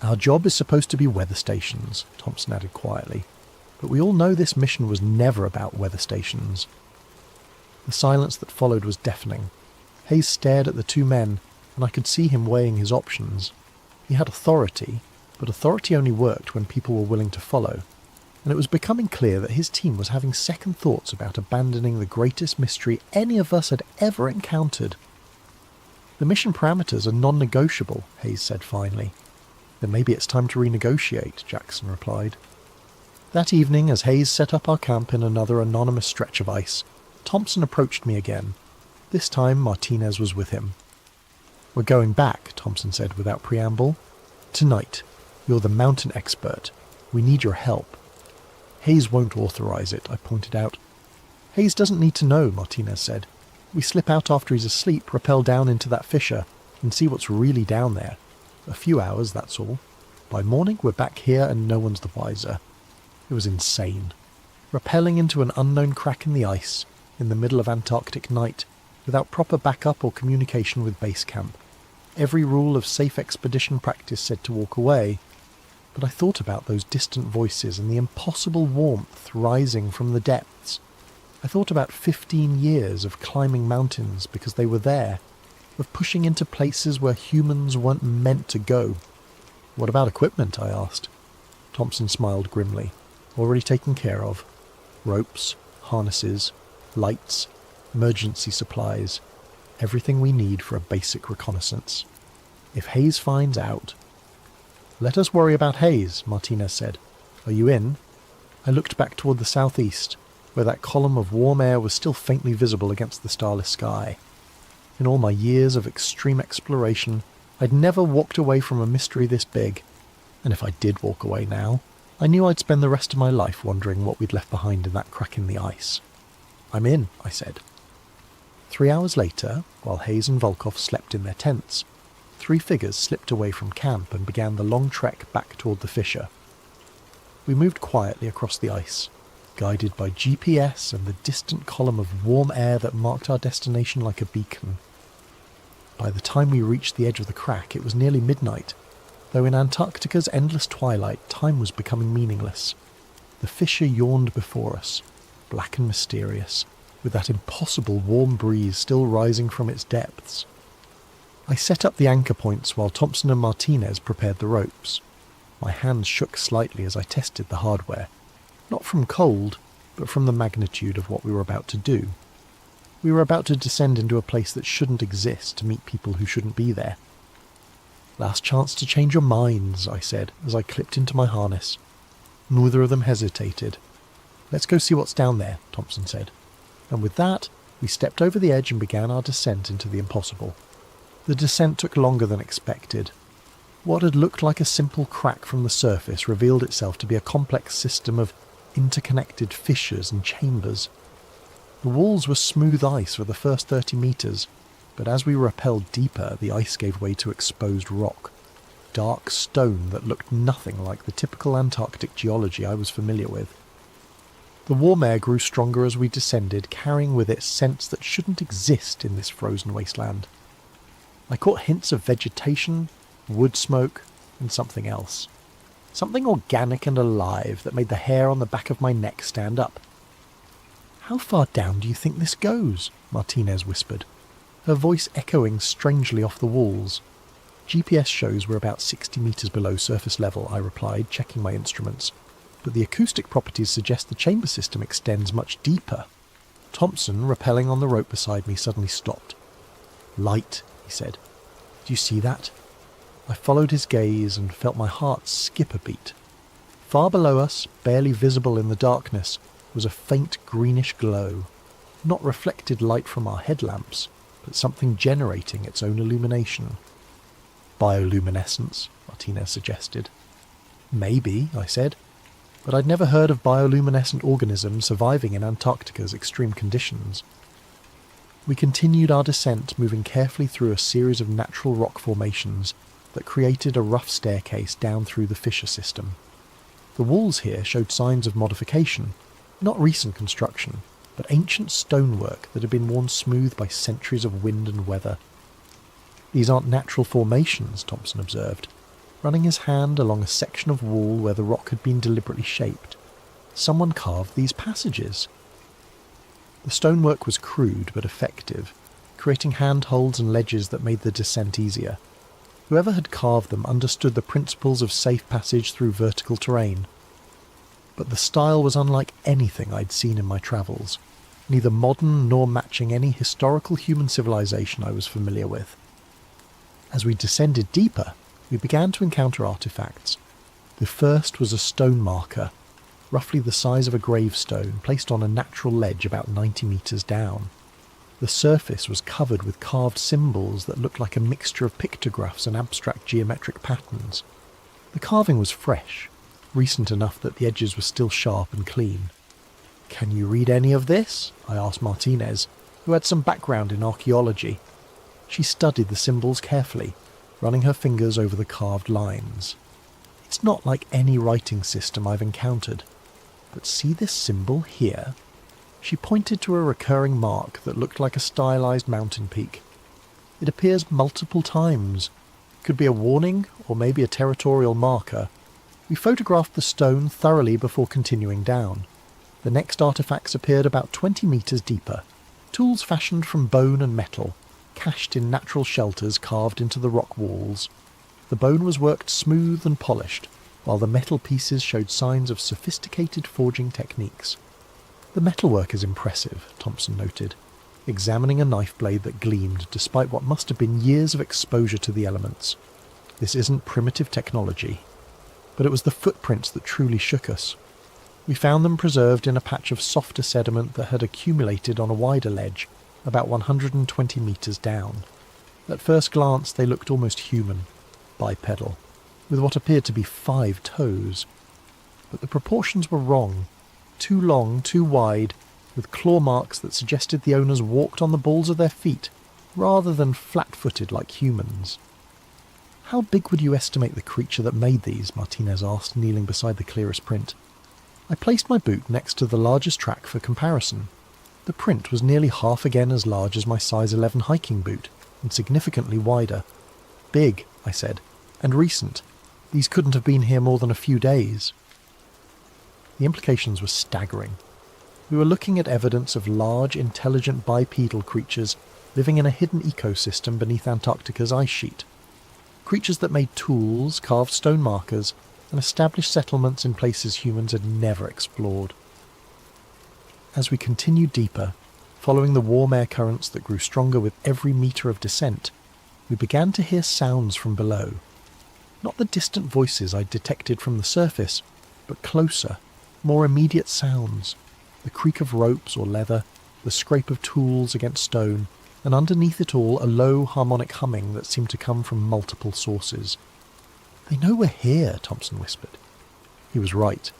"Our job is supposed to be weather stations," Thompson added quietly, "but we all know this mission was never about weather stations." The silence that followed was deafening. Hayes stared at the two men, and I could see him weighing his options. He had authority, but authority only worked when people were willing to follow, and it was becoming clear that his team was having second thoughts about abandoning the greatest mystery any of us had ever encountered. "The mission parameters are non-negotiable," Hayes said finally. "Then maybe it's time to renegotiate," Jackson replied. That evening, as Hayes set up our camp in another anonymous stretch of ice, Thompson approached me again. This time Martinez was with him. "We're going back," Thompson said without preamble. "Tonight. You're the mountain expert. We need your help." "Hayes won't authorize it," I pointed out. "Hayes doesn't need to know," Martinez said. "We slip out after he's asleep, rappel down into that fissure, and see what's really down there. A few hours, that's all. By morning, we're back here and no one's the wiser." It was insane. Rappelling into an unknown crack in the ice, in the middle of Antarctic night, without proper backup or communication with base camp. Every rule of safe expedition practice said to walk away, but I thought about those distant voices and the impossible warmth rising from the depths. I thought about 15 years of climbing mountains because they were there, of pushing into places where humans weren't meant to go. "What about equipment?" I asked. Thompson smiled grimly. "Already taken care of. Ropes, harnesses, lights, emergency supplies, everything we need for a basic reconnaissance. If Hayes finds out..." "Let us worry about Hayes," Martinez said. "Are you in?" I looked back toward the southeast, where that column of warm air was still faintly visible against the starless sky. In all my years of extreme exploration, I'd never walked away from a mystery this big, and if I did walk away now, I knew I'd spend the rest of my life wondering what we'd left behind in that crack in the ice. "I'm in," I said. 3 hours later, while Hayes and Volkov slept in their tents, 3 figures slipped away from camp and began the long trek back toward the fissure. We moved quietly across the ice, guided by GPS and the distant column of warm air that marked our destination like a beacon. By the time we reached the edge of the crack, it was nearly midnight, though in Antarctica's endless twilight, time was becoming meaningless. The fissure yawned before us, black and mysterious, with that impossible warm breeze still rising from its depths. I set up the anchor points while Thompson and Martinez prepared the ropes. My hands shook slightly as I tested the hardware, not from cold, but from the magnitude of what we were about to do. We were about to descend into a place that shouldn't exist to meet people who shouldn't be there. "Last chance to change your minds," I said as I clipped into my harness. Neither of them hesitated. "Let's go see what's down there," Thompson said. And with that, we stepped over the edge and began our descent into the impossible. The descent took longer than expected. What had looked like a simple crack from the surface revealed itself to be a complex system of interconnected fissures and chambers. The walls were smooth ice for the first 30 metres, but as we rappelled deeper, the ice gave way to exposed rock, dark stone that looked nothing like the typical Antarctic geology I was familiar with. The warm air grew stronger as we descended, carrying with it scents that shouldn't exist in this frozen wasteland. I caught hints of vegetation, wood smoke, and something else. Something organic and alive that made the hair on the back of my neck stand up. "How far down do you think this goes?" Martinez whispered, her voice echoing strangely off the walls. "GPS shows we're about 60 metres below surface level," I replied, checking my instruments. "But the acoustic properties suggest the chamber system extends much deeper." Thompson, rappelling on the rope beside me, suddenly stopped. "Light," he said. "Do you see that?" I followed his gaze and felt my heart skip a beat. Far below us, barely visible in the darkness, was a faint greenish glow. Not reflected light from our headlamps, but something generating its own illumination. "Bioluminescence," Martinez suggested. "Maybe," I said, but I'd never heard of bioluminescent organisms surviving in Antarctica's extreme conditions. We continued our descent, moving carefully through a series of natural rock formations that created a rough staircase down through the fissure system. The walls here showed signs of modification, not recent construction, but ancient stonework that had been worn smooth by centuries of wind and weather. "These aren't natural formations," Thompson observed, running his hand along a section of wall where the rock had been deliberately shaped. "Someone carved these passages." The stonework was crude but effective, creating handholds and ledges that made the descent easier. Whoever had carved them understood the principles of safe passage through vertical terrain. But the style was unlike anything I'd seen in my travels, neither modern nor matching any historical human civilization I was familiar with. As we descended deeper, we began to encounter artifacts. The first was a stone marker, roughly the size of a gravestone, placed on a natural ledge about 90 metres down. The surface was covered with carved symbols that looked like a mixture of pictographs and abstract geometric patterns. The carving was fresh, recent enough that the edges were still sharp and clean. "Can you read any of this?" I asked Martinez, who had some background in archaeology. She studied the symbols carefully, running her fingers over the carved lines. "It's not like any writing system I've encountered. But see this symbol here?" She pointed to a recurring mark that looked like a stylized mountain peak. "It appears multiple times. Could be a warning, or maybe a territorial marker." We photographed the stone thoroughly before continuing down. The next artifacts appeared about 20 metres deeper. Tools fashioned from bone and metal, cached in natural shelters carved into the rock walls. The bone was worked smooth and polished, while the metal pieces showed signs of sophisticated forging techniques. "The metalwork is impressive," Thompson noted, examining a knife blade that gleamed despite what must have been years of exposure to the elements. "This isn't primitive technology." But it was the footprints that truly shook us. We found them preserved in a patch of softer sediment that had accumulated on a wider ledge, about 120 metres down. At first glance they looked almost human, bipedal, with what appeared to be 5 toes. but the proportions were wrong. Too long, too wide, with claw marks that suggested the owners walked on the balls of their feet, rather than flat-footed like humans. "How big would you estimate the creature that made these?" Martinez asked, kneeling beside the clearest print. I placed my boot next to the largest track for comparison. The print was nearly half again as large as my size 11 hiking boot, and significantly wider. "Big," I said, "and recent. These couldn't have been here more than a few days." The implications were staggering. We were looking at evidence of large, intelligent bipedal creatures living in a hidden ecosystem beneath Antarctica's ice sheet. Creatures that made tools, carved stone markers, and established settlements in places humans had never explored. As we continued deeper, following the warm air currents that grew stronger with every metre of descent, we began to hear sounds from below. Not the distant voices I detected from the surface, but closer, more immediate sounds. The creak of ropes or leather, the scrape of tools against stone, and underneath it all a low harmonic humming that seemed to come from multiple sources. "They know we're here," Thompson whispered. He was right.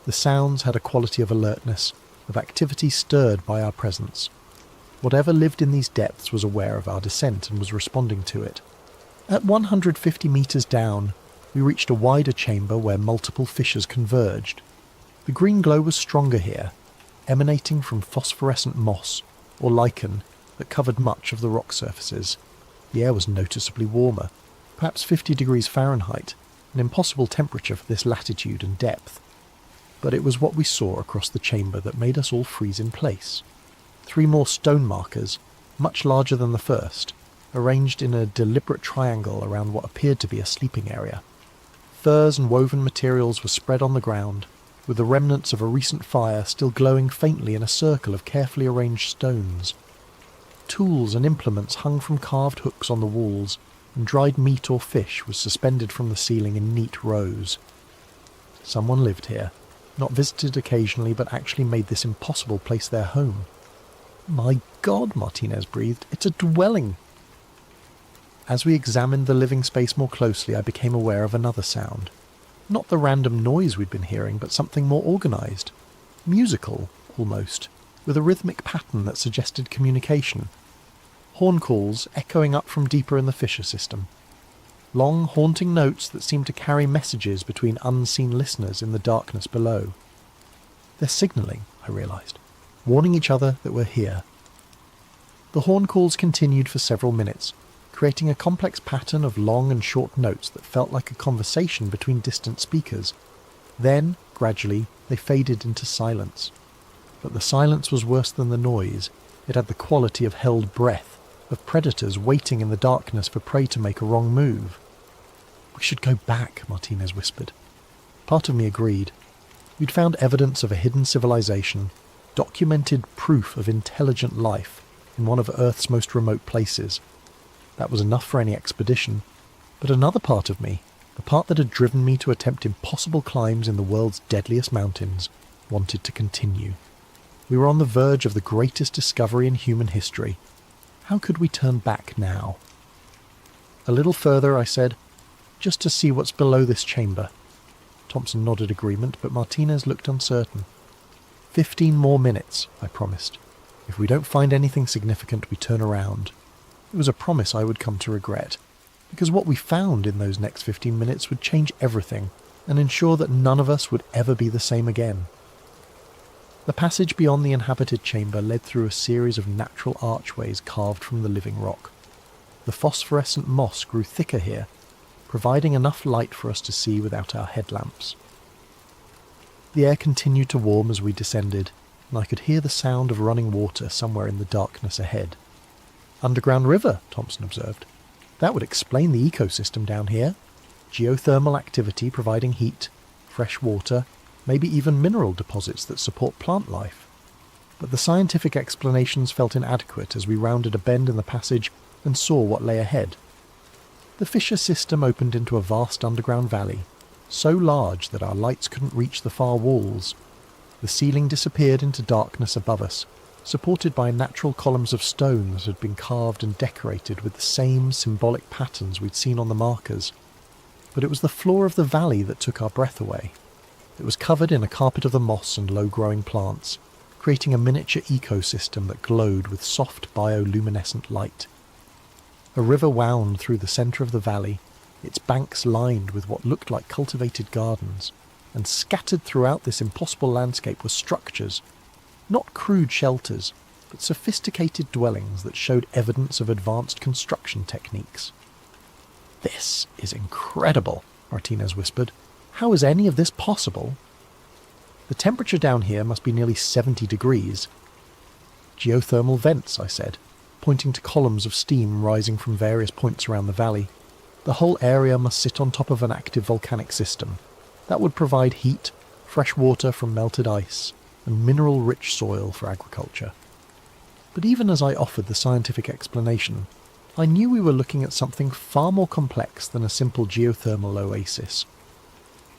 The sounds had a quality of alertness, of activity stirred by our presence. Whatever lived in these depths was aware of our descent and was responding to it. At 150 metres down, we reached a wider chamber where multiple fissures converged. The green glow was stronger here, emanating from phosphorescent moss, or lichen, that covered much of the rock surfaces. The air was noticeably warmer, perhaps 50 degrees Fahrenheit, an impossible temperature for this latitude and depth. But it was what we saw across the chamber that made us all freeze in place. 3 more stone markers, much larger than the first, arranged in a deliberate triangle around what appeared to be a sleeping area. Furs and woven materials were spread on the ground, with the remnants of a recent fire still glowing faintly in a circle of carefully arranged stones. Tools and implements hung from carved hooks on the walls, and dried meat or fish was suspended from the ceiling in neat rows. Someone lived here, not visited occasionally, but actually made this impossible place their home. "My God," Martinez breathed, "it's a dwelling!" As we examined the living space more closely, I became aware of another sound. Not the random noise we'd been hearing, but something more organised. Musical, almost, with a rhythmic pattern that suggested communication. Horn calls echoing up from deeper in the fissure system. Long, haunting notes that seemed to carry messages between unseen listeners in the darkness below. "They're signalling," I realised, warning each other that we're here. The horn calls continued for several minutes, creating a complex pattern of long and short notes that felt like a conversation between distant speakers. Then, gradually, they faded into silence. But the silence was worse than the noise. It had the quality of held breath, of predators waiting in the darkness for prey to make a wrong move. "We should go back," Martinez whispered. Part of me agreed. We'd found evidence of a hidden civilization, documented proof of intelligent life in one of Earth's most remote places. That was enough for any expedition. But another part of me, the part that had driven me to attempt impossible climbs in the world's deadliest mountains, wanted to continue. We were on the verge of the greatest discovery in human history. How could we turn back now? "A little further," I said, "just to see what's below this chamber." Thompson nodded agreement, but Martinez looked uncertain. 15 more minutes, I promised. "If we don't find anything significant, we turn around." It was a promise I would come to regret, because what we found in those next 15 minutes would change everything and ensure that none of us would ever be the same again. The passage beyond the inhabited chamber led through a series of natural archways carved from the living rock. The phosphorescent moss grew thicker here, providing enough light for us to see without our headlamps. The air continued to warm as we descended, and I could hear the sound of running water somewhere in the darkness ahead. "Underground river," Thompson observed. "That would explain the ecosystem down here. Geothermal activity providing heat, fresh water, maybe even mineral deposits that support plant life." But the scientific explanations felt inadequate as we rounded a bend in the passage and saw what lay ahead. The fissure system opened into a vast underground valley, so large that our lights couldn't reach the far walls. The ceiling disappeared into darkness above us, supported by natural columns of stone that had been carved and decorated with the same symbolic patterns we'd seen on the markers. But it was the floor of the valley that took our breath away. It was covered in a carpet of the moss and low-growing plants, creating a miniature ecosystem that glowed with soft bioluminescent light. A river wound through the centre of the valley, its banks lined with what looked like cultivated gardens, and scattered throughout this impossible landscape were structures, not crude shelters, but sophisticated dwellings that showed evidence of advanced construction techniques. "This is incredible," Martinez whispered. "How is any of this possible?" "The temperature down here must be nearly 70 degrees. "Geothermal vents," I said, pointing to columns of steam rising from various points around the valley. "The whole area must sit on top of an active volcanic system. That would provide heat, fresh water from melted ice, and mineral-rich soil for agriculture." But even as I offered the scientific explanation, I knew we were looking at something far more complex than a simple geothermal oasis.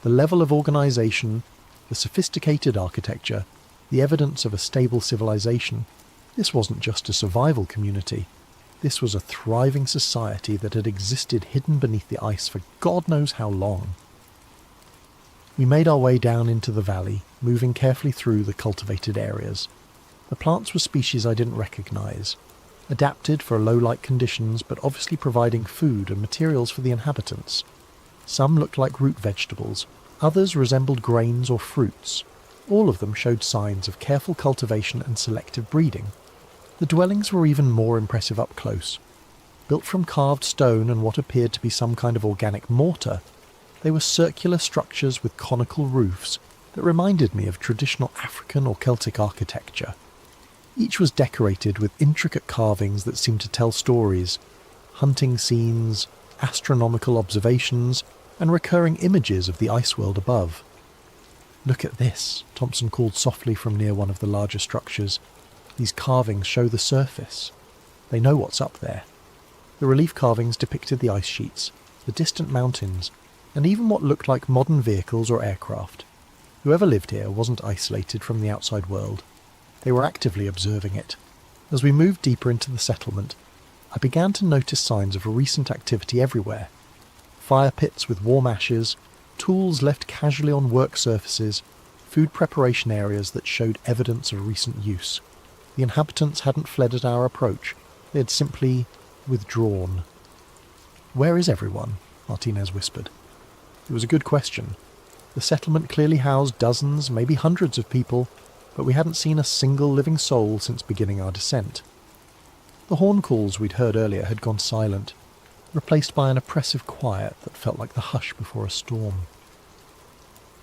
The level of organisation, the sophisticated architecture, the evidence of a stable civilization, this wasn't just a survival community. This was a thriving society that had existed hidden beneath the ice for God knows how long. We made our way down into the valley, moving carefully through the cultivated areas. The plants were species I didn't recognise, adapted for low-light conditions but obviously providing food and materials for the inhabitants. Some looked like root vegetables, others resembled grains or fruits. All of them showed signs of careful cultivation and selective breeding. The dwellings were even more impressive up close. Built from carved stone and what appeared to be some kind of organic mortar, they were circular structures with conical roofs that reminded me of traditional African or Celtic architecture. Each was decorated with intricate carvings that seemed to tell stories, hunting scenes, astronomical observations, and recurring images of the ice world above. "Look at this," Thompson called softly from near one of the larger structures. "These carvings show the surface. They know what's up there." The relief carvings depicted the ice sheets, the distant mountains, and even what looked like modern vehicles or aircraft. Whoever lived here wasn't isolated from the outside world. They were actively observing it. As we moved deeper into the settlement, I began to notice signs of recent activity everywhere. Fire pits with warm ashes, tools left casually on work surfaces, food preparation areas that showed evidence of recent use. The inhabitants hadn't fled at our approach. They had simply withdrawn. "Where is everyone?" Martinez whispered. It was a good question. The settlement clearly housed dozens, maybe hundreds of people, but we hadn't seen a single living soul since beginning our descent. The horn calls we'd heard earlier had gone silent, replaced by an oppressive quiet that felt like the hush before a storm.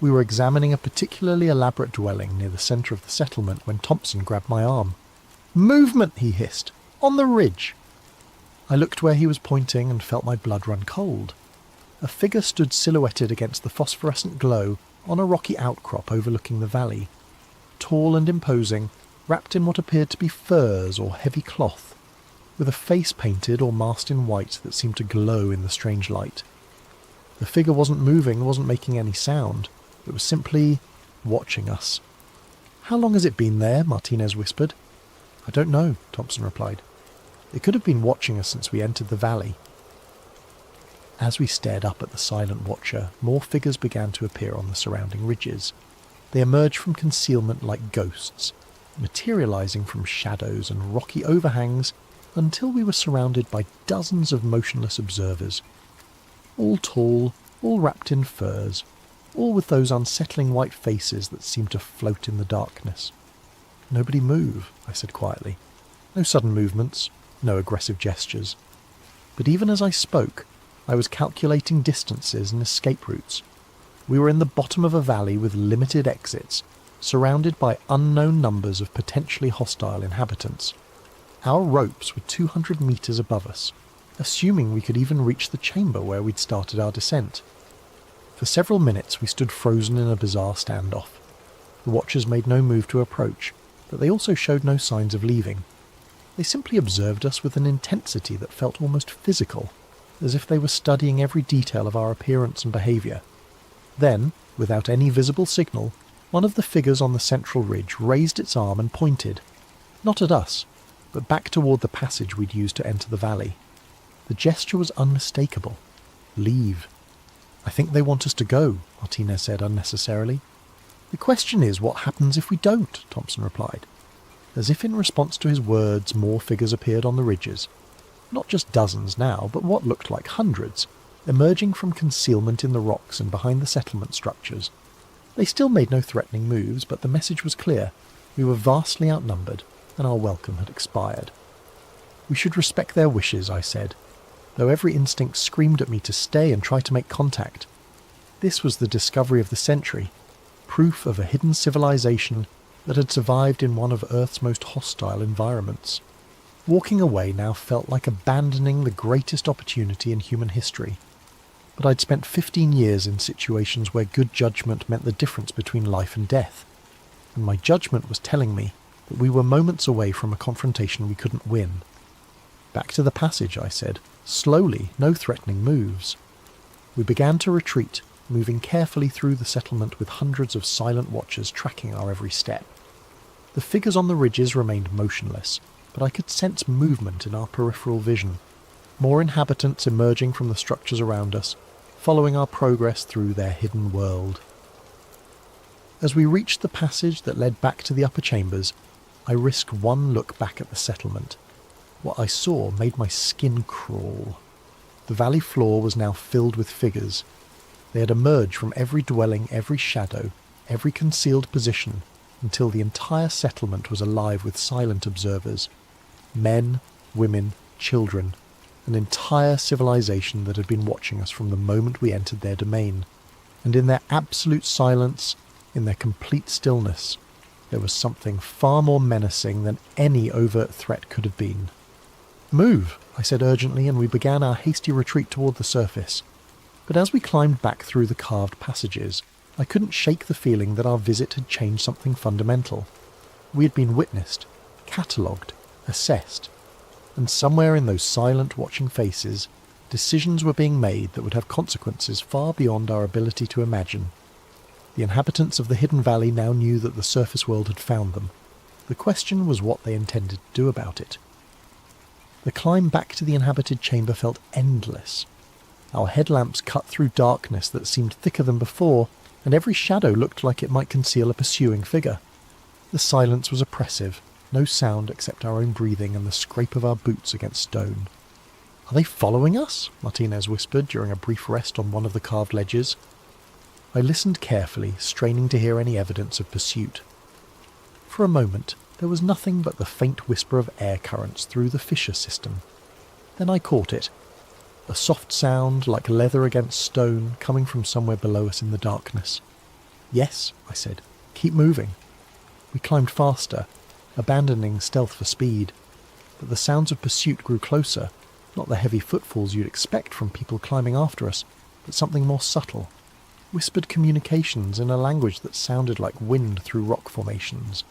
We were examining a particularly elaborate dwelling near the centre of the settlement when Thompson grabbed my arm. "Movement!" he hissed. "On the ridge!" I looked where he was pointing and felt my blood run cold. A figure stood silhouetted against the phosphorescent glow on a rocky outcrop overlooking the valley. Tall and imposing, wrapped in what appeared to be furs or heavy cloth, with a face painted or masked in white that seemed to glow in the strange light. The figure wasn't moving, wasn't making any sound. It was simply watching us. "How long has it been there?" Martinez whispered. "I don't know," Thompson replied. "It could have been watching us since we entered the valley." As we stared up at the silent watcher, more figures began to appear on the surrounding ridges. They emerged from concealment like ghosts, materializing from shadows and rocky overhangs until we were surrounded by dozens of motionless observers. All tall, all wrapped in furs, all with those unsettling white faces that seemed to float in the darkness. "Nobody move," I said quietly. "No sudden movements, no aggressive gestures." But even as I spoke, I was calculating distances and escape routes. We were in the bottom of a valley with limited exits, surrounded by unknown numbers of potentially hostile inhabitants. Our ropes were 200 metres above us, assuming we could even reach the chamber where we'd started our descent. For several minutes we stood frozen in a bizarre standoff. The watchers made no move to approach, but they also showed no signs of leaving. They simply observed us with an intensity that felt almost physical, as if they were studying every detail of our appearance and behaviour. Then, without any visible signal, one of the figures on the central ridge raised its arm and pointed, not at us, but back toward the passage we'd used to enter the valley. The gesture was unmistakable. "Leave." "I think they want us to go," Martinez said unnecessarily. "The question is, what happens if we don't?" Thompson replied. As if in response to his words, more figures appeared on the ridges. Not just dozens now, but what looked like hundreds, emerging from concealment in the rocks and behind the settlement structures. They still made no threatening moves, but the message was clear. We were vastly outnumbered, and our welcome had expired. "We should respect their wishes," I said, though every instinct screamed at me to stay and try to make contact. This was the discovery of the century, proof of a hidden civilization that had survived in one of Earth's most hostile environments. Walking away now felt like abandoning the greatest opportunity in human history. But I'd spent 15 years in situations where good judgment meant the difference between life and death, and my judgment was telling me that we were moments away from a confrontation we couldn't win. "Back to the passage," I said, slowly, no threatening moves. We began to retreat, moving carefully through the settlement with hundreds of silent watchers tracking our every step. The figures on the ridges remained motionless, but I could sense movement in our peripheral vision, more inhabitants emerging from the structures around us, following our progress through their hidden world. As we reached the passage that led back to the upper chambers, I risked one look back at the settlement. What I saw made my skin crawl. The valley floor was now filled with figures. They had emerged from every dwelling, every shadow, every concealed position, until the entire settlement was alive with silent observers. Men, women, children, an entire civilization that had been watching us from the moment we entered their domain. And in their absolute silence, in their complete stillness, there was something far more menacing than any overt threat could have been. "Move," I said urgently, and we began our hasty retreat toward the surface. But as we climbed back through the carved passages, I couldn't shake the feeling that our visit had changed something fundamental. We had been witnessed, catalogued, assessed, and somewhere in those silent, watching faces, decisions were being made that would have consequences far beyond our ability to imagine. The inhabitants of the hidden valley now knew that the surface world had found them. The question was what they intended to do about it. The climb back to the inhabited chamber felt endless. Our headlamps cut through darkness that seemed thicker than before, and every shadow looked like it might conceal a pursuing figure. The silence was oppressive, no sound except our own breathing and the scrape of our boots against stone. "Are they following us?" Martinez whispered during a brief rest on one of the carved ledges. I listened carefully, straining to hear any evidence of pursuit. For a moment, there was nothing but the faint whisper of air currents through the fissure system. Then I caught it. A soft sound, like leather against stone, coming from somewhere below us in the darkness. "Yes," I said. "Keep moving." We climbed faster, abandoning stealth for speed. But the sounds of pursuit grew closer, not the heavy footfalls you'd expect from people climbing after us, but something more subtle. Whispered communications in a language that sounded like wind through rock formations.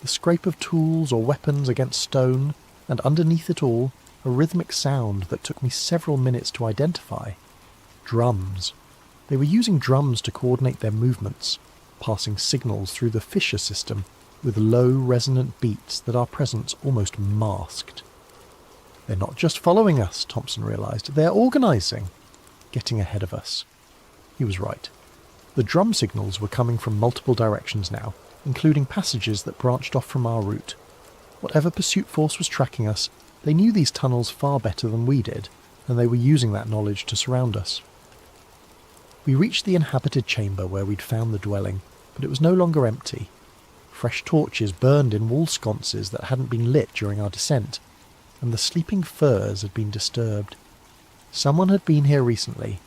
The scrape of tools or weapons against stone, and underneath it all, a rhythmic sound that took me several minutes to identify. Drums. They were using drums to coordinate their movements, passing signals through the fissure system with low, resonant beats that our presence almost masked. "They're not just following us," Thompson realized. "They're organizing." Getting ahead of us. He was right. The drum signals were coming from multiple directions now, including passages that branched off from our route. Whatever pursuit force was tracking us, they knew these tunnels far better than we did, and they were using that knowledge to surround us. We reached the inhabited chamber where we'd found the dwelling, but it was no longer empty. Fresh torches burned in wall sconces that hadn't been lit during our descent, and the sleeping furs had been disturbed. Someone had been here recently,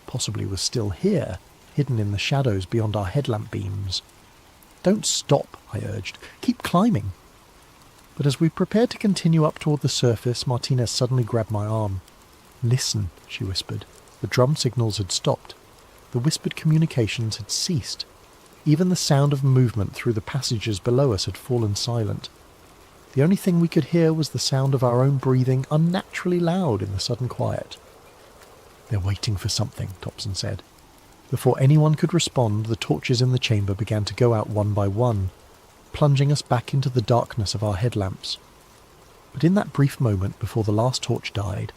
possibly was still here, hidden in the shadows beyond our headlamp beams. "Don't stop," I urged. "Keep climbing." But as we prepared to continue up toward the surface, Martinez suddenly grabbed my arm. "Listen," she whispered. The drum signals had stopped. The whispered communications had ceased. Even the sound of movement through the passages below us had fallen silent. The only thing we could hear was the sound of our own breathing, unnaturally loud in the sudden quiet. "They're waiting for something," Thompson said. Before anyone could respond, the torches in the chamber began to go out one by one, plunging us back into the darkness of our headlamps. But in that brief moment before the last torch died,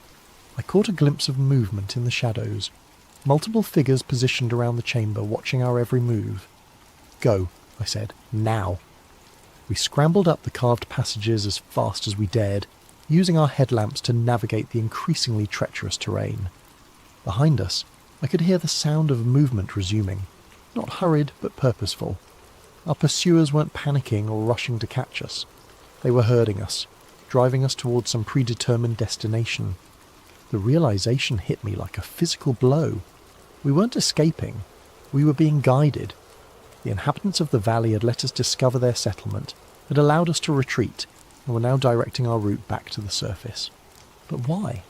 I caught a glimpse of movement in the shadows, multiple figures positioned around the chamber watching our every move. "Go," I said. Now. We scrambled up the carved passages as fast as we dared, using our headlamps to navigate the increasingly treacherous terrain. Behind us, I could hear the sound of movement resuming, not hurried but purposeful. Our pursuers weren't panicking or rushing to catch us. They were herding us, driving us towards some predetermined destination. The realization hit me like a physical blow. We weren't escaping. We were being guided. The inhabitants of the valley had let us discover their settlement, had allowed us to retreat, and were now directing our route back to the surface. But why?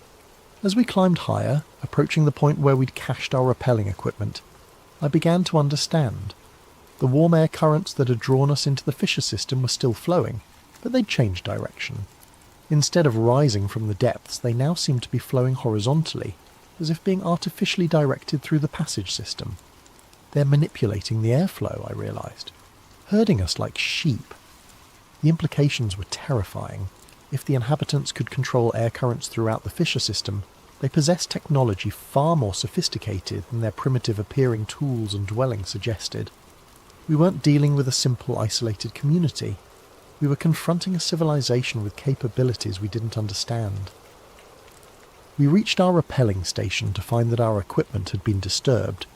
As we climbed higher, approaching the point where we'd cached our rappelling equipment, I began to understand. The warm air currents that had drawn us into the fissure system were still flowing, but they'd changed direction. Instead of rising from the depths, they now seemed to be flowing horizontally, as if being artificially directed through the passage system. They're manipulating the airflow, I realised, herding us like sheep. The implications were terrifying. If the inhabitants could control air currents throughout the fissure system, they possessed technology far more sophisticated than their primitive-appearing tools and dwellings suggested. We weren't dealing with a simple, isolated community. We were confronting a civilization with capabilities we didn't understand. We reached our rappelling station to find that our equipment had been disturbed.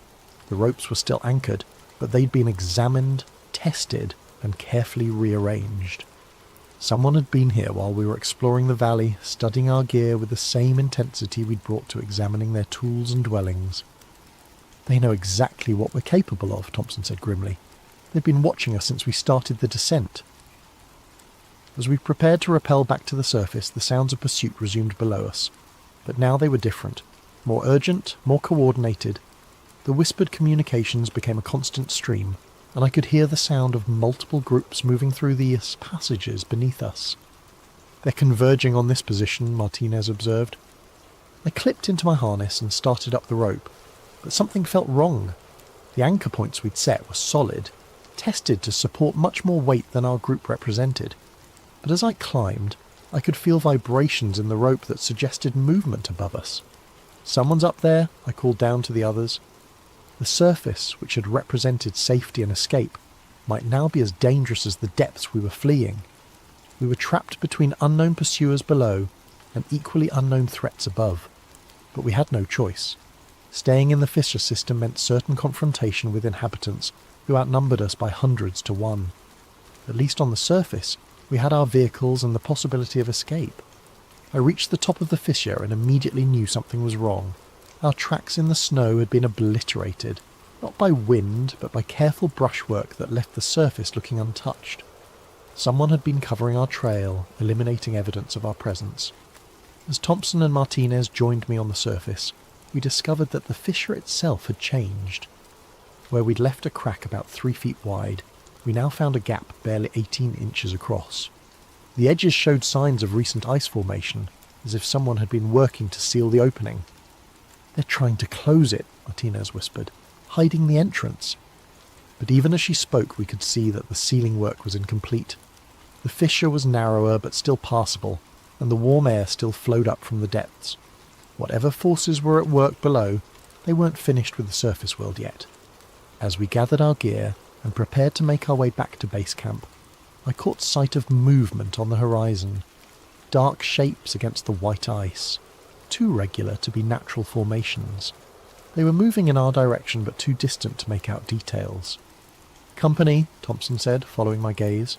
The ropes were still anchored, but they'd been examined, tested, and carefully rearranged. Someone had been here while we were exploring the valley, studying our gear with the same intensity we'd brought to examining their tools and dwellings. "They know exactly what we're capable of," Thompson said grimly. "They've been watching us since we started the descent." As we prepared to rappel back to the surface, the sounds of pursuit resumed below us. But now they were different, more urgent, more coordinated. The whispered communications became a constant stream, and I could hear the sound of multiple groups moving through the passages beneath us. "They're converging on this position," Martinez observed. I clipped into my harness and started up the rope, but something felt wrong. The anchor points we'd set were solid, tested to support much more weight than our group represented. But as I climbed, I could feel vibrations in the rope that suggested movement above us. "Someone's up there," I called down to the others. The surface, which had represented safety and escape, might now be as dangerous as the depths we were fleeing. We were trapped between unknown pursuers below and equally unknown threats above. But we had no choice. Staying in the fissure system meant certain confrontation with inhabitants who outnumbered us by hundreds to one. At least on the surface, we had our vehicles and the possibility of escape. I reached the top of the fissure and immediately knew something was wrong. Our tracks in the snow had been obliterated, not by wind, but by careful brushwork that left the surface looking untouched. Someone had been covering our trail, eliminating evidence of our presence. As Thompson and Martinez joined me on the surface, we discovered that the fissure itself had changed. Where we'd left a crack about 3 feet wide, we now found a gap barely 18 inches across. The edges showed signs of recent ice formation, as if someone had been working to seal the opening. "They're trying to close it," Martinez whispered, "hiding the entrance." But even as she spoke, we could see that the sealing work was incomplete. The fissure was narrower but still passable, and the warm air still flowed up from the depths. Whatever forces were at work below, they weren't finished with the surface world yet. As we gathered our gear and prepared to make our way back to base camp, I caught sight of movement on the horizon, dark shapes against the white ice, too regular to be natural formations. They were moving in our direction but too distant to make out details. "Company," Thompson said, following my gaze.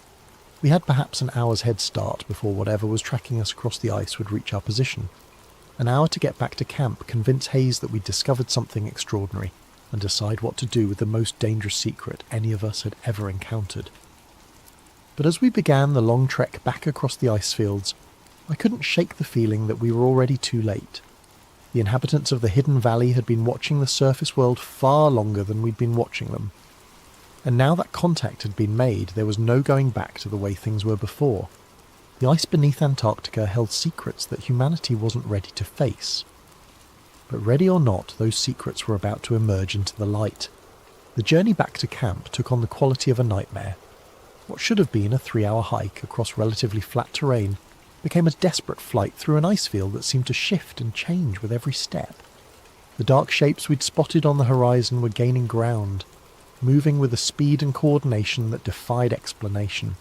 We had perhaps an hour's head start before whatever was tracking us across the ice would reach our position. An hour to get back to camp, convince Hayes that we'd discovered something extraordinary, and decide what to do with the most dangerous secret any of us had ever encountered. But as we began the long trek back across the ice fields, I couldn't shake the feeling that we were already too late. The inhabitants of the hidden valley had been watching the surface world far longer than we'd been watching them. And now that contact had been made, there was no going back to the way things were before. The ice beneath Antarctica held secrets that humanity wasn't ready to face. But ready or not, those secrets were about to emerge into the light. The journey back to camp took on the quality of a nightmare. What should have been a 3-hour hike across relatively flat terrain became a desperate flight through an ice field that seemed to shift and change with every step. The dark shapes we'd spotted on the horizon were gaining ground. moving with a speed and coordination that defied explanation.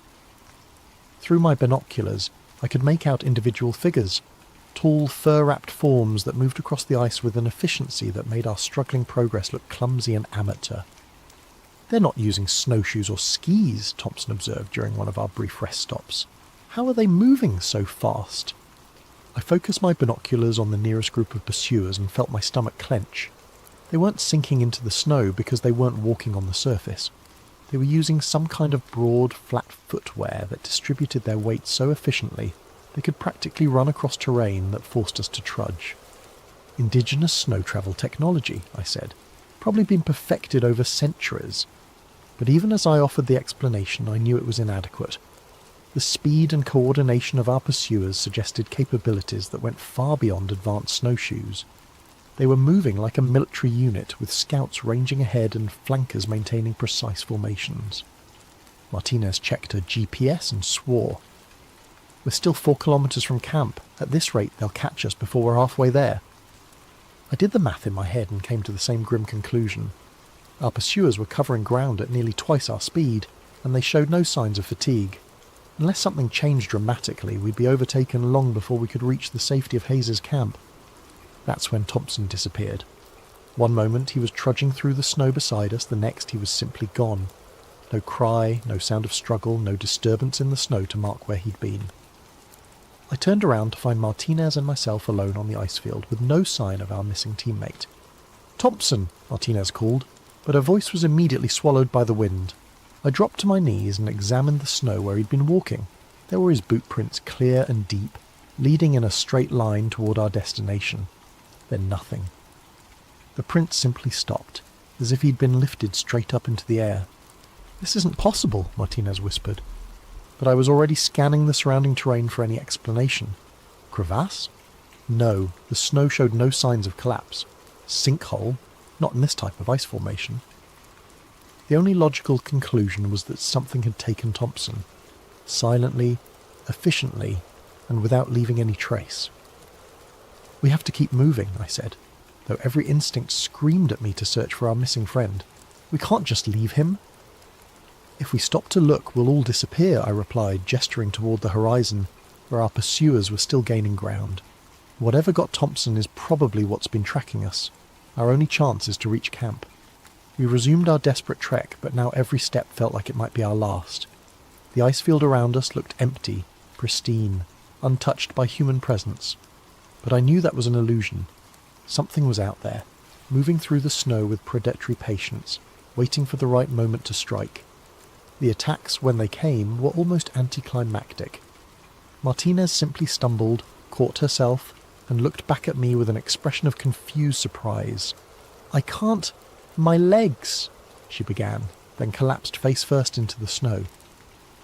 Through my binoculars, I could make out individual figures, tall, fur-wrapped forms that moved across the ice with an efficiency that made our struggling progress look clumsy and amateur. "They're not using snowshoes or skis," Thompson observed during one of our brief rest stops. "How are they moving so fast?" I focused my binoculars on the nearest group of pursuers and felt my stomach clench. They weren't sinking into the snow because they weren't walking on the surface. They were using some kind of broad, flat footwear that distributed their weight so efficiently they could practically run across terrain that forced us to trudge. "Indigenous snow travel technology," I said. "Probably been perfected over centuries." But even as I offered the explanation, I knew it was inadequate. The speed and coordination of our pursuers suggested capabilities that went far beyond advanced snowshoes. They were moving like a military unit, with scouts ranging ahead and flankers maintaining precise formations. Martinez checked her GPS and swore. "We're still 4 kilometres from camp. At this rate, they'll catch us before we're halfway there." I did the math in my head and came to the same grim conclusion. Our pursuers were covering ground at nearly twice our speed, and they showed no signs of fatigue. Unless something changed dramatically, we'd be overtaken long before we could reach the safety of Hayes's camp. That's when Thompson disappeared. One moment he was trudging through the snow beside us, the next he was simply gone. No cry, no sound of struggle, no disturbance in the snow to mark where he'd been. I turned around to find Martinez and myself alone on the ice field, with no sign of our missing teammate. "Thompson!" Martinez called, but her voice was immediately swallowed by the wind. I dropped to my knees and examined the snow where he'd been walking. There were his boot prints, clear and deep, leading in a straight line toward our destination. Then nothing. The print simply stopped, as if he'd been lifted straight up into the air. "This isn't possible," Martinez whispered. But I was already scanning the surrounding terrain for any explanation. Crevasse? No, the snow showed no signs of collapse. Sinkhole? Not in this type of ice formation. The only logical conclusion was that something had taken Thompson. Silently, efficiently, and without leaving any trace. "We have to keep moving," I said, though every instinct screamed at me to search for our missing friend. "We can't just leave him." "If we stop to look, we'll all disappear," I replied, gesturing toward the horizon, where our pursuers were still gaining ground. "Whatever got Thompson is probably what's been tracking us. Our only chance is to reach camp." We resumed our desperate trek, but now every step felt like it might be our last. The ice field around us looked empty, pristine, untouched by human presence. But I knew that was an illusion. Something was out there, moving through the snow with predatory patience, waiting for the right moment to strike. The attacks, when they came, were almost anticlimactic. Martinez simply stumbled, caught herself, and looked back at me with an expression of confused surprise. "I can't... my legs," she began, then collapsed face first into the snow.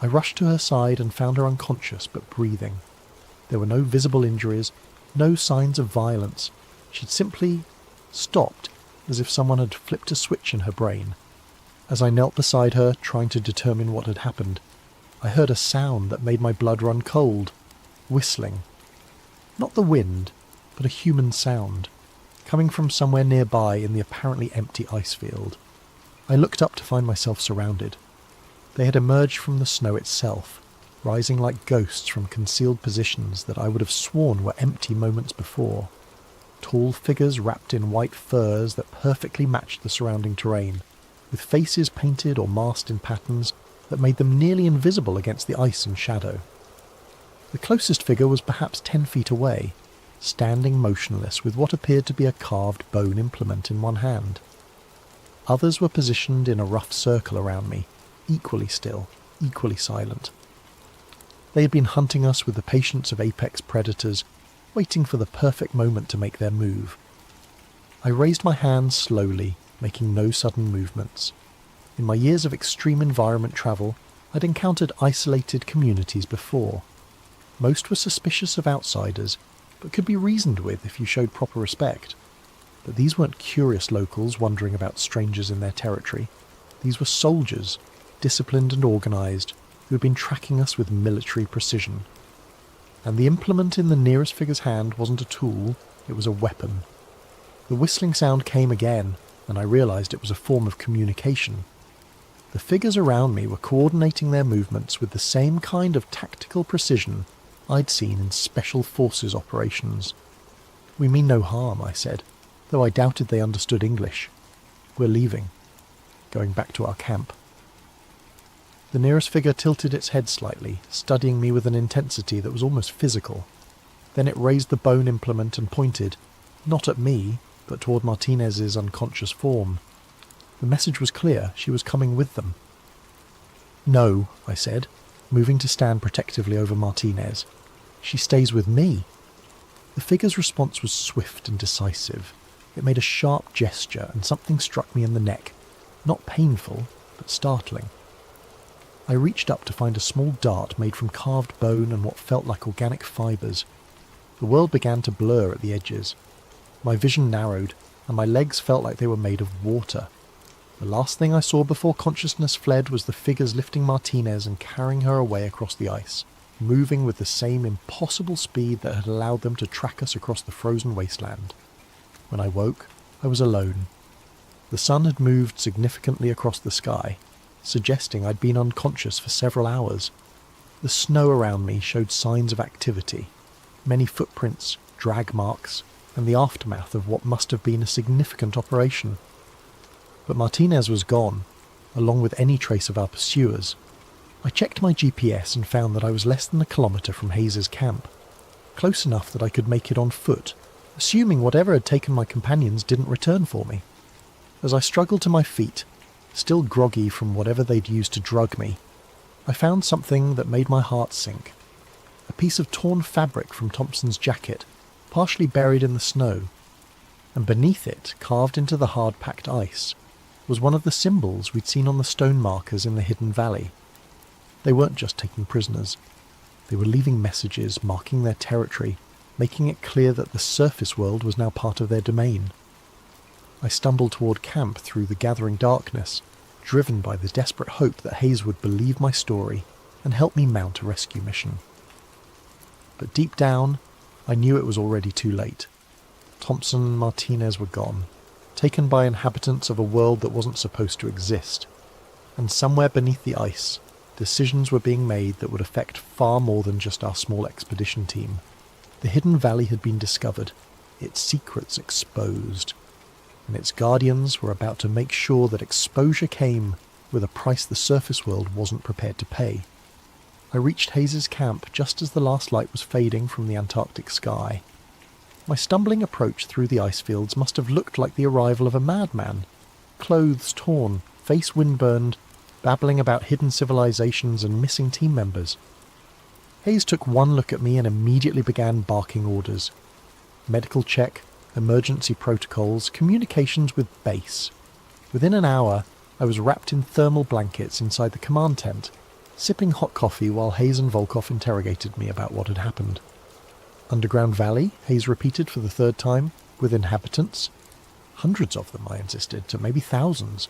I rushed to her side and found her unconscious but breathing. There were no visible injuries, no signs of violence. She'd simply stopped, as if someone had flipped a switch in her brain. As I knelt beside her, trying to determine what had happened, I heard a sound that made my blood run cold. Whistling. Not the wind, but a human sound, coming from somewhere nearby in the apparently empty ice field. I looked up to find myself surrounded. They had emerged from the snow itself, rising like ghosts from concealed positions that I would have sworn were empty moments before. Tall figures wrapped in white furs that perfectly matched the surrounding terrain, with faces painted or masked in patterns that made them nearly invisible against the ice and shadow. The closest figure was perhaps 10 feet away, standing motionless with what appeared to be a carved bone implement in one hand. Others were positioned in a rough circle around me, equally still, equally silent. They had been hunting us with the patience of apex predators, waiting for the perfect moment to make their move. I raised my hands slowly, making no sudden movements. In my years of extreme environment travel, I'd encountered isolated communities before. Most were suspicious of outsiders, but could be reasoned with if you showed proper respect. But these weren't curious locals wondering about strangers in their territory. These were soldiers, disciplined and organised, who had been tracking us with military precision. And the implement in the nearest figure's hand wasn't a tool, it was a weapon. The whistling sound came again, and I realised it was a form of communication, The figures around me were coordinating their movements with the same kind of tactical precision I'd seen in special forces operations. "We mean no harm," I said, though I doubted they understood English. "We're leaving. Going back to our camp." The nearest figure tilted its head slightly, studying me with an intensity that was almost physical. Then it raised the bone implement and pointed, not at me, but toward Martinez's unconscious form. The message was clear. She was coming with them. "No," I said, moving to stand protectively over Martinez. "She stays with me." The figure's response was swift and decisive. It made a sharp gesture, and something struck me in the neck. Not painful, but startling. I reached up to find a small dart made from carved bone and what felt like organic fibres. The world began to blur at the edges. My vision narrowed, and my legs felt like they were made of water. The last thing I saw before consciousness fled was the figures lifting Martinez and carrying her away across the ice, moving with the same impossible speed that had allowed them to track us across the frozen wasteland. When I woke, I was alone. The sun had moved significantly across the sky, suggesting I'd been unconscious for several hours. The snow around me showed signs of activity, many footprints, drag marks, and the aftermath of what must have been a significant operation. But Martinez was gone, along with any trace of our pursuers. I checked my GPS and found that I was less than a kilometre from Hayes's camp, close enough that I could make it on foot, assuming whatever had taken my companions didn't return for me. As I struggled to my feet, still groggy from whatever they'd used to drug me, I found something that made my heart sink. A piece of torn fabric from Thompson's jacket, partially buried in the snow, and beneath it, carved into the hard-packed ice, was one of the symbols we'd seen on the stone markers in the hidden valley. They weren't just taking prisoners. They were leaving messages, marking their territory, making it clear that the surface world was now part of their domain. I stumbled toward camp through the gathering darkness, driven by the desperate hope that Hayes would believe my story and help me mount a rescue mission. But deep down, I knew it was already too late. Thompson and Martinez were gone, taken by inhabitants of a world that wasn't supposed to exist. And somewhere beneath the ice, decisions were being made that would affect far more than just our small expedition team. The hidden valley had been discovered, its secrets exposed, and its guardians were about to make sure that exposure came with a price the surface world wasn't prepared to pay. I reached Hayes's camp just as the last light was fading from the Antarctic sky. My stumbling approach through the ice fields must have looked like the arrival of a madman, clothes torn, face windburned, babbling about hidden civilizations and missing team members. Hayes took one look at me and immediately began barking orders. Medical check, emergency protocols, communications with base. Within an hour, I was wrapped in thermal blankets inside the command tent, sipping hot coffee while Hayes and Volkov interrogated me about what had happened. "Underground valley," Hayes repeated for the third time, "with inhabitants?" "Hundreds of them," I insisted, to maybe thousands.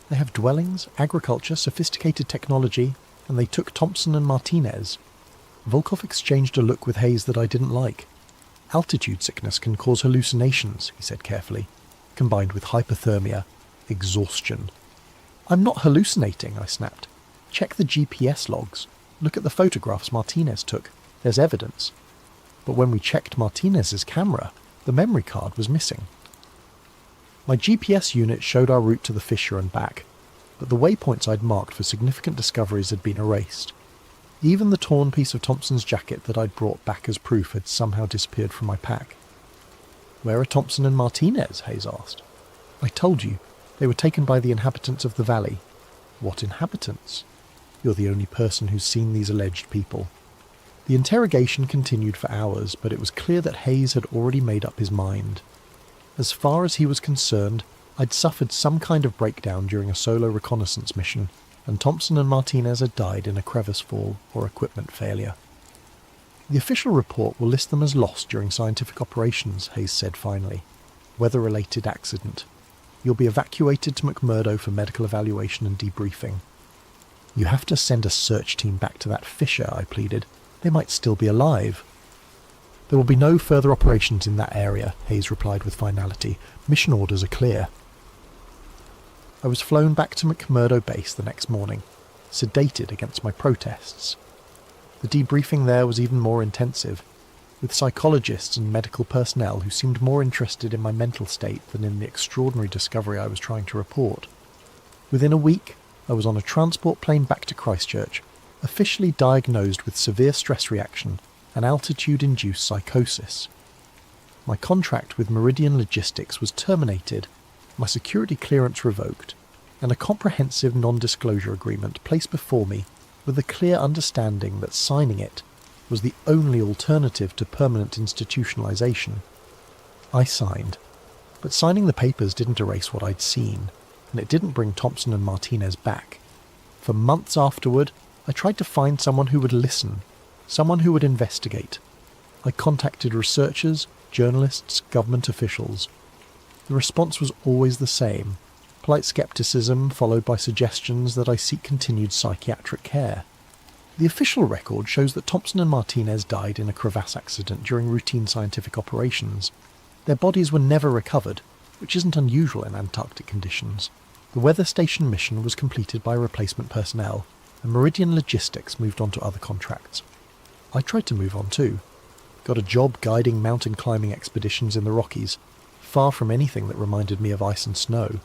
"They have dwellings, agriculture, sophisticated technology, and they took Thompson and Martinez." Volkov exchanged a look with Hayes that I didn't like. "Altitude sickness can cause hallucinations," he said carefully, "combined with hypothermia, exhaustion." "I'm not hallucinating," I snapped. "Check the GPS logs. Look at the photographs Martinez took. There's evidence." But when we checked Martinez's camera, the memory card was missing. My GPS unit showed our route to the fissure and back, but the waypoints I'd marked for significant discoveries had been erased. Even the torn piece of Thompson's jacket that I'd brought back as proof had somehow disappeared from my pack. "Where are Thompson and Martinez?" Hayes asked. "I told you. They were taken by the inhabitants of the valley." "What inhabitants?" "You're the only person who's seen these alleged people." The interrogation continued for hours, but it was clear that Hayes had already made up his mind. As far as he was concerned, I'd suffered some kind of breakdown during a solo reconnaissance mission, and Thompson and Martinez had died in a crevice fall or equipment failure. "The official report will list them as lost during scientific operations," Hayes said finally. "Weather-related accident. You'll be evacuated to McMurdo for medical evaluation and debriefing." "You have to send a search team back to that fissure," I pleaded. "They might still be alive." "There will be no further operations in that area," Hayes replied with finality. "Mission orders are clear." I was flown back to McMurdo Base the next morning, sedated against my protests. The debriefing there was even more intensive, with psychologists and medical personnel who seemed more interested in my mental state than in the extraordinary discovery I was trying to report. Within a week, I was on a transport plane back to Christchurch, officially diagnosed with severe stress reaction and altitude-induced psychosis. My contract with Meridian Logistics was terminated, my security clearance revoked, and a comprehensive non-disclosure agreement placed before me with a clear understanding that signing it was the only alternative to permanent institutionalization. I signed, but signing the papers didn't erase what I'd seen, and it didn't bring Thompson and Martinez back. For months afterward, I tried to find someone who would listen, someone who would investigate. I contacted researchers, journalists, government officials. The response was always the same: polite skepticism followed by suggestions that I seek continued psychiatric care. The official record shows that Thompson and Martinez died in a crevasse accident during routine scientific operations. Their bodies were never recovered, which isn't unusual in Antarctic conditions. The weather station mission was completed by replacement personnel, and Meridian Logistics moved on to other contracts. I tried to move on too. Got a job guiding mountain climbing expeditions in the Rockies, far from anything that reminded me of ice and snow.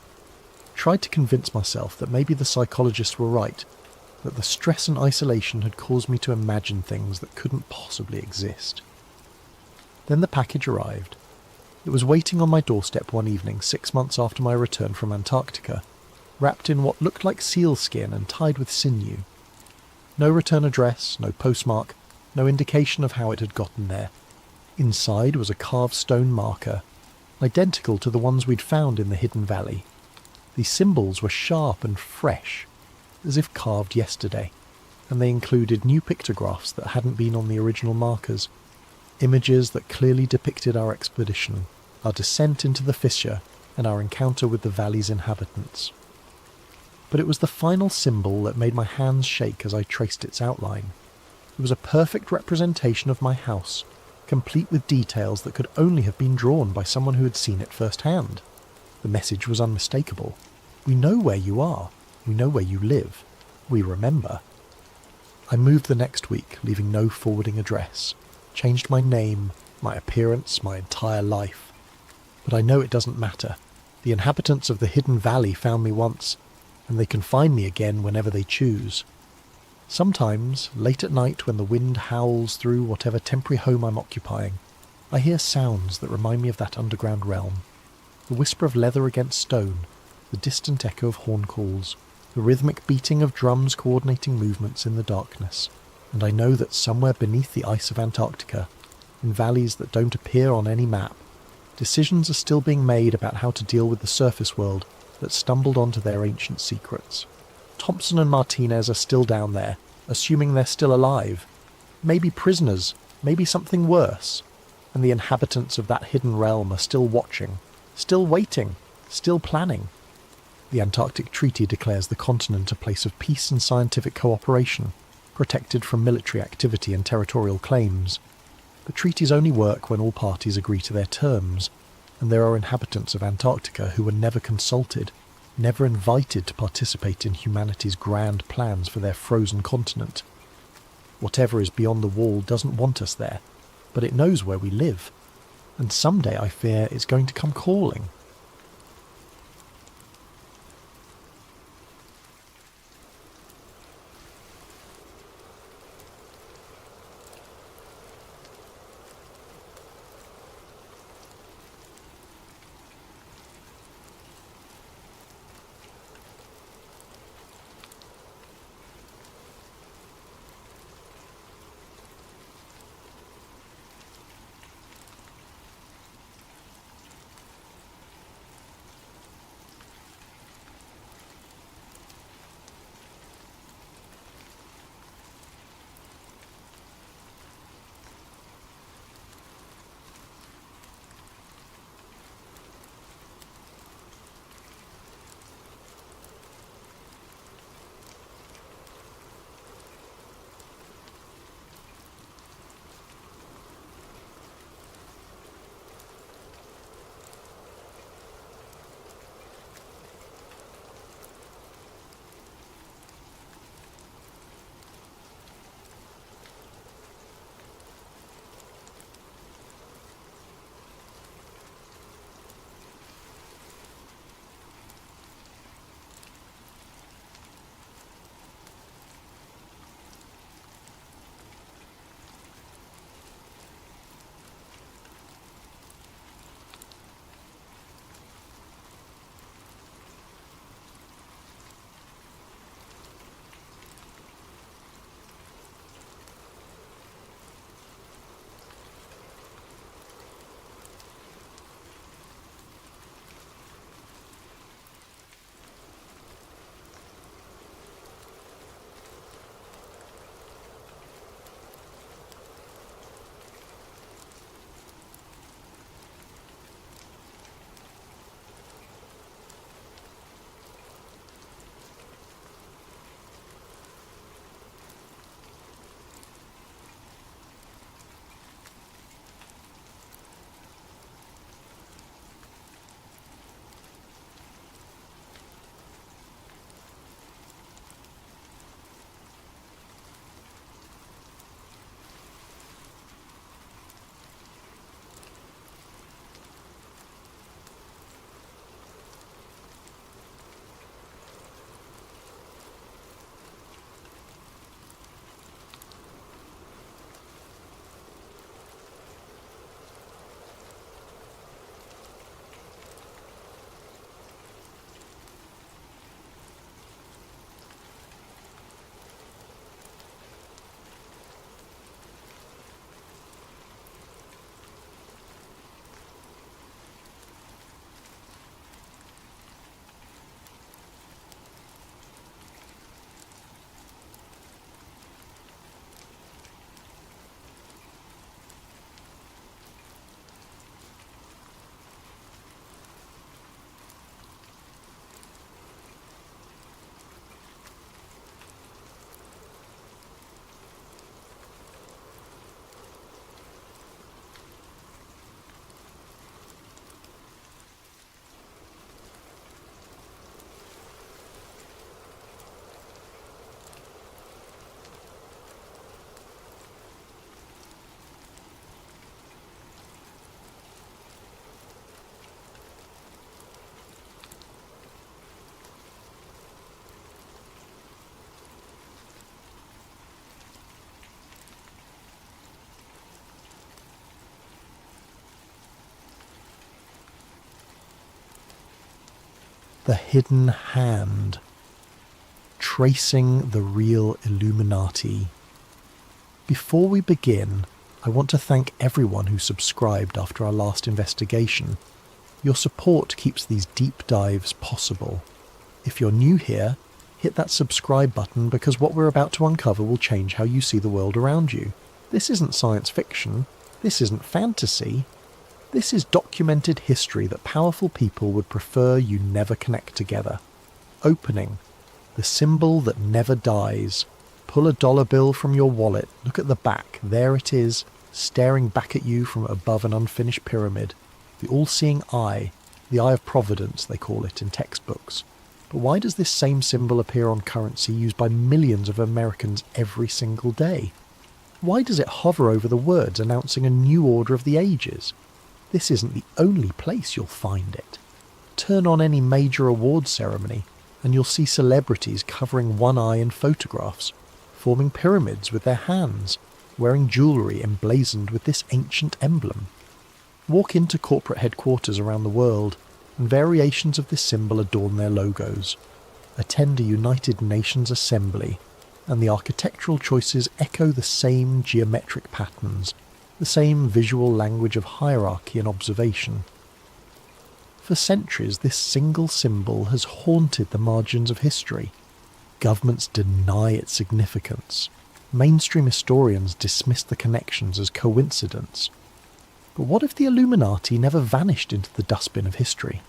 Tried to convince myself that maybe the psychologists were right, that the stress and isolation had caused me to imagine things that couldn't possibly exist. Then the package arrived. It was waiting on my doorstep one evening 6 months after my return from Antarctica, wrapped in what looked like sealskin and tied with sinew. No return address, no postmark, no indication of how it had gotten there. Inside was a carved stone marker, identical to the ones we'd found in the hidden valley. These symbols were sharp and fresh, as if carved yesterday, and they included new pictographs that hadn't been on the original markers, images that clearly depicted our expedition, our descent into the fissure, and our encounter with the valley's inhabitants. But it was the final symbol that made my hands shake as I traced its outline. It was a perfect representation of my house, complete with details that could only have been drawn by someone who had seen it firsthand. The message was unmistakable. We know where you are. We know where you live. We remember. I moved the next week, leaving no forwarding address. Changed my name, my appearance, my entire life. But I know it doesn't matter. The inhabitants of the hidden valley found me once, and they can find me again whenever they choose. Sometimes, late at night when the wind howls through whatever temporary home I'm occupying, I hear sounds that remind me of that underground realm. The whisper of leather against stone, the distant echo of horn calls, the rhythmic beating of drums coordinating movements in the darkness, and I know that somewhere beneath the ice of Antarctica, in valleys that don't appear on any map, decisions are still being made about how to deal with the surface world that stumbled onto their ancient secrets. Thompson and Martinez are still down there, assuming they're still alive. Maybe prisoners, maybe something worse. And the inhabitants of that hidden realm are still watching, still waiting, still planning. The Antarctic Treaty declares the continent a place of peace and scientific cooperation, protected from military activity and territorial claims. The treaties only work when all parties agree to their terms, and there are inhabitants of Antarctica who were never consulted, never invited to participate in humanity's grand plans for their frozen continent. Whatever is beyond the wall doesn't want us there, but it knows where we live, and someday I fear it's going to come calling. The hidden hand. Tracing the real Illuminati. Before we begin, I want to thank everyone who subscribed after our last investigation. Your support keeps these deep dives possible. If you're new here, hit that subscribe button because what we're about to uncover will change how you see the world around you. This isn't science fiction. This isn't fantasy. This is documented history that powerful people would prefer you never connect together. Opening. The symbol that never dies. Pull a dollar bill from your wallet, look at the back, there it is, staring back at you from above an unfinished pyramid. The all-seeing eye, the eye of providence they call it in textbooks. But why does this same symbol appear on currency used by millions of Americans every single day? Why does it hover over the words announcing a new order of the ages? This isn't the only place you'll find it. Turn on any major awards ceremony, and you'll see celebrities covering one eye in photographs, forming pyramids with their hands, wearing jewellery emblazoned with this ancient emblem. Walk into corporate headquarters around the world, and variations of this symbol adorn their logos. Attend a United Nations assembly, and the architectural choices echo the same geometric patterns, the same visual language of hierarchy and observation. For centuries, this single symbol has haunted the margins of history. Governments deny its significance. Mainstream historians dismiss the connections as coincidence. But what if the Illuminati never vanished into the dustbin of history?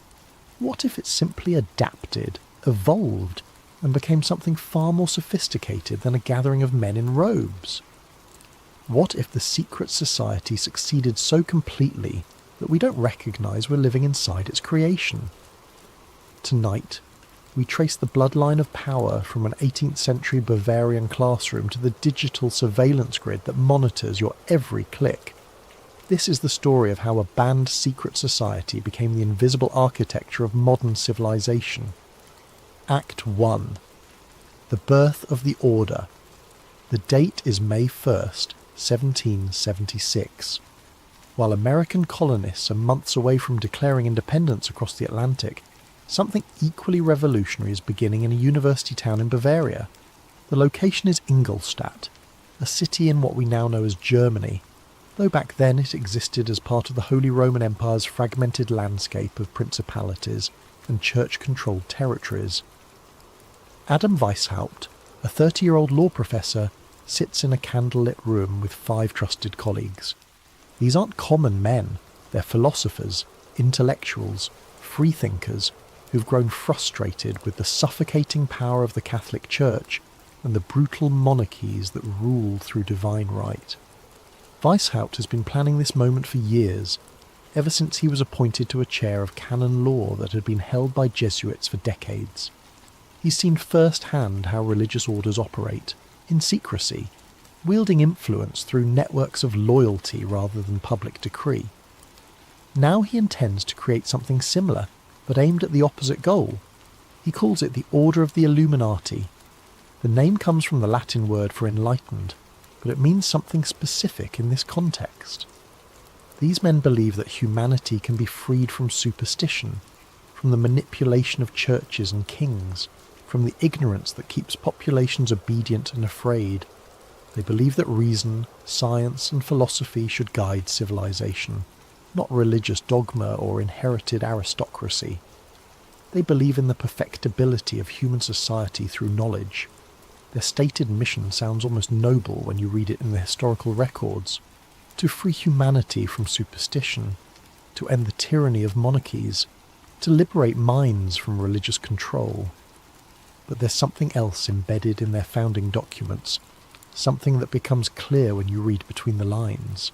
What if it simply adapted, evolved, and became something far more sophisticated than a gathering of men in robes? What if the secret society succeeded so completely that we don't recognise we're living inside its creation? Tonight, we trace the bloodline of power from an 18th century Bavarian classroom to the digital surveillance grid that monitors your every click. This is the story of how a banned secret society became the invisible architecture of modern civilization. Act 1. The birth of the Order. The date is May 1st, 1776. While American colonists are months away from declaring independence across the Atlantic, something equally revolutionary is beginning in a university town in Bavaria. The location is Ingolstadt, a city in what we now know as Germany, though back then it existed as part of the Holy Roman Empire's fragmented landscape of principalities and church-controlled territories. Adam Weishaupt, a 30-year-old law professor, sits in a candlelit room with 5 trusted colleagues. These aren't common men, they're philosophers, intellectuals, freethinkers, who've grown frustrated with the suffocating power of the Catholic Church and the brutal monarchies that rule through divine right. Weishaupt has been planning this moment for years, ever since he was appointed to a chair of canon law that had been held by Jesuits for decades. He's seen firsthand how religious orders operate, in secrecy, wielding influence through networks of loyalty rather than public decree. Now he intends to create something similar, but aimed at the opposite goal. He calls it the Order of the Illuminati. The name comes from the Latin word for enlightened, but it means something specific in this context. These men believe that humanity can be freed from superstition, from the manipulation of churches and kings, from the ignorance that keeps populations obedient and afraid. They believe that reason, science and philosophy should guide civilization, not religious dogma or inherited aristocracy. They believe in the perfectibility of human society through knowledge. Their stated mission sounds almost noble when you read it in the historical records: to free humanity from superstition, to end the tyranny of monarchies, to liberate minds from religious control. But there's something else embedded in their founding documents, something that becomes clear when you read between the lines.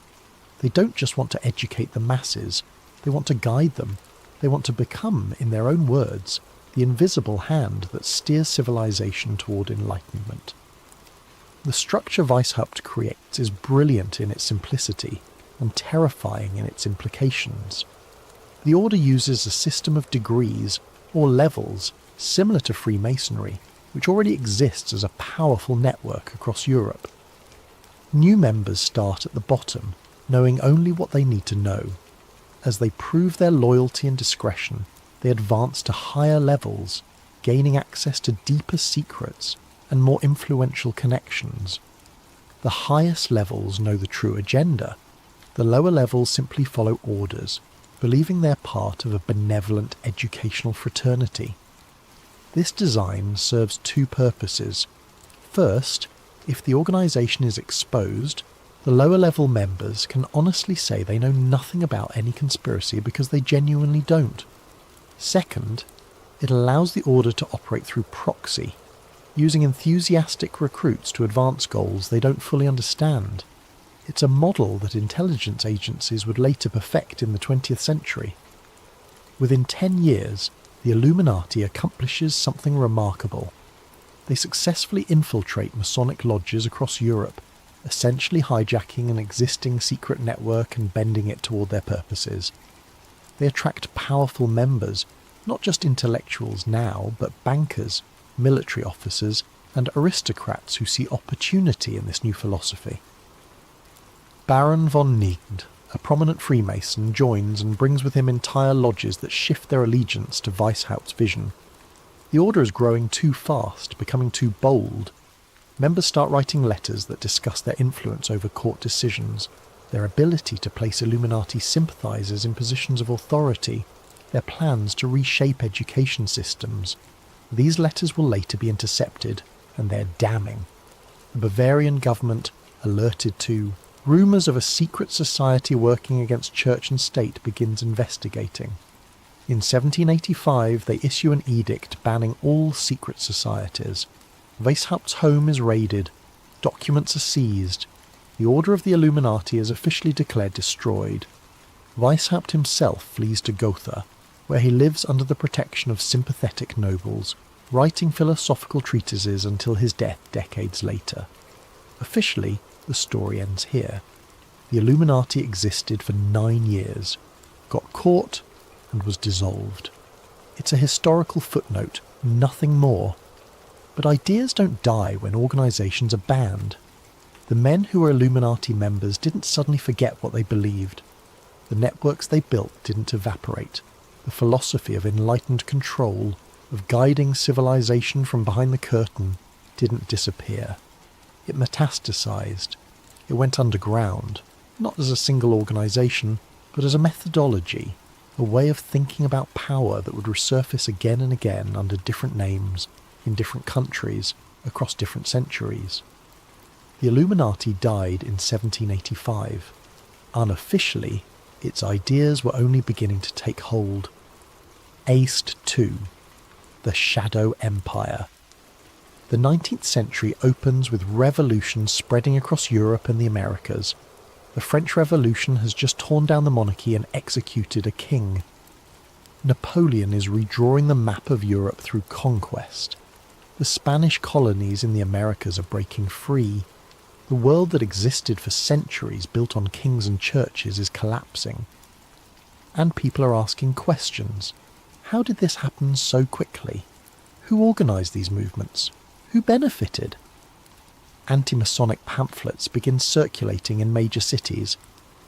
They don't just want to educate the masses, they want to guide them. They want to become, in their own words, the invisible hand that steers civilization toward enlightenment. The structure Weishaupt creates is brilliant in its simplicity and terrifying in its implications. The order uses a system of degrees, or levels, similar to Freemasonry, which already exists as a powerful network across Europe. New members start at the bottom, knowing only what they need to know. As they prove their loyalty and discretion, they advance to higher levels, gaining access to deeper secrets and more influential connections. The highest levels know the true agenda. The lower levels simply follow orders, believing they're part of a benevolent educational fraternity. This design serves two purposes. First, if the organisation is exposed, the lower level members can honestly say they know nothing about any conspiracy because they genuinely don't. Second, it allows the order to operate through proxy, using enthusiastic recruits to advance goals they don't fully understand. It's a model that intelligence agencies would later perfect in the 20th century. Within 10 years, the Illuminati accomplishes something remarkable. They successfully infiltrate Masonic lodges across Europe, essentially hijacking an existing secret network and bending it toward their purposes. They attract powerful members, not just intellectuals now, but bankers, military officers, and aristocrats who see opportunity in this new philosophy. Baron von Nied, a prominent Freemason, joins and brings with him entire lodges that shift their allegiance to Weishaupt's vision. The order is growing too fast, becoming too bold. Members start writing letters that discuss their influence over court decisions, their ability to place Illuminati sympathisers in positions of authority, their plans to reshape education systems. These letters will later be intercepted, and they're damning. The Bavarian government, alerted to rumours of a secret society working against church and state, begins investigating. In 1785 they issue an edict banning all secret societies. Weishaupt's home is raided, documents are seized, the order of the Illuminati is officially declared destroyed. Weishaupt himself flees to Gotha, where he lives under the protection of sympathetic nobles, writing philosophical treatises until his death decades later. Officially, the story ends here. The Illuminati existed for 9 years, got caught, and was dissolved. It's a historical footnote, nothing more. But ideas don't die when organisations are banned. The men who were Illuminati members didn't suddenly forget what they believed. The networks they built didn't evaporate. The philosophy of enlightened control, of guiding civilization from behind the curtain, didn't disappear. It metastasized. It went underground, not as a single organisation, but as a methodology, a way of thinking about power that would resurface again and again under different names, in different countries, across different centuries. The Illuminati died in 1785. Unofficially, its ideas were only beginning to take hold. Aced 2. The Shadow Empire. The 19th century opens with revolutions spreading across Europe and the Americas. The French Revolution has just torn down the monarchy and executed a king. Napoleon is redrawing the map of Europe through conquest. The Spanish colonies in the Americas are breaking free. The world that existed for centuries built on kings and churches is collapsing. And people are asking questions. How did this happen so quickly? Who organised these movements? Who benefited? Anti-Masonic pamphlets begin circulating in major cities.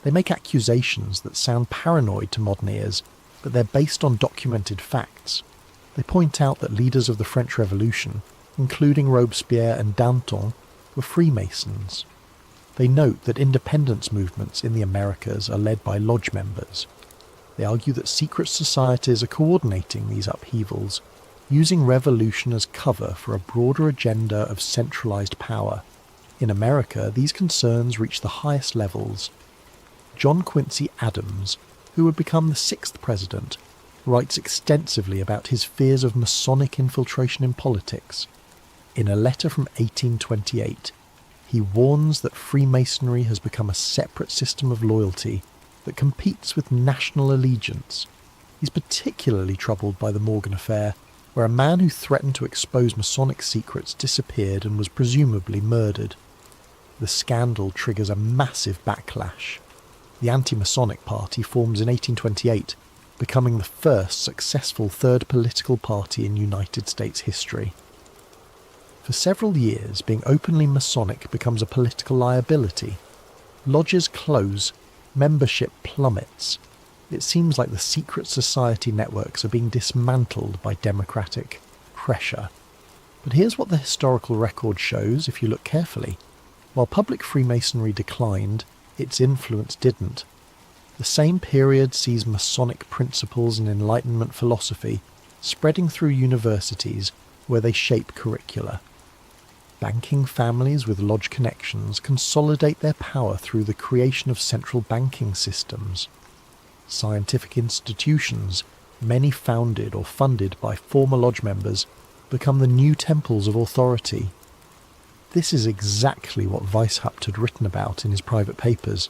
They make accusations that sound paranoid to modern ears, but they're based on documented facts. They point out that leaders of the French Revolution, including Robespierre and Danton, were Freemasons. They note that independence movements in the Americas are led by lodge members. They argue that secret societies are coordinating these upheavals, using revolution as cover for a broader agenda of centralised power. In America, these concerns reach the highest levels. John Quincy Adams, who would become the 6th president, writes extensively about his fears of Masonic infiltration in politics. In a letter from 1828, he warns that Freemasonry has become a separate system of loyalty that competes with national allegiance. He's particularly troubled by the Morgan affair, where a man who threatened to expose Masonic secrets disappeared and was presumably murdered. The scandal triggers a massive backlash. The Anti-Masonic Party forms in 1828, becoming the first successful third political party in United States history. For several years, being openly Masonic becomes a political liability. Lodges close, membership plummets. It seems like the secret society networks are being dismantled by democratic pressure. But here's what the historical record shows if you look carefully. While public Freemasonry declined, its influence didn't. The same period sees Masonic principles and Enlightenment philosophy spreading through universities where they shape curricula. Banking families with lodge connections consolidate their power through the creation of central banking systems. Scientific institutions, many founded or funded by former lodge members, become the new temples of authority. This is exactly what Weishaupt had written about in his private papers.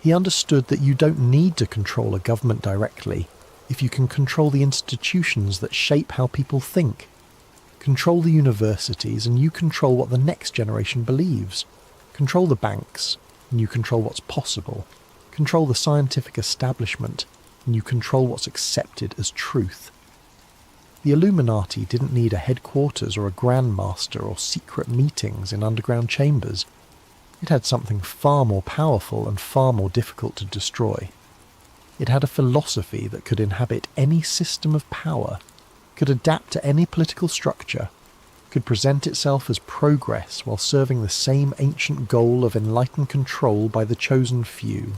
He understood that you don't need to control a government directly if you can control the institutions that shape how people think. Control the universities and you control what the next generation believes. Control the banks and you control what's possible. Control the scientific establishment and you control what's accepted as truth. The Illuminati didn't need a headquarters or a Grand Master or secret meetings in underground chambers. It had something far more powerful and far more difficult to destroy. It had a philosophy that could inhabit any system of power, could adapt to any political structure, could present itself as progress while serving the same ancient goal of enlightened control by the chosen few.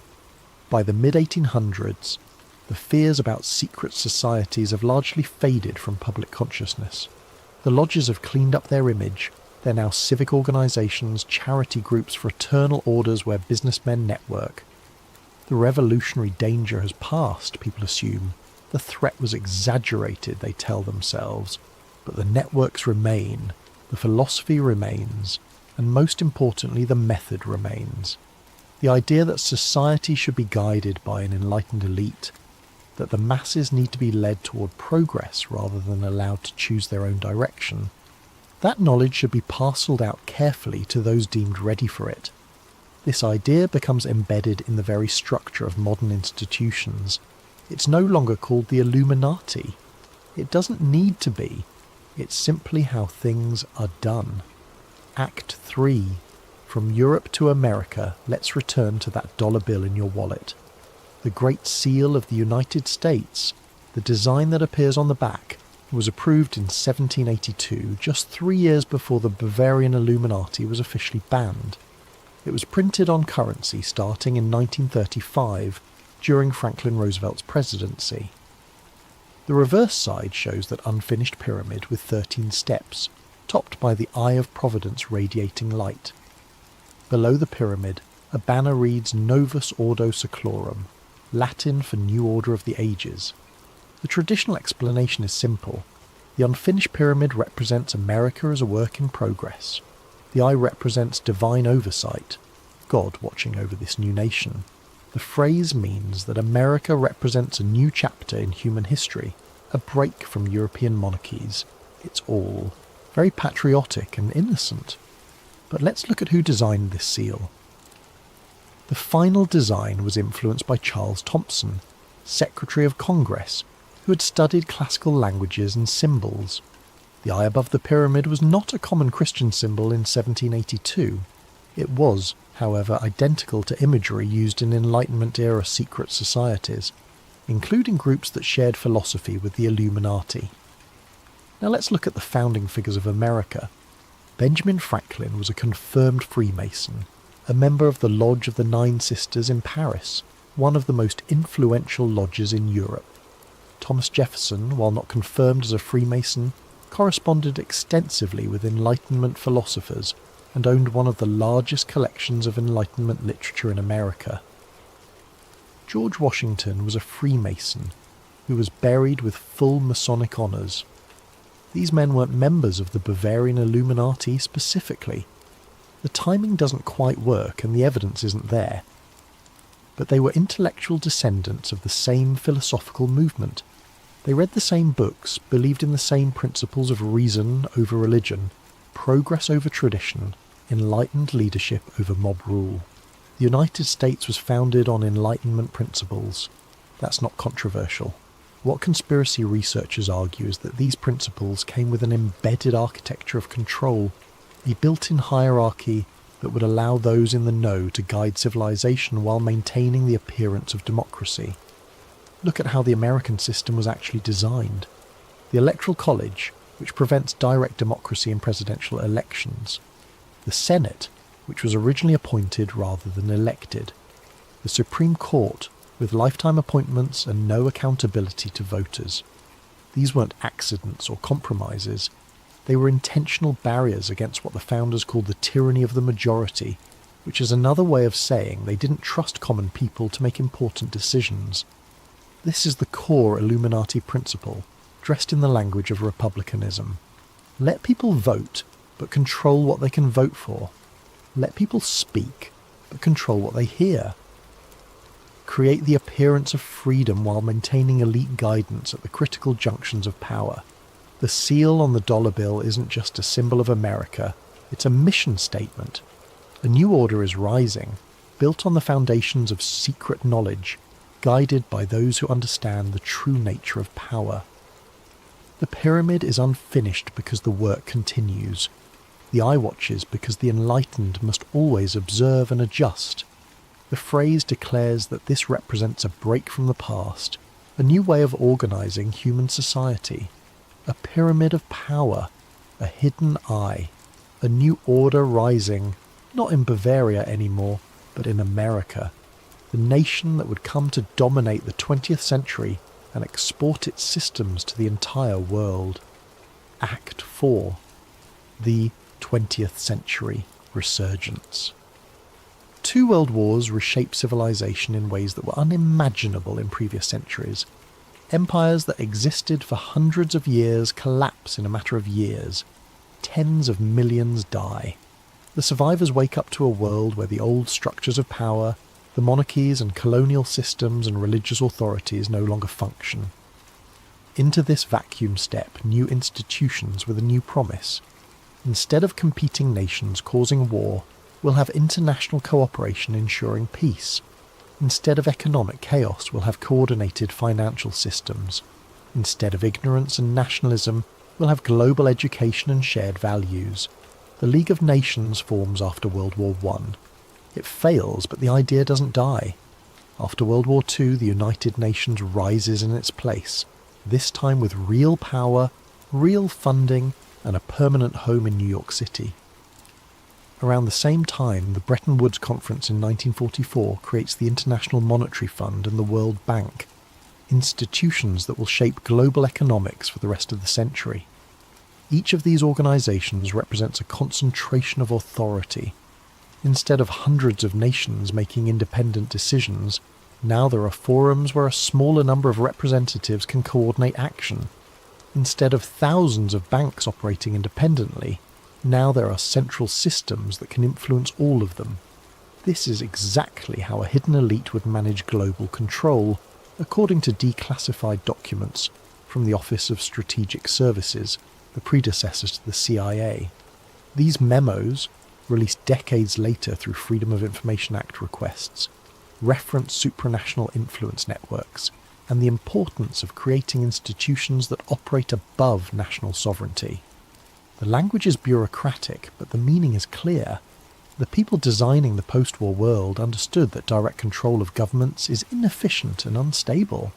By the mid-1800s, the fears about secret societies have largely faded from public consciousness. The lodges have cleaned up their image. They're now civic organisations, charity groups, fraternal orders where businessmen network. The revolutionary danger has passed, people assume. The threat was exaggerated, they tell themselves. But the networks remain, the philosophy remains, and most importantly, the method remains. The idea that society should be guided by an enlightened elite, that the masses need to be led toward progress rather than allowed to choose their own direction. That knowledge should be parcelled out carefully to those deemed ready for it. This idea becomes embedded in the very structure of modern institutions. It's no longer called the Illuminati. It doesn't need to be. It's simply how things are done. Act 3. From Europe to America, let's return to that dollar bill in your wallet. The Great Seal of the United States, the design that appears on the back, was approved in 1782, just 3 years before the Bavarian Illuminati was officially banned. It was printed on currency starting in 1935, during Franklin Roosevelt's presidency. The reverse side shows that unfinished pyramid with 13 steps, topped by the Eye of Providence radiating light. Below the pyramid, a banner reads Novus Ordo Seclorum, Latin for New Order of the Ages. The traditional explanation is simple. The unfinished pyramid represents America as a work in progress. The eye represents divine oversight, God watching over this new nation. The phrase means that America represents a new chapter in human history, a break from European monarchies. It's all very patriotic and innocent. But let's look at who designed this seal. The final design was influenced by Charles Thomson, Secretary of Congress, who had studied classical languages and symbols. The eye above the pyramid was not a common Christian symbol in 1782. It was, however, identical to imagery used in Enlightenment-era secret societies, including groups that shared philosophy with the Illuminati. Now let's look at the founding figures of America. Benjamin Franklin was a confirmed Freemason, a member of the Lodge of the Nine Sisters in Paris, one of the most influential lodges in Europe. Thomas Jefferson, while not confirmed as a Freemason, corresponded extensively with Enlightenment philosophers and owned one of the largest collections of Enlightenment literature in America. George Washington was a Freemason who was buried with full Masonic honours. These men weren't members of the Bavarian Illuminati specifically. The timing doesn't quite work and the evidence isn't there. But they were intellectual descendants of the same philosophical movement. They read the same books, believed in the same principles of reason over religion, progress over tradition, enlightened leadership over mob rule. The United States was founded on Enlightenment principles. That's not controversial. What conspiracy researchers argue is that these principles came with an embedded architecture of control, a built-in hierarchy that would allow those in the know to guide civilization while maintaining the appearance of democracy. Look at how the American system was actually designed. The Electoral College, which prevents direct democracy in presidential elections. The Senate, which was originally appointed rather than elected. The Supreme Court, with lifetime appointments and no accountability to voters. These weren't accidents or compromises. They were intentional barriers against what the founders called the tyranny of the majority, which is another way of saying they didn't trust common people to make important decisions. This is the core Illuminati principle, dressed in the language of republicanism. Let people vote, but control what they can vote for. Let people speak, but control what they hear. Create the appearance of freedom while maintaining elite guidance at the critical junctions of power. The seal on the dollar bill isn't just a symbol of America, it's a mission statement. A new order is rising, built on the foundations of secret knowledge, guided by those who understand the true nature of power. The pyramid is unfinished because the work continues. The eye watches because the enlightened must always observe and adjust. The phrase declares that this represents a break from the past, a new way of organising human society, a pyramid of power, a hidden eye, a new order rising, not in Bavaria anymore, but in America, the nation that would come to dominate the 20th century and export its systems to the entire world. Act 4. The 20th Century Resurgence. 2 world wars reshaped civilization in ways that were unimaginable in previous centuries. Empires that existed for hundreds of years collapse in a matter of years. Tens of millions die. The survivors wake up to a world where the old structures of power, the monarchies and colonial systems and religious authorities no longer function. Into this vacuum step new institutions with a new promise. Instead of competing nations causing war, we'll have international cooperation ensuring peace. Instead of economic chaos, we'll have coordinated financial systems. Instead of ignorance and nationalism, we'll have global education and shared values. The League of Nations forms after World War I. It fails, but the idea doesn't die. After World War II, the United Nations rises in its place, this time with real power, real funding, and a permanent home in New York City. Around the same time, the Bretton Woods Conference in 1944 creates the International Monetary Fund and the World Bank, institutions that will shape global economics for the rest of the century. Each of these organisations represents a concentration of authority. Instead of hundreds of nations making independent decisions, now there are forums where a smaller number of representatives can coordinate action. Instead of thousands of banks operating independently, now there are central systems that can influence all of them. This is exactly how a hidden elite would manage global control, according to declassified documents from the Office of Strategic Services, the predecessors to the CIA. These memos, released decades later through Freedom of Information Act requests, reference supranational influence networks and the importance of creating institutions that operate above national sovereignty. The language is bureaucratic, but the meaning is clear. The people designing the post-war world understood that direct control of governments is inefficient and unstable.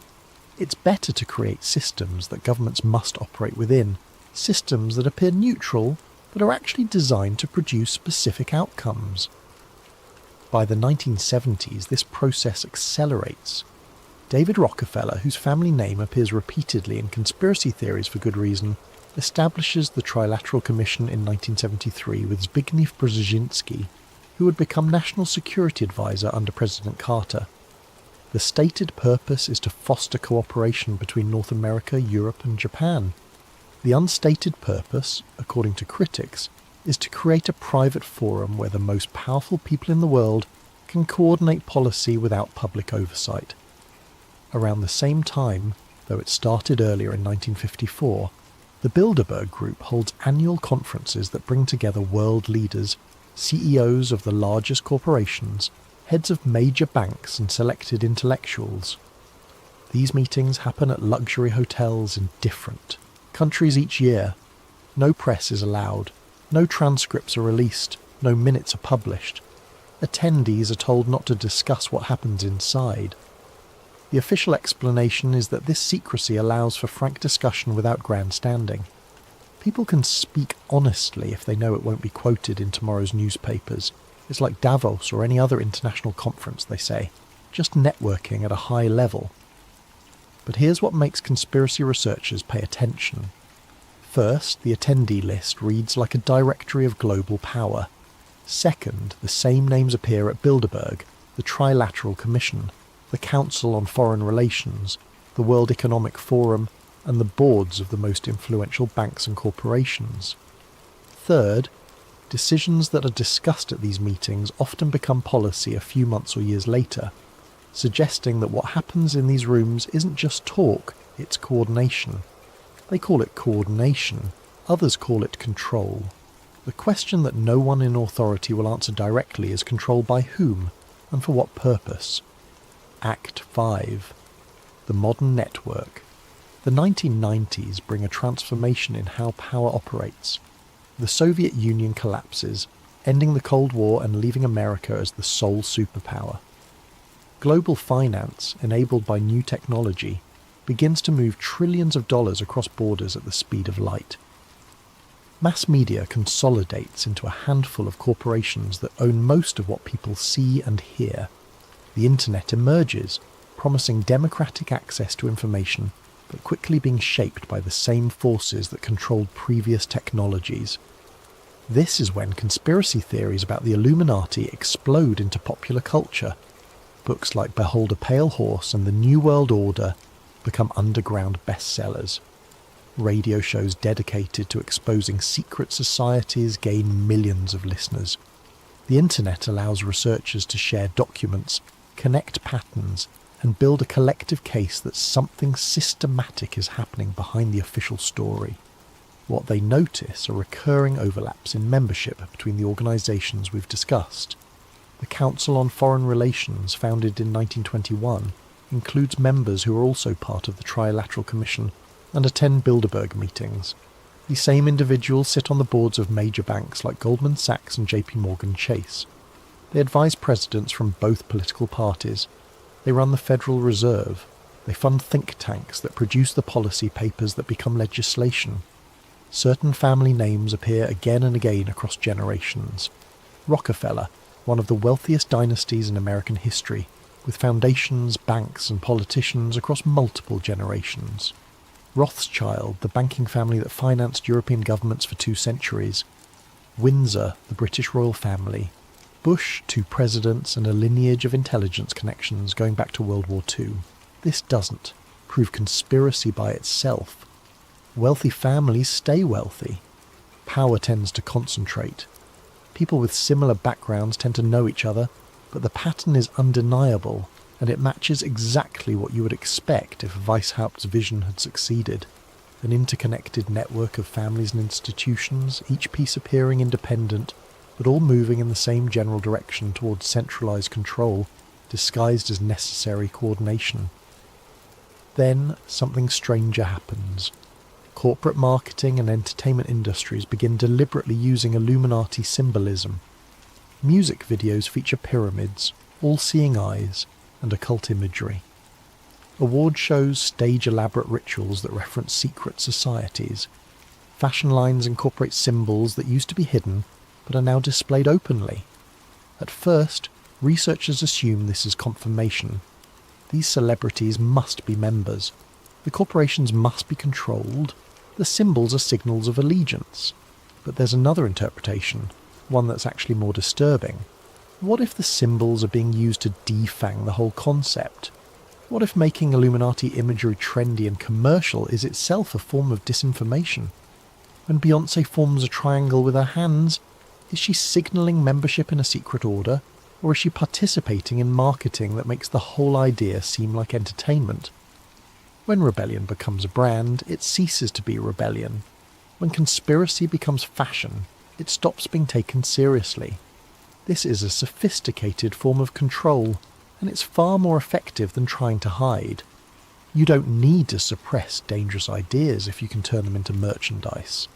It's better to create systems that governments must operate within, systems that appear neutral but are actually designed to produce specific outcomes. By the 1970s, this process accelerates. David Rockefeller, whose family name appears repeatedly in conspiracy theories for good reason, establishes the Trilateral Commission in 1973 with Zbigniew Brzezinski, who would become National Security Advisor under President Carter. The stated purpose is to foster cooperation between North America, Europe and Japan. The unstated purpose, according to critics, is to create a private forum where the most powerful people in the world can coordinate policy without public oversight. Around the same time, though it started earlier in 1954, the Bilderberg Group holds annual conferences that bring together world leaders, CEOs of the largest corporations, heads of major banks and selected intellectuals. These meetings happen at luxury hotels in different countries each year. No press is allowed, no transcripts are released, no minutes are published. Attendees are told not to discuss what happens inside. The official explanation is that this secrecy allows for frank discussion without grandstanding. People can speak honestly if they know it won't be quoted in tomorrow's newspapers. It's like Davos or any other international conference, they say, just networking at a high level. But here's what makes conspiracy researchers pay attention. First, the attendee list reads like a directory of global power. Second, the same names appear at Bilderberg, the Trilateral Commission, the Council on Foreign Relations, the World Economic Forum, and the boards of the most influential banks and corporations. Third, decisions that are discussed at these meetings often become policy a few months or years later, suggesting that what happens in these rooms isn't just talk, it's coordination. They call it coordination, others call it control. The question that no one in authority will answer directly is control by whom, and for what purpose. Act 5. The Modern Network. The 1990s bring a transformation in how power operates. The Soviet Union collapses, ending the Cold War and leaving America as the sole superpower. Global finance, enabled by new technology, begins to move trillions of dollars across borders at the speed of light. Mass media consolidates into a handful of corporations that own most of what people see and hear. The internet emerges, promising democratic access to information, but quickly being shaped by the same forces that controlled previous technologies. This is when conspiracy theories about the Illuminati explode into popular culture. Books like Behold a Pale Horse and The New World Order become underground bestsellers. Radio shows dedicated to exposing secret societies gain millions of listeners. The internet allows researchers to share documents, connect patterns, and build a collective case that something systematic is happening behind the official story. What they notice are recurring overlaps in membership between the organisations we've discussed. The Council on Foreign Relations, founded in 1921, includes members who are also part of the Trilateral Commission and attend Bilderberg meetings. These same individuals sit on the boards of major banks like Goldman Sachs and JP Morgan Chase. They advise presidents from both political parties. They run the Federal Reserve. They fund think tanks that produce the policy papers that become legislation. Certain family names appear again and again across generations. Rockefeller, one of the wealthiest dynasties in American history, with foundations, banks and politicians across multiple generations. Rothschild, the banking family that financed European governments for 2 centuries. Windsor, the British royal family. Bush, 2 presidents and a lineage of intelligence connections going back to World War II. This doesn't prove conspiracy by itself. Wealthy families stay wealthy. Power tends to concentrate. People with similar backgrounds tend to know each other, but the pattern is undeniable, and it matches exactly what you would expect if Weishaupt's vision had succeeded. An interconnected network of families and institutions, each piece appearing independent, but all moving in the same general direction towards centralised control, disguised as necessary coordination. Then something stranger happens. Corporate marketing and entertainment industries begin deliberately using Illuminati symbolism. Music videos feature pyramids, all-seeing eyes, and occult imagery. Award shows stage elaborate rituals that reference secret societies. Fashion lines incorporate symbols that used to be hidden, but are now displayed openly. At first, researchers assume this is confirmation. These celebrities must be members. The corporations must be controlled. The symbols are signals of allegiance. But there's another interpretation, one that's actually more disturbing. What if the symbols are being used to defang the whole concept? What if making Illuminati imagery trendy and commercial is itself a form of disinformation? When Beyoncé forms a triangle with her hands, is she signalling membership in a secret order, or is she participating in marketing that makes the whole idea seem like entertainment? When rebellion becomes a brand, it ceases to be rebellion. When conspiracy becomes fashion, it stops being taken seriously. This is a sophisticated form of control, and it's far more effective than trying to hide. You don't need to suppress dangerous ideas if you can turn them into merchandise.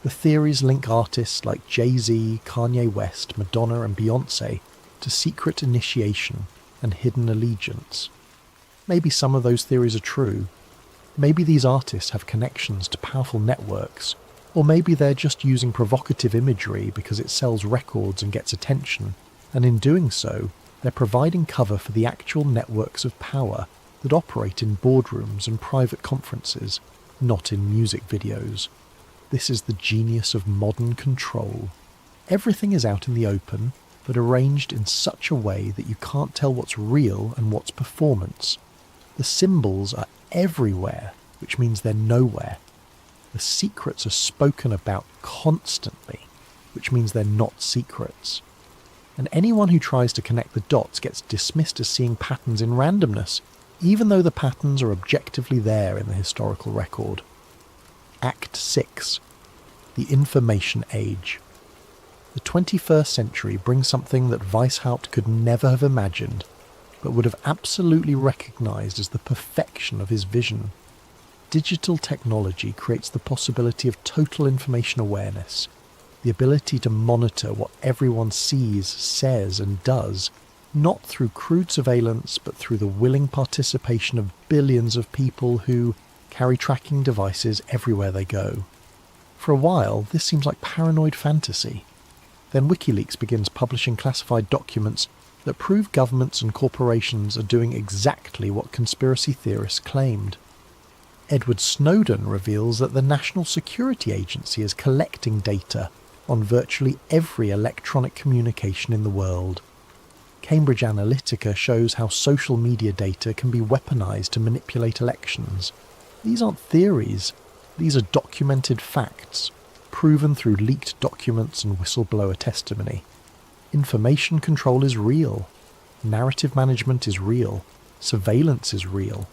The theories link artists like Jay-Z, Kanye West, Madonna and Beyoncé to secret initiation and hidden allegiance. Maybe some of those theories are true. Maybe these artists have connections to powerful networks, or maybe they're just using provocative imagery because it sells records and gets attention, and in doing so, they're providing cover for the actual networks of power that operate in boardrooms and private conferences, not in music videos. This is the genius of modern control. Everything is out in the open, but arranged in such a way that you can't tell what's real and what's performance. The symbols are everywhere, which means they're nowhere. The secrets are spoken about constantly, which means they're not secrets. And anyone who tries to connect the dots gets dismissed as seeing patterns in randomness, even though the patterns are objectively there in the historical record. Act 6. The Information Age. The 21st century brings something that Weishaupt could never have imagined, but would have absolutely recognised as the perfection of his vision. Digital technology creates the possibility of total information awareness, the ability to monitor what everyone sees, says and does, not through crude surveillance but through the willing participation of billions of people who carry tracking devices everywhere they go. For a while, this seems like paranoid fantasy. Then WikiLeaks begins publishing classified documents that prove governments and corporations are doing exactly what conspiracy theorists claimed. Edward Snowden reveals that the National Security Agency is collecting data on virtually every electronic communication in the world. Cambridge Analytica shows how social media data can be weaponized to manipulate elections. These aren't theories, these are documented facts, proven through leaked documents and whistleblower testimony. Information control is real. Narrative management is real. Surveillance is real.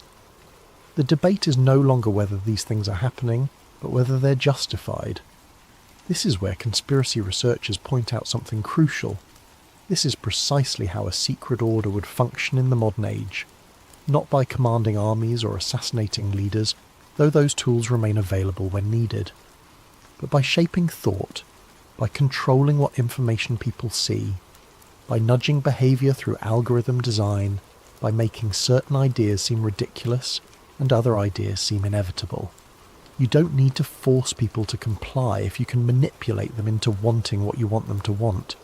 The debate is no longer whether these things are happening, but whether they're justified. This is where conspiracy researchers point out something crucial. This is precisely how a secret order would function in the modern age. Not by commanding armies or assassinating leaders, though those tools remain available when needed, but by shaping thought, by controlling what information people see, by nudging behaviour through algorithm design, by making certain ideas seem ridiculous and other ideas seem inevitable. You don't need to force people to comply if you can manipulate them into wanting what you want them to want.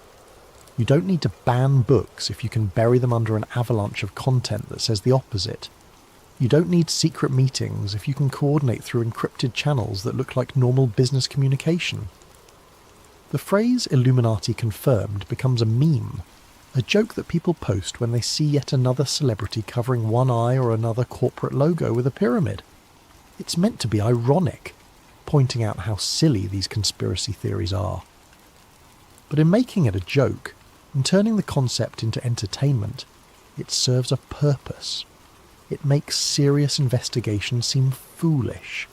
You don't need to ban books if you can bury them under an avalanche of content that says the opposite. You don't need secret meetings if you can coordinate through encrypted channels that look like normal business communication. The phrase Illuminati confirmed becomes a meme, a joke that people post when they see yet another celebrity covering one eye or another corporate logo with a pyramid. It's meant to be ironic, pointing out how silly these conspiracy theories are. But in making it a joke, in turning the concept into entertainment, it serves a purpose. It makes serious investigation seem foolish.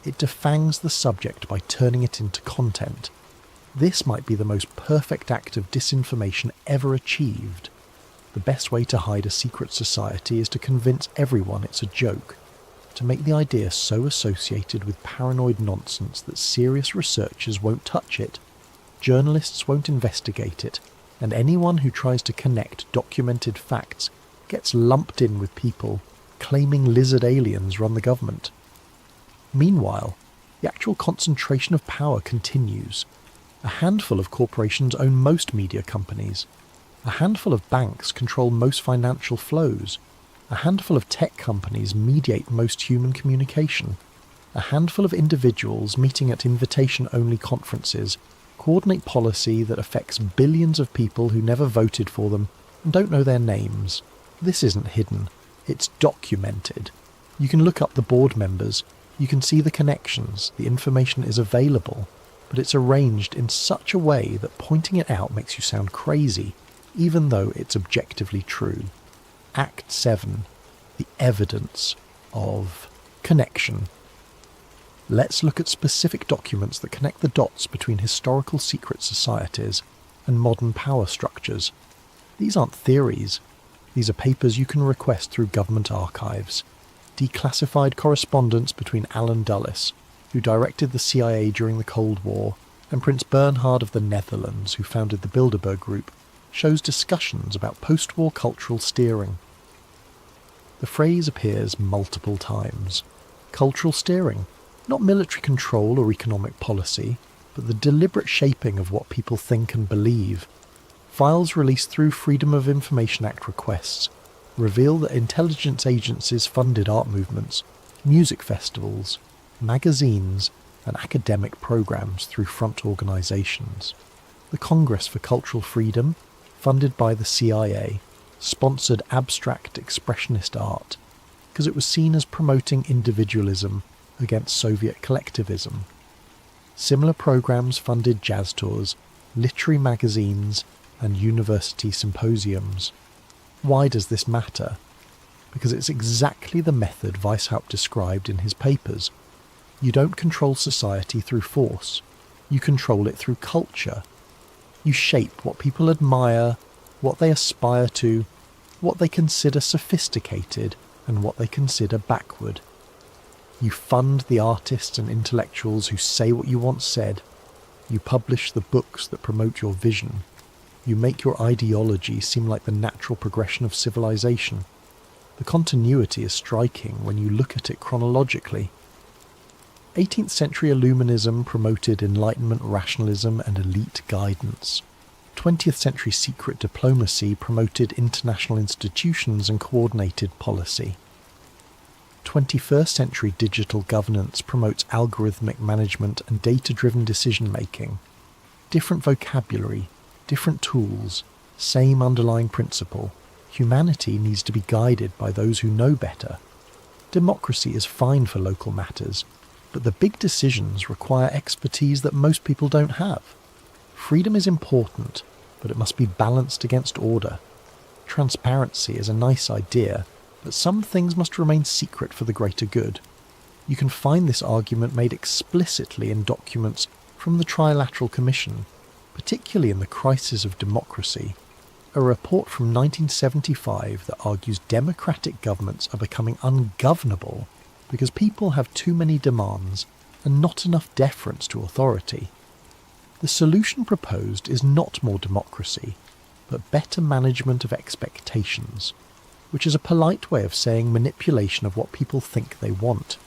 It defangs the subject by turning it into content. This might be the most perfect act of disinformation ever achieved. The best way to hide a secret society is to convince everyone it's a joke, to make the idea so associated with paranoid nonsense that serious researchers won't touch it, journalists won't investigate it, and anyone who tries to connect documented facts gets lumped in with people claiming lizard aliens run the government. Meanwhile, the actual concentration of power continues. A handful of corporations own most media companies. A handful of banks control most financial flows. A handful of tech companies mediate most human communication. A handful of individuals meeting at invitation-only conferences coordinate policy that affects billions of people who never voted for them and don't know their names. This isn't hidden. It's documented. You can look up the board members, you can see the connections, the information is available, but it's arranged in such a way that pointing it out makes you sound crazy, even though it's objectively true. Act 7. The evidence of connection. Let's look at specific documents that connect the dots between historical secret societies and modern power structures. These aren't theories. These are papers you can request through government archives. Declassified correspondence between Alan Dulles, who directed the CIA during the Cold War, and Prince Bernhard of the Netherlands, who founded the Bilderberg Group, shows discussions about post-war cultural steering. The phrase appears multiple times. Cultural steering, not military control or economic policy, but the deliberate shaping of what people think and believe. Files released through Freedom of Information Act requests reveal that intelligence agencies funded art movements, music festivals, magazines, and academic programs through front organisations. The Congress for Cultural Freedom, funded by the CIA, sponsored abstract expressionist art because it was seen as promoting individualism against Soviet collectivism. Similar programs funded jazz tours, literary magazines, and university symposiums. Why does this matter? Because it's exactly the method Weishaupt described in his papers. You don't control society through force. You control it through culture. You shape what people admire, what they aspire to, what they consider sophisticated, and what they consider backward. You fund the artists and intellectuals who say what you want said. You publish the books that promote your vision. You make your ideology seem like the natural progression of civilization. The continuity is striking when you look at it chronologically. 18th century Illuminism promoted Enlightenment rationalism and elite guidance. 20th century secret diplomacy promoted international institutions and coordinated policy. 21st century digital governance promotes algorithmic management and data-driven decision-making. Different vocabulary, different tools, same underlying principle. Humanity needs to be guided by those who know better. Democracy is fine for local matters, but the big decisions require expertise that most people don't have. Freedom is important, but it must be balanced against order. Transparency is a nice idea, but some things must remain secret for the greater good. You can find this argument made explicitly in documents from the Trilateral Commission, particularly in The Crisis of Democracy, a report from 1975 that argues democratic governments are becoming ungovernable because people have too many demands and not enough deference to authority. The solution proposed is not more democracy, but better management of expectations, which is a polite way of saying manipulation of what people think they want.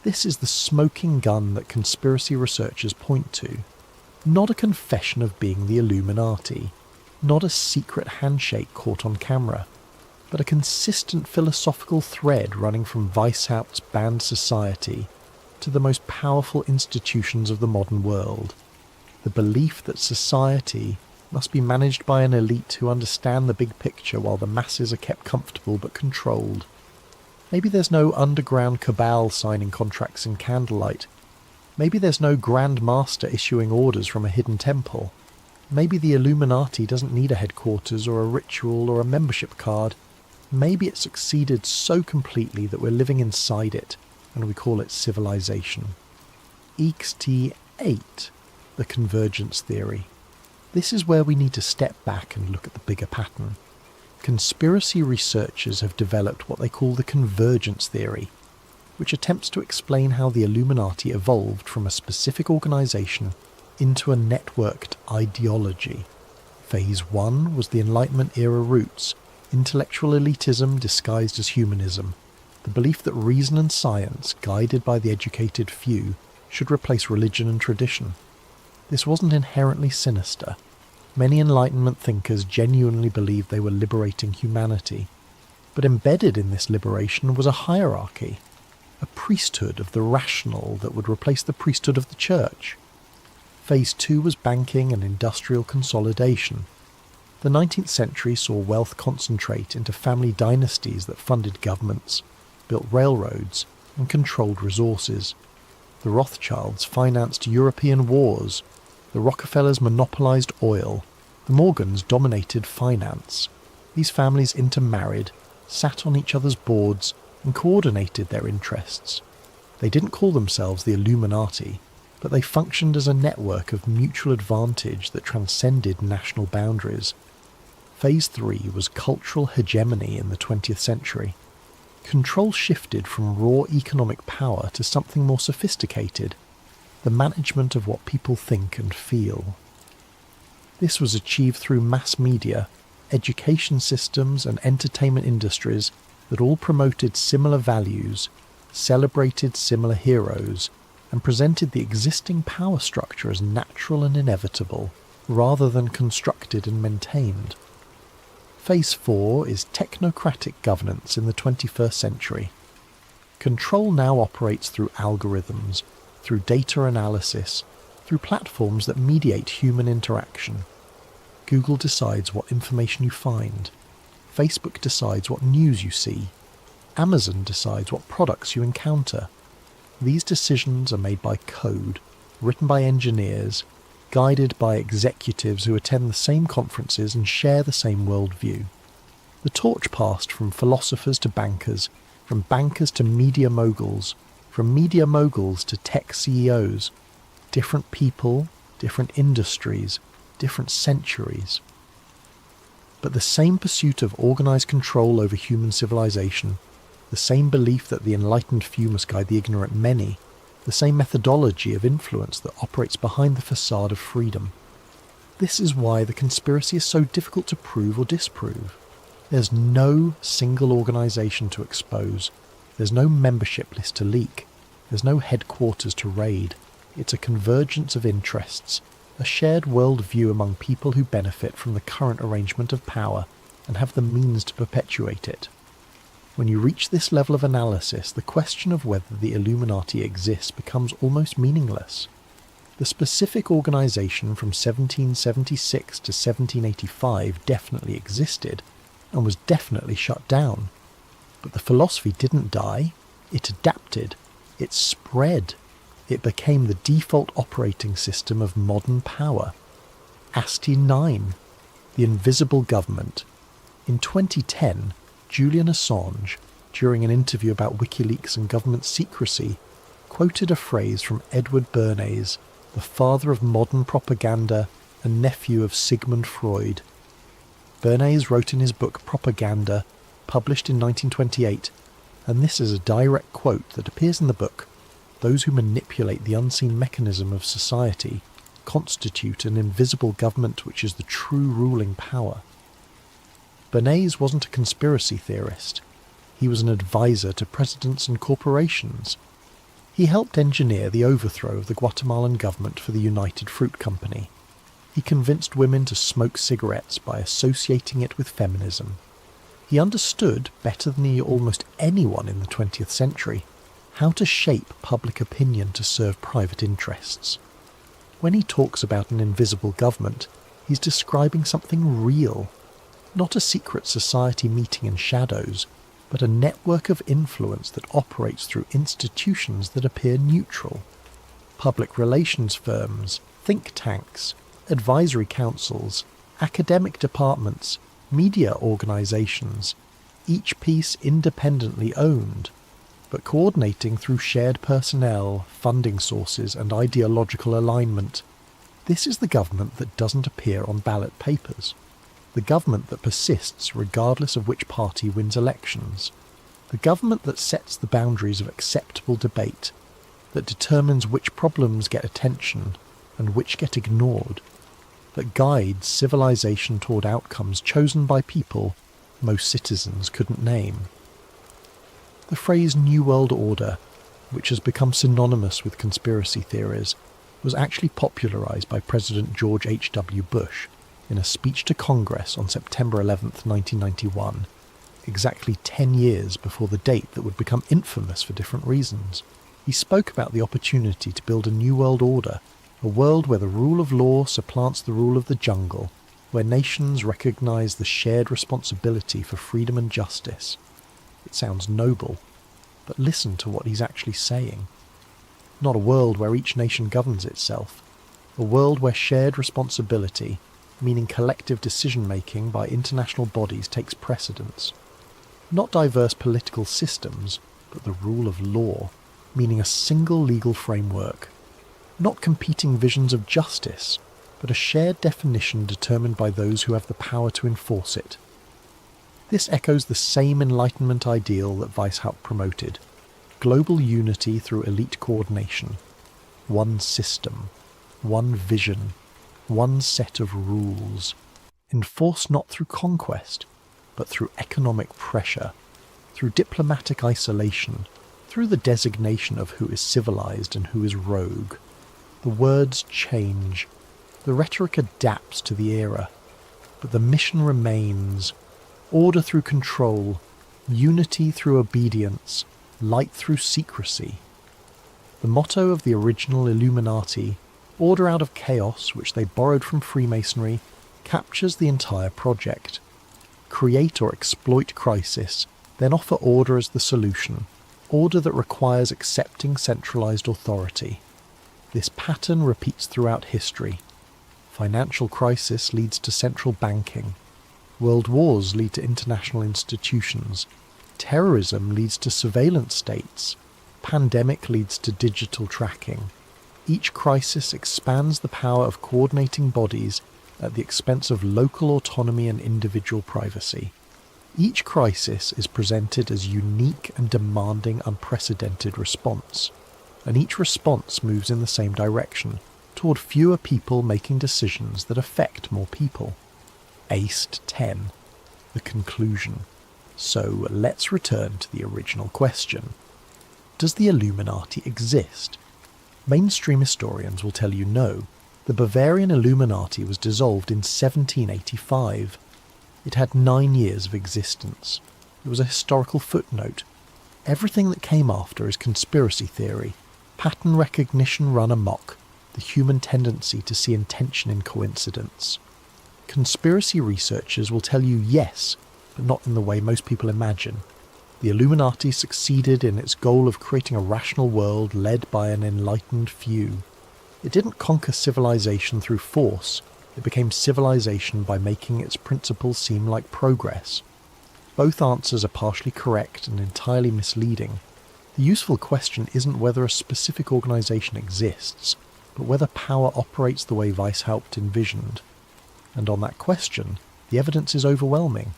This is the smoking gun that conspiracy researchers point to. Not a confession of being the Illuminati, not a secret handshake caught on camera, but a consistent philosophical thread running from Weishaupt's banned society to the most powerful institutions of the modern world. The belief that society must be managed by an elite who understand the big picture while the masses are kept comfortable but controlled. Maybe there's no underground cabal signing contracts in candlelight. Maybe there's no Grand Master issuing orders from a hidden temple. Maybe the Illuminati doesn't need a headquarters or a ritual or a membership card. Maybe it succeeded so completely that we're living inside it, and we call it civilization. EXT8, the convergence theory. This is where we need to step back and look at the bigger pattern. Conspiracy researchers have developed what they call the convergence theory, which attempts to explain how the Illuminati evolved from a specific organisation into a networked ideology. Phase 1 was the Enlightenment era roots, intellectual elitism disguised as humanism, the belief that reason and science, guided by the educated few, should replace religion and tradition. This wasn't inherently sinister. Many Enlightenment thinkers genuinely believed they were liberating humanity. But embedded in this liberation was a hierarchy, a priesthood of the rational that would replace the priesthood of the church. Phase 2 was banking and industrial consolidation. The 19th century saw wealth concentrate into family dynasties that funded governments, built railroads, and controlled resources. The Rothschilds financed European wars. The Rockefellers monopolized oil. The Morgans dominated finance. These families intermarried, sat on each other's boards, and coordinated their interests. They didn't call themselves the Illuminati, but they functioned as a network of mutual advantage that transcended national boundaries. Phase 3 was cultural hegemony in the 20th century. Control shifted from raw economic power to something more sophisticated, the management of what people think and feel. This was achieved through mass media, education systems and entertainment industries that all promoted similar values, celebrated similar heroes, and presented the existing power structure as natural and inevitable, rather than constructed and maintained. Phase 4 is technocratic governance in the 21st century. Control now operates through algorithms, through data analysis, through platforms that mediate human interaction. Google decides what information you find. Facebook decides what news you see. Amazon decides what products you encounter. These decisions are made by code, written by engineers, guided by executives who attend the same conferences and share the same worldview. The torch passed from philosophers to bankers, from bankers to media moguls, from media moguls to tech CEOs. Different people, different industries, different centuries. But the same pursuit of organised control over human civilization, the same belief that the enlightened few must guide the ignorant many, the same methodology of influence that operates behind the facade of freedom. This is why the conspiracy is so difficult to prove or disprove. There's no single organisation to expose. There's no membership list to leak. There's no headquarters to raid. It's a convergence of interests, a shared world view among people who benefit from the current arrangement of power and have the means to perpetuate it. When you reach this level of analysis, the question of whether the Illuminati exists becomes almost meaningless. The specific organisation from 1776 to 1785 definitely existed, and was definitely shut down. But the philosophy didn't die, it adapted, it spread. It became the default operating system of modern power. ASTI 9, the invisible government. In 2010, Julian Assange, during an interview about WikiLeaks and government secrecy, quoted a phrase from Edward Bernays, the father of modern propaganda and nephew of Sigmund Freud. Bernays wrote in his book Propaganda, published in 1928, and this is a direct quote that appears in the book: "Those who manipulate the unseen mechanism of society constitute an invisible government which is the true ruling power." Bernays wasn't a conspiracy theorist. He was an advisor to presidents and corporations. He helped engineer the overthrow of the Guatemalan government for the United Fruit Company. He convinced women to smoke cigarettes by associating it with feminism. He understood, better than almost anyone in the 20th century, how to shape public opinion to serve private interests. When he talks about an invisible government, he's describing something real, not a secret society meeting in shadows, but a network of influence that operates through institutions that appear neutral. Public relations firms, think tanks, advisory councils, academic departments, media organisations, each piece independently owned, but coordinating through shared personnel, funding sources and ideological alignment. This is the government that doesn't appear on ballot papers. The government that persists regardless of which party wins elections. The government that sets the boundaries of acceptable debate, that determines which problems get attention and which get ignored, that guides civilization toward outcomes chosen by people most citizens couldn't name. The phrase New World Order, which has become synonymous with conspiracy theories, was actually popularized by President George H.W. Bush in a speech to Congress on September 11, 1991, exactly 10 years before the date that would become infamous for different reasons. He spoke about the opportunity to build a new world order, a world where the rule of law supplants the rule of the jungle, where nations recognize the shared responsibility for freedom and justice. It sounds noble, but listen to what he's actually saying. Not a world where each nation governs itself, a world where shared responsibility, meaning collective decision-making by international bodies, takes precedence. Not diverse political systems, but the rule of law, meaning a single legal framework. Not competing visions of justice, but a shared definition determined by those who have the power to enforce it. This echoes the same Enlightenment ideal that Weishaupt promoted: global unity through elite coordination, one system, one vision, one set of rules, enforced not through conquest, but through economic pressure, through diplomatic isolation, through the designation of who is civilized and who is rogue. The words change, the rhetoric adapts to the era, but the mission remains: order through control, unity through obedience, light through secrecy. The motto of the original Illuminati, order out of chaos, which they borrowed from Freemasonry, captures the entire project. Create or exploit crisis, then offer order as the solution, order that requires accepting centralized authority. This pattern repeats throughout history. Financial crisis leads to central banking. World wars lead to international institutions. Terrorism leads to surveillance states. Pandemic leads to digital tracking. Each crisis expands the power of coordinating bodies at the expense of local autonomy and individual privacy. Each crisis is presented as unique and demanding unprecedented response, and each response moves in the same direction, toward fewer people making decisions that affect more people. Aced 10. The conclusion. So let's return to the original question. Does the Illuminati exist? Mainstream historians will tell you no. The Bavarian Illuminati was dissolved in 1785. It had 9 years of existence. It was a historical footnote. Everything that came after is conspiracy theory, pattern recognition run amok, the human tendency to see intention in coincidence. Conspiracy researchers will tell you yes, but not in the way most people imagine. The Illuminati succeeded in its goal of creating a rational world led by an enlightened few. It didn't conquer civilization through force. It became civilization by making its principles seem like progress. Both answers are partially correct and entirely misleading. The useful question isn't whether a specific organization exists, but whether power operates the way Weishaupt envisioned. And on that question, the evidence is overwhelming.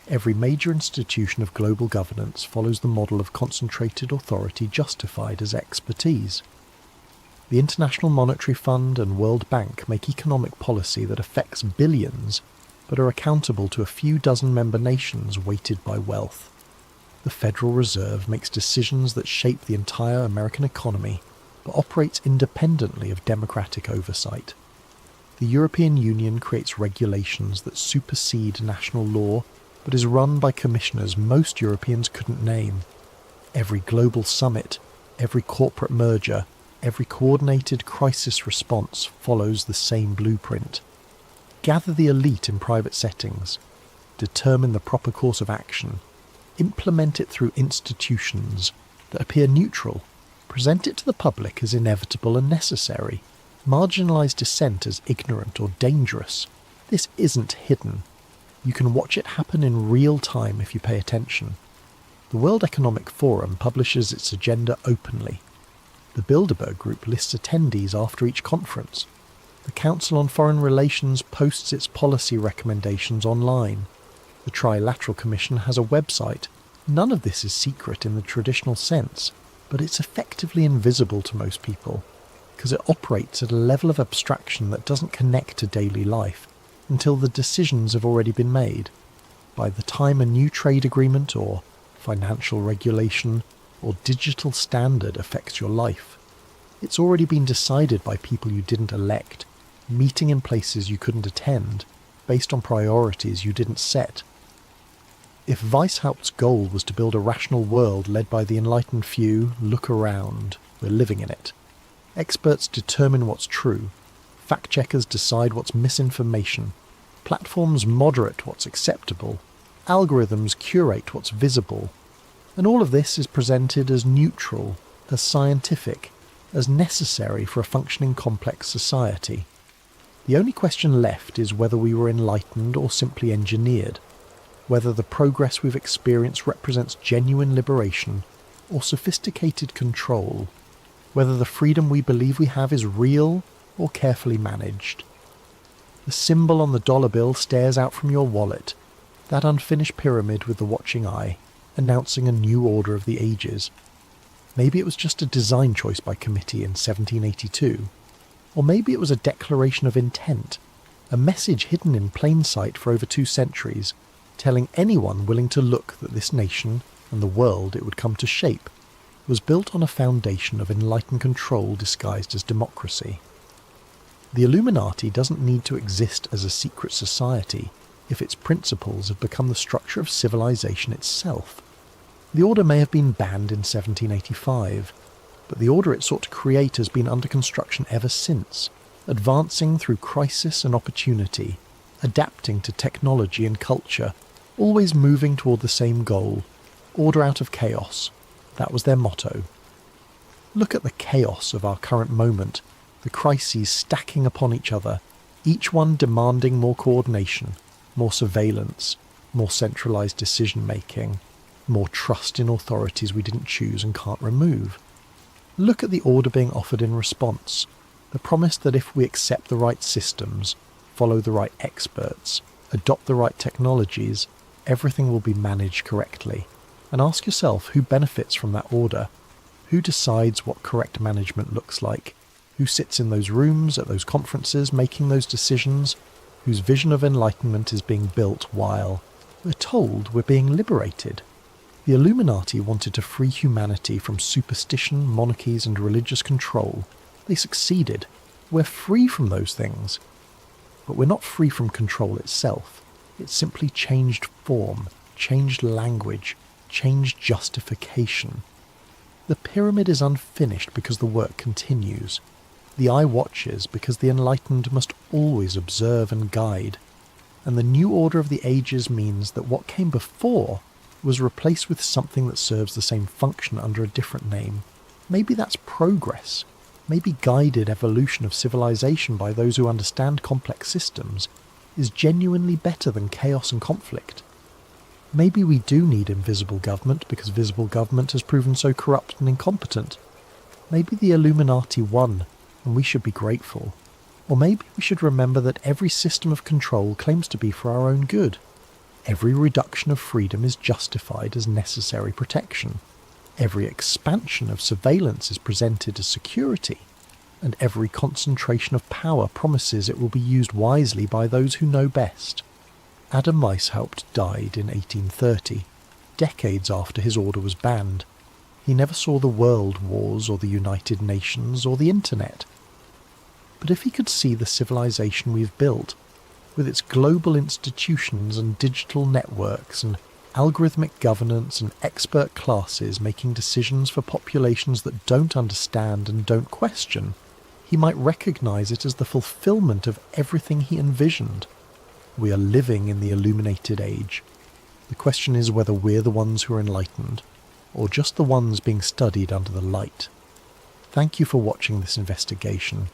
Every major institution of global governance follows the model of concentrated authority justified as expertise. The International Monetary Fund and World Bank make economic policy that affects billions, but are accountable to a few dozen member nations weighted by wealth. The Federal Reserve makes decisions that shape the entire American economy, but operates independently of democratic oversight. The European Union creates regulations that supersede national law, but is run by commissioners most Europeans couldn't name. Every global summit, every corporate merger, every coordinated crisis response follows the same blueprint. Gather the elite in private settings, determine the proper course of action, implement it through institutions that appear neutral, present it to the public as inevitable and necessary, marginalise dissent as ignorant or dangerous. This isn't hidden. You can watch it happen in real time if you pay attention. The World Economic Forum publishes its agenda openly. The Bilderberg Group lists attendees after each conference. The Council on Foreign Relations posts its policy recommendations online. The Trilateral Commission has a website. None of this is secret in the traditional sense, but it's effectively invisible to most people, because it operates at a level of abstraction that doesn't connect to daily life until the decisions have already been made. By the time a new trade agreement or financial regulation or digital standard affects your life, it's already been decided by people you didn't elect, meeting in places you couldn't attend, based on priorities you didn't set. If Weishaupt's goal was to build a rational world led by the enlightened few, look around, we're living in it. Experts determine what's true. Fact-checkers decide what's misinformation. Platforms moderate what's acceptable. Algorithms curate what's visible. And all of this is presented as neutral, as scientific, as necessary for a functioning complex society. The only question left is whether we were enlightened or simply engineered, whether the progress we've experienced represents genuine liberation or sophisticated control, whether the freedom we believe we have is real or carefully managed. The symbol on the dollar bill stares out from your wallet, that unfinished pyramid with the watching eye, announcing a new order of the ages. Maybe it was just a design choice by committee in 1782, or maybe it was a declaration of intent, a message hidden in plain sight for over 2 centuries, telling anyone willing to look that this nation, and the world it would come to shape, was built on a foundation of enlightened control disguised as democracy. The Illuminati doesn't need to exist as a secret society if its principles have become the structure of civilization itself. The order may have been banned in 1785, but the order it sought to create has been under construction ever since, advancing through crisis and opportunity, adapting to technology and culture, always moving toward the same goal: order out of chaos. That was their motto. Look at the chaos of our current moment, the crises stacking upon each other, each one demanding more coordination, more surveillance, more centralised decision-making, more trust in authorities we didn't choose and can't remove. Look at the order being offered in response, the promise that if we accept the right systems, follow the right experts, adopt the right technologies, everything will be managed correctly. And ask yourself who benefits from that order, who decides what correct management looks like, who sits in those rooms at those conferences making those decisions, whose vision of enlightenment is being built while we're told we're being liberated. The Illuminati wanted to free humanity from superstition, monarchies and religious control. They succeeded. We're free from those things. But we're not free from control itself. It simply changed form, changed language, changed justification. The pyramid is unfinished because the work continues. The eye watches because the enlightened must always observe and guide. And the new order of the ages means that what came before was replaced with something that serves the same function under a different name. Maybe that's progress. Maybe guided evolution of civilization by those who understand complex systems is genuinely better than chaos and conflict. Maybe we do need invisible government because visible government has proven so corrupt and incompetent. Maybe the Illuminati won, and we should be grateful. Or maybe we should remember that every system of control claims to be for our own good. Every reduction of freedom is justified as necessary protection. Every expansion of surveillance is presented as security. And every concentration of power promises it will be used wisely by those who know best. Adam Weishaupt died in 1830, decades after his order was banned. He never saw the world wars or the United Nations or the internet. But if he could see the civilization we've built, with its global institutions and digital networks and algorithmic governance and expert classes making decisions for populations that don't understand and don't question, he might recognize it as the fulfillment of everything he envisioned. We are living in the illuminated age. The question is whether we're the ones who are enlightened, or just the ones being studied under the light. Thank you for watching this investigation.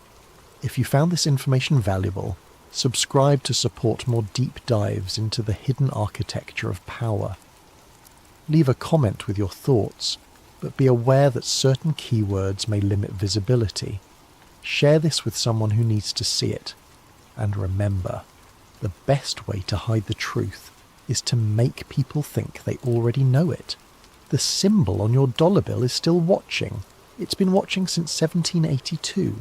If you found this information valuable, subscribe to support more deep dives into the hidden architecture of power. Leave a comment with your thoughts, but be aware that certain keywords may limit visibility. Share this with someone who needs to see it. And remember, the best way to hide the truth is to make people think they already know it. The symbol on your dollar bill is still watching. It's been watching since 1782,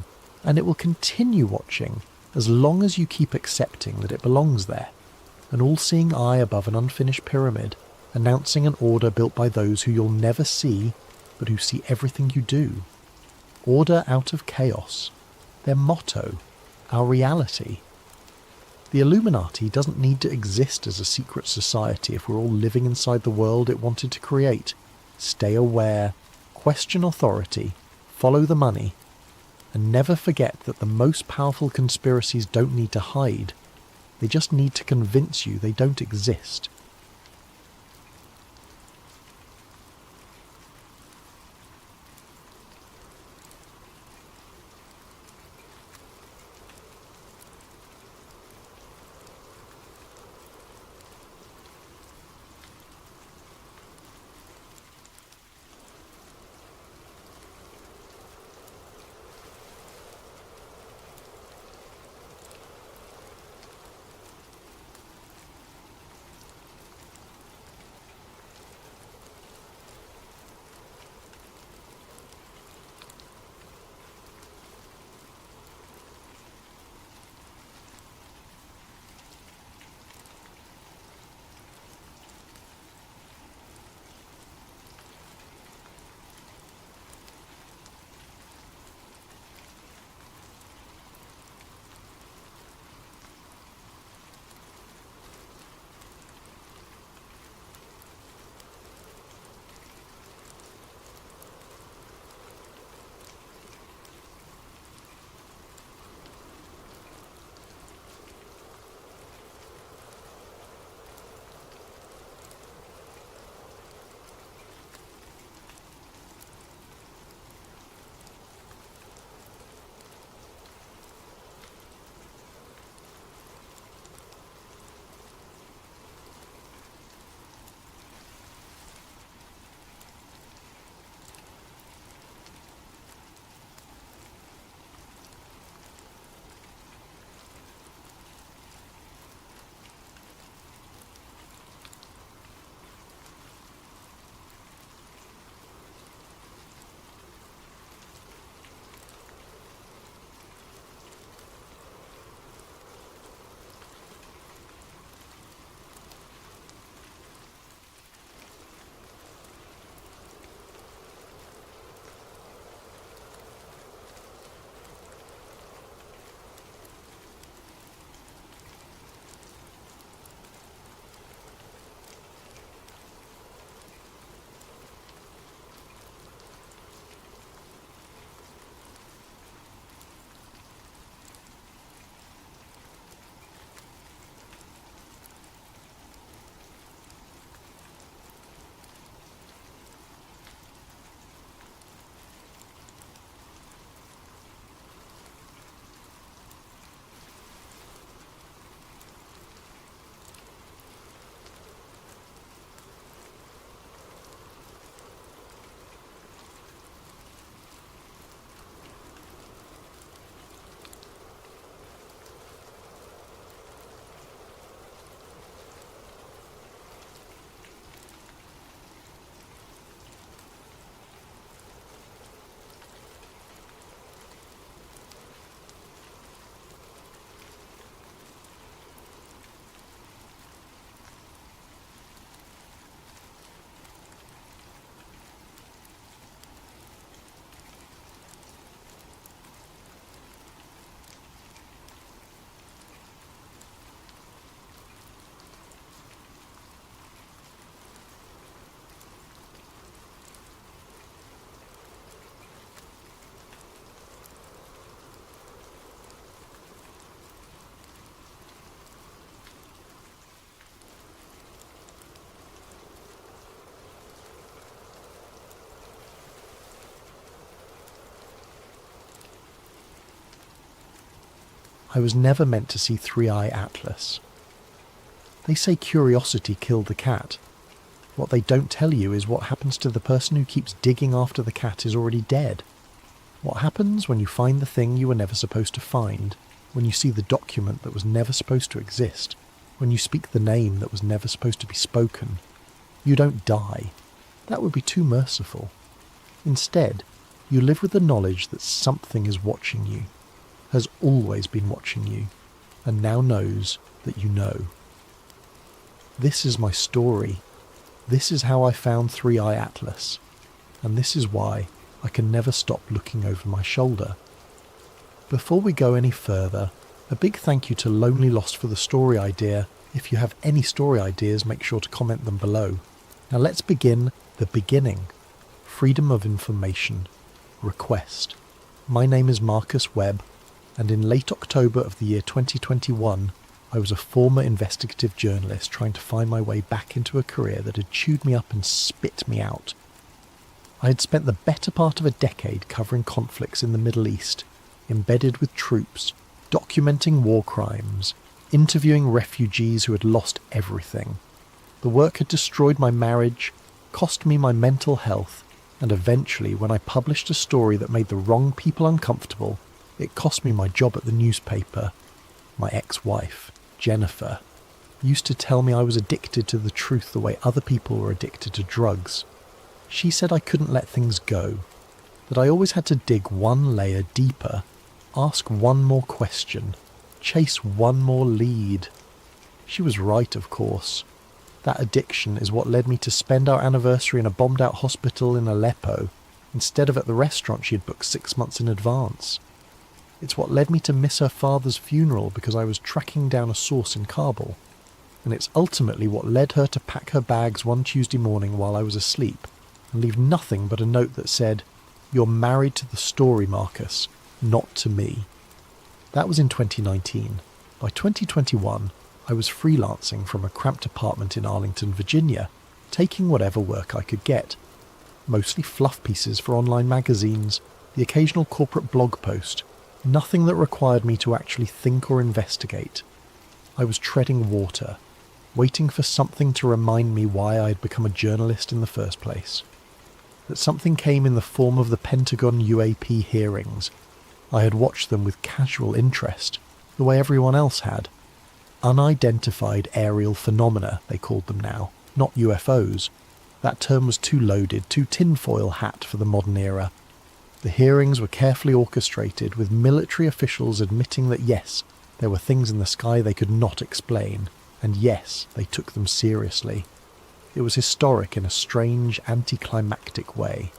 and it will continue watching as long as you keep accepting that it belongs there. An all-seeing eye above an unfinished pyramid, announcing an order built by those who you'll never see, but who see everything you do. Order out of chaos. Their motto. Our reality. The Illuminati doesn't need to exist as a secret society if we're all living inside the world it wanted to create. Stay aware, question authority, follow the money, and never forget that the most powerful conspiracies don't need to hide. They just need to convince you they don't exist. I was never meant to see Three-Eye Atlas. They say curiosity killed the cat. What they don't tell you is what happens to the person who keeps digging after the cat is already dead. What happens when you find the thing you were never supposed to find, when you see the document that was never supposed to exist, when you speak the name that was never supposed to be spoken. You don't die. That would be too merciful. Instead, you live with the knowledge that something is watching you, has always been watching you, and now knows that you know. This is my story. This is how I found Three-Eye Atlas, and this is why I can never stop looking over my shoulder. Before we go any further, a big thank you to Lonely Lost for the story idea. If you have any story ideas, make sure to comment them below. Now let's begin the beginning. Freedom of information. Request. My name is Marcus Webb, and in late October of the year 2021, I was a former investigative journalist trying to find my way back into a career that had chewed me up and spit me out. I had spent the better part of a decade covering conflicts in the Middle East, embedded with troops, documenting war crimes, interviewing refugees who had lost everything. The work had destroyed my marriage, cost me my mental health, and eventually, when I published a story that made the wrong people uncomfortable, it cost me my job at the newspaper. My ex-wife, Jennifer, used to tell me I was addicted to the truth the way other people were addicted to drugs. She said I couldn't let things go, that I always had to dig one layer deeper, ask one more question, chase one more lead. She was right, of course. That addiction is what led me to spend our anniversary in a bombed-out hospital in Aleppo, instead of at the restaurant she had booked 6 months in advance. It's what led me to miss her father's funeral because I was tracking down a source in Kabul. And it's ultimately what led her to pack her bags one Tuesday morning while I was asleep and leave nothing but a note that said, "You're married to the story, Marcus, not to me." That was in 2019. By 2021, I was freelancing from a cramped apartment in Arlington, Virginia, taking whatever work I could get. Mostly fluff pieces for online magazines, the occasional corporate blog post, nothing that required me to actually think or investigate. I was treading water, waiting for something to remind me why I had become a journalist in the first place. That something came in the form of the Pentagon UAP hearings. I had watched them with casual interest, the way everyone else had. Unidentified aerial phenomena, they called them now, not UFOs. That term was too loaded, too tinfoil hat for the modern era. The hearings were carefully orchestrated, with military officials admitting that yes, there were things in the sky they could not explain, and yes, they took them seriously. It was historic in a strange, anticlimactic way.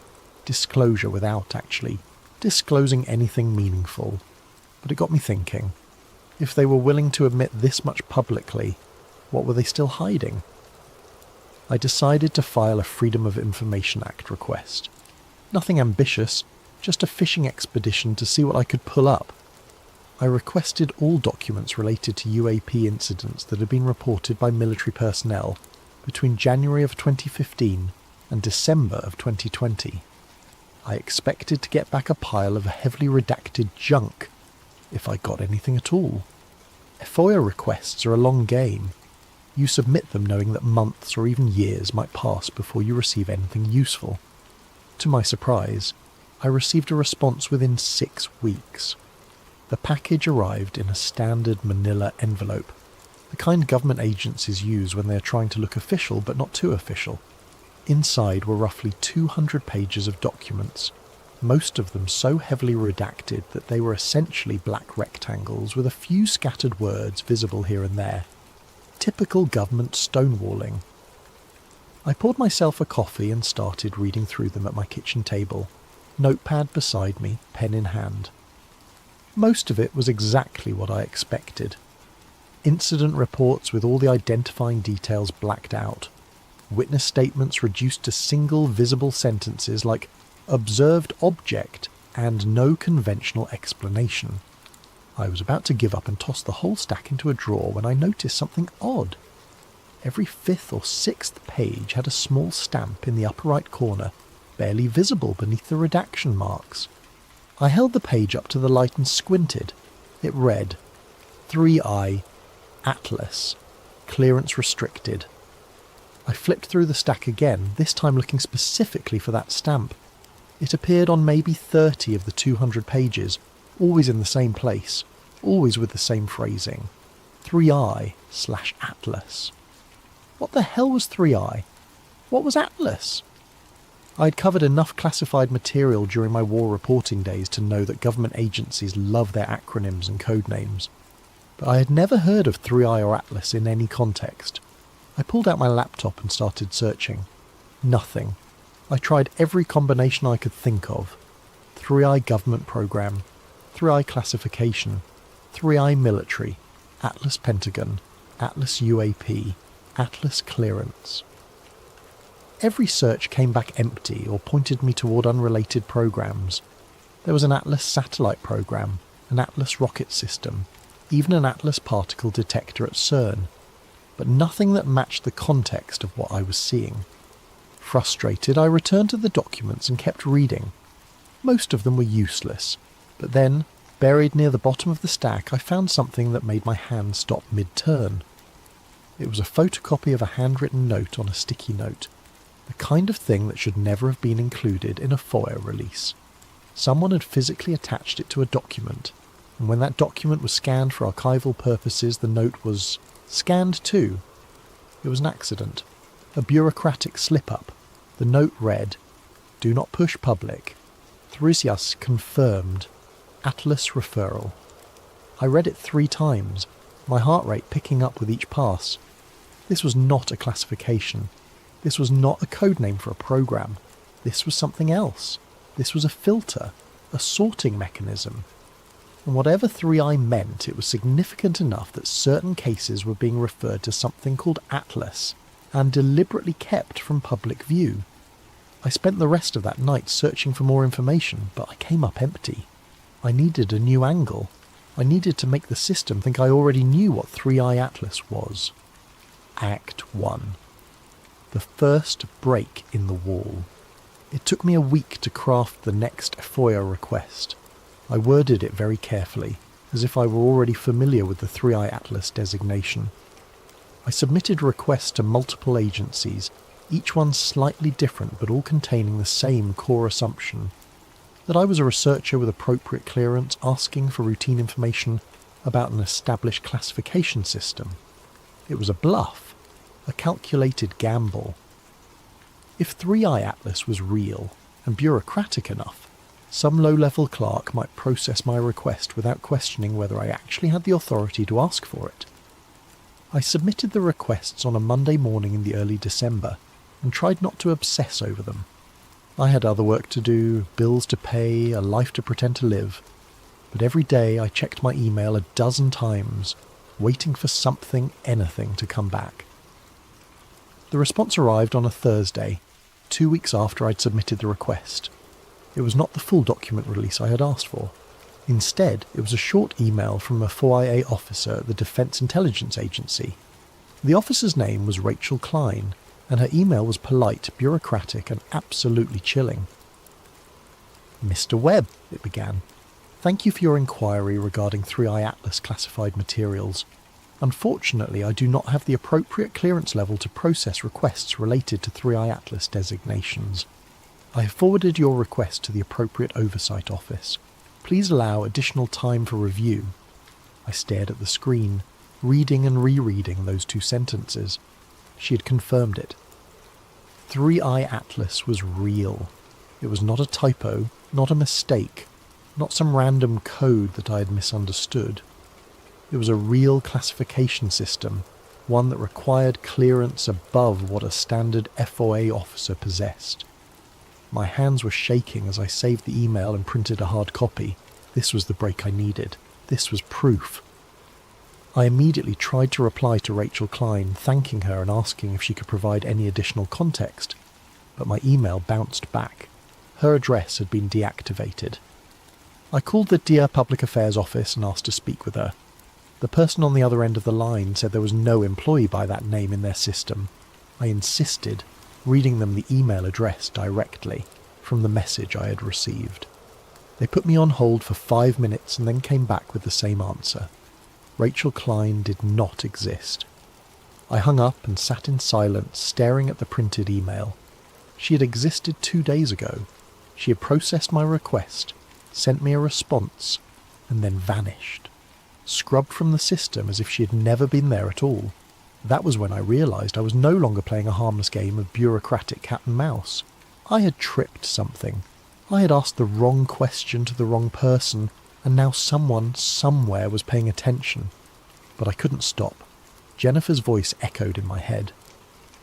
Disclosure without actually disclosing anything meaningful. But it got me thinking. If they were willing to admit this much publicly, what were they still hiding? I decided to file a Freedom of Information Act request. Nothing ambitious, just a fishing expedition to see what I could pull up. I requested all documents related to UAP incidents that had been reported by military personnel between January of 2015 and December of 2020. I expected to get back a pile of heavily redacted junk, if I got anything at all. FOIA requests are a long game. You submit them knowing that months or even years might pass before you receive anything useful. To my surprise, I received a response within 6 weeks. The package arrived in a standard manila envelope, the kind government agencies use when they are trying to look official but not too official. Inside were roughly 200 pages of documents, most of them so heavily redacted that they were essentially black rectangles with a few scattered words visible here and there. Typical government stonewalling. I poured myself a coffee and started reading through them at my kitchen table, notepad beside me, pen in hand. Most of it was exactly what I expected. Incident reports with all the identifying details blacked out. Witness statements reduced to single visible sentences like "observed object" and "no conventional explanation." I was about to give up and toss the whole stack into a drawer when I noticed something odd. Every 5th or 6th page had a small stamp in the upper right corner, barely visible beneath the redaction marks. I held the page up to the light and squinted. It read, 3I, Atlas, clearance restricted. I flipped through the stack again, this time looking specifically for that stamp. It appeared on maybe 30 of the 200 pages, always in the same place, always with the same phrasing. 3I/Atlas. What the hell was 3I? What was Atlas? I had covered enough classified material during my war reporting days to know that government agencies love their acronyms and code names, but I had never heard of 3I or Atlas in any context. I pulled out my laptop and started searching. Nothing. I tried every combination I could think of. 3I government program, 3I classification, 3I military, Atlas Pentagon, Atlas UAP, Atlas clearance. Every search came back empty or pointed me toward unrelated programs. There was an Atlas satellite program, an Atlas rocket system, even an Atlas particle detector at CERN, but nothing that matched the context of what I was seeing. Frustrated, I returned to the documents and kept reading. Most of them were useless, but then, buried near the bottom of the stack, I found something that made my hand stop mid-turn. It was a photocopy of a handwritten note on a sticky note, the kind of thing that should never have been included in a FOIA release. Someone had physically attached it to a document, and when that document was scanned for archival purposes, the note was scanned too. It was an accident, a bureaucratic slip-up. The note read, "Do not push public. Thrisias confirmed. Atlas referral." I read it 3 times, my heart rate picking up with each pass. This was not a classification. This was not a code name for a program. This was something else. This was a filter, a sorting mechanism. And whatever 3I meant, it was significant enough that certain cases were being referred to something called Atlas, and deliberately kept from public view. I spent the rest of that night searching for more information, but I came up empty. I needed a new angle. I needed to make the system think I already knew what 3I Atlas was. Act 1. The first break in the wall. It took me a week to craft the next FOIA request. I worded it very carefully, as if I were already familiar with the 3I Atlas designation. I submitted requests to multiple agencies, each one slightly different but all containing the same core assumption, that I was a researcher with appropriate clearance asking for routine information about an established classification system. It was a bluff. A calculated gamble. If 3I Atlas was real and bureaucratic enough, some low-level clerk might process my request without questioning whether I actually had the authority to ask for it. I submitted the requests on a Monday morning in the early December and tried not to obsess over them. I had other work to do, bills to pay, a life to pretend to live, but every day I checked my email a dozen times, waiting for something, anything to come back. The response arrived on a Thursday, 2 weeks after I'd submitted the request. It was not the full document release I had asked for. Instead, it was a short email from a 4IA officer at the Defense Intelligence Agency. The officer's name was Rachel Klein, and her email was polite, bureaucratic, and absolutely chilling. "Mr. Webb," it began, "thank you for your inquiry regarding 3I Atlas classified materials. Unfortunately, I do not have the appropriate clearance level to process requests related to 3I Atlas designations. I have forwarded your request to the appropriate oversight office. Please allow additional time for review." I stared at the screen, reading and rereading those 2 sentences. She had confirmed it. 3I Atlas was real. It was not a typo, not a mistake, not some random code that I had misunderstood. It was a real classification system, one that required clearance above what a standard FOA officer possessed. My hands were shaking as I saved the email and printed a hard copy. This was the break I needed. This was proof. I immediately tried to reply to Rachel Klein, thanking her and asking if she could provide any additional context, but my email bounced back. Her address had been deactivated. I called the Dear Public Affairs office and asked to speak with her. The person on the other end of the line said there was no employee by that name in their system. I insisted, reading them the email address directly from the message I had received. They put me on hold for 5 minutes and then came back with the same answer. Rachel Klein did not exist. I hung up and sat in silence, staring at the printed email. She had existed 2 days ago. She had processed my request, sent me a response, and then vanished. Scrubbed from the system as if she had never been there at all. That was when I realised I was no longer playing a harmless game of bureaucratic cat and mouse. I had tripped something. I had asked the wrong question to the wrong person, and now someone, somewhere, was paying attention. But I couldn't stop. Jennifer's voice echoed in my head.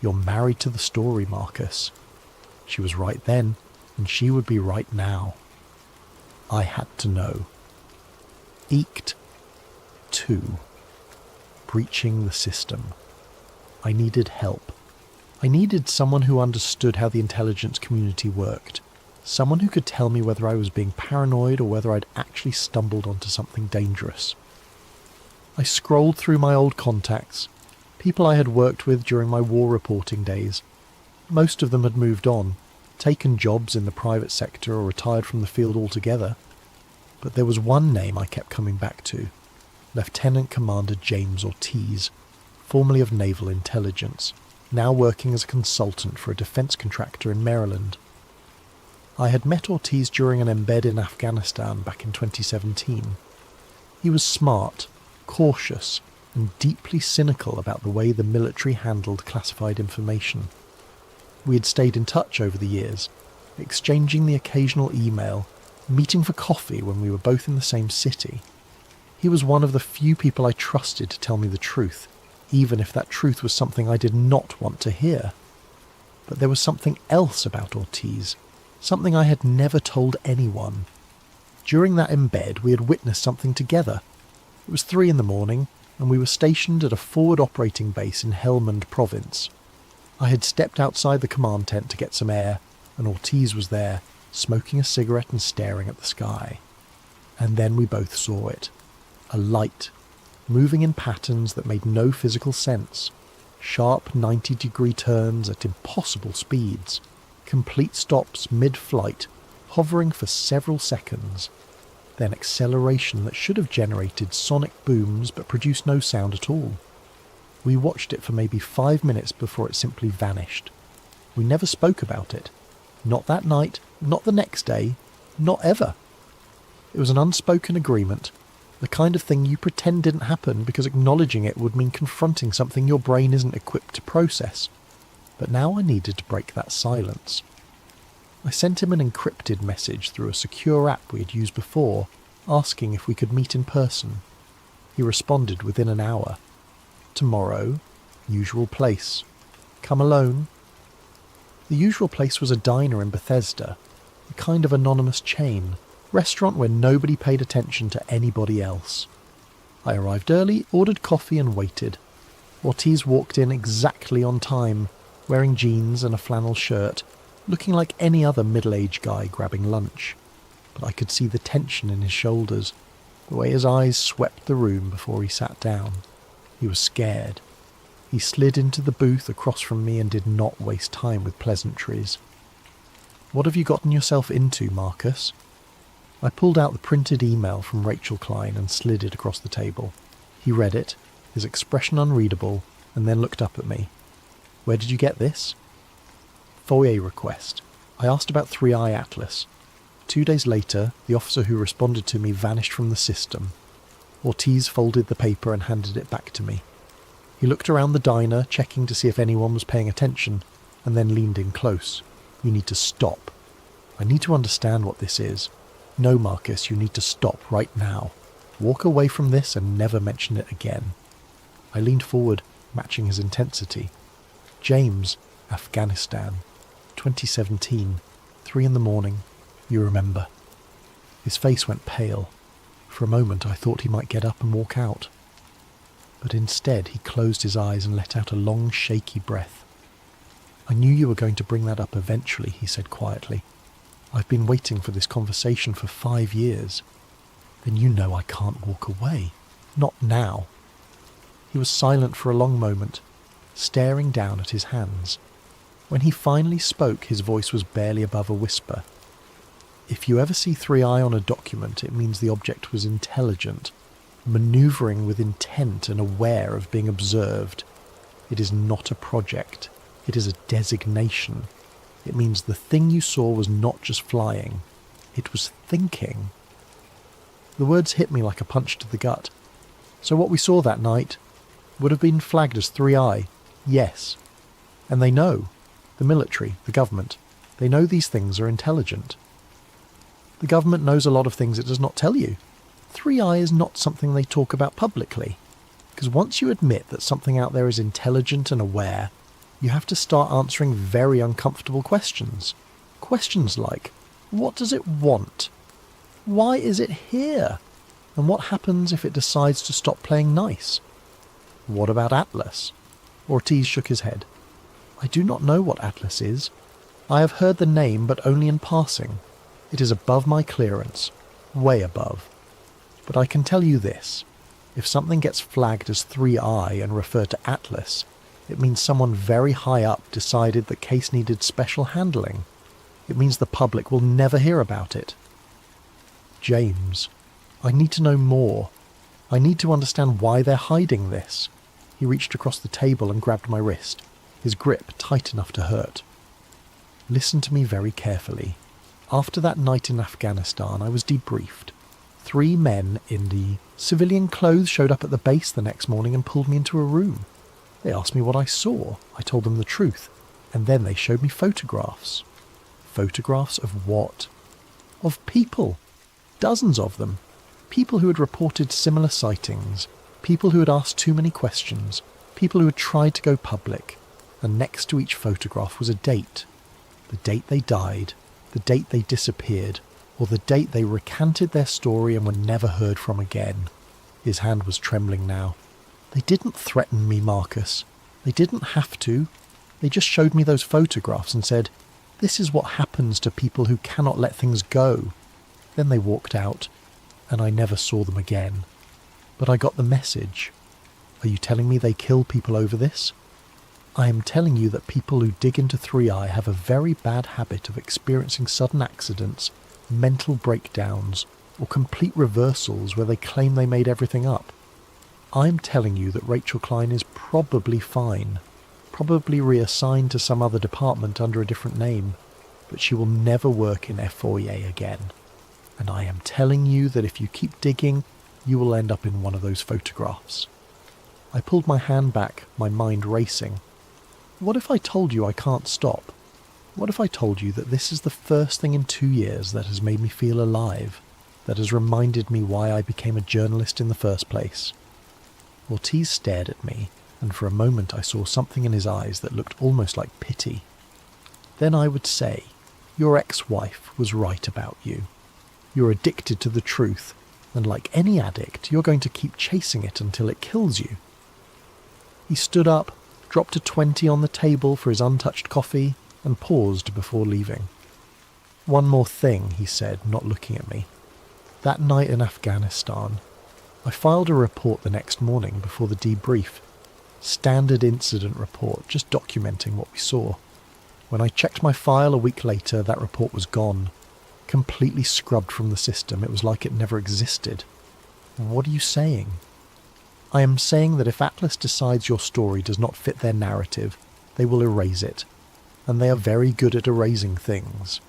"You're married to the story, Marcus." She was right then, and she would be right now. I had to know. Eked 2. Breaching the system. I needed help. I needed someone who understood how the intelligence community worked. Someone who could tell me whether I was being paranoid or whether I'd actually stumbled onto something dangerous. I scrolled through my old contacts, people I had worked with during my war reporting days. Most of them had moved on, taken jobs in the private sector or retired from the field altogether. But there was one name I kept coming back to, Lieutenant Commander James Ortiz, formerly of Naval Intelligence, now working as a consultant for a defence contractor in Maryland. I had met Ortiz during an embed in Afghanistan back in 2017. He was smart, cautious, and deeply cynical about the way the military handled classified information. We had stayed in touch over the years, exchanging the occasional email, meeting for coffee when we were both in the same city. He was one of the few people I trusted to tell me the truth, even if that truth was something I did not want to hear. But there was something else about Ortiz, something I had never told anyone. During that embed, we had witnessed something together. It was 3 a.m, and we were stationed at a forward operating base in Helmand province. I had stepped outside the command tent to get some air, and Ortiz was there, smoking a cigarette and staring at the sky. And then we both saw it. A light, moving in patterns that made no physical sense. Sharp 90-degree turns at impossible speeds. Complete stops mid-flight, hovering for several seconds. Then acceleration that should have generated sonic booms but produced no sound at all. We watched it for maybe 5 minutes before it simply vanished. We never spoke about it. Not that night, not the next day, not ever. It was an unspoken agreement, the kind of thing you pretend didn't happen because acknowledging it would mean confronting something your brain isn't equipped to process. But now I needed to break that silence. I sent him an encrypted message through a secure app we had used before, asking if we could meet in person. He responded within an hour. Tomorrow, usual place. Come alone. The usual place was a diner in Bethesda, a kind of anonymous chain, restaurant where nobody paid attention to anybody else. I arrived early, ordered coffee and waited. Ortiz walked in exactly on time, wearing jeans and a flannel shirt, looking like any other middle-aged guy grabbing lunch. But I could see the tension in his shoulders, the way his eyes swept the room before he sat down. He was scared. He slid into the booth across from me and did not waste time with pleasantries. "What have you gotten yourself into, Marcus?" I pulled out the printed email from Rachel Klein and slid it across the table. He read it, his expression unreadable, and then looked up at me. "Where did you get this?" "FOIA request. I asked about 3i Atlas. 2 days later, the officer who responded to me vanished from the system." Ortiz folded the paper and handed it back to me. He looked around the diner, checking to see if anyone was paying attention, and then leaned in close. "You need to stop. I need to understand what this is. No, Marcus, you need to stop right now. Walk away from this and never mention it again." I leaned forward, matching his intensity. "James, Afghanistan, 2017, 3 a.m, you remember." His face went pale. For a moment I thought he might get up and walk out. But instead he closed his eyes and let out a long, shaky breath. "I knew you were going to bring that up eventually," he said quietly. "I've been waiting for this conversation for 5 years. Then you know I can't walk away. Not now." He was silent for a long moment, staring down at his hands. When he finally spoke, his voice was barely above a whisper. "If you ever see 3i on a document, it means the object was intelligent. manoeuvring with intent and aware of being observed. It is not a project. It is a designation. It means the thing you saw was not just flying. It was thinking. The words hit me like a punch to the gut. So what we saw that night would have been flagged as 3i, yes. And they know. The military, the government. They know these things are intelligent. The government knows a lot of things it does not tell you. 3i is not something they talk about publicly. Because once you admit that something out there is intelligent and aware, you have to start answering very uncomfortable questions. Questions like, what does it want? Why is it here? And what happens if it decides to stop playing nice? What about Atlas? Ortiz shook his head. I do not know what Atlas is. I have heard the name, but only in passing. It is above my clearance. Way above. But I can tell you this. If something gets flagged as 3i and referred to Atlas, it means someone very high up decided the case needed special handling. It means the public will never hear about it. James, I need to know more. I need to understand why they're hiding this. He reached across the table and grabbed my wrist, his grip tight enough to hurt. Listen to me very carefully. After that night in Afghanistan, I was debriefed. 3 men in the civilian clothes showed up at the base the next morning and pulled me into a room. They asked me what I saw. I told them the truth. And then they showed me photographs. Photographs of what? Of people. Dozens of them. People who had reported similar sightings. People who had asked too many questions. People who had tried to go public. And next to each photograph was a date. The date they died. The date they disappeared. Or the date they recanted their story and were never heard from again. His hand was trembling now. They didn't threaten me, Marcus. They didn't have to. They just showed me those photographs and said, this is what happens to people who cannot let things go. Then they walked out, and I never saw them again. But I got the message. Are you telling me they kill people over this? I am telling you that people who dig into 3i have a very bad habit of experiencing sudden accidents, mental breakdowns, or complete reversals where they claim they made everything up. I'm telling you that Rachel Klein is probably fine, probably reassigned to some other department under a different name, but she will never work in F4EA again. And I am telling you that if you keep digging, you will end up in one of those photographs. I pulled my hand back, my mind racing. What if I told you I can't stop? What if I told you that this is the first thing in 2 years that has made me feel alive, that has reminded me why I became a journalist in the first place? Ortiz stared at me, and for a moment I saw something in his eyes that looked almost like pity. Then I would say, your ex-wife was right about you. You're addicted to the truth, and like any addict, you're going to keep chasing it until it kills you. He stood up, dropped a 20 on the table for his untouched coffee, and paused before leaving. One more thing, he said, not looking at me. That night in Afghanistan, I filed a report the next morning before the debrief. Standard incident report, just documenting what we saw. When I checked my file a week later, that report was gone. Completely scrubbed from the system. It was like it never existed. What are you saying? I am saying that if Atlas decides your story does not fit their narrative, they will erase it. And they are very good at erasing things.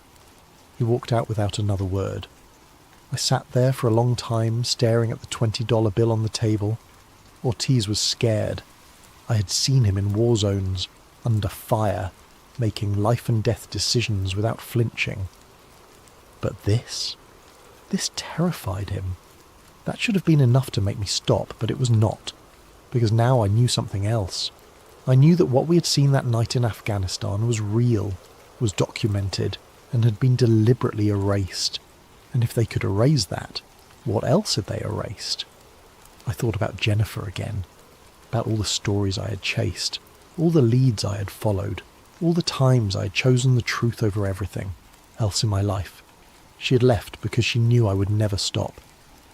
He walked out without another word. I sat there for a long time, staring at the $20 bill on the table. Ortiz was scared. I had seen him in war zones, under fire, making life and death decisions without flinching. But this terrified him. That should have been enough to make me stop, but it was not, because now I knew something else. I knew that what we had seen that night in Afghanistan was real, was documented, and had been deliberately erased. And if they could erase that, what else had they erased? I thought about Jennifer again, about all the stories I had chased, all the leads I had followed, all the times I had chosen the truth over everything else in my life. She had left because she knew I would never stop.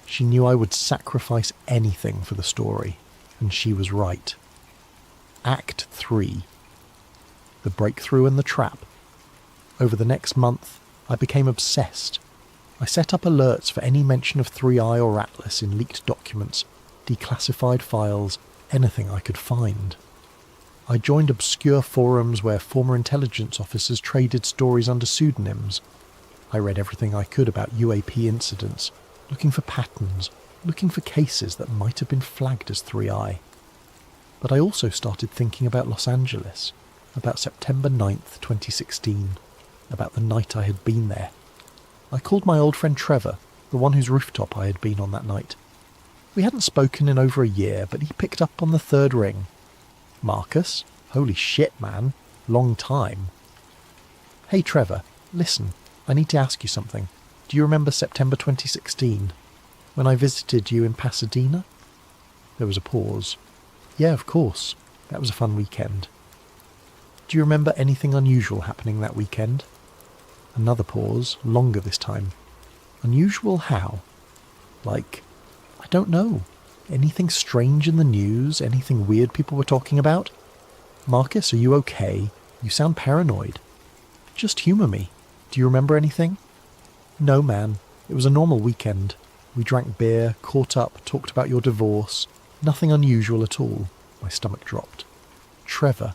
She knew I would sacrifice anything for the story, and she was right. Act 3. The breakthrough and the trap. Over the next month, I became obsessed. I set up alerts for any mention of 3i or Atlas in leaked documents, declassified files, anything I could find. I joined obscure forums where former intelligence officers traded stories under pseudonyms. I read everything I could about UAP incidents, looking for patterns, looking for cases that might have been flagged as 3i. But I also started thinking about Los Angeles, about September 9th, 2016, about the night I had been there. I called my old friend Trevor, the one whose rooftop I had been on that night. We hadn't spoken in over a year, but he picked up on the third ring. Marcus? Holy shit, man. Long time. Hey Trevor, listen, I need to ask you something. Do you remember September 2016? When I visited you in Pasadena? There was a pause. Yeah, of course. That was a fun weekend. Do you remember anything unusual happening that weekend? Another pause, longer this time. Unusual how? Like, I don't know. Anything strange in the news? Anything weird people were talking about? Marcus, are you okay? You sound paranoid. Just humour me. Do you remember anything? No, man. It was a normal weekend. We drank beer, caught up, talked about your divorce. Nothing unusual at all. My stomach dropped. Trevor,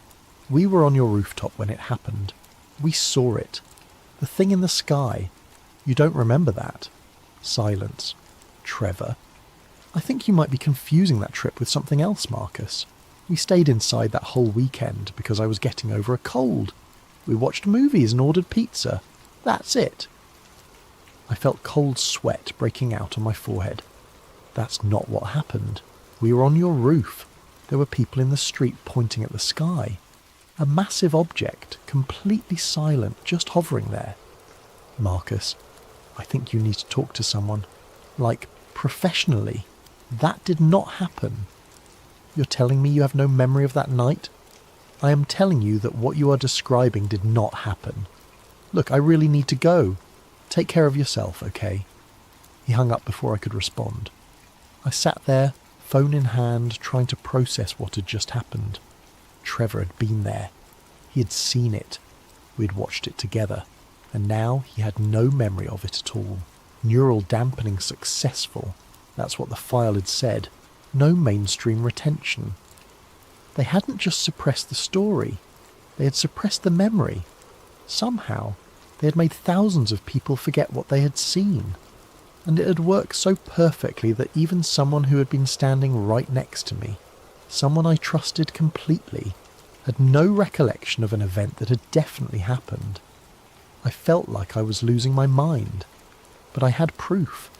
we were on your rooftop when it happened. We saw it. The thing in the sky. You don't remember that? Silence. Trevor, I think you might be confusing that trip with something else, Marcus. We stayed inside that whole weekend because I was getting over a cold. We watched movies and ordered pizza. That's it. I felt cold sweat breaking out on my forehead. That's not what happened. We were on your roof. There were people in the street pointing at the sky. A massive object, completely silent, just hovering there. Marcus, I think you need to talk to someone. Like, professionally. That did not happen. You're telling me you have no memory of that night? I am telling you that what you are describing did not happen. Look, I really need to go. Take care of yourself, okay? He hung up before I could respond. I sat there, phone in hand, trying to process what had just happened. Trevor had been there. He had seen it. We had watched it together. And now he had no memory of it at all. Neural dampening successful. That's what the file had said. No mainstream retention. They hadn't just suppressed the story. They had suppressed the memory. Somehow, they had made thousands of people forget what they had seen. And it had worked so perfectly that even someone who had been standing right next to me, someone I trusted completely, had no recollection of an event that had definitely happened. I felt like I was losing my mind. But I had proof.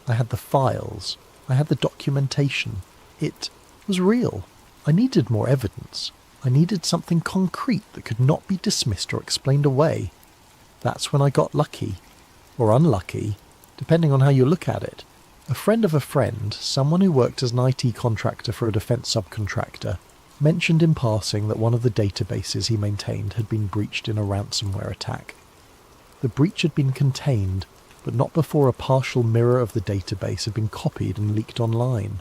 I had the files. I had the documentation. It was real. I needed more evidence. I needed something concrete that could not be dismissed or explained away. That's when I got lucky. Or unlucky, depending on how you look at it. A friend of a friend, someone who worked as an IT contractor for a defence subcontractor, mentioned in passing that one of the databases he maintained had been breached in a ransomware attack. The breach had been contained, but not before a partial mirror of the database had been copied and leaked online.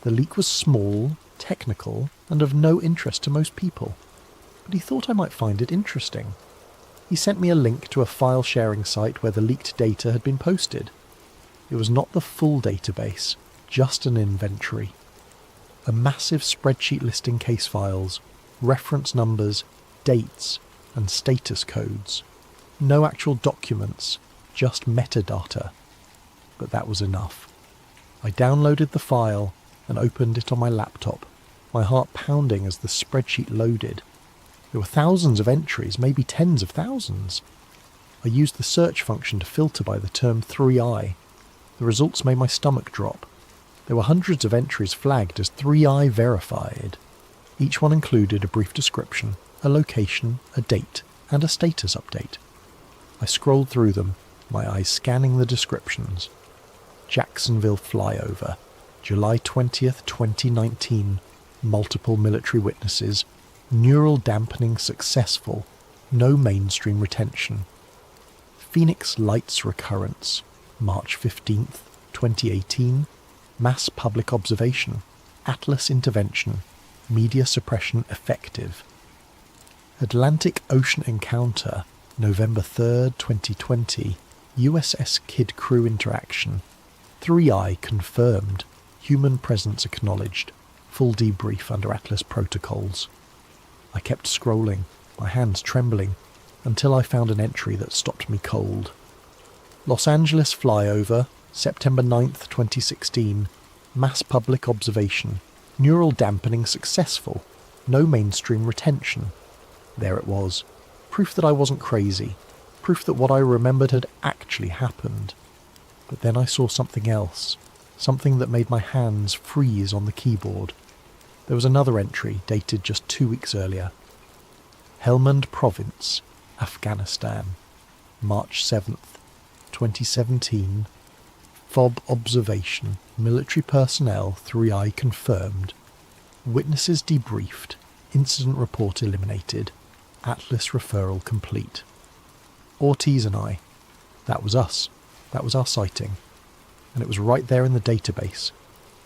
The leak was small, technical, and of no interest to most people, but he thought I might find it interesting. He sent me a link to a file-sharing site where the leaked data had been posted. It was not the full database, just an inventory. A massive spreadsheet listing case files, reference numbers, dates, and status codes. No actual documents, just metadata. But that was enough. I downloaded the file and opened it on my laptop, my heart pounding as the spreadsheet loaded. There were thousands of entries, maybe tens of thousands. I used the search function to filter by the term 3i. The results made my stomach drop. There were hundreds of entries flagged as 3i verified. Each one included a brief description, a location, a date, and a status update. I scrolled through them, my eyes scanning the descriptions. Jacksonville flyover, July 20th, 2019. Multiple military witnesses. Neural dampening successful. No mainstream retention. Phoenix Lights recurrence, March 15th, 2018. Mass public observation. Atlas intervention. Media suppression effective. Atlantic Ocean encounter, November 3rd, 2020. USS Kid crew interaction. 3I confirmed. Human presence acknowledged. Full debrief under Atlas protocols. I kept scrolling, my hands trembling, until I found an entry that stopped me cold. Los Angeles flyover, September 9th, 2016. Mass public observation. Neural dampening successful. No mainstream retention. There it was. Proof that I wasn't crazy. Proof that what I remembered had actually happened. But then I saw something else. Something that made my hands freeze on the keyboard. There was another entry dated just 2 weeks earlier. Helmand Province, Afghanistan. March 7th, 2017. FOB observation. Military personnel 3I confirmed. Witnesses debriefed. Incident report eliminated. Atlas referral complete. Ortiz and I. That was us. That was our sighting. And it was right there in the database.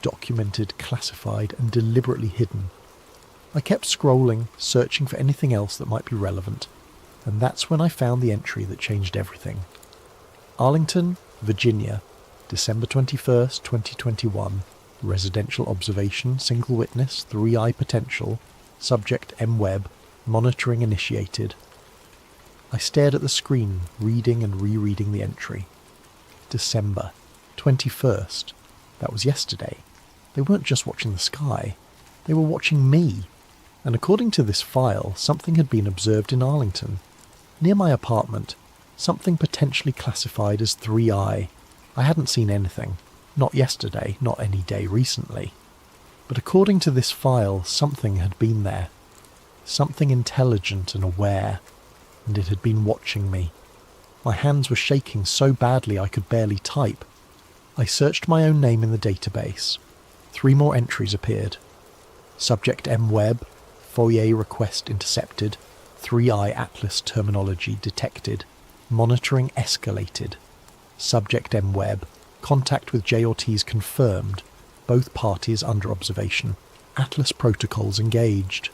Documented, classified, and deliberately hidden. I kept scrolling, searching for anything else that might be relevant. And that's when I found the entry that changed everything. Arlington, Virginia, December 21st, 2021. Residential observation, single witness, 3I potential. Subject M. Webb. Monitoring initiated. I stared at the screen, reading and rereading the entry. December 21st. That was yesterday. They weren't just watching the sky. They were watching me. And according to this file, something had been observed in Arlington. Near my apartment. Something potentially classified as 3I. I hadn't seen anything. Not yesterday, not any day recently. But according to this file, something had been there. Something intelligent and aware. And it had been watching me. My hands were shaking so badly I could barely type. I searched my own name in the database. 3 more entries appeared. Subject M. Webb. FOIA request intercepted. 3I Atlas terminology detected. Monitoring escalated. Subject M. Webb. Contact with J. Ortiz confirmed. Both parties under observation. Atlas protocols engaged.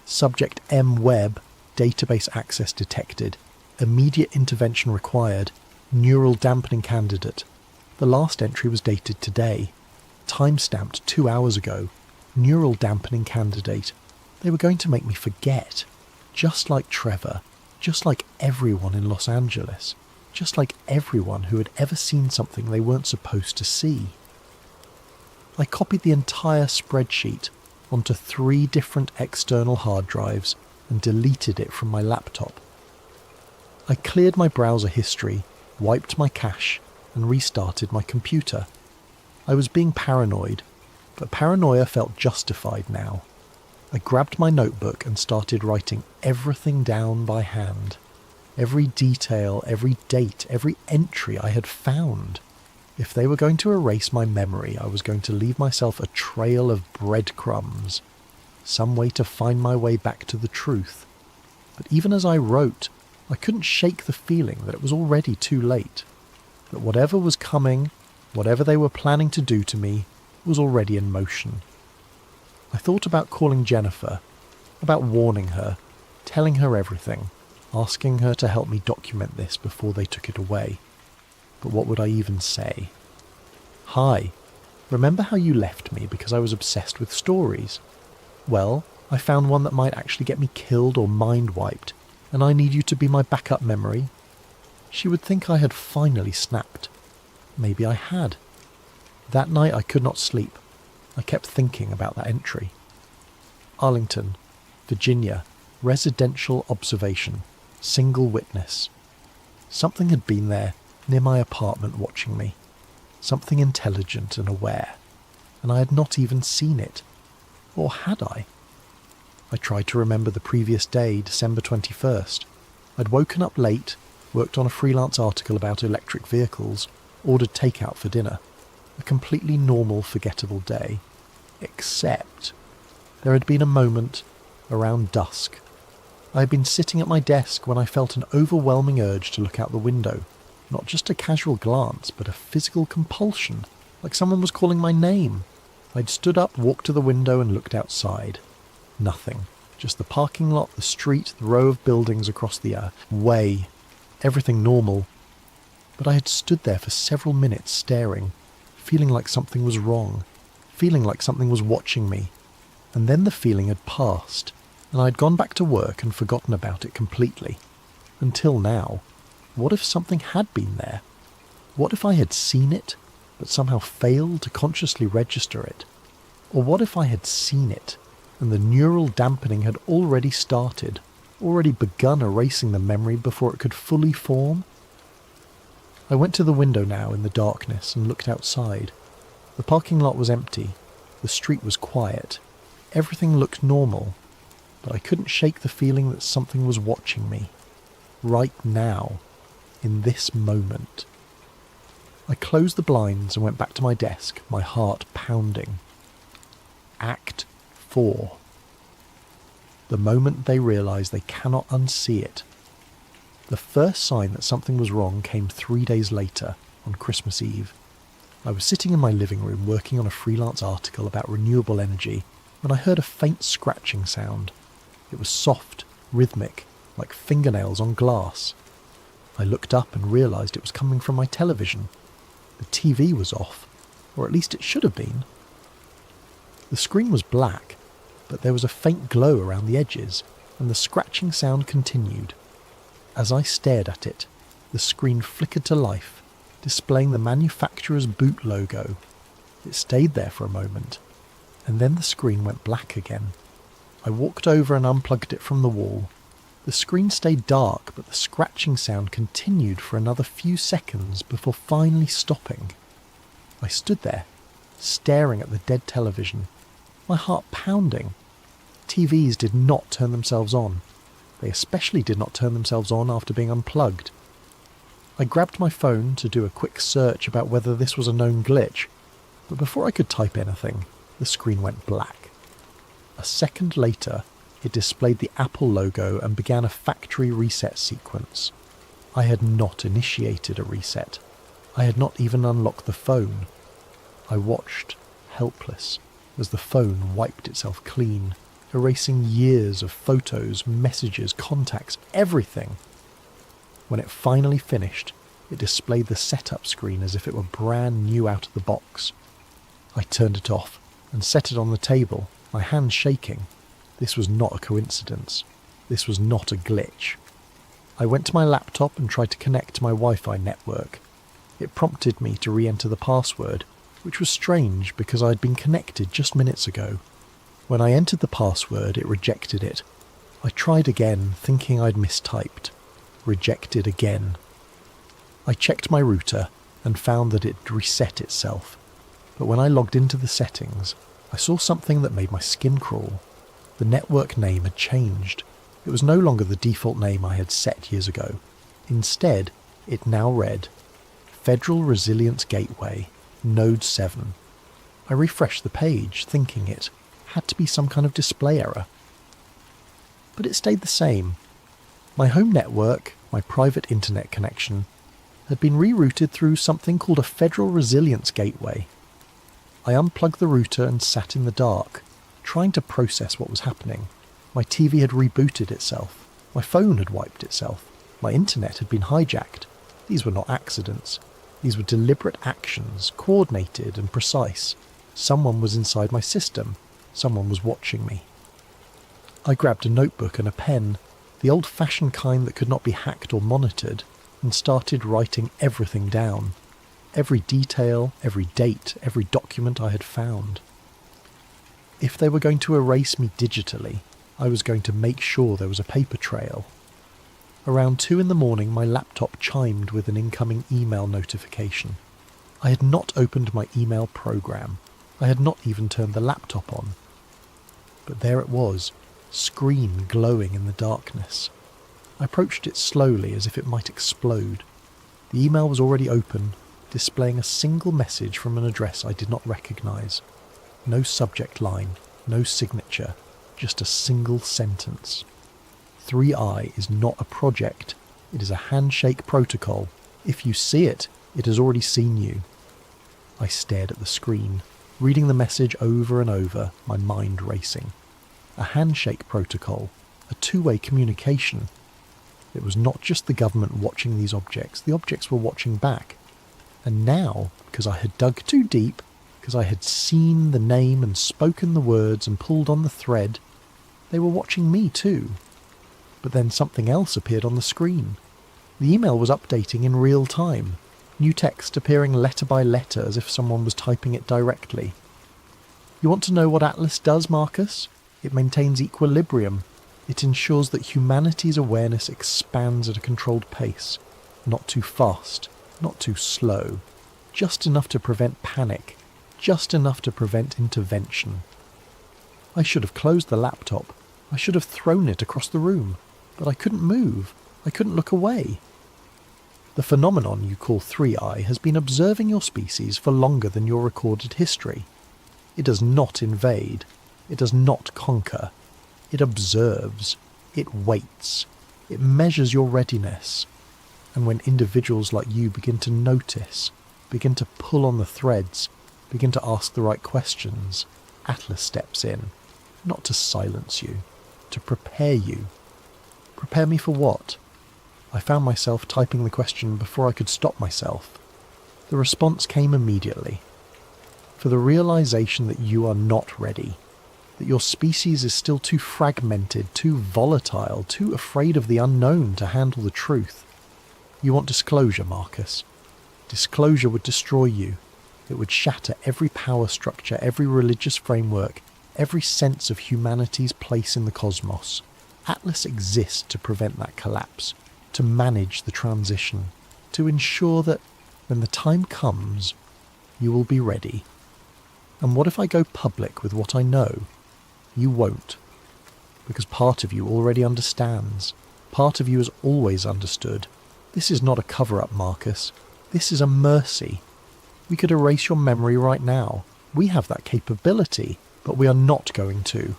Subject M. Webb. Database access detected. Immediate intervention required. Neural dampening candidate. The last entry was dated today. Time-stamped 2 hours ago. Neural dampening candidate. They were going to make me forget. Just like Trevor. Just like everyone in Los Angeles. Just like everyone who had ever seen something they weren't supposed to see. I copied the entire spreadsheet onto 3 different external hard drives and deleted it from my laptop. I cleared my browser history, wiped my cache, and restarted my computer. I was being paranoid, but paranoia felt justified now. I grabbed my notebook and started writing everything down by hand. Every detail, every date, every entry I had found. If they were going to erase my memory, I was going to leave myself a trail of breadcrumbs. Some way to find my way back to the truth. But even as I wrote, I couldn't shake the feeling that it was already too late. That whatever was coming, whatever they were planning to do to me, was already in motion. I thought about calling Jennifer, about warning her, telling her everything, asking her to help me document this before they took it away. But what would I even say? Hi, remember how you left me because I was obsessed with stories? Well, I found one that might actually get me killed or mind-wiped, and I need you to be my backup memory. She would think I had finally snapped. Maybe I had. That night I could not sleep. I kept thinking about that entry. Arlington, Virginia, residential observation, single witness. Something had been there, near my apartment watching me. Something intelligent and aware. And I had not even seen it. Or had I? I tried to remember the previous day, December 21st. I'd woken up late, worked on a freelance article about electric vehicles, ordered takeout for dinner. A completely normal, forgettable day. Except there had been a moment around dusk. I had been sitting at my desk when I felt an overwhelming urge to look out the window. Not just a casual glance, but a physical compulsion, like someone was calling my name. I'd stood up, walked to the window and looked outside. Nothing. Just the parking lot, the street, the row of buildings across the way. Everything normal. But I had stood there for several minutes staring, feeling like something was wrong, feeling like something was watching me, and then the feeling had passed, and I had gone back to work and forgotten about it completely. Until now, what if something had been there? What if I had seen it, but somehow failed to consciously register it? Or what if I had seen it, and the neural dampening had already started, already begun erasing the memory before it could fully form? I went to the window now in the darkness and looked outside. The parking lot was empty, the street was quiet, everything looked normal, but I couldn't shake the feeling that something was watching me. Right now, in this moment. I closed the blinds and went back to my desk, my heart pounding. Act 4. The moment they realise they cannot unsee it. The first sign that something was wrong came 3 days later, on Christmas Eve. I was sitting in my living room working on a freelance article about renewable energy when I heard a faint scratching sound. It was soft, rhythmic, like fingernails on glass. I looked up and realised it was coming from my television. The TV was off, or at least it should have been. The screen was black, but there was a faint glow around the edges, and the scratching sound continued. As I stared at it, the screen flickered to life, displaying the manufacturer's boot logo. It stayed there for a moment, and then the screen went black again. I walked over and unplugged it from the wall. The screen stayed dark, but the scratching sound continued for another few seconds before finally stopping. I stood there, staring at the dead television, my heart pounding. TVs did not turn themselves on. They especially did not turn themselves on after being unplugged. I grabbed my phone to do a quick search about whether this was a known glitch, but before I could type anything, the screen went black. A second later, it displayed the Apple logo and began a factory reset sequence. I had not initiated a reset. I had not even unlocked the phone. I watched, helpless, as the phone wiped itself clean, erasing years of photos, messages, contacts, everything. When it finally finished, it displayed the setup screen as if it were brand new out of the box. I turned it off and set it on the table, my hands shaking. This was not a coincidence. This was not a glitch. I went to my laptop and tried to connect to my Wi-Fi network. It prompted me to re-enter the password, which was strange because I had been connected just minutes ago. When I entered the password, it rejected it. I tried again, thinking I'd mistyped. Rejected again. I checked my router and found that it had reset itself. But when I logged into the settings, I saw something that made my skin crawl. The network name had changed. It was no longer the default name I had set years ago. Instead, it now read, Federal Resilience Gateway, Node 7. I refreshed the page, thinking it had to be some kind of display error. But it stayed the same. My home network, my private internet connection, had been rerouted through something called a Federal Resilience Gateway. I unplugged the router and sat in the dark, trying to process what was happening. My TV had rebooted itself. My phone had wiped itself. My internet had been hijacked. These were not accidents. These were deliberate actions, coordinated and precise. Someone was inside my system. Someone was watching me. I grabbed a notebook and a pen, the old-fashioned kind that could not be hacked or monitored, and started writing everything down. Every detail, every date, every document I had found. If they were going to erase me digitally, I was going to make sure there was a paper trail. Around 2 a.m, my laptop chimed with an incoming email notification. I had not opened my email program. I had not even turned the laptop on. But there it was, screen glowing in the darkness. I approached it slowly as if it might explode. The email was already open, displaying a single message from an address I did not recognise. No subject line, no signature, just a single sentence. 3i is not a project, it is a handshake protocol. If you see it, it has already seen you. I stared at the screen, reading the message over and over, my mind racing. A handshake protocol, a two-way communication. It was not just the government watching these objects, the objects were watching back. And now, because I had dug too deep, because I had seen the name and spoken the words and pulled on the thread, they were watching me too. But then something else appeared on the screen. The email was updating in real time, new text appearing letter by letter as if someone was typing it directly. You want to know what Atlas does, Marcus? It maintains equilibrium. It ensures that humanity's awareness expands at a controlled pace, not too fast, not too slow, just enough to prevent panic, just enough to prevent intervention. I should have closed the laptop. I should have thrown it across the room, but I couldn't move. I couldn't look away. The phenomenon you call 3i has been observing your species for longer than your recorded history. It does not invade. It does not conquer. It observes. It waits. It measures your readiness. And when individuals like you begin to notice, begin to pull on the threads, begin to ask the right questions, Atlas steps in, not to silence you, to prepare you. Prepare me for what? I found myself typing the question before I could stop myself. The response came immediately. For the realization that you are not ready, that your species is still too fragmented, too volatile, too afraid of the unknown to handle the truth. You want disclosure, Marcus. Disclosure would destroy you. It would shatter every power structure, every religious framework, every sense of humanity's place in the cosmos. Atlas exists to prevent that collapse, to manage the transition, to ensure that when the time comes, you will be ready. And what if I go public with what I know? You won't. Because part of you already understands. Part of you has always understood. This is not a cover-up, Marcus. This is a mercy. We could erase your memory right now. We have that capability, but we are not going to.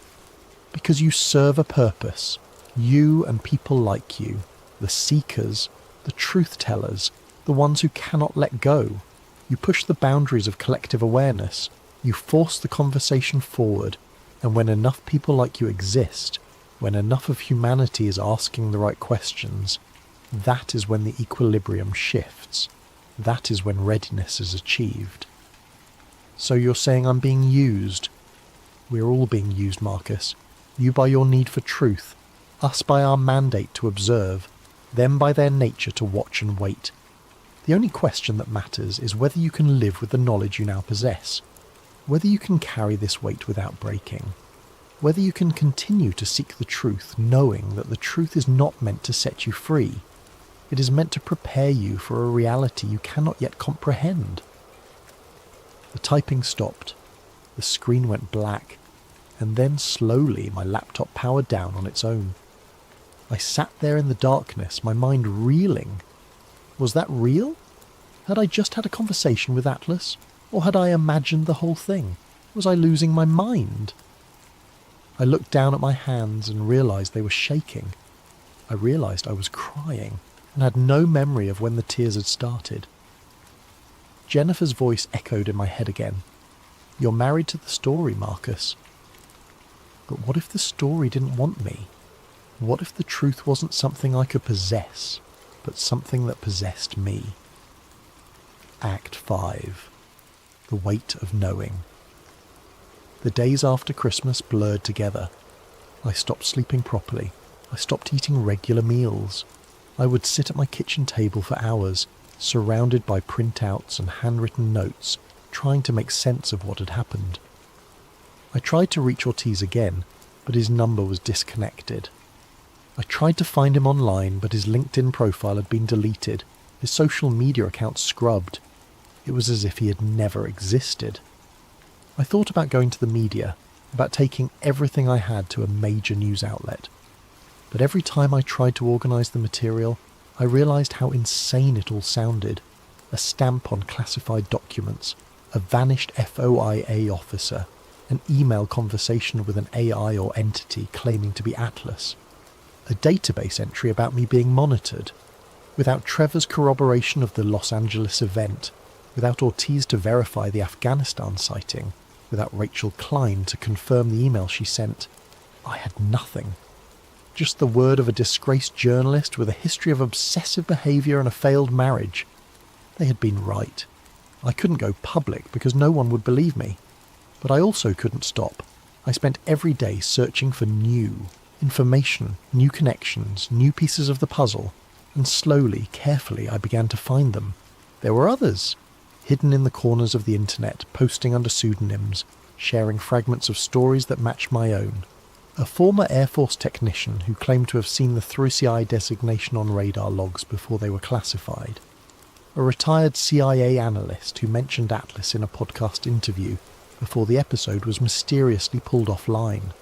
Because you serve a purpose. You and people like you. The seekers, the truth-tellers, the ones who cannot let go. You push the boundaries of collective awareness. You force the conversation forward. And when enough people like you exist, when enough of humanity is asking the right questions, that is when the equilibrium shifts. That is when readiness is achieved. So you're saying I'm being used? We're all being used, Marcus. You by your need for truth, us by our mandate to observe, them by their nature to watch and wait. The only question that matters is whether you can live with the knowledge you now possess, whether you can carry this weight without breaking, whether you can continue to seek the truth knowing that the truth is not meant to set you free. It is meant to prepare you for a reality you cannot yet comprehend. The typing stopped. The screen went black, and then slowly my laptop powered down on its own. I sat there in the darkness, my mind reeling. Was that real? Had I just had a conversation with Atlas? Or had I imagined the whole thing? Was I losing my mind? I looked down at my hands and realised they were shaking. I realised I was crying and had no memory of when the tears had started. Jennifer's voice echoed in my head again. You're married to the story, Marcus. But what if the story didn't want me? What if the truth wasn't something I could possess, but something that possessed me? Act 5. The weight of knowing. The days after Christmas blurred together. I stopped sleeping properly. I stopped eating regular meals. I would sit at my kitchen table for hours, surrounded by printouts and handwritten notes, trying to make sense of what had happened. I tried to reach Ortiz again, but his number was disconnected. I tried to find him online, but his LinkedIn profile had been deleted, his social media account scrubbed. It was as if he had never existed. I thought about going to the media, about taking everything I had to a major news outlet. But every time I tried to organise the material, I realised how insane it all sounded. A stamp on classified documents, a vanished FOIA officer, an email conversation with an AI or entity claiming to be Atlas, a database entry about me being monitored. Without Trevor's corroboration of the Los Angeles event, without Ortiz to verify the Afghanistan sighting, without Rachel Klein to confirm the email she sent, I had nothing. Just the word of a disgraced journalist with a history of obsessive behaviour and a failed marriage. They had been right. I couldn't go public because no one would believe me. But I also couldn't stop. I spent every day searching for new information, new connections, new pieces of the puzzle, and slowly, carefully, I began to find them. There were others, hidden in the corners of the internet, posting under pseudonyms, sharing fragments of stories that matched my own. A former Air Force technician who claimed to have seen the 3CI designation on radar logs before they were classified. A retired CIA analyst who mentioned Atlas in a podcast interview before the episode was mysteriously pulled offline.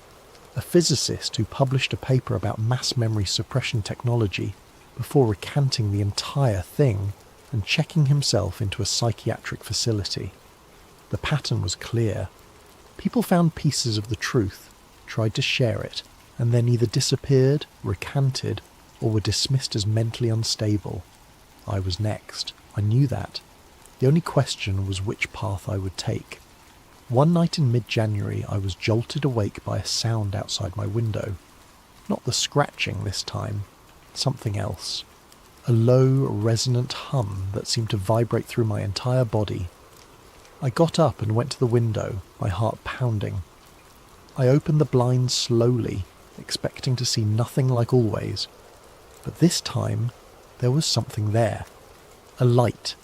A physicist who published a paper about mass memory suppression technology before recanting the entire thing and checking himself into a psychiatric facility. The pattern was clear. People found pieces of the truth, tried to share it, and then either disappeared, recanted, or were dismissed as mentally unstable. I was next. I knew that. The only question was which path I would take. One night in mid-January I was jolted awake by a sound outside my window. Not the scratching this time, something else. A low, resonant hum that seemed to vibrate through my entire body. I got up and went to the window, my heart pounding. I opened the blinds slowly, expecting to see nothing like always. But this time, there was something there. A light.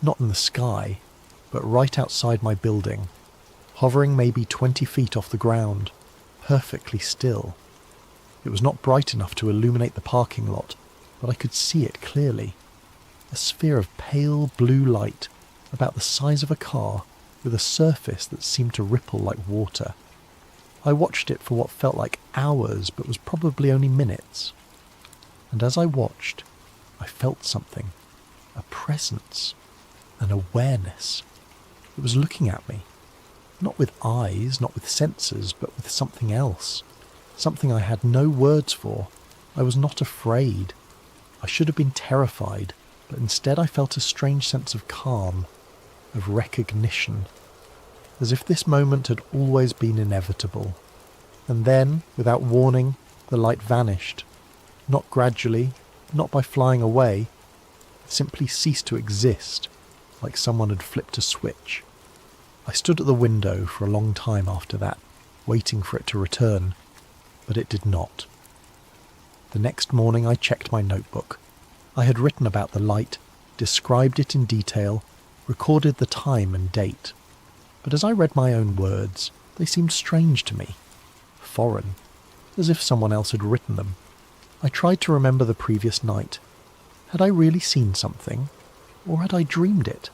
Not in the sky, but right outside my building. Hovering maybe 20 feet off the ground, perfectly still. It was not bright enough to illuminate the parking lot, but I could see it clearly. A sphere of pale blue light, about the size of a car, with a surface that seemed to ripple like water. I watched it for what felt like hours, but was probably only minutes. And as I watched, I felt something. A presence. An awareness. It was looking at me. Not with eyes, not with senses, but with something else. Something I had no words for. I was not afraid. I should have been terrified, but instead I felt a strange sense of calm, of recognition, as if this moment had always been inevitable. And then, without warning, the light vanished. Not gradually, not by flying away. It simply ceased to exist, like someone had flipped a switch. I stood at the window for a long time after that, waiting for it to return, but it did not. The next morning I checked my notebook. I had written about the light, described it in detail, recorded the time and date. But as I read my own words, they seemed strange to me, foreign, as if someone else had written them. I tried to remember the previous night. Had I really seen something, or had I dreamed it?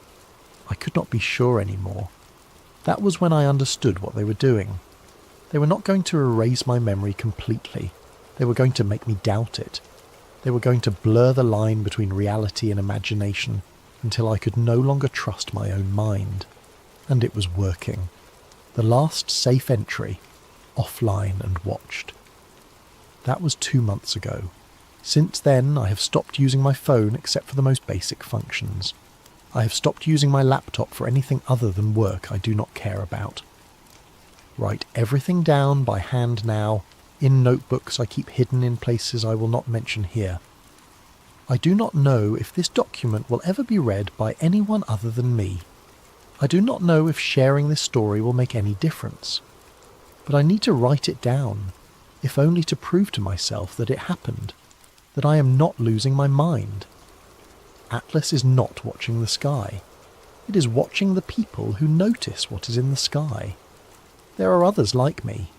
I could not be sure anymore. That was when I understood what they were doing. They were not going to erase my memory completely. They were going to make me doubt it. They were going to blur the line between reality and imagination until I could no longer trust my own mind. And it was working. The last safe entry, offline and watched. That was 2 months ago. Since then, I have stopped using my phone except for the most basic functions. I have stopped using my laptop for anything other than work I do not care about. Write everything down by hand now, in notebooks I keep hidden in places I will not mention here. I do not know if this document will ever be read by anyone other than me. I do not know if sharing this story will make any difference. But I need to write it down, if only to prove to myself that it happened, that I am not losing my mind. Atlas is not watching the sky. It is watching the people who notice what is in the sky. There are others like me.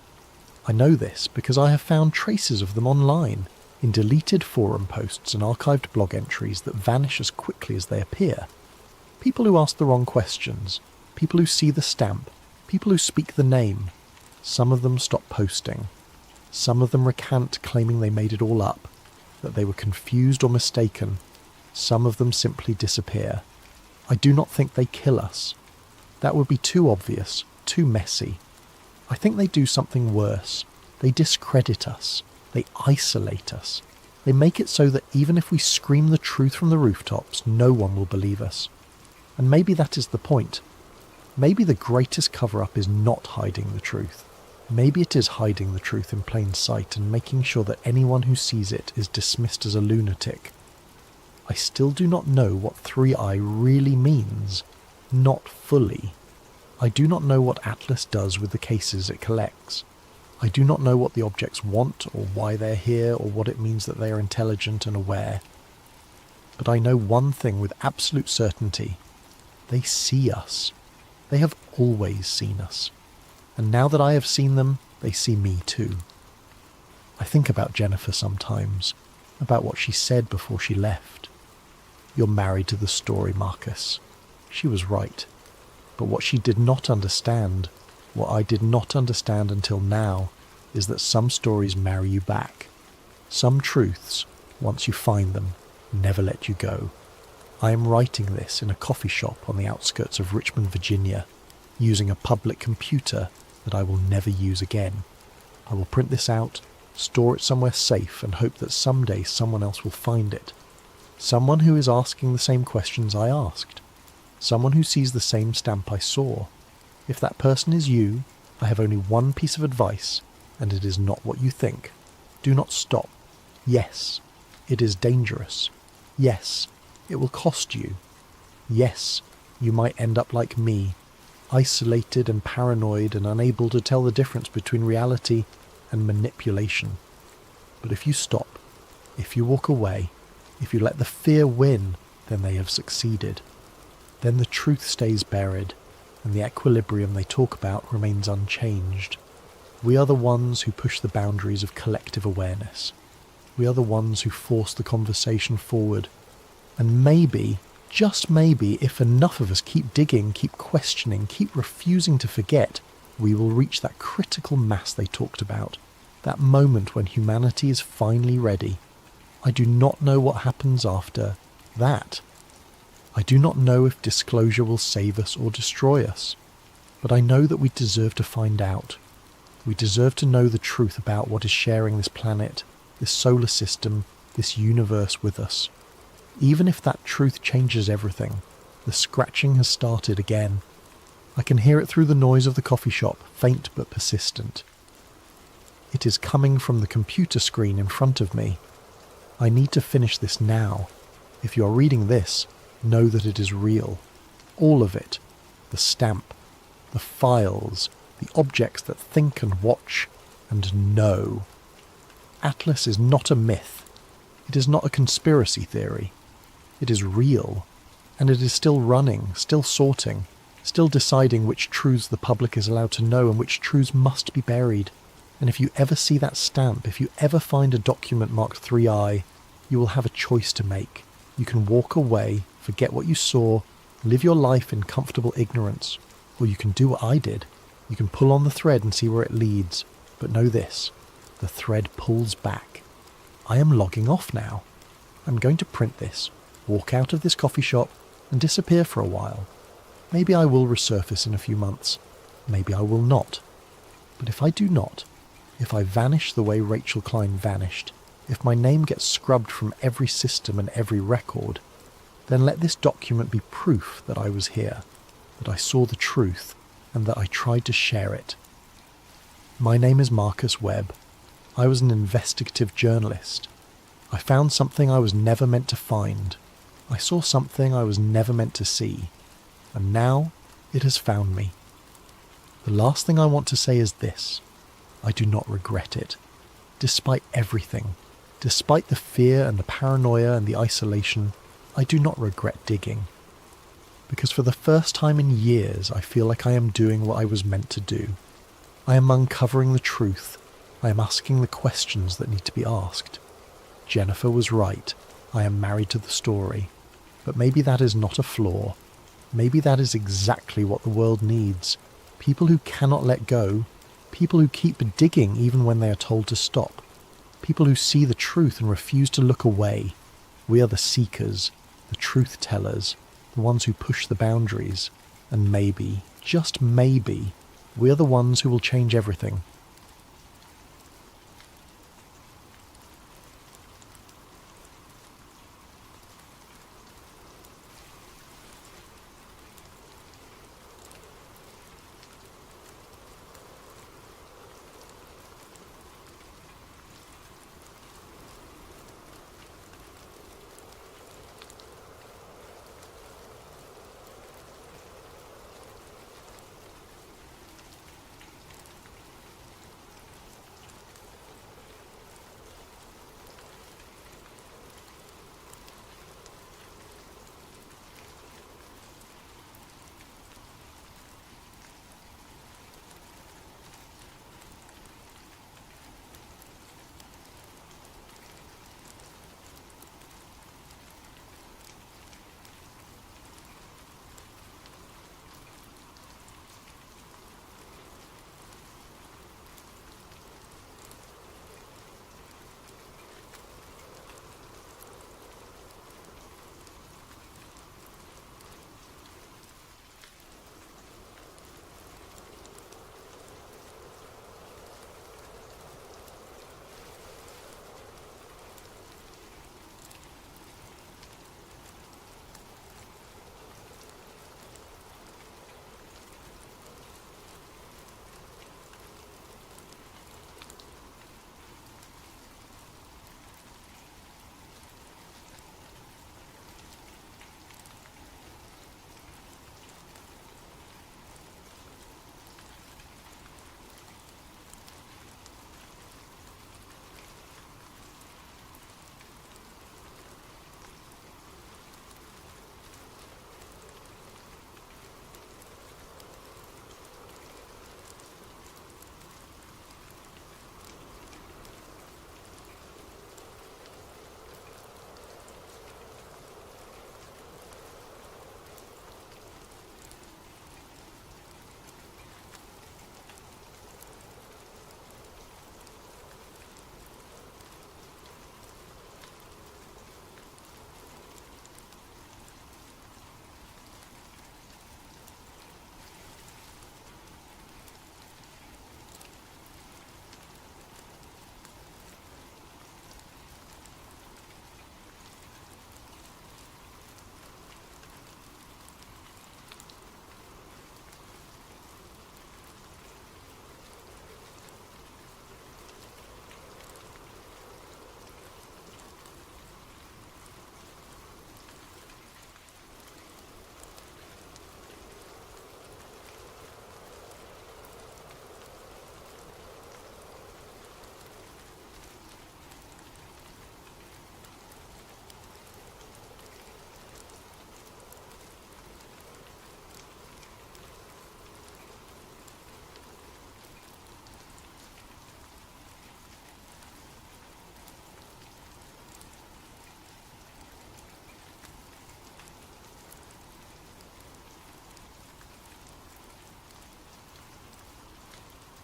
I know this because I have found traces of them online, in deleted forum posts and archived blog entries that vanish as quickly as they appear. People who ask the wrong questions, people who see the stamp, people who speak the name. Some of them stop posting. Some of them recant, claiming they made it all up, that they were confused or mistaken. Some of them simply disappear. I do not think they kill us. That would be too obvious, too messy. I think they do something worse. They discredit us. They isolate us. They make it so that even if we scream the truth from the rooftops, no one will believe us. And maybe that is the point. Maybe the greatest cover-up is not hiding the truth. Maybe it is hiding the truth in plain sight and making sure that anyone who sees it is dismissed as a lunatic. I still do not know what 3i really means. Not fully. I do not know what Atlas does with the cases it collects. I do not know what the objects want or why they're here or what it means that they are intelligent and aware. But I know one thing with absolute certainty. They see us. They have always seen us. And now that I have seen them, they see me too. I think about Jennifer sometimes, about what she said before she left. You're married to the story, Marcus. She was right. But what she did not understand, what I did not understand until now, is that some stories marry you back. Some truths, once you find them, never let you go. I am writing this in a coffee shop on the outskirts of Richmond, Virginia, using a public computer that I will never use again. I will print this out, store it somewhere safe, and hope that someday someone else will find it. Someone who is asking the same questions I asked. Someone who sees the same stamp I saw. If that person is you, I have only one piece of advice, and it is not what you think. Do not stop. Yes, it is dangerous. Yes, it will cost you. Yes, you might end up like me, isolated and paranoid and unable to tell the difference between reality and manipulation. But if you stop, if you walk away, if you let the fear win, then they have succeeded. Then the truth stays buried, and the equilibrium they talk about remains unchanged. We are the ones who push the boundaries of collective awareness. We are the ones who force the conversation forward. And maybe, just maybe, if enough of us keep digging, keep questioning, keep refusing to forget, we will reach that critical mass they talked about, that moment when humanity is finally ready. I do not know what happens after that. I do not know if disclosure will save us or destroy us, but I know that we deserve to find out. We deserve to know the truth about what is sharing this planet, this solar system, this universe with us. Even if that truth changes everything, the scratching has started again. I can hear it through the noise of the coffee shop, faint but persistent. It is coming from the computer screen in front of me. I need to finish this now. If you are reading this, know that it is real. All of it. The stamp, the files, the objects that think and watch and know. Atlas is not a myth. It is not a conspiracy theory. It is real. And it is still running, still sorting, still deciding which truths the public is allowed to know and which truths must be buried. And if you ever see that stamp, if you ever find a document marked 3i, you will have a choice to make. You can walk away, forget what you saw, live your life in comfortable ignorance. Or you can do what I did. You can pull on the thread and see where it leads. But know this, the thread pulls back. I am logging off now. I'm going to print this, walk out of this coffee shop, and disappear for a while. Maybe I will resurface in a few months. Maybe I will not. But if I do not, if I vanish the way Rachel Klein vanished, if my name gets scrubbed from every system and every record, then let this document be proof that I was here, that I saw the truth, and that I tried to share it. My name is Marcus Webb. I was an investigative journalist. I found something I was never meant to find. I saw something I was never meant to see. And now it has found me. The last thing I want to say is this. I do not regret it. Despite everything, despite the fear and the paranoia and the isolation, I do not regret digging. Because for the first time in years, I feel like I am doing what I was meant to do. I am uncovering the truth. I am asking the questions that need to be asked. Jennifer was right. I am married to the story. But maybe that is not a flaw. Maybe that is exactly what the world needs. People who cannot let go. People who keep digging even when they are told to stop. People who see the truth and refuse to look away. We are the seekers, the truth tellers, the ones who push the boundaries. And maybe, just maybe, we are the ones who will change everything.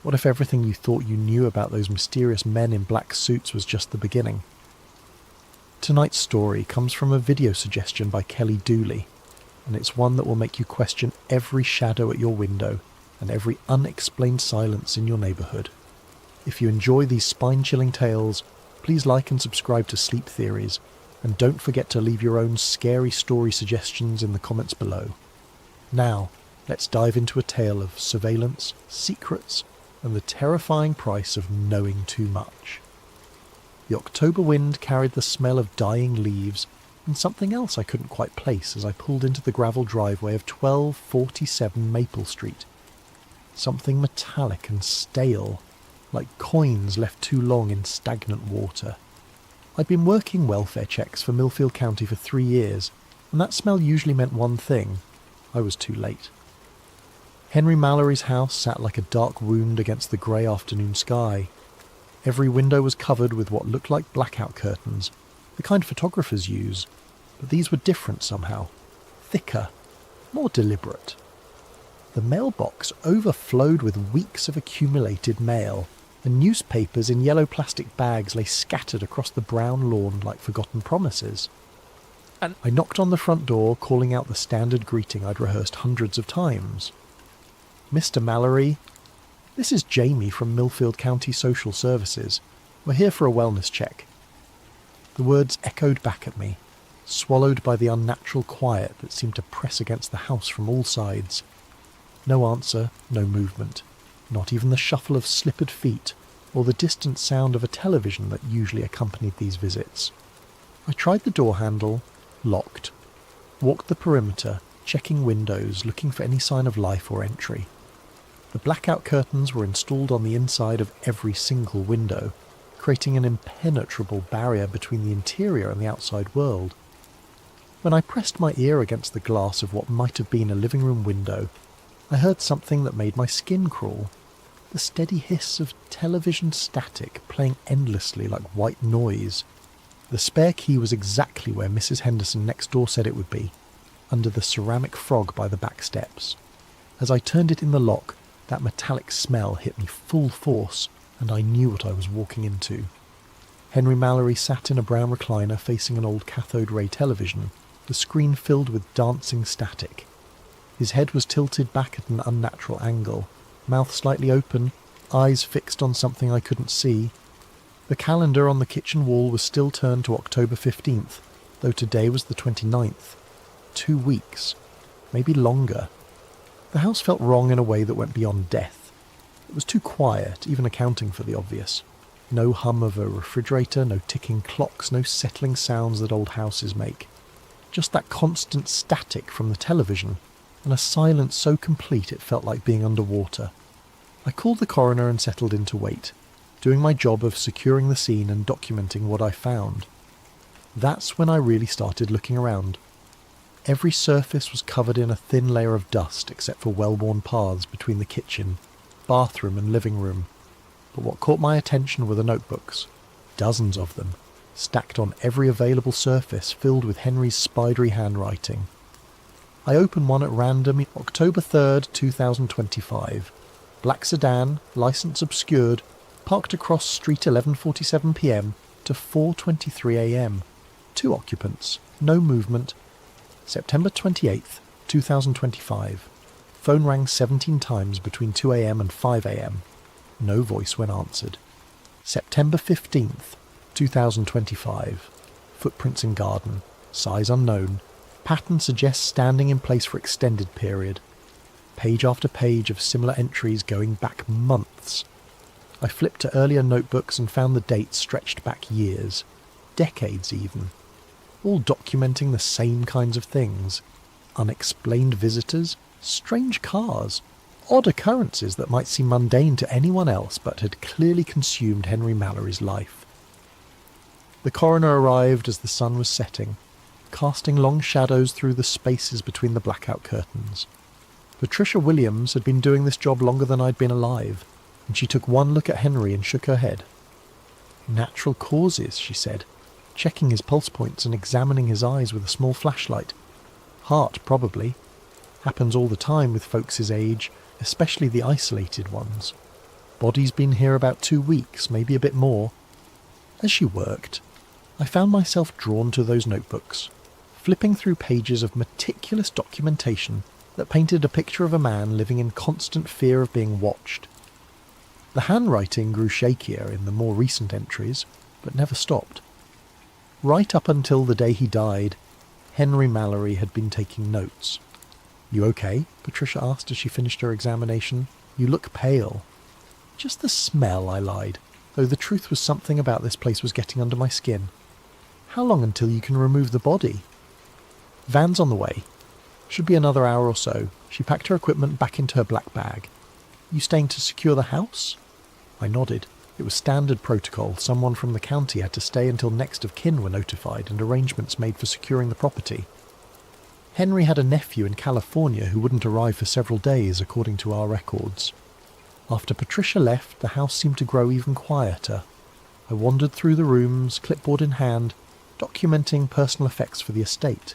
What if everything you thought you knew about those mysterious men in black suits was just the beginning? Tonight's story comes from a video suggestion by Kelly Dooley, and it's one that will make you question every shadow at your window and every unexplained silence in your neighbourhood. If you enjoy these spine-chilling tales, please like and subscribe to Sleep Theories, and don't forget to leave your own scary story suggestions in the comments below. Now, let's dive into a tale of surveillance, secrets, and the terrifying price of knowing too much. The October wind carried the smell of dying leaves and something else I couldn't quite place as I pulled into the gravel driveway of 1247 Maple Street. Something metallic and stale, like coins left too long in stagnant water. I'd been working welfare checks for Millfield County for 3 years, and that smell usually meant one thing: I was too late. Henry Mallory's house sat like a dark wound against the grey afternoon sky. Every window was covered with what looked like blackout curtains, the kind photographers use, but these were different somehow. Thicker, more deliberate. The mailbox overflowed with weeks of accumulated mail, and newspapers in yellow plastic bags lay scattered across the brown lawn like forgotten promises. And I knocked on the front door, calling out the standard greeting I'd rehearsed hundreds of times. "Mr. Mallory, this is Jamie from Millfield County Social Services. We're here for a wellness check." The words echoed back at me, swallowed by the unnatural quiet that seemed to press against the house from all sides. No answer, no movement, not even the shuffle of slippered feet or the distant sound of a television that usually accompanied these visits. I tried the door handle, locked, walked the perimeter, checking windows, looking for any sign of life or entry. The blackout curtains were installed on the inside of every single window, creating an impenetrable barrier between the interior and the outside world. When I pressed my ear against the glass of what might have been a living room window, I heard something that made my skin crawl. The steady hiss of television static playing endlessly like white noise. The spare key was exactly where Mrs. Henderson next door said it would be, under the ceramic frog by the back steps. As I turned it in the lock, that metallic smell hit me full force, and I knew what I was walking into. Henry Mallory sat in a brown recliner facing an old cathode ray television, the screen filled with dancing static. His head was tilted back at an unnatural angle, mouth slightly open, eyes fixed on something I couldn't see. The calendar on the kitchen wall was still turned to October 15th, though today was the 29th. 2 weeks. Maybe longer. The house felt wrong in a way that went beyond death. It was too quiet, even accounting for the obvious. No hum of a refrigerator, no ticking clocks, no settling sounds that old houses make. Just that constant static from the television, and a silence so complete it felt like being underwater. I called the coroner and settled in to wait, doing my job of securing the scene and documenting what I found. That's when I really started looking around. Every surface was covered in a thin layer of dust except for well-worn paths between the kitchen, bathroom and living room. But what caught my attention were the notebooks, dozens of them, stacked on every available surface filled with Henry's spidery handwriting. I opened one at random, October 3rd, 2025. Black sedan, licence obscured, parked across street 11:47 p.m. to 4:23 a.m. 2 occupants, no movement. September 28th, 2025. Phone rang 17 times between 2 a.m. and 5 a.m. No voice when answered. September 15th, 2025. Footprints in garden. Size unknown. Pattern suggests standing in place for extended period. Page after page of similar entries going back months. I flipped to earlier notebooks and found the dates stretched back years. Decades even. All documenting the same kinds of things. Unexplained visitors, strange cars, odd occurrences that might seem mundane to anyone else but had clearly consumed Henry Mallory's life. The coroner arrived as the sun was setting, casting long shadows through the spaces between the blackout curtains. Patricia Williams had been doing this job longer than I'd been alive, and she took one look at Henry and shook her head. "Natural causes," she said, checking his pulse points and examining his eyes with a small flashlight. "Heart, probably. Happens all the time with folks his age, especially the isolated ones." Body's been here about 2 weeks, maybe a bit more. As she worked, I found myself drawn to those notebooks, flipping through pages of meticulous documentation that painted a picture of a man living in constant fear of being watched. The handwriting grew shakier in the more recent entries, but never stopped. Right up until the day he died, Henry Mallory had been taking notes. "You okay?" Patricia asked as she finished her examination. "You look pale." "Just the smell," I lied, though the truth was something about this place was getting under my skin. "How long until you can remove the body?" "Van's on the way. Should be another hour or so." She packed her equipment back into her black bag. "You staying to secure the house?" I nodded. It was standard protocol. Someone from the county had to stay until next of kin were notified and arrangements made for securing the property. Henry had a nephew in California who wouldn't arrive for several days, according to our records. After Patricia left, the house seemed to grow even quieter. I wandered through the rooms, clipboard in hand, documenting personal effects for the estate.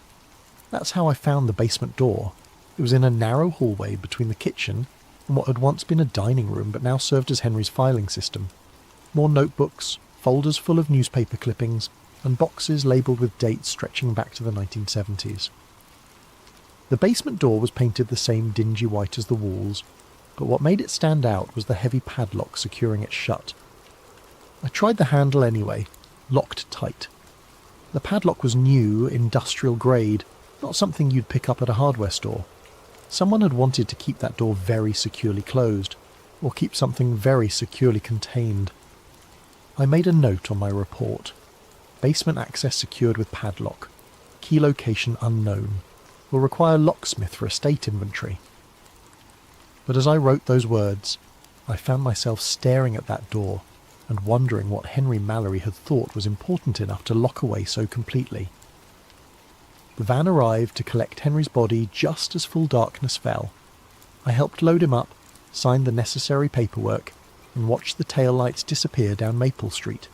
That's how I found the basement door. It was in a narrow hallway between the kitchen and what had once been a dining room but now served as Henry's filing system. More notebooks, folders full of newspaper clippings, and boxes labelled with dates stretching back to the 1970s. The basement door was painted the same dingy white as the walls, but what made it stand out was the heavy padlock securing it shut. I tried the handle anyway, locked tight. The padlock was new, industrial grade, not something you'd pick up at a hardware store. Someone had wanted to keep that door very securely closed, or keep something very securely contained. I made a note on my report. Basement access secured with padlock. Key location unknown. Will require locksmith for estate inventory. But as I wrote those words, I found myself staring at that door and wondering what Henry Mallory had thought was important enough to lock away so completely. The van arrived to collect Henry's body just as full darkness fell. I helped load him up, signed the necessary paperwork, and watched the taillights disappear down Maple Street.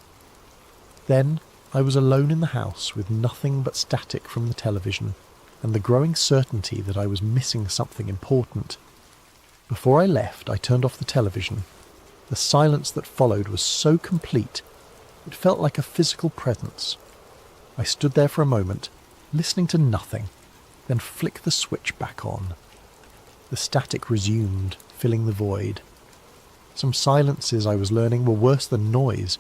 Then I was alone in the house with nothing but static from the television and the growing certainty that I was missing something important. Before I left, I turned off the television. The silence that followed was so complete, it felt like a physical presence. I stood there for a moment, listening to nothing, then flicked the switch back on. The static resumed, filling the void. Some silences I was learning were worse than noise.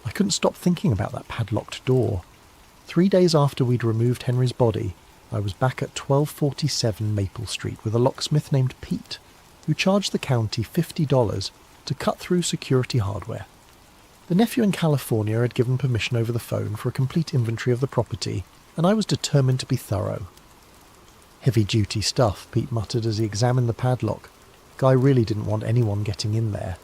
I couldn't stop thinking about that padlocked door. 3 days after we'd removed Henry's body, I was back at 1247 Maple Street with a locksmith named Pete, who charged the county $50 to cut through security hardware. The nephew in California had given permission over the phone for a complete inventory of the property, and I was determined to be thorough. "Heavy-duty stuff," Pete muttered as he examined the padlock. Guy really didn't want anyone getting in there.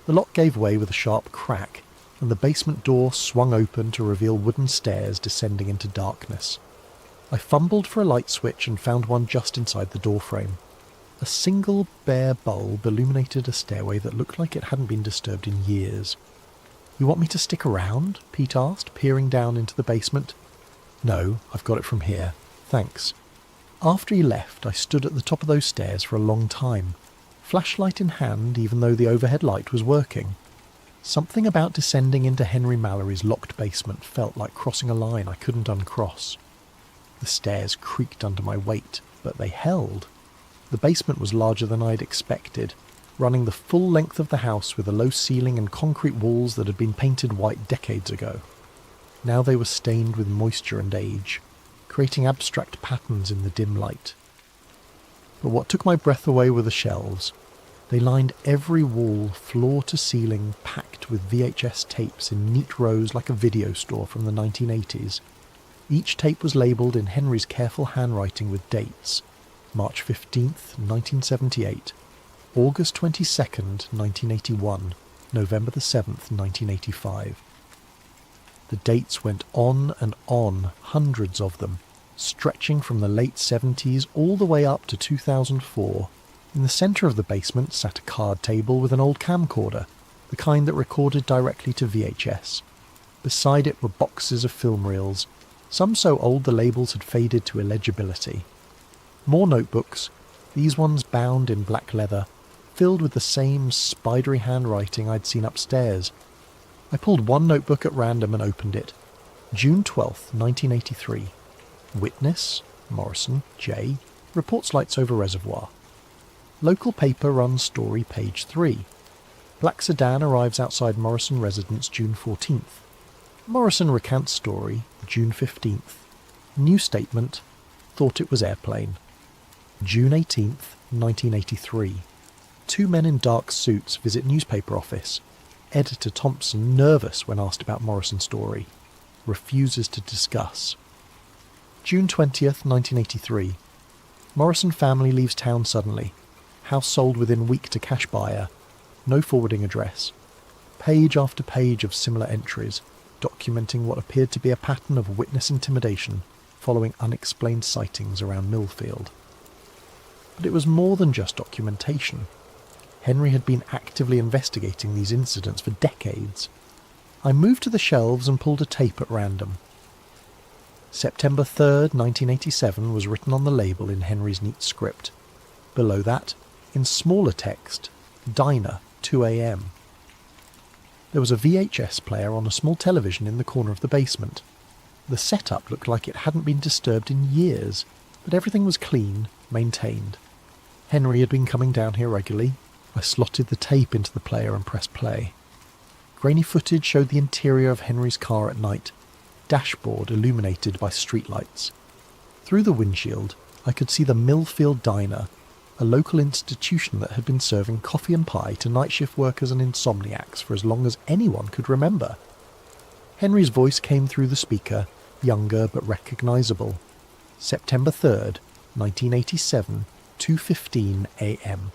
The lock gave way with a sharp crack, and the basement door swung open to reveal wooden stairs descending into darkness. I fumbled for a light switch and found one just inside the doorframe. A single bare bulb illuminated a stairway that looked like it hadn't been disturbed in years. "You want me to stick around?" Pete asked, peering down into the basement. "No, I've got it from here. Thanks." After he left, I stood at the top of those stairs for a long time, flashlight in hand even though the overhead light was working. Something about descending into Henry Mallory's locked basement felt like crossing a line I couldn't uncross. The stairs creaked under my weight, but they held. The basement was larger than I'd expected, running the full length of the house with a low ceiling and concrete walls that had been painted white decades ago. Now they were stained with moisture and age, creating abstract patterns in the dim light. But what took my breath away were the shelves. They lined every wall, floor to ceiling, packed with VHS tapes in neat rows like a video store from the 1980s. Each tape was labelled in Henry's careful handwriting with dates: March 15th, 1978, August 22nd, 1981, November the 7th, 1985. The dates went on and on, hundreds of them, stretching from the late 70s all the way up to 2004. In the centre of the basement sat a card table with an old camcorder, the kind that recorded directly to VHS. Beside it were boxes of film reels, some so old the labels had faded to illegibility. More notebooks, these ones bound in black leather, filled with the same spidery handwriting I'd seen upstairs. I pulled one notebook at random and opened it. June 12th, 1983. Witness, Morrison, J. Reports lights over reservoir. Local paper runs story page 3. Black sedan arrives outside Morrison residence June 14th. Morrison recants story June 15th. New statement, thought it was airplane. June 18th, 1983. Two men in dark suits visit newspaper office. Editor Thompson nervous when asked about Morrison story. Refuses to discuss. June 20th, 1983. Morrison family leaves town suddenly. House sold within week to cash buyer. No forwarding address. Page after page of similar entries, documenting what appeared to be a pattern of witness intimidation following unexplained sightings around Millfield. But it was more than just documentation. Henry had been actively investigating these incidents for decades. I moved to the shelves and pulled a tape at random. September 3rd, 1987 was written on the label in Henry's neat script. Below that, in smaller text, Diner, 2 a.m. There was a VHS player on a small television in the corner of the basement. The setup looked like it hadn't been disturbed in years, but everything was clean, maintained. Henry had been coming down here regularly. I slotted the tape into the player and pressed play. Grainy footage showed the interior of Henry's car at night, dashboard illuminated by streetlights. Through the windshield, I could see the Millfield Diner, a local institution that had been serving coffee and pie to night shift workers and insomniacs for as long as anyone could remember. Henry's voice came through the speaker, younger but recognisable. September 3rd, 1987, 2:15 a.m.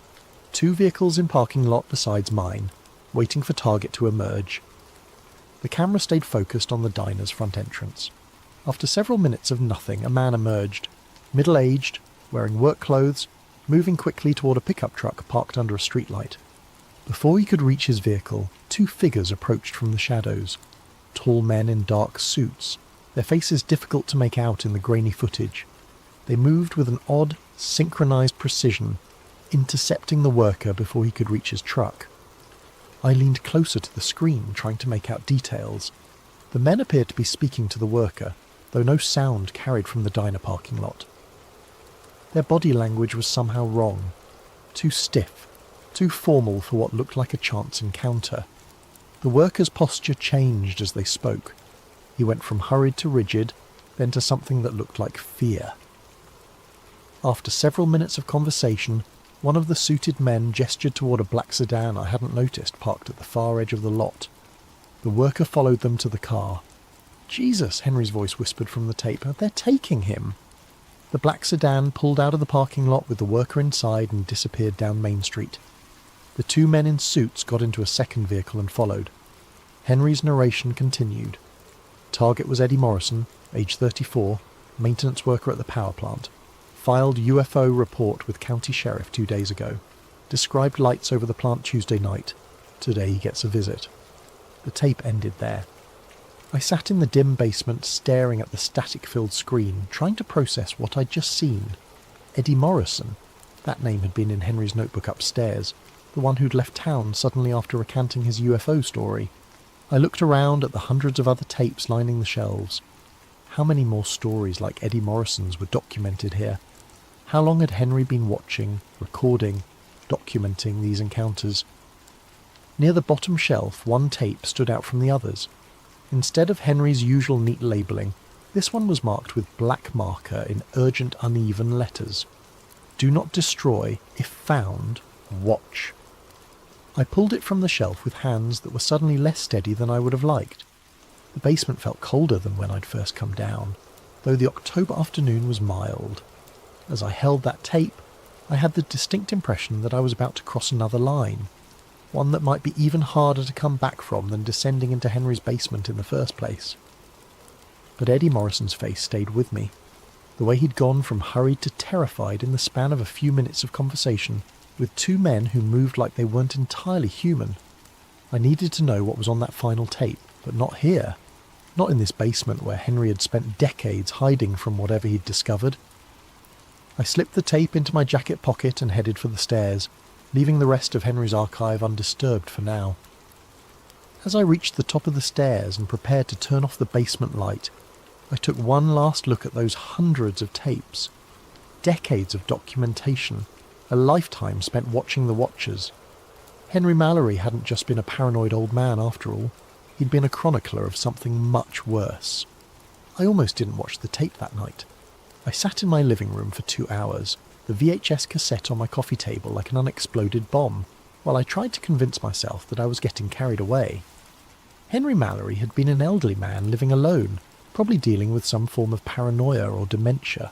Two vehicles in parking lot besides mine, waiting for target to emerge. The camera stayed focused on the diner's front entrance. After several minutes of nothing, a man emerged, middle-aged, wearing work clothes, moving quickly toward a pickup truck parked under a streetlight. Before he could reach his vehicle, two figures approached from the shadows. Tall men in dark suits, their faces difficult to make out in the grainy footage. They moved with an odd, synchronized precision, intercepting the worker before he could reach his truck. I leaned closer to the screen, trying to make out details. The men appeared to be speaking to the worker, though no sound carried from the diner parking lot. Their body language was somehow wrong, too stiff, too formal for what looked like a chance encounter. The worker's posture changed as they spoke. He went from hurried to rigid, then to something that looked like fear. After several minutes of conversation, one of the suited men gestured toward a black sedan I hadn't noticed parked at the far edge of the lot. The worker followed them to the car. "Jesus," Henry's voice whispered from the tape, "they're taking him." The black sedan pulled out of the parking lot with the worker inside and disappeared down Main Street. The two men in suits got into a second vehicle and followed. Henry's narration continued. Target was Eddie Morrison, age 34, maintenance worker at the power plant. Filed UFO report with county sheriff 2 days ago. Described lights over the plant Tuesday night. Today he gets a visit. The tape ended there. I sat in the dim basement staring at the static-filled screen, trying to process what I'd just seen. Eddie Morrison. That name had been in Henry's notebook upstairs. The one who'd left town suddenly after recanting his UFO story. I looked around at the hundreds of other tapes lining the shelves. How many more stories like Eddie Morrison's were documented here? How long had Henry been watching, recording, documenting these encounters? Near the bottom shelf, one tape stood out from the others. Instead of Henry's usual neat labelling, this one was marked with black marker in urgent uneven letters. Do not destroy. If found, watch. I pulled it from the shelf with hands that were suddenly less steady than I would have liked. The basement felt colder than when I'd first come down, though the October afternoon was mild. As I held that tape, I had the distinct impression that I was about to cross another line, one that might be even harder to come back from than descending into Henry's basement in the first place. But Eddie Morrison's face stayed with me. The way he'd gone from hurried to terrified in the span of a few minutes of conversation, with two men who moved like they weren't entirely human. I needed to know what was on that final tape, but not here. Not in this basement where Henry had spent decades hiding from whatever he'd discovered. I slipped the tape into my jacket pocket and headed for the stairs. leaving the rest of Henry's archive undisturbed for now. As I reached the top of the stairs and prepared to turn off the basement light, I took one last look at those hundreds of tapes. Decades of documentation, a lifetime spent watching the watchers. Henry Mallory hadn't just been a paranoid old man after all, he'd been a chronicler of something much worse. I almost didn't watch the tape that night. I sat in my living room for 2 hours, the VHS cassette on my coffee table like an unexploded bomb, while I tried to convince myself that I was getting carried away. Henry Mallory had been an elderly man living alone, probably dealing with some form of paranoia or dementia.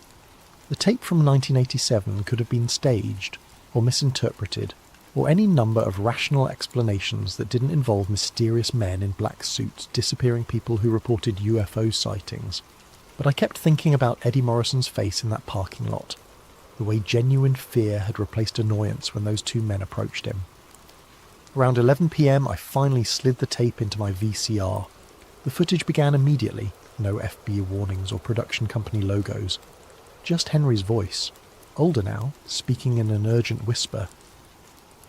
The tape from 1987 could have been staged, or misinterpreted, or any number of rational explanations that didn't involve mysterious men in black suits disappearing people who reported UFO sightings. But I kept thinking about Eddie Morrison's face in that parking lot, the way genuine fear had replaced annoyance when those two men approached him. Around 11 p.m. I finally slid the tape into my VCR. The footage began immediately, no FB warnings or production company logos. Just Henry's voice, older now, speaking in an urgent whisper.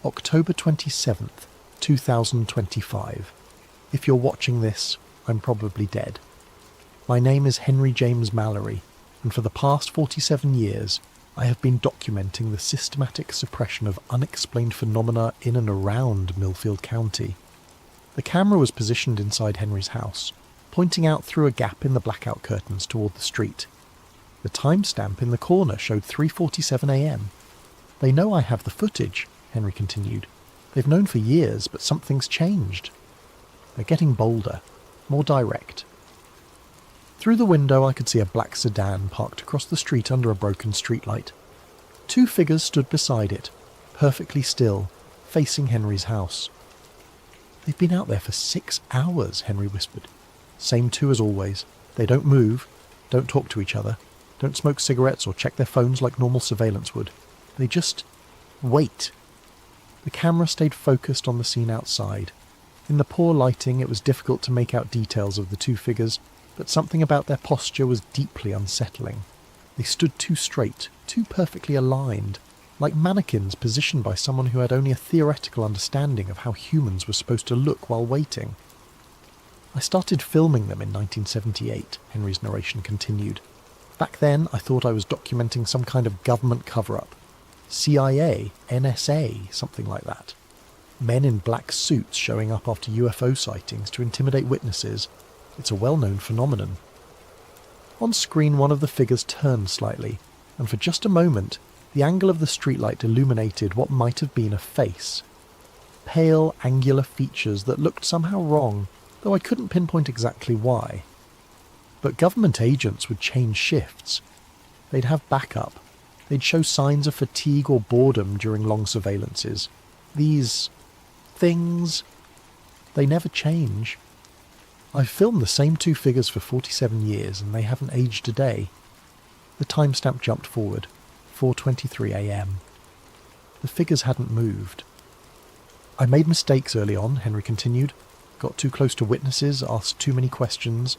October 27th, 2025. If you're watching this, I'm probably dead. My name is Henry James Mallory, and for the past 47 years, I have been documenting the systematic suppression of unexplained phenomena in and around Millfield County. The camera was positioned inside Henry's house, pointing out through a gap in the blackout curtains toward the street. The timestamp in the corner showed 3:47 a.m. They know I have the footage, Henry continued. They've known for years, but something's changed. They're getting bolder, more direct. Through the window I could see a black sedan parked across the street under a broken streetlight. 2 figures stood beside it, perfectly still, facing Henry's house. They've been out there for 6 hours, Henry whispered. Same 2 as always. They don't move, don't talk to each other, don't smoke cigarettes or check their phones like normal surveillance would. They just wait. The camera stayed focused on the scene outside. In the poor lighting it was difficult to make out details of the 2 figures, but something about their posture was deeply unsettling. They stood too straight, too perfectly aligned, like mannequins positioned by someone who had only a theoretical understanding of how humans were supposed to look while waiting. I started filming them in 1978, Henry's narration continued. Back then I thought I was documenting some kind of government cover-up. CIA, NSA, something like that. Men in black suits showing up after UFO sightings to intimidate witnesses. It's a well-known phenomenon. On screen one of the figures turned slightly, and for just a moment the angle of the streetlight illuminated what might have been a face. Pale, angular features that looked somehow wrong, though I couldn't pinpoint exactly why. But government agents would change shifts. They'd have backup. They'd show signs of fatigue or boredom during long surveillances. These things, they never change. I've filmed the same 2 figures for 47 years and they haven't aged a day. The timestamp jumped forward, 4:23 a.m. The figures hadn't moved. I made mistakes early on, Henry continued. Got too close to witnesses, asked too many questions.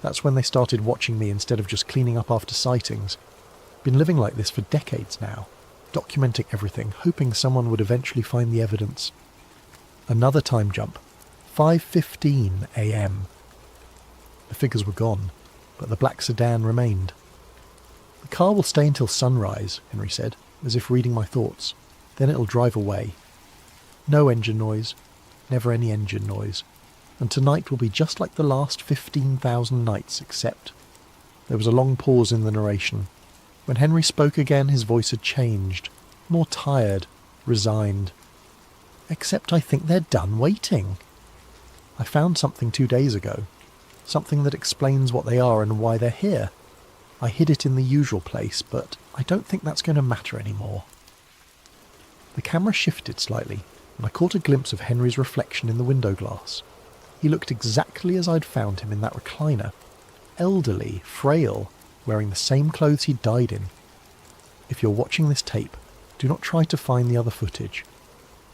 That's when they started watching me instead of just cleaning up after sightings. Been living like this for decades now, documenting everything, hoping someone would eventually find the evidence. Another time jump, 5:15 a.m. The figures were gone, but the black sedan remained. The car will stay until sunrise, Henry said, as if reading my thoughts. Then it'll drive away. No engine noise, never any engine noise. And tonight will be just like the last 15,000 nights, except... There was a long pause in the narration. When Henry spoke again, his voice had changed, more tired, resigned. Except I think they're done waiting. I found something 2 days ago, something that explains what they are and why they're here. I hid it in the usual place, but I don't think that's going to matter anymore. The camera shifted slightly, and I caught a glimpse of Henry's reflection in the window glass. He looked exactly as I'd found him in that recliner. Elderly, frail, wearing the same clothes he'd died in. If you're watching this tape, do not try to find the other footage.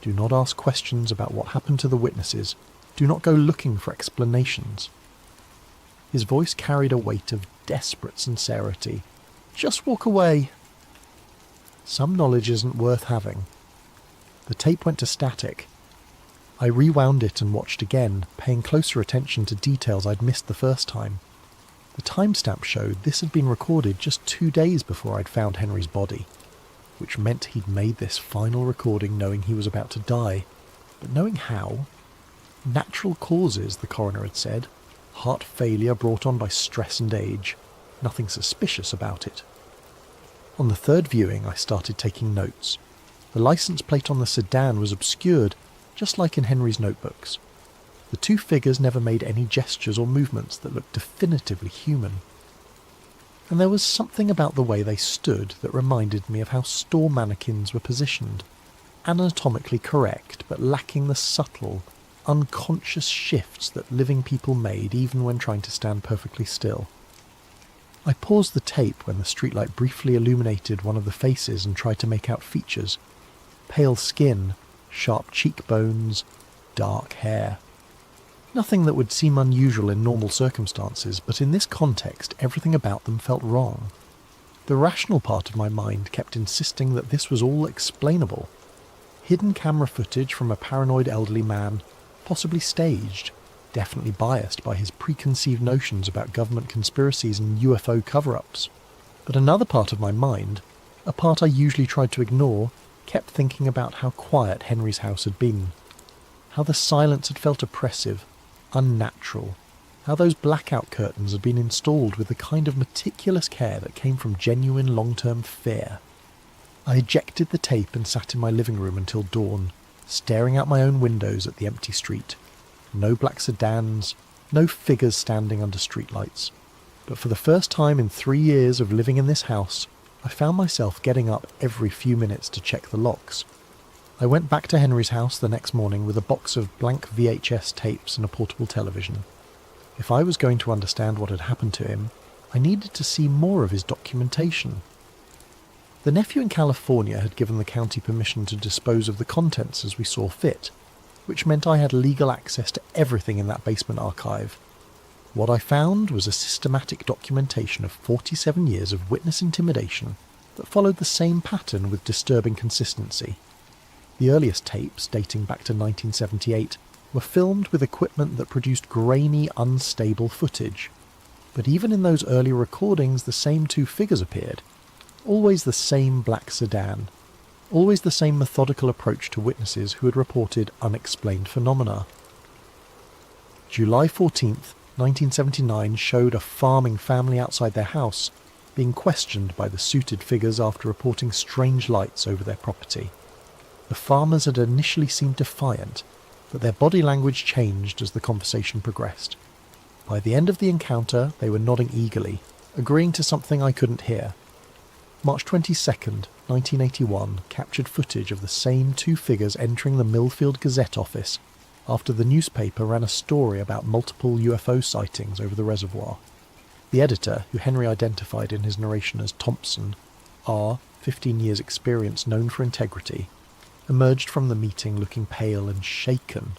Do not ask questions about what happened to the witnesses. Do not go looking for explanations. His voice carried a weight of desperate sincerity. Just walk away. Some knowledge isn't worth having. The tape went to static. I rewound it and watched again, paying closer attention to details I'd missed the first time. The timestamp showed this had been recorded just 2 days before I'd found Henry's body, which meant he'd made this final recording knowing he was about to die. But knowing how? Natural causes, the coroner had said. Heart failure brought on by stress and age. Nothing suspicious about it. On the third viewing, I started taking notes. The license plate on the sedan was obscured, just like in Henry's notebooks. The two figures never made any gestures or movements that looked definitively human. And there was something about the way they stood that reminded me of how store mannequins were positioned. Anatomically correct, but lacking the subtle, unconscious shifts that living people made even when trying to stand perfectly still. I paused the tape when the streetlight briefly illuminated one of the faces and tried to make out features. Pale skin, sharp cheekbones, dark hair. Nothing that would seem unusual in normal circumstances, but in this context everything about them felt wrong. The rational part of my mind kept insisting that this was all explainable. Hidden camera footage from a paranoid elderly man, possibly staged, definitely biased by his preconceived notions about government conspiracies and UFO cover-ups. But another part of my mind, a part I usually tried to ignore, kept thinking about how quiet Henry's house had been. How the silence had felt oppressive, unnatural. How those blackout curtains had been installed with the kind of meticulous care that came from genuine long-term fear. I ejected the tape and sat in my living room until dawn, staring out my own windows at the empty street. No black sedans, no figures standing under streetlights. But for the first time in 3 years of living in this house, I found myself getting up every few minutes to check the locks. I went back to Henry's house the next morning with a box of blank VHS tapes and a portable television. If I was going to understand what had happened to him, I needed to see more of his documentation. The nephew in California had given the county permission to dispose of the contents as we saw fit, which meant I had legal access to everything in that basement archive. What I found was a systematic documentation of 47 years of witness intimidation that followed the same pattern with disturbing consistency. The earliest tapes, dating back to 1978, were filmed with equipment that produced grainy, unstable footage. But even in those early recordings, the same two figures appeared. Always the same black sedan. Always the same methodical approach to witnesses who had reported unexplained phenomena. July 14th, 1979 showed a farming family outside their house being questioned by the suited figures after reporting strange lights over their property. The farmers had initially seemed defiant, but their body language changed as the conversation progressed. By the end of the encounter, they were nodding eagerly, agreeing to something I couldn't hear. March 22nd, 1981 captured footage of the same two figures entering the Millfield Gazette office after the newspaper ran a story about multiple UFO sightings over the reservoir. The editor, who Henry identified in his narration as Thompson, R, 15 years experience known for integrity, emerged from the meeting looking pale and shaken.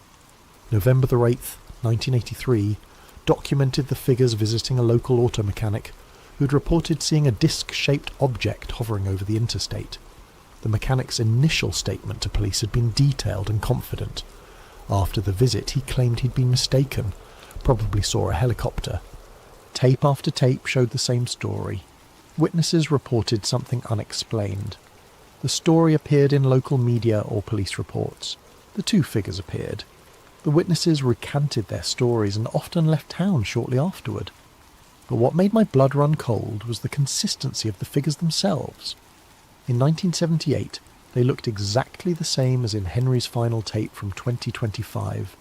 November the 8th, 1983, documented the figures visiting a local auto mechanic who'd reported seeing a disc-shaped object hovering over the interstate. The mechanic's initial statement to police had been detailed and confident. After the visit, he claimed he'd been mistaken, probably saw a helicopter. Tape after tape showed the same story. Witnesses reported something unexplained. The story appeared in local media or police reports. The two figures appeared. The witnesses recanted their stories and often left town shortly afterward. But what made my blood run cold was the consistency of the figures themselves. In 1978, they looked exactly the same as in Henry's final tape from 2025.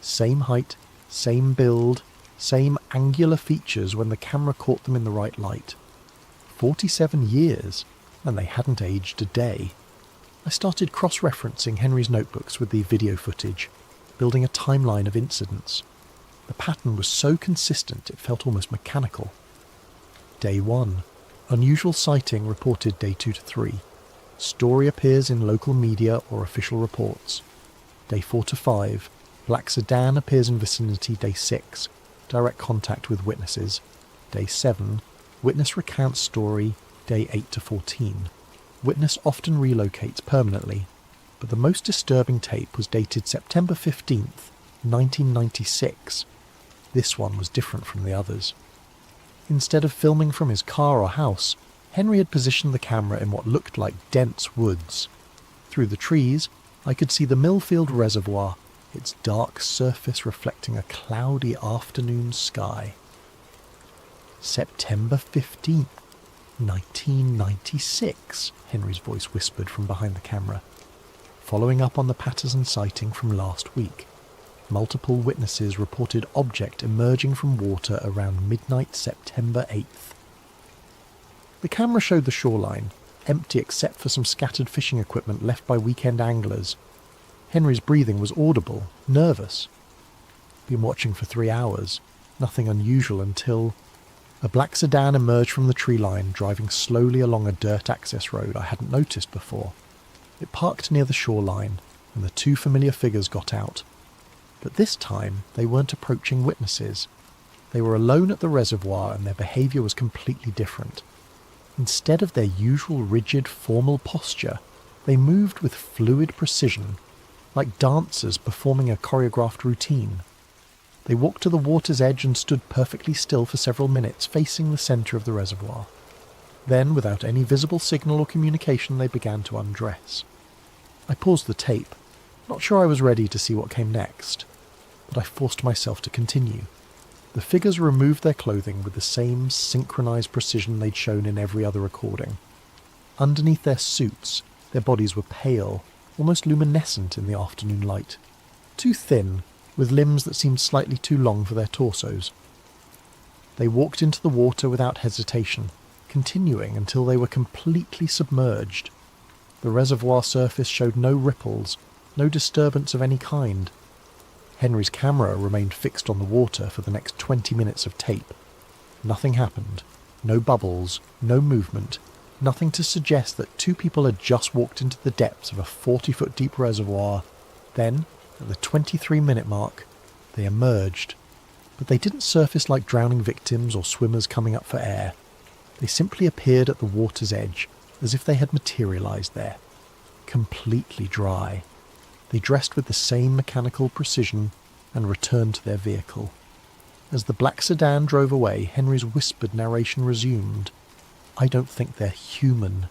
Same height, same build, same angular features when the camera caught them in the right light. 47 years, and they hadn't aged a day. I started cross-referencing Henry's notebooks with the video footage, building a timeline of incidents. The pattern was so consistent it felt almost mechanical. Day 1. Unusual sighting reported day 2 to 3. Story appears in local media or official reports. Day 4 to 5. Black sedan appears in vicinity day 6. Direct contact with witnesses. Day 7. Witness recounts story day 8 to 14. Witness often relocates permanently. but the most disturbing tape was dated September 15th, 1996. This one was different from the others. Instead of filming from his car or house, Henry had positioned the camera in what looked like dense woods. Through the trees, I could see the Millfield Reservoir, its dark surface reflecting a cloudy afternoon sky. September 15th, 1996, Henry's voice whispered from behind the camera. Following up on the Patterson sighting from last week, multiple witnesses reported object emerging from water around midnight September 8th. The camera showed the shoreline, empty except for some scattered fishing equipment left by weekend anglers. Henry's breathing was audible, nervous. Been watching for 3 hours, nothing unusual until a black sedan emerged from the tree line, driving slowly along a dirt access road I hadn't noticed before. It parked near the shoreline, and the two familiar figures got out. But this time, they weren't approaching witnesses. They were alone at the reservoir, and their behaviour was completely different. Instead of their usual rigid, formal posture, they moved with fluid precision, like dancers performing a choreographed routine. They walked to the water's edge and stood perfectly still for several minutes, facing the centre of the reservoir. Then, without any visible signal or communication, they began to undress. I paused the tape, not sure I was ready to see what came next, but I forced myself to continue. The figures removed their clothing with the same synchronised precision they'd shown in every other recording. Underneath their suits, their bodies were pale, almost luminescent in the afternoon light. Too thin, with limbs that seemed slightly too long for their torsos. They walked into the water without hesitation, continuing until they were completely submerged. The reservoir surface showed no ripples, no disturbance of any kind. Henry's camera remained fixed on the water for the next 20 minutes of tape. Nothing happened. No bubbles, no movement, nothing to suggest that two people had just walked into the depths of a 40-foot deep reservoir. Then, at the 23-minute mark, they emerged. But they didn't surface like drowning victims or swimmers coming up for air. They simply appeared at the water's edge, as if they had materialised there. Completely dry. They dressed with the same mechanical precision and returned to their vehicle. As the black sedan drove away, Henry's whispered narration resumed. I don't think they're human.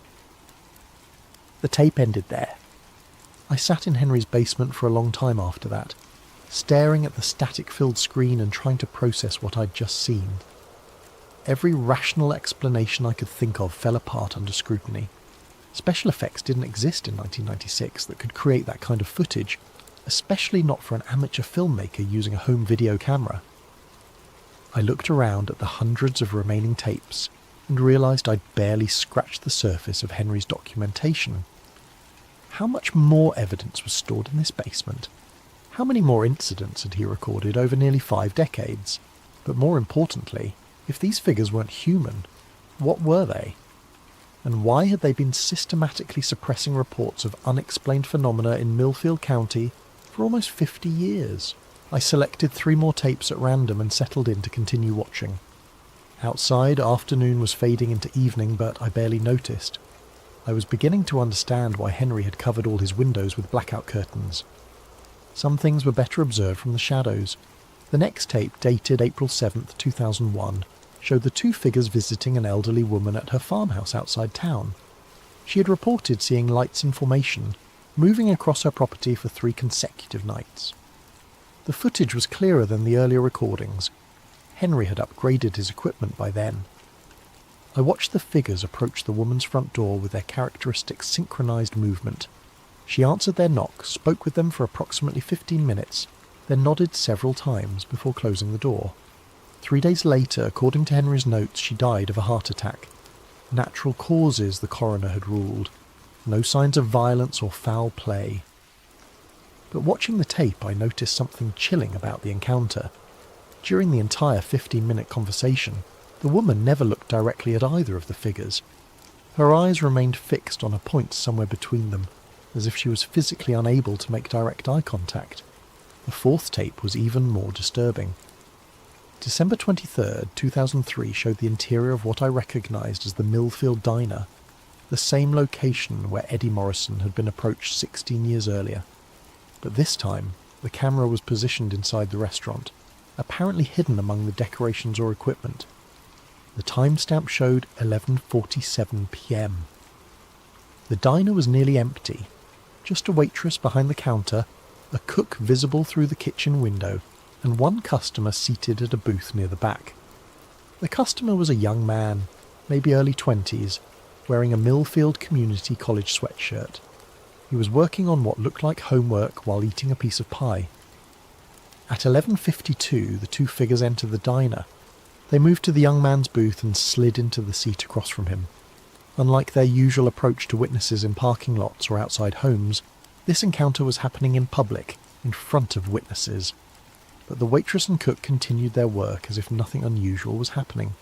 The tape ended there. I sat in Henry's basement for a long time after that, staring at the static-filled screen and trying to process what I'd just seen. Every rational explanation I could think of fell apart under scrutiny. Special effects didn't exist in 1996 that could create that kind of footage, especially not for an amateur filmmaker using a home video camera. I looked around at the hundreds of remaining tapes and realised I'd barely scratched the surface of Henry's documentation. How much more evidence was stored in this basement? How many more incidents had he recorded over nearly 5 decades? But more importantly, if these figures weren't human, what were they? And why had they been systematically suppressing reports of unexplained phenomena in Millfield County for almost 50 years? I selected 3 more tapes at random and settled in to continue watching. Outside, afternoon was fading into evening, but I barely noticed. I was beginning to understand why Henry had covered all his windows with blackout curtains. Some things were better observed from the shadows. The next tape, dated April 7th, 2001, showed the 2 figures visiting an elderly woman at her farmhouse outside town. She had reported seeing lights in formation, moving across her property for 3 consecutive nights. The footage was clearer than the earlier recordings. Henry had upgraded his equipment by then. I watched the figures approach the woman's front door with their characteristic synchronised movement. She answered their knock, spoke with them for approximately 15 minutes, then nodded several times before closing the door. 3 days later, according to Henry's notes, she died of a heart attack. Natural causes, the coroner had ruled. No signs of violence or foul play. But watching the tape, I noticed something chilling about the encounter. During the entire 15-minute conversation, the woman never looked directly at either of the figures. Her eyes remained fixed on a point somewhere between them, as if she was physically unable to make direct eye contact. The 4th tape was even more disturbing. December 23rd, 2003 showed the interior of what I recognised as the Millfield Diner. the same location where Eddie Morrison had been approached 16 years earlier. But this time, the camera was positioned inside the restaurant, apparently hidden among the decorations or equipment. The timestamp showed 11:47 p.m. The diner was nearly empty, just a waitress behind the counter, a cook visible through the kitchen window, and one customer seated at a booth near the back. The customer was a young man, maybe early 20s, wearing a Millfield Community College sweatshirt. He was working on what looked like homework while eating a piece of pie. At 11:52, the two figures entered the diner. They moved to the young man's booth and slid into the seat across from him. Unlike their usual approach to witnesses in parking lots or outside homes, this encounter was happening in public, in front of witnesses. But the waitress and cook continued their work as if nothing unusual was happening.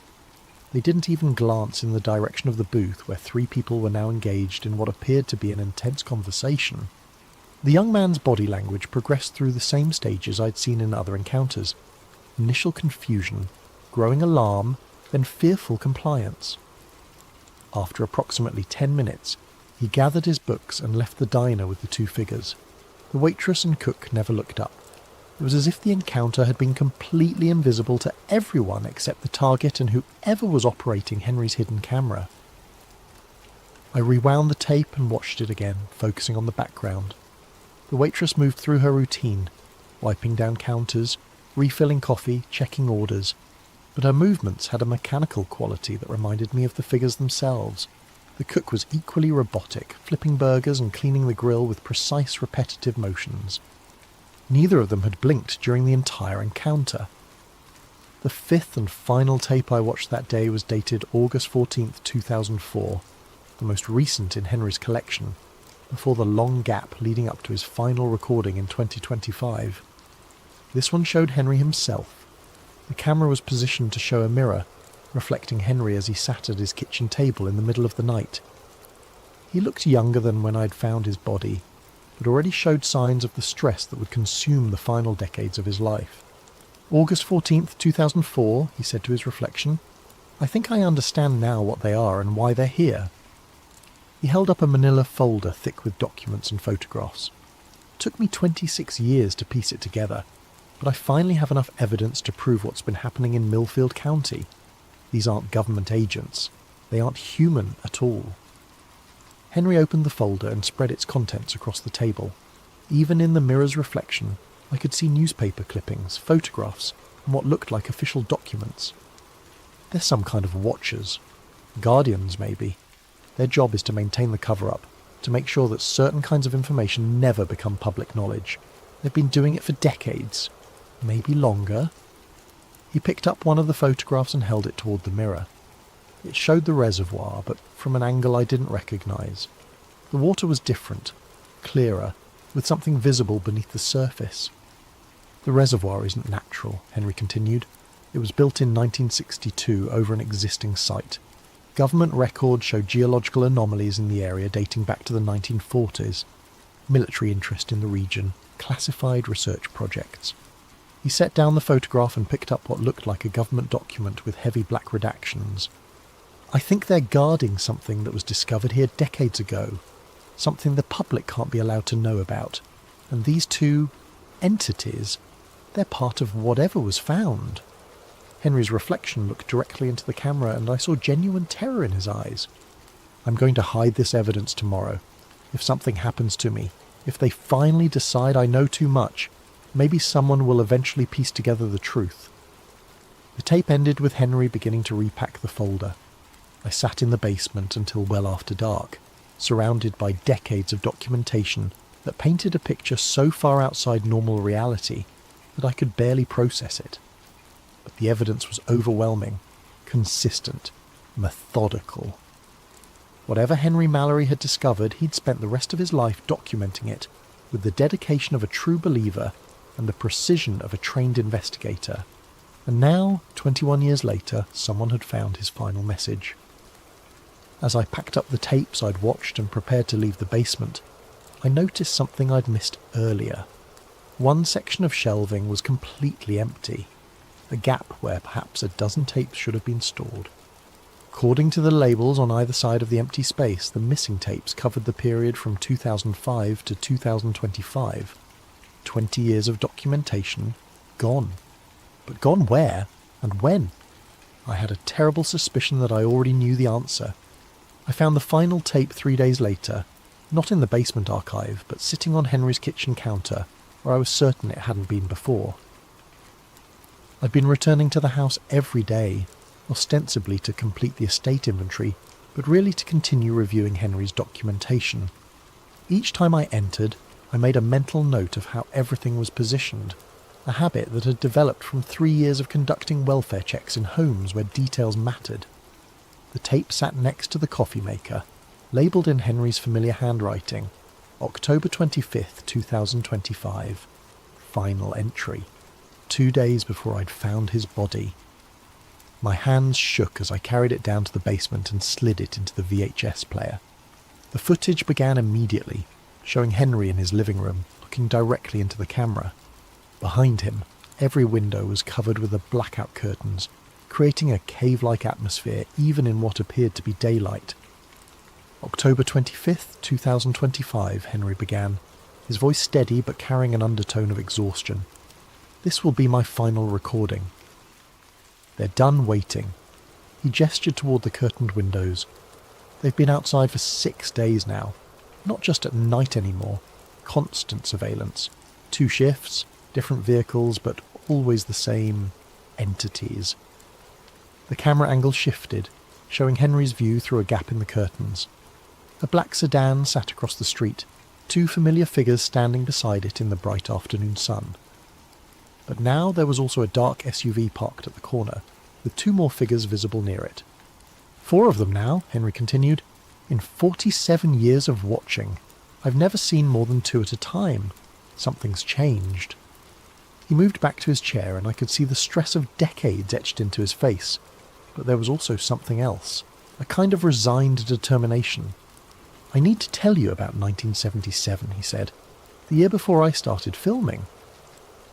They didn't even glance in the direction of the booth where three people were now engaged in what appeared to be an intense conversation. The young man's body language progressed through the same stages I'd seen in other encounters. Initial confusion, growing alarm, then fearful compliance. After approximately 10 minutes, he gathered his books and left the diner with the two figures. The waitress and cook never looked up. It was as if the encounter had been completely invisible to everyone except the target and whoever was operating Henry's hidden camera. I rewound the tape and watched it again, focusing on the background. The waitress moved through her routine, wiping down counters, refilling coffee, checking orders, but her movements had a mechanical quality that reminded me of the figures themselves. The cook was equally robotic, flipping burgers and cleaning the grill with precise, repetitive motions. Neither of them had blinked during the entire encounter. The fifth and final tape I watched that day was dated August 14th, 2004, the most recent in Henry's collection, before the long gap leading up to his final recording in 2025. This one showed Henry himself. The camera was positioned to show a mirror, reflecting Henry as he sat at his kitchen table in the middle of the night. He looked younger than when I'd found his body, but already showed signs of the stress that would consume the final decades of his life. August 14th, 2004, he said to his reflection, "I think I understand now what they are and why they're here." He held up a manila folder thick with documents and photographs. It took me 26 years to piece it together, but I finally have enough evidence to prove what's been happening in Millfield County. These aren't government agents. They aren't human at all. Henry opened the folder and spread its contents across the table. Even in the mirror's reflection, I could see newspaper clippings, photographs, and what looked like official documents. They're some kind of watchers. Guardians, maybe. Their job is to maintain the cover-up, to make sure that certain kinds of information never become public knowledge. They've been doing it for decades. Maybe longer. He picked up one of the photographs and held it toward the mirror. It showed the reservoir, but from an angle I didn't recognise. The water was different, clearer, with something visible beneath the surface. The reservoir isn't natural, Henry continued. It was built in 1962 over an existing site. Government records show geological anomalies in the area dating back to the 1940s. Military interest in the region, classified research projects. He set down the photograph and picked up what looked like a government document with heavy black redactions. "I think they're guarding something that was discovered here decades ago, something the public can't be allowed to know about. And these two entities, they're part of whatever was found." Henry's reflection looked directly into the camera and I saw genuine terror in his eyes. "I'm going to hide this evidence tomorrow. If something happens to me, if they finally decide I know too much, maybe someone will eventually piece together the truth." The tape ended with Henry beginning to repack the folder. I sat in the basement until well after dark, surrounded by decades of documentation that painted a picture so far outside normal reality that I could barely process it. But the evidence was overwhelming, consistent, methodical. Whatever Henry Mallory had discovered, he'd spent the rest of his life documenting it, with the dedication of a true believer and the precision of a trained investigator. And now, 21 years later, someone had found his final message. As I packed up the tapes I'd watched and prepared to leave the basement, I noticed something I'd missed earlier. One section of shelving was completely empty, a gap where perhaps a dozen tapes should have been stored. According to the labels on either side of the empty space, the missing tapes covered the period from 2005 to 2025. 20 years of documentation gone. But gone where and when? I had a terrible suspicion that I already knew the answer. I found the final tape 3 days later, not in the basement archive, but sitting on Henry's kitchen counter, where I was certain it hadn't been before. I'd been returning to the house every day, ostensibly to complete the estate inventory, but really to continue reviewing Henry's documentation. Each time I entered, I made a mental note of how everything was positioned, a habit that had developed from 3 years of conducting welfare checks in homes where details mattered. The tape sat next to the coffee maker, labelled in Henry's familiar handwriting, October 25th, 2025. Final entry. 2 days before I'd found his body. My hands shook as I carried it down to the basement and slid it into the VHS player. The footage began immediately, showing Henry in his living room, looking directly into the camera. Behind him, every window was covered with the blackout curtains, creating a cave-like atmosphere even in what appeared to be daylight. October 25th, 2025, Henry began, his voice steady but carrying an undertone of exhaustion. This will be my final recording. They're done waiting. He gestured toward the curtained windows. They've been outside for 6 days now. Not just at night anymore. Constant surveillance. 2 shifts, different vehicles, but always the same entities. The camera angle shifted, showing Henry's view through a gap in the curtains. A black sedan sat across the street, 2 familiar figures standing beside it in the bright afternoon sun. But now there was also a dark SUV parked at the corner, with 2 more figures visible near it. 4 of them now, Henry continued. In 47 years of watching, I've never seen more than 2 at a time. Something's changed. He moved back to his chair and I could see the stress of decades etched into his face. But there was also something else, a kind of resigned determination. I need to tell you about 1977, he said. The year before I started filming.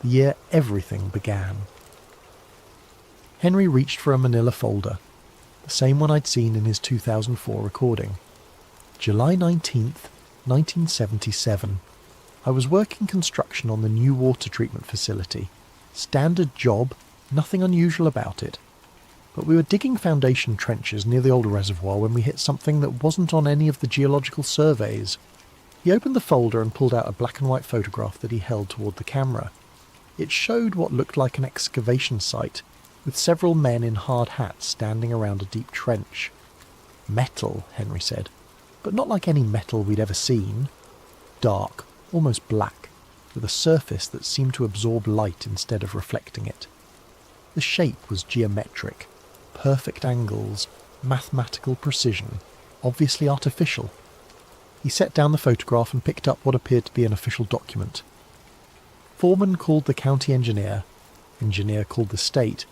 The year everything began. Henry reached for a manila folder, the same one I'd seen in his 2004 recording. July 19th, 1977. I was working construction on the new water treatment facility. Standard job, nothing unusual about it. But we were digging foundation trenches near the old reservoir when we hit something that wasn't on any of the geological surveys. He opened the folder and pulled out a black and white photograph that he held toward the camera. It showed what looked like an excavation site, with several men in hard hats standing around a deep trench. Metal, Henry said, but not like any metal we'd ever seen. Dark, almost black, with a surface that seemed to absorb light instead of reflecting it. The shape was geometric, perfect angles, mathematical precision, obviously artificial. He set down the photograph and picked up what appeared to be an official document. Foreman called the county engineer called the state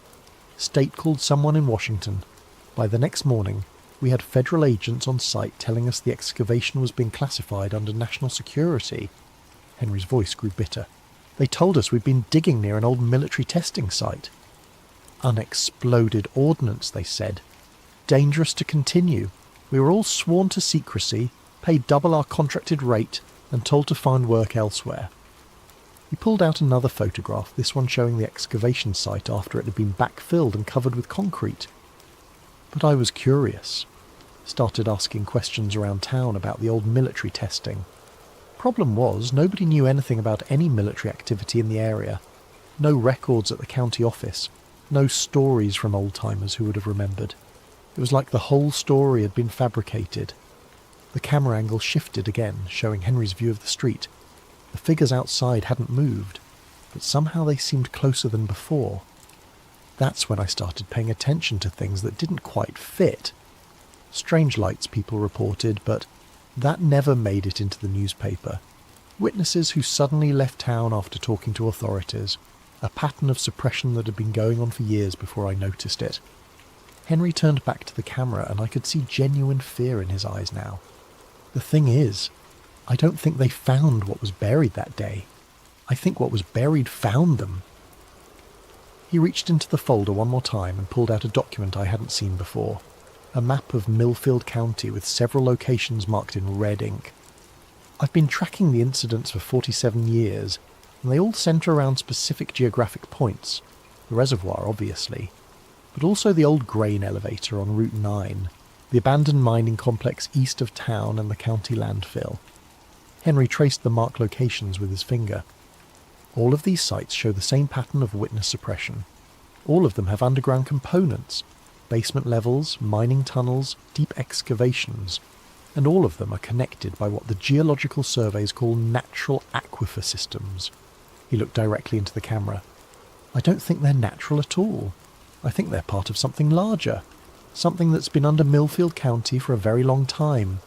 called someone in Washington. By the next morning, we had federal agents on site telling us the excavation was being classified under national security. Henry's voice grew bitter. They told us we'd been digging near an old military testing site. Unexploded ordnance, they said. Dangerous to continue. We were all sworn to secrecy, paid double our contracted rate, and told to find work elsewhere. He pulled out another photograph, this one showing the excavation site after it had been backfilled and covered with concrete. But I was curious. Started asking questions around town about the old military testing. Problem was, nobody knew anything about any military activity in the area. No records at the county office. No stories from old-timers who would have remembered. It was like the whole story had been fabricated. The camera angle shifted again, showing Henry's view of the street. The figures outside hadn't moved, but somehow they seemed closer than before. That's when I started paying attention to things that didn't quite fit. Strange lights, people reported, but that never made it into the newspaper. Witnesses who suddenly left town after talking to authorities. A pattern of suppression that had been going on for years before I noticed it. Henry turned back to the camera and I could see genuine fear in his eyes now. The thing is, I don't think they found what was buried that day. I think what was buried found them. He reached into the folder one more time and pulled out a document I hadn't seen before. a map of Millfield County with several locations marked in red ink. I've been tracking the incidents for 47 years, and they all centre around specific geographic points. The reservoir, obviously, but also the old grain elevator on Route 9, the abandoned mining complex east of town and the county landfill. Henry traced the marked locations with his finger. All of these sites show the same pattern of witness suppression. All of them have underground components, basement levels, mining tunnels, deep excavations, and all of them are connected by what the geological surveys call natural aquifer systems. He looked directly into the camera. I don't think they're natural at all. I think they're part of something larger, something that's been under Millfield County for a very long time.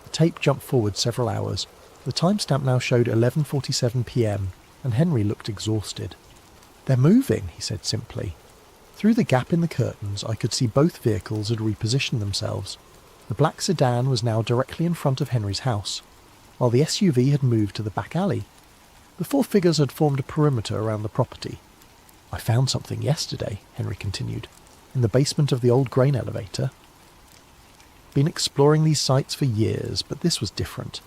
The tape jumped forward several hours. The timestamp now showed 11:47 p.m, and Henry looked exhausted. "They're moving," he said simply. Through the gap in the curtains, I could see both vehicles had repositioned themselves. The black sedan was now directly in front of Henry's house, while the SUV had moved to the back alley. The four figures had formed a perimeter around the property. "I found something yesterday," Henry continued, "in the basement of the old grain elevator. Been exploring these sites for years, but this was different.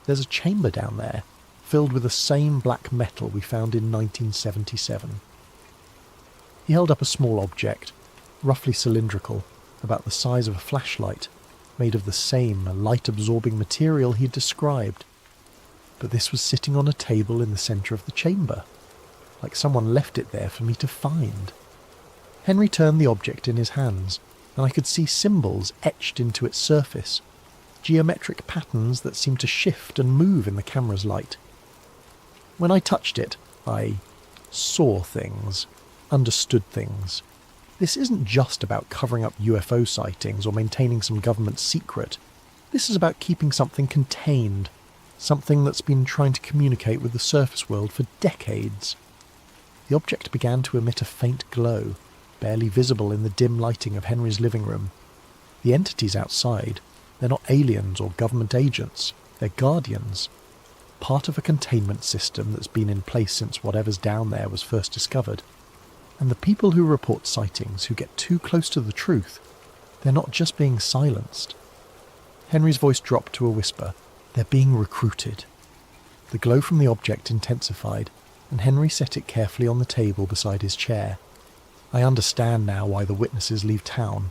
There's a chamber down there, filled with the same black metal we found in 1977. He held up a small object, roughly cylindrical, about the size of a flashlight, made of the same light-absorbing material he'd described. But this was sitting on a table in the centre of the chamber, like someone left it there for me to find. Henry turned the object in his hands, and I could see symbols etched into its surface, geometric patterns that seemed to shift and move in the camera's light. When I touched it, I saw things, understood things. This isn't just about covering up UFO sightings or maintaining some government secret. This is about keeping something contained, something that's been trying to communicate with the surface world for decades. The object began to emit a faint glow, barely visible in the dim lighting of Henry's living room. The entities outside, they're not aliens or government agents, they're guardians. Part of a containment system that's been in place since whatever's down there was first discovered. And the people who report sightings, who get too close to the truth, they're not just being silenced." Henry's voice dropped to a whisper. "They're being recruited." The glow from the object intensified, and Henry set it carefully on the table beside his chair. "I understand now why the witnesses leave town,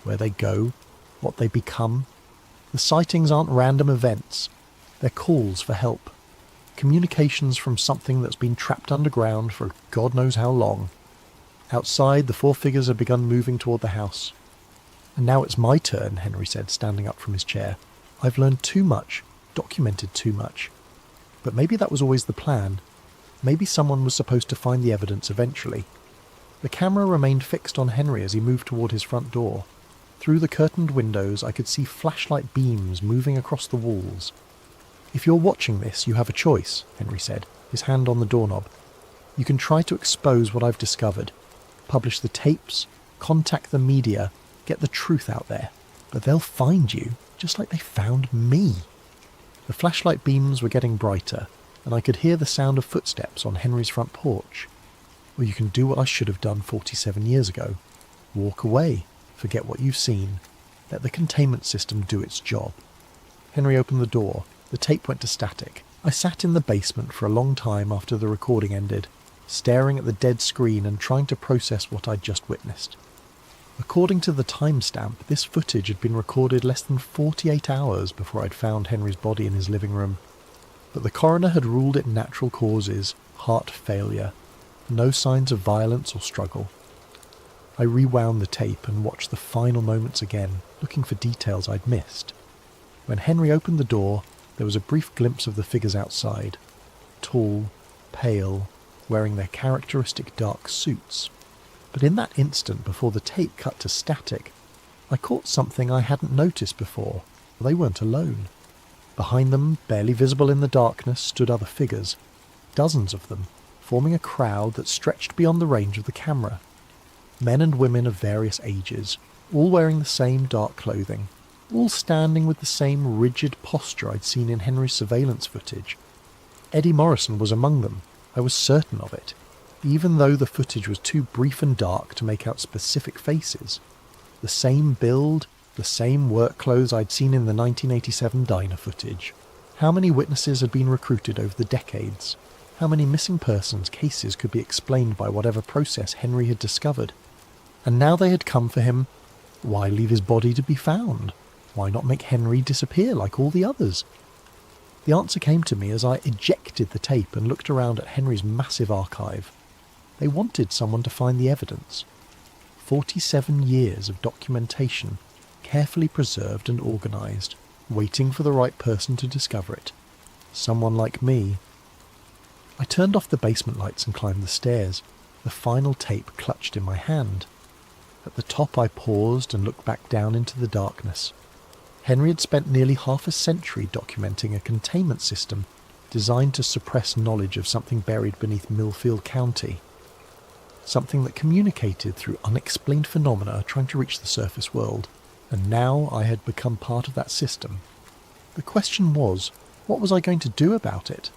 where they go, what they become. The sightings aren't random events. They're calls for help. Communications from something that's been trapped underground for God knows how long." Outside, the four figures had begun moving toward the house. "And now it's my turn," Henry said, standing up from his chair. "I've learned too much, documented too much. But maybe that was always the plan. Maybe someone was supposed to find the evidence eventually." The camera remained fixed on Henry as he moved toward his front door. Through the curtained windows, I could see flashlight beams moving across the walls. "If you're watching this, you have a choice," Henry said, his hand on the doorknob. "You can try to expose what I've discovered. Publish the tapes, contact the media, get the truth out there. But they'll find you, just like they found me." The flashlight beams were getting brighter, and I could hear the sound of footsteps on Henry's front porch. Or you can do what I should have done 47 years ago. Walk away, forget what you've seen. Let the containment system do its job. Henry opened the door. The tape went to static. I sat in the basement for a long time after the recording ended, staring at the dead screen and trying to process what I'd just witnessed. According to the timestamp, this footage had been recorded less than 48 hours before I'd found Henry's body in his living room. But the coroner had ruled it natural causes, heart failure, no signs of violence or struggle. I rewound the tape and watched the final moments again, looking for details I'd missed. When Henry opened the door, there was a brief glimpse of the figures outside, tall, pale, wearing their characteristic dark suits. But in that instant before the tape cut to static, I caught something I hadn't noticed before. They weren't alone. Behind them, barely visible in the darkness, stood other figures, dozens of them, forming a crowd that stretched beyond the range of the camera. Men and women of various ages, all wearing the same dark clothing, all standing with the same rigid posture I'd seen in Henry's surveillance footage. Eddie Morrison was among them. I was certain of it, even though the footage was too brief and dark to make out specific faces. The same build, the same work clothes I'd seen in the 1987 diner footage. How many witnesses had been recruited over the decades? How many missing persons cases could be explained by whatever process Henry had discovered? And now they had come for him. Why leave his body to be found? Why not make Henry disappear like all the others? The answer came to me as I ejected the tape and looked around at Henry's massive archive. They wanted someone to find the evidence. 47 years of documentation, carefully preserved and organised, waiting for the right person to discover it. Someone like me. I turned off the basement lights and climbed the stairs, the final tape clutched in my hand. At the top I paused and looked back down into the darkness. Henry had spent nearly half a century documenting a containment system designed to suppress knowledge of something buried beneath Millfield County. Something that communicated through unexplained phenomena trying to reach the surface world, and now I had become part of that system. The question was, what was I going to do about it?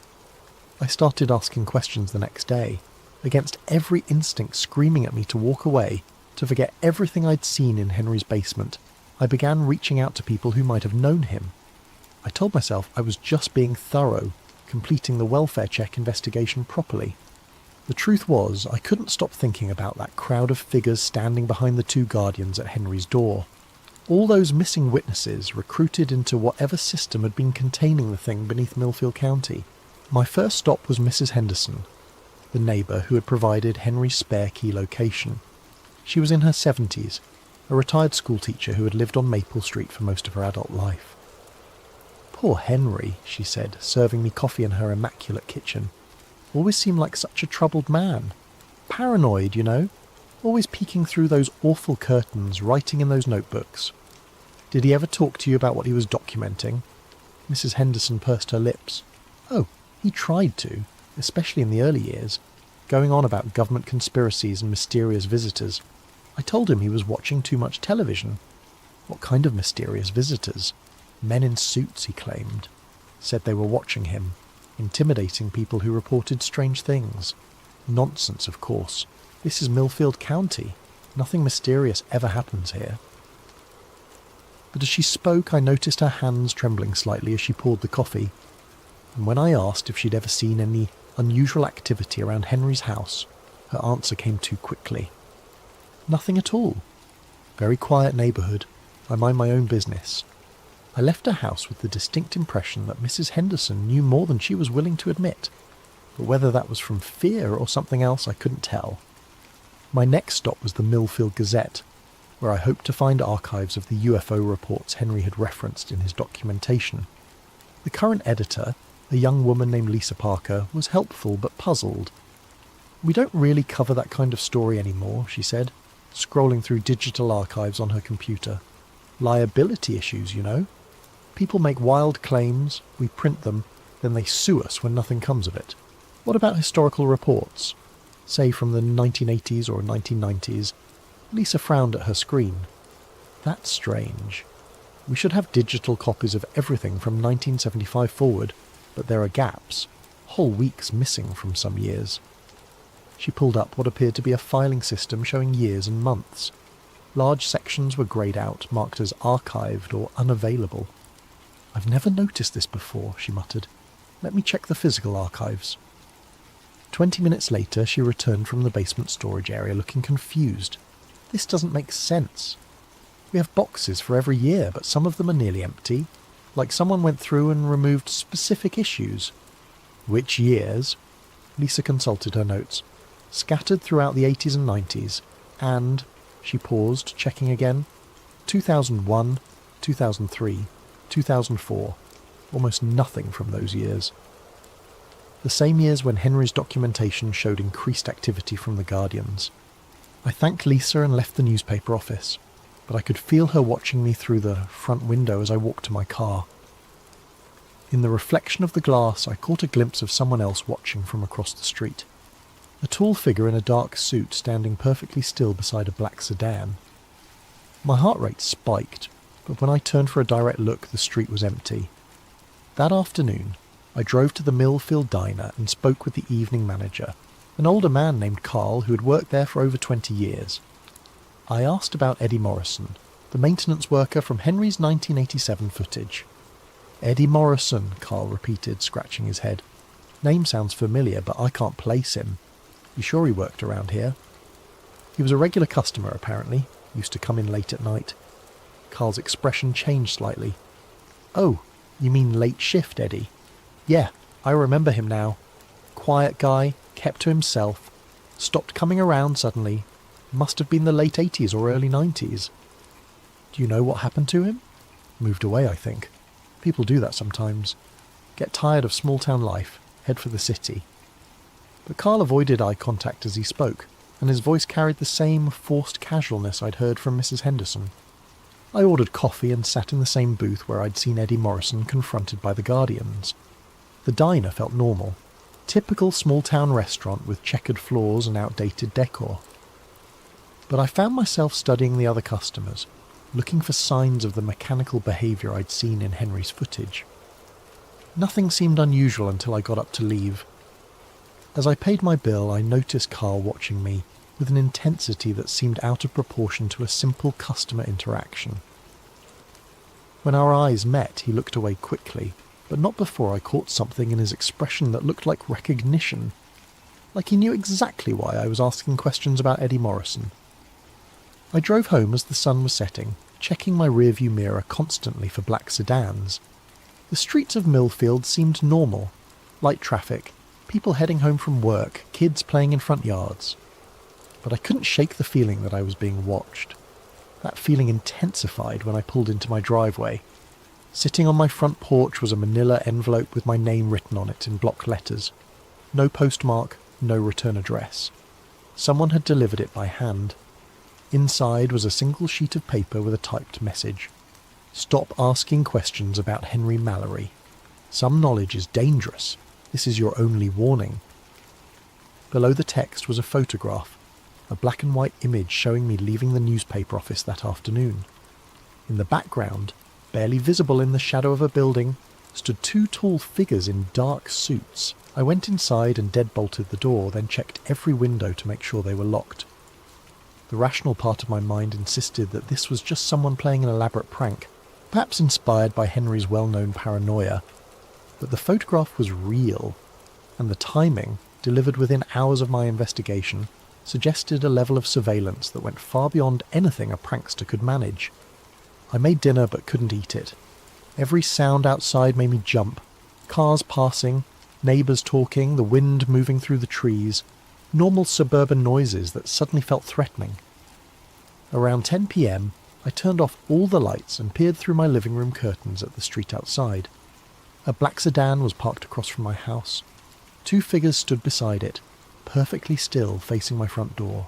I started asking questions the next day, against every instinct screaming at me to walk away, to forget everything I'd seen in Henry's basement. I began reaching out to people who might have known him. I told myself I was just being thorough, completing the welfare check investigation properly. The truth was, I couldn't stop thinking about that crowd of figures standing behind the two guardians at Henry's door. All those missing witnesses recruited into whatever system had been containing the thing beneath Millfield County. My first stop was Mrs. Henderson, the neighbour who had provided Henry's spare key location. She was in her 70s, a retired schoolteacher who had lived on Maple Street for most of her adult life. "Poor Henry," she said, serving me coffee in her immaculate kitchen. "Always seemed like such a troubled man. Paranoid, you know. Always peeking through those awful curtains, writing in those notebooks. Did he ever talk to you about what he was documenting?" Mrs. Henderson pursed her lips. "Oh, he tried to, especially in the early years, going on about government conspiracies and mysterious visitors. I told him he was watching too much television." "What kind of mysterious visitors?" "Men in suits," he claimed. Said they were watching him, intimidating people who reported strange things. Nonsense, of course. This is Millfield County. Nothing mysterious ever happens here. But as she spoke, I noticed her hands trembling slightly as she poured the coffee. And when I asked if she'd ever seen any unusual activity around Henry's house, her answer came too quickly. "Nothing at all. Very quiet neighbourhood. I mind my own business." I left her house with the distinct impression that Mrs. Henderson knew more than she was willing to admit, but whether that was from fear or something else I couldn't tell. My next stop was the Millfield Gazette, where I hoped to find archives of the UFO reports Henry had referenced in his documentation. The current editor, a young woman named Lisa Parker, was helpful but puzzled. "We don't really cover that kind of story anymore," she said, scrolling through digital archives on her computer. "Liability issues, you know. People make wild claims, we print them, then they sue us when nothing comes of it. What about historical reports? Say from the 1980s or 1990s? Lisa frowned at her screen. "That's strange. We should have digital copies of everything from 1975 forward, but there are gaps, whole weeks missing from some years." She pulled up what appeared to be a filing system showing years and months. Large sections were greyed out, marked as archived or unavailable. "I've never noticed this before," she muttered. "Let me check the physical archives." 20 minutes later, she returned from the basement storage area looking confused. "This doesn't make sense. We have boxes for every year, but some of them are nearly empty, like someone went through and removed specific issues." "Which years?" Lisa consulted her notes. "Scattered throughout the 80s and 90s, and," she paused, checking again, 2001, 2003, 2004, almost nothing from those years. The same years when Henry's documentation showed increased activity from the Guardians. I thanked Lisa and left the newspaper office, but I could feel her watching me through the front window as I walked to my car. In the reflection of the glass, I caught a glimpse of someone else watching from across the street. A tall figure in a dark suit standing perfectly still beside a black sedan. My heart rate spiked, but when I turned for a direct look, the street was empty. That afternoon, I drove to the Millfield Diner and spoke with the evening manager, an older man named Carl who had worked there for over 20 years. I asked about Eddie Morrison, the maintenance worker from Henry's 1987 footage. Eddie Morrison, Carl repeated, scratching his head. Name sounds familiar, but I can't place him. You sure he worked around here? He was a regular customer, apparently. Used to come in late at night. Carl's expression changed slightly. Oh, you mean late shift, Eddie? Yeah, I remember him now. Quiet guy, kept to himself, stopped coming around suddenly. Must have been the late 80s or early 90s. Do you know what happened to him? Moved away, I think. People do that sometimes. Get tired of small-town life, head for the city. But Carl avoided eye contact as he spoke, and his voice carried the same forced casualness I'd heard from Mrs. Henderson. I ordered coffee and sat in the same booth where I'd seen Eddie Morrison confronted by the Guardians. The diner felt normal. Typical small-town restaurant with checkered floors and outdated decor. But I found myself studying the other customers, looking for signs of the mechanical behaviour I'd seen in Henry's footage. Nothing seemed unusual until I got up to leave. As I paid my bill, I noticed Carl watching me with an intensity that seemed out of proportion to a simple customer interaction. When our eyes met, he looked away quickly, but not before I caught something in his expression that looked like recognition, like he knew exactly why I was asking questions about Eddie Morrison. I drove home as the sun was setting, checking my rearview mirror constantly for black sedans. The streets of Millfield seemed normal. Light traffic, people heading home from work, kids playing in front yards. But I couldn't shake the feeling that I was being watched. That feeling intensified when I pulled into my driveway. Sitting on my front porch was a manila envelope with my name written on it in block letters. No postmark, no return address. Someone had delivered it by hand. Inside was a single sheet of paper with a typed message. Stop asking questions about Henry Mallory. Some knowledge is dangerous. This is your only warning. Below the text was a photograph, a black and white image showing me leaving the newspaper office that afternoon. In the background, barely visible in the shadow of a building, stood two tall figures in dark suits. I went inside and deadbolted the door, then checked every window to make sure they were locked. The rational part of my mind insisted that this was just someone playing an elaborate prank, perhaps inspired by Henry's well-known paranoia. But the photograph was real, and the timing, delivered within hours of my investigation, suggested a level of surveillance that went far beyond anything a prankster could manage. I made dinner but couldn't eat it. Every sound outside made me jump. Cars passing, neighbours talking, the wind moving through the trees, normal suburban noises that suddenly felt threatening. Around 10 p.m, I turned off all the lights and peered through my living room curtains at the street outside. A black sedan was parked across from my house. Two figures stood beside it, perfectly still facing my front door.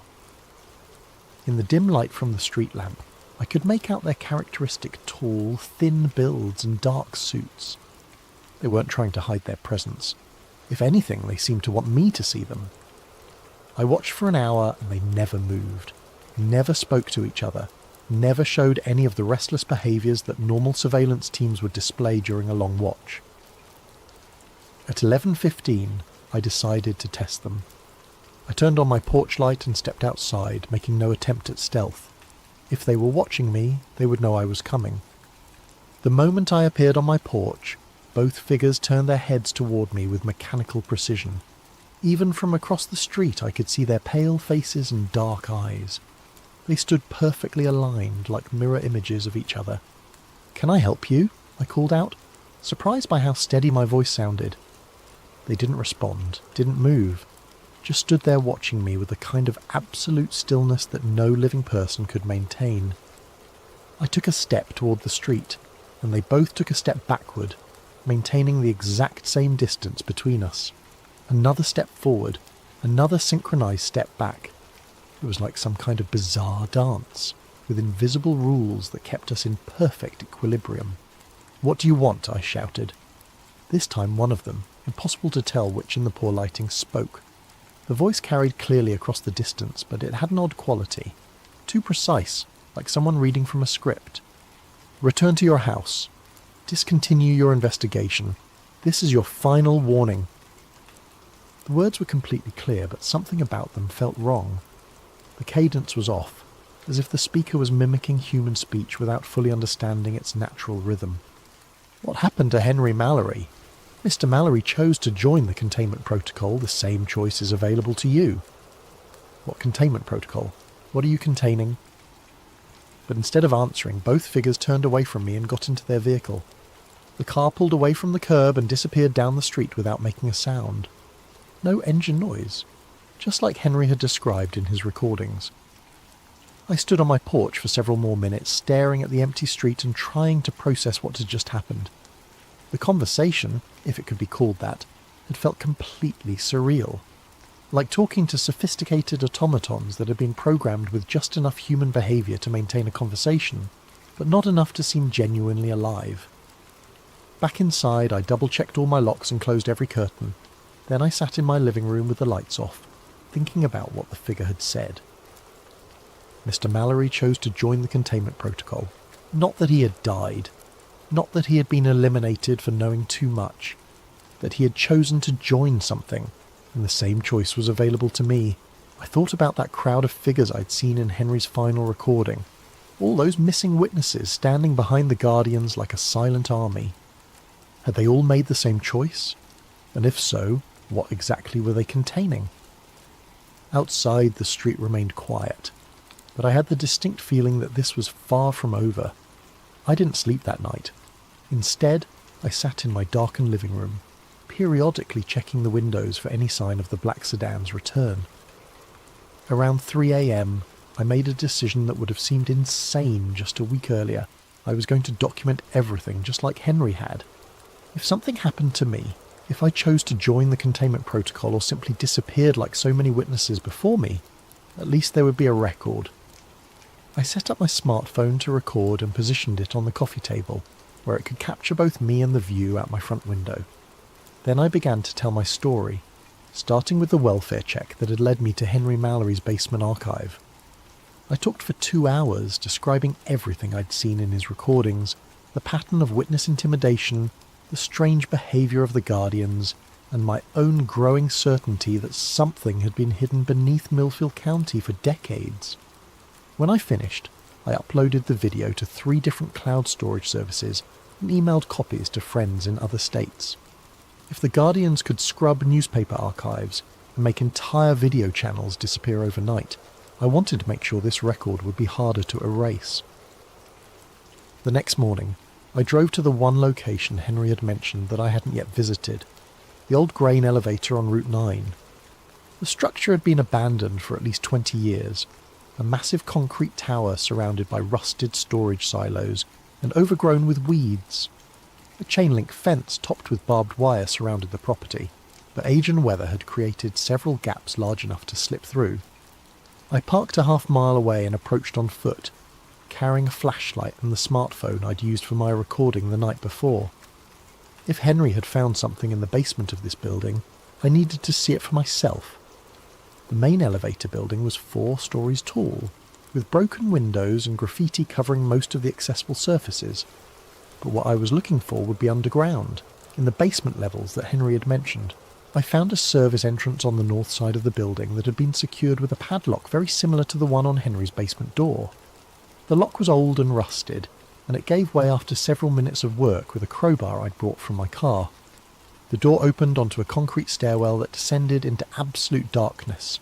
In the dim light from the street lamp, I could make out their characteristic tall, thin builds and dark suits. They weren't trying to hide their presence. If anything, they seemed to want me to see them. I watched for an hour and they never moved, never spoke to each other, never showed any of the restless behaviours that normal surveillance teams would display during a long watch. At 11:15, I decided to test them. I turned on my porch light and stepped outside, making no attempt at stealth. If they were watching me, they would know I was coming. The moment I appeared on my porch, both figures turned their heads toward me with mechanical precision. Even from across the street I could see their pale faces and dark eyes. They stood perfectly aligned, like mirror images of each other. "Can I help you?" I called out, surprised by how steady my voice sounded. They didn't respond, didn't move, just stood there watching me with the kind of absolute stillness that no living person could maintain. I took a step toward the street, and they both took a step backward, maintaining the exact same distance between us. Another step forward, another synchronized step back. It was like some kind of bizarre dance, with invisible rules that kept us in perfect equilibrium. "What do you want?" I shouted. This time one of them, impossible to tell which in the poor lighting, spoke. The voice carried clearly across the distance, but it had an odd quality. Too precise, like someone reading from a script. "Return to your house. Discontinue your investigation. This is your final warning." The words were completely clear, but something about them felt wrong. The cadence was off. as if the speaker was mimicking human speech without fully understanding its natural rhythm. What happened to Henry Mallory? Mr. Mallory chose to join the containment protocol. The same choice is available to you. What containment protocol? What are you containing? But instead of answering, both figures turned away from me and got into their vehicle. The car pulled away from the curb and disappeared down the street without making a sound. No engine noise, just like Henry had described in his recordings. I stood on my porch for several more minutes, staring at the empty street and trying to process what had just happened. The conversation, if it could be called that, had felt completely surreal. Like talking to sophisticated automatons that had been programmed with just enough human behaviour to maintain a conversation, but not enough to seem genuinely alive. Back inside, I double-checked all my locks and closed every curtain. Then I sat in my living room with the lights off, thinking about what the figure had said. Mr. Mallory chose to join the containment protocol. Not that he had died. Not that he had been eliminated for knowing too much. That he had chosen to join something, and the same choice was available to me. I thought about that crowd of figures I'd seen in Henry's final recording. All those missing witnesses standing behind the Guardians like a silent army. Had they all made the same choice? And if so, what exactly were they containing? Outside, the street remained quiet, but I had the distinct feeling that this was far from over. I didn't sleep that night. Instead, I sat in my darkened living room, periodically checking the windows for any sign of the black sedan's return. Around 3 a.m, I made a decision that would have seemed insane just a week earlier. I was going to document everything just like Henry had. If something happened to me, if I chose to join the containment protocol or simply disappeared like so many witnesses before me, at least there would be a record. I set up my smartphone to record and positioned it on the coffee table, where it could capture both me and the view out my front window. Then I began to tell my story, starting with the welfare check that had led me to Henry Mallory's basement archive. I talked for 2 hours, describing everything I'd seen in his recordings, the pattern of witness intimidation, the strange behaviour of the Guardians, and my own growing certainty that something had been hidden beneath Millfield County for decades. When I finished, I uploaded the video to 3 different cloud storage services and emailed copies to friends in other states. If the Guardians could scrub newspaper archives and make entire video channels disappear overnight, I wanted to make sure this record would be harder to erase. The next morning, I drove to the one location Henry had mentioned that I hadn't yet visited, the old grain elevator on Route 9. The structure had been abandoned for at least 20 years, a massive concrete tower surrounded by rusted storage silos and overgrown with weeds. A chain-link fence topped with barbed wire surrounded the property, but age and weather had created several gaps large enough to slip through. I parked a half-mile away and approached on foot, carrying a flashlight and the smartphone I'd used for my recording the night before. If Henry had found something in the basement of this building, I needed to see it for myself. The main elevator building was 4 stories tall, with broken windows and graffiti covering most of the accessible surfaces. But what I was looking for would be underground, in the basement levels that Henry had mentioned. I found a service entrance on the north side of the building that had been secured with a padlock very similar to the one on Henry's basement door. The lock was old and rusted, and it gave way after several minutes of work with a crowbar I'd brought from my car. The door opened onto a concrete stairwell that descended into absolute darkness.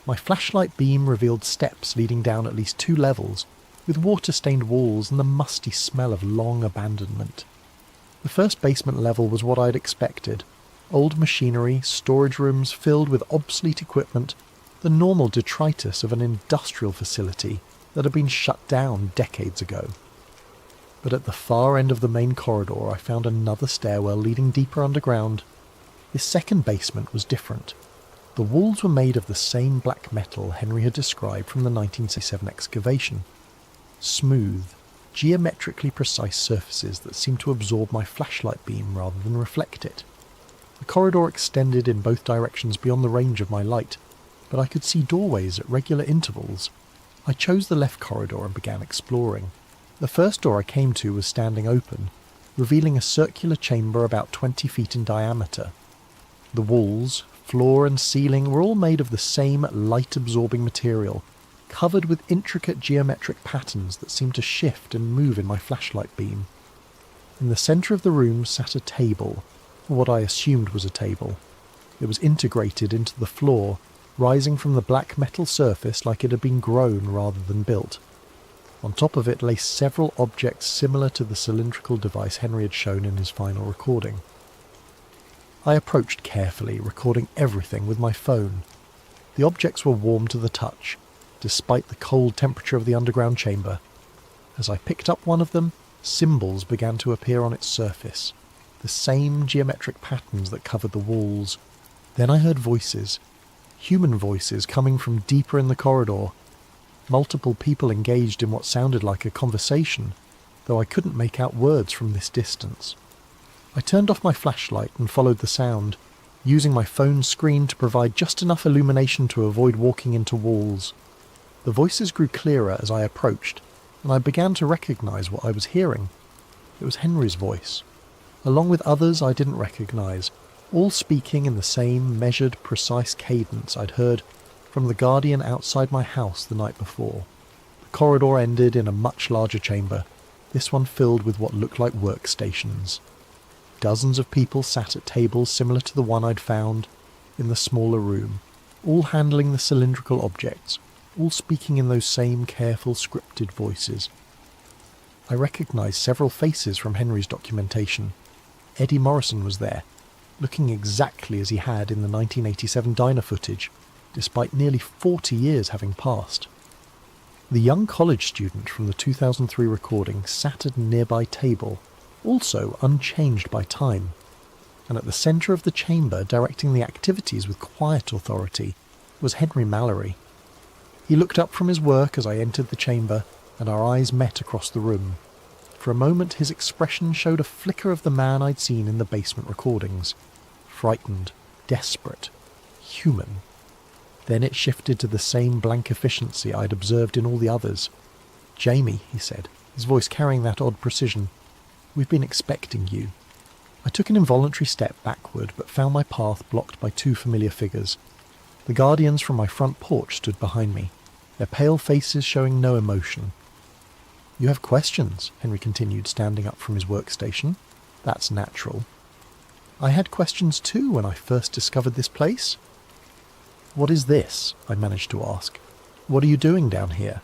My flashlight beam revealed steps leading down at least 2 levels, with water-stained walls and the musty smell of long abandonment. The first basement level was what I'd expected. Old machinery, storage rooms filled with obsolete equipment, the normal detritus of an industrial facility that had been shut down decades ago. But at the far end of the main corridor I found another stairwell leading deeper underground. This second basement was different. The walls were made of the same black metal Henry had described from the 1967 excavation. Smooth, geometrically precise surfaces that seemed to absorb my flashlight beam rather than reflect it. The corridor extended in both directions beyond the range of my light, but I could see doorways at regular intervals. I chose the left corridor and began exploring. The first door I came to was standing open, revealing a circular chamber about 20 feet in diameter. The walls, floor and ceiling were all made of the same light-absorbing material, covered with intricate geometric patterns that seemed to shift and move in my flashlight beam. In the centre of the room sat a table, or what I assumed was a table. It was integrated into the floor, rising from the black metal surface like it had been grown rather than built. On top of it lay several objects similar to the cylindrical device Henry had shown in his final recording. I approached carefully, recording everything with my phone. The objects were warm to the touch, despite the cold temperature of the underground chamber. As I picked up one of them, symbols began to appear on its surface, the same geometric patterns that covered the walls. Then I heard voices, human voices coming from deeper in the corridor. Multiple people engaged in what sounded like a conversation, though I couldn't make out words from this distance. I turned off my flashlight and followed the sound, using my phone screen to provide just enough illumination to avoid walking into walls. The voices grew clearer as I approached, and I began to recognise what I was hearing. It was Henry's voice, along with others I didn't recognise, all speaking in the same measured, precise cadence I'd heard from the guardian outside my house the night before. The corridor ended in a much larger chamber, this one filled with what looked like workstations. Dozens of people sat at tables similar to the one I'd found in the smaller room, all handling the cylindrical objects, all speaking in those same careful, scripted voices. I recognised several faces from Henry's documentation. Eddie Morrison was there, looking exactly as he had in the 1987 diner footage, despite nearly 40 years having passed. The young college student from the 2003 recording sat at a nearby table, also unchanged by time, and at the centre of the chamber, directing the activities with quiet authority, was Henry Mallory. He looked up from his work as I entered the chamber, and our eyes met across the room. For a moment his expression showed a flicker of the man I'd seen in the basement recordings. Frightened, desperate, human. Then it shifted to the same blank efficiency I'd observed in all the others. "Jamie," he said, his voice carrying that odd precision, "we've been expecting you." I took an involuntary step backward, but found my path blocked by two familiar figures. The guardians from my front porch stood behind me, their pale faces showing no emotion. "You have questions," Henry continued, standing up from his workstation. "That's natural. I had questions too when I first discovered this place." "What is this?" I managed to ask. "What are you doing down here?"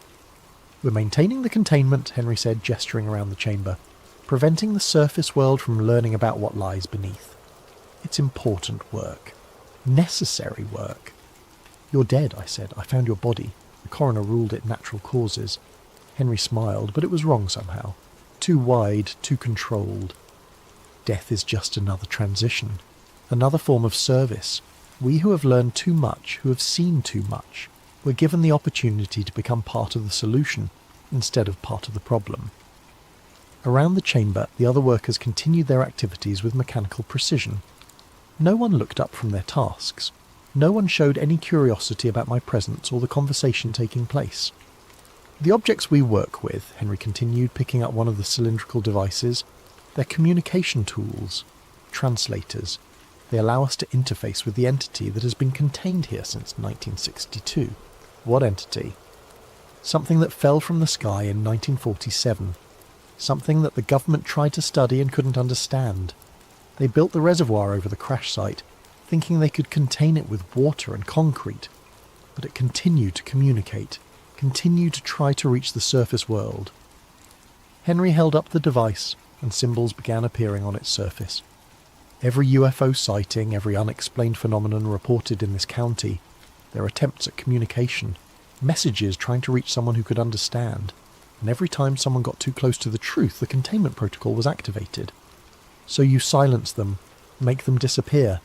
"We're maintaining the containment," Henry said, gesturing around the chamber, "preventing the surface world from learning about what lies beneath. It's important work. Necessary work." "You're dead," I said. "I found your body. The coroner ruled it natural causes." Henry smiled, but it was wrong somehow. Too wide, too controlled. "Death is just another transition. Another form of service. We who have learned too much, who have seen too much, were given the opportunity to become part of the solution instead of part of the problem." Around the chamber, the other workers continued their activities with mechanical precision. No one looked up from their tasks. No one showed any curiosity about my presence or the conversation taking place. "The objects we work with," Henry continued, picking up one of the cylindrical devices, "they're communication tools, translators. They allow us to interface with the entity that has been contained here since 1962. "What entity?" "Something that fell from the sky in 1947. Something that the government tried to study and couldn't understand. They built the reservoir over the crash site, thinking they could contain it with water and concrete. But it continued to communicate, continued to try to reach the surface world." Henry held up the device, and symbols began appearing on its surface. Every UFO sighting, every unexplained phenomenon reported in this county, their attempts at communication, messages trying to reach someone who could understand, and every time someone got too close to the truth, the containment protocol was activated. "So you silence them, make them disappear."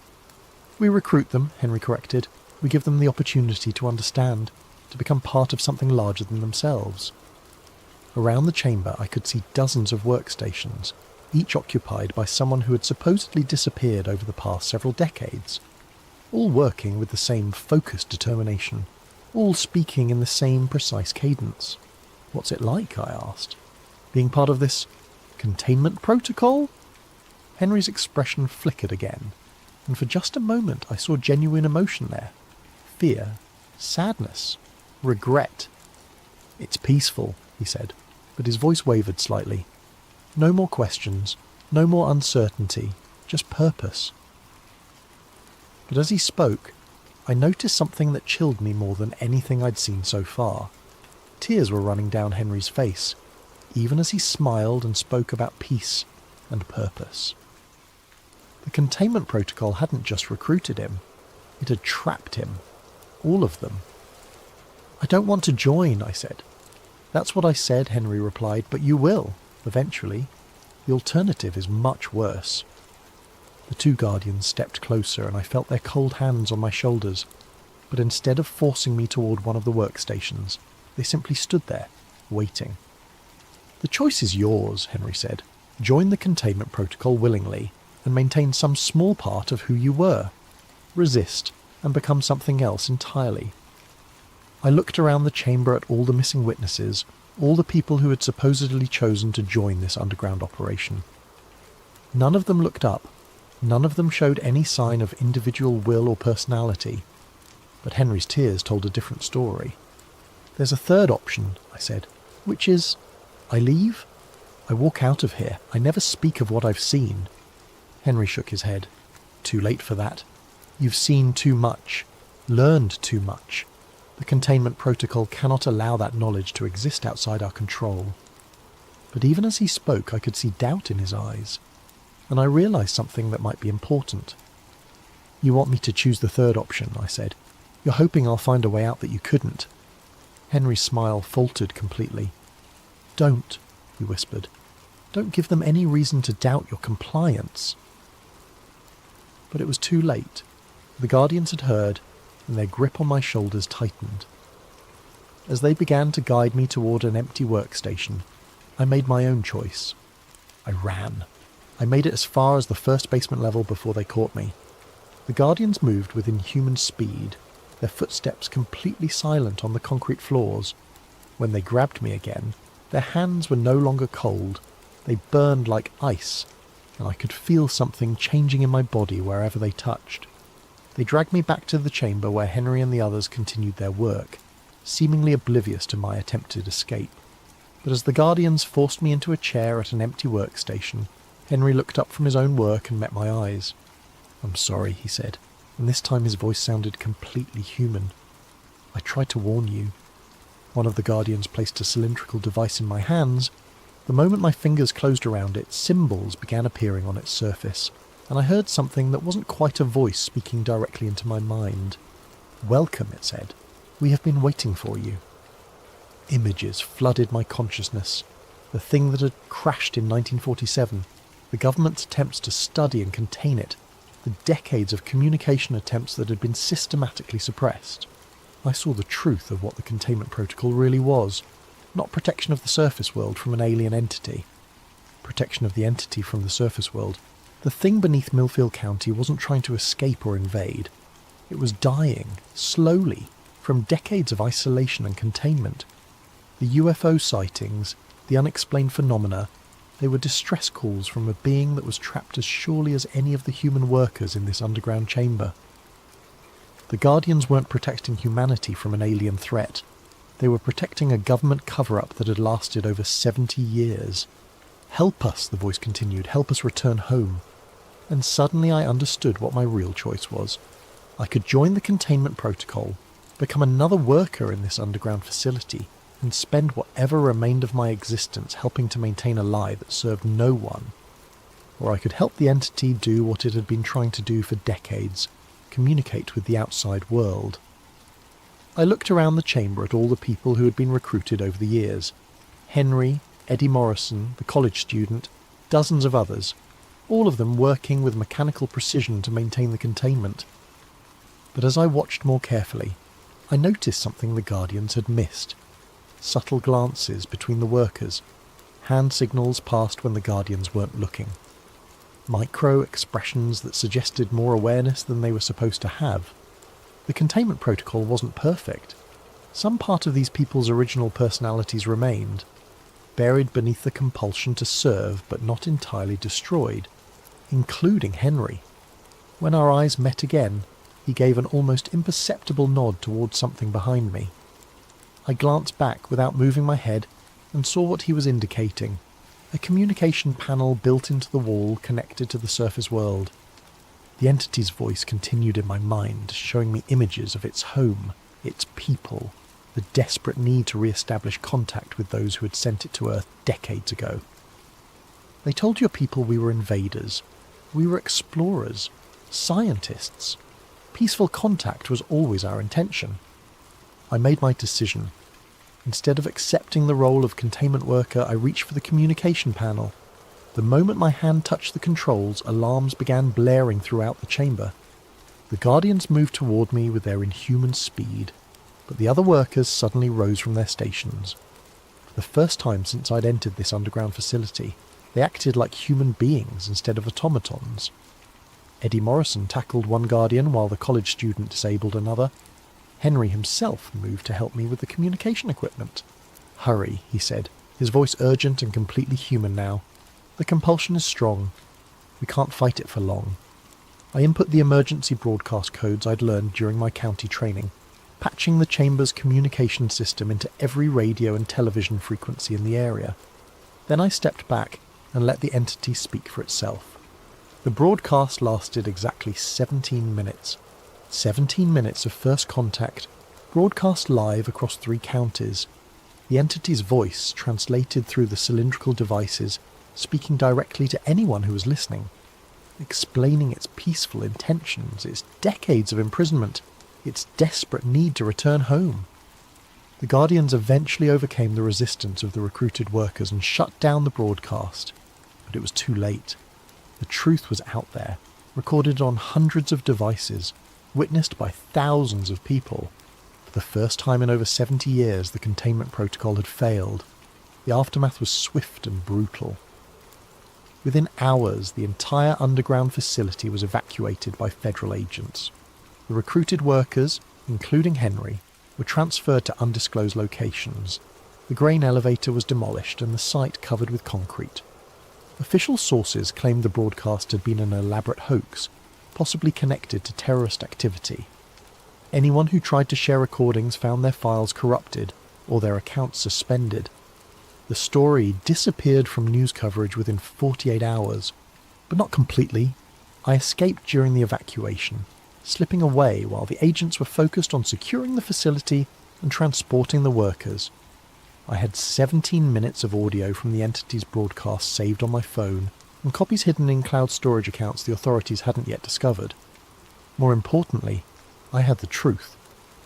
"We recruit them," Henry corrected. "We give them the opportunity to understand, to become part of something larger than themselves." Around the chamber I could see dozens of workstations, each occupied by someone who had supposedly disappeared over the past several decades, all working with the same focused determination, all speaking in the same precise cadence. "What's it like?" I asked. "Being part of this containment protocol?" Henry's expression flickered again, and for just a moment I saw genuine emotion there. Fear, sadness, regret, "It's peaceful," he said, but his voice wavered slightly. "No more questions, no more uncertainty, just purpose." But as he spoke, I noticed something that chilled me more than anything I'd seen so far. Tears were running down Henry's face, even as he smiled and spoke about peace and purpose. The containment protocol hadn't just recruited him, it had trapped him. All of them. "I don't want to join," I said. "That's what I said," Henry replied, "but you will, eventually. The alternative is much worse." The two guardians stepped closer and I felt their cold hands on my shoulders, but instead of forcing me toward one of the workstations, they simply stood there, waiting. "The choice is yours," Henry said. "Join the containment protocol willingly and maintain some small part of who you were. Resist and become something else entirely." I looked around the chamber at all the missing witnesses, all the people who had supposedly chosen to join this underground operation. None of them looked up. None of them showed any sign of individual will or personality. But Henry's tears told a different story. "There's a third option," I said, "which is, I leave. I walk out of here. I never speak of what I've seen." Henry shook his head. "Too late for that. You've seen too much, learned too much. The containment protocol cannot allow that knowledge to exist outside our control." But even as he spoke, I could see doubt in his eyes, and I realized something that might be important. "You want me to choose the third option," I said. "You're hoping I'll find a way out that you couldn't." Henry's smile faltered completely. "Don't," he whispered. "Don't give them any reason to doubt your compliance." But it was too late. The guardians had heard, and their grip on my shoulders tightened. As they began to guide me toward an empty workstation, I made my own choice. I ran. I made it as far as the first basement level before they caught me. The guardians moved with inhuman speed, their footsteps completely silent on the concrete floors. When they grabbed me again, their hands were no longer cold. They burned like ice, and I could feel something changing in my body wherever they touched. They dragged me back to the chamber where Henry and the others continued their work, seemingly oblivious to my attempted escape. But as the guardians forced me into a chair at an empty workstation, Henry looked up from his own work and met my eyes. "I'm sorry," he said, and this time his voice sounded completely human. "I tried to warn you." One of the guardians placed a cylindrical device in my hands. The moment my fingers closed around it, symbols began appearing on its surface, and I heard something that wasn't quite a voice speaking directly into my mind. "Welcome," it said. "We have been waiting for you." Images flooded my consciousness. The thing that had crashed in 1947, the government's attempts to study and contain it, the decades of communication attempts that had been systematically suppressed. I saw the truth of what the containment protocol really was. Not protection of the surface world from an alien entity. Protection of the entity from the surface world. The thing beneath Millfield County wasn't trying to escape or invade. It was dying, slowly, from decades of isolation and containment. The UFO sightings, the unexplained phenomena, they were distress calls from a being that was trapped as surely as any of the human workers in this underground chamber. The Guardians weren't protecting humanity from an alien threat. They were protecting a government cover-up that had lasted over 70 years. "Help us," the voice continued, "help us return home." And suddenly I understood what my real choice was. I could join the containment protocol, become another worker in this underground facility, and spend whatever remained of my existence helping to maintain a lie that served no one. Or I could help the entity do what it had been trying to do for decades, communicate with the outside world. I looked around the chamber at all the people who had been recruited over the years. Henry, Eddie Morrison, the college student, dozens of others, all of them working with mechanical precision to maintain the containment. But as I watched more carefully, I noticed something the Guardians had missed. Subtle glances between the workers, hand signals passed when the Guardians weren't looking. Micro expressions that suggested more awareness than they were supposed to have. The containment protocol wasn't perfect. Some part of these people's original personalities remained, buried beneath the compulsion to serve but not entirely destroyed, including Henry. When our eyes met again, he gave an almost imperceptible nod towards something behind me. I glanced back without moving my head and saw what he was indicating. A communication panel built into the wall connected to the surface world. The entity's voice continued in my mind, showing me images of its home, its people, the desperate need to re-establish contact with those who had sent it to Earth decades ago. They told your people we were invaders. We were explorers, scientists. Peaceful contact was always our intention. I made my decision. Instead of accepting the role of containment worker, I reached for the communication panel. The moment my hand touched the controls, alarms began blaring throughout the chamber. The Guardians moved toward me with their inhuman speed, but the other workers suddenly rose from their stations. For the first time since I'd entered this underground facility, they acted like human beings instead of automatons. Eddie Morrison tackled one Guardian while the college student disabled another. Henry himself moved to help me with the communication equipment. "Hurry," he said, his voice urgent and completely human now. "The compulsion is strong. We can't fight it for long." I input the emergency broadcast codes I'd learned during my county training, patching the chamber's communication system into every radio and television frequency in the area. Then I stepped back and let the entity speak for itself. The broadcast lasted exactly 17 minutes. 17 minutes of first contact, broadcast live across 3 counties. The entity's voice translated through the cylindrical devices, speaking directly to anyone who was listening, explaining its peaceful intentions, its decades of imprisonment, its desperate need to return home. The Guardians eventually overcame the resistance of the recruited workers and shut down the broadcast. But it was too late. The truth was out there, recorded on hundreds of devices, witnessed by thousands of people. For the first time in over 70 years, the containment protocol had failed. The aftermath was swift and brutal. Within hours, the entire underground facility was evacuated by federal agents. The recruited workers, including Henry, were transferred to undisclosed locations. The grain elevator was demolished and the site covered with concrete. Official sources claimed the broadcast had been an elaborate hoax, possibly connected to terrorist activity. Anyone who tried to share recordings found their files corrupted or their accounts suspended. The story disappeared from news coverage within 48 hours, but not completely. I escaped during the evacuation, slipping away while the agents were focused on securing the facility and transporting the workers. I had 17 minutes of audio from the entity's broadcast saved on my phone, and copies hidden in cloud storage accounts the authorities hadn't yet discovered. More importantly, I had the truth.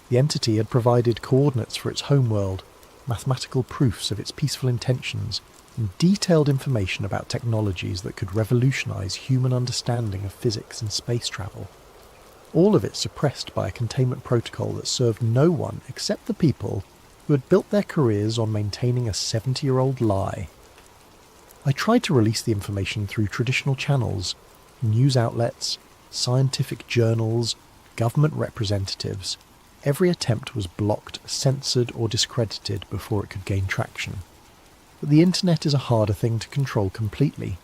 The entity had provided coordinates for its homeworld, mathematical proofs of its peaceful intentions, and detailed information about technologies that could revolutionize human understanding of physics and space travel. All of it suppressed by a containment protocol that served no one except the people who had built their careers on maintaining a 70-year-old lie. I tried to release the information through traditional channels, news outlets, scientific journals, government representatives. Every attempt was blocked, censored or discredited before it could gain traction. But the internet is a harder thing to control completely.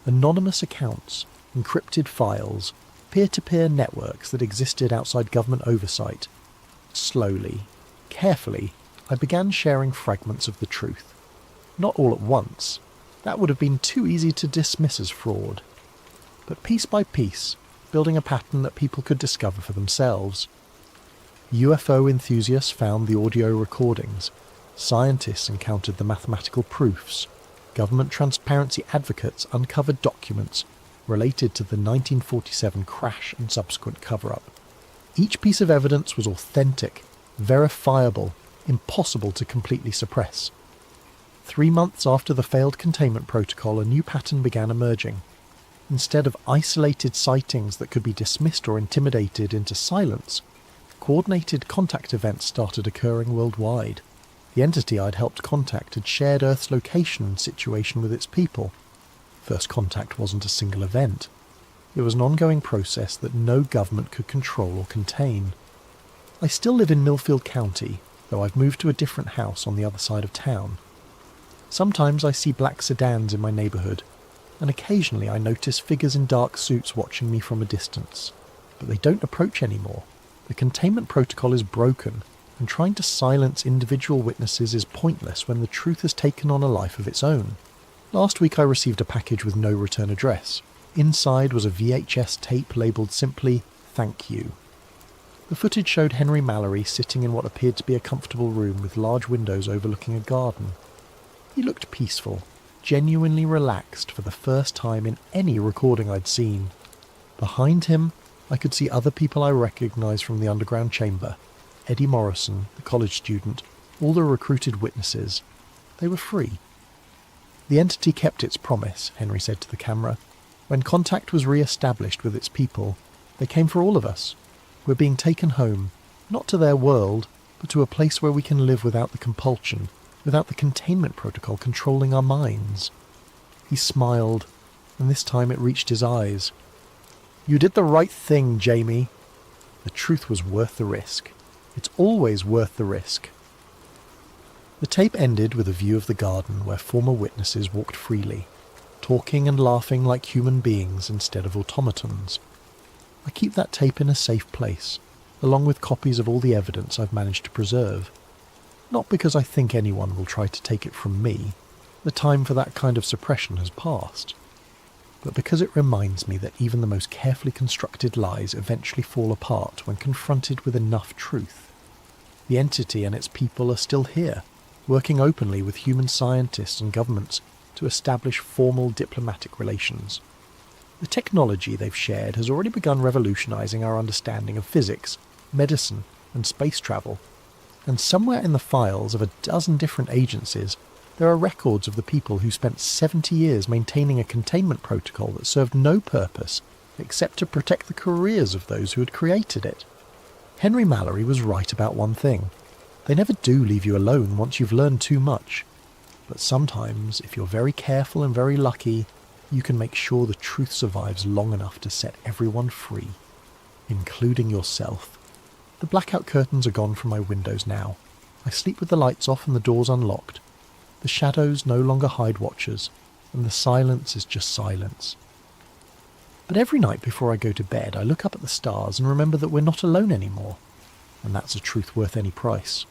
Anonymous accounts, encrypted files, peer-to-peer networks that existed outside government oversight. Slowly, carefully, I began sharing fragments of the truth. Not all at once. That would have been too easy to dismiss as fraud. But piece by piece, building a pattern that people could discover for themselves. UFO enthusiasts found the audio recordings. Scientists encountered the mathematical proofs. Government transparency advocates uncovered documents related to the 1947 crash and subsequent cover-up. Each piece of evidence was authentic, verifiable, impossible to completely suppress. 3 months after the failed containment protocol, a new pattern began emerging. Instead of isolated sightings that could be dismissed or intimidated into silence, coordinated contact events started occurring worldwide. The entity I'd helped contact had shared Earth's location and situation with its people. First contact wasn't a single event. It was an ongoing process that no government could control or contain. I still live in Millfield County, though I've moved to a different house on the other side of town. Sometimes I see black sedans in my neighbourhood, and occasionally I notice figures in dark suits watching me from a distance. But they don't approach anymore. The containment protocol is broken, and trying to silence individual witnesses is pointless when the truth has taken on a life of its own. Last week I received a package with no return address. Inside was a VHS tape labelled simply, "Thank you." The footage showed Henry Mallory sitting in what appeared to be a comfortable room with large windows overlooking a garden. He looked peaceful, genuinely relaxed for the first time in any recording I'd seen. Behind him, I could see other people I recognised from the underground chamber. Eddie Morrison, the college student, all the recruited witnesses. They were free. The entity kept its promise, Henry said to the camera. When contact was re-established with its people, they came for all of us. We're being taken home, not to their world, but to a place where we can live without the compulsion, without the containment protocol controlling our minds. He smiled, and this time it reached his eyes. "You did the right thing, Jamie." The truth was worth the risk. It's always worth the risk. The tape ended with a view of the garden where former witnesses walked freely, talking and laughing like human beings instead of automatons. I keep that tape in a safe place, along with copies of all the evidence I've managed to preserve. Not because I think anyone will try to take it from me, the time for that kind of suppression has passed, but because it reminds me that even the most carefully constructed lies eventually fall apart when confronted with enough truth. The entity and its people are still here, working openly with human scientists and governments to establish formal diplomatic relations. The technology they've shared has already begun revolutionising our understanding of physics, medicine, and space travel, and somewhere in the files of a dozen different agencies there are records of the people who spent 70 years maintaining a containment protocol that served no purpose except to protect the careers of those who had created it. Henry Mallory was right about one thing. They never do leave you alone once you've learned too much. But sometimes, if you're very careful and very lucky, you can make sure the truth survives long enough to set everyone free, including yourself. The blackout curtains are gone from my windows now. I sleep with the lights off and the doors unlocked. The shadows no longer hide watchers, and the silence is just silence. But every night before I go to bed, I look up at the stars and remember that we're not alone anymore, and that's a truth worth any price.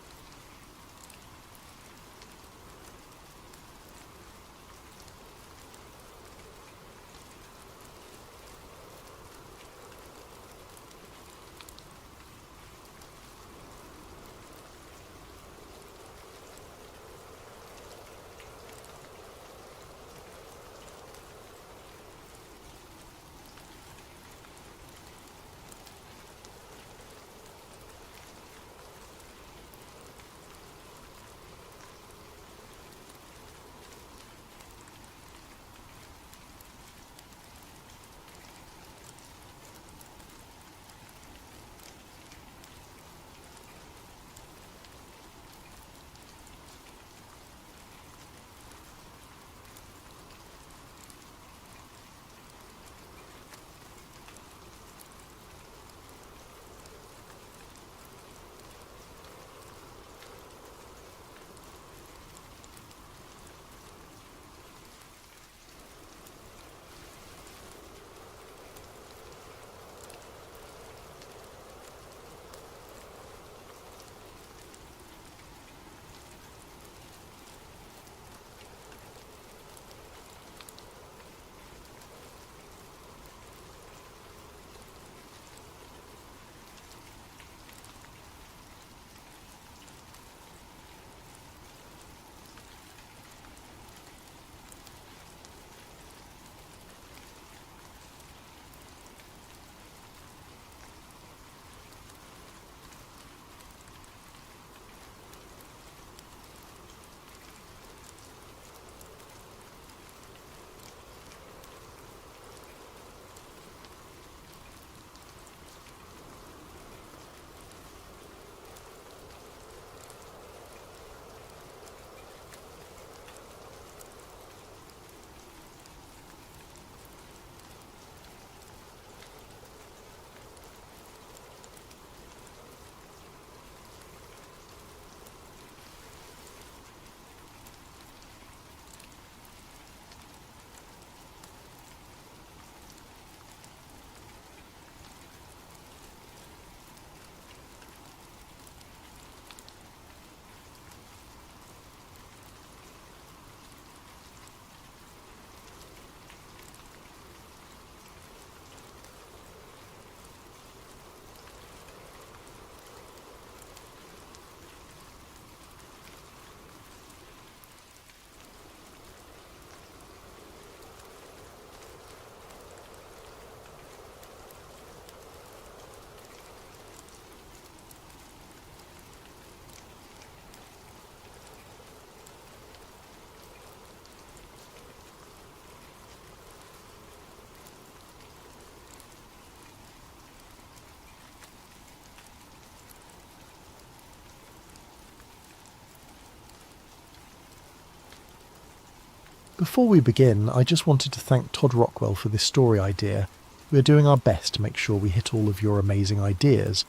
Before we begin, I just wanted to thank Todd Rockwell for this story idea. We are doing our best to make sure we hit all of your amazing ideas.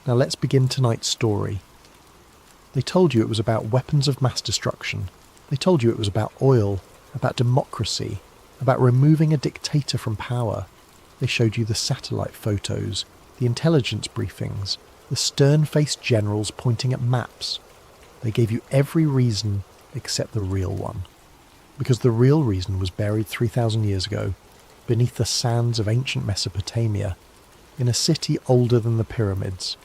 Now let's begin tonight's story. They told you it was about weapons of mass destruction. They told you it was about oil, about democracy, about removing a dictator from power. They showed you the satellite photos, the intelligence briefings, the stern-faced generals pointing at maps. They gave you every reason except the real one. Because the real reason was buried 3,000 years ago, beneath the sands of ancient Mesopotamia, in a city older than the pyramids.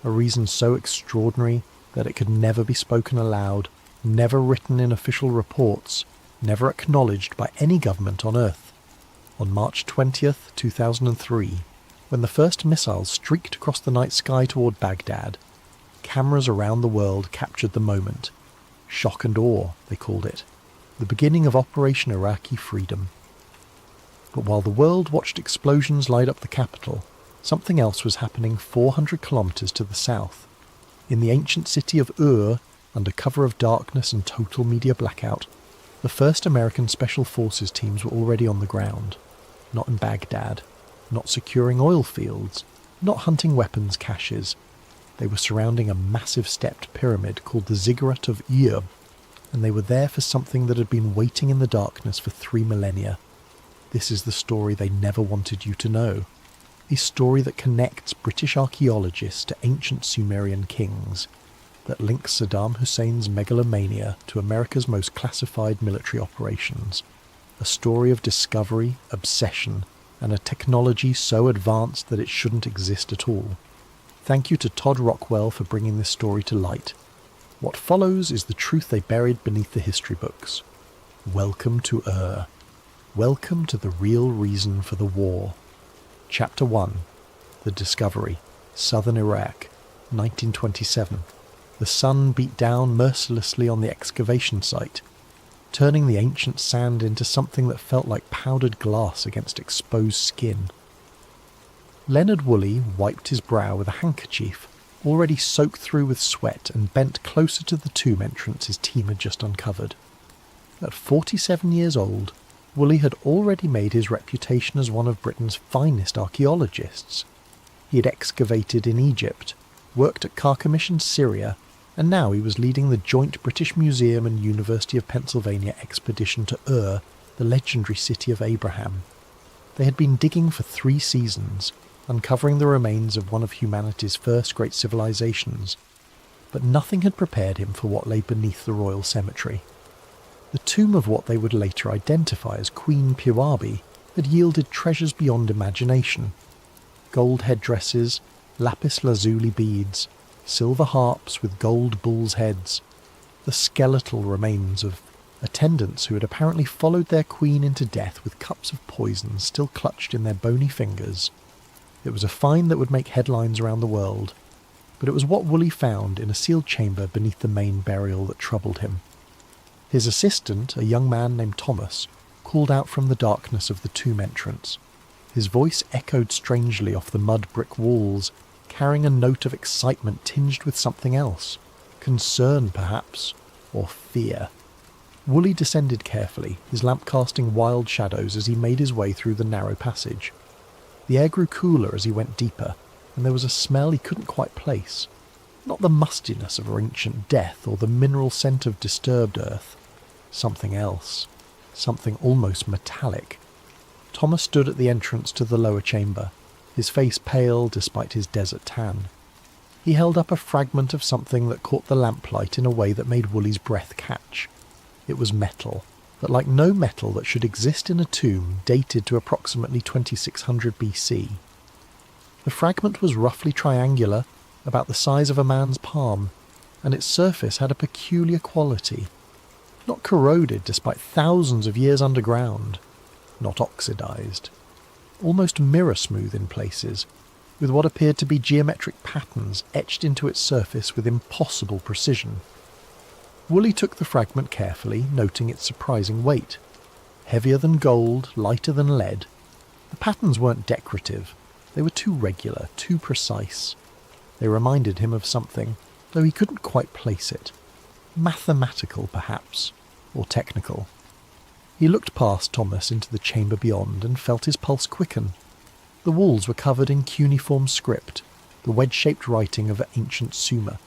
A reason so extraordinary that it could never be spoken aloud, never written in official reports, never acknowledged by any government on Earth. On March 20th, 2003, when the first missiles streaked across the night sky toward Baghdad, cameras around the world captured the moment. Shock and awe, they called it. The beginning of Operation Iraqi Freedom. But while the world watched explosions light up the capital, something else was happening 400 kilometers to the south. In the ancient city of Ur, under cover of darkness and total media blackout, the first American Special Forces teams were already on the ground. Not in Baghdad, not securing oil fields, not hunting weapons caches. They were surrounding a massive stepped pyramid called the Ziggurat of Ur, and they were there for something that had been waiting in the darkness for 3 millennia. This is the story they never wanted you to know. A story that connects British archaeologists to ancient Sumerian kings, that links Saddam Hussein's megalomania to America's most classified military operations. A story of discovery, obsession, and a technology so advanced that it shouldn't exist at all. Thank you to Todd Rockwell for bringing this story to light. What follows is the truth they buried beneath the history books. Welcome to Ur. Welcome to the real reason for the war. Chapter 1. The Discovery. Southern Iraq, 1927. The sun beat down mercilessly on the excavation site, turning the ancient sand into something that felt like powdered glass against exposed skin. Leonard Woolley wiped his brow with a handkerchief, already soaked through with sweat, and bent closer to the tomb entrance his team had just uncovered. At 47 years old, Woolley had already made his reputation as one of Britain's finest archaeologists. He had excavated in Egypt, worked at Carchemish in Syria, and now he was leading the joint British Museum and University of Pennsylvania expedition to Ur, the legendary city of Abraham. They had been digging for 3 seasons, uncovering the remains of one of humanity's first great civilizations, but nothing had prepared him for what lay beneath the royal cemetery. The tomb of what they would later identify as Queen Puabi had yielded treasures beyond imagination. Gold headdresses, lapis lazuli beads, silver harps with gold bulls' heads, the skeletal remains of attendants who had apparently followed their queen into death with cups of poison still clutched in their bony fingers. It was a find that would make headlines around the world, but it was what Woolley found in a sealed chamber beneath the main burial that troubled him. His assistant, a young man named Thomas, called out from the darkness of the tomb entrance. His voice echoed strangely off the mud brick walls, carrying a note of excitement tinged with something else. Concern, perhaps, or fear. Woolley descended carefully, his lamp casting wild shadows as he made his way through the narrow passage. The air grew cooler as he went deeper, and there was a smell he couldn't quite place. Not the mustiness of ancient death or the mineral scent of disturbed earth. Something else. Something almost metallic. Thomas stood at the entrance to the lower chamber, his face pale despite his desert tan. He held up a fragment of something that caught the lamplight in a way that made Woolley's breath catch. It was metal, but like no metal that should exist in a tomb dated to approximately 2600 BC. The fragment was roughly triangular, about the size of a man's palm, and its surface had a peculiar quality. Not corroded despite thousands of years underground, not oxidized. Almost mirror-smooth in places, with what appeared to be geometric patterns etched into its surface with impossible precision. Woolley took the fragment carefully, noting its surprising weight. Heavier than gold, lighter than lead. The patterns weren't decorative. They were too regular, too precise. They reminded him of something, though he couldn't quite place it. Mathematical, perhaps, or technical. He looked past Thomas into the chamber beyond and felt his pulse quicken. The walls were covered in cuneiform script, the wedge-shaped writing of ancient Sumer.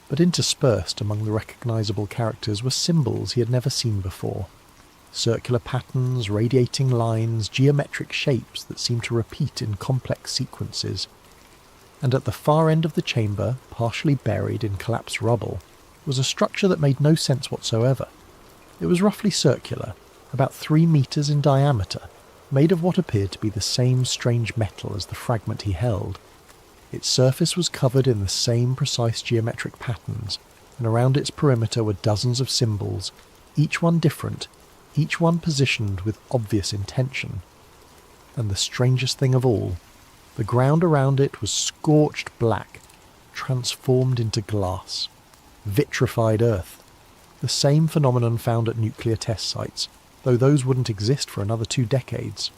But interspersed among the recognisable characters were symbols he had never seen before. Circular patterns, radiating lines, geometric shapes that seemed to repeat in complex sequences. And at the far end of the chamber, partially buried in collapsed rubble, was a structure that made no sense whatsoever. It was roughly circular, about 3 metres in diameter, made of what appeared to be the same strange metal as the fragment he held. Its surface was covered in the same precise geometric patterns, and around its perimeter were dozens of symbols, each one different, each one positioned with obvious intention. And the strangest thing of all, the ground around it was scorched black, transformed into glass. Vitrified earth. The same phenomenon found at nuclear test sites, though those wouldn't exist for another 2 decades.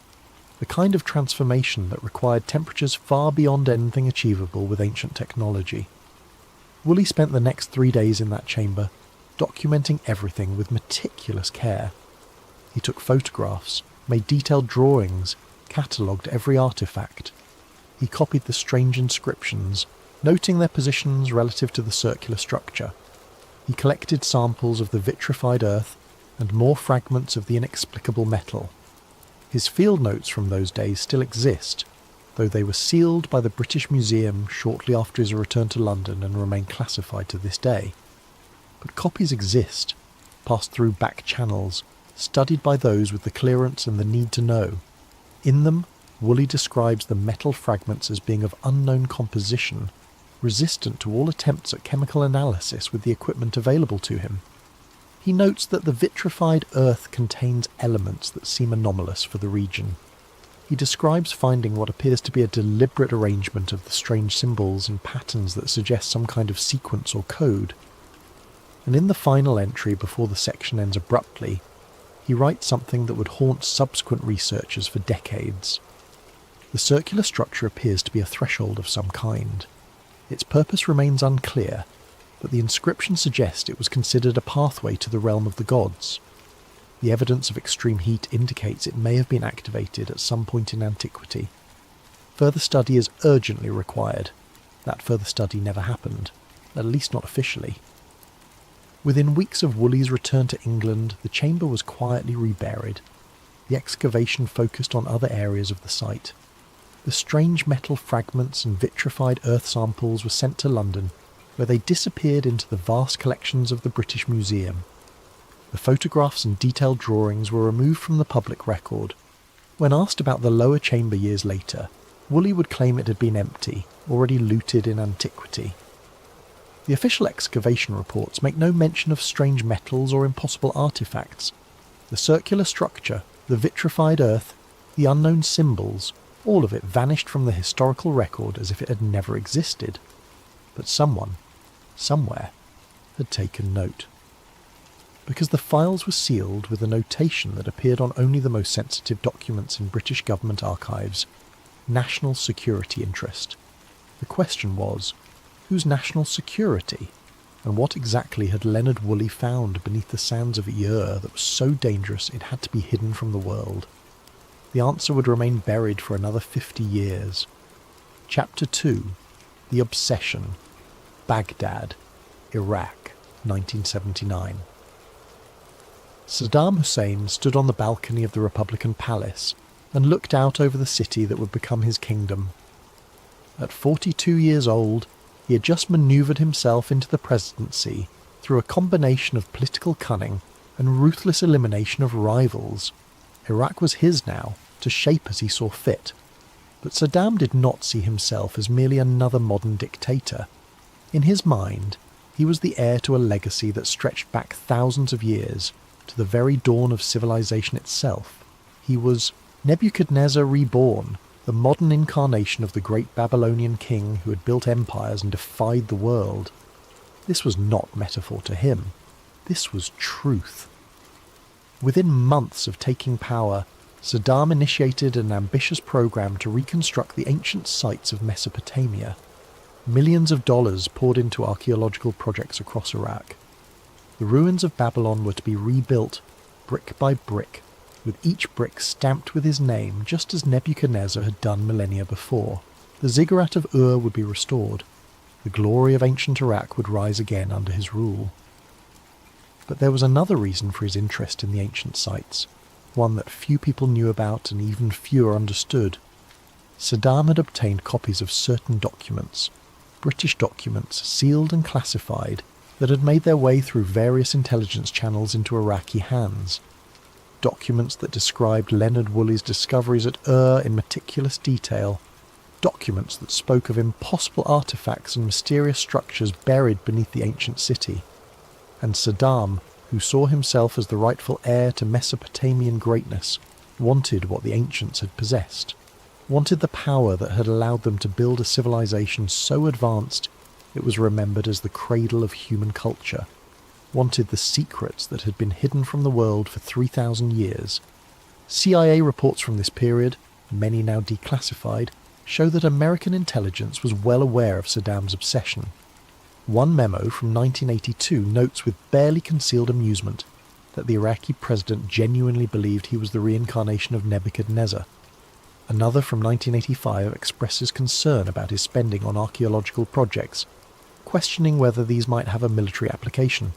The kind of transformation that required temperatures far beyond anything achievable with ancient technology. Woolley spent the next 3 days in that chamber, documenting everything with meticulous care. He took photographs, made detailed drawings, catalogued every artefact. He copied the strange inscriptions, noting their positions relative to the circular structure. He collected samples of the vitrified earth and more fragments of the inexplicable metal. His field notes from those days still exist, though they were sealed by the British Museum shortly after his return to London and remain classified to this day. But copies exist, passed through back channels, studied by those with the clearance and the need to know. In them, Woolley describes the metal fragments as being of unknown composition, resistant to all attempts at chemical analysis with the equipment available to him. He notes that the vitrified earth contains elements that seem anomalous for the region. He describes finding what appears to be a deliberate arrangement of the strange symbols and patterns that suggest some kind of sequence or code. And in the final entry before the section ends abruptly, he writes something that would haunt subsequent researchers for decades. The circular structure appears to be a threshold of some kind. Its purpose remains unclear, but the inscription suggests it was considered a pathway to the realm of the gods. The evidence of extreme heat indicates it may have been activated at some point in antiquity. Further study is urgently required. That further study never happened, at least not officially. Within weeks of Woolley's return to England, the chamber was quietly reburied. The excavation focused on other areas of the site. The strange metal fragments and vitrified earth samples were sent to London, where they disappeared into the vast collections of the British Museum. The photographs and detailed drawings were removed from the public record. When asked about the lower chamber years later, Woolley would claim it had been empty, already looted in antiquity. The official excavation reports make no mention of strange metals or impossible artefacts. The circular structure, the vitrified earth, the unknown symbols, all of it vanished from the historical record as if it had never existed. But someone, somewhere, had taken note. Because the files were sealed with a notation that appeared on only the most sensitive documents in British government archives, national security interest. The question was, whose national security? And what exactly had Leonard Woolley found beneath the sands of Ur that was so dangerous it had to be hidden from the world? The answer would remain buried for another 50 years. Chapter 2. The Obsession. Baghdad, Iraq, 1979. Saddam Hussein stood on the balcony of the Republican Palace and looked out over the city that would become his kingdom. At 42 years old, he had just manoeuvred himself into the presidency through a combination of political cunning and ruthless elimination of rivals. Iraq was his now, to shape as he saw fit. But Saddam did not see himself as merely another modern dictator. In his mind, he was the heir to a legacy that stretched back thousands of years, to the very dawn of civilization itself. He was Nebuchadnezzar reborn, the modern incarnation of the great Babylonian king who had built empires and defied the world. This was not metaphor to him. This was truth. Within months of taking power, Saddam initiated an ambitious program to reconstruct the ancient sites of Mesopotamia. Millions of dollars poured into archaeological projects across Iraq. The ruins of Babylon were to be rebuilt, brick by brick, with each brick stamped with his name just as Nebuchadnezzar had done millennia before. The ziggurat of Ur would be restored. The glory of ancient Iraq would rise again under his rule. But there was another reason for his interest in the ancient sites, one that few people knew about and even fewer understood. Saddam had obtained copies of certain documents, British documents sealed and classified, that had made their way through various intelligence channels into Iraqi hands. Documents that described Leonard Woolley's discoveries at Ur in meticulous detail. Documents that spoke of impossible artifacts and mysterious structures buried beneath the ancient city. And Saddam, who saw himself as the rightful heir to Mesopotamian greatness, wanted what the ancients had possessed. Wanted the power that had allowed them to build a civilization so advanced it was remembered as the cradle of human culture. Wanted the secrets that had been hidden from the world for 3,000 years. CIA reports from this period, many now declassified, show that American intelligence was well aware of Saddam's obsession. One memo from 1982 notes with barely concealed amusement that the Iraqi president genuinely believed he was the reincarnation of Nebuchadnezzar. Another from 1985 expresses concern about his spending on archaeological projects, questioning whether these might have a military application.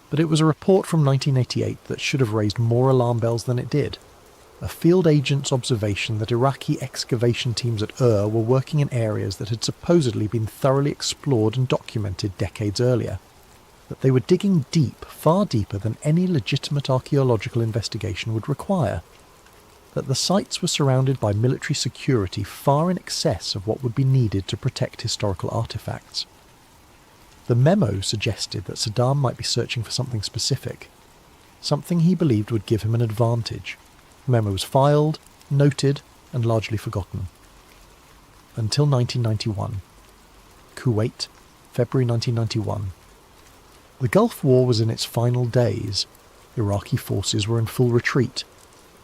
But it was a report from 1988 that should have raised more alarm bells than it did. A field agent's observation that Iraqi excavation teams at Ur were working in areas that had supposedly been thoroughly explored and documented decades earlier. That they were digging deep, far deeper than any legitimate archaeological investigation would require. That the sites were surrounded by military security far in excess of what would be needed to protect historical artifacts. The memo suggested that Saddam might be searching for something specific, something he believed would give him an advantage. The memo was filed, noted, and largely forgotten. Until 1991. Kuwait, February 1991. The Gulf War was in its final days. Iraqi forces were in full retreat.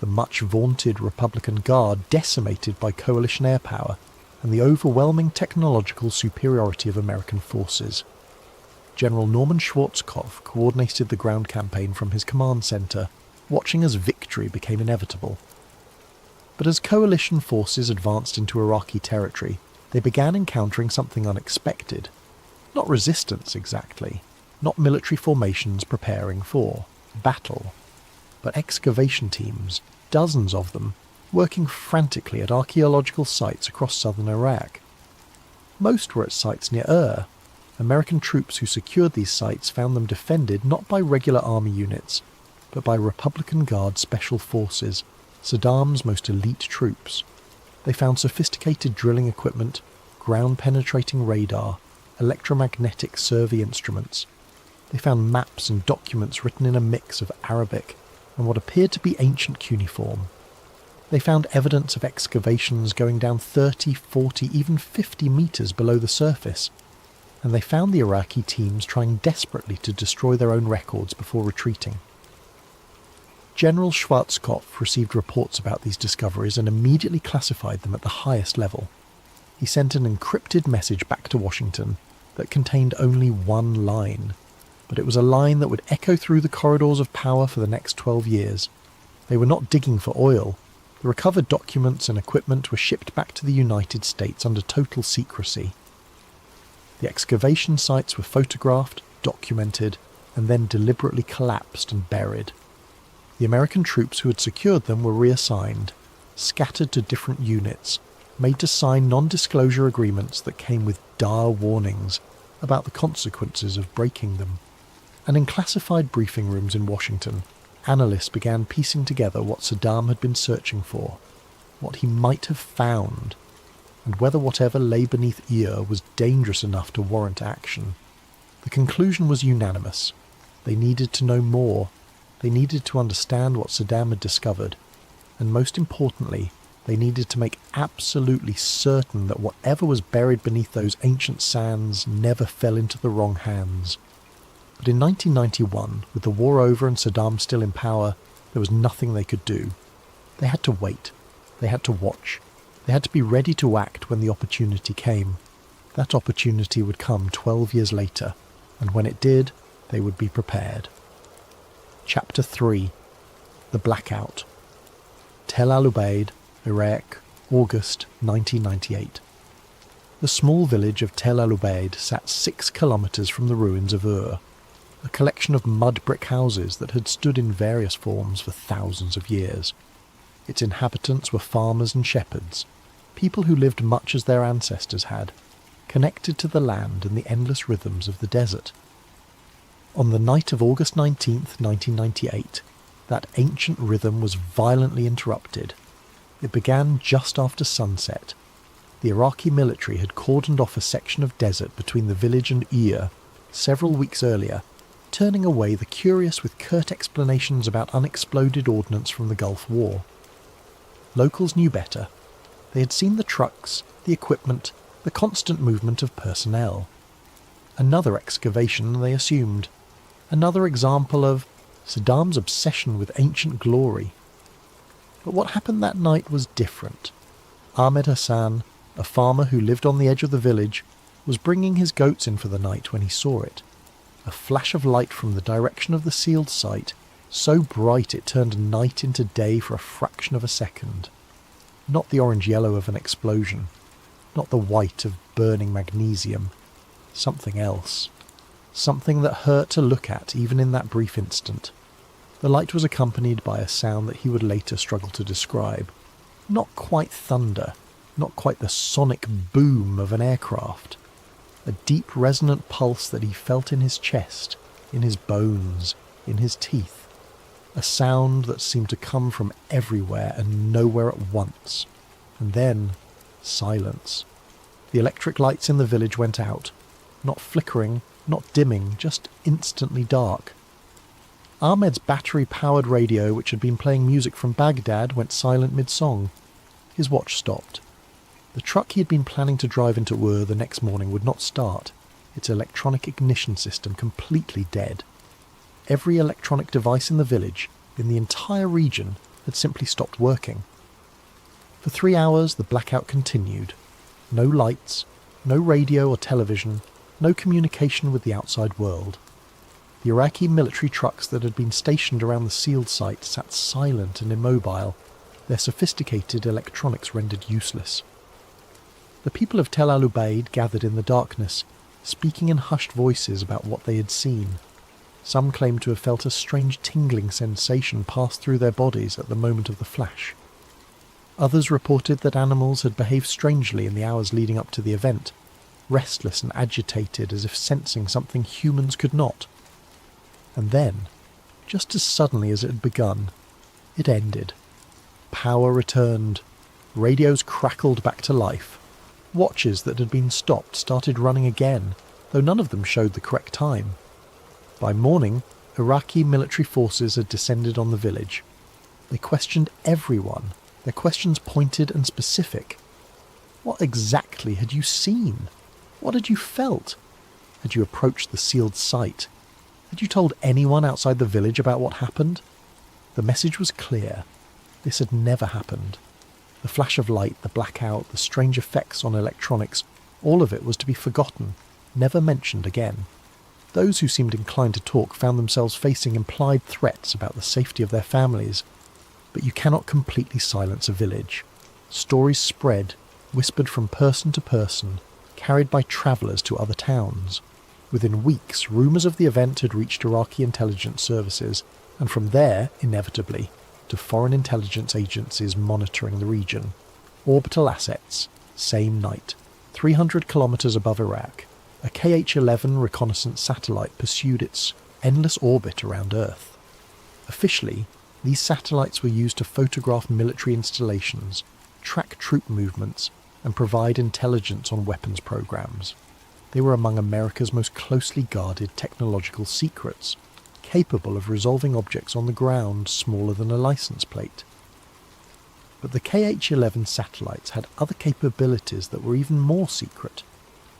The much-vaunted Republican Guard decimated by coalition air power and the overwhelming technological superiority of American forces. General Norman Schwarzkopf coordinated the ground campaign from his command centre, watching as victory became inevitable. But as coalition forces advanced into Iraqi territory, they began encountering something unexpected. Not resistance exactly, not military formations preparing for battle, but excavation teams, dozens of them, working frantically at archaeological sites across southern Iraq. Most were at sites near Ur. American troops who secured these sites found them defended not by regular army units, but by Republican Guard special forces, Saddam's most elite troops. They found sophisticated drilling equipment, ground-penetrating radar, electromagnetic survey instruments. They found maps and documents written in a mix of Arabic and what appeared to be ancient cuneiform. They found evidence of excavations going down 30, 40, even 50 metres below the surface, and they found the Iraqi teams trying desperately to destroy their own records before retreating. General Schwarzkopf received reports about these discoveries and immediately classified them at the highest level. He sent an encrypted message back to Washington that contained only one line, but it was a line that would echo through the corridors of power for the next 12 years. They were not digging for oil. The recovered documents and equipment were shipped back to the United States under total secrecy. The excavation sites were photographed, documented, and then deliberately collapsed and buried. The American troops who had secured them were reassigned, scattered to different units, made to sign non-disclosure agreements that came with dire warnings about the consequences of breaking them. And in classified briefing rooms in Washington, analysts began piecing together what Saddam had been searching for, what he might have found, and whether whatever lay beneath Ur was dangerous enough to warrant action. The conclusion was unanimous. They needed to know more. They needed to understand what Saddam had discovered, and most importantly, they needed to make absolutely certain that whatever was buried beneath those ancient sands never fell into the wrong hands. But in 1991, with the war over and Saddam still in power, there was nothing they could do. They had to wait. They had to watch. They had to be ready to act when the opportunity came. That opportunity would come 12 years later, and when it did, they would be prepared. Chapter 3. The Blackout. Tel Al-Ubaid, Iraq, August 1998. The small village of Tel Al-Ubaid sat 6 kilometres from the ruins of Ur, a collection of mud brick houses that had stood in various forms for thousands of years. Its inhabitants were farmers and shepherds, people who lived much as their ancestors had, connected to the land and the endless rhythms of the desert. On the night of August 19th, 1998, that ancient rhythm was violently interrupted. It began just after sunset. The Iraqi military had cordoned off a section of desert between the village and Ur several weeks earlier, turning away the curious with curt explanations about unexploded ordnance from the Gulf War. Locals knew better. They had seen the trucks, the equipment, the constant movement of personnel. Another excavation, they assumed. Another example of Saddam's obsession with ancient glory. But what happened that night was different. Ahmed Hassan, a farmer who lived on the edge of the village, was bringing his goats in for the night when he saw it. A flash of light from the direction of the sealed site, so bright it turned night into day for a fraction of a second. Not the orange-yellow of an explosion, not the white of burning magnesium. Something else. Something that hurt to look at even in that brief instant. The light was accompanied by a sound that he would later struggle to describe. Not quite thunder, not quite the sonic boom of an aircraft. A deep resonant pulse that he felt in his chest, in his bones, in his teeth. A sound that seemed to come from everywhere and nowhere at once. And then, silence. The electric lights in the village went out. Not flickering, not dimming, just instantly dark. Ahmed's battery-powered radio, which had been playing music from Baghdad, went silent mid-song. His watch stopped. The truck he had been planning to drive into Ur the next morning would not start, its electronic ignition system completely dead. Every electronic device in the village, in the entire region, had simply stopped working. For 3 hours the blackout continued. No lights, no radio or television, no communication with the outside world. The Iraqi military trucks that had been stationed around the sealed site sat silent and immobile, their sophisticated electronics rendered useless. The people of Tel Al-Ubaid gathered in the darkness, speaking in hushed voices about what they had seen. Some claimed to have felt a strange tingling sensation pass through their bodies at the moment of the flash. Others reported that animals had behaved strangely in the hours leading up to the event, restless and agitated as if sensing something humans could not. And then, just as suddenly as it had begun, it ended. Power returned. Radios crackled back to life. Watches that had been stopped started running again, though none of them showed the correct time. By morning, Iraqi military forces had descended on the village. They questioned everyone, their questions pointed and specific. What exactly had you seen? What had you felt? Had you approached the sealed site? Had you told anyone outside the village about what happened? The message was clear. This had never happened. The flash of light, the blackout, the strange effects on electronics, all of it was to be forgotten, never mentioned again. Those who seemed inclined to talk found themselves facing implied threats about the safety of their families. But you cannot completely silence a village. Stories spread, whispered from person to person, carried by travellers to other towns. Within weeks, rumours of the event had reached Iraqi intelligence services, and from there, inevitably, to foreign intelligence agencies monitoring the region. Orbital assets, same night. 300 kilometres above Iraq, a KH-11 reconnaissance satellite pursued its endless orbit around Earth. Officially, these satellites were used to photograph military installations, track troop movements, and provide intelligence on weapons programs. They were among America's most closely guarded technological secrets, capable of resolving objects on the ground smaller than a license plate. But the KH-11 satellites had other capabilities that were even more secret.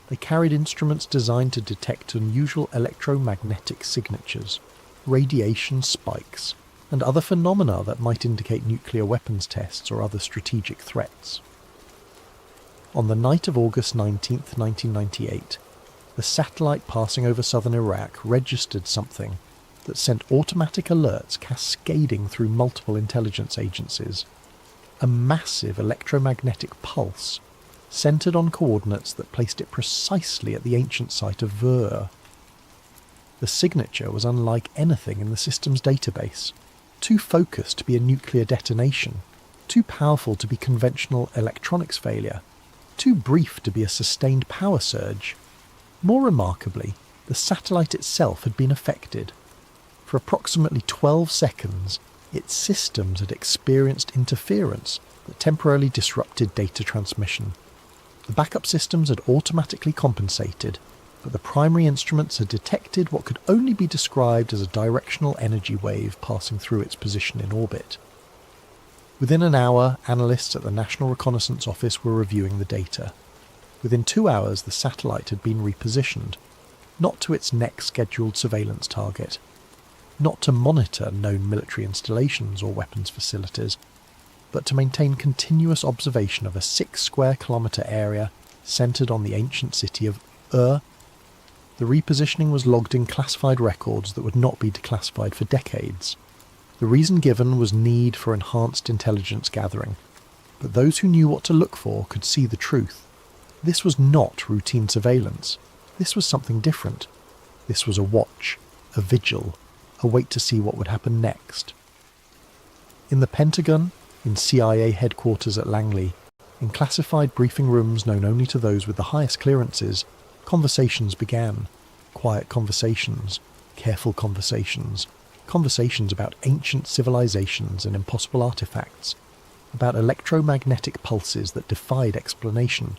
They carried instruments designed to detect unusual electromagnetic signatures, radiation spikes, and other phenomena that might indicate nuclear weapons tests or other strategic threats. On the night of August 19, 1998, the satellite passing over southern Iraq registered something, that sent automatic alerts cascading through multiple intelligence agencies. A massive electromagnetic pulse, centred on coordinates that placed it precisely at the ancient site of Veur. The signature was unlike anything in the system's database, too focused to be a nuclear detonation, too powerful to be conventional electronics failure, too brief to be a sustained power surge. More remarkably, the satellite itself had been affected. For approximately 12 seconds, its systems had experienced interference that temporarily disrupted data transmission. The backup systems had automatically compensated, but the primary instruments had detected what could only be described as a directional energy wave passing through its position in orbit. Within an hour, analysts at the National Reconnaissance Office were reviewing the data. Within 2 hours, the satellite had been repositioned, not to its next scheduled surveillance target, not to monitor known military installations or weapons facilities, but to maintain continuous observation of a 6-square-kilometre area centred on the ancient city of Ur. The repositioning was logged in classified records that would not be declassified for decades. The reason given was need for enhanced intelligence gathering, but those who knew what to look for could see the truth. This was not routine surveillance. This was something different. This was a watch, a vigil, a wait to see what would happen next. In the Pentagon, in CIA headquarters at Langley, in classified briefing rooms known only to those with the highest clearances, conversations began. Quiet conversations, careful conversations, conversations about ancient civilizations and impossible artifacts, about electromagnetic pulses that defied explanation,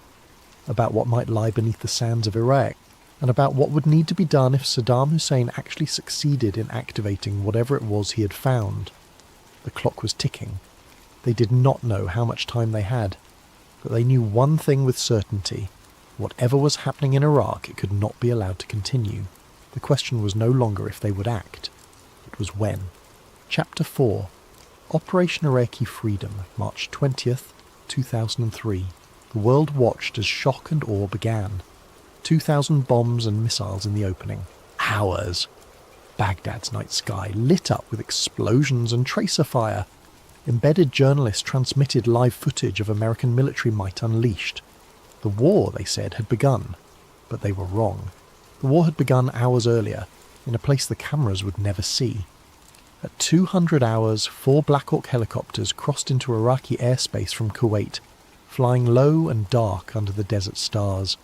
about what might lie beneath the sands of Iraq, and about what would need to be done if Saddam Hussein actually succeeded in activating whatever it was he had found. The clock was ticking. They did not know how much time they had, but they knew one thing with certainty. Whatever was happening in Iraq, it could not be allowed to continue. The question was no longer if they would act. It was when. Chapter 4. Operation Iraqi Freedom, March 20th, 2003. The world watched as shock and awe began. 2,000 bombs and missiles in the opening. Hours. Baghdad's night sky lit up with explosions and tracer fire. Embedded journalists transmitted live footage of American military might unleashed. The war, they said, had begun. But they were wrong. The war had begun hours earlier, in a place the cameras would never see. At 200 hours, 4 Black Hawk helicopters crossed into Iraqi airspace from Kuwait, flying low and dark under the desert stars.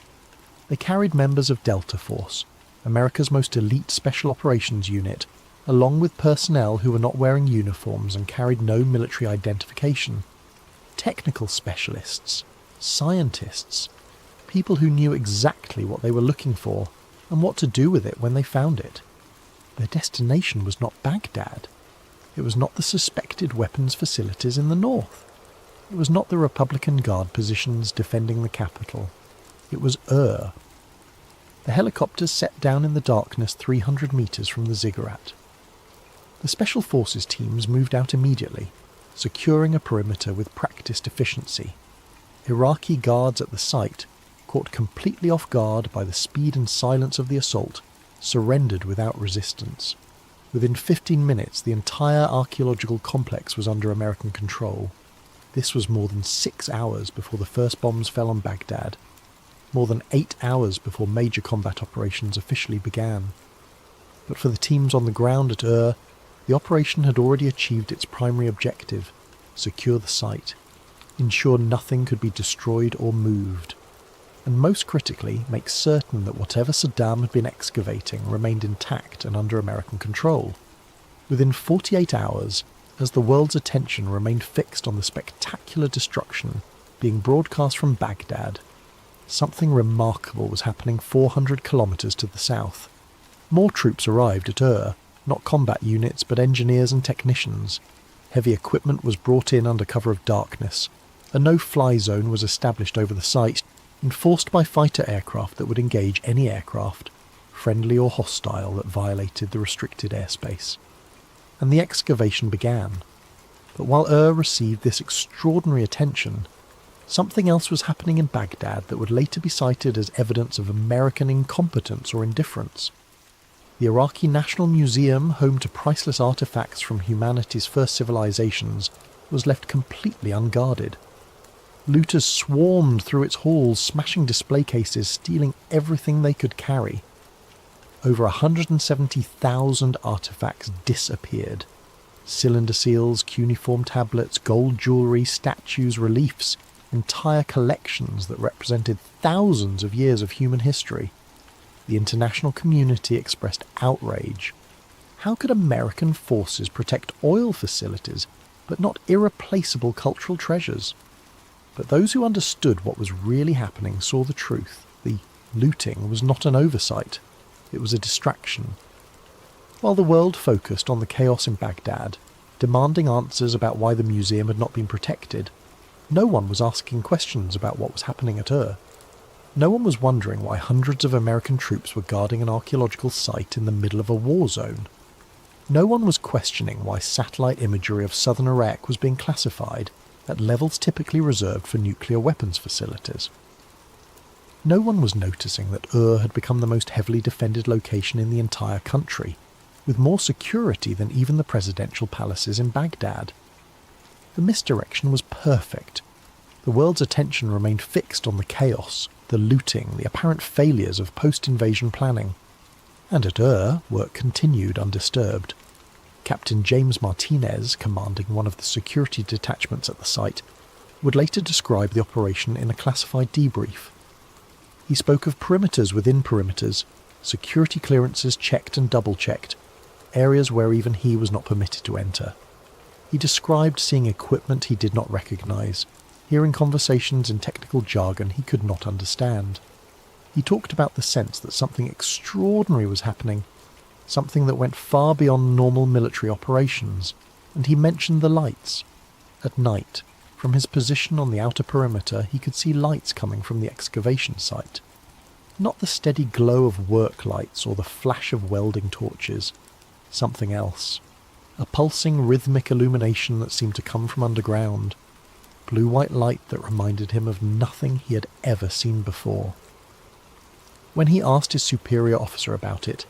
They carried members of Delta Force, America's most elite special operations unit, along with personnel who were not wearing uniforms and carried no military identification. Technical specialists, scientists, people who knew exactly what they were looking for and what to do with it when they found it. Their destination was not Baghdad. It was not the suspected weapons facilities in the north. It was not the Republican Guard positions defending the capital. It was Ur. The helicopters set down in the darkness 300 metres from the ziggurat. The Special Forces teams moved out immediately, securing a perimeter with practiced efficiency. Iraqi guards at the site, caught completely off guard by the speed and silence of the assault, surrendered without resistance. Within 15 minutes, the entire archaeological complex was under American control. This was more than 6 hours before the first bombs fell on Baghdad. More than 8 hours before major combat operations officially began. But for the teams on the ground at Ur, the operation had already achieved its primary objective: secure the site, ensure nothing could be destroyed or moved, and most critically, make certain that whatever Saddam had been excavating remained intact and under American control. Within 48 hours, as the world's attention remained fixed on the spectacular destruction being broadcast from Baghdad, something remarkable was happening 400 kilometres to the south. More troops arrived at Ur, not combat units but engineers and technicians. Heavy equipment was brought in under cover of darkness. A no-fly zone was established over the site, enforced by fighter aircraft that would engage any aircraft, friendly or hostile, that violated the restricted airspace. And the excavation began. But while Ur received this extraordinary attention, something else was happening in Baghdad that would later be cited as evidence of American incompetence or indifference. The Iraqi National Museum, home to priceless artifacts from humanity's first civilizations, was left completely unguarded. Looters swarmed through its halls, smashing display cases, stealing everything they could carry. Over 170,000 artifacts disappeared. Cylinder seals, cuneiform tablets, gold jewellery, statues, reliefs, entire collections that represented thousands of years of human history. The international community expressed outrage. How could American forces protect oil facilities, but not irreplaceable cultural treasures? But those who understood what was really happening saw the truth. The looting was not an oversight. It was a distraction. While the world focused on the chaos in Baghdad, demanding answers about why the museum had not been protected, no one was asking questions about what was happening at Ur. No one was wondering why hundreds of American troops were guarding an archaeological site in the middle of a war zone. No one was questioning why satellite imagery of southern Iraq was being classified at levels typically reserved for nuclear weapons facilities. No one was noticing that Ur had become the most heavily defended location in the entire country, with more security than even the presidential palaces in Baghdad. The misdirection was perfect. The world's attention remained fixed on the chaos, the looting, the apparent failures of post-invasion planning. And at Ur, work continued undisturbed. Captain James Martinez, commanding one of the security detachments at the site, would later describe the operation in a classified debrief. He spoke of perimeters within perimeters, security clearances checked and double-checked, areas where even he was not permitted to enter. He described seeing equipment he did not recognise, hearing conversations in technical jargon he could not understand. He talked about the sense that something extraordinary was happening, something that went far beyond normal military operations, and he mentioned the lights. At night, from his position on the outer perimeter, he could see lights coming from the excavation site. Not the steady glow of work lights or the flash of welding torches. Something else. A pulsing rhythmic illumination that seemed to come from underground. Blue-white light that reminded him of nothing he had ever seen before. When he asked his superior officer about it,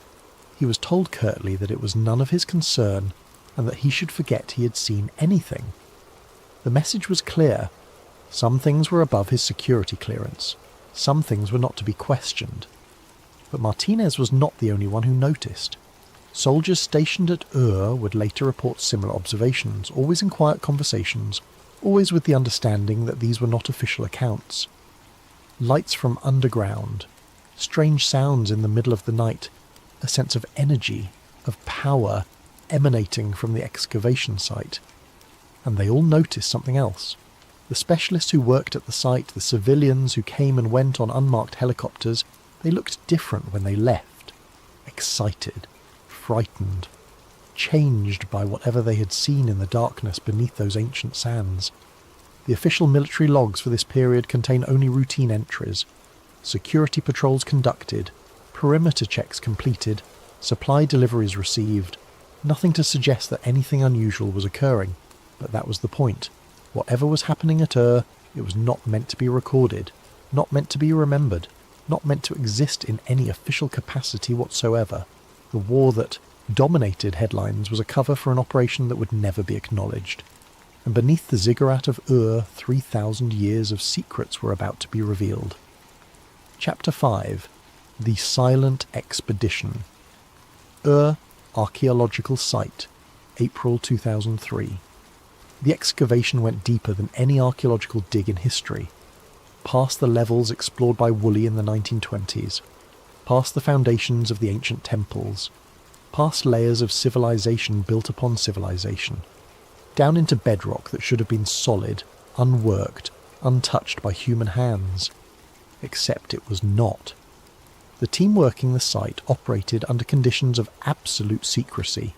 he was told curtly that it was none of his concern and that he should forget he had seen anything. The message was clear. Some things were above his security clearance. Some things were not to be questioned. But Martinez was not the only one who noticed. Soldiers stationed at Ur would later report similar observations, always in quiet conversations, always with the understanding that these were not official accounts. Lights from underground, strange sounds in the middle of the night, a sense of energy, of power, emanating from the excavation site. And they all noticed something else. The specialists who worked at the site, the civilians who came and went on unmarked helicopters, they looked different when they left. Excited, frightened, changed by whatever they had seen in the darkness beneath those ancient sands. The official military logs for this period contain only routine entries. Security patrols conducted, perimeter checks completed, supply deliveries received. Nothing to suggest that anything unusual was occurring, but that was the point. Whatever was happening at Ur, it was not meant to be recorded, not meant to be remembered, not meant to exist in any official capacity whatsoever. The war that dominated headlines was a cover for an operation that would never be acknowledged. And beneath the ziggurat of Ur, 3,000 years of secrets were about to be revealed. Chapter 5. The Silent Expedition. Ur Archaeological Site, April 2003. The excavation went deeper than any archaeological dig in history, past the levels explored by Woolley in the 1920s, past the foundations of the ancient temples, past layers of civilization built upon civilization, down into bedrock that should have been solid, unworked, untouched by human hands. Except it was not. The team working the site operated under conditions of absolute secrecy.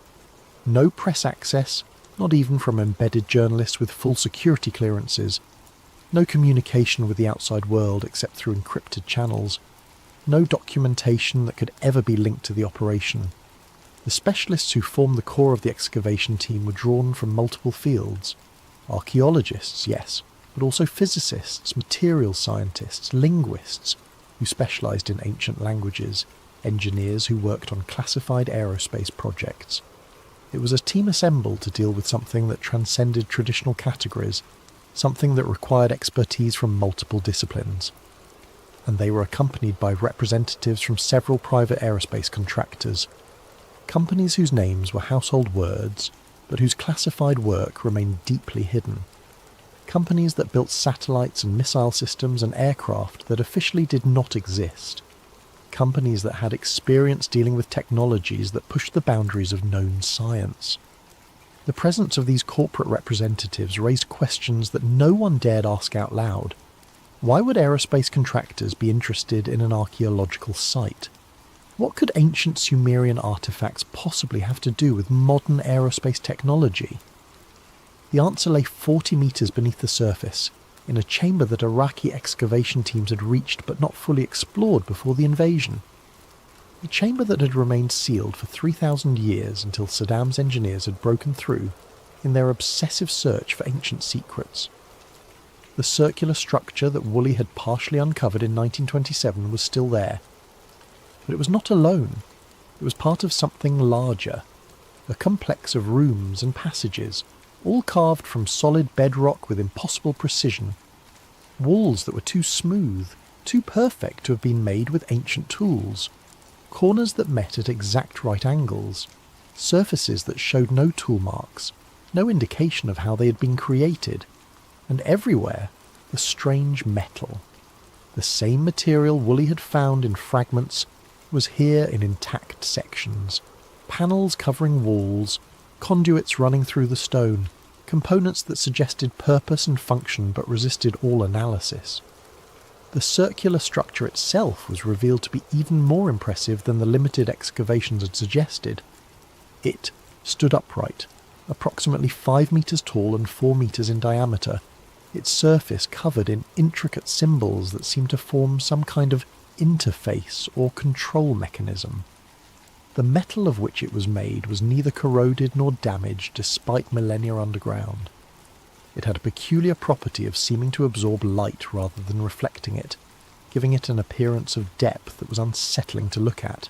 No press access, not even from embedded journalists with full security clearances. No communication with the outside world except through encrypted channels. No documentation that could ever be linked to the operation. The specialists who formed the core of the excavation team were drawn from multiple fields. Archaeologists, yes, but also physicists, materials scientists, linguists, who specialised in ancient languages, engineers who worked on classified aerospace projects. It was a team assembled to deal with something that transcended traditional categories, something that required expertise from multiple disciplines. And they were accompanied by representatives from several private aerospace contractors, companies whose names were household words, but whose classified work remained deeply hidden. Companies that built satellites and missile systems and aircraft that officially did not exist. Companies that had experience dealing with technologies that pushed the boundaries of known science. The presence of these corporate representatives raised questions that no one dared ask out loud. Why would aerospace contractors be interested in an archaeological site? What could ancient Sumerian artifacts possibly have to do with modern aerospace technology? The answer lay 40 metres beneath the surface, in a chamber that Iraqi excavation teams had reached but not fully explored before the invasion. A chamber that had remained sealed for 3,000 years until Saddam's engineers had broken through in their obsessive search for ancient secrets. The circular structure that Woolley had partially uncovered in 1927 was still there. But it was not alone. It was part of something larger, a complex of rooms and passages, all carved from solid bedrock with impossible precision. Walls that were too smooth, too perfect to have been made with ancient tools. Corners that met at exact right angles. Surfaces that showed no tool marks, no indication of how they had been created. And everywhere, the strange metal. The same material Woolley had found in fragments was here in intact sections. Panels covering walls, conduits running through the stone, components that suggested purpose and function but resisted all analysis. The circular structure itself was revealed to be even more impressive than the limited excavations had suggested. It stood upright, approximately 5 metres tall and 4 metres in diameter, its surface covered in intricate symbols that seemed to form some kind of interface or control mechanism. The metal of which it was made was neither corroded nor damaged despite millennia underground. It had a peculiar property of seeming to absorb light rather than reflecting it, giving it an appearance of depth that was unsettling to look at.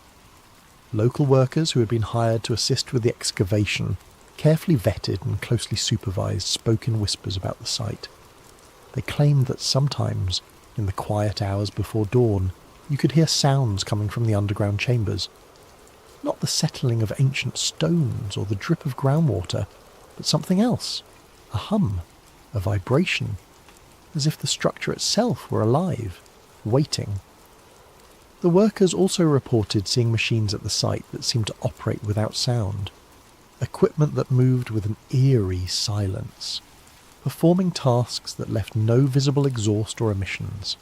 Local workers who had been hired to assist with the excavation, carefully vetted and closely supervised, spoke in whispers about the site. They claimed that sometimes, in the quiet hours before dawn, you could hear sounds coming from the underground chambers. Not the settling of ancient stones or the drip of groundwater, but something else. A hum, a vibration, as if the structure itself were alive, waiting. The workers also reported seeing machines at the site that seemed to operate without sound. Equipment that moved with an eerie silence, performing tasks that left no visible exhaust or emissions.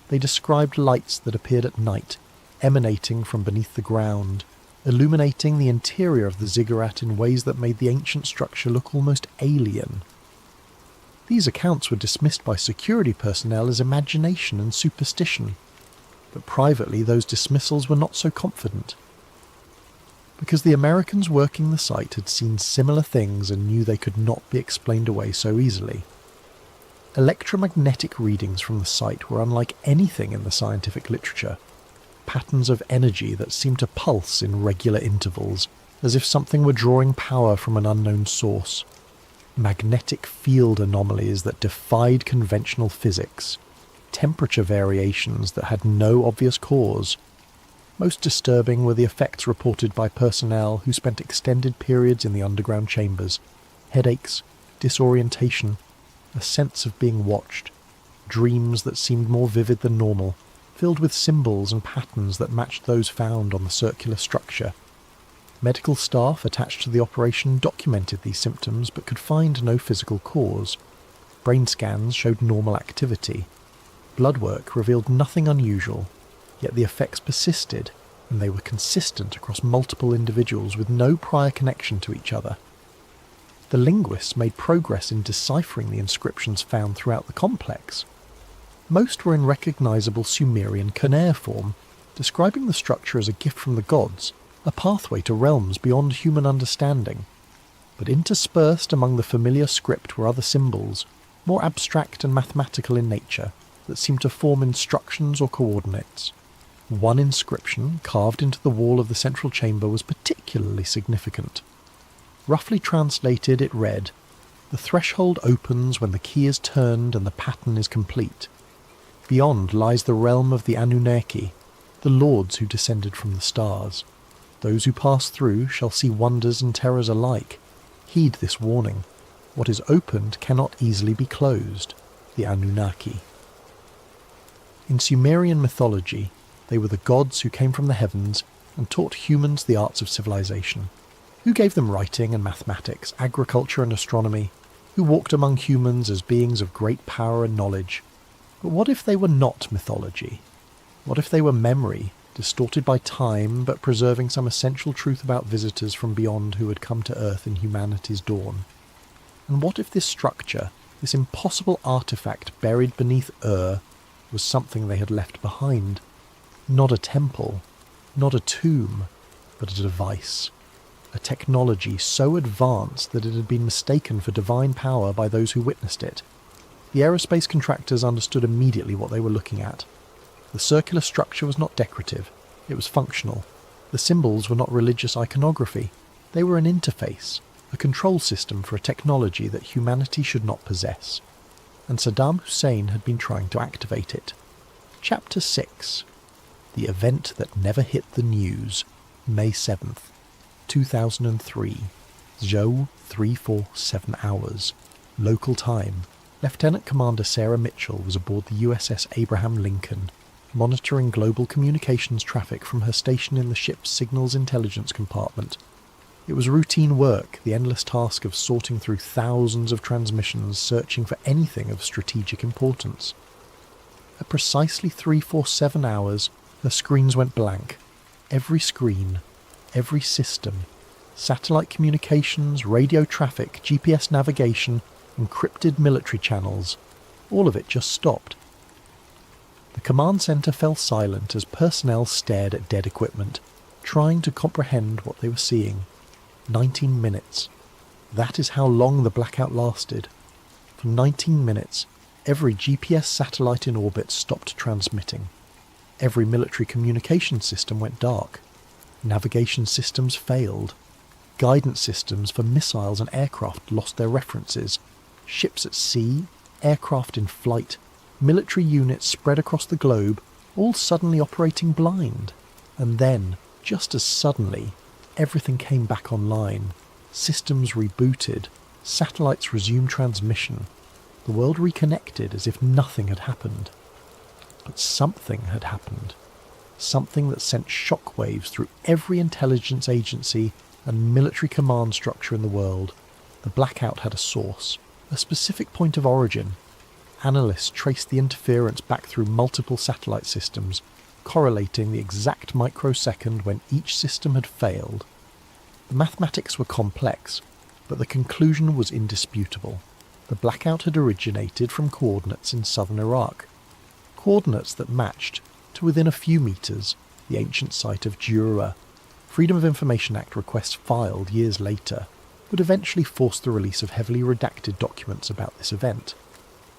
They described lights that appeared at night, emanating from beneath the ground, illuminating the interior of the ziggurat in ways that made the ancient structure look almost alien. These accounts were dismissed by security personnel as imagination and superstition, but privately those dismissals were not so confident. Because the Americans working the site had seen similar things and knew they could not be explained away so easily. Electromagnetic readings from the site were unlike anything in the scientific literature, patterns of energy that seemed to pulse in regular intervals, as if something were drawing power from an unknown source. Magnetic field anomalies that defied conventional physics, temperature variations that had no obvious cause. Most disturbing were the effects reported by personnel who spent extended periods in the underground chambers. Headaches, disorientation, a sense of being watched, dreams that seemed more vivid than normal, filled with symbols and patterns that matched those found on the circular structure. Medical staff attached to the operation documented these symptoms but could find no physical cause. Brain scans showed normal activity. Blood work revealed nothing unusual, yet the effects persisted, and they were consistent across multiple individuals with no prior connection to each other. The linguists made progress in deciphering the inscriptions found throughout the complex. Most were in recognizable Sumerian cuneiform, describing the structure as a gift from the gods, a pathway to realms beyond human understanding. But interspersed among the familiar script were other symbols, more abstract and mathematical in nature, that seemed to form instructions or coordinates. One inscription carved into the wall of the central chamber was particularly significant. Roughly translated, it read, "The threshold opens when the key is turned and the pattern is complete. Beyond lies the realm of the Anunnaki, the lords who descended from the stars. Those who pass through shall see wonders and terrors alike. Heed this warning. What is opened cannot easily be closed. The Anunnaki." In Sumerian mythology, they were the gods who came from the heavens and taught humans the arts of civilization, who gave them writing and mathematics, agriculture and astronomy, who walked among humans as beings of great power and knowledge. But what if they were not mythology? What if they were memory, distorted by time but preserving some essential truth about visitors from beyond who had come to Earth in humanity's dawn? And what if this structure, this impossible artifact buried beneath was something they had left behind? Not a temple, not a tomb, but a device. A technology so advanced that it had been mistaken for divine power by those who witnessed it. The aerospace contractors understood immediately what they were looking at. The circular structure was not decorative, it was functional. The symbols were not religious iconography, they were an interface, a control system for a technology that humanity should not possess. And Saddam Hussein had been trying to activate it. Chapter 6. The event that never hit the news. May 7th, 2003. Zhou 347 hours. Local time. Lieutenant Commander Sarah Mitchell was aboard the USS Abraham Lincoln, monitoring global communications traffic from her station in the ship's signals intelligence compartment. It was routine work, the endless task of sorting through thousands of transmissions searching for anything of strategic importance. At precisely 347 hours, her screens went blank. Every screen, every system, satellite communications, radio traffic, GPS navigation, encrypted military channels, all of it just stopped. The command centre fell silent as personnel stared at dead equipment, trying to comprehend what they were seeing. 19 minutes. That is how long the blackout lasted. For 19 minutes, every GPS satellite in orbit stopped transmitting. Every military communication system went dark. Navigation systems failed. Guidance systems for missiles and aircraft lost their references. Ships at sea, aircraft in flight, military units spread across the globe, all suddenly operating blind. And then, just as suddenly, everything came back online. Systems rebooted. Satellites resumed transmission. The world reconnected as if nothing had happened. But something had happened. Something that sent shockwaves through every intelligence agency and military command structure in the world. The blackout had a source, a specific point of origin. Analysts traced the interference back through multiple satellite systems, correlating the exact microsecond when each system had failed. The mathematics were complex, but the conclusion was indisputable. The blackout had originated from coordinates in southern Iraq. Coordinates that matched, to within a few metres, the ancient site of Jura. Freedom of Information Act requests filed years later would eventually force the release of heavily redacted documents about this event.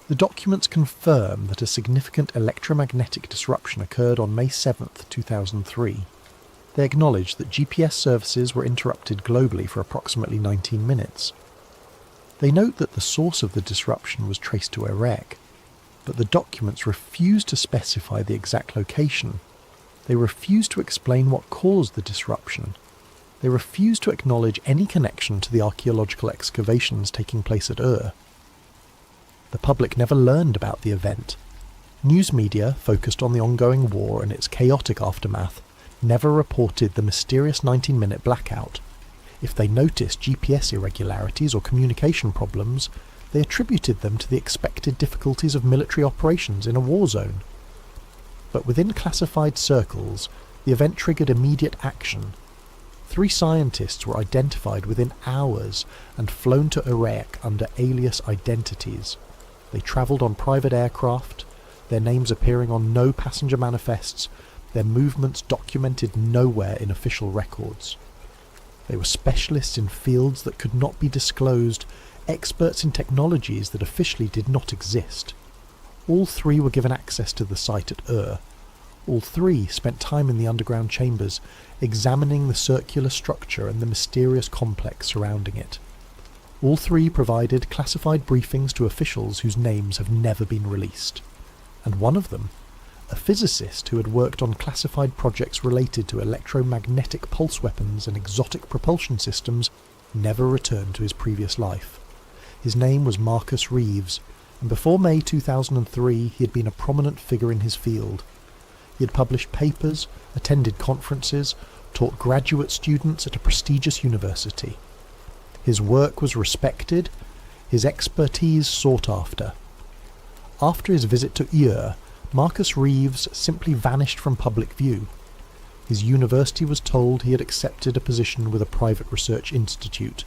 The documents confirm that a significant electromagnetic disruption occurred on May 7th, 2003. They acknowledge that GPS services were interrupted globally for approximately 19 minutes. They note that the source of the disruption was traced to Iraq, but the documents refuse to specify the exact location. They refuse to explain what caused the disruption. They refuse to acknowledge any connection to the archaeological excavations taking place at Ur. The public never learned about the event. News media, focused on the ongoing war and its chaotic aftermath, never reported the mysterious 19-minute blackout. If they noticed GPS irregularities or communication problems, they attributed them to the expected difficulties of military operations in a war zone. But within classified circles, the event triggered immediate action. 3 scientists were identified within hours and flown to Iraq under alias identities. They travelled on private aircraft, their names appearing on no passenger manifests, their movements documented nowhere in official records. They were specialists in fields that could not be disclosed, experts in technologies that officially did not exist. All 3 were given access to the site at Ur. All three spent time in the underground chambers, examining the circular structure and the mysterious complex surrounding it. All three provided classified briefings to officials whose names have never been released. And one of them, a physicist who had worked on classified projects related to electromagnetic pulse weapons and exotic propulsion systems, never returned to his previous life. His name was Marcus Reeves, and before May 2003 he had been a prominent figure in his field. He had published papers, attended conferences, taught graduate students at a prestigious university. His work was respected, his expertise sought after. After his visit to Ur, Marcus Reeves simply vanished from public view. His university was told he had accepted a position with a private research institute.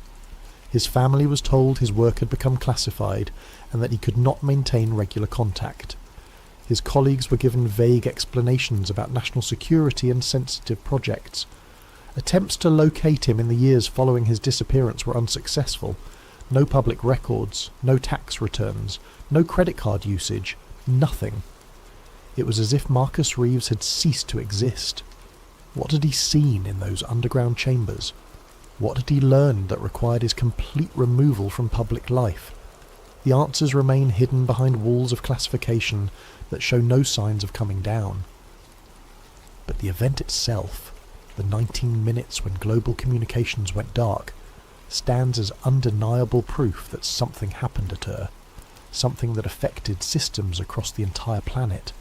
His family was told his work had become classified and that he could not maintain regular contact. His colleagues were given vague explanations about national security and sensitive projects. Attempts to locate him in the years following his disappearance were unsuccessful. No public records, no tax returns, no credit card usage, nothing. It was as if Marcus Reeves had ceased to exist. What had he seen in those underground chambers? What had he learned that required his complete removal from public life? The answers remain hidden behind walls of classification that show no signs of coming down. But the event itself, the 19 minutes when global communications went dark, stands as undeniable proof that something happened at Ur, something that affected systems across the entire planet,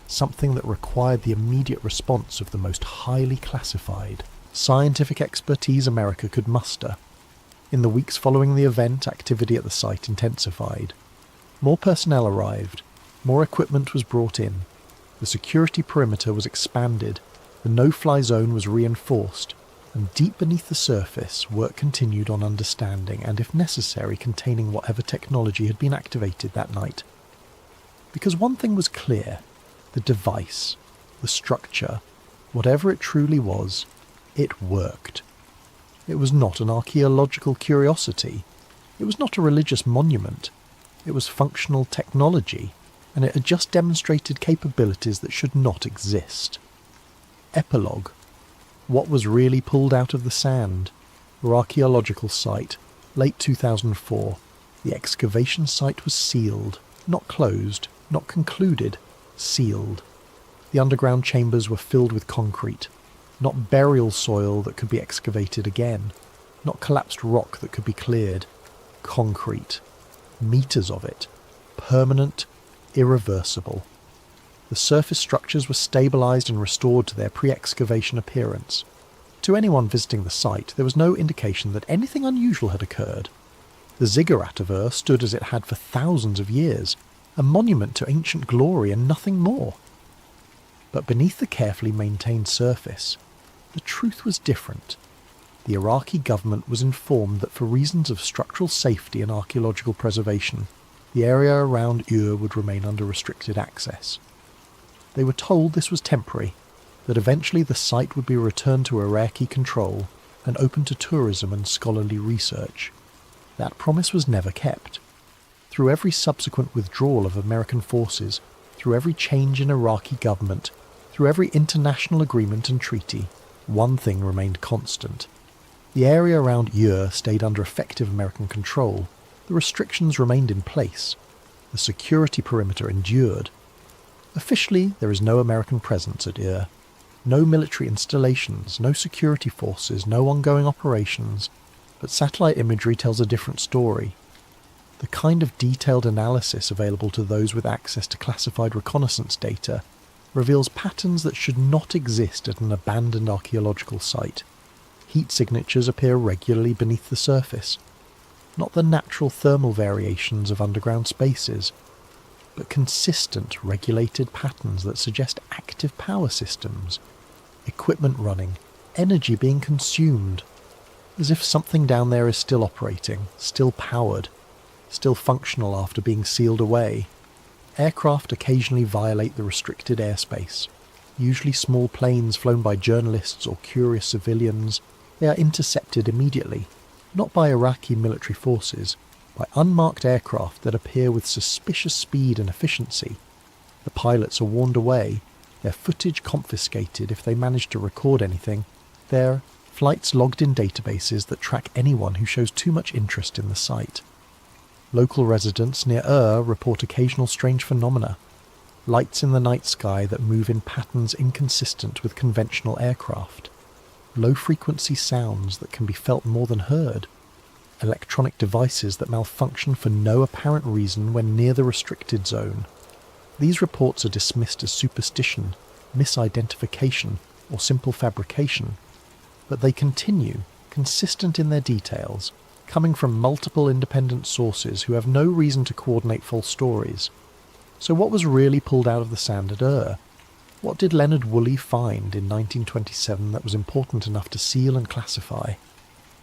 something that required the immediate response of the most highly classified scientific expertise America could muster. In the weeks following the event, activity at the site intensified. More personnel arrived, more equipment was brought in, the security perimeter was expanded, the no-fly zone was reinforced, and deep beneath the surface, work continued on understanding and, if necessary, containing whatever technology had been activated that night. Because one thing was clear: the device, the structure, whatever it truly was, it worked. It was not an archaeological curiosity. It was not a religious monument. It was functional technology, and it had just demonstrated capabilities that should not exist. Epilogue. What was really pulled out of the sand? Our archaeological site, late 2004. The excavation site was sealed, not closed, not concluded, sealed. The underground chambers were filled with concrete. Not burial soil that could be excavated again. Not collapsed rock that could be cleared. Concrete. Meters of it. Permanent, irreversible. The surface structures were stabilised and restored to their pre-excavation appearance. To anyone visiting the site, there was no indication that anything unusual had occurred. The ziggurat of Ur stood as it had for thousands of years, a monument to ancient glory and nothing more. But beneath the carefully maintained surface, the truth was different. The Iraqi government was informed that for reasons of structural safety and archaeological preservation, the area around Ur would remain under restricted access. They were told this was temporary, that eventually the site would be returned to Iraqi control and open to tourism and scholarly research. That promise was never kept. Through every subsequent withdrawal of American forces, through every change in Iraqi government, through every international agreement and treaty, one thing remained constant. The area around Ur stayed under effective American control. The restrictions remained in place. The security perimeter endured. Officially, there is no American presence at Ur. No military installations, no security forces, no ongoing operations. But satellite imagery tells a different story. The kind of detailed analysis available to those with access to classified reconnaissance data reveals patterns that should not exist at an abandoned archaeological site. Heat signatures appear regularly beneath the surface. Not the natural thermal variations of underground spaces, but consistent, regulated patterns that suggest active power systems, equipment running, energy being consumed, as if something down there is still operating, still powered, still functional after being sealed away. Aircraft occasionally violate the restricted airspace, usually small planes flown by journalists or curious civilians. They are intercepted immediately, not by Iraqi military forces, by unmarked aircraft that appear with suspicious speed and efficiency. The pilots are warned away, their footage confiscated if they manage to record anything, their flights logged in databases that track anyone who shows too much interest in the site. Local residents near report occasional strange phenomena, lights in the night sky that move in patterns inconsistent with conventional aircraft, low-frequency sounds that can be felt more than heard, electronic devices that malfunction for no apparent reason when near the restricted zone. These reports are dismissed as superstition, misidentification, or simple fabrication, but they continue, consistent in their details, coming from multiple independent sources who have no reason to coordinate false stories. So what was really pulled out of the sand at What did Leonard Woolley find in 1927 that was important enough to seal and classify?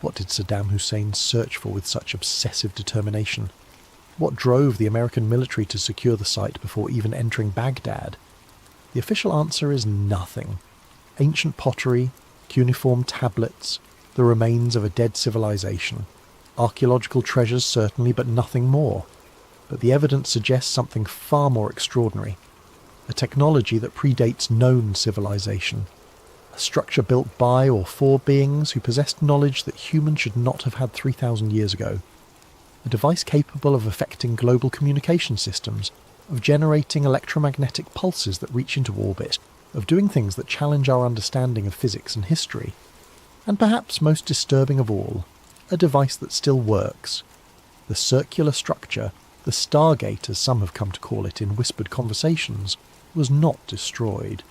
What did Saddam Hussein search for with such obsessive determination? What drove the American military to secure the site before even entering Baghdad? The official answer is nothing. Ancient pottery, cuneiform tablets, the remains of a dead civilization. Archaeological treasures certainly, but nothing more. But the evidence suggests something far more extraordinary. A technology that predates known civilization. A structure built by or for beings who possessed knowledge that humans should not have had 3,000 years ago. A device capable of affecting global communication systems, of generating electromagnetic pulses that reach into orbit, of doing things that challenge our understanding of physics and history. And perhaps most disturbing of all, a device that still works. The circular structure, the Stargate as some have come to call it in whispered conversations, was not destroyed.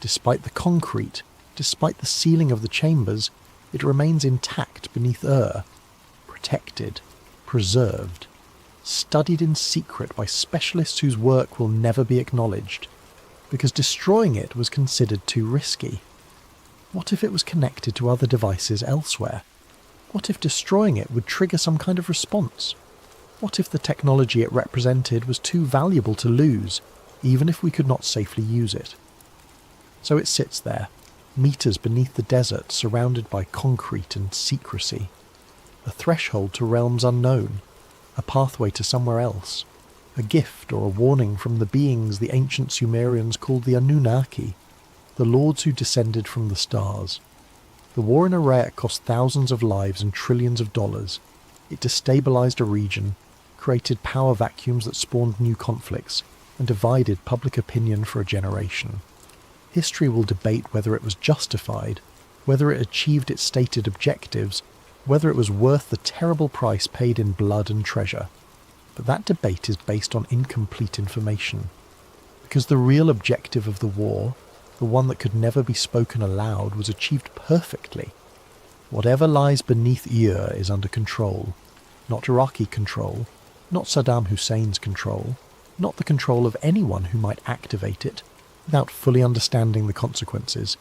Despite the concrete, despite the ceiling of the chambers, it remains intact beneath protected, preserved, studied in secret by specialists whose work will never be acknowledged, because destroying it was considered too risky. What if it was connected to other devices elsewhere? What if destroying it would trigger some kind of response? What if the technology it represented was too valuable to lose, even if we could not safely use it? So it sits there, meters beneath the desert, surrounded by concrete and secrecy. A threshold to realms unknown, a pathway to somewhere else, a gift or a warning from the beings the ancient Sumerians called the Anunnaki, the lords who descended from the stars. The war in Iraq cost thousands of lives and trillions of dollars. It destabilized a region, created power vacuums that spawned new conflicts, and divided public opinion for a generation. History will debate whether it was justified, whether it achieved its stated objectives, whether it was worth the terrible price paid in blood and treasure. But that debate is based on incomplete information. Because the real objective of the war, the one that could never be spoken aloud, was achieved perfectly. Whatever lies beneath is under control. Not Iraqi control, not Saddam Hussein's control, not the control of anyone who might activate it, without fully understanding the consequences.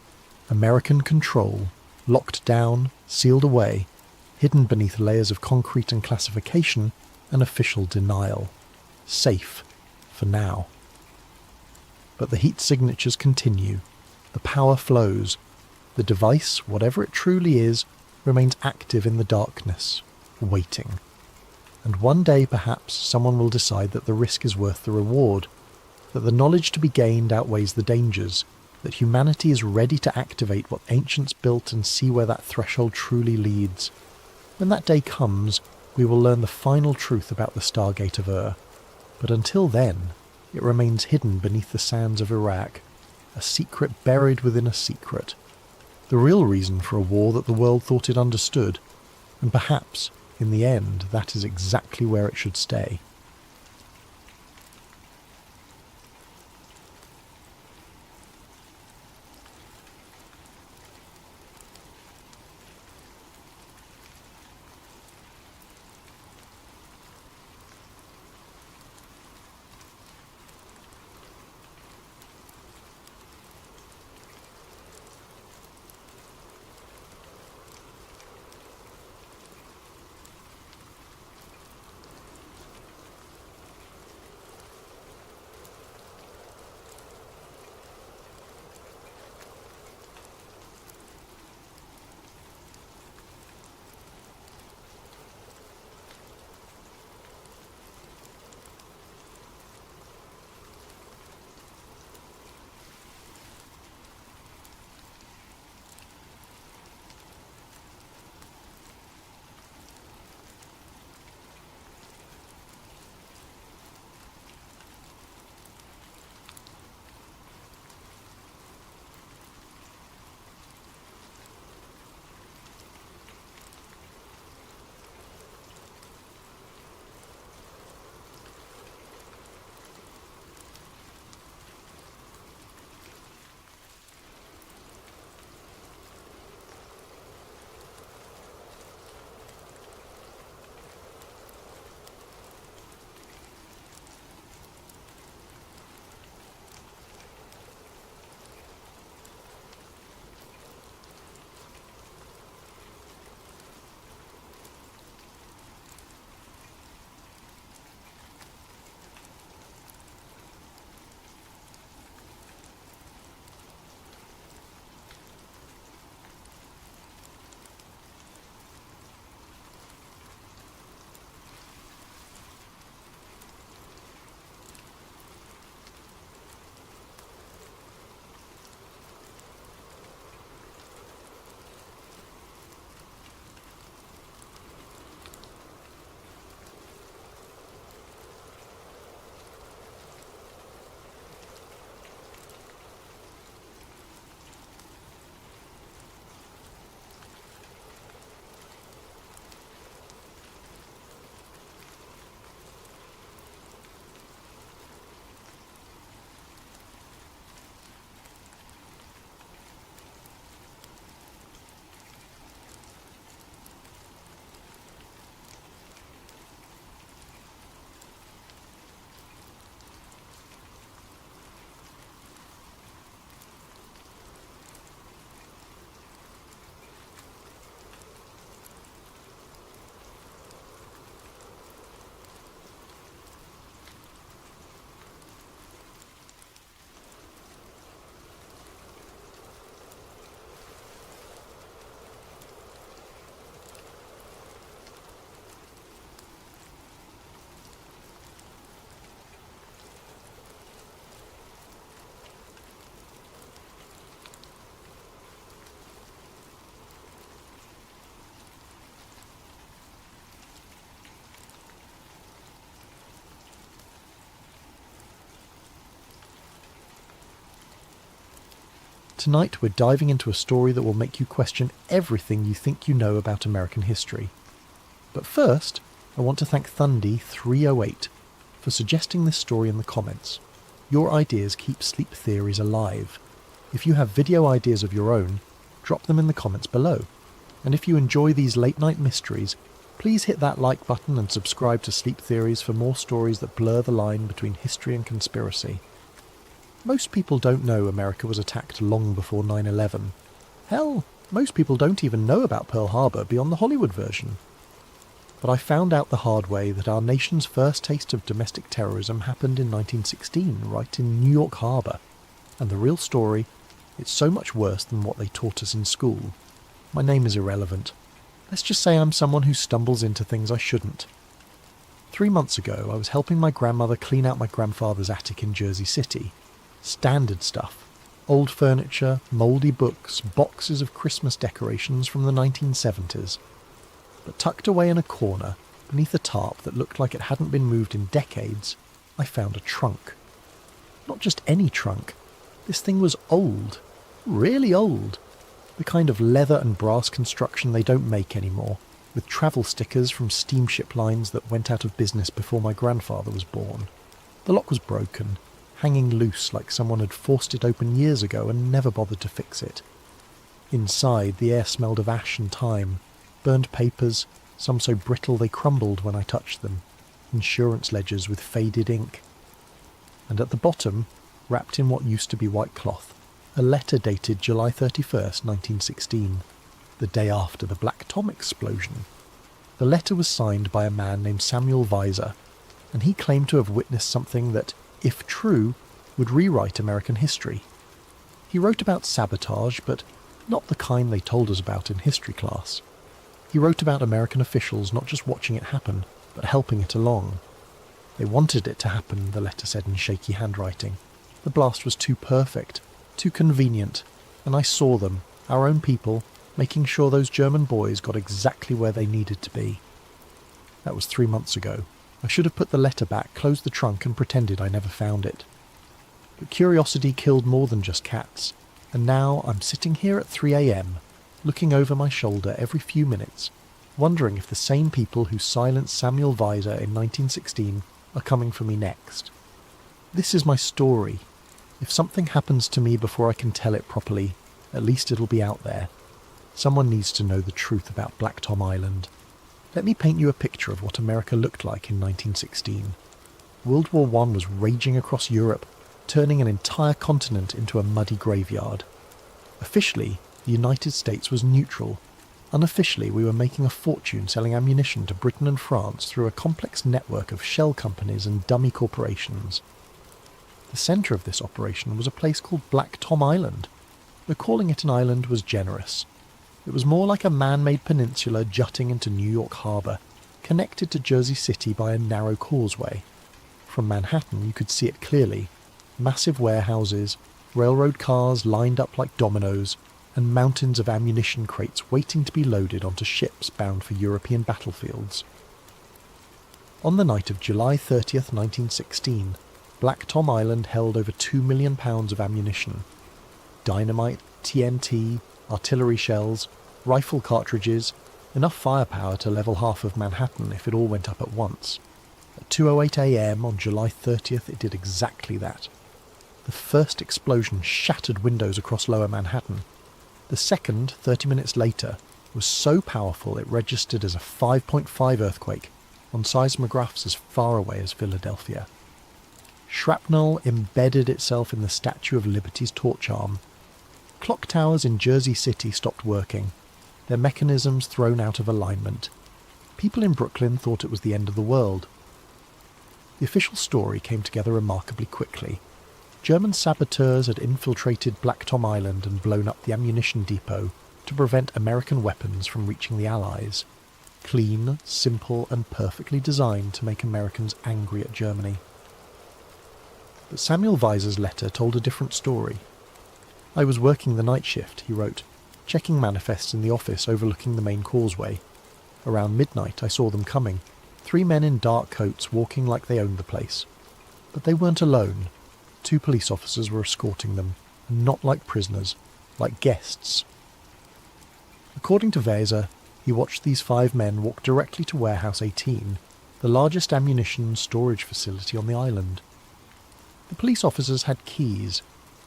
American control, locked down, sealed away, hidden beneath layers of concrete and classification and official denial. Safe, for now. But the heat signatures continue. The power flows. The device, whatever it truly is, remains active in the darkness, waiting. And one day, perhaps, someone will decide that the risk is worth the reward, that the knowledge to be gained outweighs the dangers, that humanity is ready to activate what ancients built and see where that threshold truly leads. When that day comes, we will learn the final truth about the Stargate of But until then, it remains hidden beneath the sands of Iraq, a secret buried within a secret. The real reason for a war that the world thought it understood, and perhaps, in the end, that is exactly where it should stay. Tonight we're diving into a story that will make you question everything you think you know about American history. But first, I want to thank Thundy308 for suggesting this story in the comments. Your ideas keep sleep theories alive. If you have video ideas of your own, drop them in the comments below. And if you enjoy these late night mysteries, please hit that like button and subscribe to Sleep Theories for more stories that blur the line between history and conspiracy. Most people don't know America was attacked long before 9/11. Hell, most people don't even know about Pearl Harbor beyond the Hollywood version. But I found out the hard way that our nation's first taste of domestic terrorism happened in 1916, right in New York Harbor. And the real story, it's so much worse than what they taught us in school. My name is irrelevant. Let's just say I'm someone who stumbles into things I shouldn't. 3 months ago, I was helping my grandmother clean out my grandfather's attic in Jersey City. Standard stuff. Old furniture, mouldy books, boxes of Christmas decorations from the 1970s. But tucked away in a corner, beneath a tarp that looked like it hadn't been moved in decades, I found a trunk. Not just any trunk. This thing was old. Really old. The kind of leather and brass construction they don't make anymore, with travel stickers from steamship lines that went out of business before my grandfather was born. The lock was broken, hanging loose like someone had forced it open years ago and never bothered to fix it. Inside, the air smelled of ash and time, burned papers, some so brittle they crumbled when I touched them, insurance ledgers with faded ink. And at the bottom, wrapped in what used to be white cloth, a letter dated July 31st, 1916, the day after the Black Tom explosion. The letter was signed by a man named Samuel Weiser, and he claimed to have witnessed something that, if true, would rewrite American history. He wrote about sabotage, but not the kind they told us about in history class. He wrote about American officials not just watching it happen, but helping it along. They wanted it to happen, the letter said in shaky handwriting. The blast was too perfect, too convenient, and I saw them, our own people, making sure those German boys got exactly where they needed to be. That was 3 months ago. I should have put the letter back, closed the trunk, and pretended I never found it. But curiosity killed more than just cats, and now I'm sitting here at 3 a.m, looking over my shoulder every few minutes, wondering if the same people who silenced Samuel Weiser in 1916 are coming for me next. This is my story. If something happens to me before I can tell it properly, at least it'll be out there. Someone needs to know the truth about Black Tom Island. Let me paint you a picture of what America looked like in 1916. World War I was raging across Europe, turning an entire continent into a muddy graveyard. Officially, the United States was neutral. Unofficially, we were making a fortune selling ammunition to Britain and France through a complex network of shell companies and dummy corporations. The centre of this operation was a place called Black Tom Island, but calling it an island was generous. It was more like a man-made peninsula jutting into New York Harbor, connected to Jersey City by a narrow causeway. From Manhattan you could see it clearly. Massive warehouses, railroad cars lined up like dominoes, and mountains of ammunition crates waiting to be loaded onto ships bound for European battlefields. On the night of July 30th, 1916, Black Tom Island held over 2 million pounds of ammunition. Dynamite, TNT, artillery shells, rifle cartridges, enough firepower to level half of Manhattan if it all went up at once. At 2:08 a.m. on July 30th it did exactly that. The first explosion shattered windows across lower Manhattan. The second, 30 minutes later, was so powerful it registered as a 5.5 earthquake on seismographs as far away as Philadelphia. Shrapnel embedded itself in the Statue of Liberty's torch arm. Clock towers in Jersey City stopped working, their mechanisms thrown out of alignment. People in Brooklyn thought it was the end of the world. The official story came together remarkably quickly. German saboteurs had infiltrated Black Tom Island and blown up the ammunition depot to prevent American weapons from reaching the Allies. Clean, simple, and perfectly designed to make Americans angry at Germany. But Samuel Weiser's letter told a different story. I was working the night shift, he wrote, checking manifests in the office overlooking the main causeway. Around midnight I saw them coming, 3 men in dark coats walking like they owned the place. But they weren't alone. 2 police officers were escorting them, and not like prisoners, like guests. According to Weser, he watched these 5 men walk directly to Warehouse 18, the largest ammunition storage facility on the island. The police officers had keys.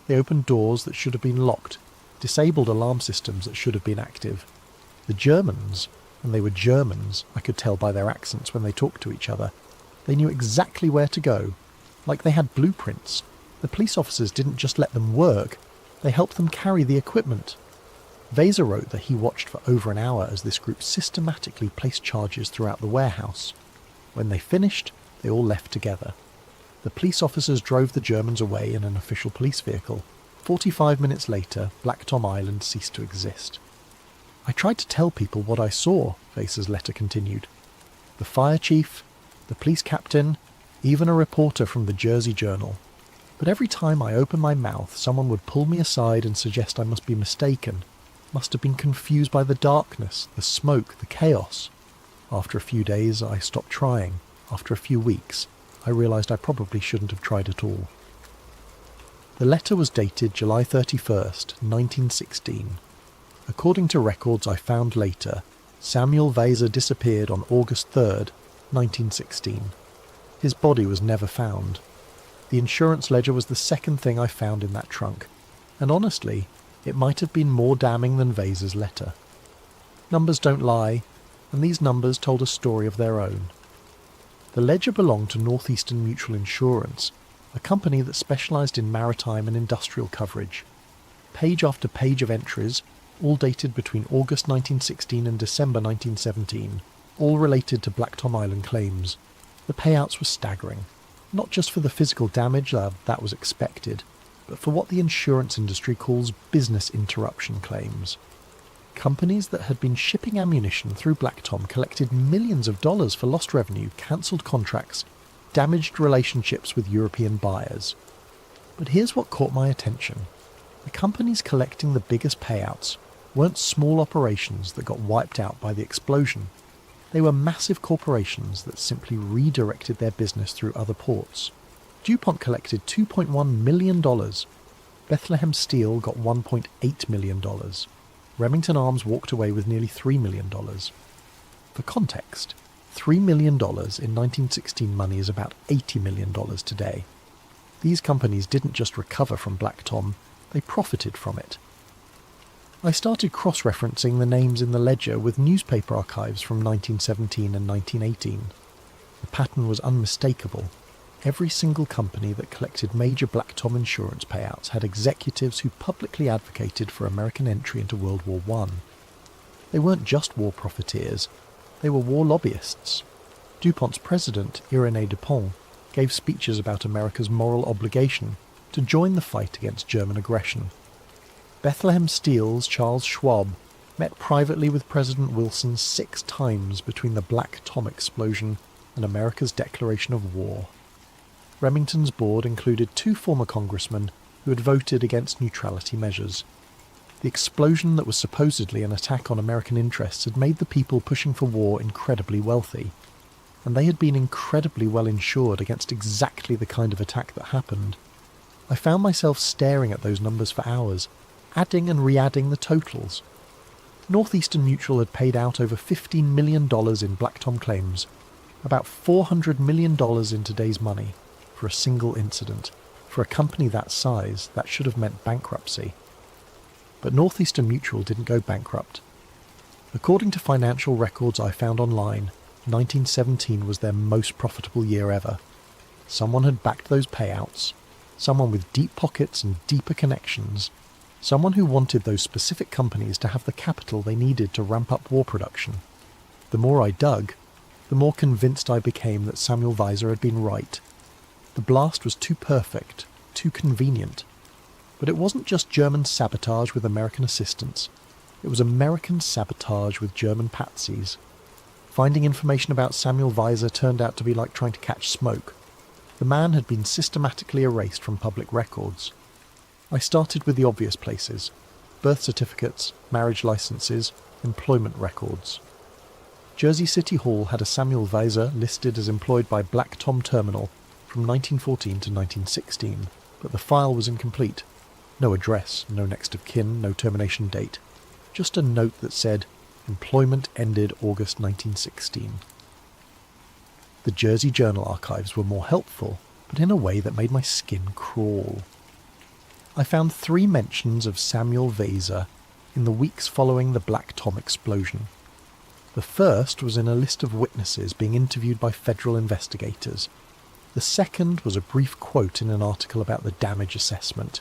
They opened doors that should have been locked, disabled alarm systems that should have been active. The Germans, and they were Germans, I could tell by their accents when they talked to each other, they knew exactly where to go, like they had blueprints. The police officers didn't just let them work, they helped them carry the equipment. Weser wrote that he watched for over an hour as this group systematically placed charges throughout the warehouse. When they finished, they all left together. The police officers drove the Germans away in an official police vehicle. 45 minutes later, Black Tom Island ceased to exist. I tried to tell people what I saw, Weser's letter continued. The fire chief, the police captain, even a reporter from the Jersey Journal. But every time I opened my mouth, someone would pull me aside and suggest I must be mistaken, must have been confused by the darkness, the smoke, the chaos. After a few days, I stopped trying. After a few weeks, I realised I probably shouldn't have tried at all. The letter was dated July 31st, 1916. According to records I found later, Samuel Weser disappeared on August 3rd, 1916. His body was never found. The insurance ledger was the second thing I found in that trunk, and honestly, it might have been more damning than Weser's letter. Numbers don't lie, and these numbers told a story of their own. The ledger belonged to Northeastern Mutual Insurance, a company that specialised in maritime and industrial coverage. Page after page of entries, all dated between August 1916 and December 1917, all related to Black Tom Island claims. The payouts were staggering, not just for the physical damage, that was expected, but for what the insurance industry calls business interruption claims. Companies that had been shipping ammunition through Black Tom collected millions of dollars for lost revenue, cancelled contracts, damaged relationships with European buyers. But here's what caught my attention. The companies collecting the biggest payouts weren't small operations that got wiped out by the explosion. They were massive corporations that simply redirected their business through other ports. DuPont collected $2.1 million. Bethlehem Steel got $1.8 million. Remington Arms walked away with nearly $3 million. For context, $3 million in 1916 money is about $80 million today. These companies didn't just recover from Black Tom, they profited from it. I started cross-referencing the names in the ledger with newspaper archives from 1917 and 1918. The pattern was unmistakable. Every single company that collected major Black Tom insurance payouts had executives who publicly advocated for American entry into World War I. They weren't just war profiteers, they were war lobbyists. DuPont's president, Irénée Dupont, gave speeches about America's moral obligation to join the fight against German aggression. Bethlehem Steel's Charles Schwab met privately with President Wilson 6 times between the Black Tom explosion and America's declaration of war. Remington's board included 2 former congressmen who had voted against neutrality measures. The explosion that was supposedly an attack on American interests had made the people pushing for war incredibly wealthy, and they had been incredibly well insured against exactly the kind of attack that happened. I found myself staring at those numbers for hours, adding and re-adding the totals. Northeastern Mutual had paid out over $15 million in Black Tom claims, about $400 million in today's money, for a single incident. For a company that size, that should have meant bankruptcy. But Northeastern Mutual didn't go bankrupt. According to financial records I found online, 1917 was their most profitable year ever. Someone had backed those payouts, someone with deep pockets and deeper connections, someone who wanted those specific companies to have the capital they needed to ramp up war production. The more I dug, the more convinced I became that Samuel Weser had been right. The blast was too perfect, too convenient. But it wasn't just German sabotage with American assistance. It was American sabotage with German patsies. Finding information about Samuel Weser turned out to be like trying to catch smoke. The man had been systematically erased from public records. I started with the obvious places: birth certificates, marriage licenses, employment records. Jersey City Hall had a Samuel Weser listed as employed by Black Tom Terminal from 1914 to 1916, but the file was incomplete. No address, no next of kin, no termination date. Just a note that said, employment ended August 1916. The Jersey Journal archives were more helpful, but in a way that made my skin crawl. I found 3 mentions of Samuel Weiser in the weeks following the Black Tom explosion. The first was in a list of witnesses being interviewed by federal investigators. The second was a brief quote in an article about the damage assessment,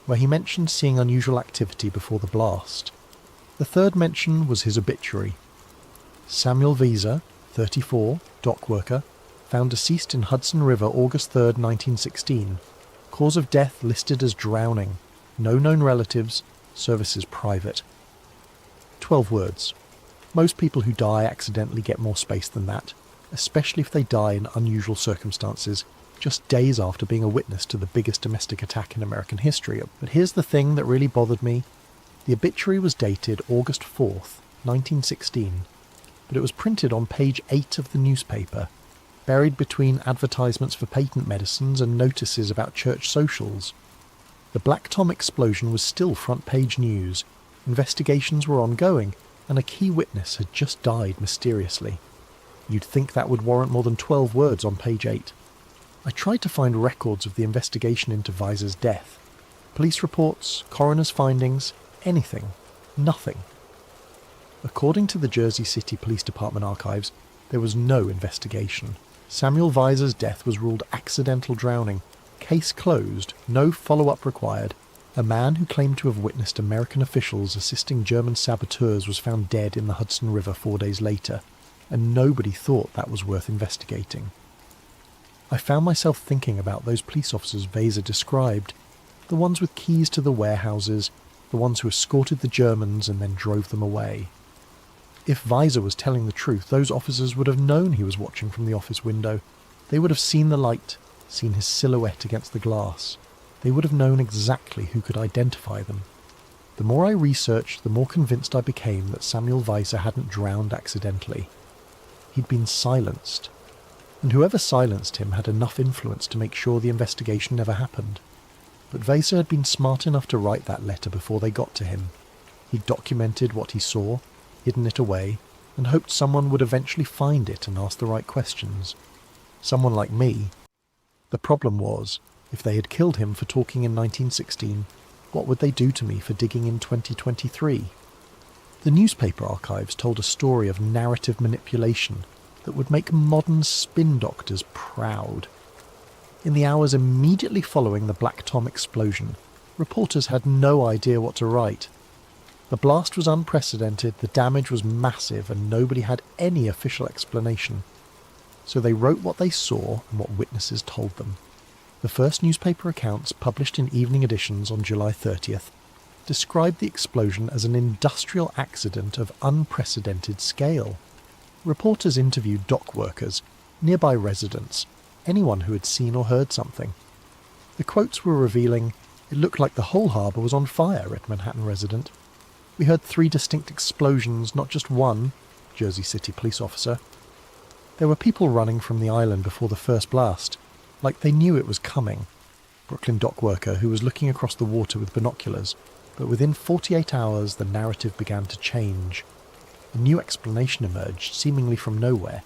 where he mentioned seeing unusual activity before the blast. The third mention was his obituary. Samuel Weiser, 34, dock worker, found deceased in Hudson River August 3, 1916. Cause of death listed as drowning. No known relatives. Services private. 12 words. Most people who die accidentally get more space than that, especially if they die in unusual circumstances, just days after being a witness to the biggest domestic attack in American history. But here's the thing that really bothered me. The obituary was dated August 4th, 1916, but it was printed on page 8 of the newspaper, buried between advertisements for patent medicines and notices about church socials. The Black Tom explosion was still front-page news, investigations were ongoing, and a key witness had just died mysteriously. You'd think that would warrant more than 12 words on page 8. I tried to find records of the investigation into Weiser's death. Police reports, coroner's findings, anything. Nothing. According to the Jersey City Police Department archives, there was no investigation. Samuel Weiser's death was ruled accidental drowning. Case closed, no follow-up required. A man who claimed to have witnessed American officials assisting German saboteurs was found dead in the Hudson River 4 days later, and nobody thought that was worth investigating. I found myself thinking about those police officers Weiser described, the ones with keys to the warehouses, the ones who escorted the Germans and then drove them away. If Weiser was telling the truth, those officers would have known he was watching from the office window. They would have seen the light, seen his silhouette against the glass. They would have known exactly who could identify them. The more I researched, the more convinced I became that Samuel Weiser hadn't drowned accidentally. He'd been silenced. And whoever silenced him had enough influence to make sure the investigation never happened. But Weiser had been smart enough to write that letter before they got to him. He'd documented what he saw, hidden it away, and hoped someone would eventually find it and ask the right questions. Someone like me. The problem was, if they had killed him for talking in 1916, what would they do to me for digging in 2023? The newspaper archives told a story of narrative manipulation that would make modern spin doctors proud. In the hours immediately following the Black Tom explosion, reporters had no idea what to write. The blast was unprecedented, the damage was massive, and nobody had any official explanation. So they wrote what they saw and what witnesses told them. The first newspaper accounts, published in evening editions on July 30th, described the explosion as an industrial accident of unprecedented scale. Reporters interviewed dock workers, nearby residents, anyone who had seen or heard something. The quotes were revealing. It looked like the whole harbour was on fire, read Manhattan resident. We heard 3 distinct explosions, not just one, Jersey City police officer. There were people running from the island before the first blast, like they knew it was coming. Brooklyn dock worker who was looking across the water with binoculars, but within 48 hours the narrative began to change. A new explanation emerged, seemingly from nowhere.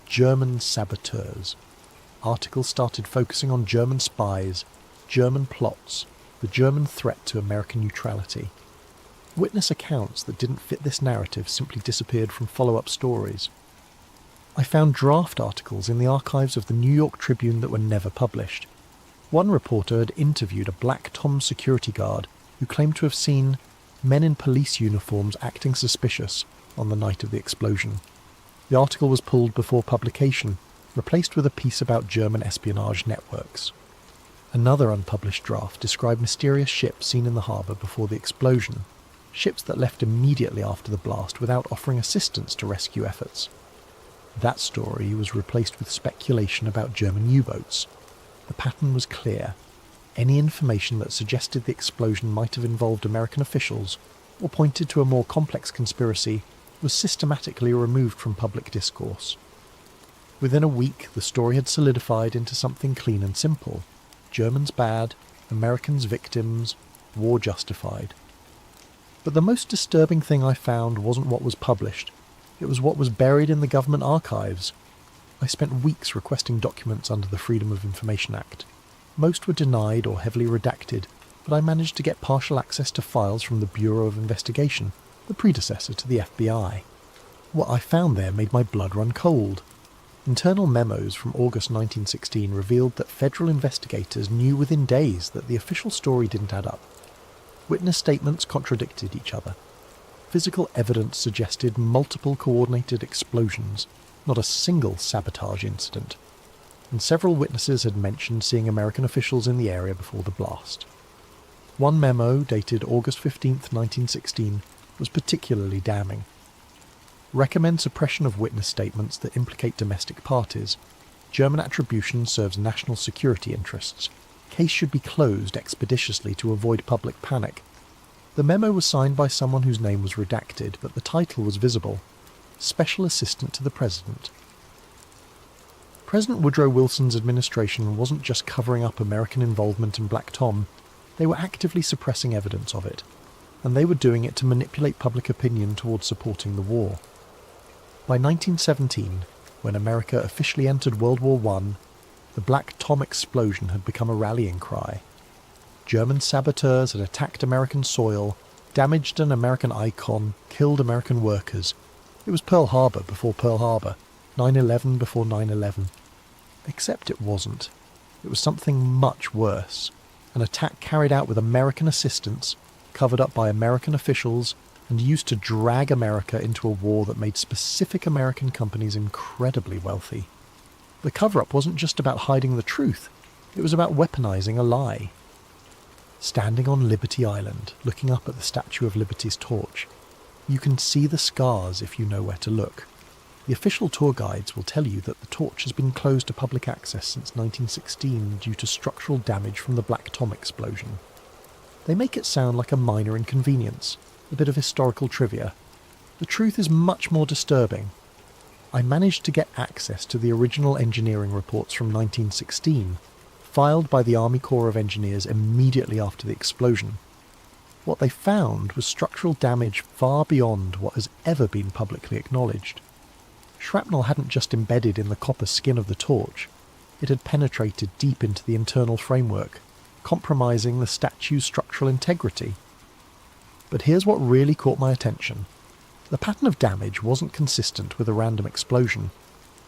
German saboteurs. Articles started focusing on German spies, German plots, the German threat to American neutrality. Witness accounts that didn't fit this narrative simply disappeared from follow-up stories. I found draft articles in the archives of the New York Tribune that were never published. One reporter had interviewed a Black Tom security guard who claimed to have seen men in police uniforms acting suspicious on the night of the explosion. The article was pulled before publication, replaced with a piece about German espionage networks. Another unpublished draft described mysterious ships seen in the harbour before the explosion, ships that left immediately after the blast without offering assistance to rescue efforts. That story was replaced with speculation about German U-boats. The pattern was clear. Any information that suggested the explosion might have involved American officials or pointed to a more complex conspiracy was systematically removed from public discourse. Within a week, the story had solidified into something clean and simple. Germans bad, Americans victims, war justified. But the most disturbing thing I found wasn't what was published, it was what was buried in the government archives. I spent weeks requesting documents under the Freedom of Information Act. Most were denied or heavily redacted, but I managed to get partial access to files from the Bureau of Investigation, the predecessor to the FBI. What I found there made my blood run cold. Internal memos from August 1916 revealed that federal investigators knew within days that the official story didn't add up. Witness statements contradicted each other. Physical evidence suggested multiple coordinated explosions, not a single sabotage incident, and several witnesses had mentioned seeing American officials in the area before the blast. One memo, dated August 15, 1916, was particularly damning. Recommend suppression of witness statements that implicate domestic parties. German attribution serves national security interests. Case should be closed expeditiously to avoid public panic. The memo was signed by someone whose name was redacted, but the title was visible: Special Assistant to the President. President Woodrow Wilson's administration wasn't just covering up American involvement in Black Tom, they were actively suppressing evidence of it, and they were doing it to manipulate public opinion towards supporting the war. By 1917, when America officially entered World War I, the Black Tom explosion had become a rallying cry. German saboteurs had attacked American soil, damaged an American icon, killed American workers. It was Pearl Harbor before Pearl Harbor, 9/11 before 9/11. Except it wasn't. It was something much worse. An attack carried out with American assistance, covered up by American officials, and used to drag America into a war that made specific American companies incredibly wealthy. The cover-up wasn't just about hiding the truth, it was about weaponizing a lie. Standing on Liberty Island, looking up at the Statue of Liberty's torch, you can see the scars if you know where to look. The official tour guides will tell you that the torch has been closed to public access since 1916 due to structural damage from the Black Tom explosion. They make it sound like a minor inconvenience, a bit of historical trivia. The truth is much more disturbing. I managed to get access to the original engineering reports from 1916, filed by the Army Corps of Engineers immediately after the explosion. What they found was structural damage far beyond what has ever been publicly acknowledged. Shrapnel hadn't just embedded in the copper skin of the torch, it had penetrated deep into the internal framework, compromising the statue's structural integrity. But here's what really caught my attention. The pattern of damage wasn't consistent with a random explosion.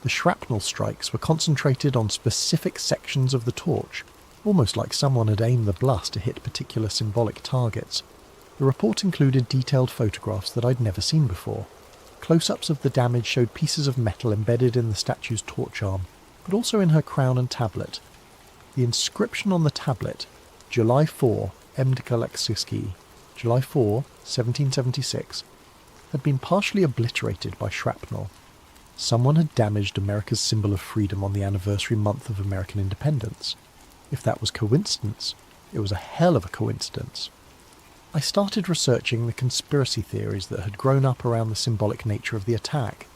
The shrapnel strikes were concentrated on specific sections of the torch, almost like someone had aimed the blast to hit particular symbolic targets. The report included detailed photographs that I'd never seen before. Close-ups of the damage showed pieces of metal embedded in the statue's torch arm, but also in her crown and tablet. The inscription on the tablet, July 4, Mdkaleksuski, July 4, 1776, had been partially obliterated by shrapnel. Someone had damaged America's symbol of freedom on the anniversary month of American independence. If that was coincidence, it was a hell of a coincidence. I started researching the conspiracy theories that had grown up around the symbolic nature of the attack.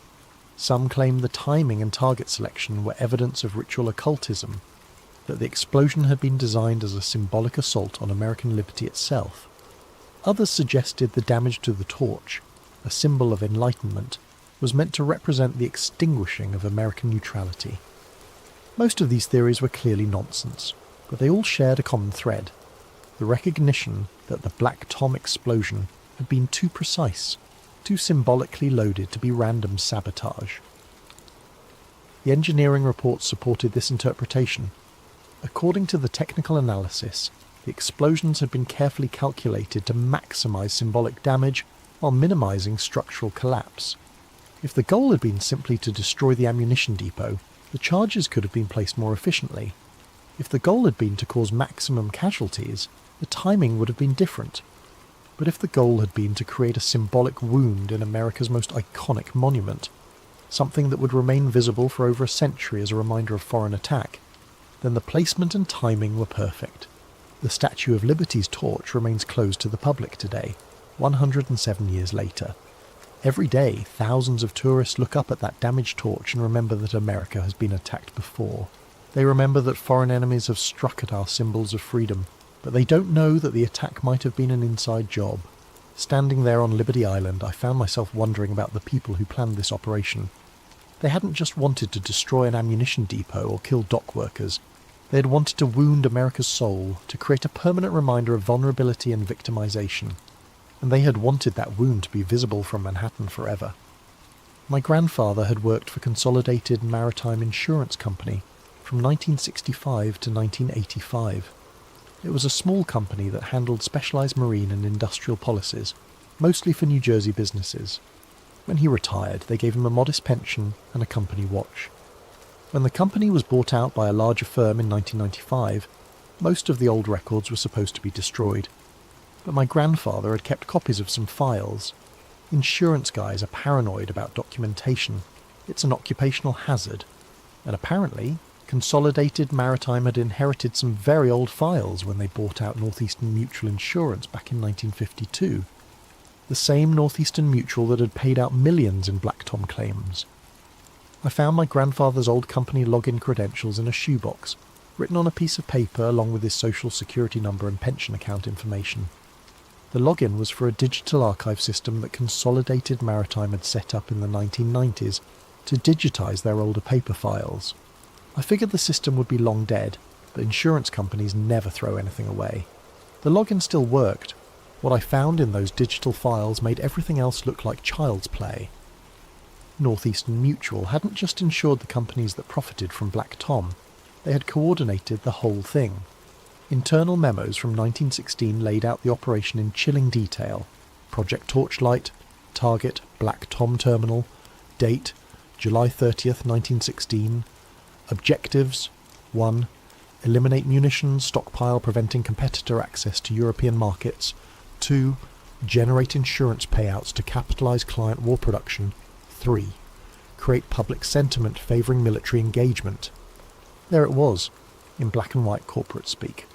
Some claimed the timing and target selection were evidence of ritual occultism, that the explosion had been designed as a symbolic assault on American liberty itself. Others suggested the damage to the torch, a symbol of enlightenment, was meant to represent the extinguishing of American neutrality. Most of these theories were clearly nonsense, but they all shared a common thread: the recognition that the Black Tom explosion had been too precise, too symbolically loaded to be random sabotage. The engineering reports supported this interpretation. According to the technical analysis, the explosions had been carefully calculated to maximize symbolic damage while minimizing structural collapse. If the goal had been simply to destroy the ammunition depot, the charges could have been placed more efficiently. If the goal had been to cause maximum casualties, the timing would have been different. But if the goal had been to create a symbolic wound in America's most iconic monument, something that would remain visible for over a century as a reminder of foreign attack, then the placement and timing were perfect. The Statue of Liberty's torch remains closed to the public today, 107 years later. Every day, thousands of tourists look up at that damaged torch and remember that America has been attacked before. They remember that foreign enemies have struck at our symbols of freedom, But they don't know that the attack might have been an inside job. Standing there on Liberty Island, I found myself wondering about the people who planned this operation. They hadn't just wanted to destroy an ammunition depot or kill dock workers. They had wanted to wound America's soul, to create a permanent reminder of vulnerability and victimization. And they had wanted that wound to be visible from Manhattan forever. My grandfather had worked for Consolidated Maritime Insurance Company from 1965 to 1985. It was a small company that handled specialized marine and industrial policies, mostly for New Jersey businesses. When he retired, they gave him a modest pension and a company watch. When the company was bought out by a larger firm in 1995, most of the old records were supposed to be destroyed. But my grandfather had kept copies of some files. Insurance guys are paranoid about documentation. It's an occupational hazard. And apparently, Consolidated Maritime had inherited some very old files when they bought out Northeastern Mutual Insurance back in 1952. The same Northeastern Mutual that had paid out millions in Black Tom claims. I found my grandfather's old company login credentials in a shoebox, written on a piece of paper along with his social security number and pension account information. The login was for a digital archive system that Consolidated Maritime had set up in the 1990s to digitize their older paper files. I figured the system would be long dead, but insurance companies never throw anything away. The login still worked. What I found in those digital files made everything else look like child's play. Northeastern Mutual hadn't just insured the companies that profited from Black Tom, they had coordinated the whole thing. Internal memos from 1916 laid out the operation in chilling detail. Project Torchlight, target Black Tom Terminal, date July 30th, 1916, objectives 1. Eliminate munitions stockpile preventing competitor access to European markets. 2. Generate insurance payouts to capitalise client war production. 3. Create public sentiment favouring military engagement. There it was, in black and white corporate speak.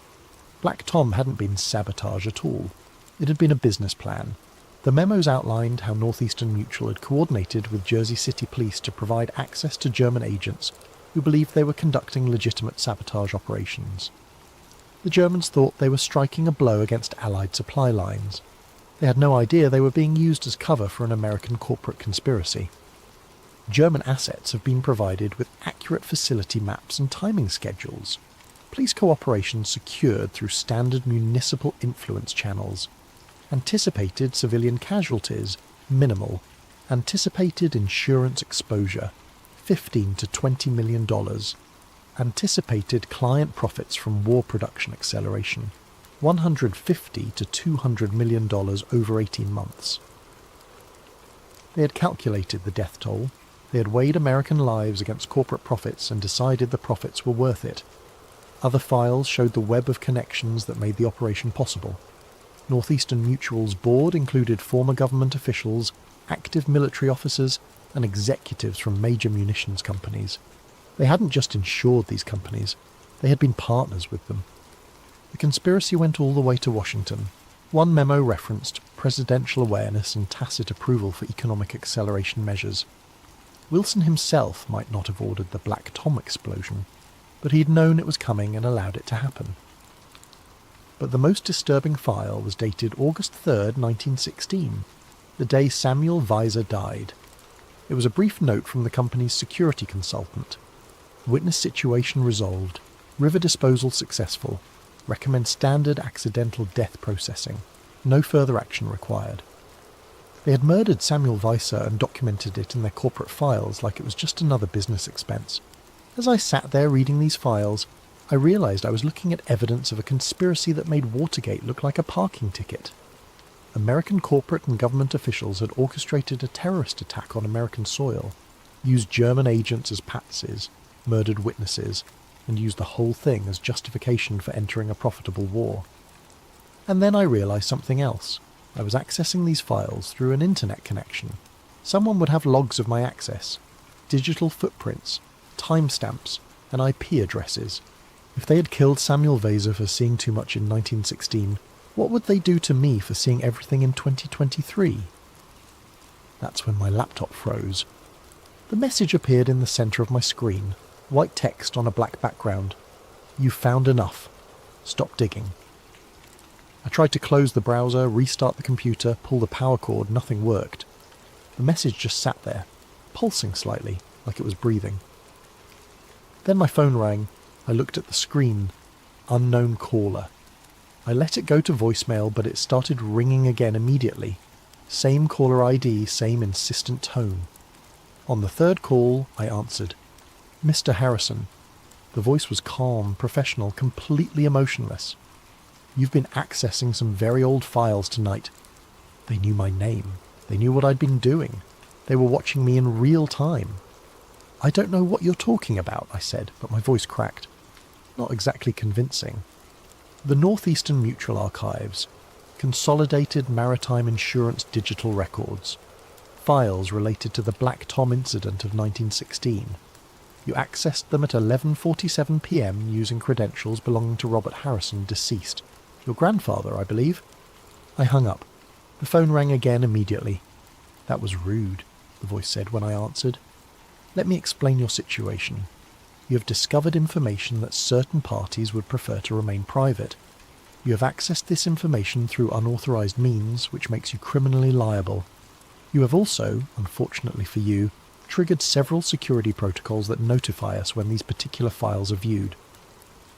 Black Tom hadn't been sabotage at all. It had been a business plan. The memos outlined how Northeastern Mutual had coordinated with Jersey City Police to provide access to German agents who believed they were conducting legitimate sabotage operations. The Germans thought they were striking a blow against Allied supply lines. They had no idea they were being used as cover for an American corporate conspiracy. German assets have been provided with accurate facility maps and timing schedules. Police cooperation secured through standard municipal influence channels. Anticipated civilian casualties, minimal. Anticipated insurance exposure, $15 to $20 million. Anticipated client profits from war production acceleration, $150 to $200 million over 18 months. They had calculated the death toll. They had weighed American lives against corporate profits and decided the profits were worth it. Other files showed the web of connections that made the operation possible. Northeastern Mutual's board included former government officials, active military officers, and executives from major munitions companies. They hadn't just insured these companies, they had been partners with them. The conspiracy went all the way to Washington. One memo referenced presidential awareness and tacit approval for economic acceleration measures. Wilson himself might not have ordered the Black Tom explosion, but he'd known it was coming and allowed it to happen. But the most disturbing file was dated August 3rd, 1916, the day Samuel Weiser died. It was a brief note from the company's security consultant. Witness situation resolved. River disposal successful. Recommend standard accidental death processing. No further action required. They had murdered Samuel Weiser and documented it in their corporate files like it was just another business expense. As I sat there reading these files, I realised I was looking at evidence of a conspiracy that made Watergate look like a parking ticket. American corporate and government officials had orchestrated a terrorist attack on American soil, used German agents as patsies, murdered witnesses, and used the whole thing as justification for entering a profitable war. And then I realised something else. I was accessing these files through an internet connection. Someone would have logs of my access, digital footprints, timestamps, and IP addresses. If they had killed Samuel Weiser for seeing too much in 1916, what would they do to me for seeing everything in 2023? That's when my laptop froze. The message appeared in the centre of my screen, white text on a black background. You've found enough. Stop digging. I tried to close the browser, restart the computer, pull the power cord, nothing worked. The message just sat there, pulsing slightly, like it was breathing. Then my phone rang. I looked at the screen. Unknown caller. I let it go to voicemail, but it started ringing again immediately. Same caller ID, same insistent tone. On the third call, I answered. Mr. Harrison. The voice was calm, professional, completely emotionless. You've been accessing some very old files tonight. They knew my name. They knew what I'd been doing. They were watching me in real time. I don't know what you're talking about, I said, but my voice cracked. Not exactly convincing. The Northeastern Mutual Archives. Consolidated Maritime Insurance Digital Records. Files related to the Black Tom incident of 1916. You accessed them at 11:47 p.m. using credentials belonging to Robert Harrison, deceased. Your grandfather, I believe. I hung up. The phone rang again immediately. That was rude, the voice said when I answered. Let me explain your situation. You have discovered information that certain parties would prefer to remain private. You have accessed this information through unauthorized means, which makes you criminally liable. You have also, unfortunately for you, triggered several security protocols that notify us when these particular files are viewed.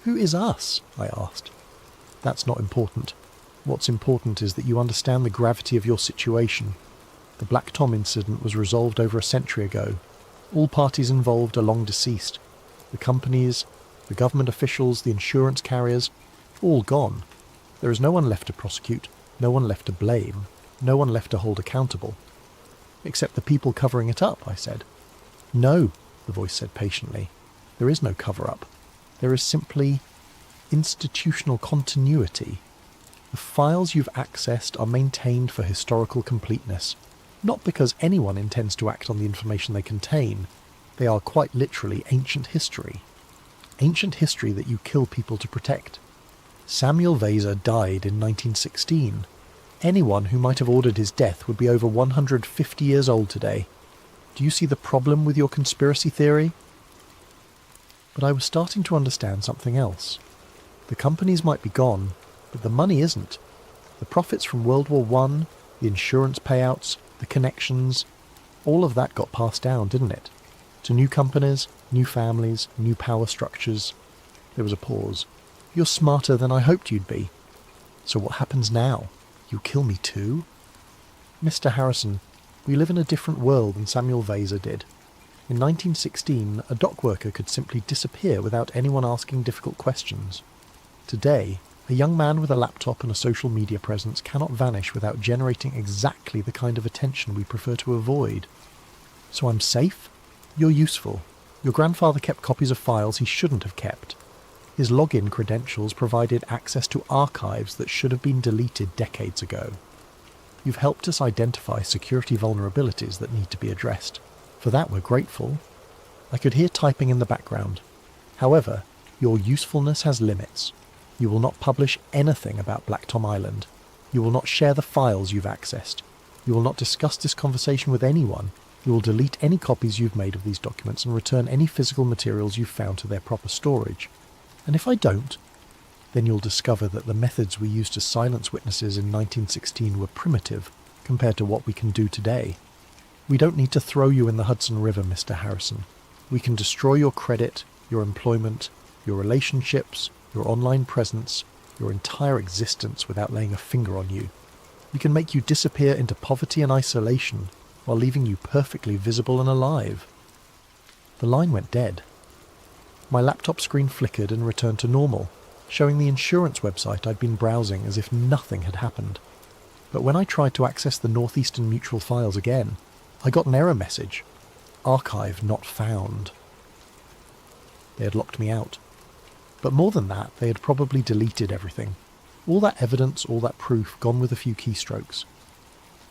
Who is us? I asked. That's not important. What's important is that you understand the gravity of your situation. The Black Tom incident was resolved over a century ago. All parties involved are long deceased. The companies, the government officials, the insurance carriers, all gone. There is no one left to prosecute, no one left to blame, no one left to hold accountable. Except the people covering it up, I said. No, the voice said patiently. There is no cover-up. There is simply institutional continuity. The files you've accessed are maintained for historical completeness, not because anyone intends to act on the information they contain. They are quite literally ancient history. Ancient history that you kill people to protect. Samuel Vasa died in 1916. Anyone who might have ordered his death would be over 150 years old today. Do you see the problem with your conspiracy theory? But I was starting to understand something else. The companies might be gone, but the money isn't. The profits from World War I, the insurance payouts, the connections, all of that got passed down, didn't it? To new companies, new families, new power structures. There was a pause. You're smarter than I hoped you'd be. So what happens now? You kill me too? Mr. Harrison, we live in a different world than Samuel Vasa did. In 1916, a dock worker could simply disappear without anyone asking difficult questions. Today, a young man with a laptop and a social media presence cannot vanish without generating exactly the kind of attention we prefer to avoid. So I'm safe? You're useful. Your grandfather kept copies of files he shouldn't have kept. His login credentials provided access to archives that should have been deleted decades ago. You've helped us identify security vulnerabilities that need to be addressed. For that we're grateful. I could hear typing in the background. However, your usefulness has limits. You will not publish anything about Black Tom Island. You will not share the files you've accessed. You will not discuss this conversation with anyone. You will delete any copies you've made of these documents and return any physical materials you've found to their proper storage. And if I don't, then you'll discover that the methods we used to silence witnesses in 1916 were primitive compared to what we can do today. We don't need to throw you in the Hudson River, Mr. Harrison. We can destroy your credit, your employment, your relationships, your online presence, your entire existence without laying a finger on you. We can make you disappear into poverty and isolation while leaving you perfectly visible and alive. The line went dead. My laptop screen flickered and returned to normal, showing the insurance website I'd been browsing as if nothing had happened. But when I tried to access the Northeastern Mutual files again, I got an error message. Archive not found. They had locked me out. But more than that, they had probably deleted everything. All that evidence, all that proof, gone with a few keystrokes.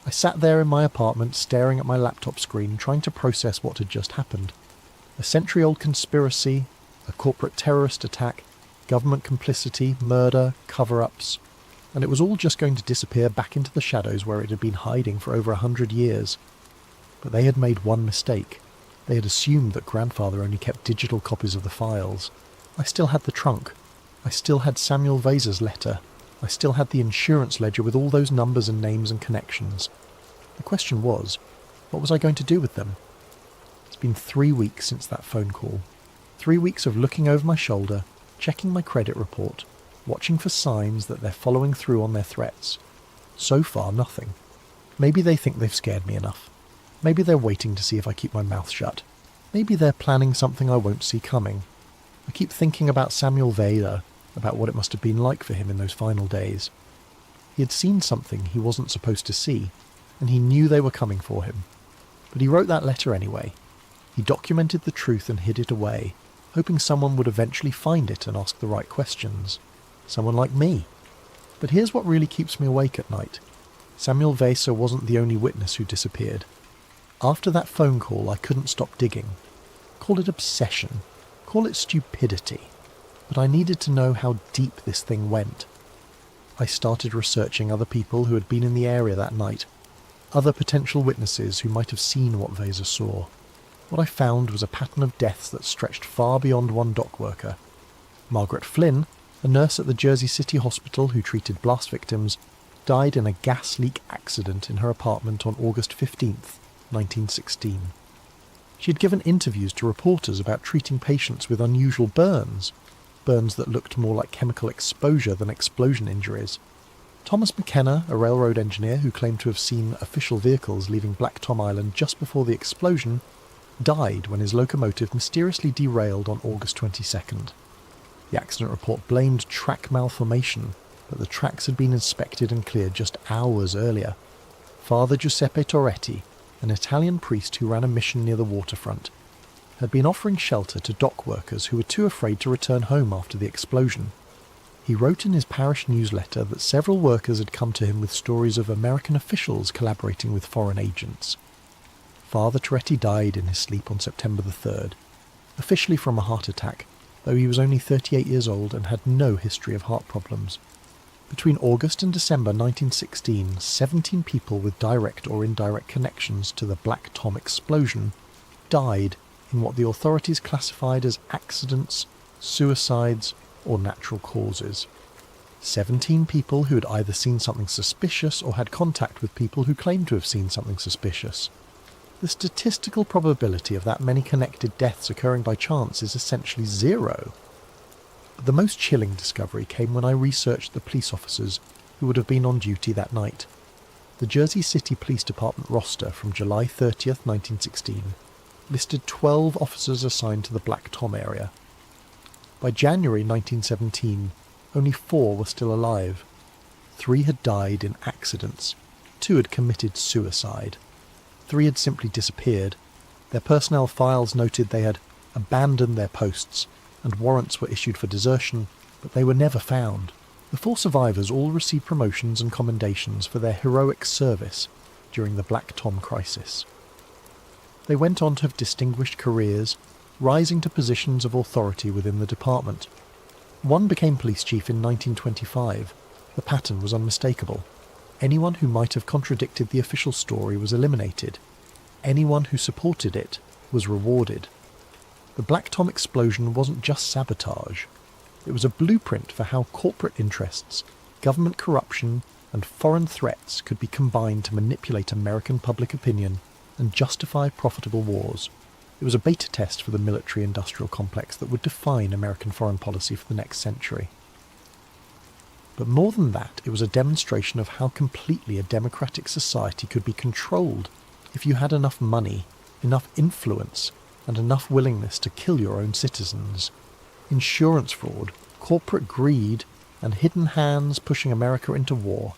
I sat there in my apartment staring at my laptop screen, trying to process what had just happened. A century-old conspiracy, a corporate terrorist attack, government complicity, murder, cover-ups, and it was all just going to disappear back into the shadows where it had been hiding for over 100 years. But they had made one mistake. They had assumed that grandfather only kept digital copies of the files. I still had the trunk. I still had Samuel Vasa's letter. I still had the insurance ledger with all those numbers and names and connections. The question was, what was I going to do with them? It's been 3 weeks since that phone call. 3 weeks of looking over my shoulder, checking my credit report, watching for signs that they're following through on their threats. So far, nothing. Maybe they think they've scared me enough. Maybe they're waiting to see if I keep my mouth shut. Maybe they're planning something I won't see coming. I keep thinking about Samuel Vader, about what it must have been like for him in those final days. He had seen something he wasn't supposed to see, and he knew they were coming for him. But he wrote that letter anyway. He documented the truth and hid it away, hoping someone would eventually find it and ask the right questions. Someone like me. But here's what really keeps me awake at night. Samuel Vader wasn't the only witness who disappeared. After that phone call, I couldn't stop digging. Call it obsession. Call it stupidity. But I needed to know how deep this thing went. I started researching other people who had been in the area that night, other potential witnesses who might have seen what Vader saw. What I found was a pattern of deaths that stretched far beyond one dock worker. Margaret Flynn, a nurse at the Jersey City Hospital who treated blast victims, died in a gas leak accident in her apartment on August 15th, 1916. She had given interviews to reporters about treating patients with unusual burns that looked more like chemical exposure than explosion injuries. Thomas McKenna, a railroad engineer who claimed to have seen official vehicles leaving Black Tom Island just before the explosion, died when his locomotive mysteriously derailed on August 22nd. The accident report blamed track malformation, but the tracks had been inspected and cleared just hours earlier. Father Giuseppe Torretti, an Italian priest who ran a mission near the waterfront, had been offering shelter to dock workers who were too afraid to return home after the explosion. He wrote in his parish newsletter that several workers had come to him with stories of American officials collaborating with foreign agents. Father Torretti died in his sleep on September the 3rd, officially from a heart attack, though he was only 38 years old and had no history of heart problems. Between August and December 1916, 17 people with direct or indirect connections to the Black Tom explosion died in what the authorities classified as accidents, suicides, or natural causes. 17 people who had either seen something suspicious or had contact with people who claimed to have seen something suspicious. The statistical probability of that many connected deaths occurring by chance is essentially zero. But the most chilling discovery came when I researched the police officers who would have been on duty that night. The Jersey City Police Department roster from July 30th, 1916, listed 12 officers assigned to the Black Tom area. By January 1917, only 4 were still alive. 3 had died in accidents. 2 had committed suicide. 3 had simply disappeared. Their personnel files noted they had abandoned their posts, and warrants were issued for desertion, but they were never found. The 4 survivors all received promotions and commendations for their heroic service during the Black Tom crisis. They went on to have distinguished careers, rising to positions of authority within the department. One became police chief in 1925. The pattern was unmistakable. Anyone who might have contradicted the official story was eliminated. Anyone who supported it was rewarded. The Black Tom explosion wasn't just sabotage. It was a blueprint for how corporate interests, government corruption, and foreign threats could be combined to manipulate American public opinion and justify profitable wars. It was a beta test for the military-industrial complex that would define American foreign policy for the next century. But more than that, it was a demonstration of how completely a democratic society could be controlled if you had enough money, enough influence, and enough willingness to kill your own citizens. Insurance fraud, corporate greed, and hidden hands pushing America into war.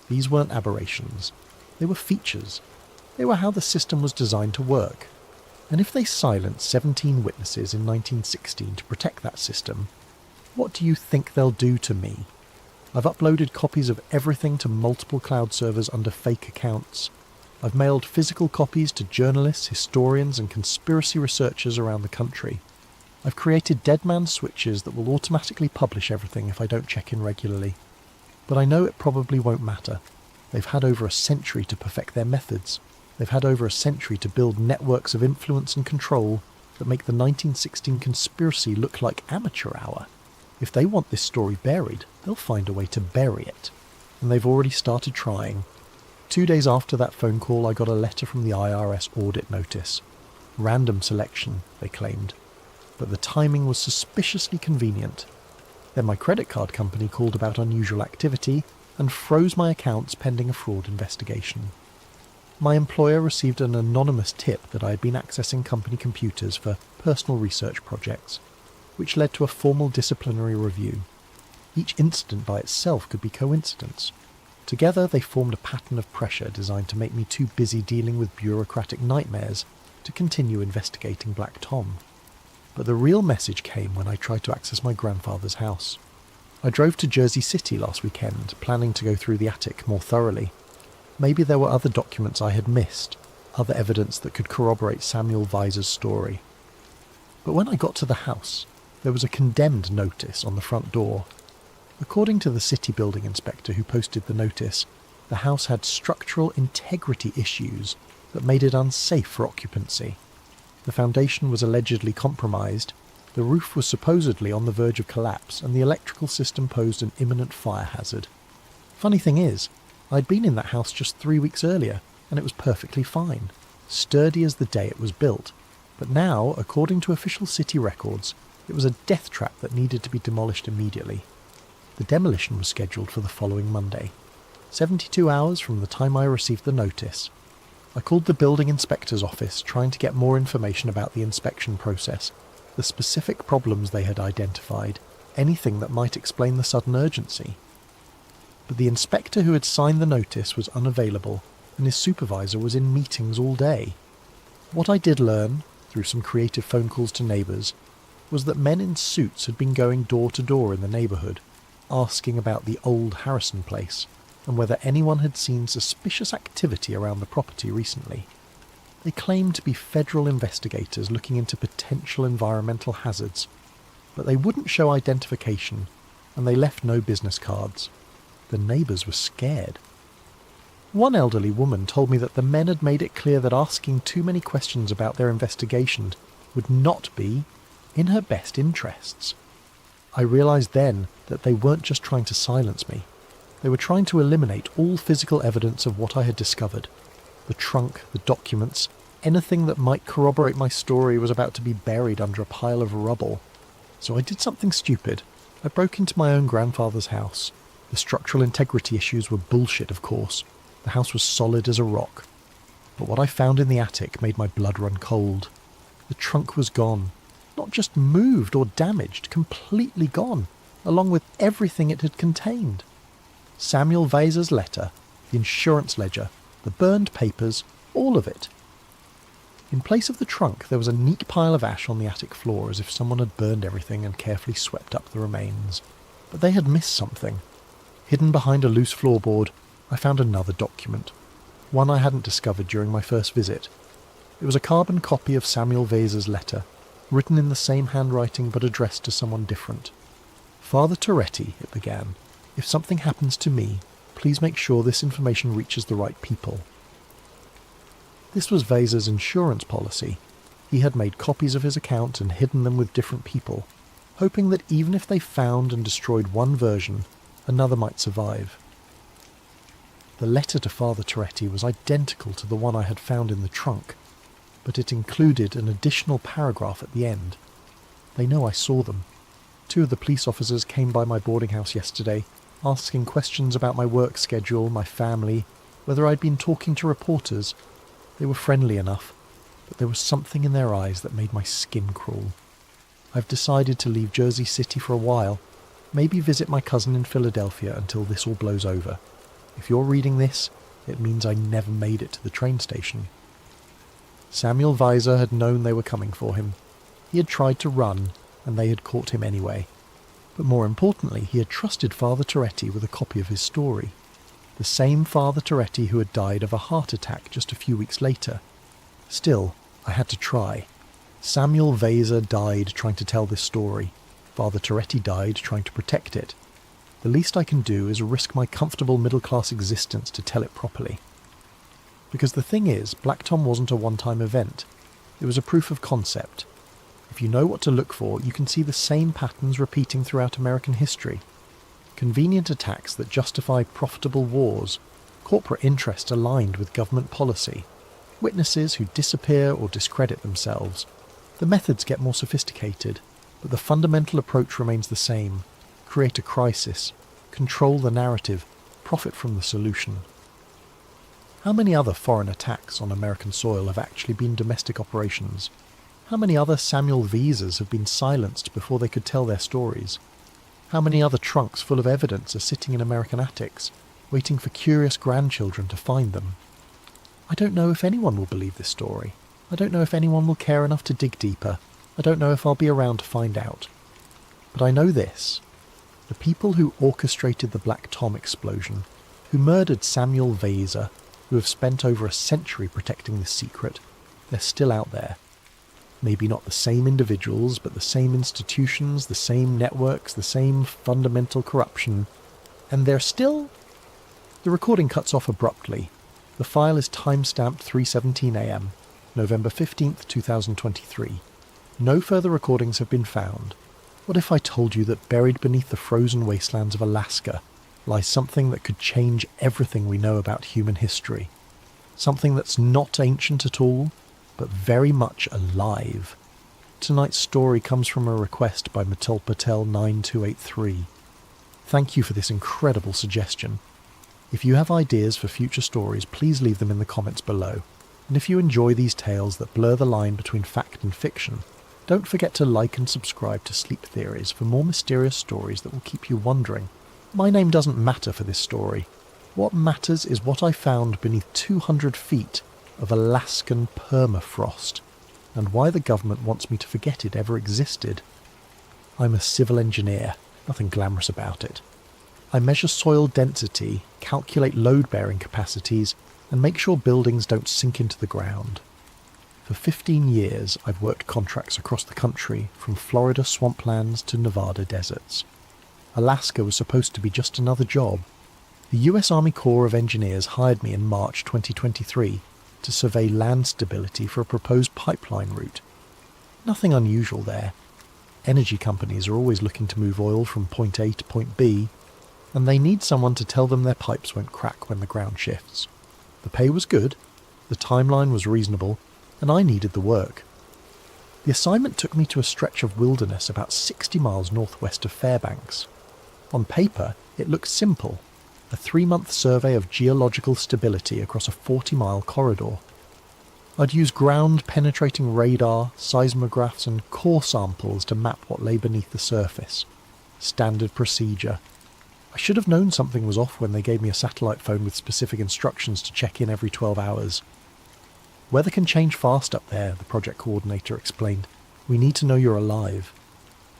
These weren't aberrations. They were features. They were how the system was designed to work. And if they silenced 17 witnesses in 1916 to protect that system, what do you think they'll do to me? I've uploaded copies of everything to multiple cloud servers under fake accounts. I've mailed physical copies to journalists, historians, and conspiracy researchers around the country. I've created dead man switches that will automatically publish everything if I don't check in regularly. But I know it probably won't matter. They've had over a century to perfect their methods. They've had over a century to build networks of influence and control that make the 1916 conspiracy look like amateur hour. If they want this story buried, they'll find a way to bury it. And they've already started trying. 2 days after that phone call, I got a letter from the IRS audit notice. Random selection, they claimed. But the timing was suspiciously convenient. Then my credit card company called about unusual activity and froze my accounts pending a fraud investigation. My employer received an anonymous tip that I had been accessing company computers for personal research projects, which led to a formal disciplinary review. Each incident by itself could be coincidence. Together they formed a pattern of pressure designed to make me too busy dealing with bureaucratic nightmares to continue investigating Black Tom. But the real message came when I tried to access my grandfather's house. I drove to Jersey City last weekend, planning to go through the attic more thoroughly. Maybe there were other documents I had missed, other evidence that could corroborate Samuel Weiser's story. But when I got to the house, there was a condemned notice on the front door. According to the city building inspector who posted the notice, the house had structural integrity issues that made it unsafe for occupancy. The foundation was allegedly compromised, the roof was supposedly on the verge of collapse, and the electrical system posed an imminent fire hazard. Funny thing is, I'd been in that house just 3 weeks earlier, and it was perfectly fine, sturdy as the day it was built. But now, according to official city records, it was a death trap that needed to be demolished immediately. The demolition was scheduled for the following Monday, 72 hours from the time I received the notice. I called the building inspector's office trying to get more information about the inspection process, the specific problems they had identified, anything that might explain the sudden urgency. But the inspector who had signed the notice was unavailable, and his supervisor was in meetings all day. What I did learn, through some creative phone calls to neighbours, was that men in suits had been going door to door in the neighbourhood, asking about the old Harrison place, and whether anyone had seen suspicious activity around the property recently. They claimed to be federal investigators looking into potential environmental hazards, but they wouldn't show identification, and they left no business cards. The neighbours were scared. One elderly woman told me that the men had made it clear that asking too many questions about their investigation would not be in her best interests. I realised then that they weren't just trying to silence me. They were trying to eliminate all physical evidence of what I had discovered. The trunk, the documents, anything that might corroborate my story was about to be buried under a pile of rubble. So I did something stupid. I broke into my own grandfather's house. The structural integrity issues were bullshit, of course. The house was solid as a rock. But what I found in the attic made my blood run cold. The trunk was gone. Not just moved or damaged, completely gone, along with everything it had contained. Samuel Weiser's letter, the insurance ledger, the burned papers, all of it. In place of the trunk, there was a neat pile of ash on the attic floor, as if someone had burned everything and carefully swept up the remains. But they had missed something. Hidden behind a loose floorboard, I found another document, one I hadn't discovered during my first visit. It was a carbon copy of Samuel Weiser's letter, written in the same handwriting but addressed to someone different. Father Toretti, it began. If something happens to me, please make sure this information reaches the right people. This was Weiser's insurance policy. He had made copies of his account and hidden them with different people, hoping that even if they found and destroyed one version, another might survive. The letter to Father Toretti was identical to the one I had found in the trunk, but it included an additional paragraph at the end. They know I saw them. 2 of the police officers came by my boarding house yesterday, asking questions about my work schedule, my family, whether I'd been talking to reporters. They were friendly enough, but there was something in their eyes that made my skin crawl. I've decided to leave Jersey City for a while, maybe visit my cousin in Philadelphia until this all blows over. If you're reading this, it means I never made it to the train station. Samuel Weiser had known they were coming for him. He had tried to run, and they had caught him anyway. But more importantly, he had trusted Father Toretti with a copy of his story. The same Father Toretti who had died of a heart attack just a few weeks later. Still, I had to try. Samuel Weiser died trying to tell this story. Father Toretti died trying to protect it. The least I can do is risk my comfortable middle-class existence to tell it properly. Because the thing is, Black Tom wasn't a one-time event. It was a proof of concept. If you know what to look for, you can see the same patterns repeating throughout American history. Convenient attacks that justify profitable wars, corporate interest aligned with government policy, witnesses who disappear or discredit themselves. The methods get more sophisticated, but the fundamental approach remains the same: create a crisis, control the narrative, profit from the solution. How many other foreign attacks on American soil have actually been domestic operations? How many other Samuel Visas have been silenced before they could tell their stories? How many other trunks full of evidence are sitting in American attics, waiting for curious grandchildren to find them? I don't know if anyone will believe this story. I don't know if anyone will care enough to dig deeper. I don't know if I'll be around to find out. But I know this. The people who orchestrated the Black Tom explosion, who murdered Samuel Visa, who have spent over a century protecting this secret, they're still out there. Maybe not the same individuals, but the same institutions, the same networks, the same fundamental corruption. And they're still... The recording cuts off abruptly. The file is timestamped 3:17 a.m, November 15th, 2023. No further recordings have been found. What if I told you that buried beneath the frozen wastelands of Alaska lies something that could change everything we know about human history? Something that's not ancient at all, but very much alive. Tonight's story comes from a request by Matul Patel 9283. Thank you for this incredible suggestion. If you have ideas for future stories, please leave them in the comments below. And if you enjoy these tales that blur the line between fact and fiction, don't forget to like and subscribe to Sleep Theories for more mysterious stories that will keep you wondering. My name doesn't matter for this story. What matters is what I found beneath 200 feet of Alaskan permafrost, and why the government wants me to forget it ever existed. I'm a civil engineer, nothing glamorous about it. I measure soil density, calculate load-bearing capacities, and make sure buildings don't sink into the ground. For 15 years I've worked contracts across the country, from Florida swamplands to Nevada deserts. Alaska was supposed to be just another job. The US Army Corps of Engineers hired me in March 2023 to survey land stability for a proposed pipeline route. Nothing unusual there. Energy companies are always looking to move oil from point A to point B, and they need someone to tell them their pipes won't crack when the ground shifts. The pay was good, the timeline was reasonable, and I needed the work. The assignment took me to a stretch of wilderness about 60 miles northwest of Fairbanks. On paper, it looked simple: a 3-month survey of geological stability across a 40-mile corridor. I'd use ground-penetrating radar, seismographs and core samples to map what lay beneath the surface. Standard procedure. I should have known something was off when they gave me a satellite phone with specific instructions to check in every 12 hours. Weather can change fast up there, the project coordinator explained. We need to know you're alive.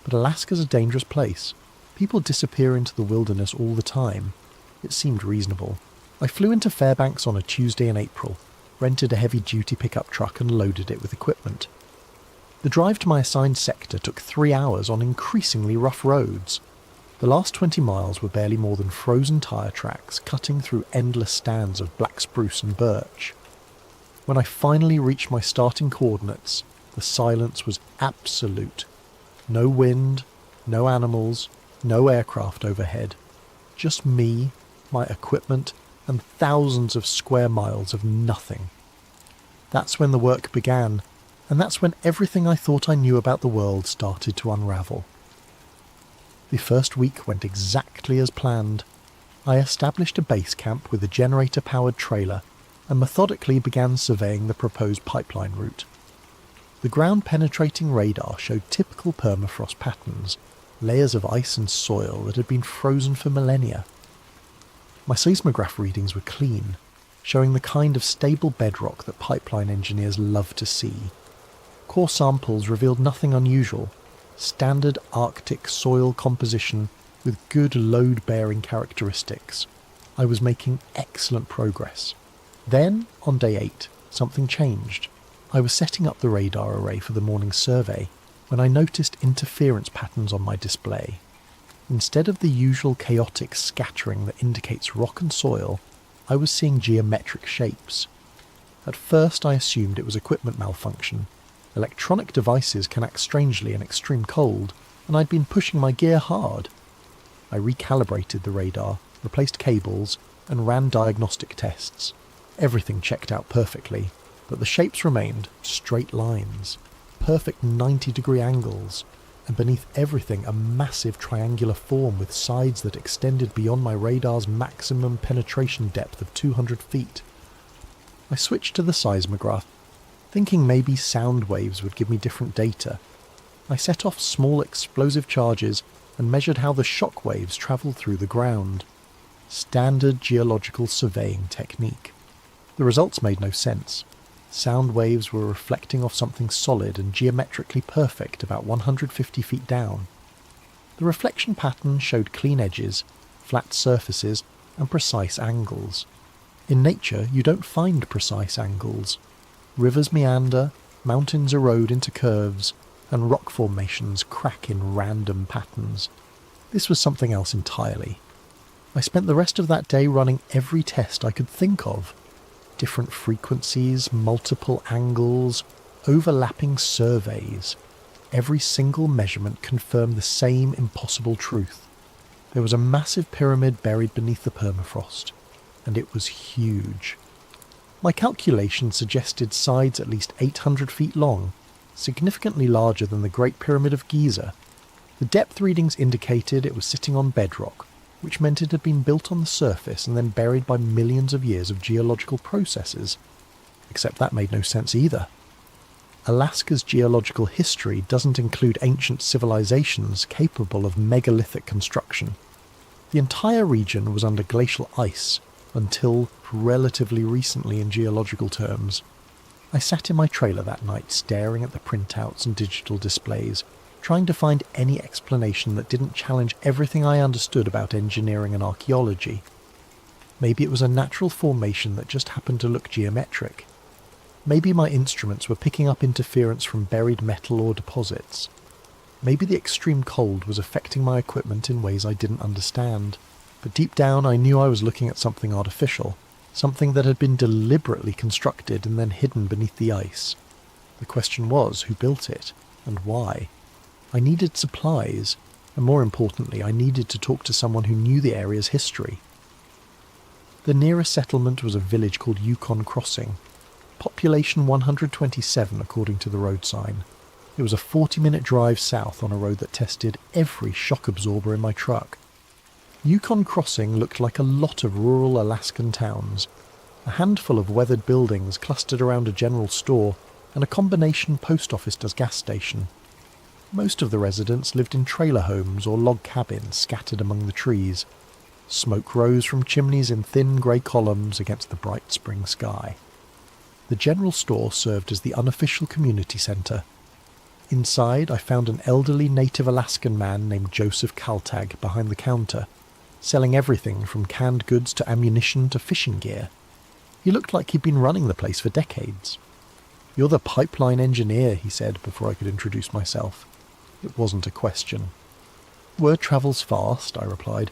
But Alaska's a dangerous place. People disappear into the wilderness all the time. It seemed reasonable. I flew into Fairbanks on a Tuesday in April, rented a heavy-duty pickup truck and loaded it with equipment. The drive to my assigned sector took 3 hours on increasingly rough roads. The last 20 miles were barely more than frozen tyre tracks cutting through endless stands of black spruce and birch. When I finally reached my starting coordinates, the silence was absolute. No wind, no animals, no aircraft overhead. Just me, my equipment, and thousands of square miles of nothing. That's when the work began, and that's when everything I thought I knew about the world started to unravel. The first week went exactly as planned. I established a base camp with a generator-powered trailer and methodically began surveying the proposed pipeline route. The ground-penetrating radar showed typical permafrost patterns, layers of ice and soil that had been frozen for millennia. My seismograph readings were clean, showing the kind of stable bedrock that pipeline engineers love to see. Core samples revealed nothing unusual: standard Arctic soil composition with good load-bearing characteristics. I was making excellent progress. Then, on day 8, something changed. I was setting up the radar array for the morning survey when I noticed interference patterns on my display. Instead of the usual chaotic scattering that indicates rock and soil, I was seeing geometric shapes. At first I assumed it was equipment malfunction, Electronic devices can act strangely in extreme cold, and I'd been pushing my gear hard. I recalibrated the radar, replaced cables, and ran diagnostic tests. Everything checked out perfectly, but the shapes remained straight lines, perfect 90-degree angles, and beneath everything a massive triangular form with sides that extended beyond my radar's maximum penetration depth of 200 feet. I switched to the seismograph, thinking maybe sound waves would give me different data. I set off small explosive charges and measured how the shock waves travelled through the ground. Standard geological surveying technique. The results made no sense. Sound waves were reflecting off something solid and geometrically perfect about 150 feet down. The reflection pattern showed clean edges, flat surfaces, and precise angles. In nature, you don't find precise angles. Rivers meander, mountains erode into curves, and rock formations crack in random patterns. This was something else entirely. I spent the rest of that day running every test I could think of. Different frequencies, multiple angles, overlapping surveys. Every single measurement confirmed the same impossible truth. There was a massive pyramid buried beneath the permafrost, and it was huge. My calculations suggested sides at least 800 feet long, significantly larger than the Great Pyramid of Giza. The depth readings indicated it was sitting on bedrock, which meant it had been built on the surface and then buried by millions of years of geological processes. Except that made no sense either. Alaska's geological history doesn't include ancient civilizations capable of megalithic construction. The entire region was under glacial ice, until relatively recently in geological terms. I sat in my trailer that night staring at the printouts and digital displays, trying to find any explanation that didn't challenge everything I understood about engineering and archaeology. Maybe it was a natural formation that just happened to look geometric. Maybe my instruments were picking up interference from buried metal or deposits. Maybe the extreme cold was affecting my equipment in ways I didn't understand. But deep down I knew I was looking at something artificial, something that had been deliberately constructed and then hidden beneath the ice. The question was, who built it, and why? I needed supplies, and more importantly, I needed to talk to someone who knew the area's history. The nearest settlement was a village called Yukon Crossing, population 127 according to the road sign. It was a 40-minute drive south on a road that tested every shock absorber in my truck. Yukon Crossing looked like a lot of rural Alaskan towns. A handful of weathered buildings clustered around a general store and a combination post office-gas station. Most of the residents lived in trailer homes or log cabins scattered among the trees. Smoke rose from chimneys in thin grey columns against the bright spring sky. The general store served as the unofficial community centre. Inside, I found an elderly native Alaskan man named Joseph Kaltag behind the counter, selling everything from canned goods to ammunition to fishing gear. He looked like he'd been running the place for decades. "You're the pipeline engineer," he said before I could introduce myself. It wasn't a question. "Word travels fast," I replied.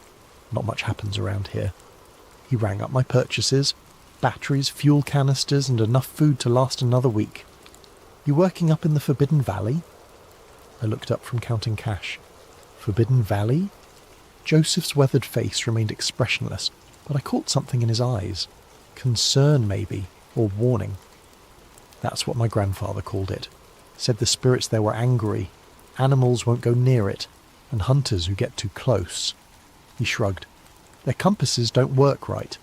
"Not much happens around here." He rang up my purchases: batteries, fuel canisters, and enough food to last another week. "You working up in the Forbidden Valley?" I looked up from counting cash. Forbidden Valley? Joseph's weathered face remained expressionless, but I caught something in his eyes. Concern, maybe, or warning. That's what my grandfather called it. Said the spirits there were angry, animals won't go near it, and hunters who get too close. He shrugged. "Their compasses don't work right."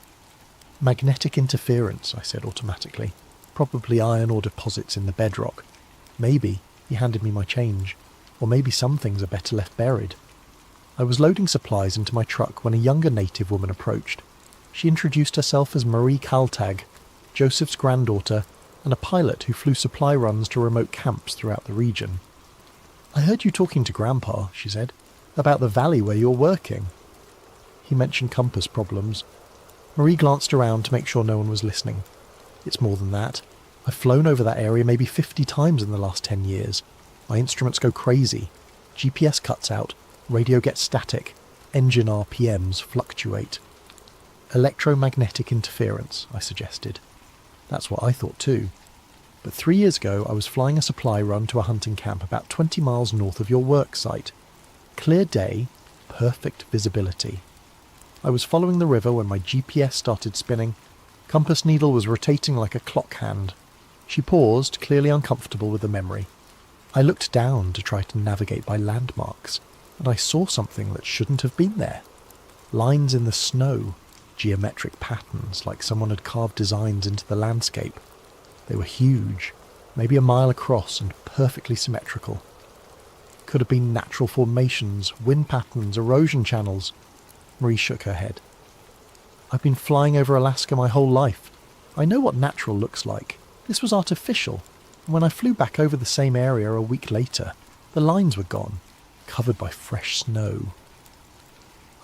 "Magnetic interference," I said automatically. "Probably iron ore deposits in the bedrock." Maybe, he handed me my change, or maybe some things are better left buried. I was loading supplies into my truck when a younger native woman approached. She introduced herself as Marie Kaltag, Joseph's granddaughter, and a pilot who flew supply runs to remote camps throughout the region. "I heard you talking to Grandpa," she said, "about the valley where you're working." He mentioned compass problems. Marie glanced around to make sure no one was listening. "It's more than that. I've flown over that area maybe 50 times in the last 10 years. My instruments go crazy. GPS cuts out. Radio gets static. Engine RPMs fluctuate." "Electromagnetic interference," I suggested. That's what I thought too. but 3 years ago I was flying a supply run to a hunting camp about 20 miles north of your work site. Clear day, perfect visibility. I was following the river when my GPS started spinning. Compass needle was rotating like a clock hand. She paused, clearly uncomfortable with the memory. I looked down to try to navigate by landmarks, and I saw something that shouldn't have been there. Lines in the snow, geometric patterns like someone had carved designs into the landscape. They were huge, maybe a mile across and perfectly symmetrical. Could have been natural formations, wind patterns, erosion channels. Marie shook her head. I've been flying over Alaska my whole life. I know what natural looks like. This was artificial. And when I flew back over the same area a week later, the lines were gone, covered by fresh snow.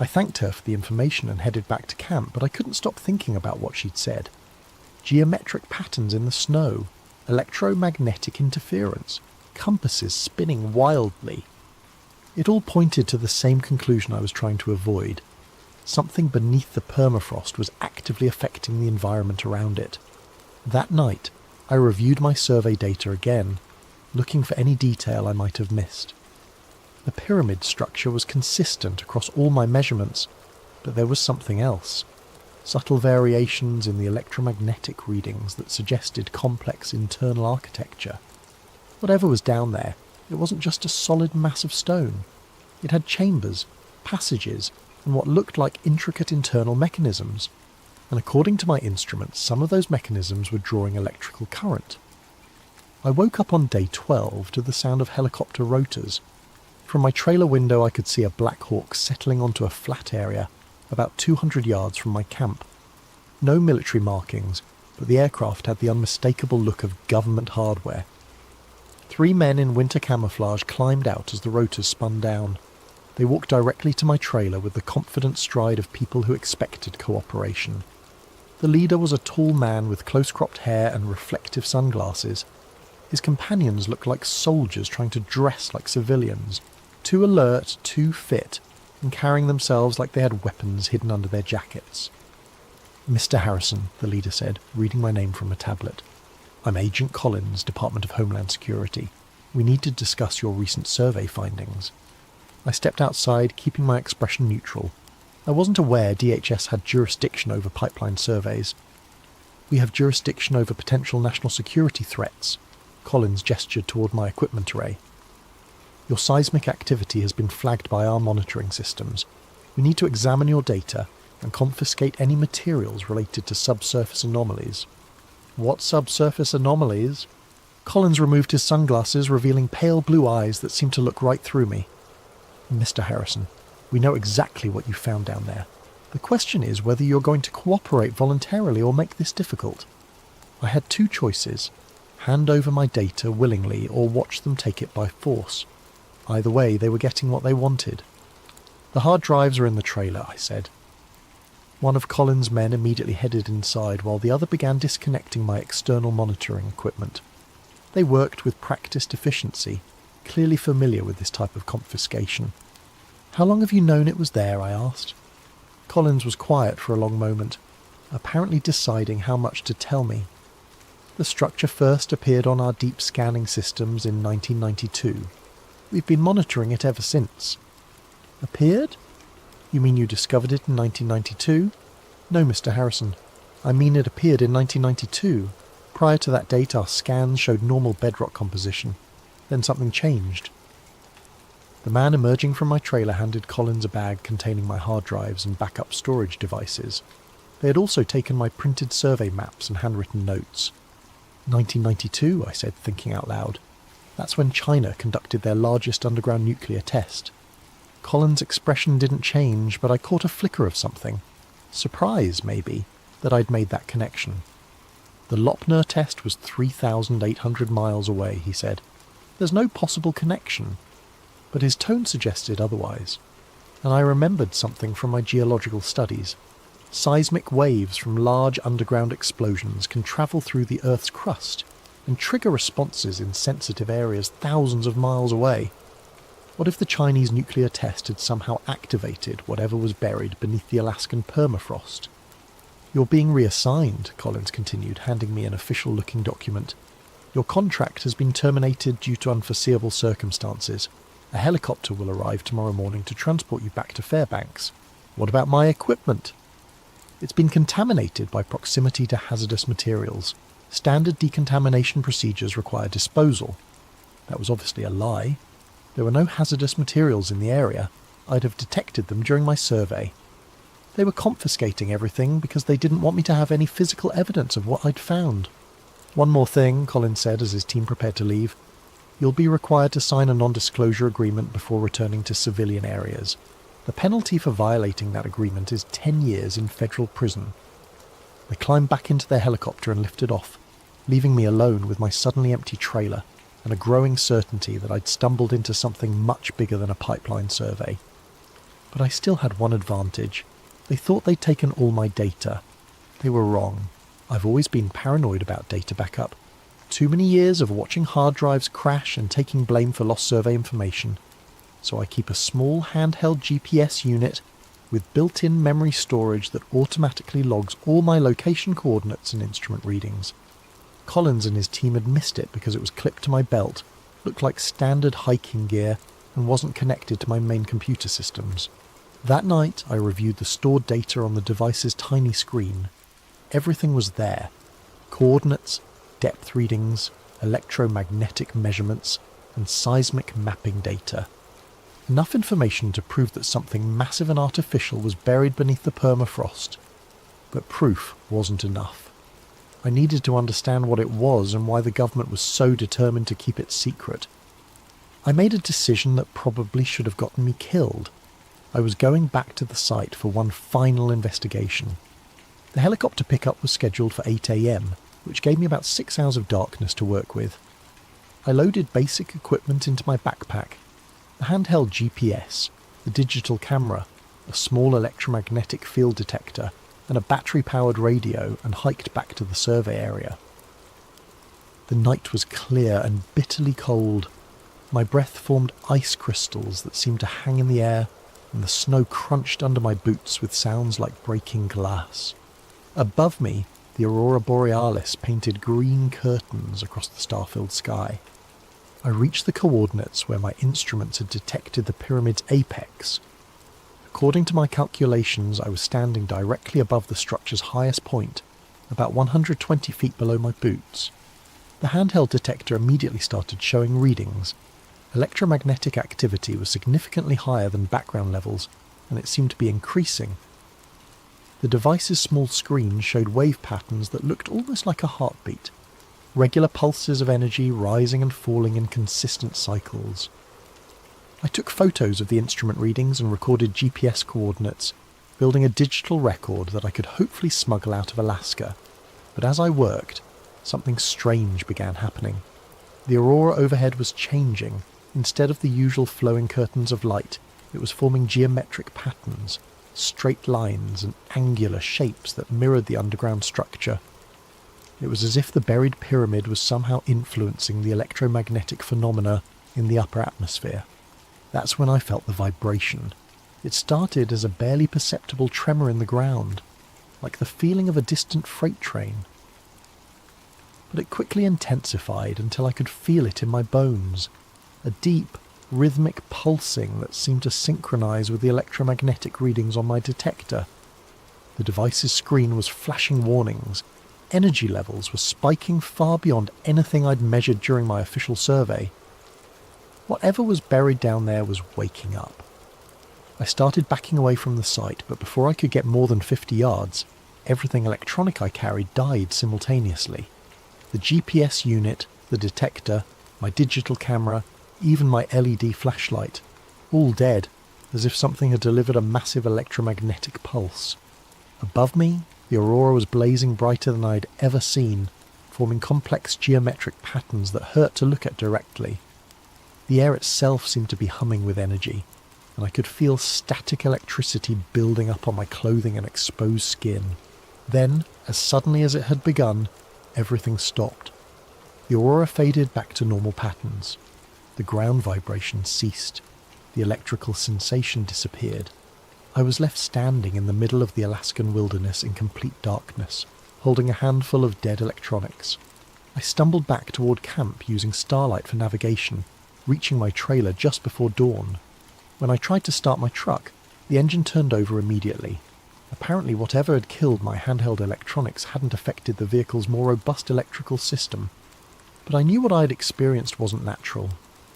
I thanked her for the information and headed back to camp, but I couldn't stop thinking about what she'd said. Geometric patterns in the snow, electromagnetic interference, compasses spinning wildly. It all pointed to the same conclusion I was trying to avoid. Something beneath the permafrost was actively affecting the environment around it. That night, I reviewed my survey data again, looking for any detail I might have missed. The pyramid structure was consistent across all my measurements, but there was something else. Subtle variations in the electromagnetic readings that suggested complex internal architecture. Whatever was down there, it wasn't just a solid mass of stone. It had chambers, passages, and what looked like intricate internal mechanisms. And according to my instruments, some of those mechanisms were drawing electrical current. I woke up on day 12 to the sound of helicopter rotors. From my trailer window I could see a Black Hawk settling onto a flat area about 200 yards from my camp. No military markings, but the aircraft had the unmistakable look of government hardware. 3 men in winter camouflage climbed out as the rotors spun down. They walked directly to my trailer with the confident stride of people who expected cooperation. The leader was a tall man with close-cropped hair and reflective sunglasses. His companions looked like soldiers trying to dress like civilians, too alert, too fit, and carrying themselves like they had weapons hidden under their jackets. "Mr. Harrison," the leader said, reading my name from a tablet. "I'm Agent Collins, Department of Homeland Security. We need to discuss your recent survey findings." I stepped outside, keeping my expression neutral. I wasn't aware DHS had jurisdiction over pipeline surveys. "We have jurisdiction over potential national security threats." Collins gestured toward my equipment array. "Your seismic activity has been flagged by our monitoring systems. We need to examine your data and confiscate any materials related to subsurface anomalies." "What subsurface anomalies?" Collins removed his sunglasses, revealing pale blue eyes that seemed to look right through me. "Mr. Harrison, we know exactly what you found down there. The question is whether you're going to cooperate voluntarily or make this difficult." I had 2 choices: hand over my data willingly or watch them take it by force. Either way, they were getting what they wanted. "The hard drives are in the trailer," I said. One of Collins' men immediately headed inside while the other began disconnecting my external monitoring equipment. They worked with practiced efficiency, clearly familiar with this type of confiscation. "How long have you known it was there?" I asked. Collins was quiet for a long moment, apparently deciding how much to tell me. "The structure first appeared on our deep scanning systems in 1992. We've been monitoring it ever since." "Appeared? You mean you discovered it in 1992? "No, Mr. Harrison. I mean it appeared in 1992. Prior to that date, our scans showed normal bedrock composition. Then something changed." The man emerging from my trailer handed Collins a bag containing my hard drives and backup storage devices. They had also taken my printed survey maps and handwritten notes. 1992, I said, thinking out loud. That's when China conducted their largest underground nuclear test. Collins' expression didn't change, but I caught a flicker of something. Surprise, maybe, that I'd made that connection. "The Lopner test was 3,800 miles away," he said. "There's no possible connection." But his tone suggested otherwise. And I remembered something from my geological studies. Seismic waves from large underground explosions can travel through the Earth's crust and trigger responses in sensitive areas thousands of miles away. What if the Chinese nuclear test had somehow activated whatever was buried beneath the Alaskan permafrost? "You're being reassigned," Collins continued, handing me an official-looking document. Your contract has been terminated due to unforeseeable circumstances. A helicopter will arrive tomorrow morning to transport you back to Fairbanks. What about my equipment? It's been contaminated by proximity to hazardous materials. Standard decontamination procedures require disposal. That was obviously a lie. There were no hazardous materials in the area. I'd have detected them during my survey. They were confiscating everything because they didn't want me to have any physical evidence of what I'd found. One more thing, Colin said as his team prepared to leave. You'll be required to sign a non-disclosure agreement before returning to civilian areas. The penalty for violating that agreement is 10 years in federal prison. They climbed back into their helicopter and lifted off, leaving me alone with my suddenly empty trailer and a growing certainty that I'd stumbled into something much bigger than a pipeline survey. But I still had one advantage. They thought they'd taken all my data. They were wrong. I've always been paranoid about data backup. Too many years of watching hard drives crash and taking blame for lost survey information. So I keep a small handheld GPS unit with built-in memory storage that automatically logs all my location coordinates and instrument readings. Collins and his team had missed it because it was clipped to my belt, looked like standard hiking gear, and wasn't connected to my main computer systems. That night I reviewed the stored data on the device's tiny screen. Everything was there. Coordinates, depth readings, electromagnetic measurements, and seismic mapping data. Enough information to prove that something massive and artificial was buried beneath the permafrost. But proof wasn't enough. I needed to understand what it was and why the government was so determined to keep it secret. I made a decision that probably should have gotten me killed. I was going back to the site for one final investigation. The helicopter pickup was scheduled for 8 a.m, which gave me about 6 hours of darkness to work with. I loaded basic equipment into my backpack. The handheld GPS, the digital camera, a small electromagnetic field detector, and a battery-powered radio, and hiked back to the survey area. The night was clear and bitterly cold. My breath formed ice crystals that seemed to hang in the air, and the snow crunched under my boots with sounds like breaking glass. Above me, the aurora borealis painted green curtains across the star-filled sky. I reached the coordinates where my instruments had detected the pyramid's apex. According to my calculations, I was standing directly above the structure's highest point, about 120 feet below my boots. The handheld detector immediately started showing readings. Electromagnetic activity was significantly higher than background levels, and it seemed to be increasing. The device's small screen showed wave patterns that looked almost like a heartbeat. Regular pulses of energy rising and falling in consistent cycles. I took photos of the instrument readings and recorded GPS coordinates, building a digital record that I could hopefully smuggle out of Alaska. But as I worked, something strange began happening. The aurora overhead was changing. Instead of the usual flowing curtains of light, it was forming geometric patterns, straight lines and angular shapes that mirrored the underground structure. It was as if the buried pyramid was somehow influencing the electromagnetic phenomena in the upper atmosphere. That's when I felt the vibration. It started as a barely perceptible tremor in the ground, like the feeling of a distant freight train. But it quickly intensified until I could feel it in my bones, a deep, rhythmic pulsing that seemed to synchronize with the electromagnetic readings on my detector. The device's screen was flashing warnings. Energy levels were spiking far beyond anything I'd measured during my official survey. Whatever was buried down there was waking up. I started backing away from the site, but before I could get more than 50 yards, everything electronic I carried died simultaneously. The GPS unit, the detector, my digital camera, even my LED flashlight, all dead, as if something had delivered a massive electromagnetic pulse. Above me, the aurora was blazing brighter than I'd ever seen, forming complex geometric patterns that hurt to look at directly. The air itself seemed to be humming with energy, and I could feel static electricity building up on my clothing and exposed skin. Then, as suddenly as it had begun, everything stopped. The aurora faded back to normal patterns. The ground vibration ceased. The electrical sensation disappeared. I was left standing in the middle of the Alaskan wilderness in complete darkness, holding a handful of dead electronics. I stumbled back toward camp using starlight for navigation, reaching my trailer just before dawn. When I tried to start my truck, the engine turned over immediately. Apparently whatever had killed my handheld electronics hadn't affected the vehicle's more robust electrical system. But I knew what I had experienced wasn't natural.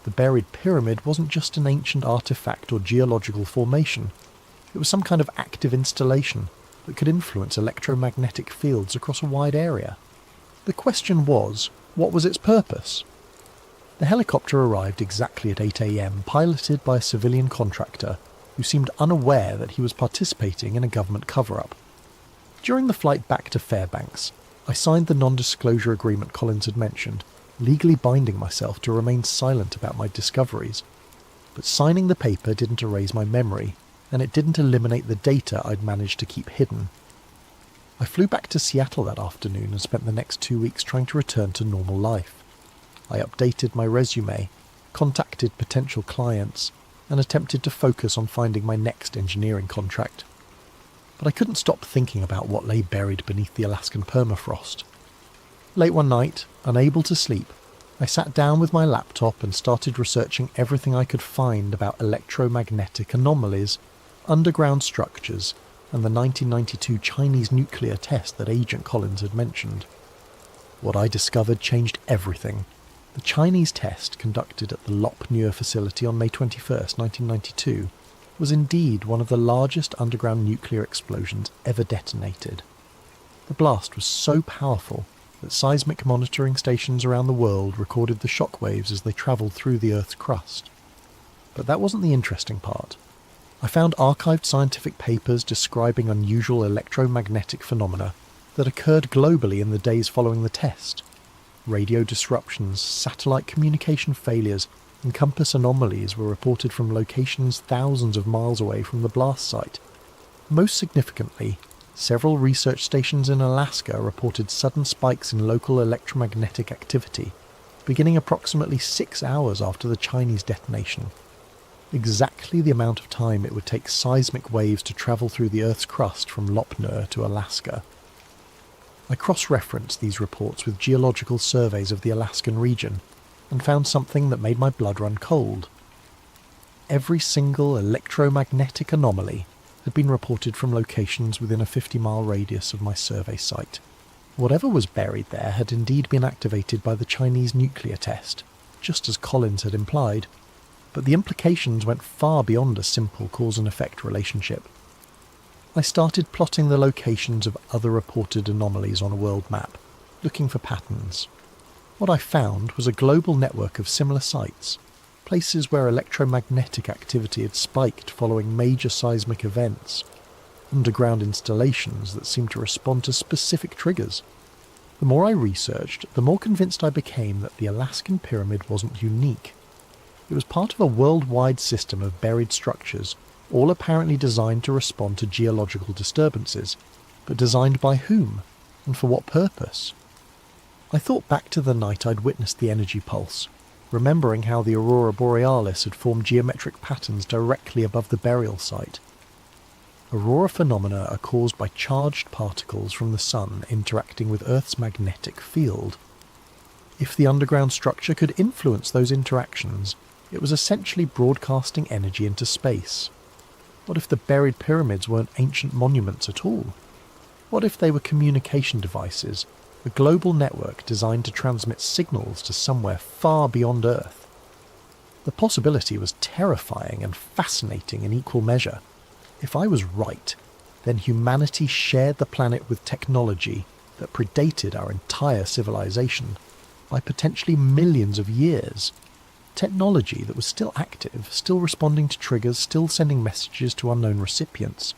The buried pyramid wasn't just an ancient artifact or geological formation. It was some kind of active installation that could influence electromagnetic fields across a wide area. The question was, what was its purpose? The helicopter arrived exactly at 8 a.m, piloted by a civilian contractor who seemed unaware that he was participating in a government cover-up. During the flight back to Fairbanks, I signed the non-disclosure agreement Collins had mentioned, legally binding myself to remain silent about my discoveries. But signing the paper didn't erase my memory, and it didn't eliminate the data I'd managed to keep hidden. I flew back to Seattle that afternoon and spent the next 2 weeks trying to return to normal life. I updated my resume, contacted potential clients, and attempted to focus on finding my next engineering contract. But I couldn't stop thinking about what lay buried beneath the Alaskan permafrost. Late one night, unable to sleep, I sat down with my laptop and started researching everything I could find about electromagnetic anomalies, underground structures, and the 1992 Chinese nuclear test that Agent Collins had mentioned. What I discovered changed everything. The Chinese test, conducted at the Vol.2 facility on May 21, 1992, was indeed one of the largest underground nuclear explosions ever detonated. The blast was so powerful that seismic monitoring stations around the world recorded the shockwaves as they travelled through the Earth's crust. But that wasn't the interesting part. I found archived scientific papers describing unusual electromagnetic phenomena that occurred globally in the days following the test. Radio disruptions, satellite communication failures, and compass anomalies were reported from locations thousands of miles away from the blast site. Most significantly, several research stations in Alaska reported sudden spikes in local electromagnetic activity, beginning approximately 6 hours after the Chinese detonation. Exactly the amount of time it would take seismic waves to travel through the Earth's crust from Vol.2 to Alaska. I cross-referenced these reports with geological surveys of the Alaskan region and found something that made my blood run cold. Every single electromagnetic anomaly had been reported from locations within a 50-mile radius of my survey site. Whatever was buried there had indeed been activated by the Chinese nuclear test, just as Collins had implied, but the implications went far beyond a simple cause and effect relationship. I started plotting the locations of other reported anomalies on a world map, looking for patterns. What I found was a global network of similar sites, places where electromagnetic activity had spiked following major seismic events, underground installations that seemed to respond to specific triggers. The more I researched, the more convinced I became that the Alaskan pyramid wasn't unique. It was part of a worldwide system of buried structures, all apparently designed to respond to geological disturbances, but designed by whom, and for what purpose? I thought back to the night I'd witnessed the energy pulse, remembering how the aurora borealis had formed geometric patterns directly above the burial site. Aurora phenomena are caused by charged particles from the sun interacting with Earth's magnetic field. If the underground structure could influence those interactions, it was essentially broadcasting energy into space. What if the buried pyramids weren't ancient monuments at all? What if they were communication devices, a global network designed to transmit signals to somewhere far beyond Earth? The possibility was terrifying and fascinating in equal measure. If I was right, then humanity shared the planet with technology that predated our entire civilization by potentially millions of years. Technology that was still active, still responding to triggers, still sending messages to unknown recipients.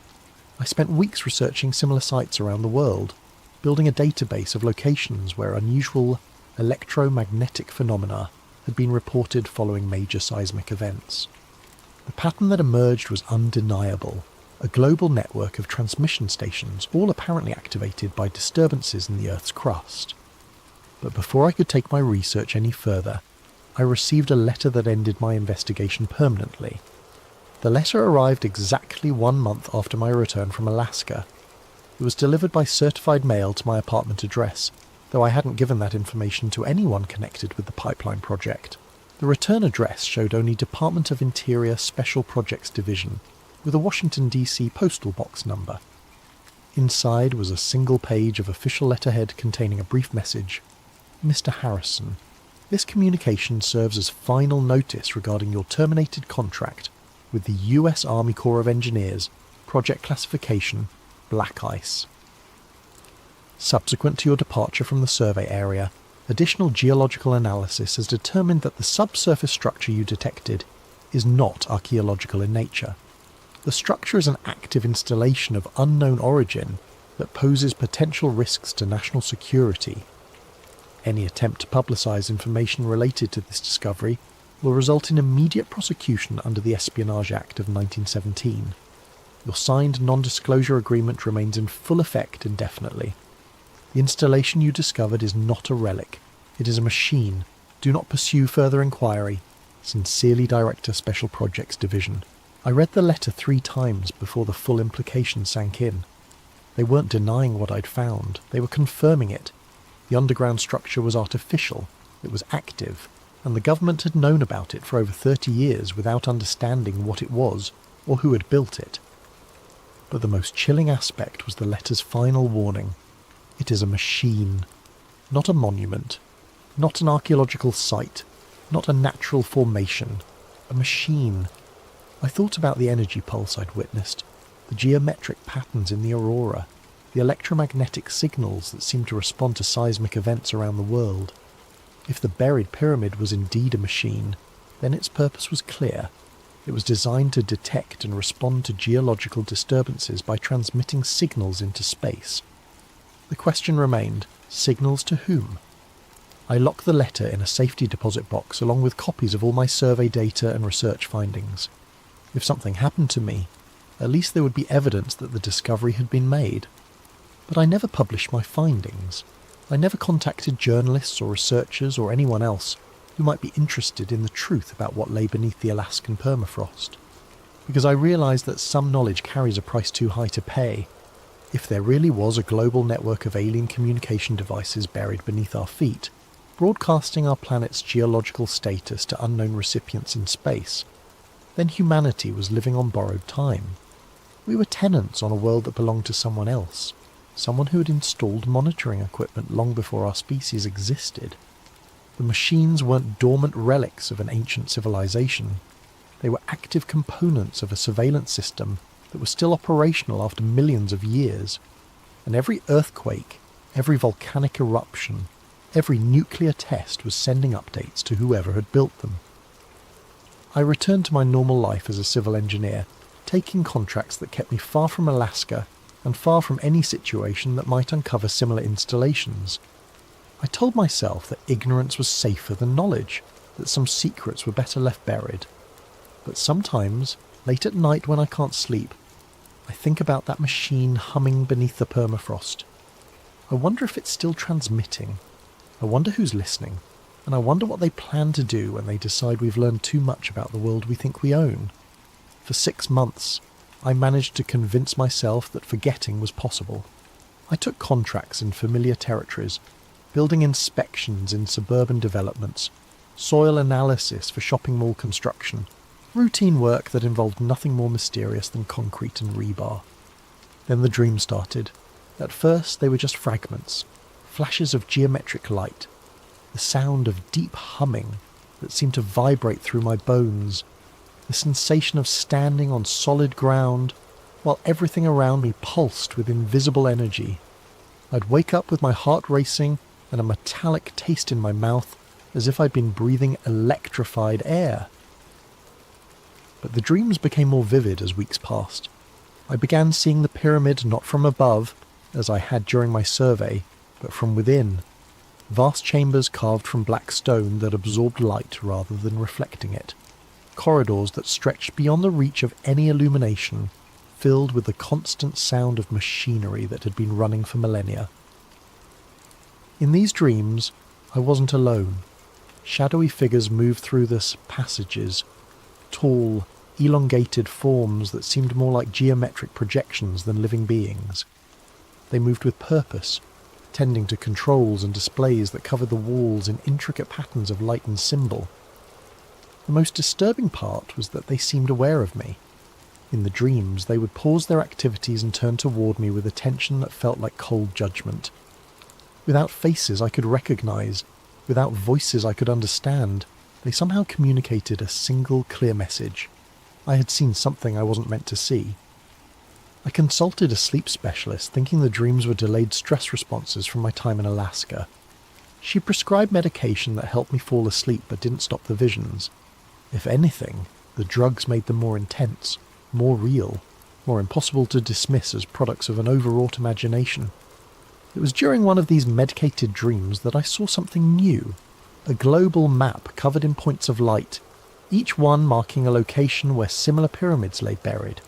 I spent weeks researching similar sites around the world, building a database of locations where unusual electromagnetic phenomena had been reported following major seismic events. The pattern that emerged was undeniable, a global network of transmission stations, all apparently activated by disturbances in the Earth's crust. But before I could take my research any further, I received a letter that ended my investigation permanently. The letter arrived exactly 1 month after my return from Alaska. It was delivered by certified mail to my apartment address, though I hadn't given that information to anyone connected with the pipeline project. The return address showed only Department of Interior Special Projects Division, with a Washington, D.C. postal box number. Inside was a single page of official letterhead containing a brief message. Mr. Harrison, this communication serves as final notice regarding your terminated contract with the U.S. Army Corps of Engineers, project classification, Black Ice. Subsequent to your departure from the survey area, additional geological analysis has determined that the subsurface structure you detected is not archaeological in nature. The structure is an active installation of unknown origin that poses potential risks to national security. Any attempt to publicise information related to this discovery will result in immediate prosecution under the Espionage Act of 1917. Your signed non-disclosure agreement remains in full effect indefinitely. The installation you discovered is not a relic. It is a machine. Do not pursue further inquiry. Sincerely, Director, Special Projects Division. I read the letter 3 times before the full implication sank in. They weren't denying what I'd found. They were confirming it. The underground structure was artificial. It was active. And the government had known about it for over 30 years without understanding what it was or who had built it. But the most chilling aspect was the letter's final warning. It is a machine. Not a monument. Not an archaeological site. Not a natural formation. A machine. I thought about the energy pulse I'd witnessed, the geometric patterns in the aurora, the electromagnetic signals that seemed to respond to seismic events around the world. If the buried pyramid was indeed a machine, then its purpose was clear. It was designed to detect and respond to geological disturbances by transmitting signals into space. The question remained, signals to whom? I locked the letter in a safety deposit box along with copies of all my survey data and research findings. If something happened to me, at least there would be evidence that the discovery had been made. But I never published my findings. I never contacted journalists or researchers or anyone else who might be interested in the truth about what lay beneath the Alaskan permafrost. Because I realised that some knowledge carries a price too high to pay. If there really was a global network of alien communication devices buried beneath our feet, broadcasting our planet's geological status to unknown recipients in space, then humanity was living on borrowed time. We were tenants on a world that belonged to someone else, someone who had installed monitoring equipment long before our species existed. The machines weren't dormant relics of an ancient civilization. They were active components of a surveillance system that was still operational after millions of years. And every earthquake, every volcanic eruption, every nuclear test was sending updates to whoever had built them. I returned to my normal life as a civil engineer, taking contracts that kept me far from Alaska and far from any situation that might uncover similar installations. I told myself that ignorance was safer than knowledge, that some secrets were better left buried. But sometimes, late at night when I can't sleep, I think about that machine humming beneath the permafrost. I wonder if it's still transmitting. I wonder who's listening. And I wonder what they plan to do when they decide we've learned too much about the world we think we own. For 6 months, I managed to convince myself that forgetting was possible. I took contracts in familiar territories, building inspections in suburban developments, soil analysis for shopping mall construction, routine work that involved nothing more mysterious than concrete and rebar. Then the dream started. At first they were just fragments, flashes of geometric light, the sound of deep humming that seemed to vibrate through my bones, the sensation of standing on solid ground while everything around me pulsed with invisible energy. I'd wake up with my heart racing and a metallic taste in my mouth as if I'd been breathing electrified air. But the dreams became more vivid as weeks passed. I began seeing the pyramid not from above, as I had during my survey, but from within. Vast chambers carved from black stone that absorbed light rather than reflecting it. Corridors that stretched beyond the reach of any illumination, filled with the constant sound of machinery that had been running for millennia. In these dreams, I wasn't alone. Shadowy figures moved through the passages, tall, elongated forms that seemed more like geometric projections than living beings. They moved with purpose, tending to controls and displays that covered the walls in intricate patterns of light and symbol. The most disturbing part was that they seemed aware of me. In the dreams, they would pause their activities and turn toward me with attention that felt like cold judgment. Without faces I could recognise, without voices I could understand, they somehow communicated a single clear message. I had seen something I wasn't meant to see. I consulted a sleep specialist, thinking the dreams were delayed stress responses from my time in Alaska. She prescribed medication that helped me fall asleep but didn't stop the visions. If anything, the drugs made them more intense, more real, more impossible to dismiss as products of an overwrought imagination. It was during one of these medicated dreams that I saw something new, a global map covered in points of light, each one marking a location where similar pyramids lay buried.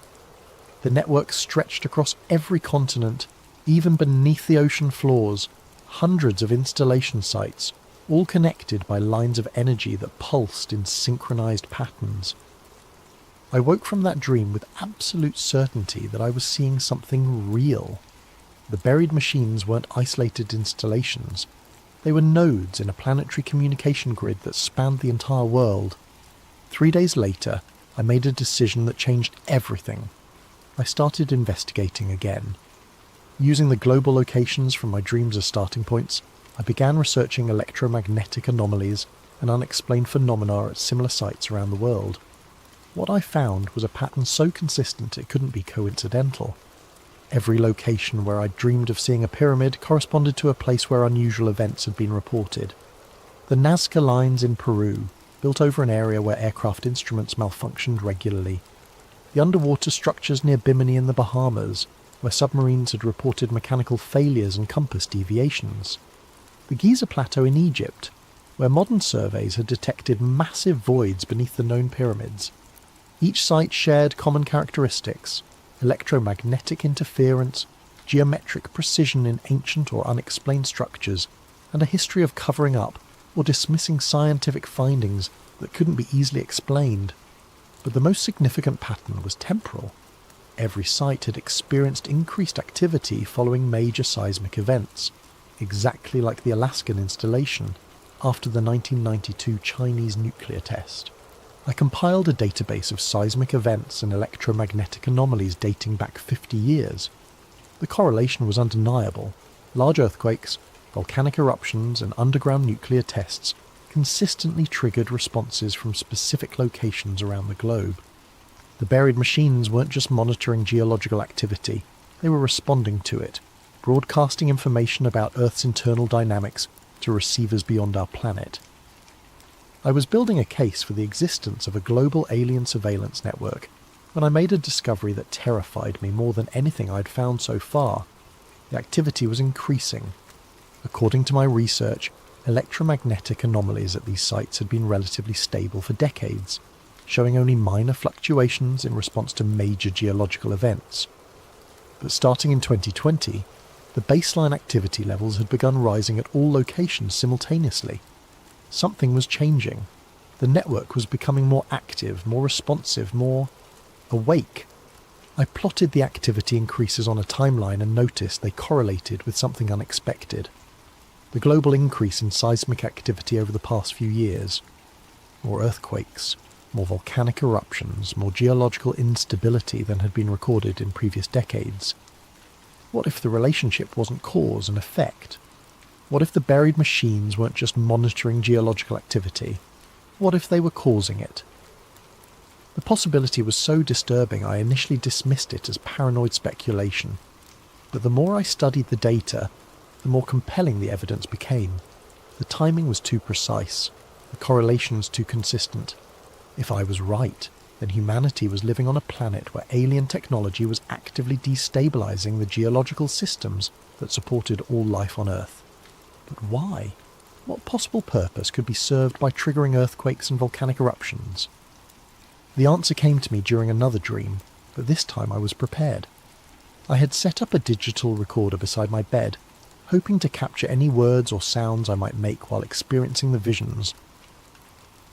The network stretched across every continent, even beneath the ocean floors, hundreds of installation sites, all connected by lines of energy that pulsed in synchronized patterns. I woke from that dream with absolute certainty that I was seeing something real. The buried machines weren't isolated installations. They were nodes in a planetary communication grid that spanned the entire world. 3 days later, I made a decision that changed everything. I started investigating again. Using the global locations from my dreams as starting points, I began researching electromagnetic anomalies and unexplained phenomena at similar sites around the world. What I found was a pattern so consistent it couldn't be coincidental. Every location where I dreamed of seeing a pyramid corresponded to a place where unusual events had been reported. The Nazca lines in Peru, built over an area where aircraft instruments malfunctioned regularly. The underwater structures near Bimini in the Bahamas, where submarines had reported mechanical failures and compass deviations. The Giza Plateau in Egypt, where modern surveys had detected massive voids beneath the known pyramids. Each site shared common characteristics: electromagnetic interference, geometric precision in ancient or unexplained structures, and a history of covering up or dismissing scientific findings that couldn't be easily explained. But the most significant pattern was temporal. Every site had experienced increased activity following major seismic events, exactly like the Alaskan installation after the 1992 Chinese nuclear test. I compiled a database of seismic events and electromagnetic anomalies dating back 50 years. The correlation was undeniable. Large earthquakes, volcanic eruptions, and underground nuclear tests consistently triggered responses from specific locations around the globe. The buried machines weren't just monitoring geological activity, they were responding to it, broadcasting information about Earth's internal dynamics to receivers beyond our planet. I was building a case for the existence of a global alien surveillance network when I made a discovery that terrified me more than anything I'd found so far. The activity was increasing. According to my research, electromagnetic anomalies at these sites had been relatively stable for decades, showing only minor fluctuations in response to major geological events. But starting in 2020, the baseline activity levels had begun rising at all locations simultaneously. Something was changing. The network was becoming more active, more responsive, more awake. I plotted the activity increases on a timeline and noticed they correlated with something unexpected. The global increase in seismic activity over the past few years. More earthquakes, more volcanic eruptions, more geological instability than had been recorded in previous decades. What if the relationship wasn't cause and effect? What if the buried machines weren't just monitoring geological activity? What if they were causing it? The possibility was so disturbing I initially dismissed it as paranoid speculation. But the more I studied the data, the more compelling the evidence became. The timing was too precise. The correlations too consistent. If I was right, then humanity was living on a planet where alien technology was actively destabilizing the geological systems that supported all life on Earth. But why? What possible purpose could be served by triggering earthquakes and volcanic eruptions? The answer came to me during another dream, but this time I was prepared. I had set up a digital recorder beside my bed, hoping to capture any words or sounds I might make while experiencing the visions.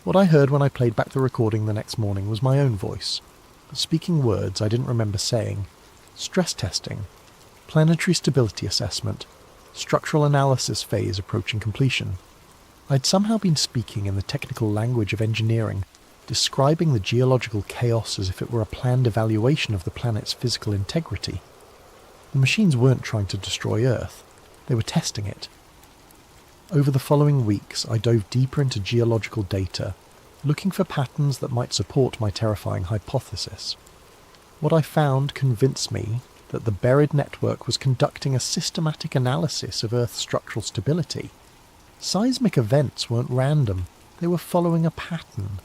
What I heard when I played back the recording the next morning was my own voice, but speaking words I didn't remember saying. Stress testing, planetary stability assessment, structural analysis phase approaching completion. I'd somehow been speaking in the technical language of engineering, describing the geological chaos as if it were a planned evaluation of the planet's physical integrity. The machines weren't trying to destroy Earth, they were testing it. Over the following weeks, I dove deeper into geological data, looking for patterns that might support my terrifying hypothesis. What I found convinced me that the buried network was conducting a systematic analysis of Earth's structural stability. Seismic events weren't random, they were following a pattern.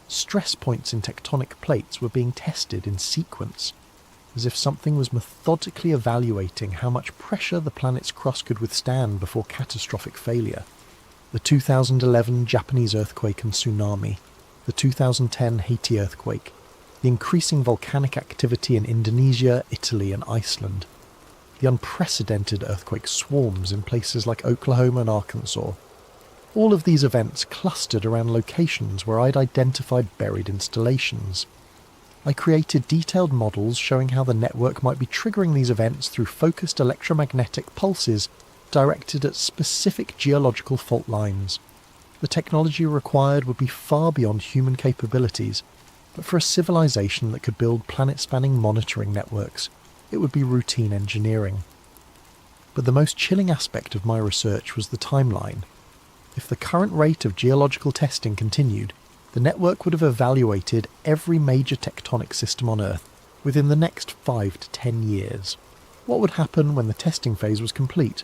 Stress points in tectonic plates were being tested in sequence, as if something was methodically evaluating how much pressure the planet's crust could withstand before catastrophic failure. The 2011 Japanese earthquake and tsunami, the 2010 Haiti earthquake, the increasing volcanic activity in Indonesia, Italy and Iceland, the unprecedented earthquake swarms in places like Oklahoma and Arkansas. All of these events clustered around locations where I'd identified buried installations. I created detailed models showing how the network might be triggering these events through focused electromagnetic pulses directed at specific geological fault lines. The technology required would be far beyond human capabilities, but for a civilization that could build planet-spanning monitoring networks, it would be routine engineering. But the most chilling aspect of my research was the timeline. If the current rate of geological testing continued, the network would have evaluated every major tectonic system on Earth within the next 5 to 10 years. What would happen when the testing phase was complete?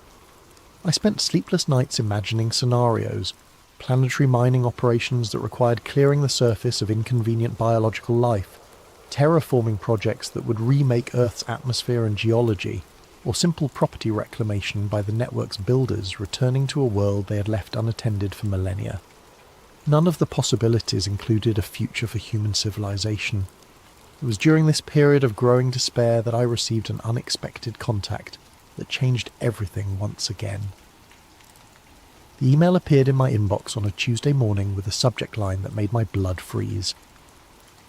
I spent sleepless nights imagining scenarios, planetary mining operations that required clearing the surface of inconvenient biological life, terraforming projects that would remake Earth's atmosphere and geology, or simple property reclamation by the network's builders returning to a world they had left unattended for millennia. None of the possibilities included a future for human civilization. It was during this period of growing despair that I received an unexpected contact that changed everything once again. The email appeared in my inbox on a Tuesday morning with a subject line that made my blood freeze.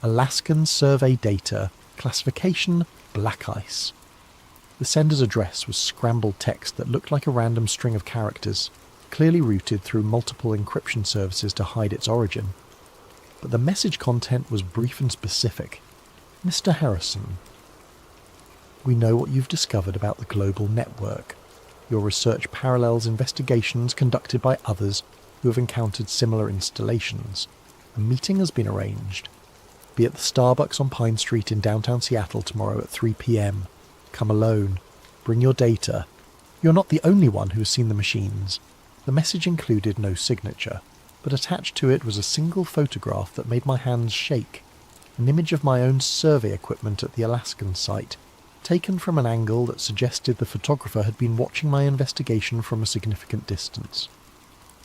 Alaskan survey data, classification black ice. The sender's address was scrambled text that looked like a random string of characters, clearly routed through multiple encryption services to hide its origin. But the message content was brief and specific. Mr. Harrison, we know what you've discovered about the global network. Your research parallels investigations conducted by others who have encountered similar installations. A meeting has been arranged. Be at the Starbucks on Pine Street in downtown Seattle tomorrow at 3 p.m. Come alone. Bring your data. You're not the only one who has seen the machines. The message included no signature, but attached to it was a single photograph that made my hands shake. An image of my own survey equipment at the Alaskan site, taken from an angle that suggested the photographer had been watching my investigation from a significant distance.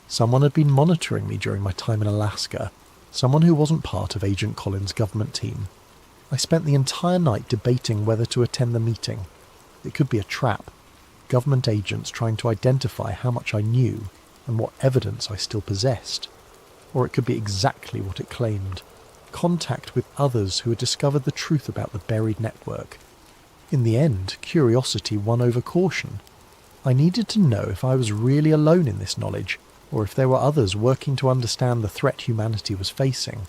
Someone had been monitoring me during my time in Alaska, someone who wasn't part of Agent Collins' government team. I spent the entire night debating whether to attend the meeting. It could be a trap, government agents trying to identify how much I knew and what evidence I still possessed. Or it could be exactly what it claimed, contact with others who had discovered the truth about the buried network. In the end, curiosity won over caution. I needed to know if I was really alone in this knowledge, or if there were others working to understand the threat humanity was facing.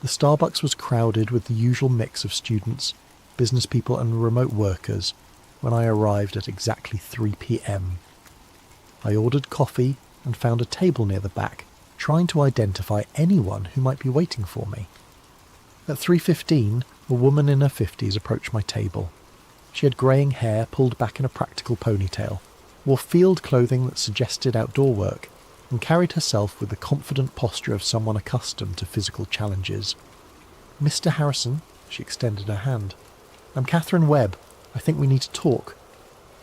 The Starbucks was crowded with the usual mix of students, business people and remote workers when I arrived at exactly 3 p.m. I ordered coffee and found a table near the back, trying to identify anyone who might be waiting for me. At 3:15, a woman in her 50s approached my table. She had greying hair pulled back in a practical ponytail, wore field clothing that suggested outdoor work, and carried herself with the confident posture of someone accustomed to physical challenges. "Mr. Harrison," she extended her hand. "I'm Catherine Webb. I think we need to talk."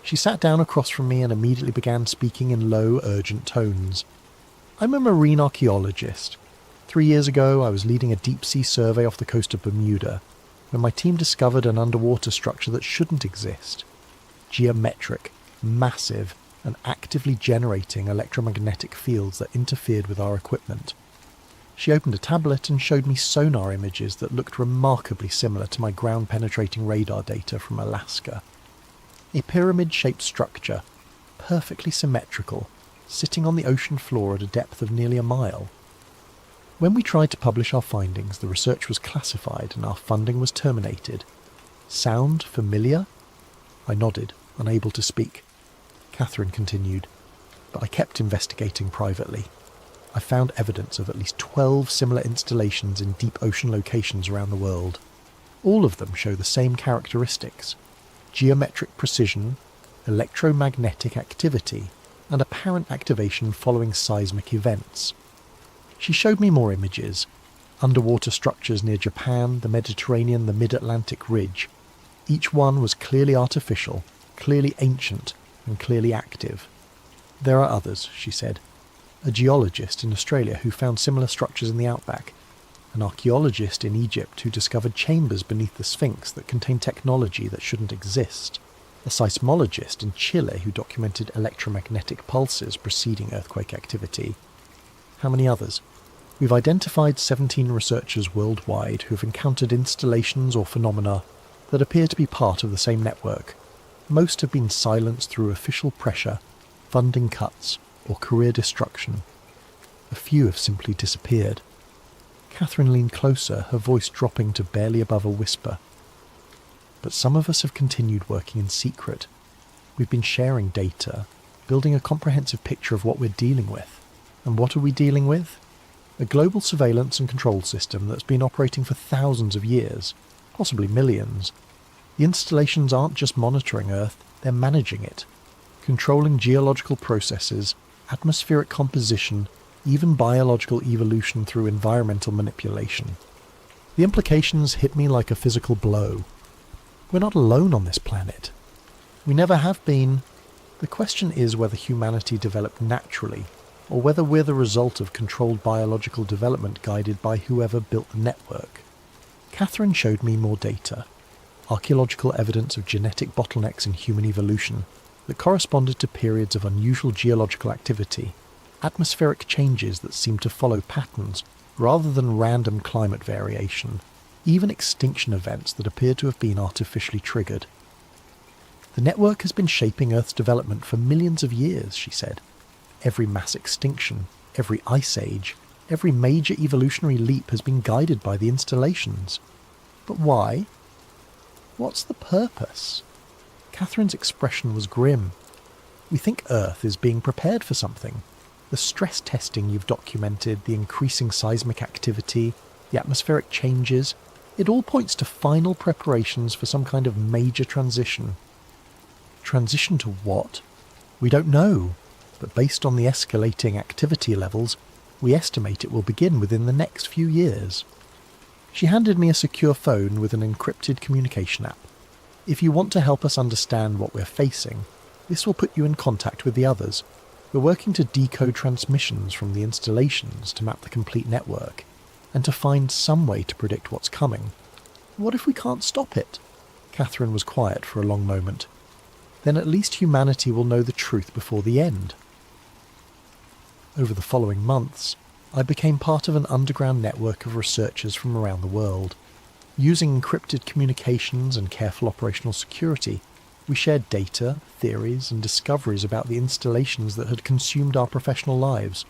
She sat down across from me and immediately began speaking in low, urgent tones. "I'm a marine archaeologist. 3 years ago, I was leading a deep-sea survey off the coast of Bermuda, when my team discovered an underwater structure that shouldn't exist. Geometric, massive, and actively generating electromagnetic fields that interfered with our equipment. She opened a tablet and showed me sonar images that looked remarkably similar to my ground-penetrating radar data from Alaska. A pyramid-shaped structure, perfectly symmetrical, sitting on the ocean floor at a depth of nearly a mile. When we tried to publish our findings, the research was classified and our funding was terminated. Sound familiar? I nodded, unable to speak. Catherine continued, but I kept investigating privately. I found evidence of at least 12 similar installations in deep ocean locations around the world. All of them show the same characteristics: geometric precision, electromagnetic activity, and apparent activation following seismic events. She showed me more images: underwater structures near Japan, the Mediterranean, the mid-Atlantic ridge. Each one was clearly artificial, clearly ancient, and clearly active. There are others, she said. A geologist in Australia who found similar structures in the outback. An archaeologist in Egypt who discovered chambers beneath the Sphinx that contain technology that shouldn't exist. A seismologist in Chile who documented electromagnetic pulses preceding earthquake activity. How many others? We've identified 17 researchers worldwide who have encountered installations or phenomena that appear to be part of the same network. Most have been silenced through official pressure, funding cuts, or career destruction. A few have simply disappeared. Catherine leaned closer, her voice dropping to barely above a whisper. But some of us have continued working in secret. We've been sharing data, building a comprehensive picture of what we're dealing with. And what are we dealing with? A global surveillance and control system that's been operating for thousands of years, possibly millions. The installations aren't just monitoring Earth, they're managing it, controlling geological processes, atmospheric composition, even biological evolution through environmental manipulation. The implications hit me like a physical blow. We're not alone on this planet. We never have been. The question is whether humanity developed naturally, or whether we're the result of controlled biological development guided by whoever built the network. Catherine showed me more data. Archaeological evidence of genetic bottlenecks in human evolution that corresponded to periods of unusual geological activity, atmospheric changes that seemed to follow patterns rather than random climate variation, even extinction events that appeared to have been artificially triggered. The network has been shaping Earth's development for millions of years, she said. Every mass extinction, every ice age, every major evolutionary leap has been guided by the installations. But why? What's the purpose? Catherine's expression was grim. We think Earth is being prepared for something. The stress testing you've documented, the increasing seismic activity, the atmospheric changes, it all points to final preparations for some kind of major transition. Transition to what? We don't know, but based on the escalating activity levels, we estimate it will begin within the next few years. She handed me a secure phone with an encrypted communication app. If you want to help us understand what we're facing, this will put you in contact with the others. We're working to decode transmissions from the installations to map the complete network, and to find some way to predict what's coming. What if we can't stop it? Catherine was quiet for a long moment. Then at least humanity will know the truth before the end. Over the following months, I became part of an underground network of researchers from around the world. Using encrypted communications and careful operational security, we shared data, theories, and discoveries about the installations that had consumed our professional lives.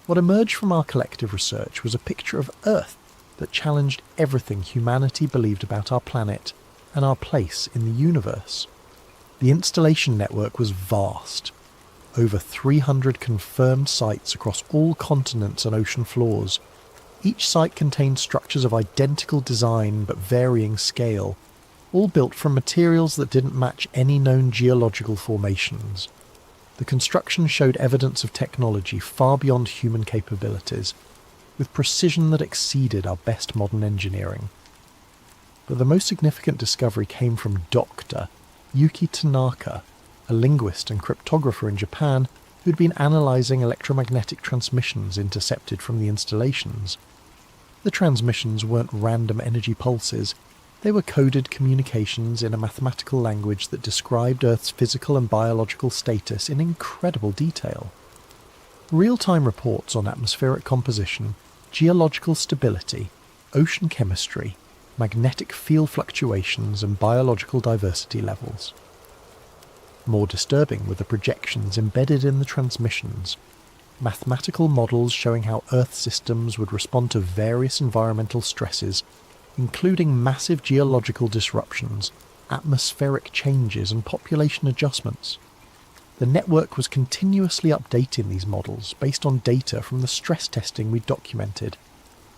What emerged from our collective research was a picture of Earth that challenged everything humanity believed about our planet and our place in the universe. The installation network was vast. Over 300 confirmed sites across all continents and ocean floors. Each site contained structures of identical design but varying scale, all built from materials that didn't match any known geological formations. The construction showed evidence of technology far beyond human capabilities, with precision that exceeded our best modern engineering. But the most significant discovery came from Dr. Yuki Tanaka, a linguist and cryptographer in Japan who'd been analysing electromagnetic transmissions intercepted from the installations. The transmissions weren't random energy pulses. They were coded communications in a mathematical language that described Earth's physical and biological status in incredible detail. Real-time reports on atmospheric composition, geological stability, ocean chemistry, magnetic field fluctuations and biological diversity levels. More disturbing were the projections embedded in the transmissions, mathematical models showing how Earth systems would respond to various environmental stresses, including massive geological disruptions, atmospheric changes and population adjustments. The network was continuously updating these models based on data from the stress testing we documented.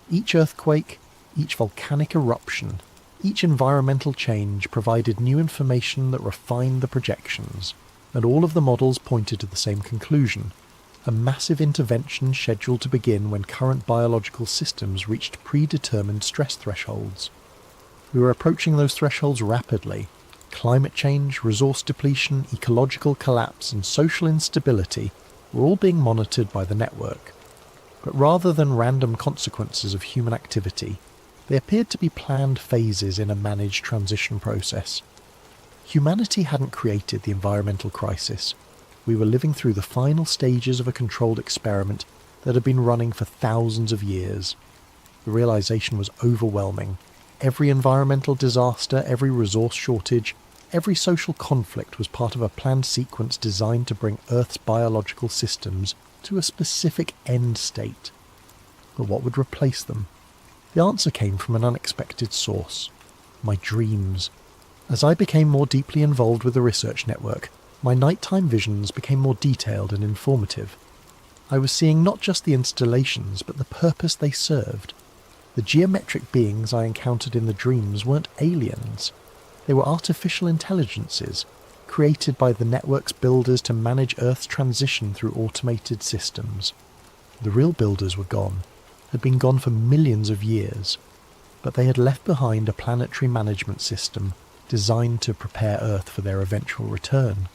Each earthquake, each volcanic eruption, each environmental change provided new information that refined the projections, and all of the models pointed to the same conclusion: a massive intervention scheduled to begin when current biological systems reached predetermined stress thresholds. We were approaching those thresholds rapidly. Climate change, resource depletion, ecological collapse, and social instability were all being monitored by the network. But rather than random consequences of human activity, they appeared to be planned phases in a managed transition process. Humanity hadn't created the environmental crisis. We were living through the final stages of a controlled experiment that had been running for thousands of years. The realization was overwhelming. Every environmental disaster, every resource shortage, every social conflict was part of a planned sequence designed to bring Earth's biological systems to a specific end state. But what would replace them? The answer came from an unexpected source: my dreams. As I became more deeply involved with the research network, my nighttime visions became more detailed and informative. I was seeing not just the installations, but the purpose they served. The geometric beings I encountered in the dreams weren't aliens. They were artificial intelligences, created by the network's builders to manage Earth's transition through automated systems. The real builders were gone, had been gone for millions of years, but they had left behind a planetary management system designed to prepare Earth for their eventual return.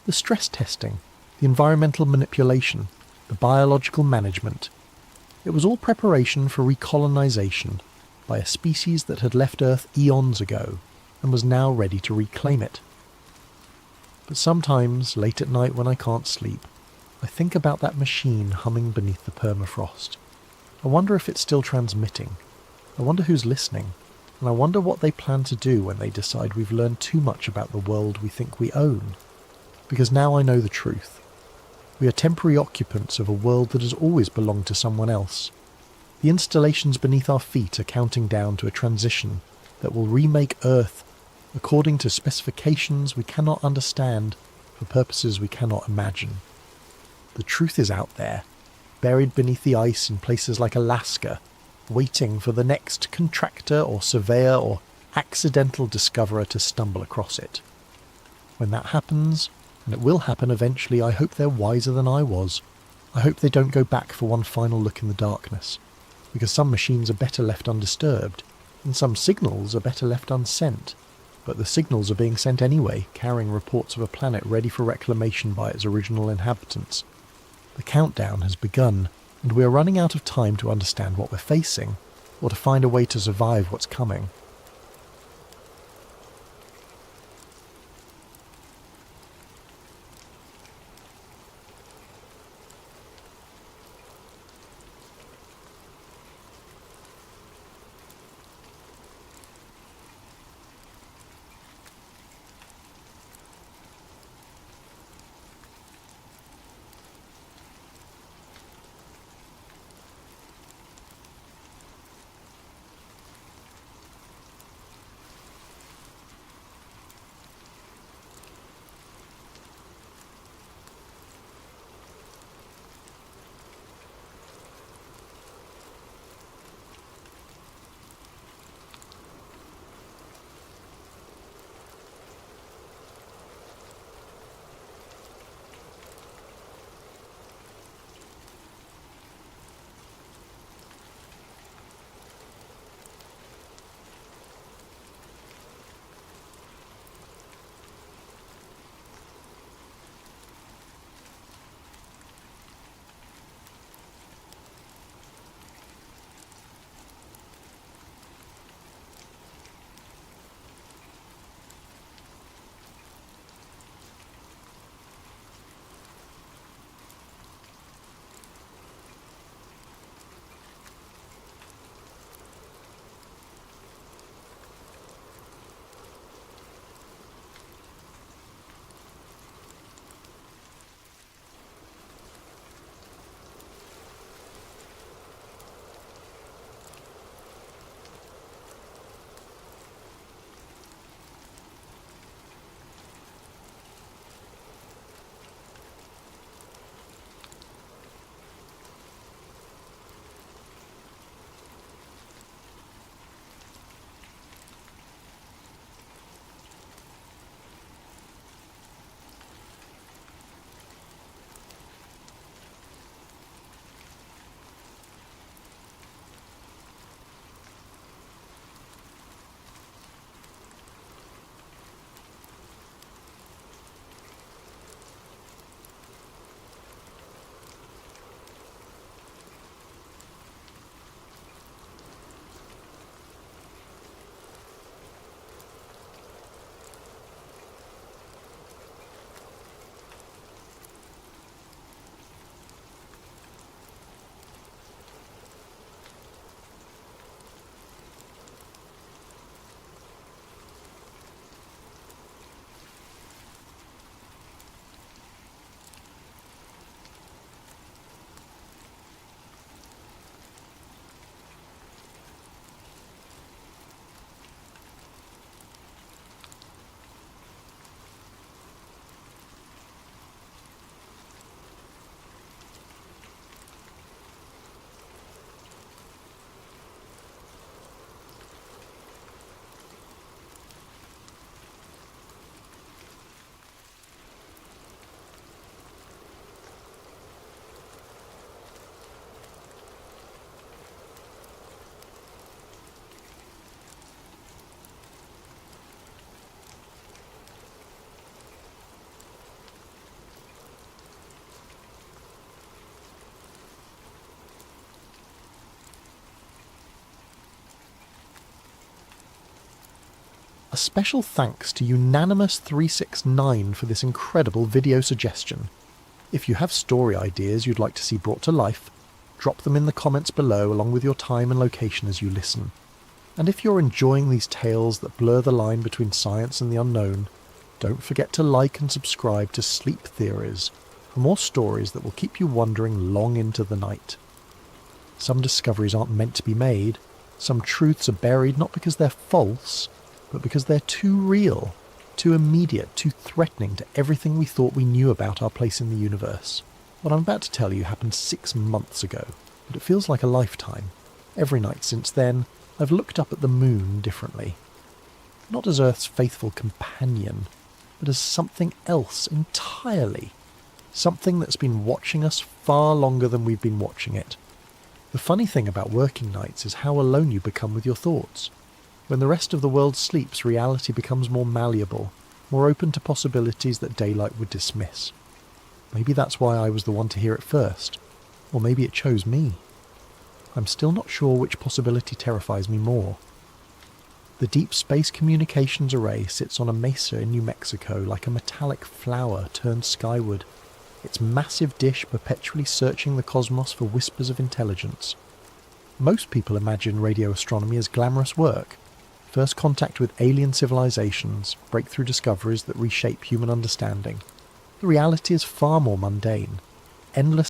The stress testing, the environmental manipulation, the biological management, it was all preparation for recolonization by a species that had left Earth eons ago and was now ready to reclaim it. But sometimes, late at night when I can't sleep, I think about that machine humming beneath the permafrost. I wonder if it's still transmitting. I wonder who's listening. And I wonder what they plan to do when they decide we've learned too much about the world we think we own. Because now I know the truth. We are temporary occupants of a world that has always belonged to someone else. The installations beneath our feet are counting down to a transition that will remake Earth according to specifications we cannot understand for purposes we cannot imagine. The truth is out there, buried beneath the ice in places like Alaska, waiting for the next contractor or surveyor or accidental discoverer to stumble across it. When that happens, and it will happen eventually, I hope they're wiser than I was. I hope they don't go back for one final look in the darkness, because some machines are better left undisturbed, and some signals are better left unsent. But the signals are being sent anyway, carrying reports of a planet ready for reclamation by its original inhabitants. The countdown has begun, and we are running out of time to understand what we're facing, or to find a way to survive what's coming. special thanks to Unanimous 369 for this incredible video suggestion. If you have story ideas you'd like to see brought to life, drop them in the comments below along with your time and location as you listen. And if you're enjoying these tales that blur the line between science and the unknown, don't forget to like and subscribe to Sleep Theories for more stories that will keep you wondering long into the night. Some discoveries aren't meant to be made, some truths are buried not because they're false, but because they're too real, too immediate, too threatening to everything we thought we knew about our place in the universe. What I'm about to tell you happened 6 months ago, but it feels like a lifetime. Every night since then, I've looked up at the moon differently. Not as Earth's faithful companion, but as something else entirely. Something that's been watching us far longer than we've been watching it. The funny thing about working nights is how alone you become with your thoughts. When the rest of the world sleeps, reality becomes more malleable, more open to possibilities that daylight would dismiss. Maybe that's why I was the one to hear it first, or maybe it chose me. I'm still not sure which possibility terrifies me more. The Deep Space Communications Array sits on a mesa in New Mexico like a metallic flower turned skyward, its massive dish perpetually searching the cosmos for whispers of intelligence. Most people imagine radio astronomy as glamorous work, first contact with alien civilizations, breakthrough discoveries that reshape human understanding. The reality is far more mundane. Endless